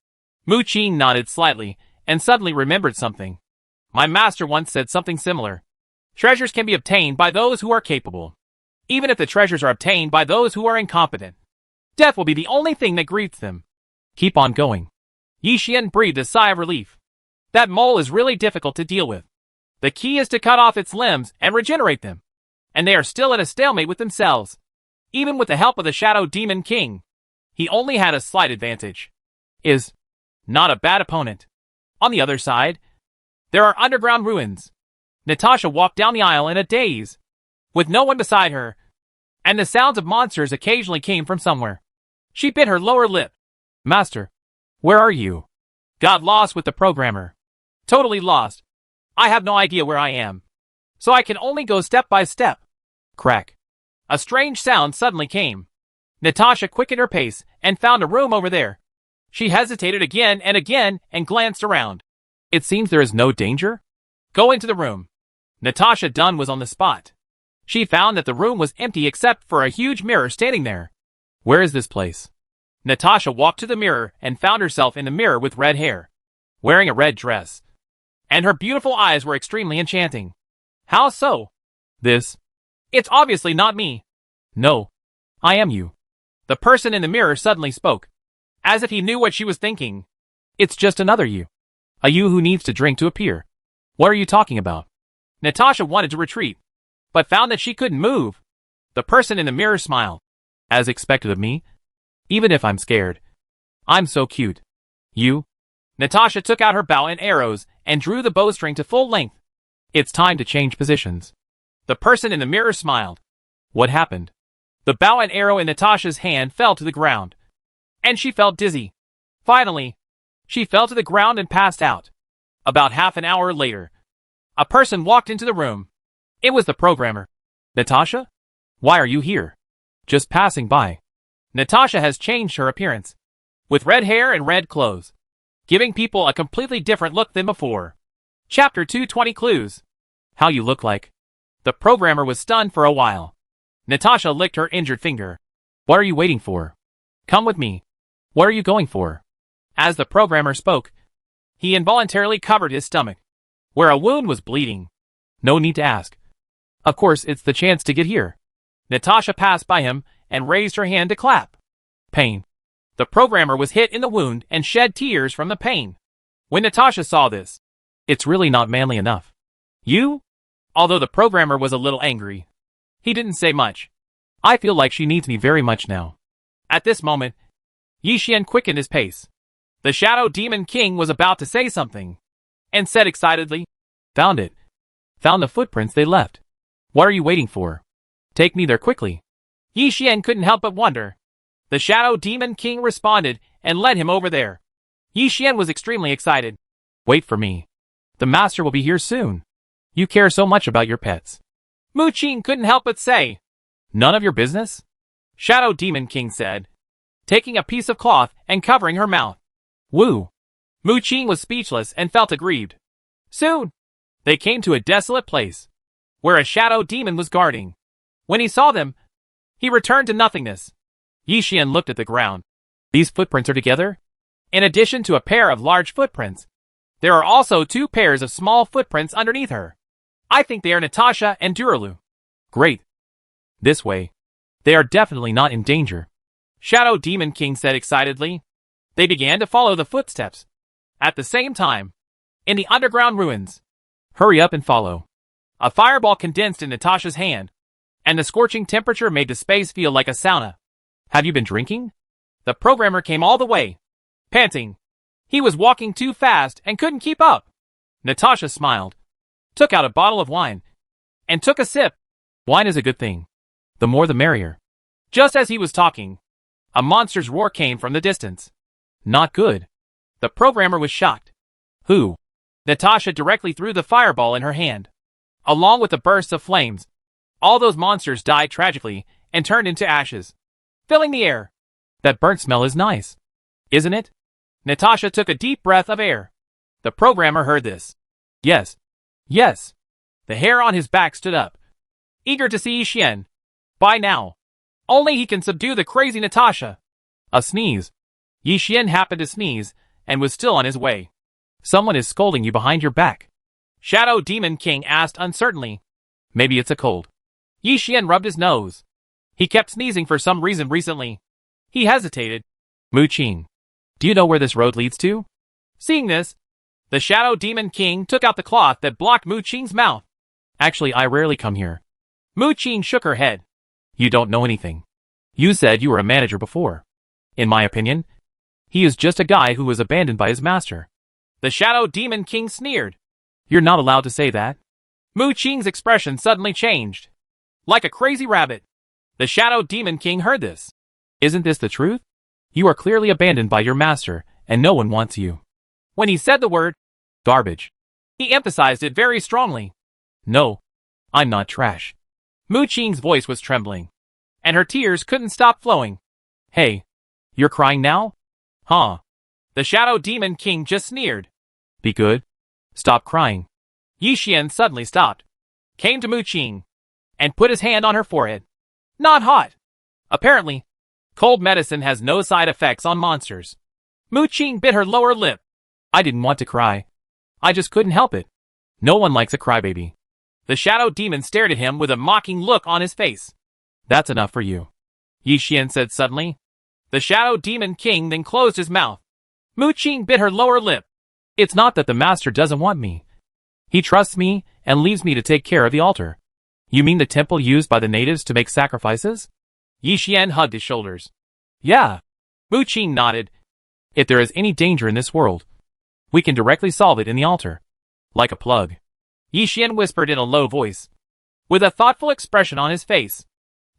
Mu Qing nodded slightly and suddenly remembered something. My master once said something similar. Treasures can be obtained by those who are capable. Even if the treasures are obtained by those who are incompetent, death will be the only thing that greets them. Keep on going. Yi Xian breathed a sigh of relief. That mole is really difficult to deal with. The key is to cut off its limbs and regenerate them. And they are still at a stalemate with themselves. Even with the help of the Shadow Demon King, he only had a slight advantage. Is not a bad opponent. On the other side, there are underground ruins. Natasha walked down the aisle in a daze, with no one beside her, and the sounds of monsters occasionally came from somewhere. She bit her lower lip. Master, where are you? Got lost with the programmer. Totally lost. I have no idea where I am. So I can only go step by step. Crack. A strange sound suddenly came. Natasha quickened her pace and found a room over there. She hesitated again and glanced around. It seems there is no danger? Go into the room. Natasha Dunn was on the spot. She found that the room was empty except for a huge mirror standing there. Where is this place? Natasha walked to the mirror and found herself in the mirror with red hair, wearing a red dress. And her beautiful eyes were extremely enchanting. How so? This. It's obviously not me. No. I am you. The person in the mirror suddenly spoke, as if he knew what she was thinking. It's just another you. A you who needs to drink to appear. What are you talking about? Natasha wanted to retreat, but found that she couldn't move. The person in the mirror smiled. As expected of me. Even if I'm scared. I'm so cute. You? Natasha took out her bow and arrows and drew the bowstring to full length. It's time to change positions. The person in the mirror smiled. What happened? The bow and arrow in Natasha's hand fell to the ground, and she felt dizzy. Finally, she fell to the ground and passed out. About half an hour later, a person walked into the room. It was the programmer. Natasha? Why are you here? Just passing by. Natasha has changed her appearance, with red hair and red clothes, giving people a completely different look than before. Chapter 220 Clues. How you look like. The programmer was stunned for a while. Natasha licked her injured finger. What are you waiting for? Come with me. What are you going for? As the programmer spoke, he involuntarily covered his stomach, where a wound was bleeding. No need to ask. Of course, it's the chance to get here. Natasha passed by him and raised her hand to clap. Pain. The programmer was hit in the wound and shed tears from the pain. When Natasha saw this, it's really not manly enough. You? Although the programmer was a little angry, he didn't say much. I feel like she needs me very much now. At this moment, Yi Xian quickened his pace. The Shadow Demon King was about to say something, and said excitedly, Found it. Found the footprints they left. What are you waiting for? Take me there quickly. Yi Xian couldn't help but wonder. The Shadow Demon King responded and led him over there. Yi Xian was extremely excited. Wait for me. The master will be here soon. You care so much about your pets. Mu Qing couldn't help but say, None of your business? Shadow Demon King said, taking a piece of cloth and covering her mouth. Woo! Mu Qing was speechless and felt aggrieved. Soon, they came to a desolate place, where a shadow demon was guarding. When he saw them, he returned to nothingness. Yi Xian looked at the ground. These footprints are together? In addition to a pair of large footprints, there are also 2 pairs of small footprints underneath her. I think they are Natasha and Duralu. Great. This way. They are definitely not in danger. Shadow Demon King said excitedly. They began to follow the footsteps. At the same time, in the underground ruins. Hurry up and follow. A fireball condensed in Natasha's hand, and the scorching temperature made the space feel like a sauna. Have you been drinking? The programmer came all the way, panting. He was walking too fast and couldn't keep up. Natasha smiled, took out a bottle of wine, and took a sip. Wine is a good thing. The more the merrier. Just as he was talking, a monster's roar came from the distance. Not good. The programmer was shocked. Who? Natasha directly threw the fireball in her hand. Along with the bursts of flames, all those monsters died tragically and turned into ashes, filling the air. That burnt smell is nice, isn't it? Natasha took a deep breath of air. The programmer heard this. Yes. Yes. The hair on his back stood up, eager to see Yi Xian. By now, only he can subdue the crazy Natasha. A sneeze. Yi Xian happened to sneeze and was still on his way. Someone is scolding you behind your back. Shadow Demon King asked uncertainly. Maybe it's a cold. Yi Xian rubbed his nose. He kept sneezing for some reason recently. He hesitated. Mu Qing, do you know where this road leads to? Seeing this, the Shadow Demon King took out the cloth that blocked Mu Qing's mouth. Actually, I rarely come here. Mu Qing shook her head. You don't know anything. You said you were a manager before. In my opinion, he is just a guy who was abandoned by his master. The Shadow Demon King sneered. You're not allowed to say that. Mu Qing's expression suddenly changed. Like a crazy rabbit. The Shadow Demon King heard this. Isn't this the truth? You are clearly abandoned by your master, and no one wants you. When he said the word, garbage, he emphasized it very strongly. No, I'm not trash. Mu Qing's voice was trembling, and her tears couldn't stop flowing. Hey, you're crying now? Huh? The Shadow Demon King just sneered. Be good. Stop crying. Yi Xian suddenly stopped, came to Mu Qing, and put his hand on her forehead. Not hot. Apparently, cold medicine has no side effects on monsters. Mu Qing bit her lower lip. I didn't want to cry. I just couldn't help it. No one likes a crybaby. The Shadow Demon stared at him with a mocking look on his face. That's enough for you. Yi Xian said suddenly. The Shadow Demon King then closed his mouth. Mu Qing bit her lower lip. It's not that the master doesn't want me. He trusts me and leaves me to take care of the altar. You mean the temple used by the natives to make sacrifices? Yi Xian hugged his shoulders. Yeah. Mu Qing nodded. If there is any danger in this world, we can directly solve it in the altar. Like a plug. Yi Xian whispered in a low voice, with a thoughtful expression on his face.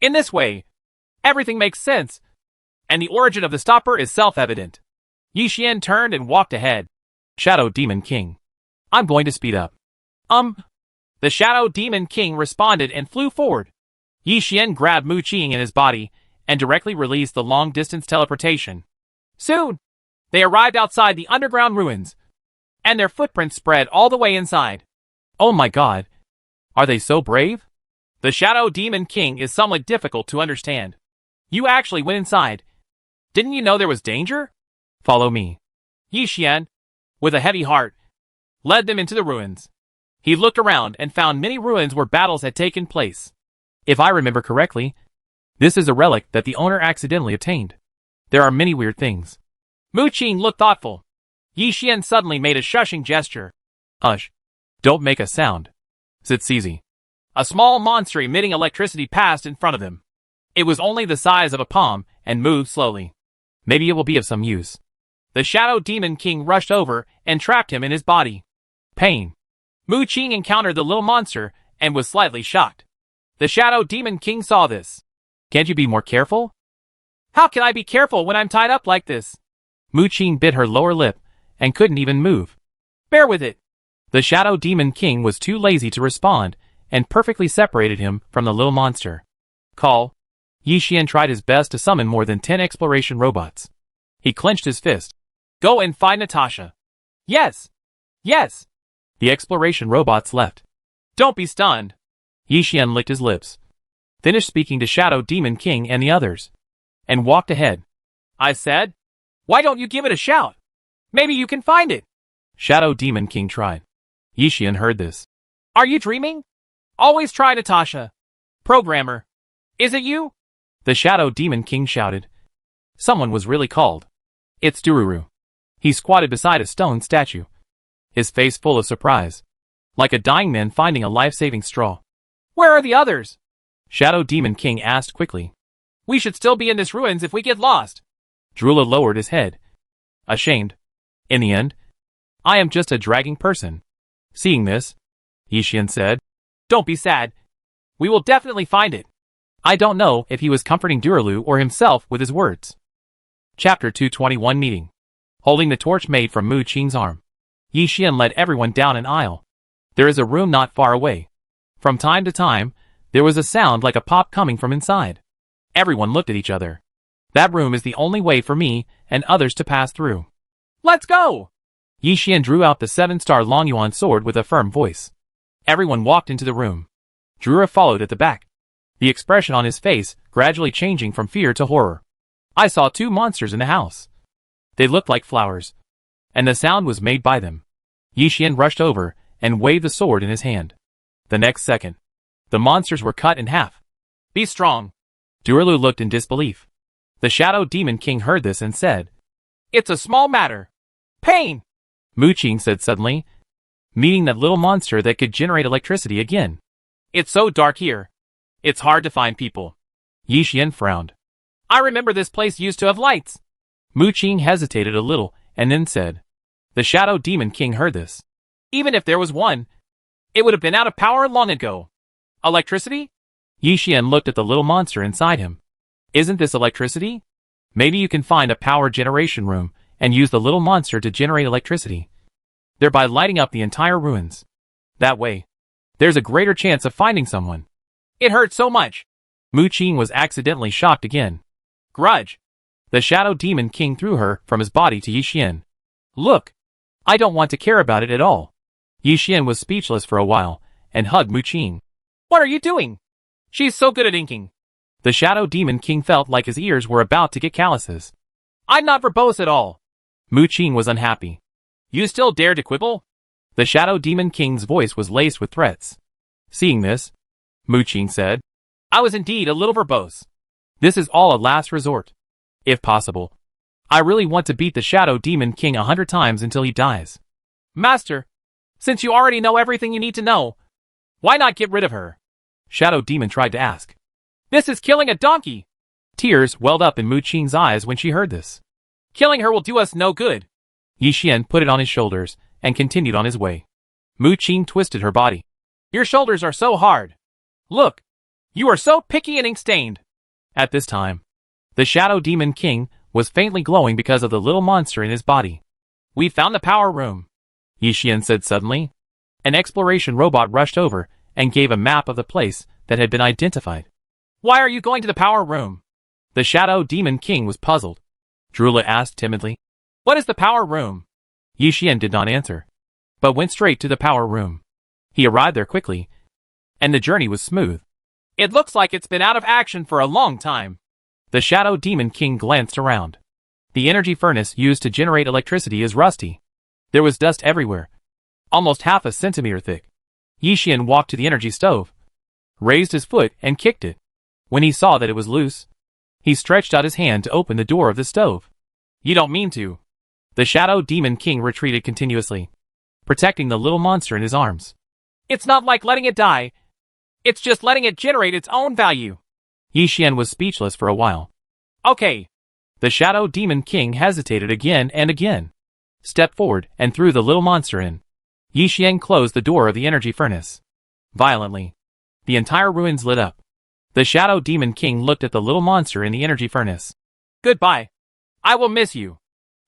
In this way, everything makes sense, and the origin of the stopper is self-evident. Yi Xian turned and walked ahead. Shadow Demon King. I'm going to speed up. The Shadow Demon King responded and flew forward. Yi Xian grabbed Mu Qing in his body and directly released the long-distance teleportation. Soon, they arrived outside the underground ruins, and their footprints spread all the way inside. Oh my god. Are they so brave? The Shadow Demon King is somewhat difficult to understand. You actually went inside. Didn't you know there was danger? Follow me. Yi Xian, with a heavy heart, led them into the ruins. He looked around and found many ruins where battles had taken place. If I remember correctly, this is a relic that the owner accidentally obtained. There are many weird things. Mu Qing looked thoughtful. Yi Xian suddenly made a shushing gesture. Hush. Don't make a sound. Zitsizi. A small monster emitting electricity passed in front of them. It was only the size of a palm and moved slowly. Maybe it will be of some use. The Shadow Demon King rushed over and trapped him in his body. Pain. Mu Qing encountered the little monster and was slightly shocked. The Shadow Demon King saw this. Can't you be more careful? How can I be careful when I'm tied up like this? Mu Qing bit her lower lip and couldn't even move. Bear with it. The Shadow Demon King was too lazy to respond and perfectly separated him from the little monster. Call. Yi Xian tried his best to summon more than 10 exploration robots. He clenched his fist. Go and find Natasha. Yes. Yes. The exploration robots left. Don't be stunned. Yi Xian licked his lips, finished speaking to Shadow Demon King and the others, and walked ahead. I said, why don't you give it a shout? Maybe you can find it. Shadow Demon King tried. Yi Xian heard this. Are you dreaming? Always try Natasha. Programmer. Is it you? The Shadow Demon King shouted. Someone was really called. It's Dururu. He squatted beside a stone statue, his face full of surprise, like a dying man finding a life-saving straw. Where are the others? Shadow Demon King asked quickly. We should still be in this ruins if we get lost. Drula lowered his head, ashamed. In the end, I am just a dragging person. Seeing this, Yi Xian said, don't be sad. We will definitely find it. I don't know if he was comforting Durulu or himself with his words. Chapter 221 Meeting. Holding the torch made from Mu Qing's arm, Yi Xian led everyone down an aisle. There is a room not far away. From time to time, there was a sound like a pop coming from inside. Everyone looked at each other. That room is the only way for me and others to pass through. Let's go! Yi Xian drew out the 7-star Longyuan sword with a firm voice. Everyone walked into the room. Drura followed at the back, the expression on his face gradually changing from fear to horror. I saw 2 monsters in the house. They looked like flowers, and the sound was made by them. Yi Xian rushed over and waved the sword in his hand. The next second, the monsters were cut in half. Be strong. Durulu looked in disbelief. The Shadow Demon King heard this and said, it's a small matter. Pain! Mu Qing said suddenly, meeting that little monster that could generate electricity again. It's so dark here. It's hard to find people. Yi Xian frowned. I remember this place used to have lights. Mu Qing hesitated a little and then said. The Shadow Demon King heard this. Even if there was one, it would have been out of power long ago. Electricity? Yi Xian looked at the little monster inside him. Isn't this electricity? Maybe you can find a power generation room and use the little monster to generate electricity, thereby lighting up the entire ruins. That way, there's a greater chance of finding someone. It hurt so much. Mu Qing was accidentally shocked again. Grudge. The Shadow Demon King threw her from his body to Yi Xian. Look, I don't want to care about it at all. Yi Xian was speechless for a while and hugged Mu Qing. What are you doing? She's so good at inking. The Shadow Demon King felt like his ears were about to get calluses. I'm not verbose at all. Mu Qing was unhappy. You still dare to quibble? The Shadow Demon King's voice was laced with threats. Seeing this, Mu Qing said, I was indeed a little verbose. This is all a last resort. If possible, I really want to beat the Shadow Demon King 100 times until he dies. Master, since you already know everything you need to know, why not get rid of her? Shadow Demon tried to ask. This is killing a donkey. Tears welled up in Mu Qing's eyes when she heard this. Killing her will do us no good. Yi Xian put it on his shoulders and continued on his way. Mu Qing twisted her body. Your shoulders are so hard. Look, you are so picky and ink-stained. At this time, the Shadow Demon King was faintly glowing because of the little monster in his body. We found the power room, Yi Xian said suddenly. An exploration robot rushed over and gave a map of the place that had been identified. Why are you going to the power room? The Shadow Demon King was puzzled. Drula asked timidly. What is the power room? Yi Xian did not answer, but went straight to the power room. He arrived there quickly, and the journey was smooth. It looks like it's been out of action for a long time. The Shadow Demon King glanced around. The energy furnace used to generate electricity is rusty. There was dust everywhere, almost half a centimeter thick. Yi Xian walked to the energy stove, raised his foot and kicked it. When he saw that it was loose, he stretched out his hand to open the door of the stove. You don't mean to. The Shadow Demon King retreated continuously, protecting the little monster in his arms. It's not like letting it die. It's just letting it generate its own value. Yi Xian was speechless for a while. Okay. The Shadow Demon King hesitated again and again, stepped forward and threw the little monster in. Yi Xian closed the door of the energy furnace. Violently, the entire ruins lit up. The Shadow Demon King looked at the little monster in the energy furnace. Goodbye. I will miss you.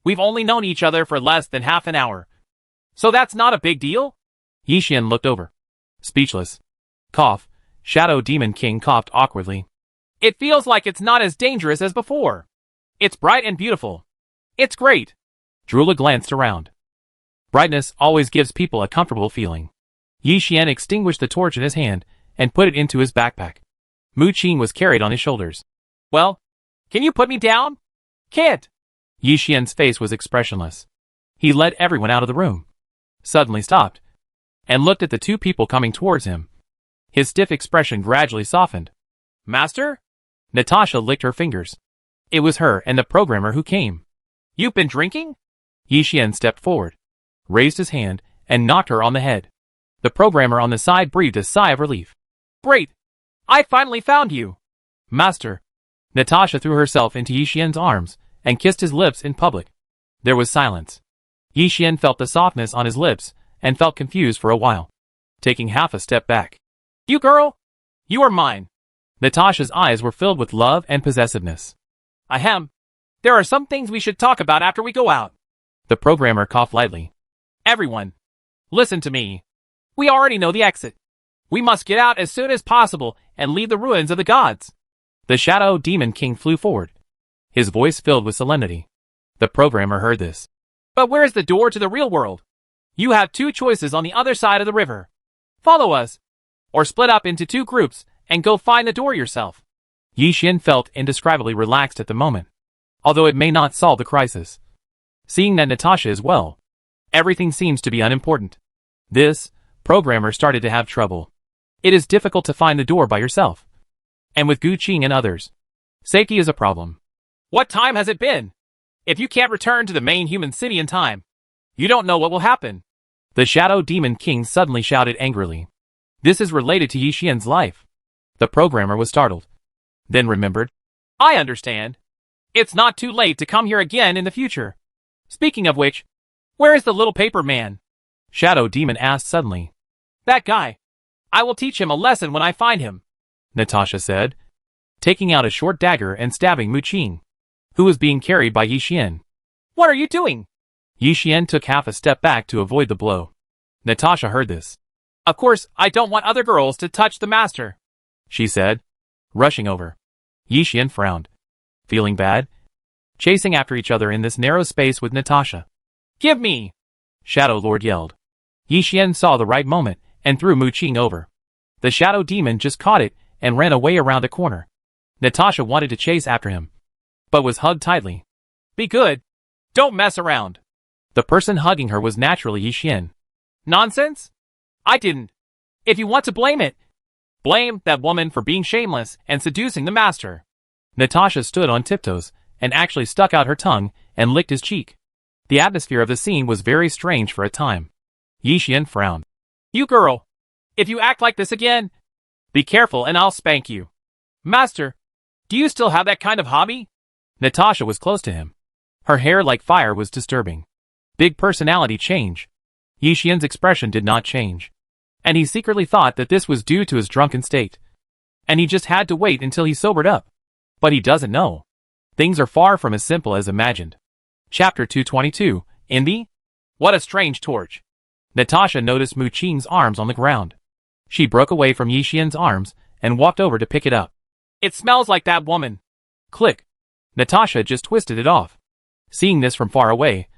We've only known each other for less than half an hour. So that's not a big deal? Yi Xian looked over. Speechless. Cough. Shadow Demon King coughed awkwardly. It feels like it's not as dangerous as before. It's bright and beautiful. It's great. Drula glanced around. Brightness always gives people a comfortable feeling. Yi Xian extinguished the torch in his hand and put it into his backpack. Mu Qing was carried on his shoulders. Well, can you put me down? Can't. Yi Xian's face was expressionless. He led everyone out of the room, suddenly stopped, and looked at the two people coming towards him. His stiff expression gradually softened. Master? Natasha licked her fingers. It was her and the programmer who came. You've been drinking? Yi Xian stepped forward, raised his hand, and knocked her on the head. The programmer on the side breathed a sigh of relief. Great! I finally found you! Master! Natasha threw herself into Yi Xian's arms and kissed his lips in public. There was silence. Yi Xian felt the softness on his lips and felt confused for a while, taking half a step back. You girl! You are mine! Natasha's eyes were filled with love and possessiveness. Ahem. There are some things we should talk about after we go out. The programmer coughed lightly. Everyone, listen to me. We already know the exit. We must get out as soon as possible and leave the ruins of the gods. The Shadow Demon King flew forward, his voice filled with solemnity. The programmer heard this. But where's the door to the real world? You have two choices on the other side of the river. Follow us, or split up into two groups and go find the door yourself. Yi Xian felt indescribably relaxed at the moment, although it may not solve the crisis. Seeing that Natasha is well, everything seems to be unimportant. This programmer started to have trouble. It is difficult to find the door by yourself, and with Gu Qing and others, safety is a problem. What time has it been? If you can't return to the main human city in time, you don't know what will happen. The Shadow Demon King suddenly shouted angrily. This is related to Yi Xian's life. The programmer was startled, then remembered. I understand. It's not too late to come here again in the future. Speaking of which, where is the little paper man? Shadow Demon asked suddenly. That guy. I will teach him a lesson when I find him, Natasha said, taking out a short dagger and stabbing Mu Qing, who was being carried by Yi Xian. What are you doing? Yi Xian took half a step back to avoid the blow. Natasha heard this. Of course, I don't want other girls to touch the master, she said, rushing over. Yi Xian frowned. Feeling bad? Chasing after each other in this narrow space with Natasha. Give me! Shadow Lord yelled. Yi Xian saw the right moment and threw Mu Qing over. The Shadow Demon just caught it and ran away around a corner. Natasha wanted to chase after him, but was hugged tightly. Be good. Don't mess around. The person hugging her was naturally Yi Xian. Nonsense? I didn't. If you want to blame it, blame that woman for being shameless and seducing the master. Natasha stood on tiptoes and actually stuck out her tongue and licked his cheek. The atmosphere of the scene was very strange for a time. Yi Xian frowned. You girl! If you act like this again, be careful and I'll spank you. Master, do you still have that kind of hobby? Natasha was close to him. Her hair like fire was disturbing. Big personality change. Yi Xian's expression did not change. And he secretly thought that this was due to his drunken state. And he just had to wait until he sobered up. But he doesn't know. Things are far from as simple as imagined. Chapter 222, Envy? What a strange torch. Natasha noticed Mu Qing's arms on the ground. She broke away from Yi Xian's arms and walked over to pick it up. It smells like that woman. Click. Natasha just twisted it off. Seeing this from far away,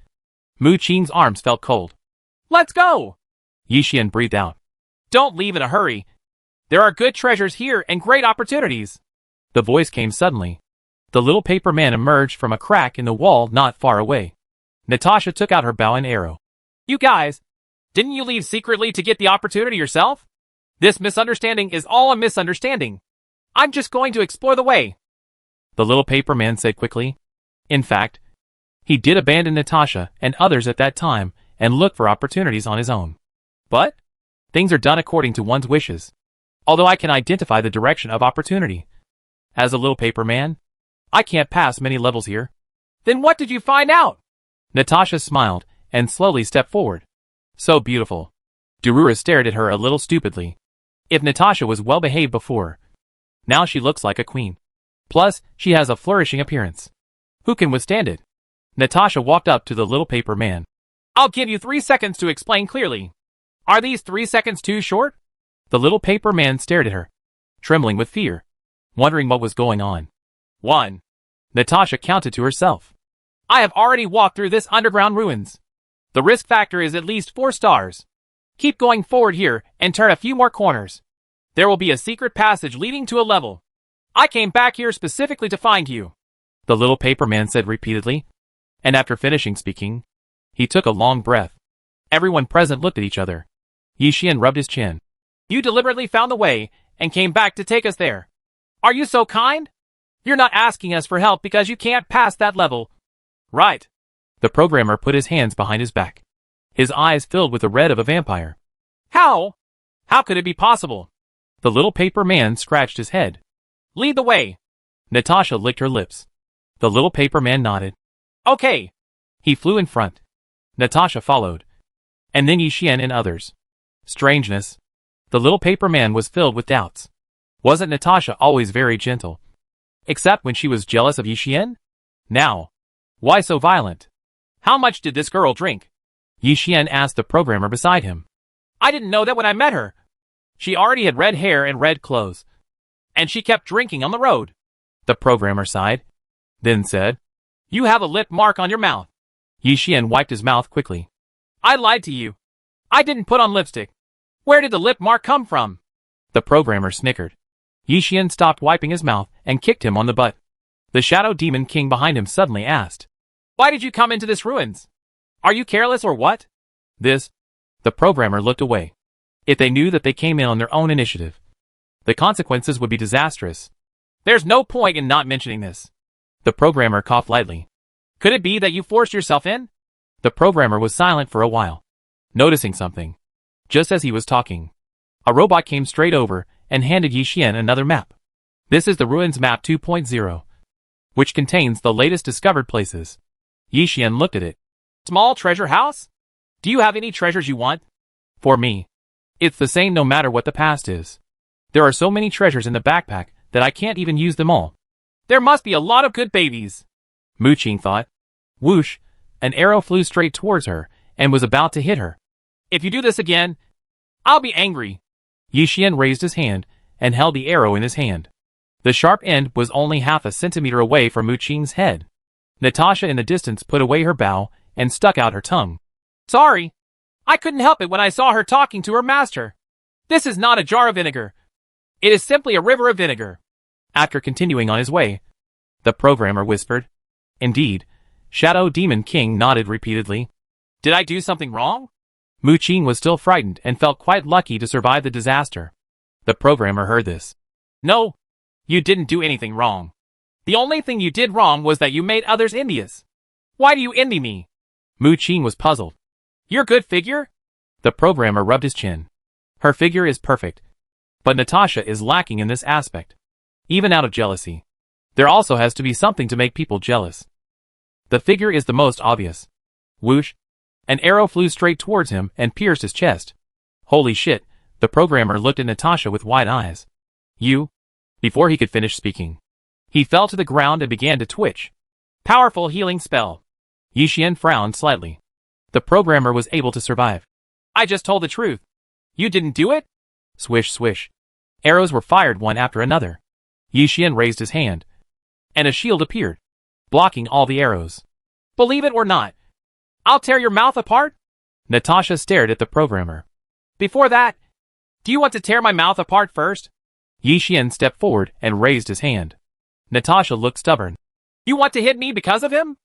Mu Qing's arms felt cold. Let's go! Yi Xian breathed out. Don't leave in a hurry. There are good treasures here and great opportunities. The voice came suddenly. The little paper man emerged from a crack in the wall not far away. Natasha took out her bow and arrow. You guys, didn't you leave secretly to get the opportunity yourself? This misunderstanding is all a misunderstanding. I'm just going to explore the way. The little paper man said quickly. In fact, he did abandon Natasha and others at that time and look for opportunities on his own. But things are done according to one's wishes. Although I can identify the direction of opportunity. As a little paper man, I can't pass many levels here. Then what did you find out? Natasha smiled and slowly stepped forward. So beautiful. Darura stared at her a little stupidly. If Natasha was well behaved before, now she looks like a queen. Plus, she has a flourishing appearance. Who can withstand it? Natasha walked up to the little paper man. I'll give you 3 seconds to explain clearly. Are these 3 seconds too short? The little paper man stared at her, trembling with fear, wondering what was going on. 1. Natasha counted to herself. I have already walked through this underground ruins. The risk factor is at least 4 stars. Keep going forward here and turn a few more corners. There will be a secret passage leading to a level. I came back here specifically to find you. The little paper man said repeatedly. And after finishing speaking, he took a long breath. Everyone present looked at each other. Yi Xian rubbed his chin. You deliberately found the way and came back to take us there. Are you so kind? You're not asking us for help because you can't pass that level. Right. The programmer put his hands behind his back. His eyes filled with the red of a vampire. How? How could it be possible? The little paper man scratched his head. Lead the way. Natasha licked her lips. The little paper man nodded. Okay. He flew in front. Natasha followed. And then Yi Xian and others. Strangeness. The little paper man was filled with doubts. Wasn't Natasha always very gentle? Except when she was jealous of Yi Xian? Now, why so violent? How much did this girl drink? Yi Xian asked the programmer beside him. I didn't know that when I met her. She already had red hair and red clothes. And she kept drinking on the road. The programmer sighed, then said, You have a lip mark on your mouth. Yi Xian wiped his mouth quickly. I lied to you. I didn't put on lipstick. Where did the lip mark come from? The programmer snickered. Yi Xian stopped wiping his mouth and kicked him on the butt. The Shadow Demon King behind him suddenly asked, Why did you come into this ruins? Are you careless or what? The programmer looked away. If they knew that they came in on their own initiative, the consequences would be disastrous. There's no point in not mentioning this. The programmer coughed lightly. Could it be that you forced yourself in? The programmer was silent for a while, noticing something. Just as he was talking, a robot came straight over and handed Yi Xian another map. This is the Ruins Map 2.0, which contains the latest discovered places. Yi Xian looked at it. Small treasure house? Do you have any treasures you want? For me, it's the same no matter what the past is. There are so many treasures in the backpack that I can't even use them all. There must be a lot of good babies. Mu Qing thought. Whoosh, an arrow flew straight towards her and was about to hit her. If you do this again, I'll be angry. Yi Xian raised his hand and held the arrow in his hand. The sharp end was only half a centimeter away from Mu Qing's head. Natasha in the distance put away her bow and stuck out her tongue. Sorry. I couldn't help it when I saw her talking to her master. This is not a jar of vinegar. It is simply a river of vinegar. After continuing on his way, the programmer whispered. Indeed, Shadow Demon King nodded repeatedly. Did I do something wrong? Mu Qing was still frightened and felt quite lucky to survive the disaster. The programmer heard this. No, you didn't do anything wrong. The only thing you did wrong was that you made others envious. Why do you envy me? Mu Qing was puzzled. Your good figure? The programmer rubbed his chin. Her figure is perfect. But Natasha is lacking in this aspect. Even out of jealousy. There also has to be something to make people jealous. The figure is the most obvious. Whoosh! An arrow flew straight towards him and pierced his chest. Holy shit, the programmer looked at Natasha with wide eyes. You? Before he could finish speaking, he fell to the ground and began to twitch. Powerful healing spell. Yi Xian frowned slightly. The programmer was able to survive. I just told the truth. You didn't do it? Swish swish. Arrows were fired one after another. Yi Xian raised his hand, and a shield appeared, blocking all the arrows. Believe it or not, I'll tear your mouth apart? Natasha stared at the programmer. Before that, do you want to tear my mouth apart first? Yi Xian stepped forward and raised his hand. Natasha looked stubborn. You want to hit me because of him?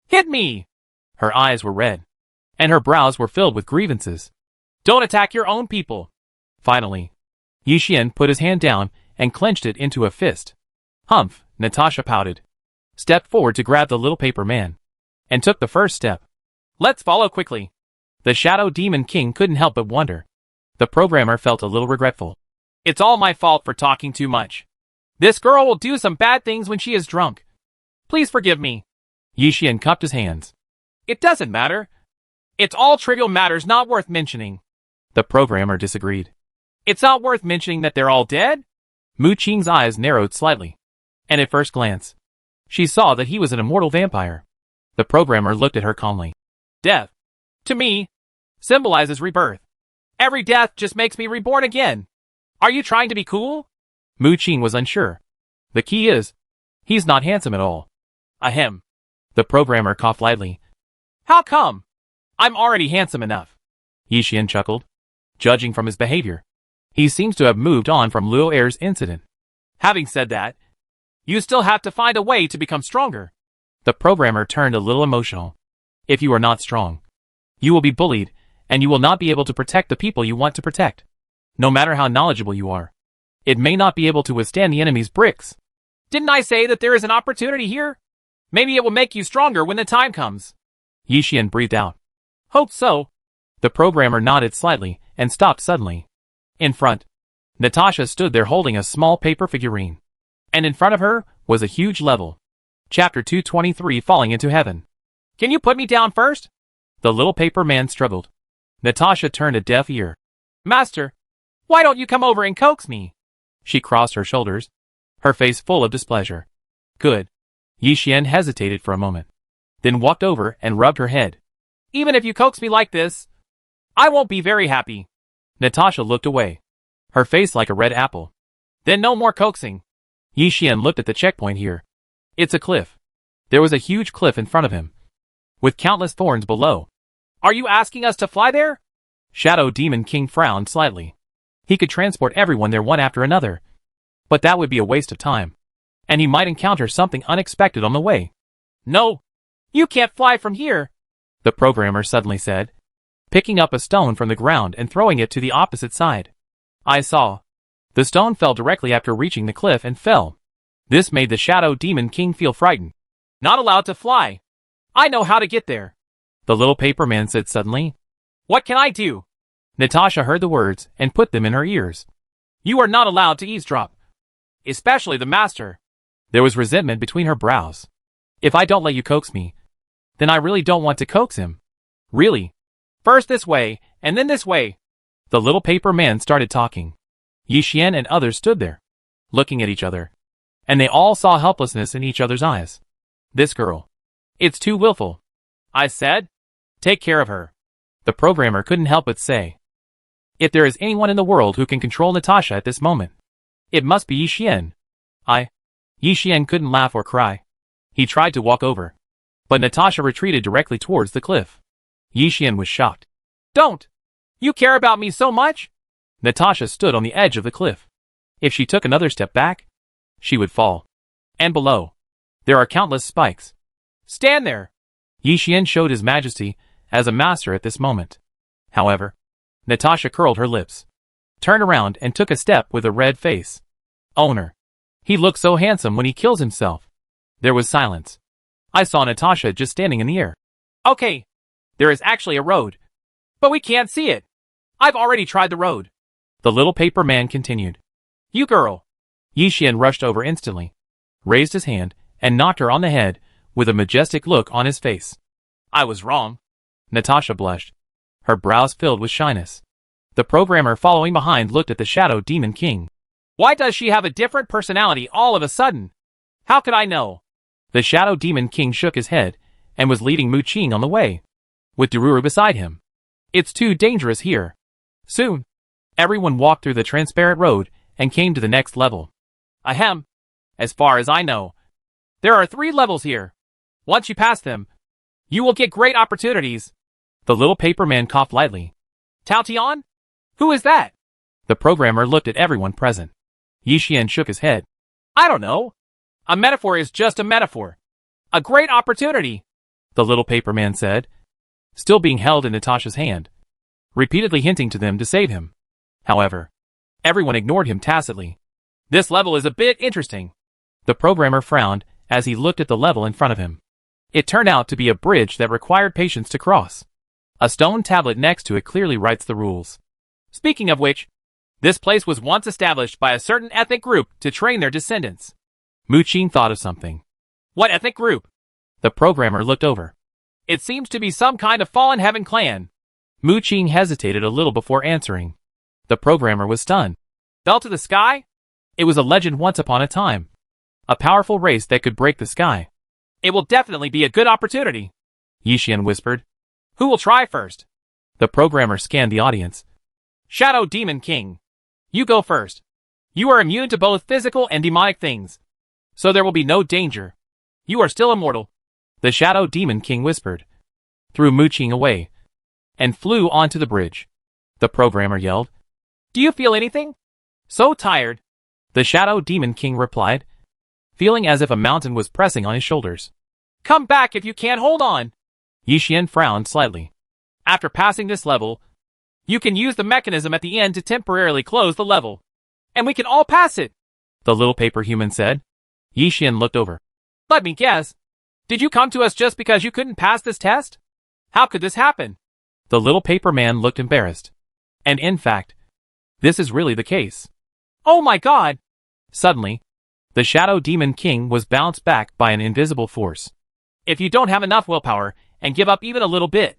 Hit me! Her eyes were red, and her brows were filled with grievances. Don't attack your own people. Finally, Yi Xian put his hand down and clenched it into a fist. Humph, Natasha pouted, stepped forward to grab the little paper man, and took the first step. Let's follow quickly. The Shadow Demon King couldn't help but wonder. The programmer felt a little regretful. It's all my fault for talking too much. This girl will do some bad things when she is drunk. Please forgive me. Yi Xian cupped his hands. It doesn't matter. It's all trivial matters not worth mentioning. The programmer disagreed. It's not worth mentioning that they're all dead? Mu Qing's eyes narrowed slightly, and at first glance, she saw that he was an immortal vampire. The programmer looked at her calmly. Death, to me, symbolizes rebirth. Every death just makes me reborn again. Are you trying to be cool? Mu Qing was unsure. The key is, he's not handsome at all. Ahem. The programmer coughed lightly. How come? I'm already handsome enough. Yi Xian chuckled. Judging from his behavior, he seems to have moved on from Luo Er's incident. Having said that, you still have to find a way to become stronger. The programmer turned a little emotional. If you are not strong, you will be bullied, and you will not be able to protect the people you want to protect. No matter how knowledgeable you are, it may not be able to withstand the enemy's bricks. Didn't I say that there is an opportunity here? Maybe it will make you stronger when the time comes. Yi Xian breathed out. Hope so. The programmer nodded slightly and stopped suddenly. In front, Natasha stood there holding a small paper figurine. And in front of her was a huge level. Chapter 223 Falling into Heaven. Can you put me down first? The little paper man struggled. Natasha turned a deaf ear. Master, why don't you come over and coax me? She crossed her shoulders, her face full of displeasure. Good. Yi Xian hesitated for a moment, then walked over and rubbed her head. Even if you coax me like this, I won't be very happy. Natasha looked away, her face like a red apple. Then no more coaxing. Yi Xian looked at the checkpoint here. It's a cliff. There was a huge cliff in front of him, with countless thorns below. Are you asking us to fly there? Shadow Demon King frowned slightly. He could transport everyone there one after another, but that would be a waste of time, and he might encounter something unexpected on the way. No, you can't fly from here, the programmer suddenly said, picking up a stone from the ground and throwing it to the opposite side. I saw. The stone fell directly after reaching the cliff and fell. This made the Shadow Demon King feel frightened. Not allowed to fly. I know how to get there, the little paper man said suddenly. What can I do? Natasha heard the words and put them in her ears. You are not allowed to eavesdrop. Especially the master. There was resentment between her brows. If I don't let you coax me, then I really don't want to coax him. Really? First this way, and then this way. The little paper man started talking. Yi Xian and others stood there, looking at each other, and they all saw helplessness in each other's eyes. This girl. It's too willful. I said, take care of her. The programmer couldn't help but say. If there is anyone in the world who can control Natasha at this moment, it must be Yi Xian. Yi Xian couldn't laugh or cry. He tried to walk over, but Natasha retreated directly towards the cliff. Yi Xian was shocked. Don't! You care about me so much? Natasha stood on the edge of the cliff. If she took another step back, she would fall. And below, there are countless spikes. Stand there! Yi Xian showed his majesty as a master at this moment. However, Natasha curled her lips, turned around and took a step with a red face. Owner. He looks so handsome when he kills himself. There was silence. I saw Natasha just standing in the air. Okay. There is actually a road. But we can't see it. I've already tried the road. The little paper man continued. You girl. Yi Xian rushed over instantly, raised his hand, and knocked her on the head, with a majestic look on his face. I was wrong. Natasha blushed. Her brows filled with shyness. The programmer following behind looked at the Shadow Demon King. Why does she have a different personality all of a sudden? How could I know? The Shadow Demon King shook his head, and was leading Mu Qing on the way, with Doruru beside him. It's too dangerous here. Soon, everyone walked through the transparent road and came to the next level. Ahem. As far as I know, there are 3 levels here. Once you pass them, you will get great opportunities. The little paper man coughed lightly. Tao Tian? Who is that? The programmer looked at everyone present. Yi Xian shook his head. I don't know. A metaphor is just a metaphor. A great opportunity, the little paper man said, still being held in Natasha's hand, repeatedly hinting to them to save him. However, everyone ignored him tacitly. This level is a bit interesting. The programmer frowned as he looked at the level in front of him. It turned out to be a bridge that required patience to cross. A stone tablet next to it clearly writes the rules. Speaking of which, this place was once established by a certain ethnic group to train their descendants. Mu Qing thought of something. What ethnic group? The programmer looked over. It seems to be some kind of fallen heaven clan. Mu Qing hesitated a little before answering. The programmer was stunned. Fell to the sky? It was a legend once upon a time. A powerful race that could break the sky. It will definitely be a good opportunity, Yi Xian whispered. Who will try first? The programmer scanned the audience. Shadow Demon King. You go first. You are immune to both physical and demonic things, so there will be no danger. You are still immortal, the Shadow Demon King whispered, threw Mu Qing away, and flew onto the bridge. The programmer yelled. Do you feel anything? So tired. The Shadow Demon King replied, feeling as if a mountain was pressing on his shoulders. Come back if you can't hold on. Yi Xian frowned slightly. After passing this level, you can use the mechanism at the end to temporarily close the level, and we can all pass it, the little paper human said. Yi Xian looked over. Let me guess. Did you come to us just because you couldn't pass this test? How could this happen? The little paper man looked embarrassed. And in fact, this is really the case. Oh my god! Suddenly, the Shadow Demon King was bounced back by an invisible force. If you don't have enough willpower and give up even a little bit,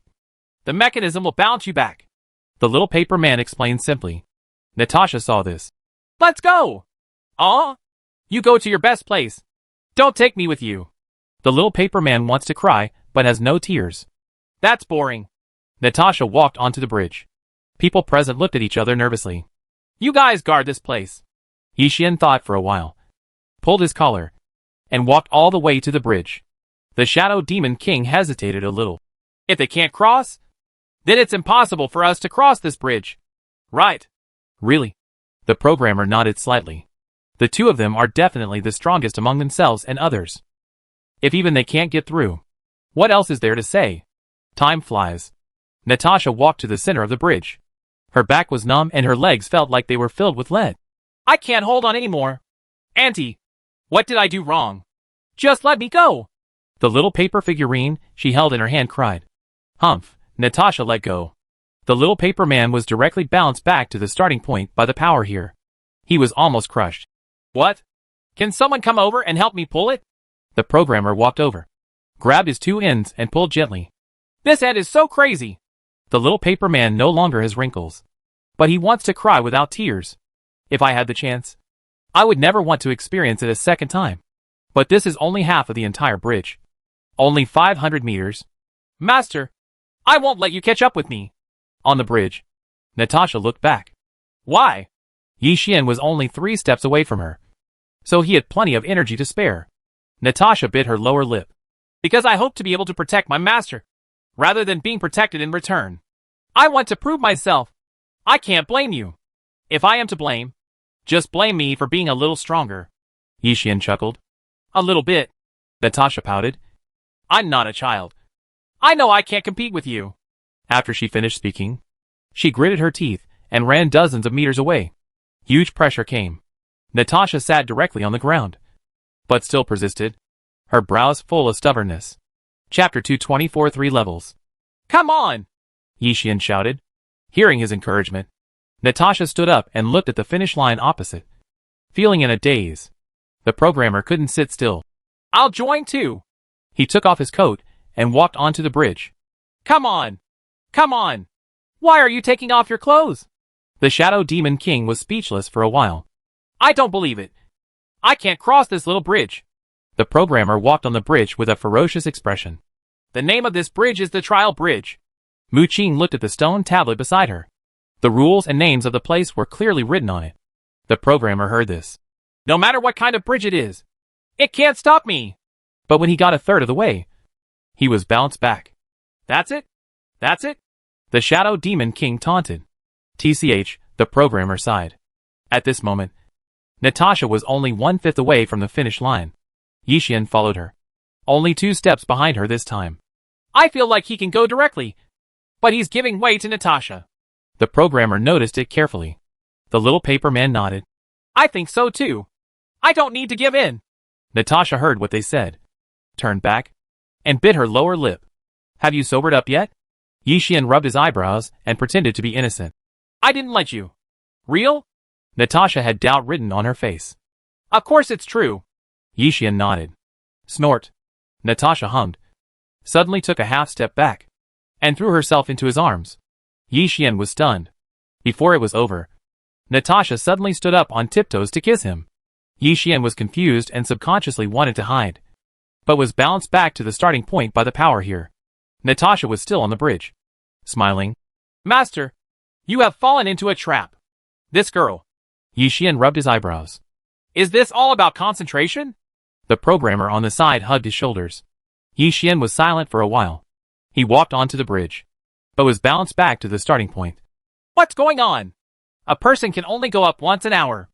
the mechanism will bounce you back, the little paper man explained simply. Natasha saw this. Let's go! Aw! You go to your best place. Don't take me with you. The little paper man wants to cry, but has no tears. That's boring. Natasha walked onto the bridge. People present looked at each other nervously. You guys guard this place. Yi Xian thought for a while, pulled his collar, and walked all the way to the bridge. The Shadow Demon King hesitated a little. If they can't cross, then it's impossible for us to cross this bridge. Right. Really? The programmer nodded slightly. The two of them are definitely the strongest among themselves and others. If even they can't get through, what else is there to say? Time flies. Natasha walked to the center of the bridge. Her back was numb and her legs felt like they were filled with lead. I can't hold on anymore. Auntie, what did I do wrong? Just let me go. The little paper figurine she held in her hand cried. Humph, Natasha let go. The little paper man was directly bounced back to the starting point by the power here. He was almost crushed. What? Can someone come over and help me pull it? The programmer walked over, grabbed his two ends and pulled gently. This end is so crazy. The little paper man no longer has wrinkles, but he wants to cry without tears. If I had the chance, I would never want to experience it a second time. But this is only half of the entire bridge. Only 500 meters. Master, I won't let you catch up with me. On the bridge, Natasha looked back. Why? Yi Xian was only 3 steps away from her, so he had plenty of energy to spare. Natasha bit her lower lip. Because I hope to be able to protect my master, rather than being protected in return. I want to prove myself. I can't blame you. If I am to blame, just blame me for being a little stronger. Yi Xian chuckled. A little bit. Natasha pouted. I'm not a child. I know I can't compete with you. After she finished speaking, she gritted her teeth and ran dozens of meters away. Huge pressure came. Natasha sat directly on the ground, but still persisted. her brows full of stubbornness. Chapter 224 3 levels. Come on! Yi Xian shouted. Hearing his encouragement, Natasha stood up and looked at the finish line opposite. Feeling in a daze, the programmer couldn't sit still. I'll join too. He took off his coat and walked onto the bridge. Come on! Come on! Why are you taking off your clothes? The Shadow Demon King was speechless for a while. I don't believe it. I can't cross this little bridge. The programmer walked on the bridge with a ferocious expression. The name of this bridge is the Trial Bridge. Mu Qing looked at the stone tablet beside her. The rules and names of the place were clearly written on it. The programmer heard this. No matter what kind of bridge it is, it can't stop me. But when he got a third of the way, he was bounced back. That's it? That's it? The Shadow Demon King taunted. TCH, the programmer sighed. At this moment, Natasha was only 1/5 away from the finish line. Yi Xian followed her. Only 2 steps behind her this time. I feel like he can go directly, but he's giving way to Natasha. The programmer noticed it carefully. The little paper man nodded. I think so too. I don't need to give in. Natasha heard what they said, turned back, and bit her lower lip. Have you sobered up yet? Yi Xian rubbed his eyebrows and pretended to be innocent. I didn't let you. Real? Natasha had doubt written on her face. Of course it's true. Yi Xian nodded. Snort. Natasha hummed. Suddenly took a half step back, and threw herself into his arms. Yi Xian was stunned. Before it was over, Natasha suddenly stood up on tiptoes to kiss him. Yi Xian was confused and subconsciously wanted to hide, but was bounced back to the starting point by the power here. Natasha was still on the bridge, smiling. Master, you have fallen into a trap. This girl. Yi Xian rubbed his eyebrows. Is this all about concentration? The programmer on the side hugged his shoulders. Yi Xian was silent for a while. He walked onto the bridge, but was bounced back to the starting point. What's going on? A person can only go up once an hour.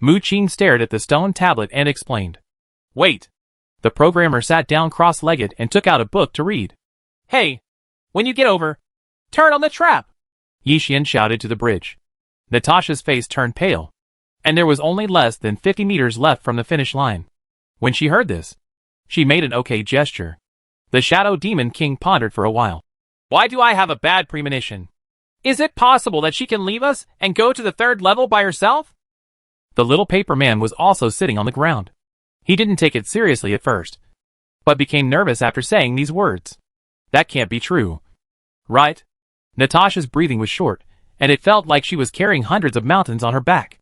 Mu Qing stared at the stone tablet and explained. Wait. The programmer sat down cross-legged and took out a book to read. Hey, when you get over, turn on the trap. Yi Xian shouted to the bridge. Natasha's face turned pale, and there was only less than 50 meters left from the finish line. When she heard this, she made an okay gesture. The Shadow Demon King pondered for a while. Why do I have a bad premonition? Is it possible that she can leave us and go to the 3rd level by herself? The little paper man was also sitting on the ground. He didn't take it seriously at first, but became nervous after saying these words. That can't be true. Right? Natasha's breathing was short, and it felt like she was carrying hundreds of mountains on her back.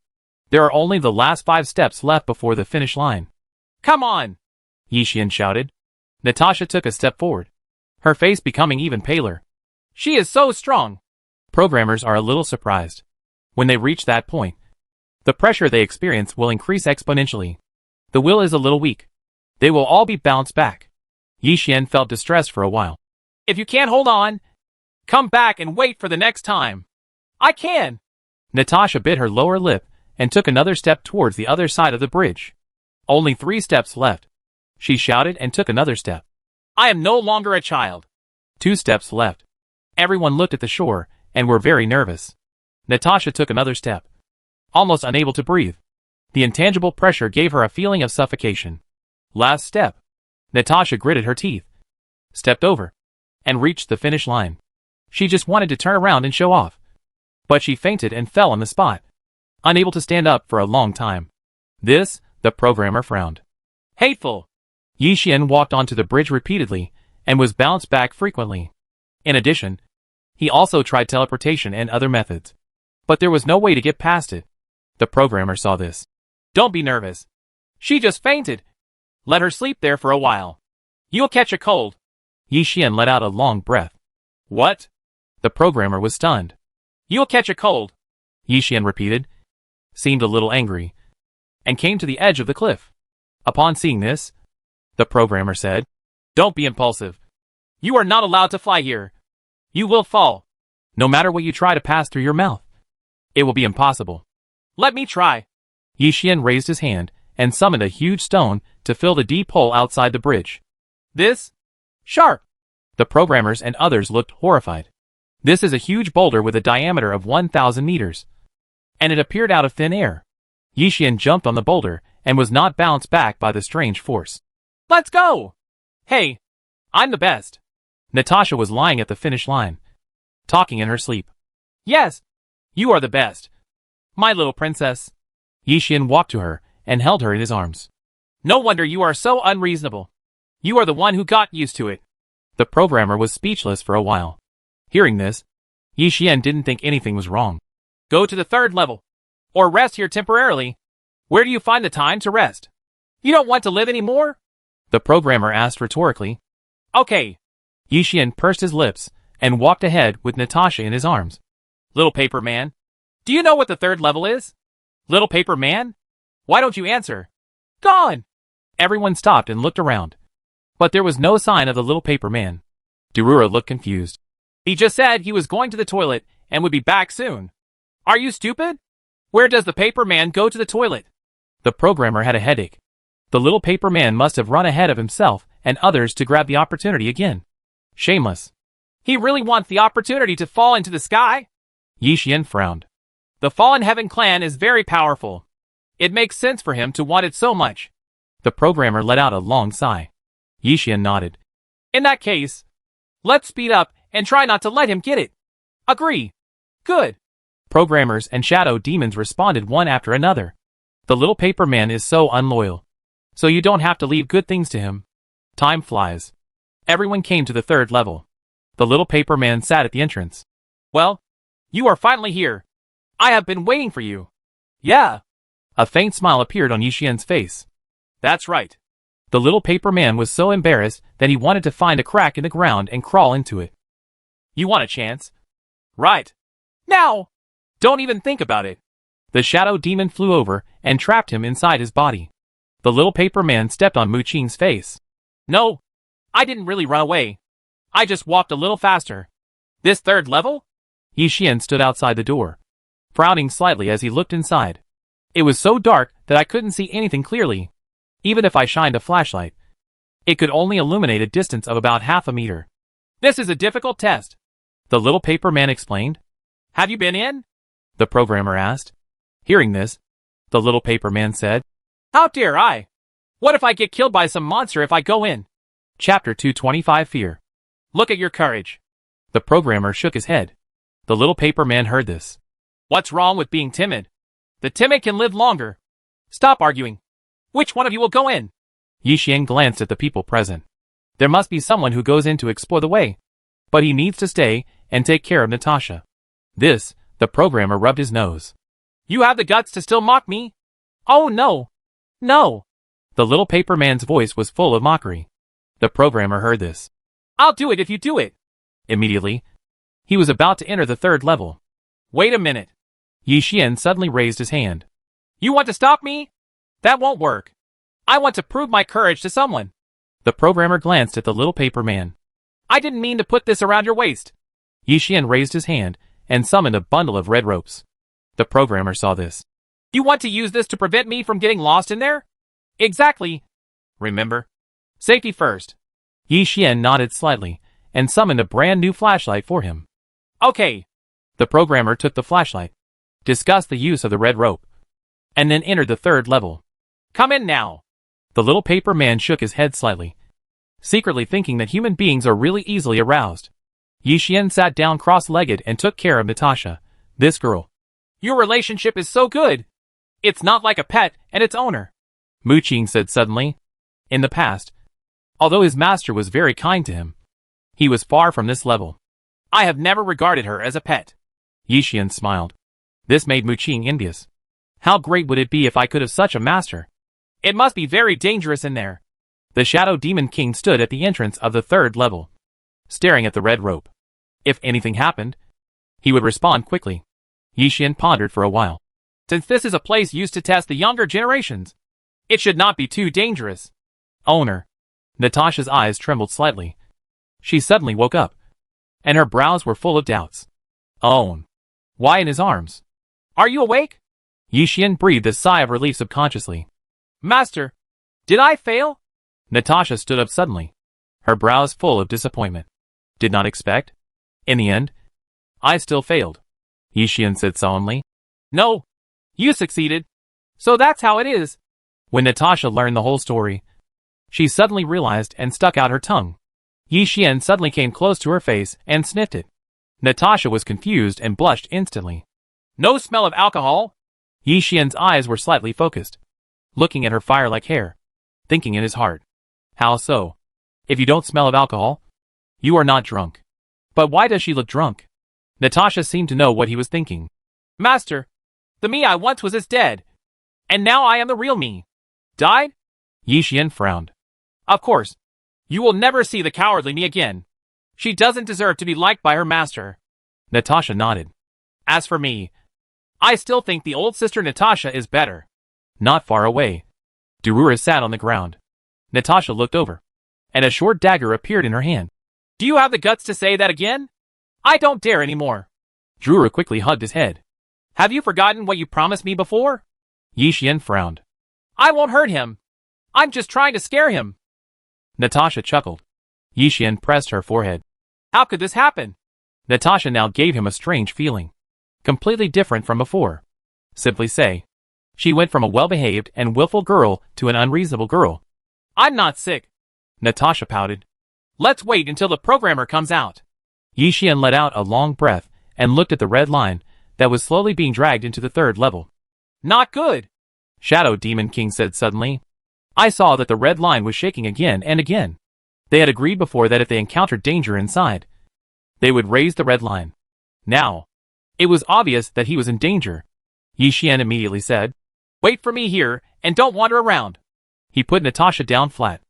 There are only the last 5 steps left before the finish line. Come on! Yi Xian shouted. Natasha took a step forward, her face becoming even paler. She is so strong. Programmers are a little surprised. When they reach that point, the pressure they experience will increase exponentially. The will is a little weak. They will all be bounced back. Yi Xian felt distressed for a while. If you can't hold on, come back and wait for the next time. I can. Natasha bit her lower lip and took another step towards the other side of the bridge. Only 3 steps left. She shouted and took another step. I am no longer a child. 2 steps left. Everyone looked at the shore and were very nervous. Natasha took another step, almost unable to breathe. The intangible pressure gave her a feeling of suffocation. Last step. Natasha gritted her teeth, stepped over, and reached the finish line. She just wanted to turn around and show off. But she fainted and fell on the spot, unable to stand up for a long time. This, the programmer frowned. Hateful. Yi Xian walked onto the bridge repeatedly and was bounced back frequently. In addition, he also tried teleportation and other methods, but there was no way to get past it. The programmer saw this. Don't be nervous. She just fainted. Let her sleep there for a while. You'll catch a cold. Yi Xian let out a long breath. What? The programmer was stunned. You'll catch a cold. Yi Xian repeated, seemed a little angry, and came to the edge of the cliff. Upon seeing this, the programmer said, Don't be impulsive. You are not allowed to fly here. You will fall. No matter what you try to pass through your mouth, it will be impossible. Let me try. Yi Xian raised his hand and summoned a huge stone to fill the deep hole outside the bridge. This? Sharp. The programmers and others looked horrified. This is a huge boulder with a diameter of 1,000 meters, and it appeared out of thin air. Yi Xian jumped on the boulder and was not bounced back by the strange force. Let's go! Hey, I'm the best. Natasha was lying at the finish line, talking in her sleep. Yes, you are the best. My little princess. Yi Xian walked to her and held her in his arms. No wonder you are so unreasonable. You are the one who got used to it. The programmer was speechless for a while. Hearing this, Yi Xian didn't think anything was wrong. Go to the 3rd level. Or rest here temporarily. Where do you find the time to rest? You don't want to live anymore? The programmer asked rhetorically. Okay. Yi Xian pursed his lips and walked ahead with Natasha in his arms. Little paper man, do you know what the 3rd level is? Little paper man? Why don't you answer? Gone! Everyone stopped and looked around. But there was no sign of the little paper man. Darura looked confused. He just said he was going to the toilet and would be back soon. Are you stupid? Where does the paper man go to the toilet? The programmer had a headache. The little paper man must have run ahead of himself and others to grab the opportunity again. Shameless. He really wants the opportunity to fall into the sky? Yi Xian frowned. The Fallen Heaven clan is very powerful. It makes sense for him to want it so much. The programmer let out a long sigh. Yi Xian nodded. In that case, let's speed up and try not to let him get it. Agree. Good. Programmers and shadow demons responded one after another. The little paper man is so unloyal. So you don't have to leave good things to him. Time flies. Everyone came to the 3rd level. The little paper man sat at the entrance. Well, you are finally here. I have been waiting for you. Yeah. A faint smile appeared on Yi Xian's face. That's right. The little paper man was so embarrassed that he wanted to find a crack in the ground and crawl into it. You want a chance? Right. Now! Don't even think about it. The shadow demon flew over and trapped him inside his body. The little paper man stepped on Mu Qing's face. No, I didn't really run away. I just walked a little faster. This 3rd level? Yi Xian stood outside the door, frowning slightly as he looked inside. It was so dark that I couldn't see anything clearly. Even if I shined a flashlight, it could only illuminate a distance of about half a meter. This is a difficult test, the little paper man explained. Have you been in? The programmer asked. Hearing this, the little paper man said, How dare I? What if I get killed by some monster if I go in? Chapter 225 Fear. Look at your courage. The programmer shook his head. The little paper man heard this. What's wrong with being timid? The timid can live longer. Stop arguing. Which one of you will go in? Yi Xian glanced at the people present. There must be someone who goes in to explore the way. But he needs to stay and take care of Natasha. This, the programmer rubbed his nose. You have the guts to still mock me? Oh no. No. The little paper man's voice was full of mockery. The programmer heard this. I'll do it if you do it. Immediately, he was about to enter the 3rd level. Wait a minute. Yi Xian suddenly raised his hand. You want to stop me? That won't work. I want to prove my courage to someone. The programmer glanced at the little paper man. I didn't mean to put this around your waist. Yi Xian raised his hand and summoned a bundle of red ropes. The programmer saw this. You want to use this to prevent me from getting lost in there? Exactly. Remember? Safety first. Yi Xian nodded slightly and summoned a brand new flashlight for him. Okay. The programmer took the flashlight, discussed the use of the red rope, and then entered the 3rd level. Come in now. The little paper man shook his head slightly, secretly thinking that human beings are really easily aroused. Yi Xian sat down cross-legged and took care of Natasha, this girl. Your relationship is so good. It's not like a pet and its owner. Mu Qing said suddenly. In the past, although his master was very kind to him, he was far from this level. I have never regarded her as a pet. Yi Xian smiled. This made Mu Qing envious. How great would it be if I could have such a master? It must be very dangerous in there. The Shadow Demon King stood at the entrance of the 3rd level, staring at the red rope. If anything happened, he would respond quickly. Yi Xian pondered for a while. Since this is a place used to test the younger generations, it should not be too dangerous. Owner. Natasha's eyes trembled slightly. She suddenly woke up, and her brows were full of doubts. Own. Why in his arms? Are you awake? Yi Xian breathed a sigh of relief subconsciously. Master, did I fail? Natasha stood up suddenly, her brows full of disappointment. Did not expect? In the end, I still failed. Yi Xian said solemnly. No, you succeeded. So that's how it is. When Natasha learned the whole story, She suddenly realized and stuck out her tongue. Yi Xian suddenly came close to her face and sniffed it. Natasha was confused and blushed instantly. No smell of alcohol? Yi Xian's eyes were slightly focused, looking at her fire-like hair, thinking in his heart. How so? If you don't smell of alcohol, you are not drunk. But why does she look drunk? Natasha seemed to know what he was thinking. Master, the me I once was is dead. And now I am the real me. Died? Yi Xian frowned. Of course. You will never see the cowardly me again. She doesn't deserve to be liked by her master. Natasha nodded. As for me, I still think the old sister Natasha is better. Not far away, Darura sat on the ground. Natasha looked over, and a short dagger appeared in her hand. Do you have the guts to say that again? I don't dare anymore. Darura quickly hugged his head. Have you forgotten what you promised me before? Yi Xian frowned. I won't hurt him. I'm just trying to scare him. Natasha chuckled. Yi Xian pressed her forehead. How could this happen? Natasha now gave him a strange feeling, completely different from before. Simply say, she went from a well-behaved and willful girl to an unreasonable girl. I'm not sick. Natasha pouted. Let's wait until the programmer comes out. Yi Xian let out a long breath and looked at the red line that was slowly being dragged into the third level. Not good. Shadow Demon King said suddenly. I saw that the red line was shaking again and again. They had agreed before that if they encountered danger inside, they would raise the red line. Now, it was obvious that he was in danger. Yi Xian immediately said, Wait for me here, and don't wander around. He put Natasha down flat,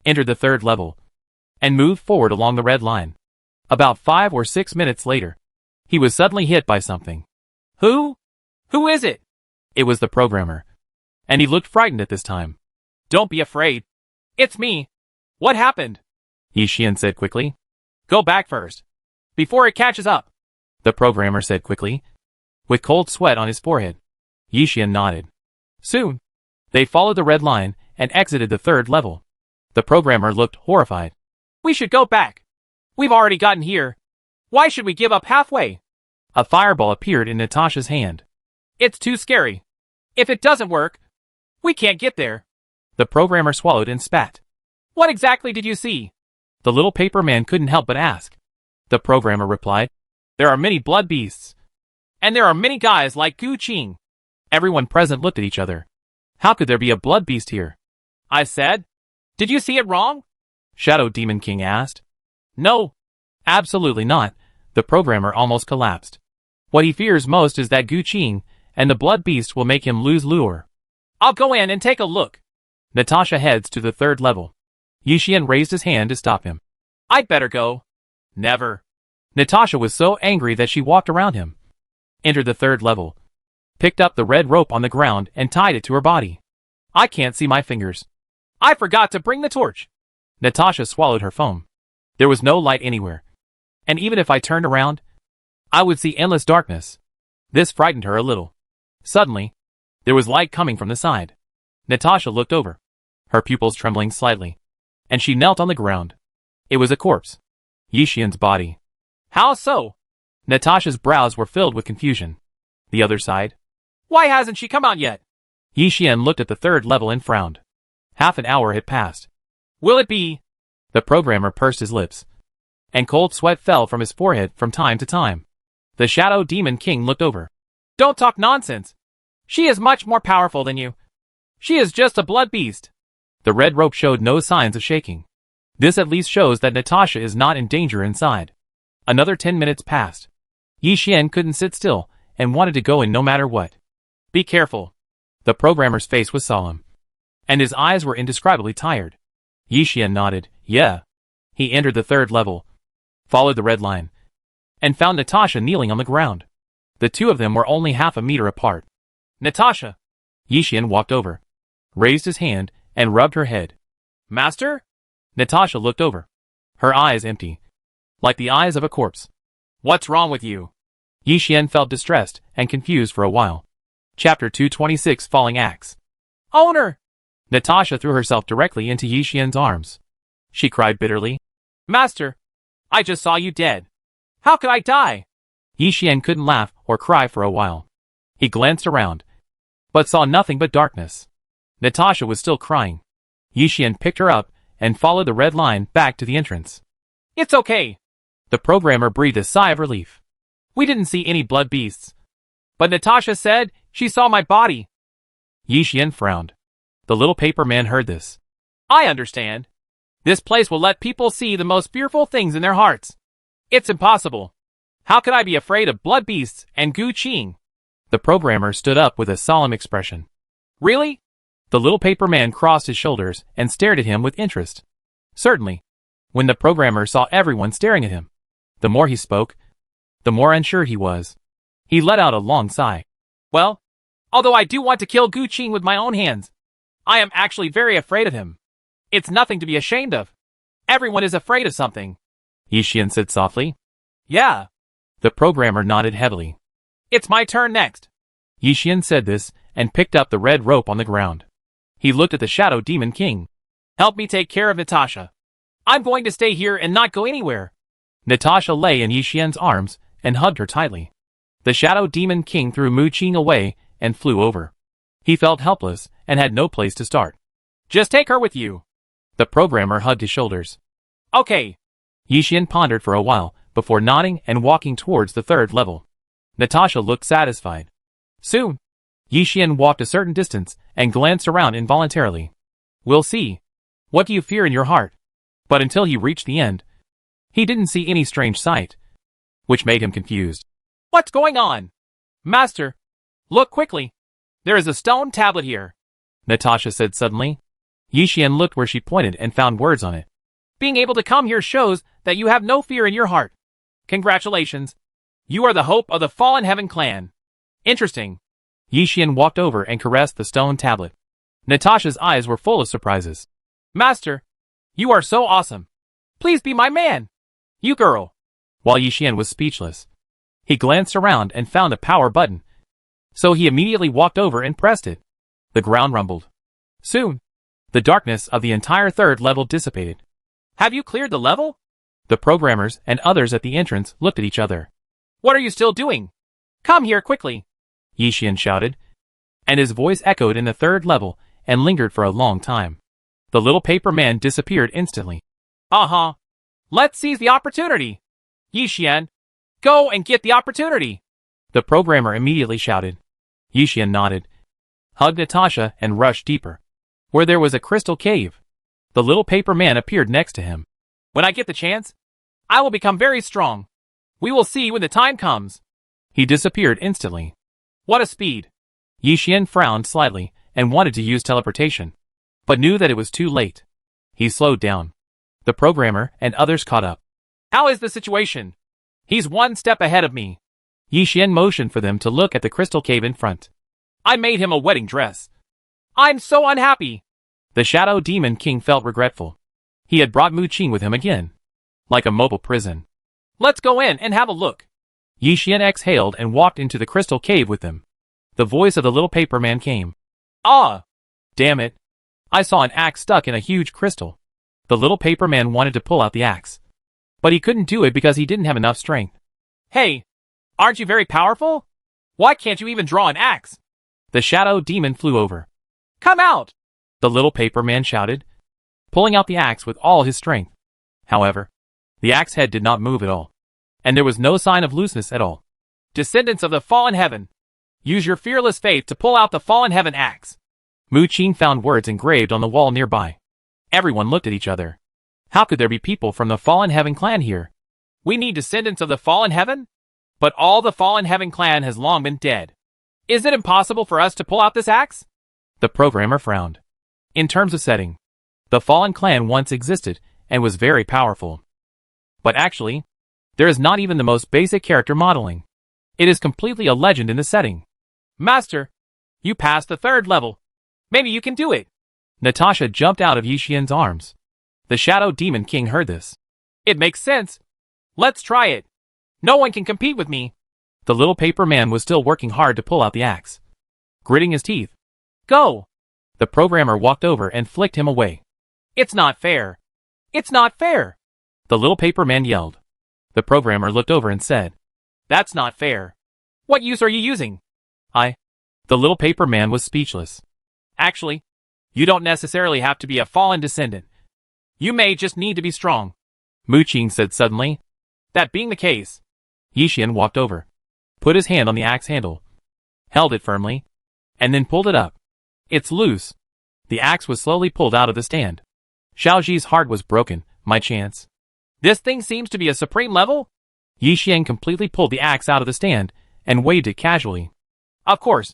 entered the third level, and moved forward along the red line. About 5 or 6 minutes later, he was suddenly hit by something. Who? Who is it? It was the programmer, and he looked frightened at this time. Don't be afraid. It's me. What happened? Yi Xian said quickly. Go back first, before it catches up. The programmer said quickly, with cold sweat on his forehead. Yi Xian nodded. Soon, they followed the red line and exited the third level. The programmer looked horrified. We should go back. We've already gotten here. Why should we give up halfway? A fireball appeared in Natasha's hand. It's too scary. If it doesn't work, we can't get there. The programmer swallowed and spat. What exactly did you see? The little paper man couldn't help but ask. The programmer replied, There are many blood beasts. And there are many guys like Gu Qing. Everyone present looked at each other. How could there be a blood beast here? I said. Did you see it wrong? Shadow Demon King asked. No. Absolutely not. The programmer almost collapsed. What he fears most is that Gu Qing and the blood beast will make him lose lure. I'll go in and take a look. Natasha heads to the third level. Yi Xian raised his hand to stop him. I'd better go. Never. Natasha was so angry that she walked around him, entered the third level, picked up the red rope on the ground and tied it to her body. I can't see my fingers. I forgot to bring the torch. Natasha swallowed her foam. There was no light anywhere. And even if I turned around, I would see endless darkness. This frightened her a little. Suddenly, there was light coming from the side. Natasha looked over, her pupils trembling slightly, and she knelt on the ground. It was a corpse. Yi Xian's body. How so? Natasha's brows were filled with confusion. The other side. Why hasn't she come out yet? Yi Xian looked at the third level and frowned. Half an hour had passed. Will it be? The programmer pursed his lips, and cold sweat fell from his forehead from time to time. The Shadow Demon King looked over. Don't talk nonsense. She is much more powerful than you. She is just a blood beast. The red rope showed no signs of shaking. This at least shows that Natasha is not in danger inside. Another 10 minutes passed. Yi Xian couldn't sit still and wanted to go in no matter what. Be careful. The programmer's face was solemn, and his eyes were indescribably tired. Yi Xian nodded, yeah. He entered the third level, followed the red line, and found Natasha kneeling on the ground. The two of them were only half a meter apart. Natasha. Yi Xian walked over, raised his hand, and rubbed her head. Master? Natasha looked over, her eyes empty, like the eyes of a corpse. What's wrong with you? Yi Xian felt distressed and confused for a while. Chapter 226 Falling Axe. Owner! Natasha threw herself directly into Yi Xian's arms. She cried bitterly. Master, I just saw you dead. How could I die? Yi Xian couldn't laugh or cry for a while. He glanced around, but saw nothing but darkness. Natasha was still crying. Yi Xian picked her up and followed the red line back to the entrance. It's okay. The programmer breathed a sigh of relief. We didn't see any blood beasts. But Natasha said she saw my body. Yi Xian frowned. The little paper man heard this. I understand. This place will let people see the most fearful things in their hearts. It's impossible. How could I be afraid of blood beasts and Gu Qing? The programmer stood up with a solemn expression. Really? The little paper man crossed his shoulders and stared at him with interest. Certainly. When the programmer saw everyone staring at him, the more he spoke, the more unsure he was. He let out a long sigh. Well, although I do want to kill Gu Qing with my own hands, I am actually very afraid of him. It's nothing to be ashamed of. Everyone is afraid of something. Yi Xian said softly. Yeah. The programmer nodded heavily. It's my turn next. Yi Xian said this and picked up the red rope on the ground. He looked at the Shadow Demon King. Help me take care of Natasha. I'm going to stay here and not go anywhere. Natasha lay in Yi Xian's arms and hugged her tightly. The Shadow Demon King threw Mu Qing away and flew over. He felt helpless and had no place to start. Just take her with you. The programmer hugged his shoulders. Okay. Yi Xian pondered for a while before nodding and walking towards the third level. Natasha looked satisfied. Soon, Yi Xian walked a certain distance and glanced around involuntarily. We'll see. What do you fear in your heart? But until he reached the end, he didn't see any strange sight, which made him confused. What's going on? Master, look quickly. There is a stone tablet here, Natasha said suddenly. Yi Xian looked where she pointed and found words on it. Being able to come here shows that you have no fear in your heart. Congratulations. You are the hope of the Fallen Heaven clan. Interesting. Yi Xian walked over and caressed the stone tablet. Natasha's eyes were full of surprises. Master, you are so awesome. Please be my man. You girl. While Yi Xian was speechless, he glanced around and found a power button. So he immediately walked over and pressed it. The ground rumbled. Soon, the darkness of the entire third level dissipated. Have you cleared the level? The programmers and others at the entrance looked at each other. What are you still doing? Come here quickly, Yi Xian shouted, and his voice echoed in the third level and lingered for a long time. The little paper man disappeared instantly. Uh-huh. Let's seize the opportunity. Yi Xian, go and get the opportunity. The programmer immediately shouted. Yi Xian nodded, hugged Natasha and rushed deeper, where there was a crystal cave. The little paper man appeared next to him. When I get the chance, I will become very strong. We will see when the time comes. He disappeared instantly. What a speed. Yi Xian frowned slightly and wanted to use teleportation, but knew that it was too late. He slowed down. The programmer and others caught up. How is the situation? He's one step ahead of me. Yi Xian motioned for them to look at the crystal cave in front. I made him a wedding dress. I'm so unhappy. The Shadow Demon King felt regretful. He had brought Mu Qing with him again, like a mobile prison. Let's go in and have a look. Yi Xian exhaled and walked into the crystal cave with them. The voice of the little paper man came. Ah! Damn it. I saw an axe stuck in a huge crystal. The little paper man wanted to pull out the axe, but he couldn't do it because he didn't have enough strength. Hey, aren't you very powerful? Why can't you even draw an axe? The shadow demon flew over. Come out! The little paper man shouted, pulling out the axe with all his strength. However, the axe head did not move at all, and there was no sign of looseness at all. Descendants of the Fallen Heaven, use your fearless faith to pull out the Fallen Heaven axe. Mu Qing found words engraved on the wall nearby. Everyone looked at each other. How could there be people from the Fallen Heaven clan here? We need descendants of the Fallen Heaven? But all the Fallen Heaven clan has long been dead. Is it impossible for us to pull out this axe? The programmer frowned. In terms of setting, the Fallen clan once existed and was very powerful. But actually, there is not even the most basic character modeling. It is completely a legend in the setting. Master, you passed the 3rd level. Maybe you can do it. Natasha jumped out of Yi Xian's arms. The Shadow Demon King heard this. It makes sense. Let's try it. No one can compete with me. The little paper man was still working hard to pull out the axe, gritting his teeth. Go! The programmer walked over and flicked him away. It's not fair. It's not fair. The little paper man yelled. The programmer looked over and said, That's not fair. What use are you using? The little paper man was speechless. Actually, you don't necessarily have to be a fallen descendant. You may just need to be strong, Mu Qing said suddenly. That being the case, Yixian walked over, put his hand on the axe handle, held it firmly, and then pulled it up. It's loose. The axe was slowly pulled out of the stand. Xiaoji's heart was broken. My chance. This thing seems to be a supreme level? Yixian completely pulled the axe out of the stand and waved it casually. Of course.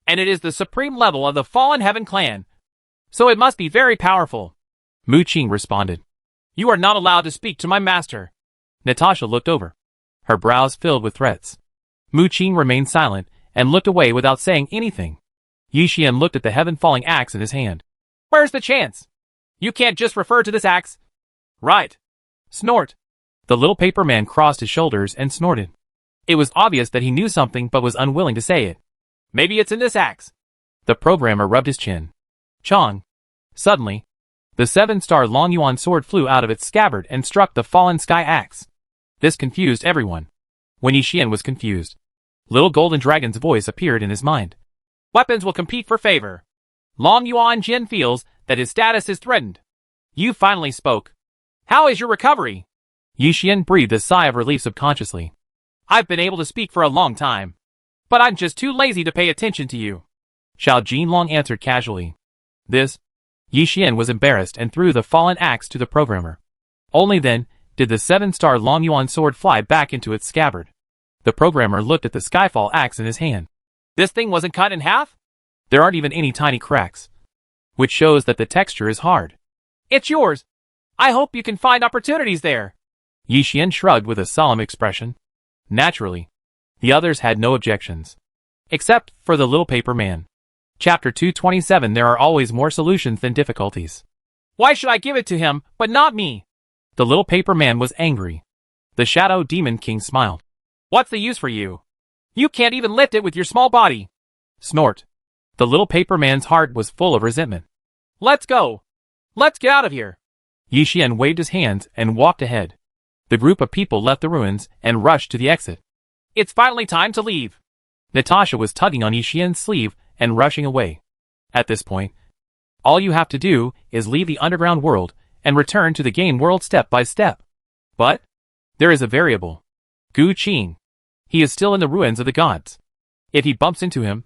And it is the supreme level of the Fallen Heaven clan. So it must be very powerful. Mu Qing responded. You are not allowed to speak to my master. Natasha looked over, her brows filled with threats. Mu Qing remained silent and looked away without saying anything. Yixian looked at the heaven-falling axe in his hand. Where's the chance? You can't just refer to this axe. Right. Snort. The little paper man crossed his shoulders and snorted. It was obvious that he knew something but was unwilling to say it. Maybe it's in this axe. The programmer rubbed his chin. Chong. Suddenly, the 7-star Long Yuan sword flew out of its scabbard and struck the fallen sky axe. This confused everyone. When Yixian was confused, little golden dragon's voice appeared in his mind. Weapons will compete for favor. Long Yuan Jin feels that his status is threatened. You finally spoke. How is your recovery? Yixian breathed a sigh of relief subconsciously. I've been able to speak for a long time, but I'm just too lazy to pay attention to you. Xiao Jinlong answered casually. This? Yixian was embarrassed and threw the fallen axe to the programmer. Only then did the 7-star Long Yuan sword fly back into its scabbard. The programmer looked at the Skyfall axe in his hand. This thing wasn't cut in half? There aren't even any tiny cracks, which shows that the texture is hard. It's yours. I hope you can find opportunities there. Yixian shrugged with a solemn expression. Naturally, the others had no objections, except for the little paper man. Chapter 227. There are always more solutions than difficulties. Why should I give it to him, but not me? The little paper man was angry. The Shadow Demon King smiled. What's the use for you? You can't even lift it with your small body. Snort. The little paper man's heart was full of resentment. Let's go. Let's get out of here. Yixian waved his hands and walked ahead. The group of people left the ruins and rushed to the exit. It's finally time to leave. Natasha was tugging on Yixian's sleeve and rushing away. At this point, all you have to do is leave the underground world and return to the game world step by step. But there is a variable. Gu Qing. He is still in the ruins of the gods. If he bumps into him,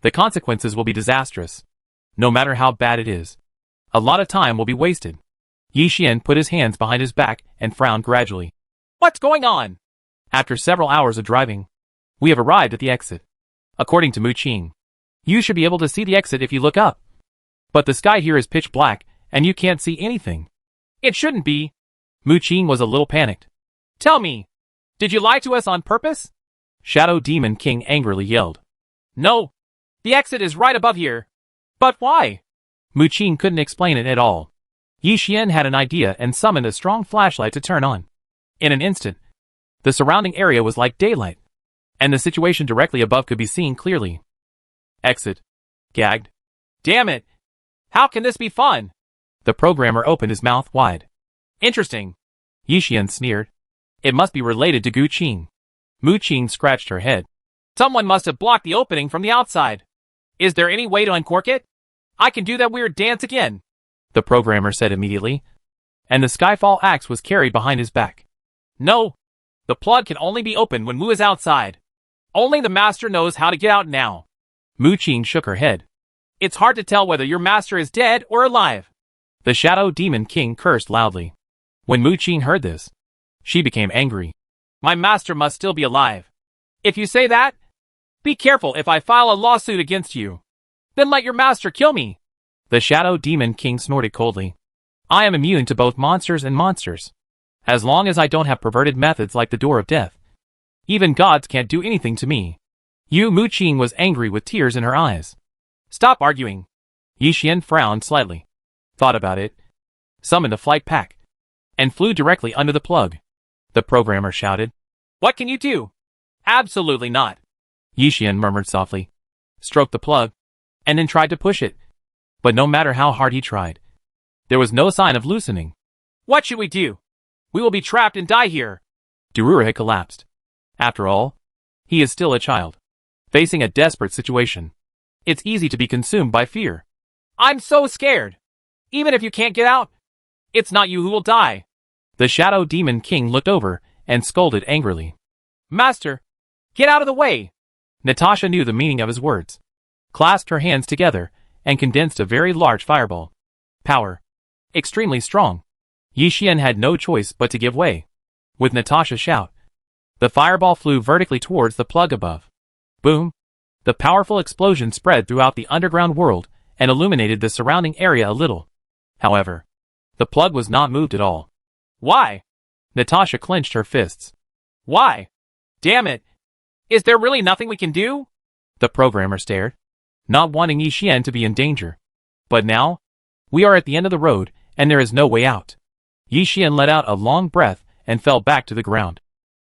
the consequences will be disastrous. No matter how bad it is, a lot of time will be wasted. Yixian put his hands behind his back and frowned gradually. What's going on? After several hours of driving, we have arrived at the exit. According to Mu Qing, you should be able to see the exit if you look up. But the sky here is pitch black, and you can't see anything. It shouldn't be. Mu Qing was a little panicked. Tell me, did you lie to us on purpose? Shadow Demon King angrily yelled. No, the exit is right above here. But why? Mu Qing couldn't explain it at all. Yixian had an idea and summoned a strong flashlight to turn on. In an instant, the surrounding area was like daylight, and the situation directly above could be seen clearly. Exit. Gagged. Damn it! How can this be fun? The programmer opened his mouth wide. Interesting. Yixian sneered. It must be related to Gu Qing. Mu Qing scratched her head. Someone must have blocked the opening from the outside. Is there any way to uncork it? I can do that weird dance again, the programmer said immediately, and the Skyfall axe was carried behind his back. No, the plug can only be opened when Mu is outside. Only the master knows how to get out now. Mu Qing shook her head. It's hard to tell whether your master is dead or alive. The Shadow Demon King cursed loudly. When Mu Qing heard this, she became angry. My master must still be alive. If you say that, be careful if I file a lawsuit against you. Then let your master kill me. The Shadow Demon King snorted coldly. I am immune to both monsters and monsters, as long as I don't have perverted methods like the Door of Death. Even gods can't do anything to me. Mu Qing was angry with tears in her eyes. Stop arguing. Yixian frowned slightly, thought about it, summoned a flight pack, and flew directly under the plug. The programmer shouted. What can you do? Absolutely not. Yixian murmured softly, stroked the plug, and then tried to push it. But no matter how hard he tried, there was no sign of loosening. What should we do? We will be trapped and die here. Darura had collapsed. After all, he is still a child, facing a desperate situation. It's easy to be consumed by fear. I'm so scared. Even if you can't get out, It's not you who will die. The Shadow Demon King looked over and scolded angrily. Master, get out of the way. Natasha knew the meaning of his words, clasped her hands together, and condensed a very large fireball. Power. Extremely strong. Yi Xian had no choice but to give way. With Natasha's shout, the fireball flew vertically towards the plug above. Boom! The powerful explosion spread throughout the underground world and illuminated the surrounding area a little. However, the plug was not moved at all. Why? Natasha clenched her fists. Why? Damn it! Is there really nothing we can do? The programmer stared, not wanting Yi Xian to be in danger. But now, we are at the end of the road, and there is no way out. Yi Xian let out a long breath and fell back to the ground.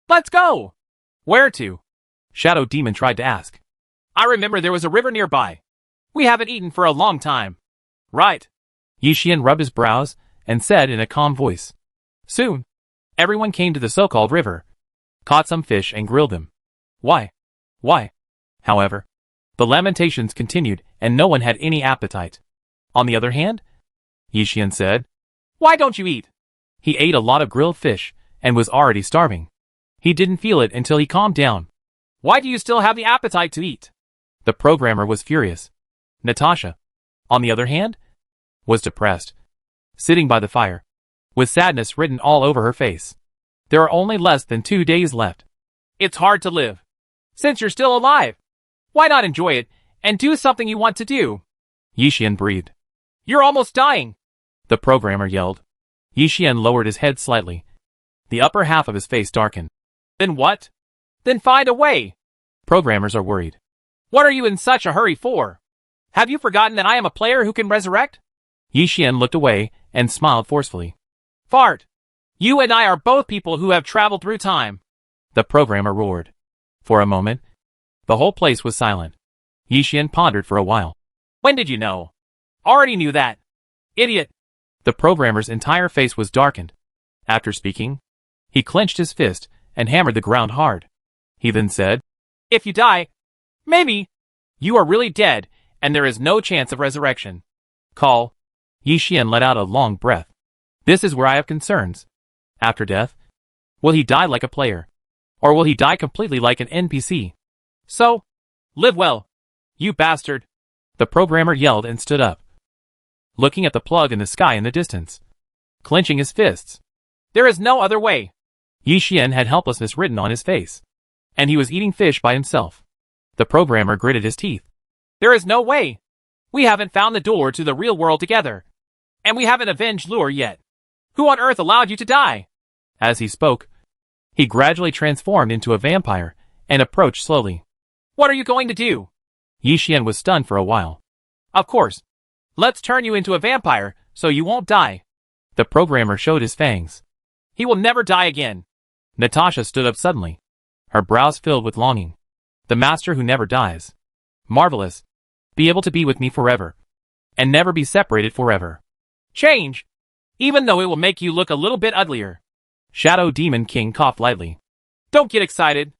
Let's go! Where to? Shadow Demon tried to ask. I remember there was a river nearby. We haven't eaten for a long time. Right. Yi Xian rubbed his brows and said in a calm voice. Soon, everyone came to the so-called river, caught some fish and grilled them. Why? However, the lamentations continued and no one had any appetite. On the other hand, Yi Xian said, why don't you eat? He ate a lot of grilled fish and was already starving. He didn't feel it until he calmed down. Why do you still have the appetite to eat? The programmer was furious. Natasha, on the other hand, was depressed, sitting by the fire, with sadness written all over her face. There are only less than 2 days left. It's hard to live. Since you're still alive, why not enjoy it and do something you want to do? Yi Xian breathed. You're almost dying, the programmer yelled. Yi Xian lowered his head slightly. The upper half of his face darkened. Then what? Then find a way. Programmers are worried. What are you in such a hurry for? Have you forgotten that I am a player who can resurrect? Yi Xian looked away and smiled forcefully. Fart! You and I are both people who have traveled through time. The programmer roared. For a moment, the whole place was silent. Yi Xian pondered for a while. When did you know? Already knew that. Idiot! The programmer's entire face was darkened. After speaking, he clenched his fist and hammered the ground hard. He then said, if you die, maybe, you are really dead and there is no chance of resurrection. Call. Yi Xian let out a long breath. This is where I have concerns. After death, will he die like a player? Or will he die completely like an NPC? So, live well, you bastard. The programmer yelled and stood up, looking at the plug in the sky in the distance, clenching his fists. There is no other way. Yi Xian had helplessness written on his face, and he was eating fish by himself. The programmer gritted his teeth. There is no way. We haven't found the door to the real world together, and we haven't avenged Lure yet. Who on earth allowed you to die? As he spoke, he gradually transformed into a vampire and approached slowly. What are you going to do? Yi Xian was stunned for a while. Of course. Let's turn you into a vampire so you won't die. The programmer showed his fangs. He will never die again. Natasha stood up suddenly, her brows filled with longing. The master who never dies. Marvelous. Be able to be with me forever, and never be separated forever. Change, even though it will make you look a little bit uglier. Shadow Demon King coughed lightly. Don't get excited.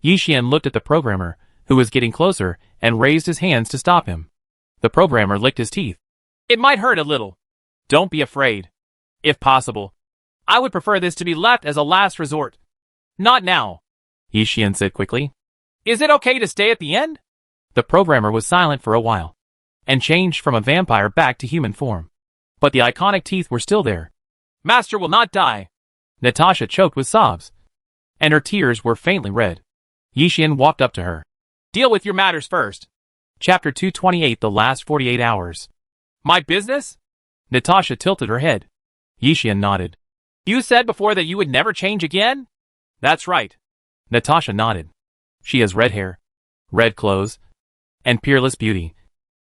Yi Xian looked at the programmer, who was getting closer, and raised his hands to stop him. The programmer licked his teeth. It might hurt a little. Don't be afraid. If possible, I would prefer this to be left as a last resort. Not now, Yi Xian said quickly. Is it okay to stay at the end? The programmer was silent for a while, and changed from a vampire back to human form. But the iconic teeth were still there. Master will not die. Natasha choked with sobs, and her tears were faintly red. Yi Xian walked up to her. Deal with your matters first. Chapter 228 The Last 48 Hours. My business? Natasha tilted her head. Yi Xian nodded. You said before that you would never change again? That's right. Natasha nodded. She has red hair, red clothes, and peerless beauty,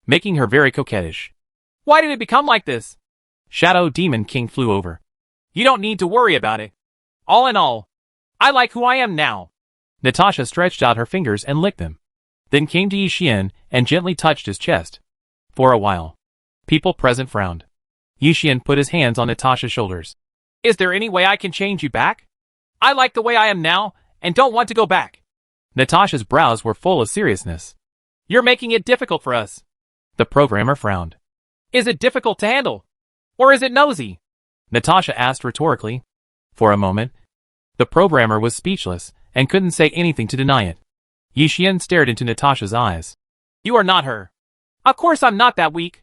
making her very coquettish. Why did it become like this? Shadow Demon King flew over. You don't need to worry about it. All in all, I like who I am now. Natasha stretched out her fingers and licked them, then came to Yi Xian and gently touched his chest. For a while, people present frowned. Yi Xian put his hands on Natasha's shoulders. Is there any way I can change you back? I like the way I am now and don't want to go back. Natasha's brows were full of seriousness. You're making it difficult for us. The programmer frowned. Is it difficult to handle? Or is it nosy? Natasha asked rhetorically. For a moment, the programmer was speechless and couldn't say anything to deny it. Yi Xian stared into Natasha's eyes. You are not her. Of course I'm not that weak.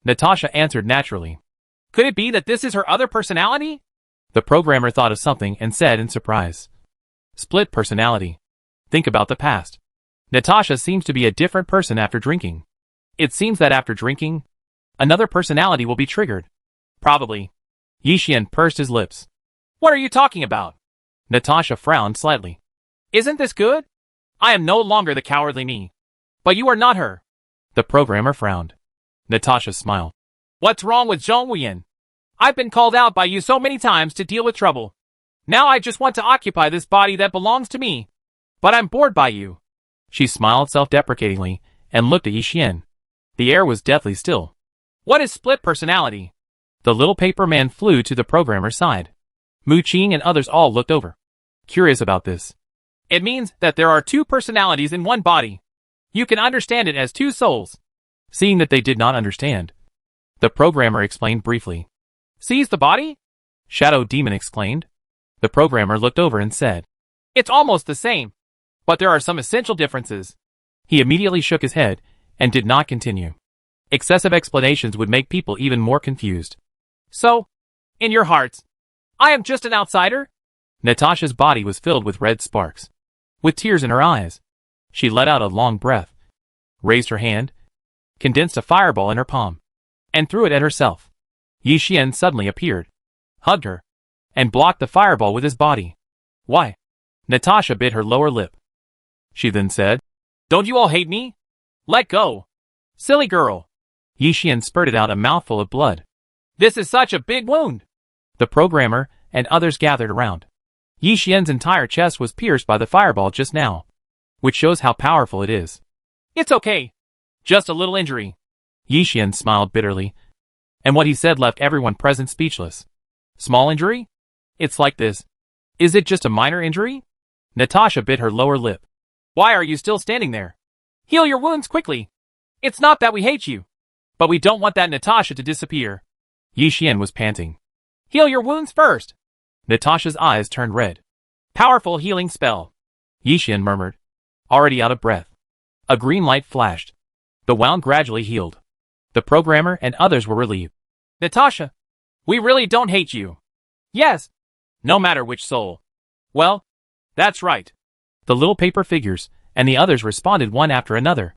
Natasha answered naturally. Could it be that this is her other personality? The programmer thought of something and said in surprise. Split personality. Think about the past. Natasha seems to be a different person after drinking. It seems that after drinking, another personality will be triggered. Probably. Yi Xian pursed his lips. What are you talking about? Natasha frowned slightly. Isn't this good? I am no longer the cowardly me. But you are not her. The programmer frowned. Natasha smiled. What's wrong with Zhong Wuyan? I've been called out by you so many times to deal with trouble. Now I just want to occupy this body that belongs to me. But I'm bored by you. She smiled self-deprecatingly and looked at Yi Xian. The air was deathly still. What is split personality? The little paper man flew to the programmer's side. Mu Qing and others all looked over, curious about this. It means that there are two personalities in one body. You can understand it as two souls. Seeing that they did not understand, the programmer explained briefly. Seize the body? Shadow Demon exclaimed. The programmer looked over and said, It's almost the same, but there are some essential differences. He immediately shook his head and did not continue. Excessive explanations would make people even more confused. So, in your hearts, I am just an outsider? Natasha's body was filled with red sparks. With tears in her eyes, she let out a long breath, raised her hand, condensed a fireball in her palm, and threw it at herself. Yi Xian suddenly appeared, hugged her, and blocked the fireball with his body. Why? Natasha bit her lower lip. She then said, Don't you all hate me? Let go. Silly girl. Yi Xian spurted out a mouthful of blood. This is such a big wound. The programmer and others gathered around. Yi Xian's entire chest was pierced by the fireball just now, which shows how powerful it is. It's okay. Just a little injury. Yi Xian smiled bitterly, and what he said left everyone present speechless. Small injury? It's like this. Is it just a minor injury? Natasha bit her lower lip. Why are you still standing there? Heal your wounds quickly. It's not that we hate you, but we don't want that Natasha to disappear. Yi Xian was panting. Heal your wounds first. Natasha's eyes turned red. Powerful healing spell. Yi Xian murmured, already out of breath. A green light flashed. The wound gradually healed. The programmer and others were relieved. Natasha, we really don't hate you. Yes. No matter which soul. Well, that's right. The little paper figures and the others responded one after another.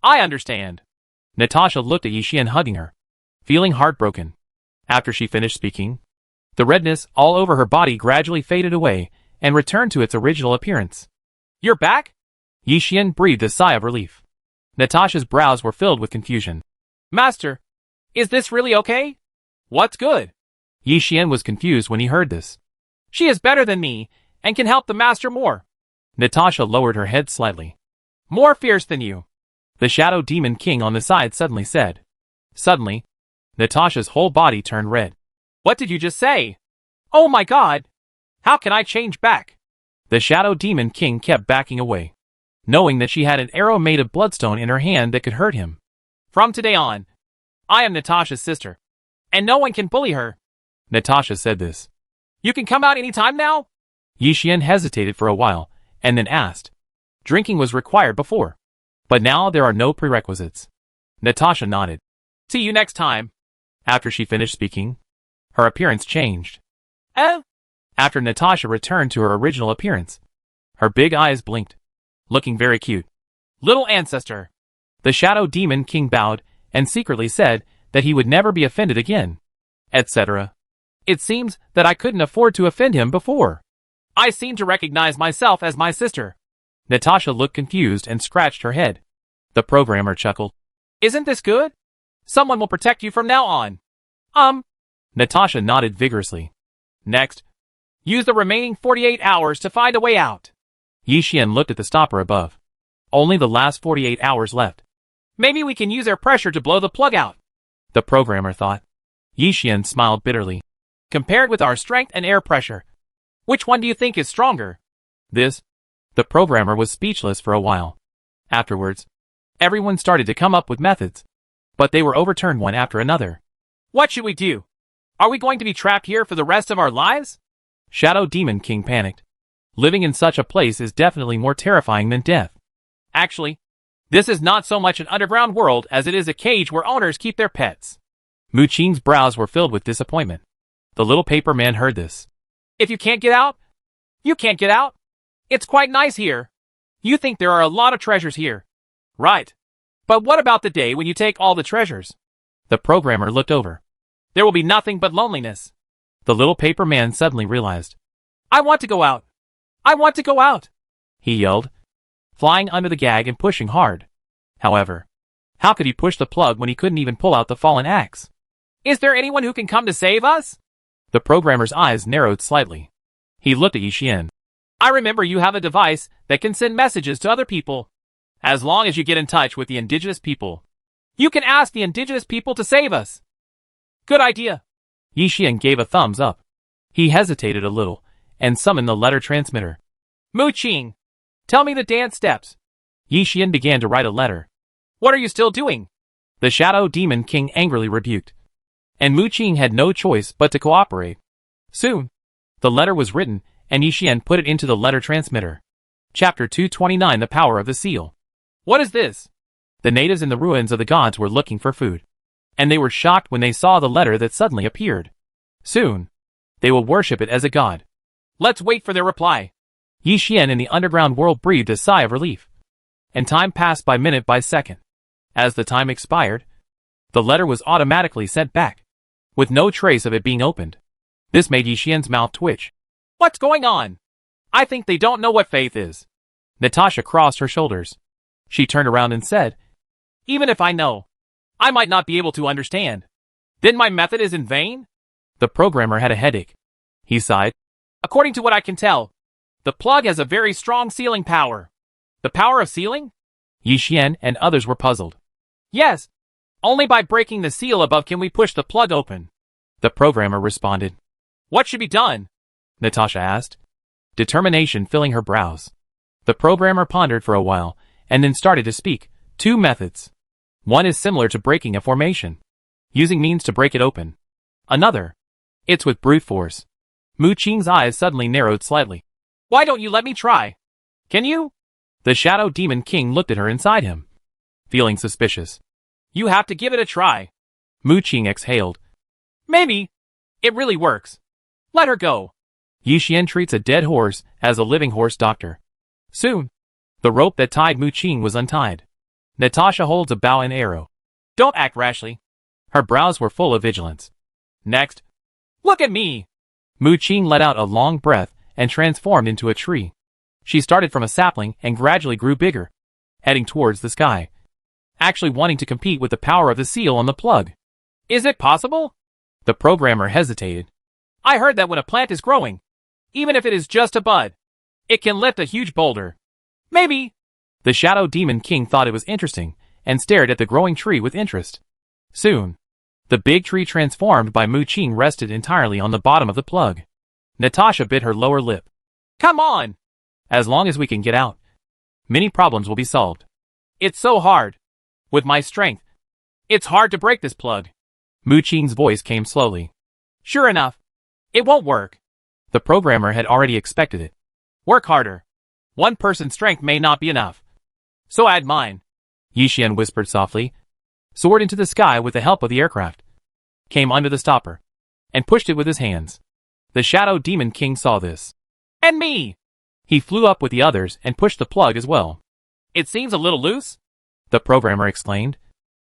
I understand. Natasha looked at Yi Xian hugging her, feeling heartbroken. After she finished speaking, the redness all over her body gradually faded away and returned to its original appearance. You're back? Yi Xian breathed a sigh of relief. Natasha's brows were filled with confusion. Master, is this really okay? What's good? Yi Xian was confused when he heard this. She is better than me and can help the master more. Natasha lowered her head slightly. More fierce than you. The Shadow Demon King on the side suddenly said. Suddenly, Natasha's whole body turned red. What did you just say? Oh my god! How can I change back? The Shadow Demon King kept backing away, knowing that she had an arrow made of bloodstone in her hand that could hurt him. From today on, I am Natasha's sister, and no one can bully her. Natasha said this. You can come out any time now? Yi Xian hesitated for a while, and then asked. Drinking was required before, but now there are no prerequisites. Natasha nodded. See you next time. After she finished speaking, her appearance changed. After Natasha returned to her original appearance, her big eyes blinked, looking very cute. Little ancestor. The Shadow Demon King bowed and secretly said that he would never be offended again, etc. It seems that I couldn't afford to offend him before. I seem to recognize myself as my sister. Natasha looked confused and scratched her head. The programmer chuckled. Isn't this good? Someone will protect you from now on. Natasha nodded vigorously. Next, use the remaining 48 hours to find a way out. Yi Xian looked at the stopper above. Only the last 48 hours left. Maybe we can use air pressure to blow the plug out. The programmer thought. Yi Xian smiled bitterly. Compared with our strength and air pressure, which one do you think is stronger? This. The programmer was speechless for a while. Afterwards, everyone started to come up with methods, but they were overturned one after another. What should we do? Are we going to be trapped here for the rest of our lives? Shadow Demon King panicked. Living in such a place is definitely more terrifying than death. Actually, this is not so much an underground world as it is a cage where owners keep their pets. Mu Qing's brows were filled with disappointment. The little paper man heard this. If you can't get out, you can't get out. It's quite nice here. You think there are a lot of treasures here. Right. But what about the day when you take all the treasures? The programmer looked over. There will be nothing but loneliness. The little paper man suddenly realized. I want to go out. I want to go out, he yelled, flying under the gag and pushing hard. However, how could he push the plug when he couldn't even pull out the fallen axe? Is there anyone who can come to save us? The programmer's eyes narrowed slightly. He looked at Yixian. I remember you have a device that can send messages to other people. As long as you get in touch with the indigenous people, you can ask the indigenous people to save us. Good idea. Yixian gave a thumbs up. He hesitated a little and summoned the letter transmitter. Mu Qing, tell me the dance steps. Yixian began to write a letter. What are you still doing? The Shadow Demon King angrily rebuked. And Mu Qing had no choice but to cooperate. Soon, the letter was written and Yixian put it into the letter transmitter. Chapter 229 The Power of the Seal. What is this? The natives in the ruins of the gods were looking for food. And they were shocked when they saw the letter that suddenly appeared. Soon, they will worship it as a god. Let's wait for their reply. Yixian in the underground world breathed a sigh of relief. And time passed by minute by second. As the time expired, the letter was automatically sent back, with no trace of it being opened. This made Yixian's mouth twitch. What's going on? I think they don't know what faith is. Natasha crossed her shoulders. She turned around and said, Even if I know, I might not be able to understand. Then my method is in vain? The programmer had a headache. He sighed. According to what I can tell, the plug has a very strong sealing power. The power of sealing? Yixian and others were puzzled. Yes. Only by breaking the seal above can we push the plug open. The programmer responded. What should be done? Natasha asked, determination filling her brows. The programmer pondered for a while, and then started to speak. 2 methods. One is similar to breaking a formation, using means to break it open. Another, it's with brute force. Mu Qing's eyes suddenly narrowed slightly. Why don't you let me try? Can you? The Shadow Demon King looked at her inside him, feeling suspicious. You have to give it a try. Mu Qing exhaled. Maybe. It really works. Let her go. Yixian treats a dead horse as a living horse doctor. Soon, the rope that tied Mu Qing was untied. Natasha holds a bow and arrow. Don't act rashly. Her brows were full of vigilance. Next. Look at me. Mu Qing let out a long breath and transformed into a tree. She started from a sapling and gradually grew bigger, heading towards the sky, actually wanting to compete with the power of the seal on the plug. Is it possible? The programmer hesitated. I heard that when a plant is growing, even if it is just a bud, it can lift a huge boulder. Maybe. The Shadow Demon King thought it was interesting and stared at the growing tree with interest. Soon, the big tree transformed by Mu Qing rested entirely on the bottom of the plug. Natasha bit her lower lip. Come on! As long as we can get out, many problems will be solved. It's so hard. With my strength, it's hard to break this plug. Mu Qing's voice came slowly. Sure enough, it won't work. The programmer had already expected it. Work harder. One person's strength may not be enough. So add mine. Yixian whispered softly, soared into the sky with the help of the aircraft, came under the stopper, and pushed it with his hands. The Shadow Demon King saw this. And me! He flew up with the others and pushed the plug as well. It seems a little loose, the programmer exclaimed,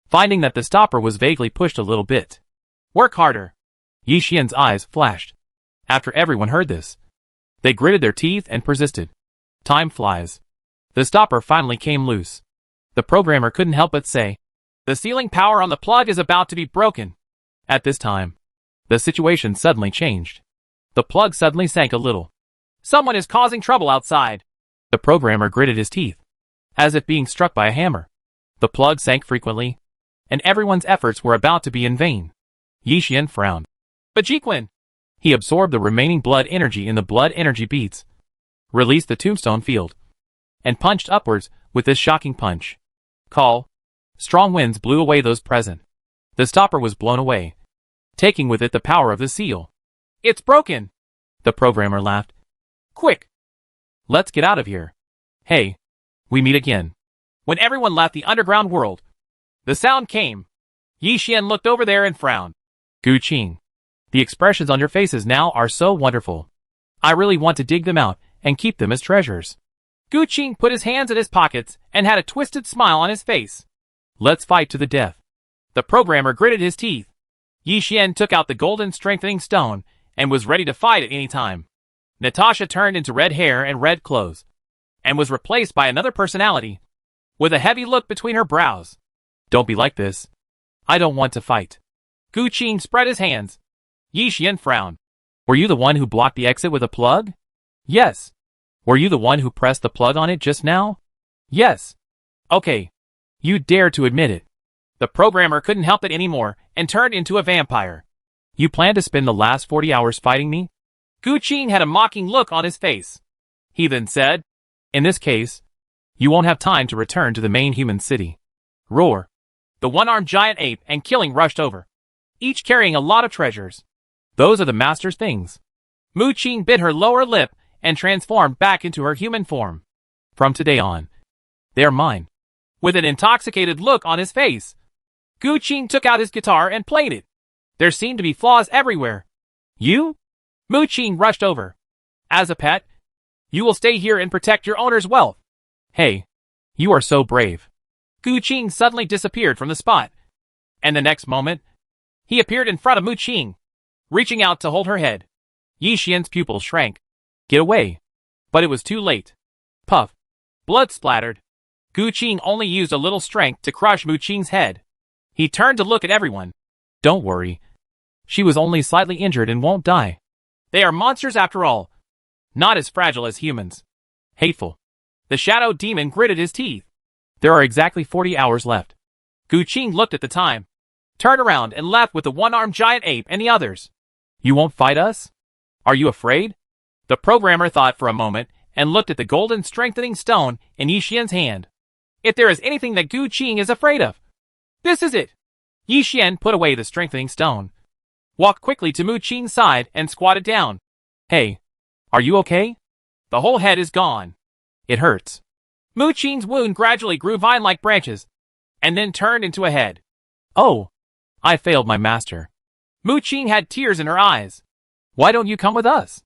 finding that the stopper was vaguely pushed a little bit. Work harder. Yixian's eyes flashed. After everyone heard this, they gritted their teeth and persisted. Time flies. The stopper finally came loose. The programmer couldn't help but say, the sealing power on the plug is about to be broken. At this time, the situation suddenly changed. The plug suddenly sank a little. Someone is causing trouble outside. The programmer gritted his teeth, as if being struck by a hammer. The plug sank frequently, and everyone's efforts were about to be in vain. Yixian frowned. But Jiquin! He absorbed the remaining blood energy in the blood energy beads, released the tombstone field, and punched upwards with this shocking punch. Call. Strong winds blew away those present. The stopper was blown away, taking with it the power of the seal. It's broken, the programmer laughed. Quick! Let's get out of here. Hey, we meet again. When everyone left the underground world, the sound came. Yi Xian looked over there and frowned. Gu Qing, the expressions on your faces now are so wonderful. I really want to dig them out and keep them as treasures. Gu Qing put his hands in his pockets and had a twisted smile on his face. Let's fight to the death. The programmer gritted his teeth. Yi Xian took out the golden strengthening stone and was ready to fight at any time. Natasha turned into red hair and red clothes, and was replaced by another personality, with a heavy look between her brows. Don't be like this. I don't want to fight. Gu Qing spread his hands. Yi Xian frowned. Were you the one who blocked the exit with a plug? Yes. Were you the one who pressed the plug on it just now? Yes. Okay. You dare to admit it. The programmer couldn't help it anymore and turned into a vampire. You plan to spend the last 40 hours fighting me? Gu Qing had a mocking look on his face. He then said, in this case, you won't have time to return to the main human city. Roar. The one-armed giant ape and Killing rushed over, each carrying a lot of treasures. Those are the master's things. Mu Qing bit her lower lip and transformed back into her human form. From today on, they are mine. With an intoxicated look on his face, Gu Qing took out his guitar and played it. There seemed to be flaws everywhere. You? Mu Qing rushed over. As a pet, you will stay here and protect your owner's wealth. Hey, you are so brave. Gu Qing suddenly disappeared from the spot. And the next moment, he appeared in front of Mu Qing, reaching out to hold her head. Yi Xian's pupils shrank. Get away. But it was too late. Puff. Blood splattered. Gu Qing only used a little strength to crush Mu Qing's head. He turned to look at everyone. Don't worry. She was only slightly injured and won't die. They are monsters after all. Not as fragile as humans. Hateful. The shadow demon gritted his teeth. There are exactly 40 hours left. Gu Qing looked at the time, turned around and left with the one-armed giant ape and the others. You won't fight us? Are you afraid? The programmer thought for a moment and looked at the golden strengthening stone in Yi Xian's hand. If there is anything that Gu Qing is afraid of, this is it. Yi Xian put away the strengthening stone, walked quickly to Mu Qing's side and squatted down. Hey, are you okay? The whole head is gone. It hurts. Mu Qing's wound gradually grew vine-like branches, and then turned into a head. Oh, I failed my master. Mu Qing had tears in her eyes. Why don't you come with us?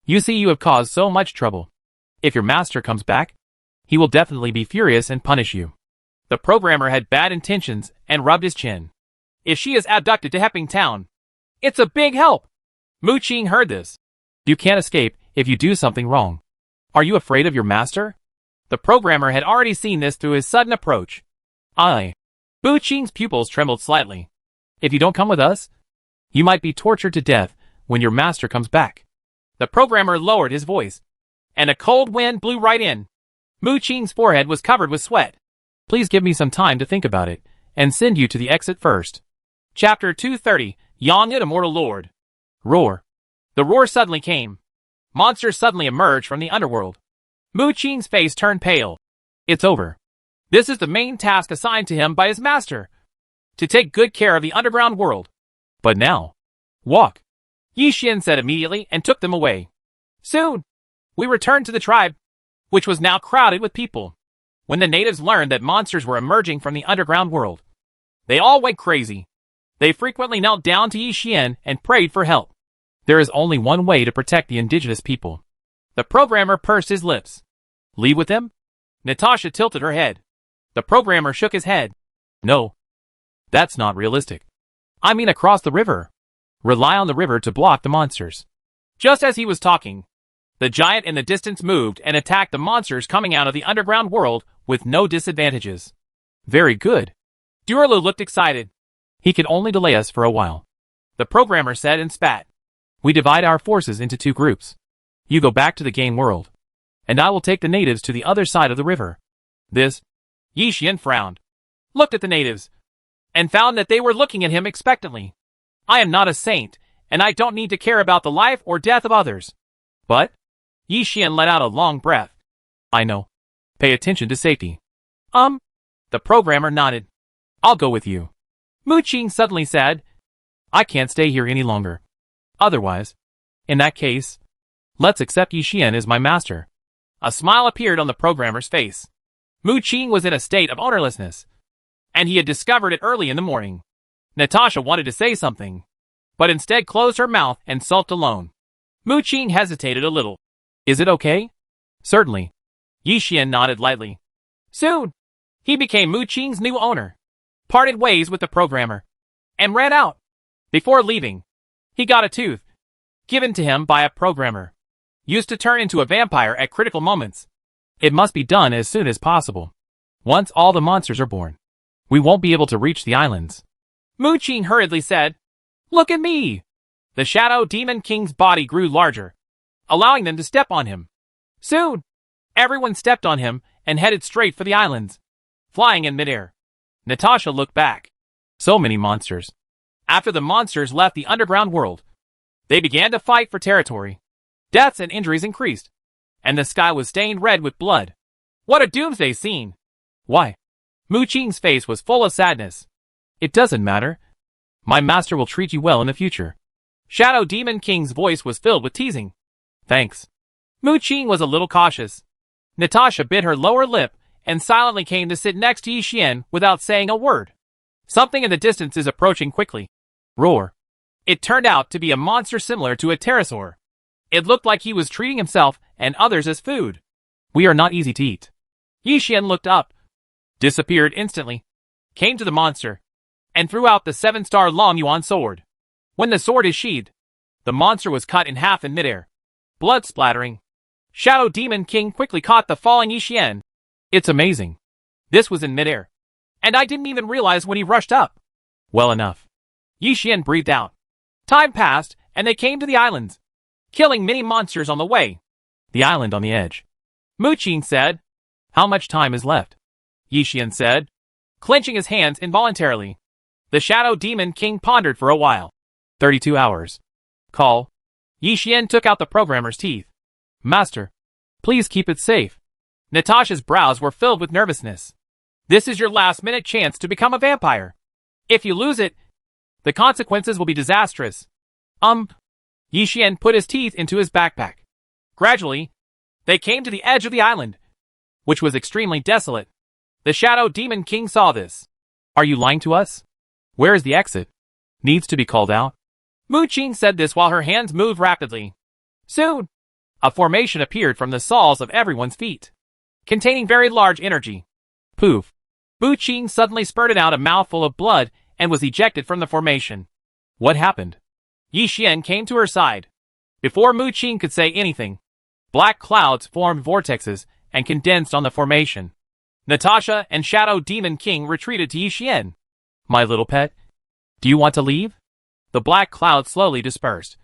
You see, you have caused so much trouble. If your master comes back, he will definitely be furious and punish you. The programmer had bad intentions and rubbed his chin. If she is abducted to Hepping Town, it's a big help. Mu Qing heard this. You can't escape if you do something wrong. Are you afraid of your master? The programmer had already seen this through his sudden approach. Mu Qing's pupils trembled slightly. If you don't come with us, you might be tortured to death when your master comes back. The programmer lowered his voice, and a cold wind blew right in. Mu Qing's forehead was covered with sweat. Please give me some time to think about it, and send you to the exit first. Chapter 230, Yong'an Immortal Lord. Roar. The roar suddenly came. Monsters suddenly emerged from the underworld. Mu Qing's face turned pale. It's over. This is the main task assigned to him by his master, to take good care of the underground world. But now, walk. Yi Xian said immediately and took them away. Soon, we returned to the tribe, which was now crowded with people. When the natives learned that monsters were emerging from the underground world, they all went crazy. They frequently knelt down to Yi Xian and prayed for help. There is only one way to protect the indigenous people. The programmer pursed his lips. Leave with them? Natasha tilted her head. The programmer shook his head. No. That's not realistic. I mean across the river. Rely on the river to block the monsters. Just as he was talking, the giant in the distance moved and attacked the monsters coming out of the underground world with no disadvantages. Very good. Durlu looked excited. He can only delay us for a while. The programmer said and spat. We divide our forces into 2 groups. You go back to the game world, and I will take the natives to the other side of the river. This, Yi Xian frowned, looked at the natives, and found that they were looking at him expectantly. I am not a saint, and I don't need to care about the life or death of others. But, Yi Xian let out a long breath. I know. Pay attention to safety. The programmer nodded. I'll go with you. Mu Qing suddenly said, I can't stay here any longer. Otherwise, in that case, let's accept Yi Xian as my master. A smile appeared on the programmer's face. Mu Qing was in a state of ownerlessness, and he had discovered it early in the morning. Natasha wanted to say something, but instead closed her mouth and sulked alone. Mu Qing hesitated a little. Is it okay? Certainly. Yi Xian nodded lightly. Soon, he became Mu Qing's new owner, parted ways with the programmer, and ran out. Before leaving, he got a tooth, given to him by a programmer, used to turn into a vampire at critical moments. It must be done as soon as possible. Once all the monsters are born, we won't be able to reach the islands. Mu Qing hurriedly said, Look at me! The Shadow Demon King's body grew larger, allowing them to step on him. Soon, everyone stepped on him and headed straight for the islands, flying in midair. Natasha looked back. So many monsters. After the monsters left the underground world, they began to fight for territory. Deaths and injuries increased, and the sky was stained red with blood. What a doomsday scene! Why? Mu Qing's face was full of sadness. It doesn't matter. My master will treat you well in the future. Shadow Demon King's voice was filled with teasing. Thanks. Mu Qing was a little cautious. Natasha bit her lower lip and silently came to sit next to Yi Xian without saying a word. Something in the distance is approaching quickly. Roar. It turned out to be a monster similar to a pterosaur. It looked like he was treating himself and others as food. We are not easy to eat. Yi Xian looked up, disappeared instantly, came to the monster, and threw out the 7-star Long Yuan sword. When the sword is sheathed, the monster was cut in half in midair, blood splattering. Shadow Demon King quickly caught the falling Yi Xian. It's amazing. This was in midair, and I didn't even realize when he rushed up. Well enough. Yi Xian breathed out. Time passed, and they came to the islands, killing many monsters on the way. The island on the edge. Mu Qing said. How much time is left? Yi Xian said, clenching his hands involuntarily. The Shadow Demon King pondered for a while. 32 hours. Call. Yi Xian took out the programmer's teeth. Master, please keep it safe. Natasha's brows were filled with nervousness. This is your last-minute chance to become a vampire. If you lose it, the consequences will be disastrous. Yi Xian put his teeth into his backpack. Gradually, they came to the edge of the island, which was extremely desolate. The Shadow Demon King saw this. Are you lying to us? Where is the exit? Needs to be called out. Mu Qing said this while her hands moved rapidly. Soon, a formation appeared from the soles of everyone's feet, containing very large energy. Poof. Mu Qing suddenly spurted out a mouthful of blood and was ejected from the formation. What happened? Yi Xian came to her side. Before Mu Qing could say anything, black clouds formed vortexes and condensed on the formation. Natasha and Shadow Demon King retreated to Yi Xian. My little pet, do you want to leave? The black cloud slowly dispersed,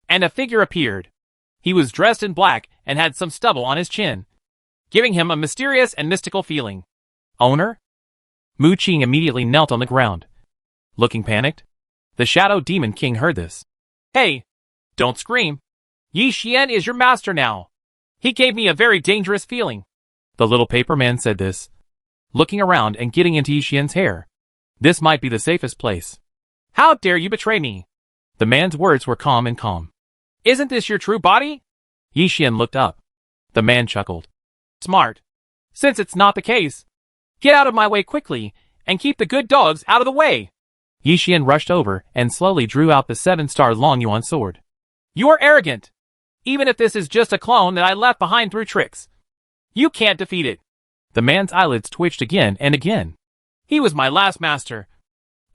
and a figure appeared. He was dressed in black and had some stubble on his chin, giving him a mysterious and mystical feeling. Owner? Mu Qing immediately knelt on the ground, looking panicked. The Shadow Demon King heard this. Hey, don't scream. Yi Xian is your master now. He gave me a very dangerous feeling. The little paper man said this, looking around and getting into Yi Xian's hair. This might be the safest place. How dare you betray me? The man's words were calm and calm. Isn't this your true body? Yi Xian looked up. The man chuckled. Smart. Since it's not the case, get out of my way quickly and keep the good dogs out of the way. Yi Xian rushed over and slowly drew out the 7-star Long Yuan sword. You are arrogant. Even if this is just a clone that I left behind through tricks, you can't defeat it. The man's eyelids twitched again and again. He was my last master,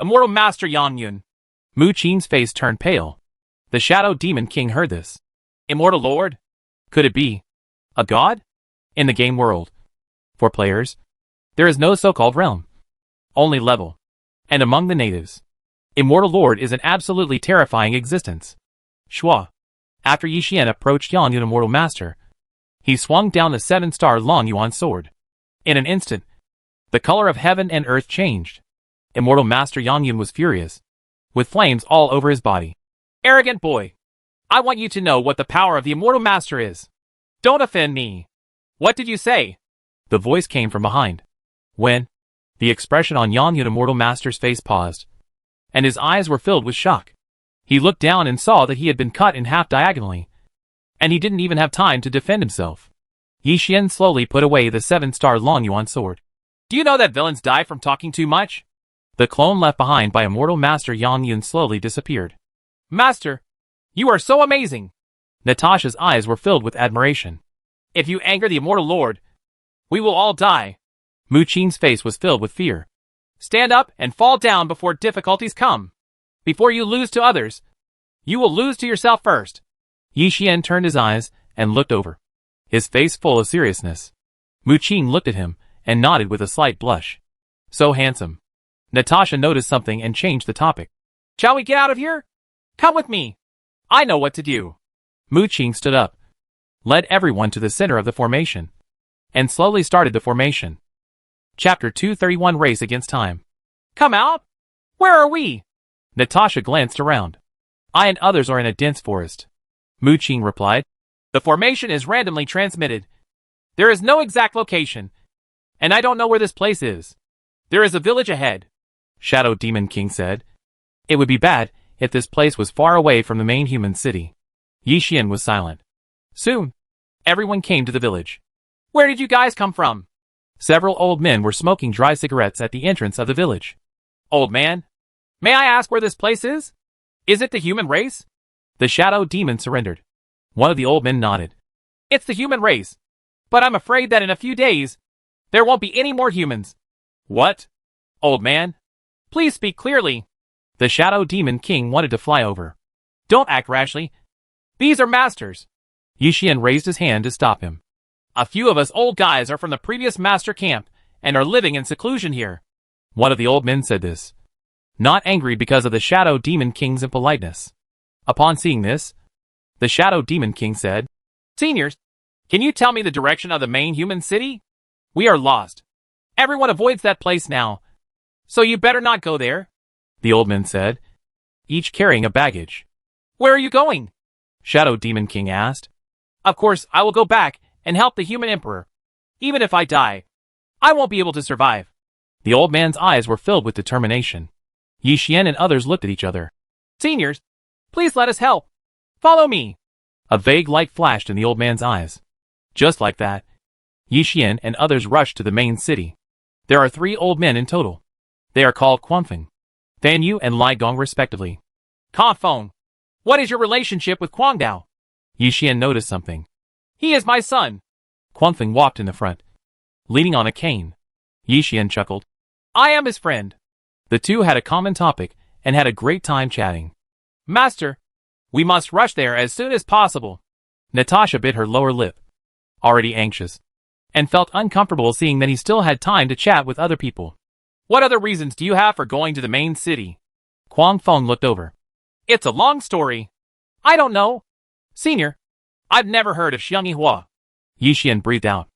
Immortal Master Yang Yun. Mu Qing's face turned pale. The Shadow Demon King heard this. Immortal Lord? Could it be a god? In the game world, for players, there is no so-called realm, only level. And among the natives, Immortal Lord is an absolutely terrifying existence. Shua. After Yi Xian approached Yang Yun Immortal Master, he swung down the 7-star Long Yuan sword. In an instant, the color of heaven and earth changed. Immortal Master Yang Yun was furious, with flames all over his body. Arrogant boy. I want you to know what the power of the Immortal Master is. Don't offend me. What did you say? The voice came from behind. When the expression on Yang Yun Immortal Master's face paused, and his eyes were filled with shock. He looked down and saw that he had been cut in half diagonally, and he didn't even have time to defend himself. Yi Xian slowly put away the 7-star Long Yuan sword. Do you know that villains die from talking too much? The clone left behind by immortal Master Yang Yun slowly disappeared. Master, you are so amazing. Natasha's eyes were filled with admiration. If you anger the immortal lord, we will all die. Mu Qing's face was filled with fear. Stand up and fall down before difficulties come. Before you lose to others, you will lose to yourself first. Yi Xian turned his eyes and looked over, his face full of seriousness. Mu Qing looked at him and nodded with a slight blush. So handsome. Natasha noticed something and changed the topic. Shall we get out of here? Come with me. I know what to do. Mu Qing stood up, led everyone to the center of the formation, and slowly started the formation. Chapter 231 Race Against Time. Come out? Where are we? Natasha glanced around. I and others are in a dense forest. Mu Qing replied. The formation is randomly transmitted. There is no exact location, and I don't know where this place is. There is a village ahead. Shadow Demon King said. It would be bad if this place was far away from the main human city. Yi Xian was silent. Soon, everyone came to the village. Where did you guys come from? Several old men were smoking dry cigarettes at the entrance of the village. Old man, may I ask where this place is? Is it the human race? The shadow demon surrendered. One of the old men nodded. It's the human race. But I'm afraid that in a few days, there won't be any more humans. What? Old man, please speak clearly. The shadow demon king wanted to fly over. Don't act rashly. These are masters. Yi Xian raised his hand to stop him. A few of us old guys are from the previous master camp and are living in seclusion here. One of the old men said this, not angry because of the shadow demon king's impoliteness. Upon seeing this, the shadow demon king said, Seniors, can you tell me the direction of the main human city? We are lost. Everyone avoids that place now, so you better not go there. The old men said, each carrying a baggage. Where are you going? Shadow Demon King asked. Of course, I will go back and help the human emperor. Even if I die, I won't be able to survive. The old man's eyes were filled with determination. Yi Xian and others looked at each other. Seniors, please let us help. Follow me. A vague light flashed in the old man's eyes. Just like that, Yi Xian and others rushed to the main city. There are 3 old men in total. They are called Quanfeng, Fan Yu and Lai Gong respectively. Quanfeng, what is your relationship with Quang Dao? Yi Xian noticed something. He is my son. Quanfeng walked in the front, leaning on a cane. Yi Xian chuckled. I am his friend. The two had a common topic and had a great time chatting. Master, we must rush there as soon as possible. Natasha bit her lower lip, already anxious, and felt uncomfortable seeing that he still had time to chat with other people. What other reasons do you have for going to the main city? Quanfeng looked over. It's a long story. I don't know. Senior, I've never heard of Xiang Yihua. Yi Xian breathed out.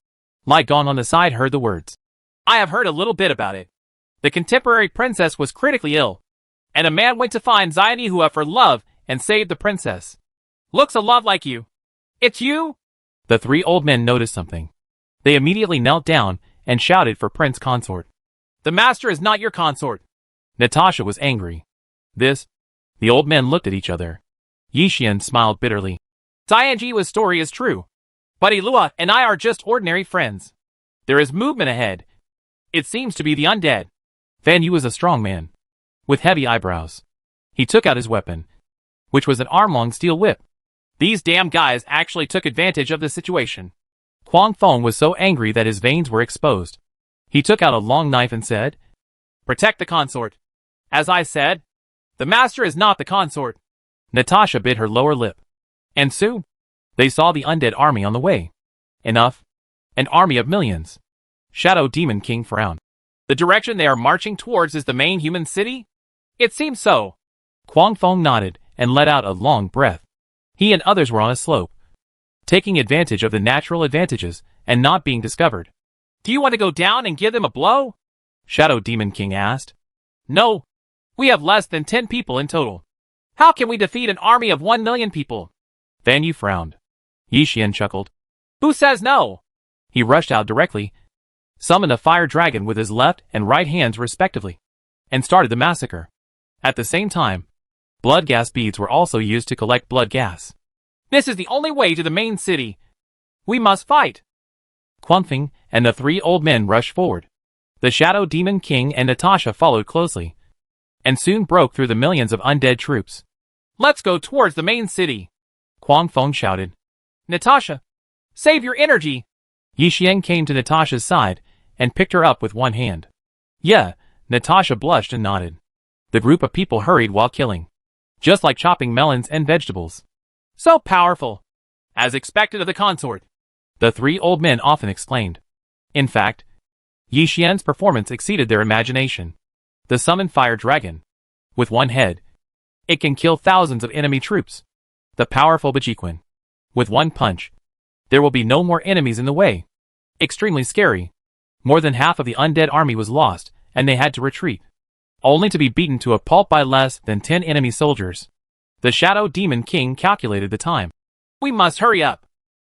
Lai Gong on the side heard the words. I have heard a little bit about it. The contemporary princess was critically ill, and a man went to find Xian Yihua for love and saved the princess. Looks a lot like you. It's you? The 3 old men noticed something. They immediately knelt down and shouted for Prince Consort. The master is not your consort. Natasha was angry. This? The old men looked at each other. Yi Xian smiled bitterly. Xian Jihua's story is true, but Ilua and I are just ordinary friends. There is movement ahead. It seems to be the undead. Fan Yu was a strong man, with heavy eyebrows. He took out his weapon, which was an arm-long steel whip. These damn guys actually took advantage of the situation. Quanfeng was so angry that his veins were exposed. He took out a long knife and said, Protect the consort. As I said, the master is not the consort. Natasha bit her lower lip. And soon, they saw the undead army on the way. Enough. An army of millions. Shadow Demon King frowned. The direction they are marching towards is the main human city? It seems so. Quanfeng nodded and let out a long breath. He and others were on a slope, taking advantage of the natural advantages and not being discovered. Do you want to go down and give them a blow? Shadow Demon King asked. No. We have less than 10 people in total. How can we defeat an army of 1 million people? Fan Yu frowned. Yi Xian chuckled. Who says no? He rushed out directly, summoned a fire dragon with his left and right hands respectively, and started the massacre. At the same time, blood gas beads were also used to collect blood gas. This is the only way to the main city. We must fight. Quanfeng and the three old men rushed forward. The Shadow Demon King and Natasha followed closely, and soon broke through the millions of undead troops. Let's go towards the main city. Quang Feng shouted. Natasha, save your energy. Yi Xian came to Natasha's side and picked her up with one hand. Yeah, Natasha blushed and nodded. The group of people hurried while killing, just like chopping melons and vegetables. So powerful. As expected of the consort. The three old men often explained. In fact, Yi Xian's performance exceeded their imagination. The summoned fire dragon. With one head, it can kill thousands of enemy troops. The powerful Bajiquan. With one punch, there will be no more enemies in the way. Extremely scary. More than half of the undead army was lost, and they had to retreat, only to be beaten to a pulp by less than 10 enemy soldiers. The Shadow Demon King calculated the time. We must hurry up.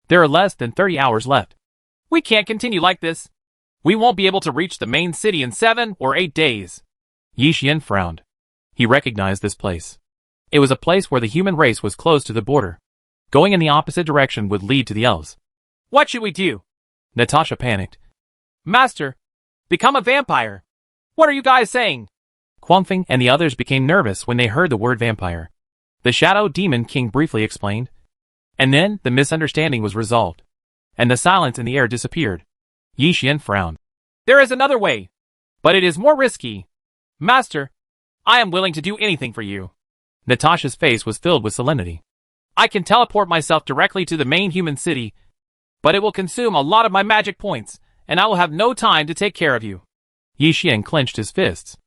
There are less than 30 hours left. We can't continue like this. We won't be able to reach the main city in 7 or 8 days. Yi Xian frowned. He recognized this place. It was a place where the human race was close to the border. Going in the opposite direction would lead to the elves. What should we do? Natasha panicked. Master, become a vampire. What are you guys saying? Quanfeng and the others became nervous when they heard the word vampire. The Shadow Demon King briefly explained. And then the misunderstanding was resolved, and the silence in the air disappeared. Yi Xian frowned. There is another way, but it is more risky. Master, I am willing to do anything for you. Natasha's face was filled with solemnity. I can teleport myself directly to the main human city, but it will consume a lot of my magic points, and I will have no time to take care of you. Yi Xian clenched his fists.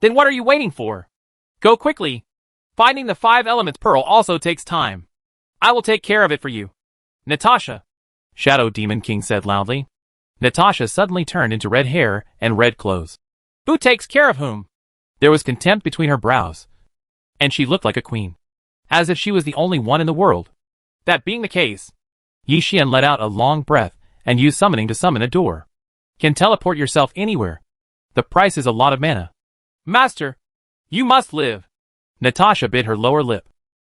Then what are you waiting for? Go quickly. Finding the 5 elements pearl also takes time. I will take care of it for you. Natasha, Shadow Demon King said loudly. Natasha suddenly turned into red hair and red clothes. Who takes care of whom? There was contempt between her brows, and she looked like a queen, as if she was the only one in the world. That being the case, Yi Xian let out a long breath and used summoning to summon a door. Can teleport yourself anywhere. The price is a lot of mana. Master, you must live. Natasha bit her lower lip.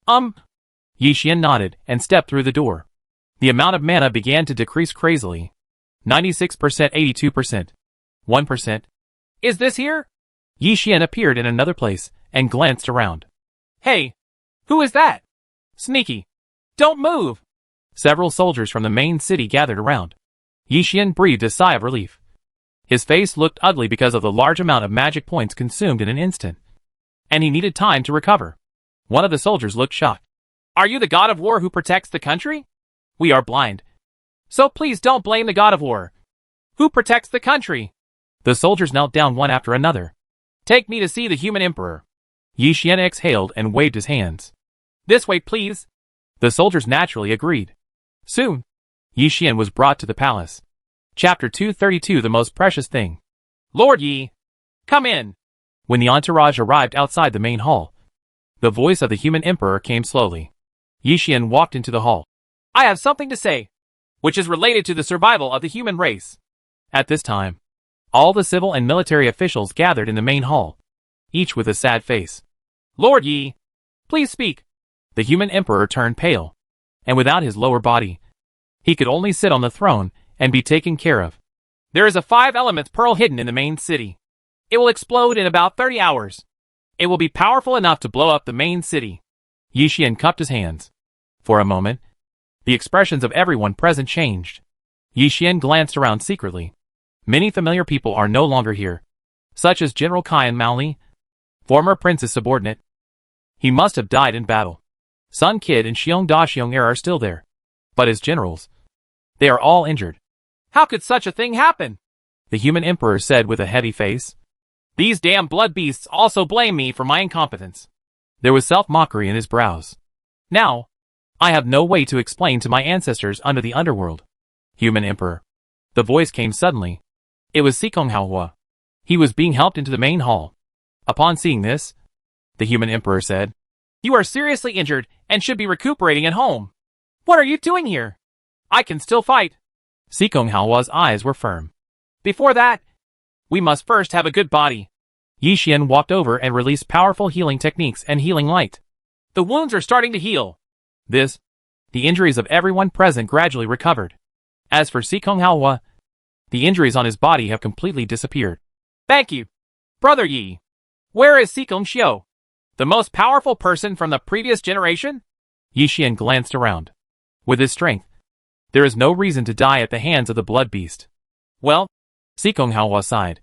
Yi Xian nodded and stepped through the door. The amount of mana began to decrease crazily. 96%, 82%, 1%. Is this here? Yi Xian appeared in another place and glanced around. Hey, who is that? Sneaky. Don't move. Several soldiers from the main city gathered around. Yi Xian breathed a sigh of relief. His face looked ugly because of the large amount of magic points consumed in an instant, and he needed time to recover. One of the soldiers looked shocked. Are you the god of war who protects the country? We are blind. So please don't blame the god of war. Who protects the country? The soldiers knelt down one after another. Take me to see the human emperor. Yi Xian exhaled and waved his hands. This way, please. The soldiers naturally agreed. Soon, Yi Xian was brought to the palace. Chapter 232, The Most Precious Thing. Lord Yi, come in. When the entourage arrived outside the main hall, the voice of the human emperor came slowly. Yi Xian walked into the hall. I have something to say, which is related to the survival of the human race. At this time, all the civil and military officials gathered in the main hall, each with a sad face. Lord Yi, please speak. The human emperor turned pale, and without his lower body, he could only sit on the throne and be taken care of. There is a 5 elements pearl hidden in the main city. It will explode in about 30 hours. It will be powerful enough to blow up the main city. Yi Xian cupped his hands. For a moment, the expressions of everyone present changed. Yi Xian glanced around secretly. Many familiar people are no longer here, such as General Qian Maoli, former prince's subordinate. He must have died in battle. Sun Kid and Xiong Da Xiong are still there, but as generals, they are all injured. How could such a thing happen? The human emperor said with a heavy face. These damn blood beasts also blame me for my incompetence. There was self-mockery in his brows. Now, I have no way to explain to my ancestors under the underworld. Human emperor. The voice came suddenly. It was Sikong Haohua. He was being helped into the main hall. Upon seeing this, the human emperor said, You are seriously injured and should be recuperating at home. What are you doing here? I can still fight. Sikong Haohua's eyes were firm. Before that, we must first have a good body. Yi Xian walked over and released powerful healing techniques and healing light. The wounds are starting to heal. The injuries of everyone present gradually recovered. As for Sikong Halwa, the injuries on his body have completely disappeared. Thank you, Brother Yi. Where is Sikong Xiu? The most powerful person from the previous generation? Yi Xian glanced around. With his strength, there is no reason to die at the hands of the blood beast. Well, Sikong Halwa sighed.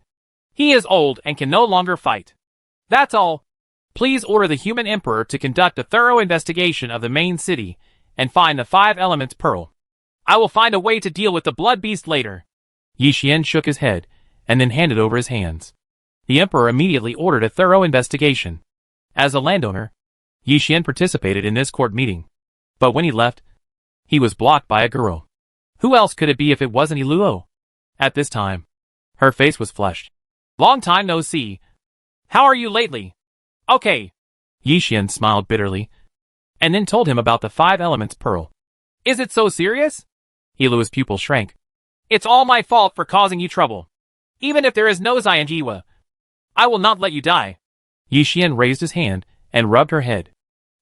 He is old and can no longer fight. That's all. Please order the human emperor to conduct a thorough investigation of the main city and find the 5 elements pearl. I will find a way to deal with the blood beast later. Yi Xian shook his head and then handed over his hands. The emperor immediately ordered a thorough investigation. As a landowner, Yi Xian participated in this court meeting. But when he left, he was blocked by a girl. Who else could it be if it wasn't Iluo? At this time, her face was flushed. Long time no see. How are you lately? Okay. Yi Xian smiled bitterly, and then told him about the 5 elements pearl. Is it so serious? Iluo's pupil shrank. It's all my fault for causing you trouble. Even if there is no Xianjiwa, I will not let you die. Yi Xian raised his hand and rubbed her head.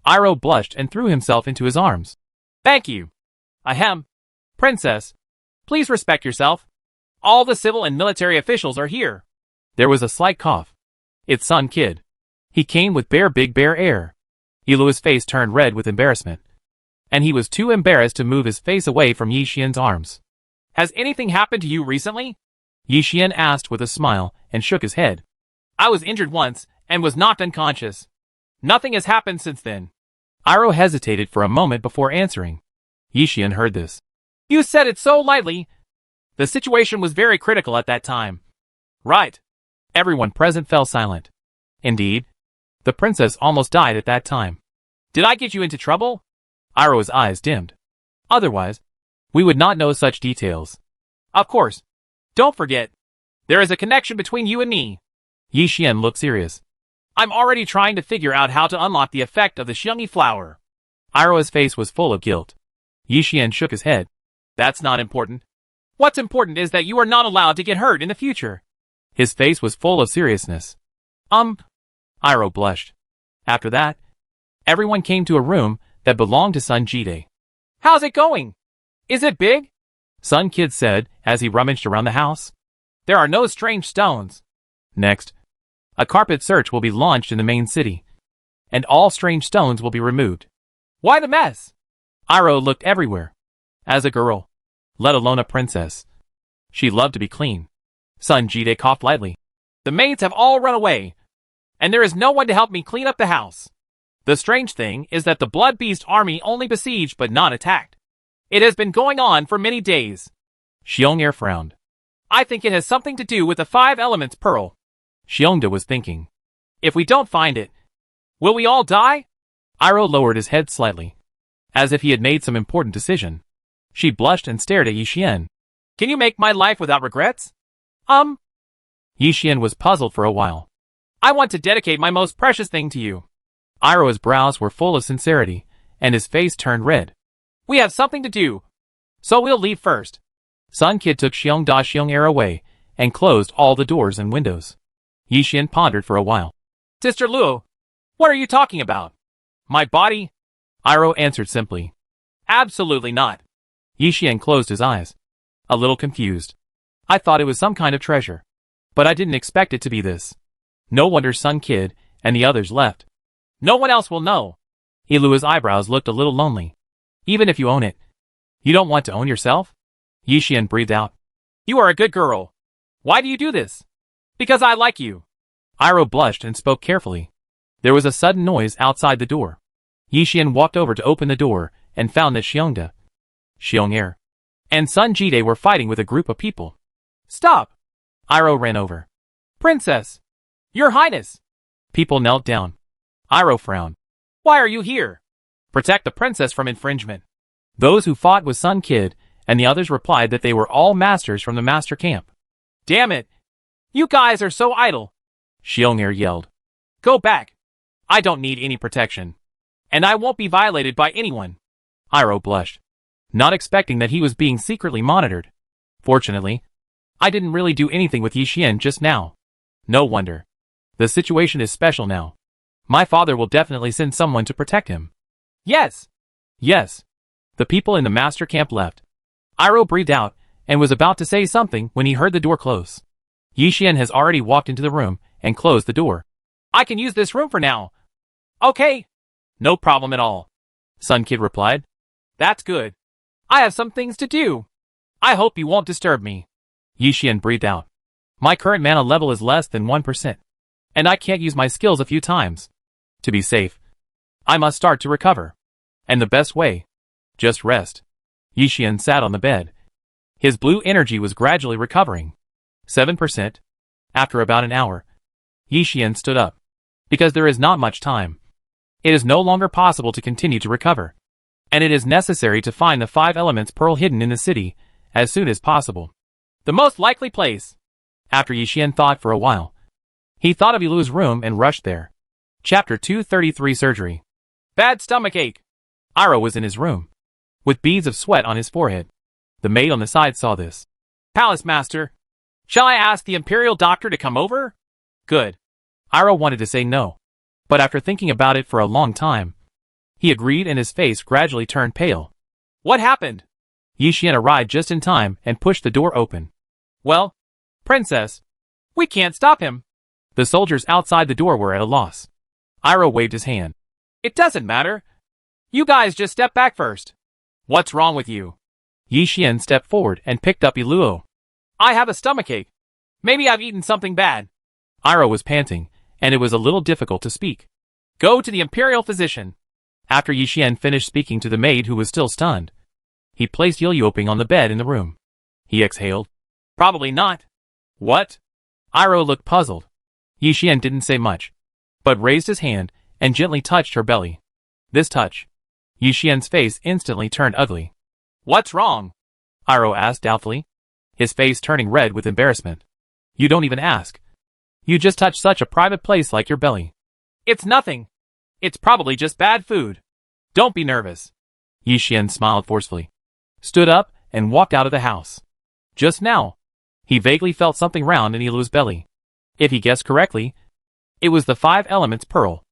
Iroh blushed and threw himself into his arms. Thank you. Ahem. Princess, please respect yourself. All the civil and military officials are here. There was a slight cough. It's Sun Kid. He came with big bear air. Iluo's face turned red with embarrassment, and he was too embarrassed to move his face away from Yi Xian's arms. Has anything happened to you recently? Yi Xian asked with a smile and shook his head. I was injured once and was knocked unconscious. Nothing has happened since then. Iroh hesitated for a moment before answering. Yi Xian heard this. You said it so lightly. The situation was very critical at that time. Right. Everyone present fell silent. Indeed, the princess almost died at that time. Did I get you into trouble? Iroh's eyes dimmed. Otherwise, we would not know such details. Of course. Don't forget, there is a connection between you and me. Yi Xian looked serious. I'm already trying to figure out how to unlock the effect of the Xiangyi flower. Iroh's face was full of guilt. Yi Xian shook his head. That's not important. What's important is that you are not allowed to get hurt in the future. His face was full of seriousness. Iroh blushed. After that, everyone came to a room that belonged to Sun Jide. How's it going? Is it big? Sun Kid said as he rummaged around the house. There are no strange stones. Next, a carpet search will be launched in the main city, and all strange stones will be removed. Why the mess? Iroh looked everywhere. As a girl, let alone a princess, she loved to be clean. Sun Jide coughed lightly. The maids have all run away, and there is no one to help me clean up the house. The strange thing is that the Blood Beast army only besieged but not attacked. It has been going on for many days. Xiong'er frowned. I think it has something to do with the 5 elements pearl. Xiongda was thinking. If we don't find it, will we all die? Iroh lowered his head slightly, as if he had made some important decision. She blushed and stared at Yi Xian. Can you make my life without regrets? Yi Xian was puzzled for a while. I want to dedicate my most precious thing to you. Iroh's brows were full of sincerity, and his face turned red. We have something to do, so we'll leave first. Sun Kid took Xiong'er away, and closed all the doors and windows. Yi Xian pondered for a while. Sister Luo, what are you talking about? My body? Iroh answered simply. Absolutely not. Yi Xian closed his eyes, a little confused. I thought it was some kind of treasure, but I didn't expect it to be this. No wonder Sun Kid and the others left. No one else will know. Iluo's eyebrows looked a little lonely. Even if you own it, you don't want to own yourself? Yi Xian breathed out. You are a good girl. Why do you do this? Because I like you. Iroh blushed and spoke carefully. There was a sudden noise outside the door. Yi Xian walked over to open the door and found that Xiong'er, and Sun Jide were fighting with a group of people. Stop! Iroh ran over. Princess! Your Highness! People knelt down. Iroh frowned. Why are you here? Protect the princess from infringement. Those who fought with Sun Kid and the others replied that they were all masters from the master camp. Damn it! You guys are so idle! Xiong'er yelled. Go back! I don't need any protection. And I won't be violated by anyone. Iroh blushed, not expecting that he was being secretly monitored. Fortunately, I didn't really do anything with Yi Xian just now. No wonder. The situation is special now. My father will definitely send someone to protect him. Yes. Yes. The people in the master camp left. Iroh breathed out and was about to say something when he heard the door close. Yi Xian has already walked into the room and closed the door. I can use this room for now. Okay. No problem at all, Sun Kid replied. That's good. I have some things to do. I hope you won't disturb me. Yi Xian breathed out. My current mana level is less than 1%, and I can't use my skills a few times. To be safe, I must start to recover. And the best way? Just rest. Yi Xian sat on the bed. His blue energy was gradually recovering. 7%. After about an hour, Yi Xian stood up. Because there is not much time. It is no longer possible to continue to recover. And it is necessary to find the 5 elements pearl hidden in the city as soon as possible. The most likely place. After Yi Xian thought for a while, he thought of Yilu's room and rushed there. Chapter 233 Surgery. Bad stomachache. Iroh was in his room, with beads of sweat on his forehead. The maid on the side saw this. Palace Master. Shall I ask the Imperial Doctor to come over? Good. Iroh wanted to say no, but after thinking about it for a long time, he agreed and his face gradually turned pale. What happened? Yi Xian arrived just in time and pushed the door open. Well, Princess, we can't stop him. The soldiers outside the door were at a loss. Iroh waved his hand. It doesn't matter. You guys just step back first. What's wrong with you? Yi Xian stepped forward and picked up Yiluo. I have a stomachache. Maybe I've eaten something bad. Iroh was panting, and it was a little difficult to speak. Go to the Imperial Physician. After Yi Xian finished speaking to the maid who was still stunned, he placed Yiluoping on the bed in the room. He exhaled. Probably not. What? Iroh looked puzzled. Yi Xian didn't say much, but raised his hand and gently touched her belly. This touch. Yi Xian's face instantly turned ugly. What's wrong? Iroh asked doubtfully, his face turning red with embarrassment. You don't even ask. You just touch such a private place like your belly. It's nothing. It's probably just bad food. Don't be nervous. Yi Xian smiled forcefully, stood up, and walked out of the house. Just now, he vaguely felt something round in Yilu's belly. If he guessed correctly, it was the 5 elements pearl.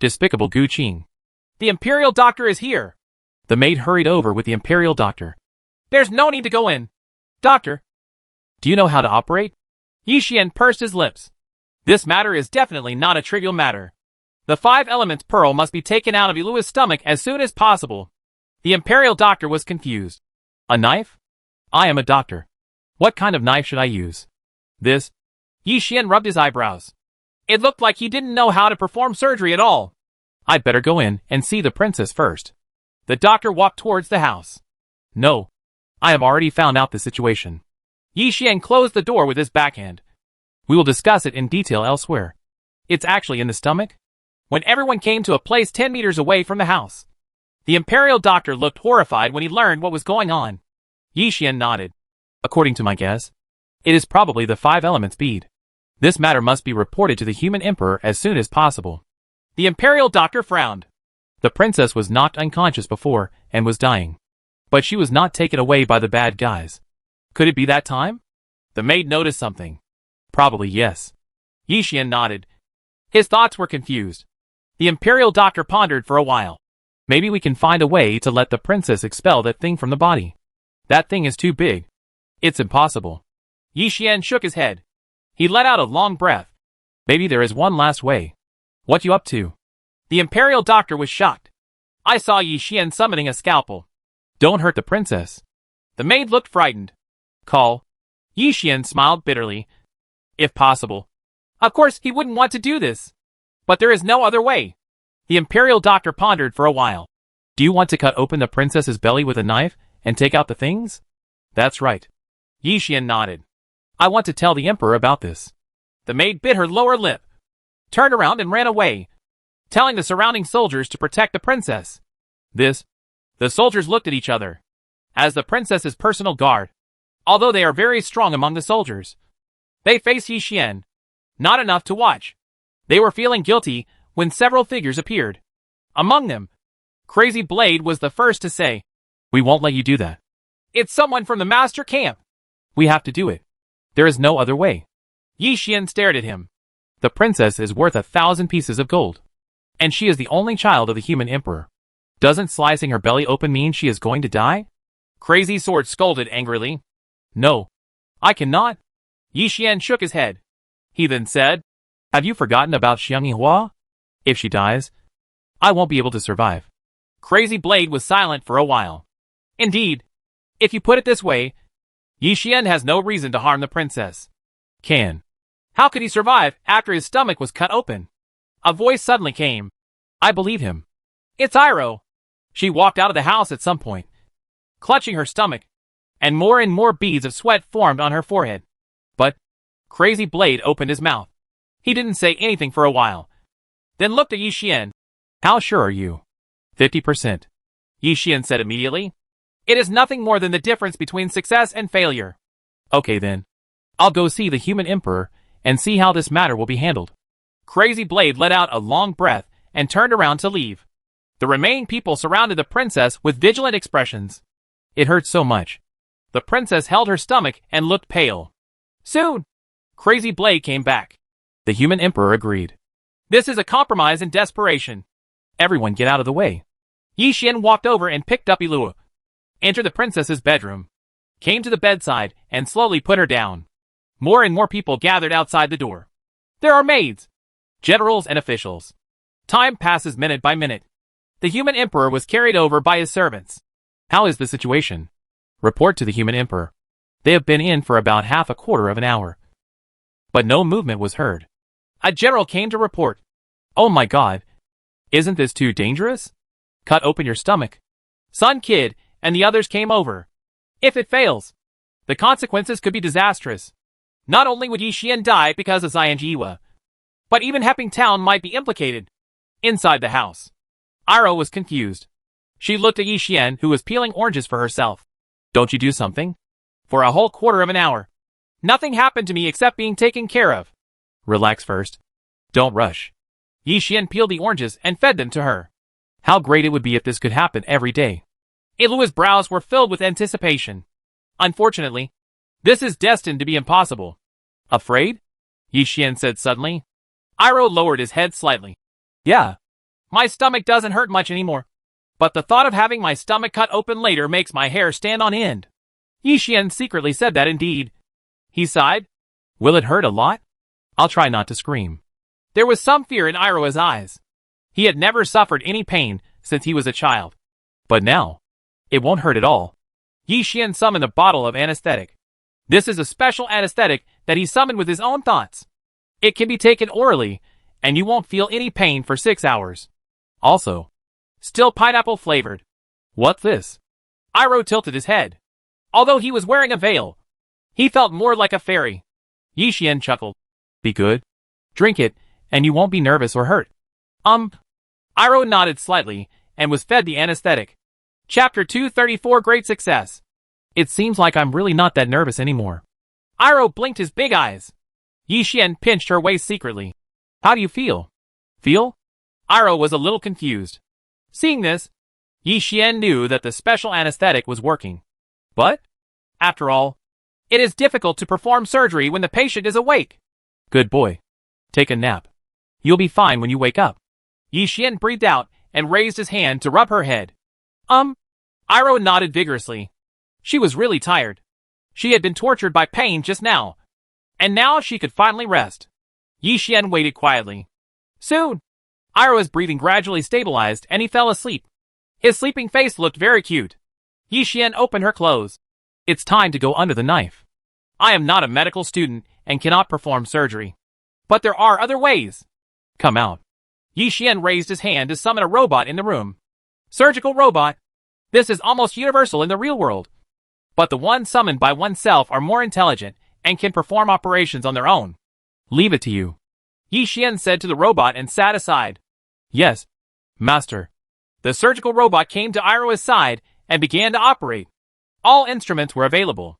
Despicable Gu Qing. The Imperial Doctor is here. The maid hurried over with the Imperial Doctor. There's no need to go in. Doctor. Do you know how to operate? Yi Xian pursed his lips. This matter is definitely not a trivial matter. The 5 elements pearl must be taken out of Yilu's stomach as soon as possible. The Imperial Doctor was confused. A knife? I am a doctor. What kind of knife should I use? This? Yi Xian rubbed his eyebrows. It looked like he didn't know how to perform surgery at all. I'd better go in and see the princess first. The doctor walked towards the house. No. I have already found out the situation. Yi Xian closed the door with his backhand. We will discuss it in detail elsewhere. It's actually in the stomach? When everyone came to a place 10 meters away from the house, the Imperial Doctor looked horrified when he learned what was going on. Yi Xian nodded. According to my guess, it is probably the 5 elements bead. This matter must be reported to the human emperor as soon as possible. The Imperial Doctor frowned. The princess was knocked unconscious before and was dying. But she was not taken away by the bad guys. Could it be that time? The maid noticed something. Probably yes. Yi Xian nodded. His thoughts were confused. The Imperial Doctor pondered for a while. Maybe we can find a way to let the princess expel that thing from the body. That thing is too big. It's impossible. Yi Xian shook his head. He let out a long breath. Maybe there is one last way. What you up to? The Imperial Doctor was shocked. I saw Yi Xian summoning a scalpel. Don't hurt the princess. The maid looked frightened. Call. Yi Xian smiled bitterly. If possible. Of course he wouldn't want to do this. But there is no other way. The Imperial Doctor pondered for a while. Do you want to cut open the princess's belly with a knife and take out the things? That's right. Yi Xian nodded. I want to tell the emperor about this. The maid bit her lower lip, turned around and ran away, telling the surrounding soldiers to protect the princess. This? The soldiers looked at each other. As the princess's personal guard, although they are very strong among the soldiers, they faced Yi Xian. Not enough to watch. They were feeling guilty when several figures appeared. Among them, Crazy Blade was the first to say, We won't let you do that. It's someone from the master camp. We have to do it. There is no other way. Yi Xian stared at him. The princess is worth 1,000 pieces of gold. And she is the only child of the human emperor. Doesn't slicing her belly open mean she is going to die? Crazy Sword scolded angrily. No. I cannot. Yi Xian shook his head. He then said, have you forgotten about Xiang Yihua? If she dies, I won't be able to survive. Crazy Blade was silent for a while. Indeed, if you put it this way, Yi Xian has no reason to harm the princess. How could he survive after his stomach was cut open? A voice suddenly came. I believe him. It's Iroh. She walked out of the house at some point, clutching her stomach, and more beads of sweat formed on her forehead. But Crazy Blade opened his mouth. He didn't say anything for a while, then looked at Yi Xian. How sure are you? 50%. Yi Xian said immediately. It is nothing more than the difference between success and failure. Okay then. I'll go see the human emperor and see how this matter will be handled. Crazy Blade let out a long breath and turned around to leave. The remaining people surrounded the princess with vigilant expressions. It hurt so much. The princess held her stomach and looked pale. Soon, Crazy Blade came back. The human emperor agreed. This is a compromise in desperation. Everyone get out of the way. Yi Xian walked over and picked up Ilua. Entered the princess's bedroom. Came to the bedside and slowly put her down. More and more people gathered outside the door. There are maids, generals and officials. Time passes minute by minute. The human emperor was carried over by his servants. How is the situation? Report to the human emperor. They have been in for about half a quarter of an hour. But no movement was heard. A general came to report. Oh my god. Isn't this too dangerous? Cut open your stomach. Sun Kid and the others came over. If it fails, the consequences could be disastrous. Not only would Yi Xian die because of Xianjiwa, but even Hepping Town might be implicated. Inside the house, Iroh was confused. She looked at Yi Xian, who was peeling oranges for herself. Don't you do something? For a whole quarter of an hour. Nothing happened to me except being taken care of. Relax first. Don't rush. Yi Xian peeled the oranges and fed them to her. How great it would be if this could happen every day. Ilua's brows were filled with anticipation. Unfortunately, this is destined to be impossible. Afraid? Yi Xian said suddenly. Iroh lowered his head slightly. Yeah. My stomach doesn't hurt much anymore. But the thought of having my stomach cut open later makes my hair stand on end. Yi Xian secretly said that indeed. He sighed. Will it hurt a lot? I'll try not to scream. There was some fear in Iroh's eyes. He had never suffered any pain since he was a child. But now, it won't hurt at all. Yi Xian summoned a bottle of anesthetic. This is a special anesthetic that he summoned with his own thoughts. It can be taken orally, and you won't feel any pain for 6 hours. Also, still pineapple flavored. What's this? Iroh tilted his head. Although he was wearing a veil, he felt more like a fairy. Yi Xian chuckled. Be good. Drink it, and you won't be nervous or hurt. Iroh nodded slightly, and was fed the anesthetic. Chapter 234 Great Success. It seems like I'm really not that nervous anymore. Iroh blinked his big eyes. Yi Xian pinched her waist secretly. How do you feel? Feel? Iroh was a little confused. Seeing this, Yi Xian knew that the special anesthetic was working. But, after all, it is difficult to perform surgery when the patient is awake. Good boy. Take a nap. You'll be fine when you wake up. Yi Xian breathed out and raised his hand to rub her head. Iroh nodded vigorously. She was really tired. She had been tortured by pain just now. And now she could finally rest. Yi Xian waited quietly. Soon, Iroh's breathing gradually stabilized and he fell asleep. His sleeping face looked very cute. Yi Xian opened her clothes. It's time to go under the knife. I am not a medical student and cannot perform surgery. But there are other ways. Come out. Yi Xian raised his hand to summon a robot in the room. Surgical robot. This is almost universal in the real world. But the ones summoned by oneself are more intelligent and can perform operations on their own. Leave it to you. Yi Xian said to the robot and sat aside. Yes, master. The surgical robot came to Iroh's side and began to operate. All instruments were available.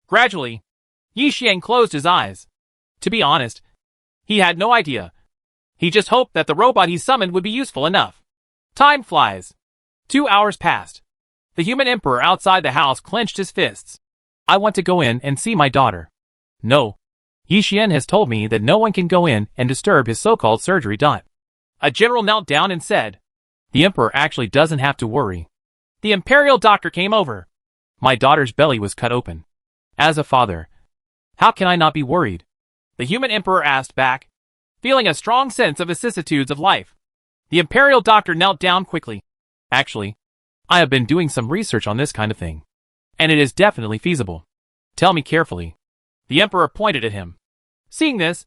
Gradually, Yi Xian closed his eyes. To be honest, he had no idea. He just hoped that the robot he summoned would be useful enough. Time flies. 2 hours passed. The human emperor outside the house clenched his fists. I want to go in and see my daughter. No. Yi Xian has told me that no one can go in and disturb his so-called surgery. A general knelt down and said, "The emperor actually doesn't have to worry." The imperial doctor came over. My daughter's belly was cut open. As a father, how can I not be worried? The human emperor asked back, feeling a strong sense of vicissitudes of life. The imperial doctor knelt down quickly. Actually, I have been doing some research on this kind of thing, and it is definitely feasible. Tell me carefully. The emperor pointed at him. Seeing this,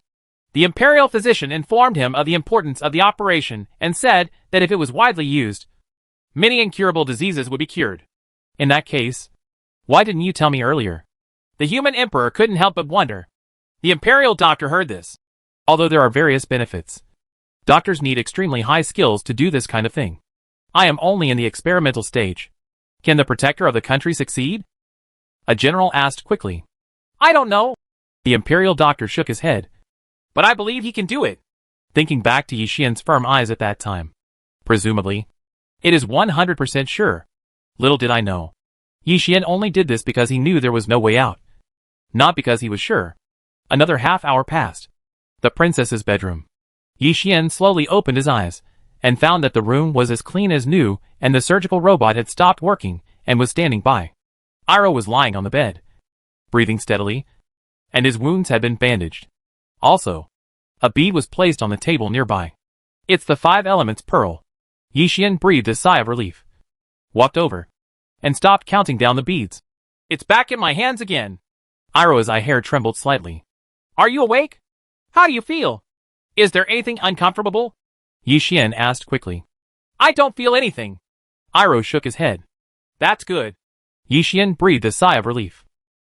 the imperial physician informed him of the importance of the operation and said that if it was widely used, many incurable diseases would be cured. In that case, why didn't you tell me earlier? The human emperor couldn't help but wonder. The imperial doctor heard this. Although there are various benefits, doctors need extremely high skills to do this kind of thing. I am only in the experimental stage. Can the protector of the country succeed? A general asked quickly. I don't know. The imperial doctor shook his head. But I believe he can do it. Thinking back to Yi Xian's firm eyes at that time. Presumably, it is 100% sure. Little did I know. Yi Xian only did this because he knew there was no way out. Not because he was sure. Another half hour passed. The princess's bedroom. Yi Xian slowly opened his eyes, and found that the room was as clean as new, and the surgical robot had stopped working, and was standing by. Iroh was lying on the bed, breathing steadily, and his wounds had been bandaged. Also, a bead was placed on the table nearby. It's the 5 elements pearl. Yi Xian breathed a sigh of relief, walked over, and stopped counting down the beads. It's back in my hands again. Iroh's hair trembled slightly. Are you awake? How do you feel? Is there anything uncomfortable? Yi Xian asked quickly. I don't feel anything. Iroh shook his head. That's good. Yi Xian breathed a sigh of relief.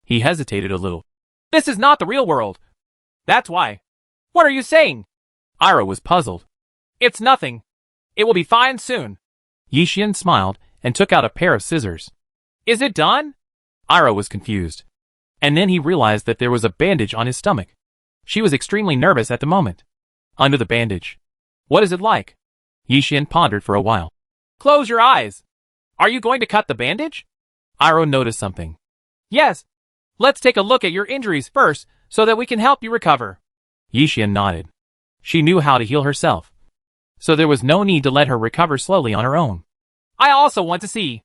He hesitated a little. This is not the real world. That's why. What are you saying? Iroh was puzzled. It's nothing. It will be fine soon. Yi Xian smiled and took out a pair of scissors. Is it done? Iroh was confused. And then he realized that there was a bandage on his stomach. She was extremely nervous at the moment. Under the bandage. What is it like? Yi Xian pondered for a while. Close your eyes. Are you going to cut the bandage? Iroh noticed something. Yes. Let's take a look at your injuries first so that we can help you recover. Yi Xian nodded. She knew how to heal herself, so there was no need to let her recover slowly on her own. I also want to see.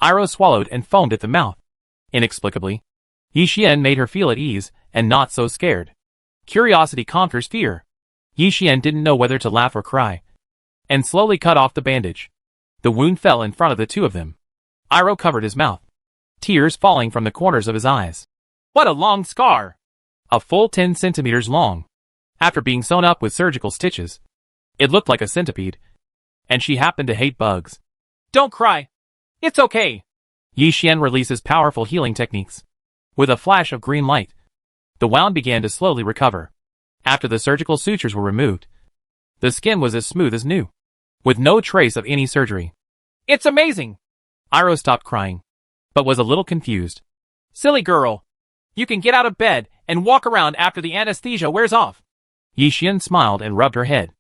Iroh swallowed and foamed at the mouth. Inexplicably, Yi Xian made her feel at ease and not so scared. Curiosity conquers fear. Yi Xian didn't know whether to laugh or cry, and slowly cut off the bandage. The wound fell in front of the two of them. Iroh covered his mouth, tears falling from the corners of his eyes. What a long scar! A full 10 centimeters long. After being sewn up with surgical stitches, it looked like a centipede. And she happened to hate bugs. Don't cry. It's okay. Yi Xian releases powerful healing techniques. With a flash of green light, the wound began to slowly recover. After the surgical sutures were removed, the skin was as smooth as new, with no trace of any surgery. It's amazing! Iroh stopped crying, but was a little confused. Silly girl. You can get out of bed and walk around after the anesthesia wears off. Yi Xian smiled and rubbed her head.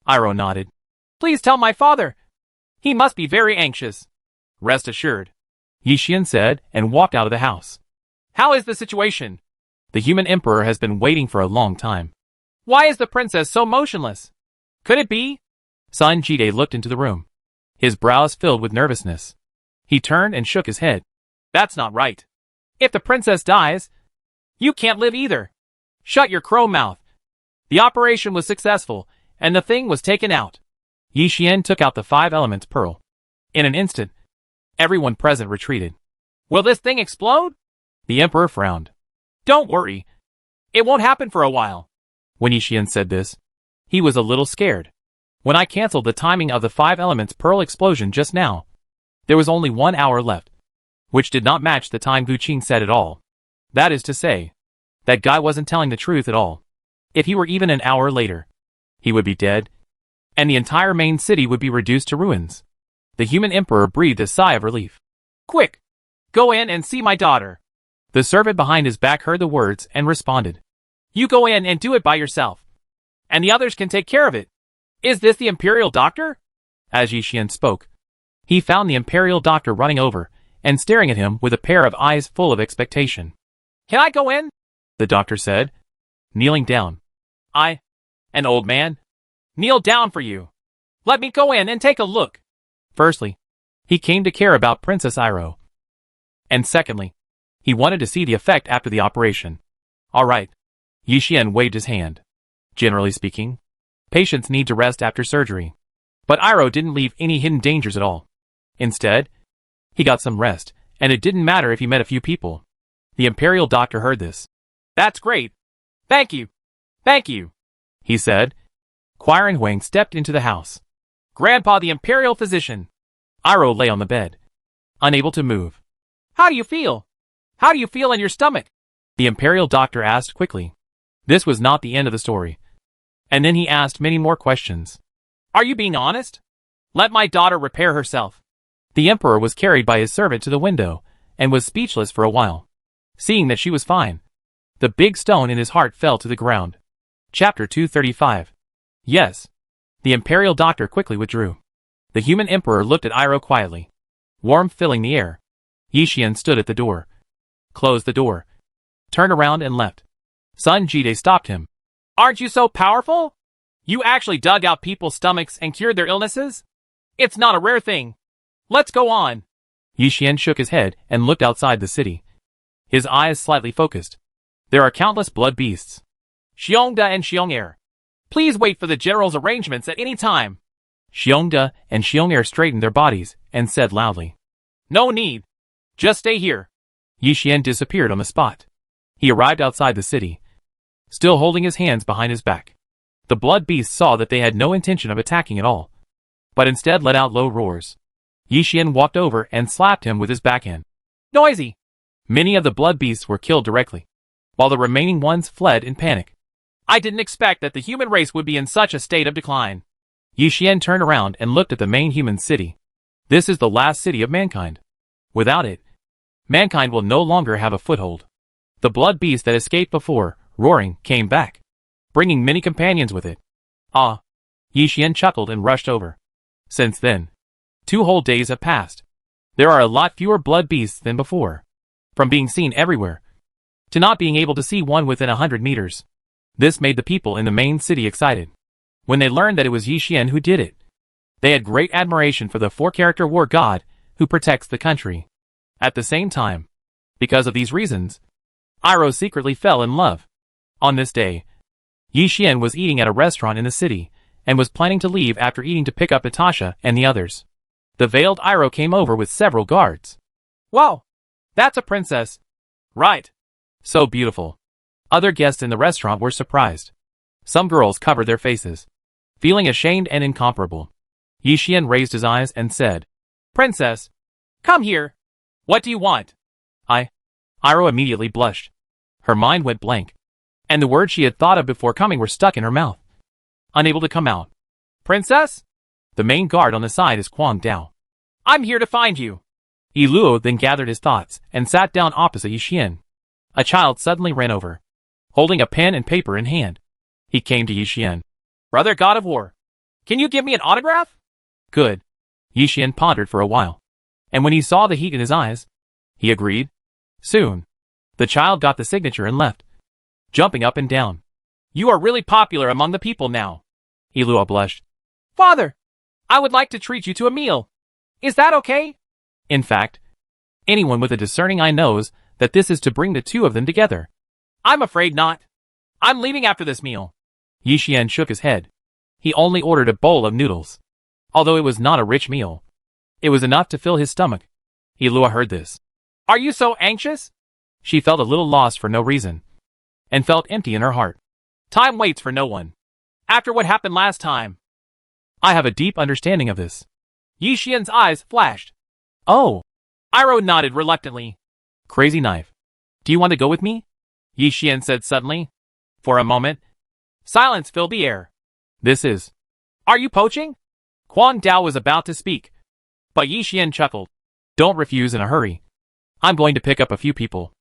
Iroh nodded. Please tell my father. He must be very anxious. Rest assured, Yi Xian said and walked out of the house. How is the situation? The human emperor has been waiting for a long time. Why is the princess so motionless? Could it be? Sun Jide looked into the room, his brows filled with nervousness. He turned and shook his head. That's not right. If the princess dies, you can't live either. Shut your crow mouth. The operation was successful, and the thing was taken out. Yi Xian took out the 5 elements pearl. In an instant, everyone present retreated. Will this thing explode? The emperor frowned. Don't worry. It won't happen for a while. When Yi Xian said this, he was a little scared. When I cancelled the timing of the 5 elements pearl explosion just now, there was only 1 hour left, which did not match the time Gu Qing said at all. That is to say, that guy wasn't telling the truth at all. If he were even an hour later, he would be dead, and the entire main city would be reduced to ruins. The human emperor breathed a sigh of relief. Quick! Go in and see my daughter. The servant behind his back heard the words and responded. You go in and do it by yourself, and the others can take care of it. Is this the imperial doctor? As Yi Xian spoke, he found the imperial doctor running over and staring at him with a pair of eyes full of expectation. Can I go in? The doctor said. kneeling down. An old man? Kneel down for you. Let me go in and take a look. Firstly, he came to care about Princess Iroh. And secondly, he wanted to see the effect after the operation. All right. Yi Xian waved his hand. Generally speaking, patients need to rest after surgery. But Iroh didn't leave any hidden dangers at all. Instead, he got some rest, and it didn't matter if he met a few people. The Imperial Doctor heard this. That's great. Thank you. Thank you, he said. Qiren Huang stepped into the house. Grandpa, the Imperial Physician. Iroh lay on the bed, unable to move. How do you feel? How do you feel in your stomach? The Imperial Doctor asked quickly. This was not the end of the story. And then he asked many more questions. Are you being honest? Let my daughter repair herself. The Emperor was carried by his servant to the window, and was speechless for a while. Seeing that she was fine, the big stone in his heart fell to the ground. Chapter 235. Yes. The Imperial Doctor quickly withdrew. The human Emperor looked at Iroh quietly. Warmth filling the air. Yi Xian stood at the door. Closed the door. Turned around and left. Sun Jide stopped him. Aren't you so powerful? You actually dug out people's stomachs and cured their illnesses? It's not a rare thing. Let's go on. Yi Xian shook his head and looked outside the city. His eyes slightly focused. There are countless blood beasts. Xiongda and Xiong'er. Please wait for the general's arrangements at any time. Xiongda and Xiong'er straightened their bodies and said loudly. No need. Just stay here. Yi Xian disappeared on the spot. He arrived outside the city, still holding his hands behind his back. The blood beasts saw that they had no intention of attacking at all, but instead let out low roars. Yi Xian walked over and slapped him with his backhand. Noisy! Many of the blood beasts were killed directly, while the remaining ones fled in panic. I didn't expect that the human race would be in such a state of decline. Yi Xian turned around and looked at the main human city. This is the last city of mankind. Without it, mankind will no longer have a foothold. The blood beast that escaped before, roaring, came back, bringing many companions with it. Ah! Yi Xian chuckled and rushed over. Since then, 2 whole days have passed. There are a lot fewer blood beasts than before. From being seen everywhere, to not being able to see one within 100 meters. This made the people in the main city excited. When they learned that it was Yi Xian who did it, they had great admiration for the 4-character war god who protects the country. At the same time, because of these reasons, Iroh secretly fell in love. On this day, Yi Xian was eating at a restaurant in the city, and was planning to leave after eating to pick up Natasha and the others. The veiled Iroh came over with several guards. Wow! That's a princess. Right. So beautiful. Other guests in the restaurant were surprised. Some girls covered their faces, feeling ashamed and incomparable. Yi Xian raised his eyes and said, Princess, come here. What do you want? Iroh immediately blushed. Her mind went blank, and the words she had thought of before coming were stuck in her mouth, unable to come out. Princess? The main guard on the side is Kwang Dao. I'm here to find you. Yi Luo then gathered his thoughts and sat down opposite Yi Xian. A child suddenly ran over, holding a pen and paper in hand. He came to Yi Xian. Brother God of War, can you give me an autograph? Good. Yi Xian pondered for a while, and when he saw the heat in his eyes, he agreed. Soon, the child got the signature and left, jumping up and down. You are really popular among the people now. Yi Luo blushed. Father, I would like to treat you to a meal. Is that okay? In fact, anyone with a discerning eye knows that this is to bring the 2 of them together. I'm afraid not. I'm leaving after this meal. Yi Xian shook his head. He only ordered a bowl of noodles. Although it was not a rich meal, it was enough to fill his stomach. Yi Luo heard this. Are you so anxious? She felt a little lost for no reason, and felt empty in her heart. Time waits for no one. After what happened last time, I have a deep understanding of this. Yi Xian's eyes flashed. Oh. Iroh nodded reluctantly. Crazy knife. Do you want to go with me? Yi Xian said suddenly. For a moment, silence filled the air. This is... Are you poaching? Kwang Dao was about to speak, but Yi Xian chuckled. Don't refuse in a hurry. I'm going to pick up a few people,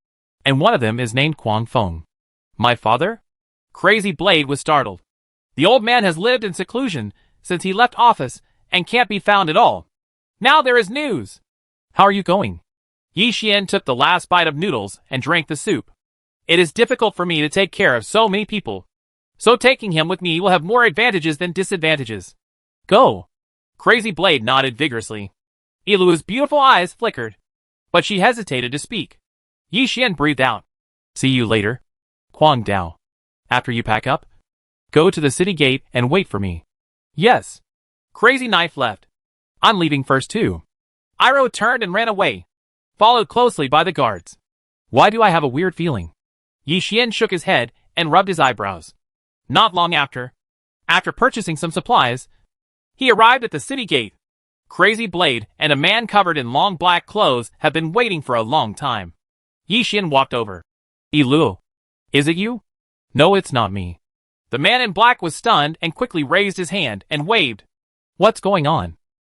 and one of them is named Kwang Feng. My father? Crazy Blade was startled. The old man has lived in seclusion since he left office and can't be found at all. Now there is news. How are you going? Yi Xian took the last bite of noodles and drank the soup. It is difficult for me to take care of so many people. So taking him with me will have more advantages than disadvantages. Go. Crazy Blade nodded vigorously. Yilu's beautiful eyes flickered, but she hesitated to speak. Yi Xian breathed out. See you later, Kwang Dao. After you pack up, go to the city gate and wait for me. Yes. Crazy Knife left. I'm leaving first too. Iroh turned and ran away, followed closely by the guards. Why do I have a weird feeling? Yi Xian shook his head and rubbed his eyebrows. Not long after purchasing some supplies, he arrived at the city gate. Crazy Blade and a man covered in long black clothes have been waiting for a long time. Yi Xian walked over. Yilu, is it you? No, it's not me. The man in black was stunned and quickly raised his hand and waved. What's going on?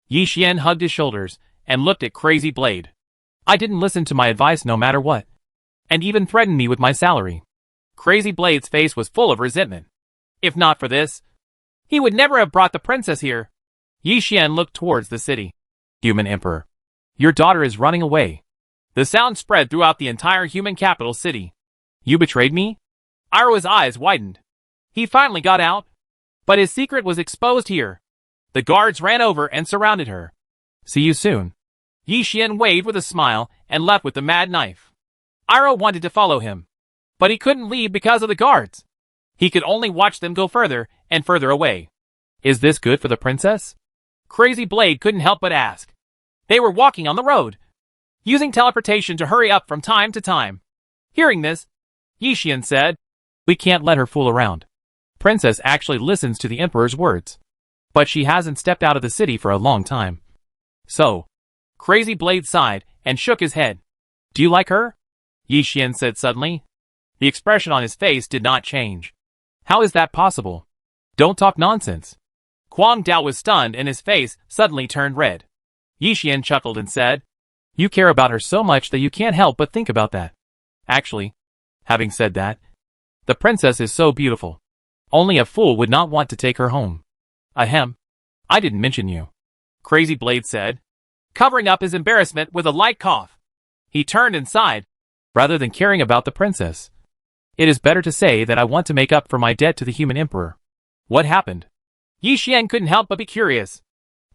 Yi Xian hugged his shoulders and looked at Crazy Blade. I didn't listen to my advice no matter what, and even threatened me with my salary. Crazy Blade's face was full of resentment. If not for this, he would never have brought the princess here. Yi Xian looked towards the city. Human Emperor, your daughter is running away. The sound spread throughout the entire human capital city. You betrayed me? Iroh's eyes widened. He finally got out, but his secret was exposed here. The guards ran over and surrounded her. See you soon. Yi Xian waved with a smile and left with the mad knife. Iroh wanted to follow him, but he couldn't leave because of the guards. He could only watch them go further and further away. Is this good for the princess? Crazy Blade couldn't help but ask. They were walking on the road, using teleportation to hurry up from time to time. Hearing this, Yi Xian said, we can't let her fool around. Princess actually listens to the Emperor's words, but she hasn't stepped out of the city for a long time. So, Crazy Blade sighed and shook his head. Do you like her? Yi Xian said suddenly. The expression on his face did not change. How is that possible? Don't talk nonsense. Kwang Dao was stunned and his face suddenly turned red. Yi Xian chuckled and said, you care about her so much that you can't help but think about that. Actually, having said that, the princess is so beautiful. Only a fool would not want to take her home. Ahem. I didn't mention you. Crazy Blade said, covering up his embarrassment with a light cough. He turned and sighed. Rather than caring about the princess, it is better to say that I want to make up for my debt to the human emperor. What happened? Yi Xian couldn't help but be curious.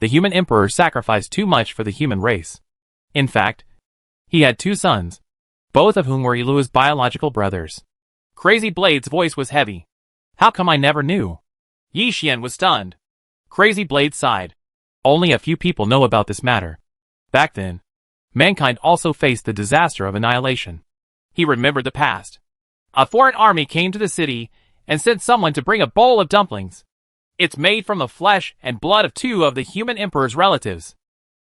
The human emperor sacrificed too much for the human race. In fact, he had 2 sons, both of whom were Yilu's biological brothers. Crazy Blade's voice was heavy. How come I never knew? Yi Xian was stunned. Crazy Blade sighed. Only a few people know about this matter. Back then, mankind also faced the disaster of annihilation. He remembered the past. A foreign army came to the city and sent someone to bring a bowl of dumplings. It's made from the flesh and blood of 2 of the human emperor's relatives.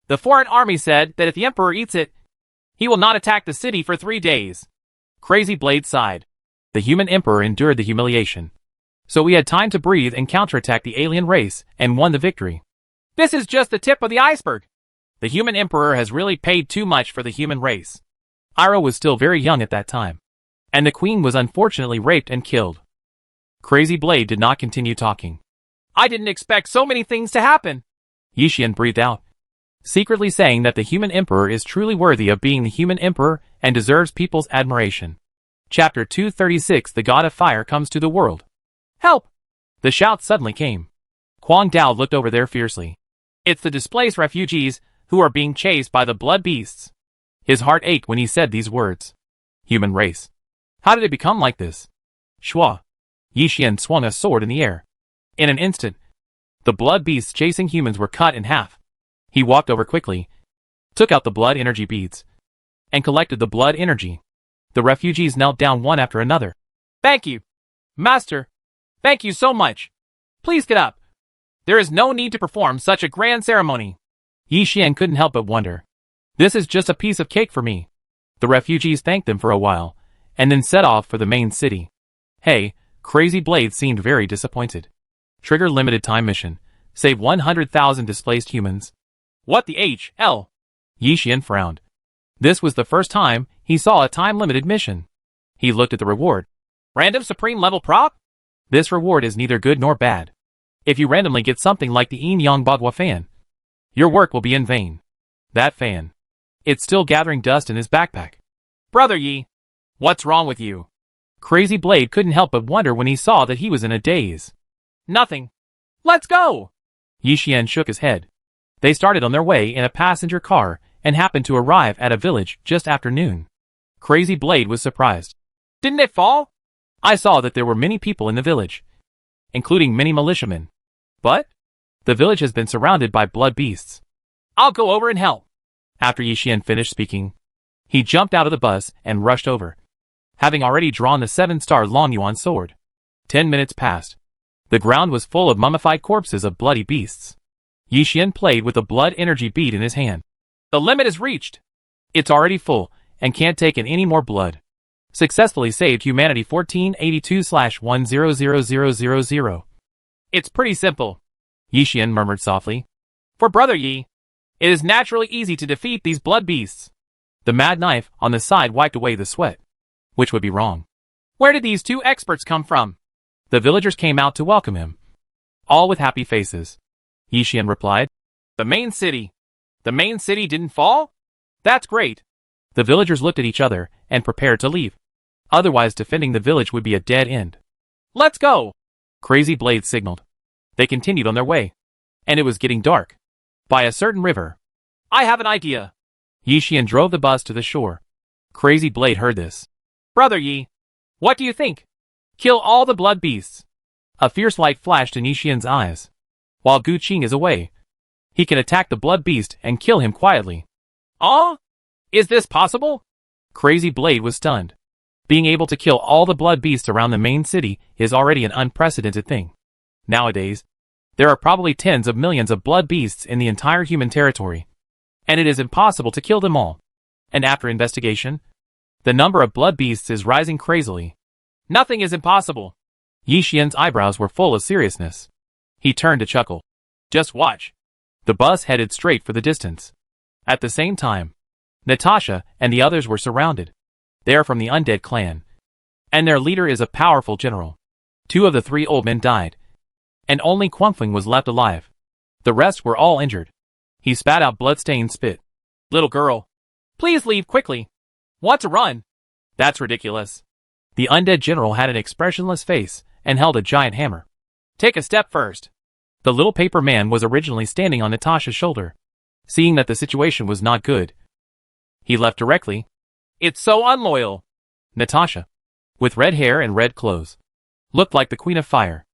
The foreign army said that if the emperor eats it, he will not attack the city for 3 days. Crazy Blade sighed. The human emperor endured the humiliation, so we had time to breathe and counterattack the alien race and won the victory. This is just the tip of the iceberg. The human emperor has really paid too much for the human race. Iroh was still very young at that time, and the queen was unfortunately raped and killed. Crazy Blade did not continue talking. I didn't expect so many things to happen. Yi Xian breathed out, secretly saying that the human emperor is truly worthy of being the human emperor and deserves people's admiration. Chapter 236 The God of Fire comes to the world. Help! The shout suddenly came. Kwang Dao looked over there fiercely. It's the displaced refugees who are being chased by the blood beasts. His heart ached when he said these words. Human race. How did it become like this? Shua. Yi Xian swung a sword in the air. In an instant, the blood beasts chasing humans were cut in half. He walked over quickly, took out the blood energy beads, and collected the blood energy. The refugees knelt down one after another. Thank you, Master. Thank you so much. Please get up. There is no need to perform such a grand ceremony. Yi Xian couldn't help but wonder. This is just a piece of cake for me. The refugees thanked them for a while, and then set off for the main city. Hey, Crazy Blade seemed very disappointed. Trigger limited time mission. Save 100,000 displaced humans. What the hell? Yi Xian frowned. This was the first time he saw a time-limited mission. He looked at the reward. Random Supreme Level Prop? This reward is neither good nor bad. If you randomly get something like the Yin Yang Bagua fan, your work will be in vain. That fan. It's still gathering dust in his backpack. Brother Yi, what's wrong with you? Crazy Blade couldn't help but wonder when he saw that he was in a daze. Nothing. Let's go! Yi Xian shook his head. They started on their way in a passenger car and happened to arrive at a village just after noon. Crazy Blade was surprised. Didn't it fall? I saw that there were many people in the village, including many militiamen. But the village has been surrounded by blood beasts. I'll go over and help. After Yi Xian finished speaking, he jumped out of the bus and rushed over, having already drawn the 7-star Long Yuan sword. 10 minutes passed. The ground was full of mummified corpses of bloody beasts. Yi Xian played with a blood energy bead in his hand. The limit is reached. It's already full and can't take in any more blood. Successfully saved humanity 1482/100000. It's pretty simple, Yi Xian murmured softly. For Brother Yi, it is naturally easy to defeat these blood beasts. The mad knife on the side wiped away the sweat, which would be wrong. Where did these two experts come from? The villagers came out to welcome him, all with happy faces. Yi Xian replied. The main city. The main city didn't fall? That's great. The villagers looked at each other and prepared to leave. Otherwise, defending the village would be a dead end. Let's go! Crazy Blade signaled. They continued on their way, and it was getting dark. By a certain river. I have an idea. Yi Xian drove the bus to the shore. Crazy Blade heard this. Brother Yi, what do you think? Kill all the blood beasts. A fierce light flashed in Yi Xian's eyes. While Gu Qing is away, he can attack the blood beast and kill him quietly. Oh? Is this possible? Crazy Blade was stunned. Being able to kill all the blood beasts around the main city is already an unprecedented thing. Nowadays, there are probably tens of millions of blood beasts in the entire human territory, and it is impossible to kill them all. And after investigation, the number of blood beasts is rising crazily. Nothing is impossible. Yi Xian's eyebrows were full of seriousness. He turned to chuckle. Just watch. The bus headed straight for the distance. At the same time, Natasha and the others were surrounded. They are from the Undead clan, and their leader is a powerful general. 2 of the 3 old men died, and only Quanfeng was left alive. The rest were all injured. He spat out blood-stained spit. Little girl, please leave quickly. Want to run? That's ridiculous. The undead general had an expressionless face and held a giant hammer. Take a step first. The little paper man was originally standing on Natasha's shoulder. Seeing that the situation was not good, he left directly. It's so unloyal. Natasha, with red hair and red clothes, looked like the Queen of Fire.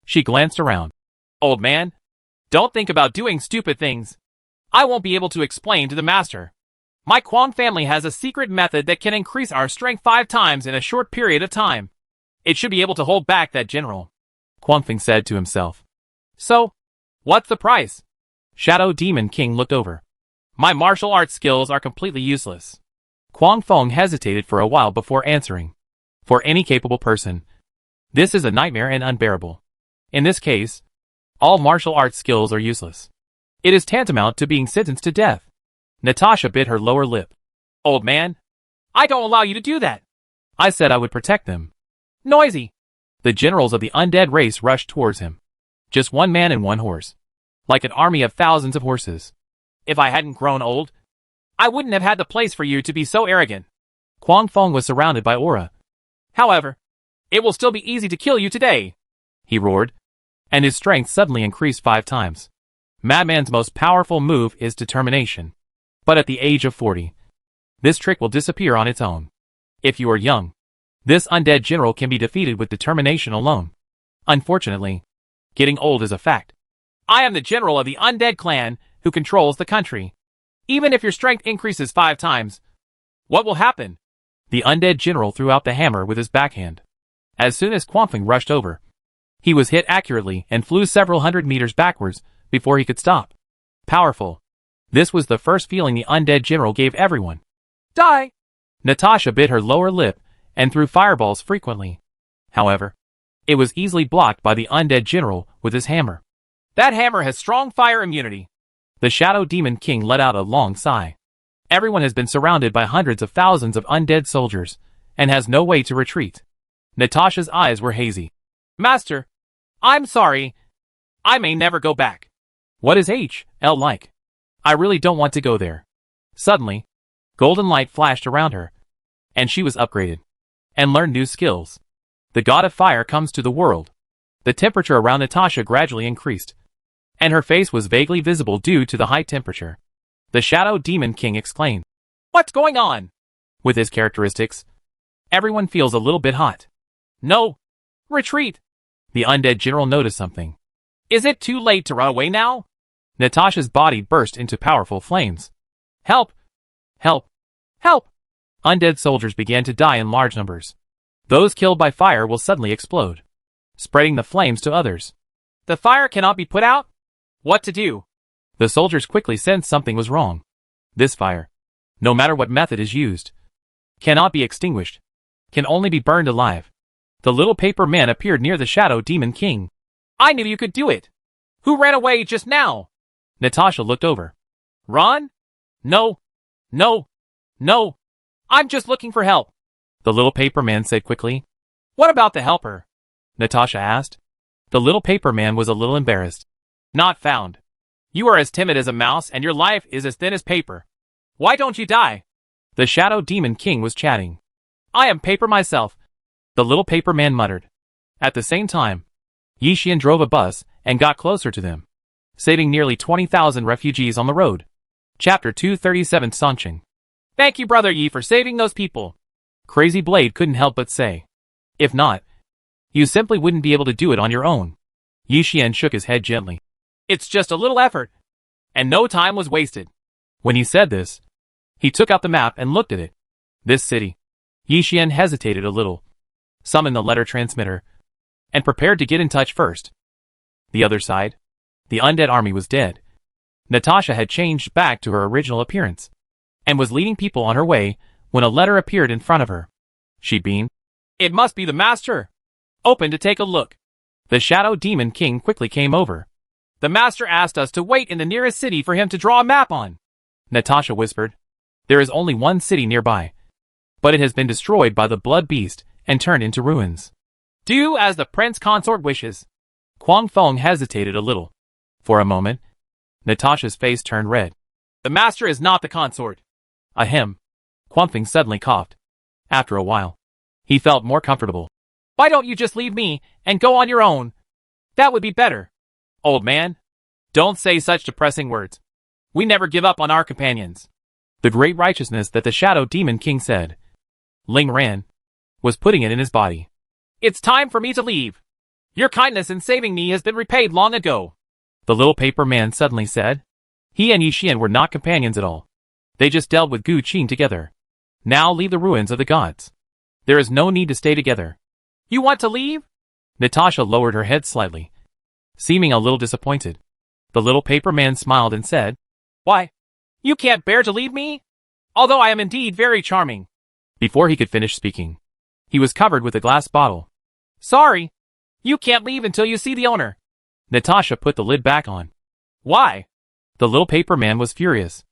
She glanced around. Old man, don't think about doing stupid things. I won't be able to explain to the master. My Quang family has a secret method that can increase our strength 5 times in a short period of time. It should be able to hold back that general, Quanfeng said to himself. So, what's the price? Shadow Demon King looked over. My martial arts skills are completely useless. Quanfeng hesitated for a while before answering. For any capable person, this is a nightmare and unbearable. In this case, all martial arts skills are useless. It is tantamount to being sentenced to death. Natasha bit her lower lip. Old man, I don't allow you to do that. I said I would protect them. Noisy. The generals of the undead race rushed towards him. Just 1 man and 1 horse. Like an army of thousands of horses. If I hadn't grown old, I wouldn't have had the place for you to be so arrogant. Quanfeng was surrounded by aura. However, it will still be easy to kill you today, he roared, and his strength suddenly increased 5 times. Madman's most powerful move is determination. But at the age of 40, this trick will disappear on its own. If you are young, this undead general can be defeated with determination alone. Unfortunately, getting old is a fact. I am the general of the Undead clan who controls the country. Even if your strength increases 5 times, what will happen? The undead general threw out the hammer with his backhand. As soon as Quanfeng rushed over, he was hit accurately and flew several hundred meters backwards before he could stop. Powerful. This was the first feeling the undead general gave everyone. Die! Natasha bit her lower lip and threw fireballs frequently. However, it was easily blocked by the undead general with his hammer. That hammer has strong fire immunity. The Shadow Demon King let out a long sigh. Everyone has been surrounded by hundreds of thousands of undead soldiers and has no way to retreat. Natasha's eyes were hazy. Master, I'm sorry. I may never go back. What is HL like? I really don't want to go there. Suddenly, golden light flashed around her, and she was upgraded and learned new skills. The god of fire comes to the world. The temperature around Natasha gradually increased, and her face was vaguely visible due to the high temperature. The Shadow Demon King exclaimed, What's going on? with his characteristics. Everyone feels a little bit hot. No. Retreat. The undead general noticed something. Is it too late to run away now? Natasha's body burst into powerful flames. Help! Help! Help! Undead soldiers began to die in large numbers. Those killed by fire will suddenly explode, spreading the flames to others. The fire cannot be put out? What to do? The soldiers quickly sensed something was wrong. This fire, no matter what method is used, cannot be extinguished, can only be burned alive. The little paper man appeared near the Shadow Demon King. I knew you could do it. Who ran away just now? Natasha looked over. Ron? No. No. No. I'm just looking for help. The little paper man said quickly. What about the helper? Natasha asked. The little paper man was a little embarrassed. Not found. You are as timid as a mouse and your life is as thin as paper. Why don't you die? The Shadow Demon King was chatting. I am paper myself. The little paper man muttered. At the same time, Yi Xian drove a bus and got closer to them, saving nearly 20,000 refugees on the road. Chapter 237 Sanqing. Thank you, Brother Yi, for saving those people. Crazy Blade couldn't help but say. If not, you simply wouldn't be able to do it on your own. Yi Xian shook his head gently. It's just a little effort, and no time was wasted. When he said this, he took out the map and looked at it. This city. Yi Xian hesitated a little, summoned the letter transmitter, and prepared to get in touch first. The other side, the undead army was dead. Natasha had changed back to her original appearance, and was leading people on her way when a letter appeared in front of her. She beamed. It must be the master. Open to take a look. The Shadow Demon King quickly came over. The master asked us to wait in the nearest city for him to draw a map on. Natasha whispered. There is only one city nearby, but it has been destroyed by the blood beast and turned into ruins. Do as the prince consort wishes. Quang Feng hesitated a little. For a moment, Natasha's face turned red. The master is not the consort. Ahem. Quang Feng suddenly coughed. After a while, he felt more comfortable. Why don't you just leave me and go on your own? That would be better. Old man, don't say such depressing words. We never give up on our companions. The great righteousness that the Shadow Demon King said, Ling Ran, was putting it in his body. It's time for me to leave. Your kindness in saving me has been repaid long ago. The little paper man suddenly said. He and Yi Xian were not companions at all. They just dealt with Gu Qin together. Now leave the ruins of the gods. There is no need to stay together. You want to leave? Natasha lowered her head slightly, seeming a little disappointed. The little paper man smiled and said, Why? You can't bear to leave me? Although I am indeed very charming. Before he could finish speaking, he was covered with a glass bottle. Sorry. You can't leave until you see the owner. Natasha put the lid back on. Why? The little paper man was furious.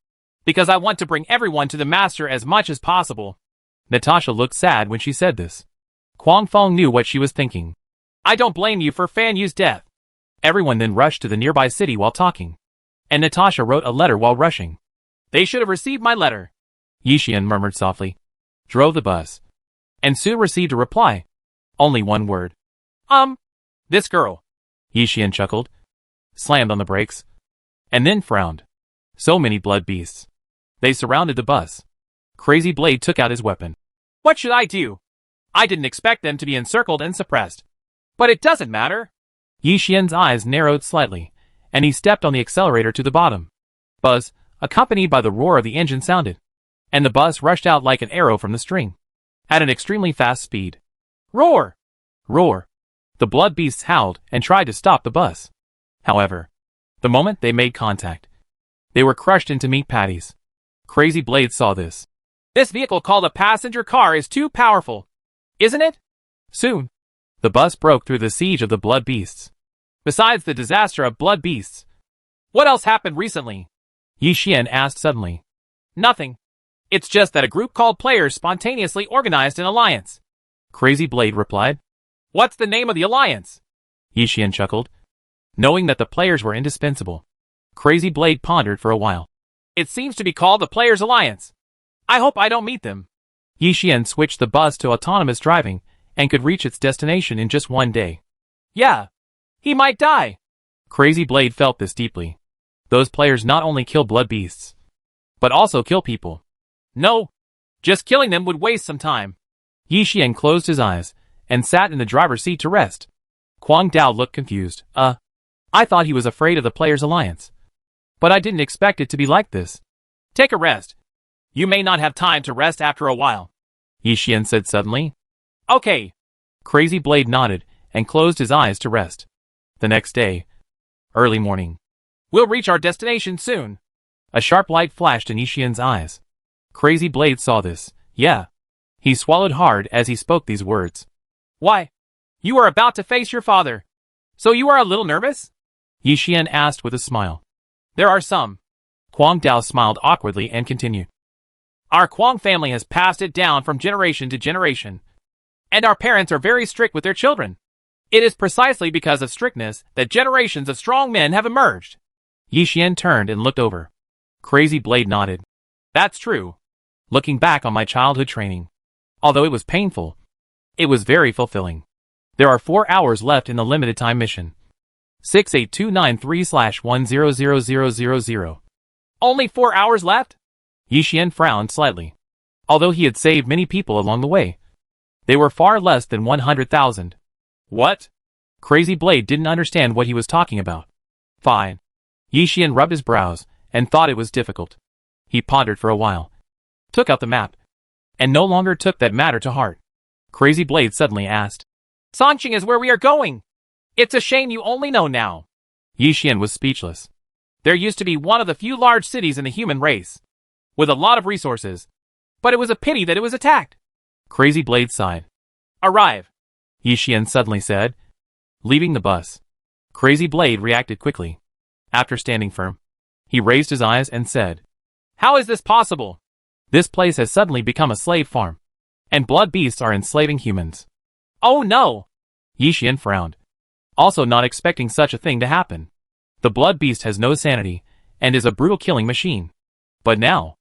Because I want to bring everyone to the master as much as possible. Natasha looked sad when she said this. Quang Feng knew what she was thinking. I don't blame you for Fan Yu's death. Everyone then rushed to the nearby city while talking, and Natasha wrote a letter while rushing. They should have received my letter. Yi Xian murmured softly, drove the bus, and soon received a reply. Only one word. This girl. Yi Xian chuckled, slammed on the brakes, and then frowned. So many blood beasts. They surrounded the bus. Crazy Blade took out his weapon. What should I do? I didn't expect them to be encircled and suppressed. But it doesn't matter. Yi Xian's eyes narrowed slightly, and he stepped on the accelerator to the bottom. Buzz, accompanied by the roar of the engine, sounded, and the bus rushed out like an arrow from the string, at an extremely fast speed. Roar! Roar! The blood beasts howled and tried to stop the bus. However, the moment they made contact, they were crushed into meat patties. Crazy Blade saw this. This vehicle called a passenger car is too powerful, isn't it? Soon, the bus broke through the siege of the blood beasts. Besides the disaster of blood beasts, what else happened recently? Yi Xian asked suddenly. Nothing. It's just that a group called Players spontaneously organized an alliance. Crazy Blade replied. What's the name of the alliance? Yi Xian chuckled, knowing that the Players were indispensable. Crazy Blade pondered for a while. It seems to be called the Players Alliance. I hope I don't meet them. Yi Xian switched the bus to autonomous driving and could reach its destination in just one day. Yeah, he might die. Crazy Blade felt this deeply. Those players not only kill blood beasts, but also kill people. No, just killing them would waste some time. Yi Xian closed his eyes and sat in the driver's seat to rest. Kwang Dao looked confused. I thought he was afraid of the Players' Alliance. But I didn't expect it to be like this. Take a rest. You may not have time to rest after a while, Yi Xian said suddenly. Okay. Crazy Blade nodded and closed his eyes to rest. The next day, early morning. We'll reach our destination soon. A sharp light flashed in Yi Xian's eyes. Crazy Blade saw this. Yeah. He swallowed hard as he spoke these words. Why? You are about to face your father. So you are a little nervous? Yi Xian asked with a smile. There are some. Kwang Dao smiled awkwardly and continued. Our Kwang family has passed it down from generation to generation. And our parents are very strict with their children. It is precisely because of strictness that generations of strong men have emerged. Yi Xian turned and looked over. Crazy Blade nodded. That's true. Looking back on my childhood training, although it was painful, it was very fulfilling. There are 4 hours left in the limited time mission. 68293/100000. Only 4 hours left? Yi Xian frowned slightly. Although he had saved many people along the way, they were far less than 100,000. What? Crazy Blade didn't understand what he was talking about. Fine. Yi Xian rubbed his brows and thought it was difficult. He pondered for a while, took out the map, and no longer took that matter to heart. Crazy Blade suddenly asked, Sanqing is where we are going. It's a shame you only know now. Yi Xian was speechless. There used to be one of the few large cities in the human race, with a lot of resources, but it was a pity that it was attacked. Crazy Blade sighed. Arrive, Yi Xian suddenly said, leaving the bus. Crazy Blade reacted quickly. After standing firm, he raised his eyes and said, How is this possible? This place has suddenly become a slave farm, and blood beasts are enslaving humans. Oh no! Yi Xian frowned, also not expecting such a thing to happen. The blood beast has no sanity, and is a brutal killing machine. But now,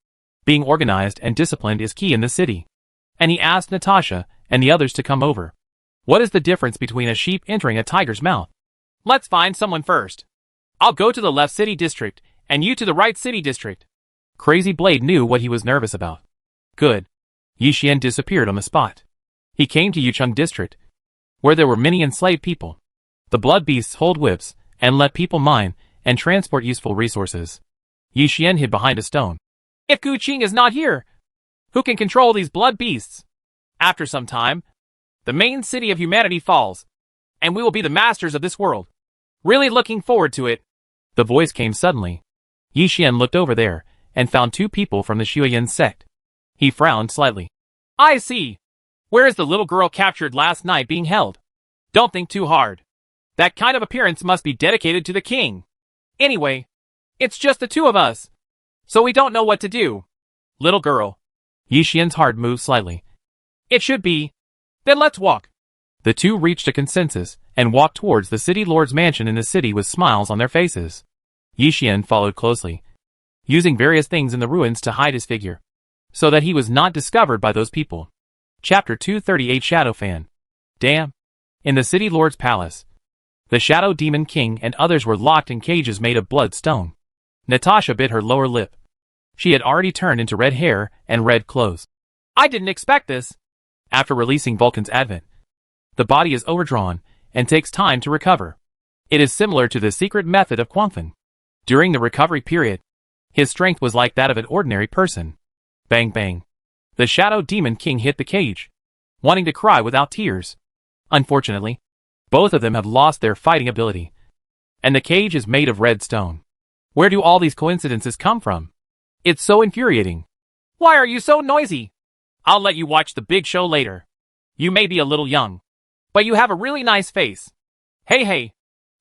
being organized and disciplined is key in the city. And he asked Natasha and the others to come over. What is the difference between a sheep entering a tiger's mouth? Let's find someone first. I'll go to the left city district, and you to the right city district. Crazy Blade knew what he was nervous about. Good. Yi Xian disappeared on the spot. He came to Yucheng district, where there were many enslaved people. The blood beasts hold whips, and let people mine and transport useful resources. Yi Xian hid behind a stone. If Gu Qing is not here, who can control these blood beasts? After some time, the main city of humanity falls, and we will be the masters of this world. Really looking forward to it. The voice came suddenly. Yi Xian looked over there and found 2 people from the Xueyan sect. He frowned slightly. I see. Where is the little girl captured last night being held? Don't think too hard. That kind of appearance must be dedicated to the king. Anyway, it's just the 2 of us, so we don't know what to do. Little girl. Yi Xian's heart moved slightly. It should be. Then let's walk. The 2 reached a consensus and walked towards the city lord's mansion in the city with smiles on their faces. Yi Xian followed closely, using various things in the ruins to hide his figure, so that he was not discovered by those people. Chapter 238 Shadow Fan. Damn. In the city lord's palace, the Shadow Demon King and others were locked in cages made of bloodstone. Natasha bit her lower lip. She had already turned into red hair and red clothes. I didn't expect this. After releasing Vulcan's advent, the body is overdrawn and takes time to recover. It is similar to the secret method of Quangfen. During the recovery period, his strength was like that of an ordinary person. Bang bang. The Shadow Demon King hit the cage, wanting to cry without tears. Unfortunately, both of them have lost their fighting ability, and the cage is made of red stone. Where do all these coincidences come from? It's so infuriating. Why are you so noisy? I'll let you watch the big show later. You may be a little young, but you have a really nice face. Hey hey.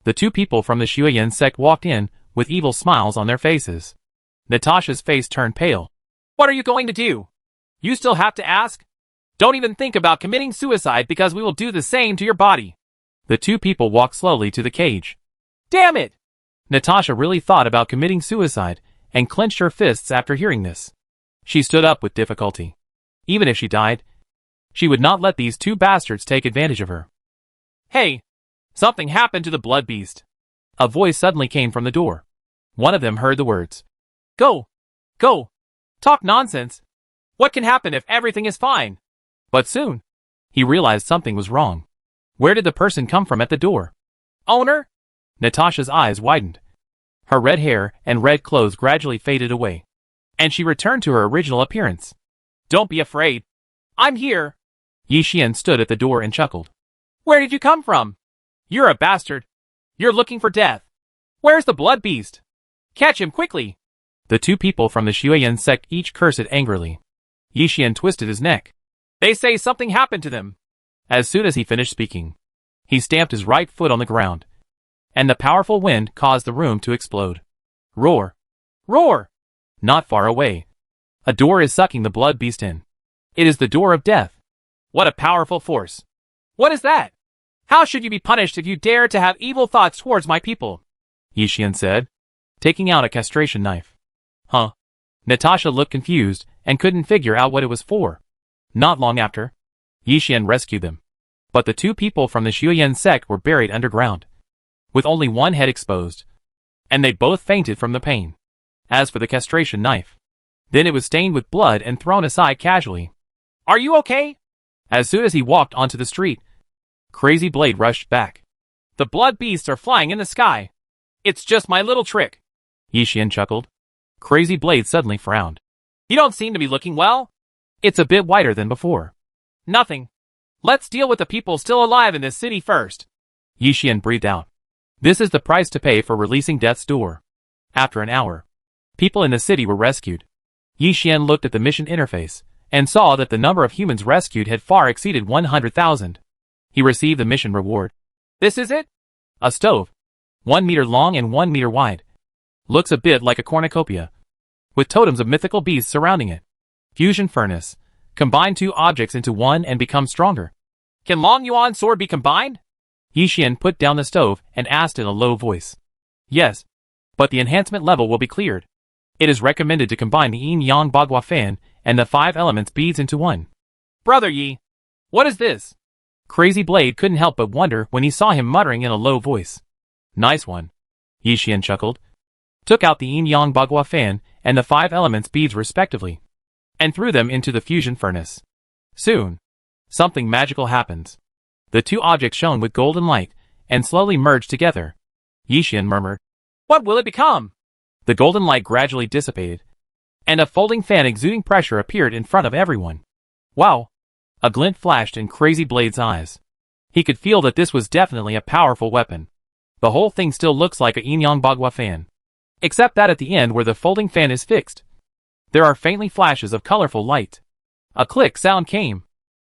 The 2 people from the Xueyan sect walked in with evil smiles on their faces. Natasha's face turned pale. What are you going to do? You still have to ask? Don't even think about committing suicide because we will do the same to your body. The 2 people walked slowly to the cage. Damn it! Natasha really thought about committing suicide and clenched her fists after hearing this. She stood up with difficulty. Even if she died, She would not let these two bastards take advantage of her. Hey! Something happened to the blood beast. A voice suddenly came from the door. One of them heard the words. Go! Go! Talk nonsense! What can happen if everything is fine? But soon, he realized something was wrong. Where did the person come from at the door? Owner? Natasha's eyes widened. Her red hair and red clothes gradually faded away, and she returned to her original appearance. Don't be afraid. I'm here. Yi Xian stood at the door and chuckled. Where did you come from? You're a bastard. You're looking for death. Where's the blood beast? Catch him quickly. The two people from the Xueyan sect each cursed angrily. Yi Xian twisted his neck. They say something happened to them. As soon as he finished speaking, he stamped his right foot on the ground, and the powerful wind caused the room to explode. Roar! Roar! Not far away, a door is sucking the blood beast in. It is the door of death. What a powerful force! What is that? How should you be punished if you dare to have evil thoughts towards my people? Yi Xian said, taking out a castration knife. Huh? Natasha looked confused and couldn't figure out what it was for. Not long after, Yi Xian rescued them. But the two people from the Xueyan sect were buried underground, with only one head exposed, and they both fainted from the pain. As for the castration knife, then it was stained with blood and thrown aside casually. Are you okay? As soon as he walked onto the street, Crazy Blade rushed back. The blood beasts are flying in the sky. It's just my little trick. Yi Xian chuckled. Crazy Blade suddenly frowned. You don't seem to be looking well. It's a bit whiter than before. Nothing. Let's deal with the people still alive in this city first. Yi Xian breathed out. This is the price to pay for releasing Death's Door. After an hour, people in the city were rescued. Yi Xian looked at the mission interface and saw that the number of humans rescued had far exceeded 100,000. He received the mission reward. This is it? A stove. 1 meter long and 1 meter wide. Looks a bit like a cornucopia, with totems of mythical beasts surrounding it. Fusion furnace. Combine two objects into one and become stronger. Can Long Yuan sword be combined? Yi Xian put down the stove and asked in a low voice. Yes, but the enhancement level will be cleared. It is recommended to combine the Yin Yang Bagua Fan and the 5 elements beads into one. Brother Yi, what is this? Crazy Blade couldn't help but wonder when he saw him muttering in a low voice. Nice one. Yi Xian chuckled, took out the Yin Yang Bagua Fan and the 5 elements beads respectively, and threw them into the fusion furnace. Soon, something magical happens. The two objects shone with golden light and slowly merged together. Yi Xian murmured, What will it become? The golden light gradually dissipated, and a folding fan exuding pressure appeared in front of everyone. Wow! A glint flashed in Crazy Blade's eyes. He could feel that this was definitely a powerful weapon. The whole thing still looks like a Yin Yang Bagua fan, except that at the end where the folding fan is fixed, there are faintly flashes of colorful light. A click sound came,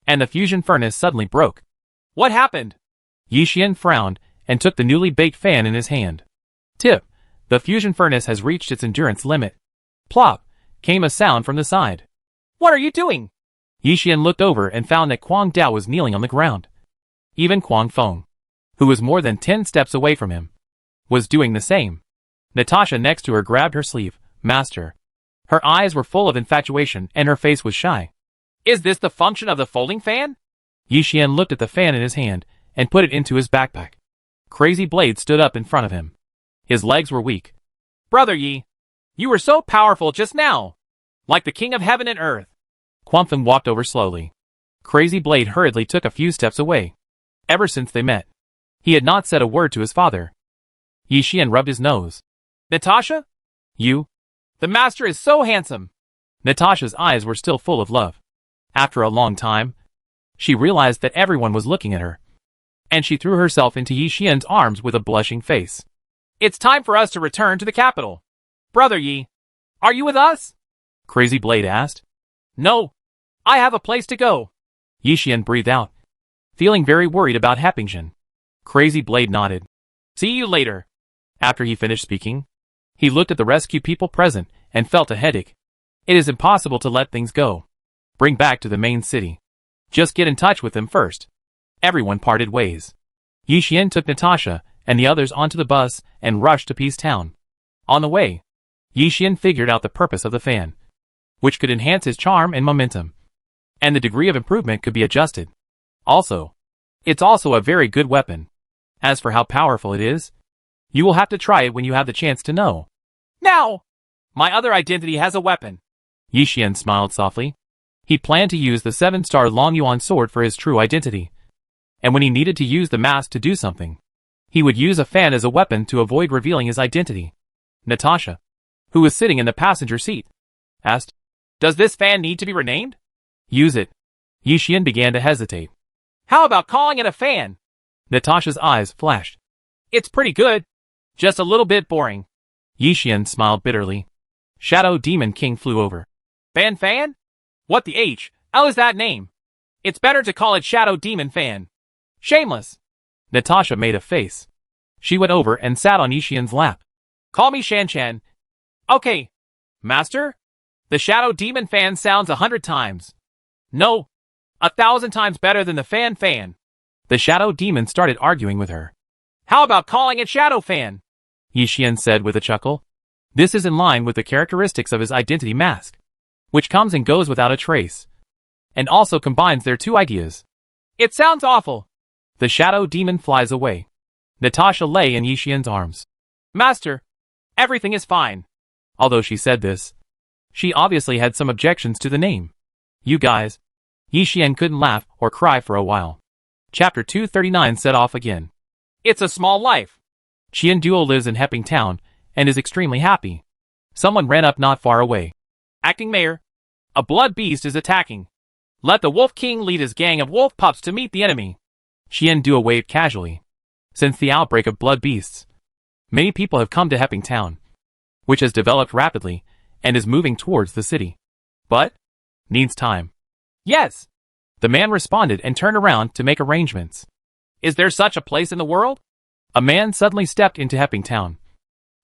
and the fusion furnace suddenly broke. What happened? Yi Xian frowned and took the newly baked fan in his hand. Tip, the fusion furnace has reached its endurance limit. Plop, came a sound from the side. What are you doing? Yi Xian looked over and found that Kuang Dao was kneeling on the ground. Even Kuang Feng, who was more than 10 steps away from him, was doing the same. Natasha next to her grabbed her sleeve. Master. Her eyes were full of infatuation and her face was shy. Is this the function of the folding fan? Yi Xian looked at the fan in his hand and put it into his backpack. Crazy Blade stood up in front of him. His legs were weak. Brother Yi, you were so powerful just now, like the king of heaven and earth. Quanfeng walked over slowly. Crazy Blade hurriedly took a few steps away. Ever since they met, he had not said a word to his father. Yi Xian rubbed his nose. Natasha? You? The master is so handsome. Natasha's eyes were still full of love. After a long time, she realized that everyone was looking at her, and she threw herself into Yi Xian's arms with a blushing face. It's time for us to return to the capital. Brother Yi, are you with us? Crazy Blade asked. No, I have a place to go. Yi Xian breathed out, feeling very worried about Hepingzhen. Crazy Blade nodded. See you later. After he finished speaking, he looked at the rescue people present and felt a headache. It is impossible to let things go. Bring back to the main city. Just get in touch with them first. Everyone parted ways. Yi Xian took Natasha and the others onto the bus and rushed to Peace Town. On the way, Yi Xian figured out the purpose of the fan, which could enhance his charm and momentum. and the degree of improvement could be adjusted. Also, it's also a very good weapon. As for how powerful it is, you will have to try it when you have the chance to know. Now! My other identity has a weapon. Yi Xian smiled softly. He planned to use the 7-star Long Yuan sword for his true identity. And when he needed to use the mask to do something, he would use a fan as a weapon to avoid revealing his identity. Natasha, who was sitting in the passenger seat, asked, Does this fan need to be renamed? Use it. Yi Xian began to hesitate. How about calling it a fan? Natasha's eyes flashed. It's pretty good. Just a little bit boring. Yi Xian smiled bitterly. Shadow Demon King flew over. Fan? What the H? How is that name? It's better to call it Shadow Demon Fan. Shameless. Natasha made a face. She went over and sat on Yi Xian's lap. Call me Shan. Okay. Master? The Shadow Demon Fan sounds 100 times. No. 1,000 times better than the fan. The Shadow Demon started arguing with her. How about calling it Shadow Fan? Yi Xian said with a chuckle. This is in line with the characteristics of his identity mask, which comes and goes without a trace, and also combines their two ideas. It sounds awful. The Shadow Demon flies away. Natasha lay in Yi Xian's arms. Master, everything is fine. Although she said this, she obviously had some objections to the name. You guys. Yi Xian couldn't laugh or cry for a while. Chapter 239 set off again. It's a small life. Qian Duo lives in Heping Town and is extremely happy. Someone ran up not far away. Acting Mayor, a blood beast is attacking. Let the Wolf King lead his gang of wolf pups to meet the enemy. Qian Duo waved casually. Since the outbreak of blood beasts, many people have come to Heping Town, which has developed rapidly and is moving towards the city. But needs time. Yes. The man responded and turned around to make arrangements. Is there such a place in the world? A man suddenly stepped into Heping Town,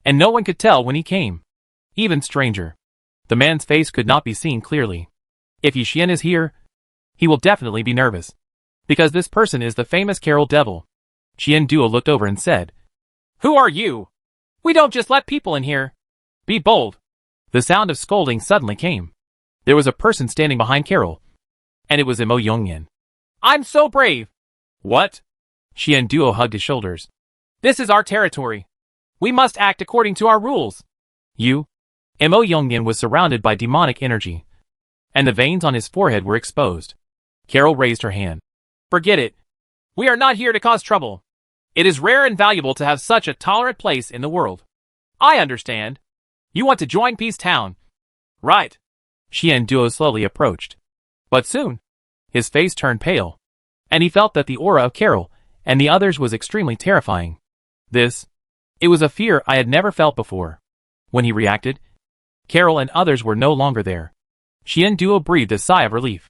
and no one could tell when he came. Even stranger. The man's face could not be seen clearly. If Yi Xian is here, he will definitely be nervous, because this person is the famous Carol Devil. Qian Duo looked over and said, Who are you? We don't just let people in here. Be bold. The sound of scolding suddenly came. There was a person standing behind Carol, and it was Imo Yongyan. I'm so brave. What? Qian Duo hugged his shoulders. This is our territory. We must act according to our rules. You? Imo Yongyan was surrounded by demonic energy, and the veins on his forehead were exposed. Carol raised her hand. Forget it. We are not here to cause trouble. It is rare and valuable to have such a tolerant place in the world. I understand. You want to join Peace Town. Right. Qian Duo slowly approached. But soon, his face turned pale, and he felt that the aura of Carol and the others was extremely terrifying. It was a fear I had never felt before. When he reacted, Carol and others were no longer there. Qian Duo breathed a sigh of relief.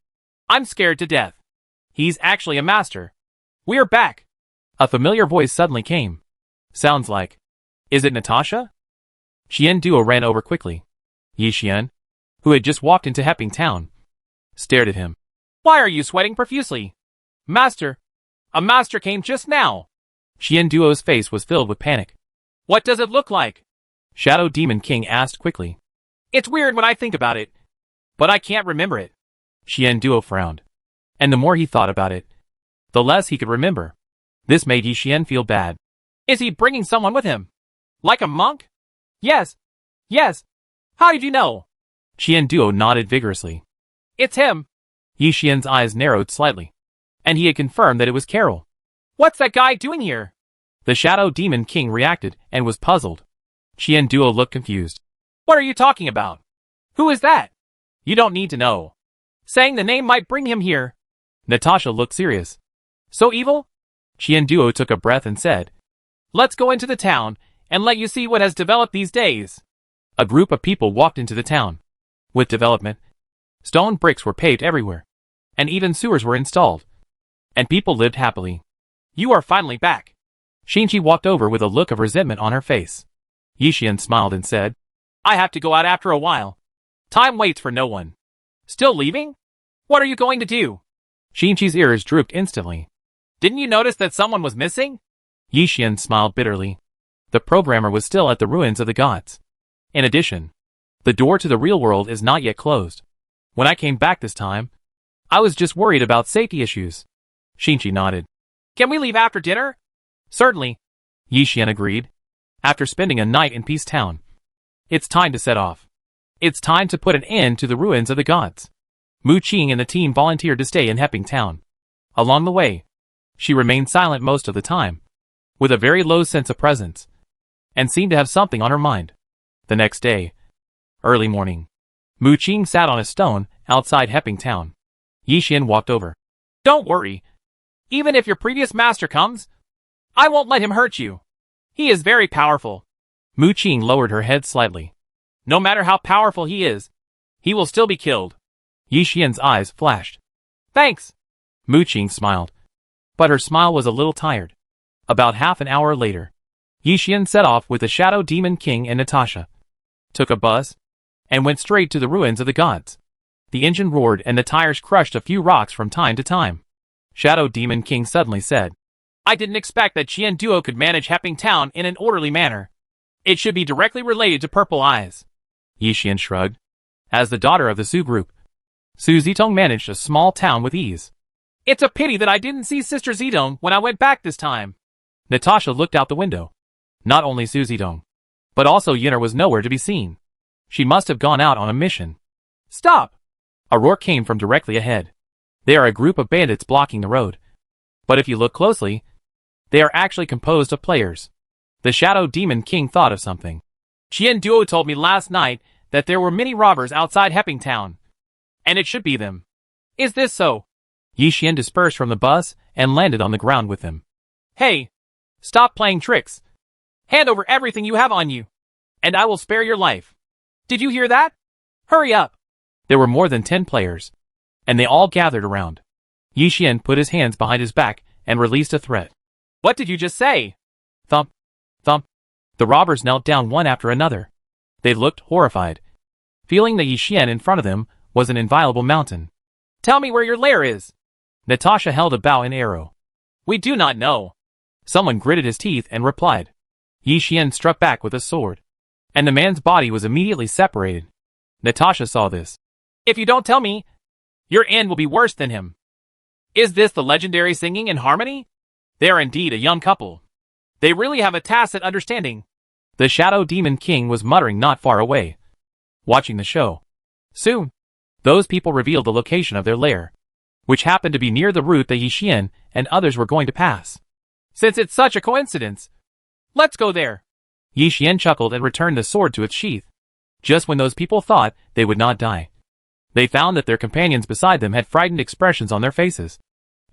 I'm scared to death. He's actually a master. We're back. A familiar voice suddenly came. Sounds like. Is it Natasha? Qian Duo ran over quickly. Yi Xian, who had just walked into Heping Town, stared at him. Why are you sweating profusely? Master. A master came just now. Qian Duo's face was filled with panic. What does it look like? Shadow Demon King asked quickly. It's weird when I think about it, but I can't remember it. Qian Duo frowned. And the more he thought about it, the less he could remember. This made Yi Xian feel bad. Is he bringing someone with him? Like a monk? Yes. How did you know? Qian Duo nodded vigorously. It's him. Yi Xian's eyes narrowed slightly, and he had confirmed that it was Carol. What's that guy doing here? The Shadow Demon King reacted and was puzzled. Qian Duo looked confused. What are you talking about? Who is that? You don't need to know. Saying the name might bring him here. Natasha looked serious. So evil? Qian Duo took a breath and said, Let's go into the town and let you see what has developed these days. A group of people walked into the town. With development, stone bricks were paved everywhere, and even sewers were installed, and people lived happily. You are finally back. Xinqi walked over with a look of resentment on her face. Yi Xian smiled and said, I have to go out after a while. Time waits for no one. Still leaving? What are you going to do? Xinqi's ears drooped instantly. Didn't you notice that someone was missing? Yi Xian smiled bitterly. The programmer was still at the ruins of the gods. In addition, the door to the real world is not yet closed. When I came back this time, I was just worried about safety issues. Xinchi nodded. Can we leave after dinner? Certainly. Yi Xian agreed. After spending a night in Peace Town, it's time to set off. It's time to put an end to the ruins of the gods. Mu Qing and the team volunteered to stay in Hepping Town. Along the way, she remained silent most of the time, with a very low sense of presence, and seemed to have something on her mind. The next day, early morning, Mu Qing sat on a stone outside Hepping Town. Yi Xian walked over. Don't worry. Even if your previous master comes, I won't let him hurt you. He is very powerful. Mu Qing lowered her head slightly. No matter how powerful he is, he will still be killed. Yi Xian's eyes flashed. Thanks. Mu Qing smiled. But her smile was a little tired. About half an hour later, Yi Xian set off with the Shadow Demon King and Natasha, took a bus, and went straight to the ruins of the gods. The engine roared and the tires crushed a few rocks from time to time. Shadow Demon King suddenly said, I didn't expect that Qian Duo could manage Hepping Town in an orderly manner. It should be directly related to Purple Eyes. Yi Xian shrugged. As the daughter of the Su group, Su Zitong managed a small town with ease. It's a pity that I didn't see Sister Zitong when I went back this time. Natasha looked out the window. Not only Su Zitong, but also Yinner was nowhere to be seen. She must have gone out on a mission. Stop! A roar came from directly ahead. They are a group of bandits blocking the road. But if you look closely, they are actually composed of players. The Shadow Demon King thought of something. Qian Duo told me last night that there were many robbers outside Hepping Town. And it should be them. Is this so? Yi Xian dispersed from the bus and landed on the ground with them. Hey! Stop playing tricks. Hand over everything you have on you, and I will spare your life. Did you hear that? Hurry up! There were more than 10 players, and they all gathered around. Yi Xian put his hands behind his back and released a threat. What did you just say? Thump, thump. The robbers knelt down one after another. They looked horrified, feeling that Yi Xian in front of them was an inviolable mountain. Tell me where your lair is. Natasha held a bow and arrow. We do not know. Someone gritted his teeth and replied. Yi Xian struck back with a sword, and the man's body was immediately separated. Natasha saw this. If you don't tell me, your end will be worse than him. Is this the legendary singing and harmony? They are indeed a young couple. They really have a tacit understanding. The Shadow Demon King was muttering not far away, watching the show. Soon, those people revealed the location of their lair, which happened to be near the route that Yi Xian and others were going to pass. Since it's such a coincidence, let's go there. Yi Xian chuckled and returned the sword to its sheath. Just when those people thought they would not die, they found that their companions beside them had frightened expressions on their faces,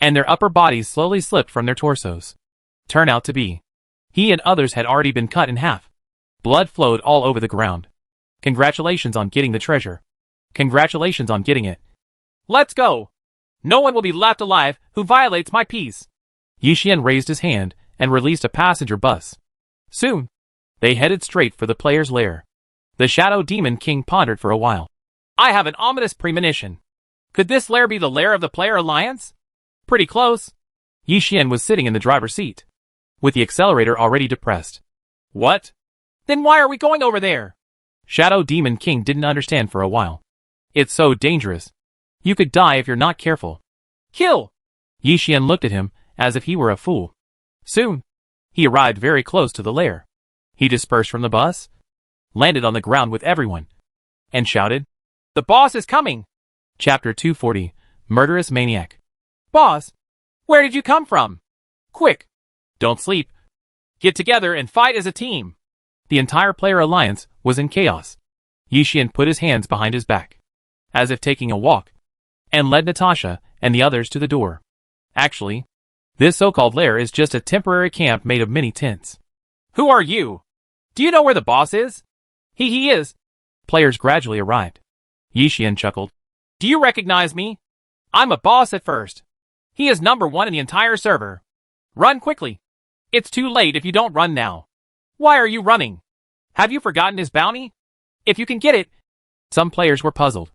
and their upper bodies slowly slipped from their torsos. Turned out to be, he and others had already been cut in half. Blood flowed all over the ground. Congratulations on getting the treasure. Congratulations on getting it. Let's go. No one will be left alive who violates my peace. Yi Xian raised his hand and released a passenger bus. Soon, they headed straight for the player's lair. The Shadow Demon King pondered for a while. I have an ominous premonition. Could this lair be the lair of the Player Alliance? Pretty close. Yi Xian was sitting in the driver's seat, with the accelerator already depressed. What? Then why are we going over there? Shadow Demon King didn't understand for a while. It's so dangerous. You could die if you're not careful. Kill! Yi Xian looked at him as if he were a fool. Soon, he arrived very close to the lair. He dispersed from the bus, landed on the ground with everyone, and shouted, The boss is coming! Chapter 240, Murderous Maniac. Boss, where did you come from? Quick! Don't sleep. Get together and fight as a team. The entire Player Alliance was in chaos. Yi Xian put his hands behind his back, as if taking a walk, and led Natasha and the others to the door. Actually, this so-called lair is just a temporary camp made of many tents. Who are you? Do you know where the boss is? He is. Players gradually arrived. Yi Xian chuckled. Do you recognize me? I'm a boss at first. He is number 1 in the entire server. Run quickly. It's too late if you don't run now. Why are you running? Have you forgotten his bounty? If you can get it. Some players were puzzled.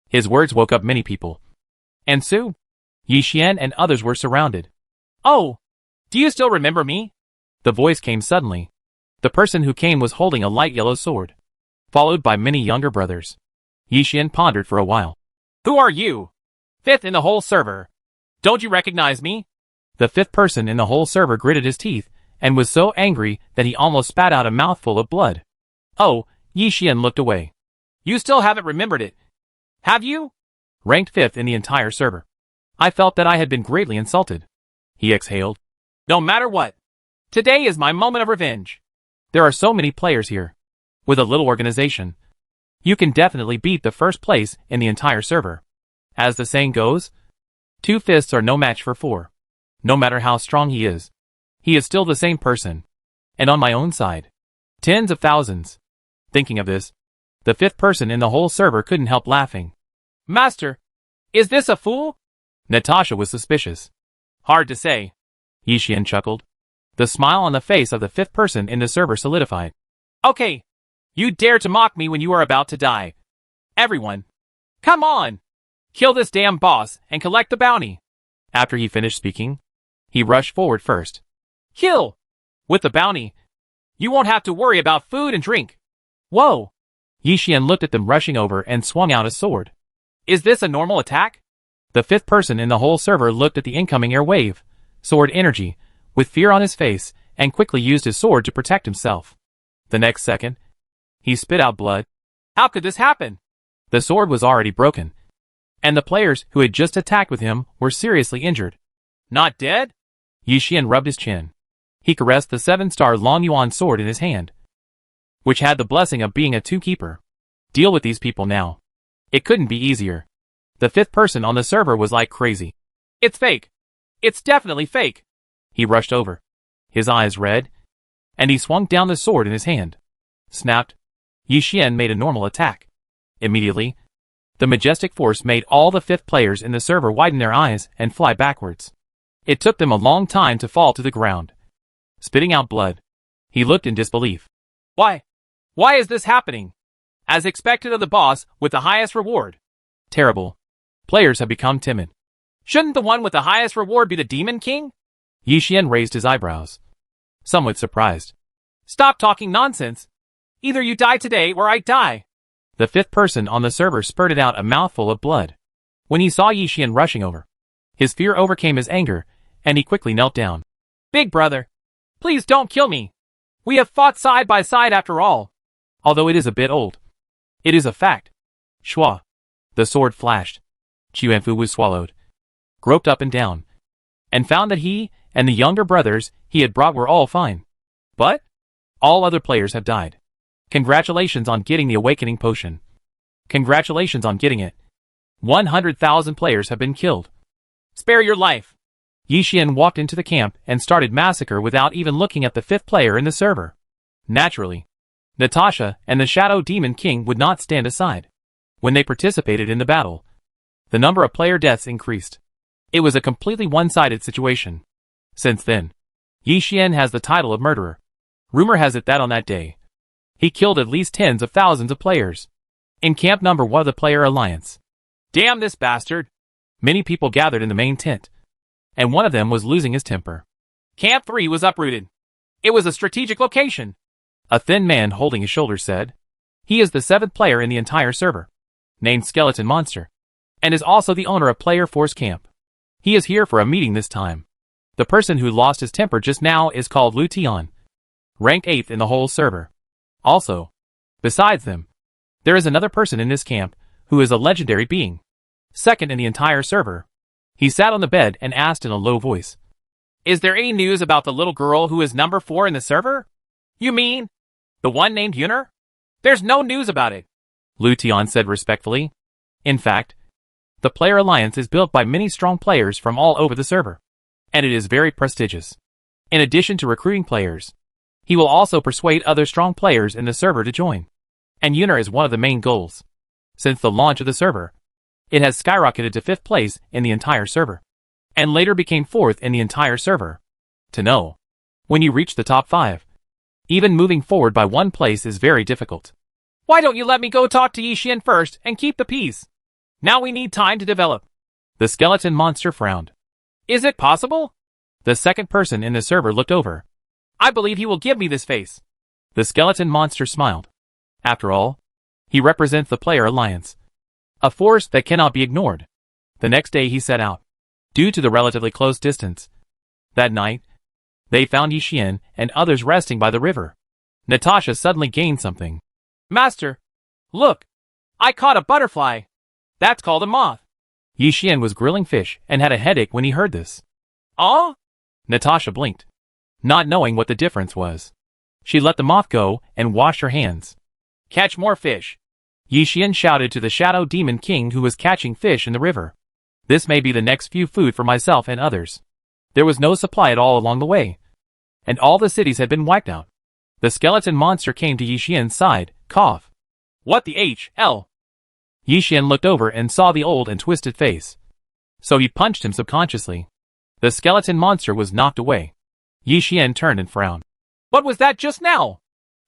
His words woke up many people. And soon, Yi Xian and others were surrounded. Oh, do you still remember me? The voice came suddenly. The person who came was holding a light yellow sword, followed by many younger brothers. Yi Xian pondered for a while. Who are you? fifth in the whole server. Don't you recognize me? The fifth person in the whole server gritted his teeth and was so angry that he almost spat out a mouthful of blood. Oh, Yi Xian looked away. You still haven't remembered it, have you? Ranked fifth in the entire server. I felt that I had been greatly insulted. He exhaled. No matter what, today is my moment of revenge. There are so many players here. With a little organization, you can definitely beat the first place in the entire server. As the saying goes, 2 fists are no match for 4. No matter how strong he is still the same person. And on my own side, tens of thousands. Thinking of this, the fifth person in the whole server couldn't help laughing. Master, is this a fool? Natasha was suspicious. Hard to say. Yi Xian chuckled. The smile on the face of the fifth person in the server solidified. Okay, you dare to mock me when you are about to die. Everyone, come on! Kill this damn boss and collect the bounty. After he finished speaking, he rushed forward first. Kill! With the bounty, you won't have to worry about food and drink. Whoa! Yi Xian looked at them rushing over and swung out a sword. Is this a normal attack? The fifth person in the whole server looked at the incoming air wave, sword energy, with fear on his face, and quickly used his sword to protect himself. The next second, he spit out blood. How could this happen? The sword was already broken, and the players who had just attacked with him were seriously injured. Not dead? Yi Xian rubbed his chin. He caressed the 7-star Long Yuan sword in his hand, which had the blessing of being a 2-keeper. Deal with these people now. It couldn't be easier. The fifth person on the server was like crazy. It's fake. It's definitely fake. He rushed over, his eyes red, and he swung down the sword in his hand. Snapped. Yi Xian made a normal attack. Immediately, the majestic force made all the fifth players in the server widen their eyes and fly backwards. It took them a long time to fall to the ground. Spitting out blood, he looked in disbelief. Why? Why is this happening? As expected of the boss with the highest reward. Terrible. Players have become timid. Shouldn't the one with the highest reward be the Demon King? Yi Xian raised his eyebrows, somewhat surprised. Stop talking nonsense. Either you die today or I die. The fifth person on the server spurted out a mouthful of blood. When he saw Yi Xian rushing over, his fear overcame his anger, and he quickly knelt down. Big brother, please don't kill me. We have fought side by side after all. Although it is a bit old, it is a fact. Shua. The sword flashed. Chuanfu was swallowed, groped up and down, and found that he and the younger brothers he had brought were all fine. But all other players have died. Congratulations on getting the awakening potion. Congratulations on getting it. 100,000 players have been killed. Spare your life. Yi Xian walked into the camp and started massacre without even looking at the fifth player in the server. Naturally, Natasha and the Shadow Demon King would not stand aside. When they participated in the battle, the number of player deaths increased. It was a completely one-sided situation. Since then, Yi Xian has the title of murderer. Rumor has it that on that day, he killed at least tens of thousands of players. In camp number 1 of the player alliance. Damn this bastard. Many people gathered in the main tent, and one of them was losing his temper. Camp 3 was uprooted. It was a strategic location. A thin man holding his shoulders said. He is the 7th player in the entire server, named Skeleton Monster, and is also the owner of Player Force Camp. He is here for a meeting this time. The person who lost his temper just now is called Lu Tian, ranked 8th in the whole server. Also, besides them, there is another person in this camp who is a legendary being, 2nd in the entire server. He sat on the bed and asked in a low voice. Is there any news about the little girl who is number 4 in the server? You mean, the one named Yuner? There's no news about it. Lu Tian said respectfully. In fact, the player alliance is built by many strong players from all over the server, and it is very prestigious. In addition to recruiting players, he will also persuade other strong players in the server to join. And Yuner is one of the main goals. Since the launch of the server, it has skyrocketed to 5th place in the entire server, and later became 4th in the entire server. To know, when you reach the top 5, even moving forward by 1 place is very difficult. Why don't you let me go talk to Yi Xian first and keep the peace? Now we need time to develop. The skeleton monster frowned. Is it possible? The 2nd person in the server looked over. I believe he will give me this face. The skeleton monster smiled. After all, he represents the player alliance, a force that cannot be ignored. The next day he set out. Due to the relatively close distance. That night, they found Yi Xian and others resting by the river. Natasha suddenly gained something. Master, look! I caught a butterfly. That's called a moth. Yi Xian was grilling fish and had a headache when he heard this. Oh? Natasha blinked, not knowing what the difference was. She let the moth go and washed her hands. Catch more fish. Yi Xian shouted to the Shadow Demon King who was catching fish in the river. This may be the next few food for myself and others. There was no supply at all along the way, and all the cities had been wiped out. The skeleton monster came to Yi Xian's side, cough. What the hell? Yi Xian looked over and saw the old and twisted face. So he punched him subconsciously. The skeleton monster was knocked away. Yi Xian turned and frowned. What was that just now?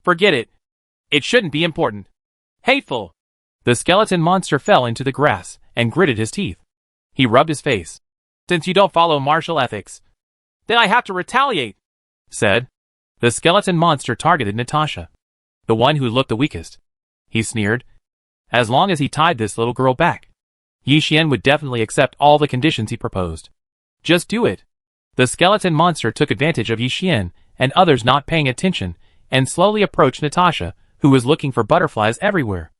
Forget it. It shouldn't be important. Hateful. The skeleton monster fell into the grass and gritted his teeth. He rubbed his face. Since you don't follow martial ethics, then I have to retaliate, said. The skeleton monster targeted Natasha, the one who looked the weakest. He sneered. As long as he tied this little girl back, Yi Xian would definitely accept all the conditions he proposed. Just do it. The skeleton monster took advantage of Yi Xian and others not paying attention and slowly approached Natasha, who was looking for butterflies everywhere.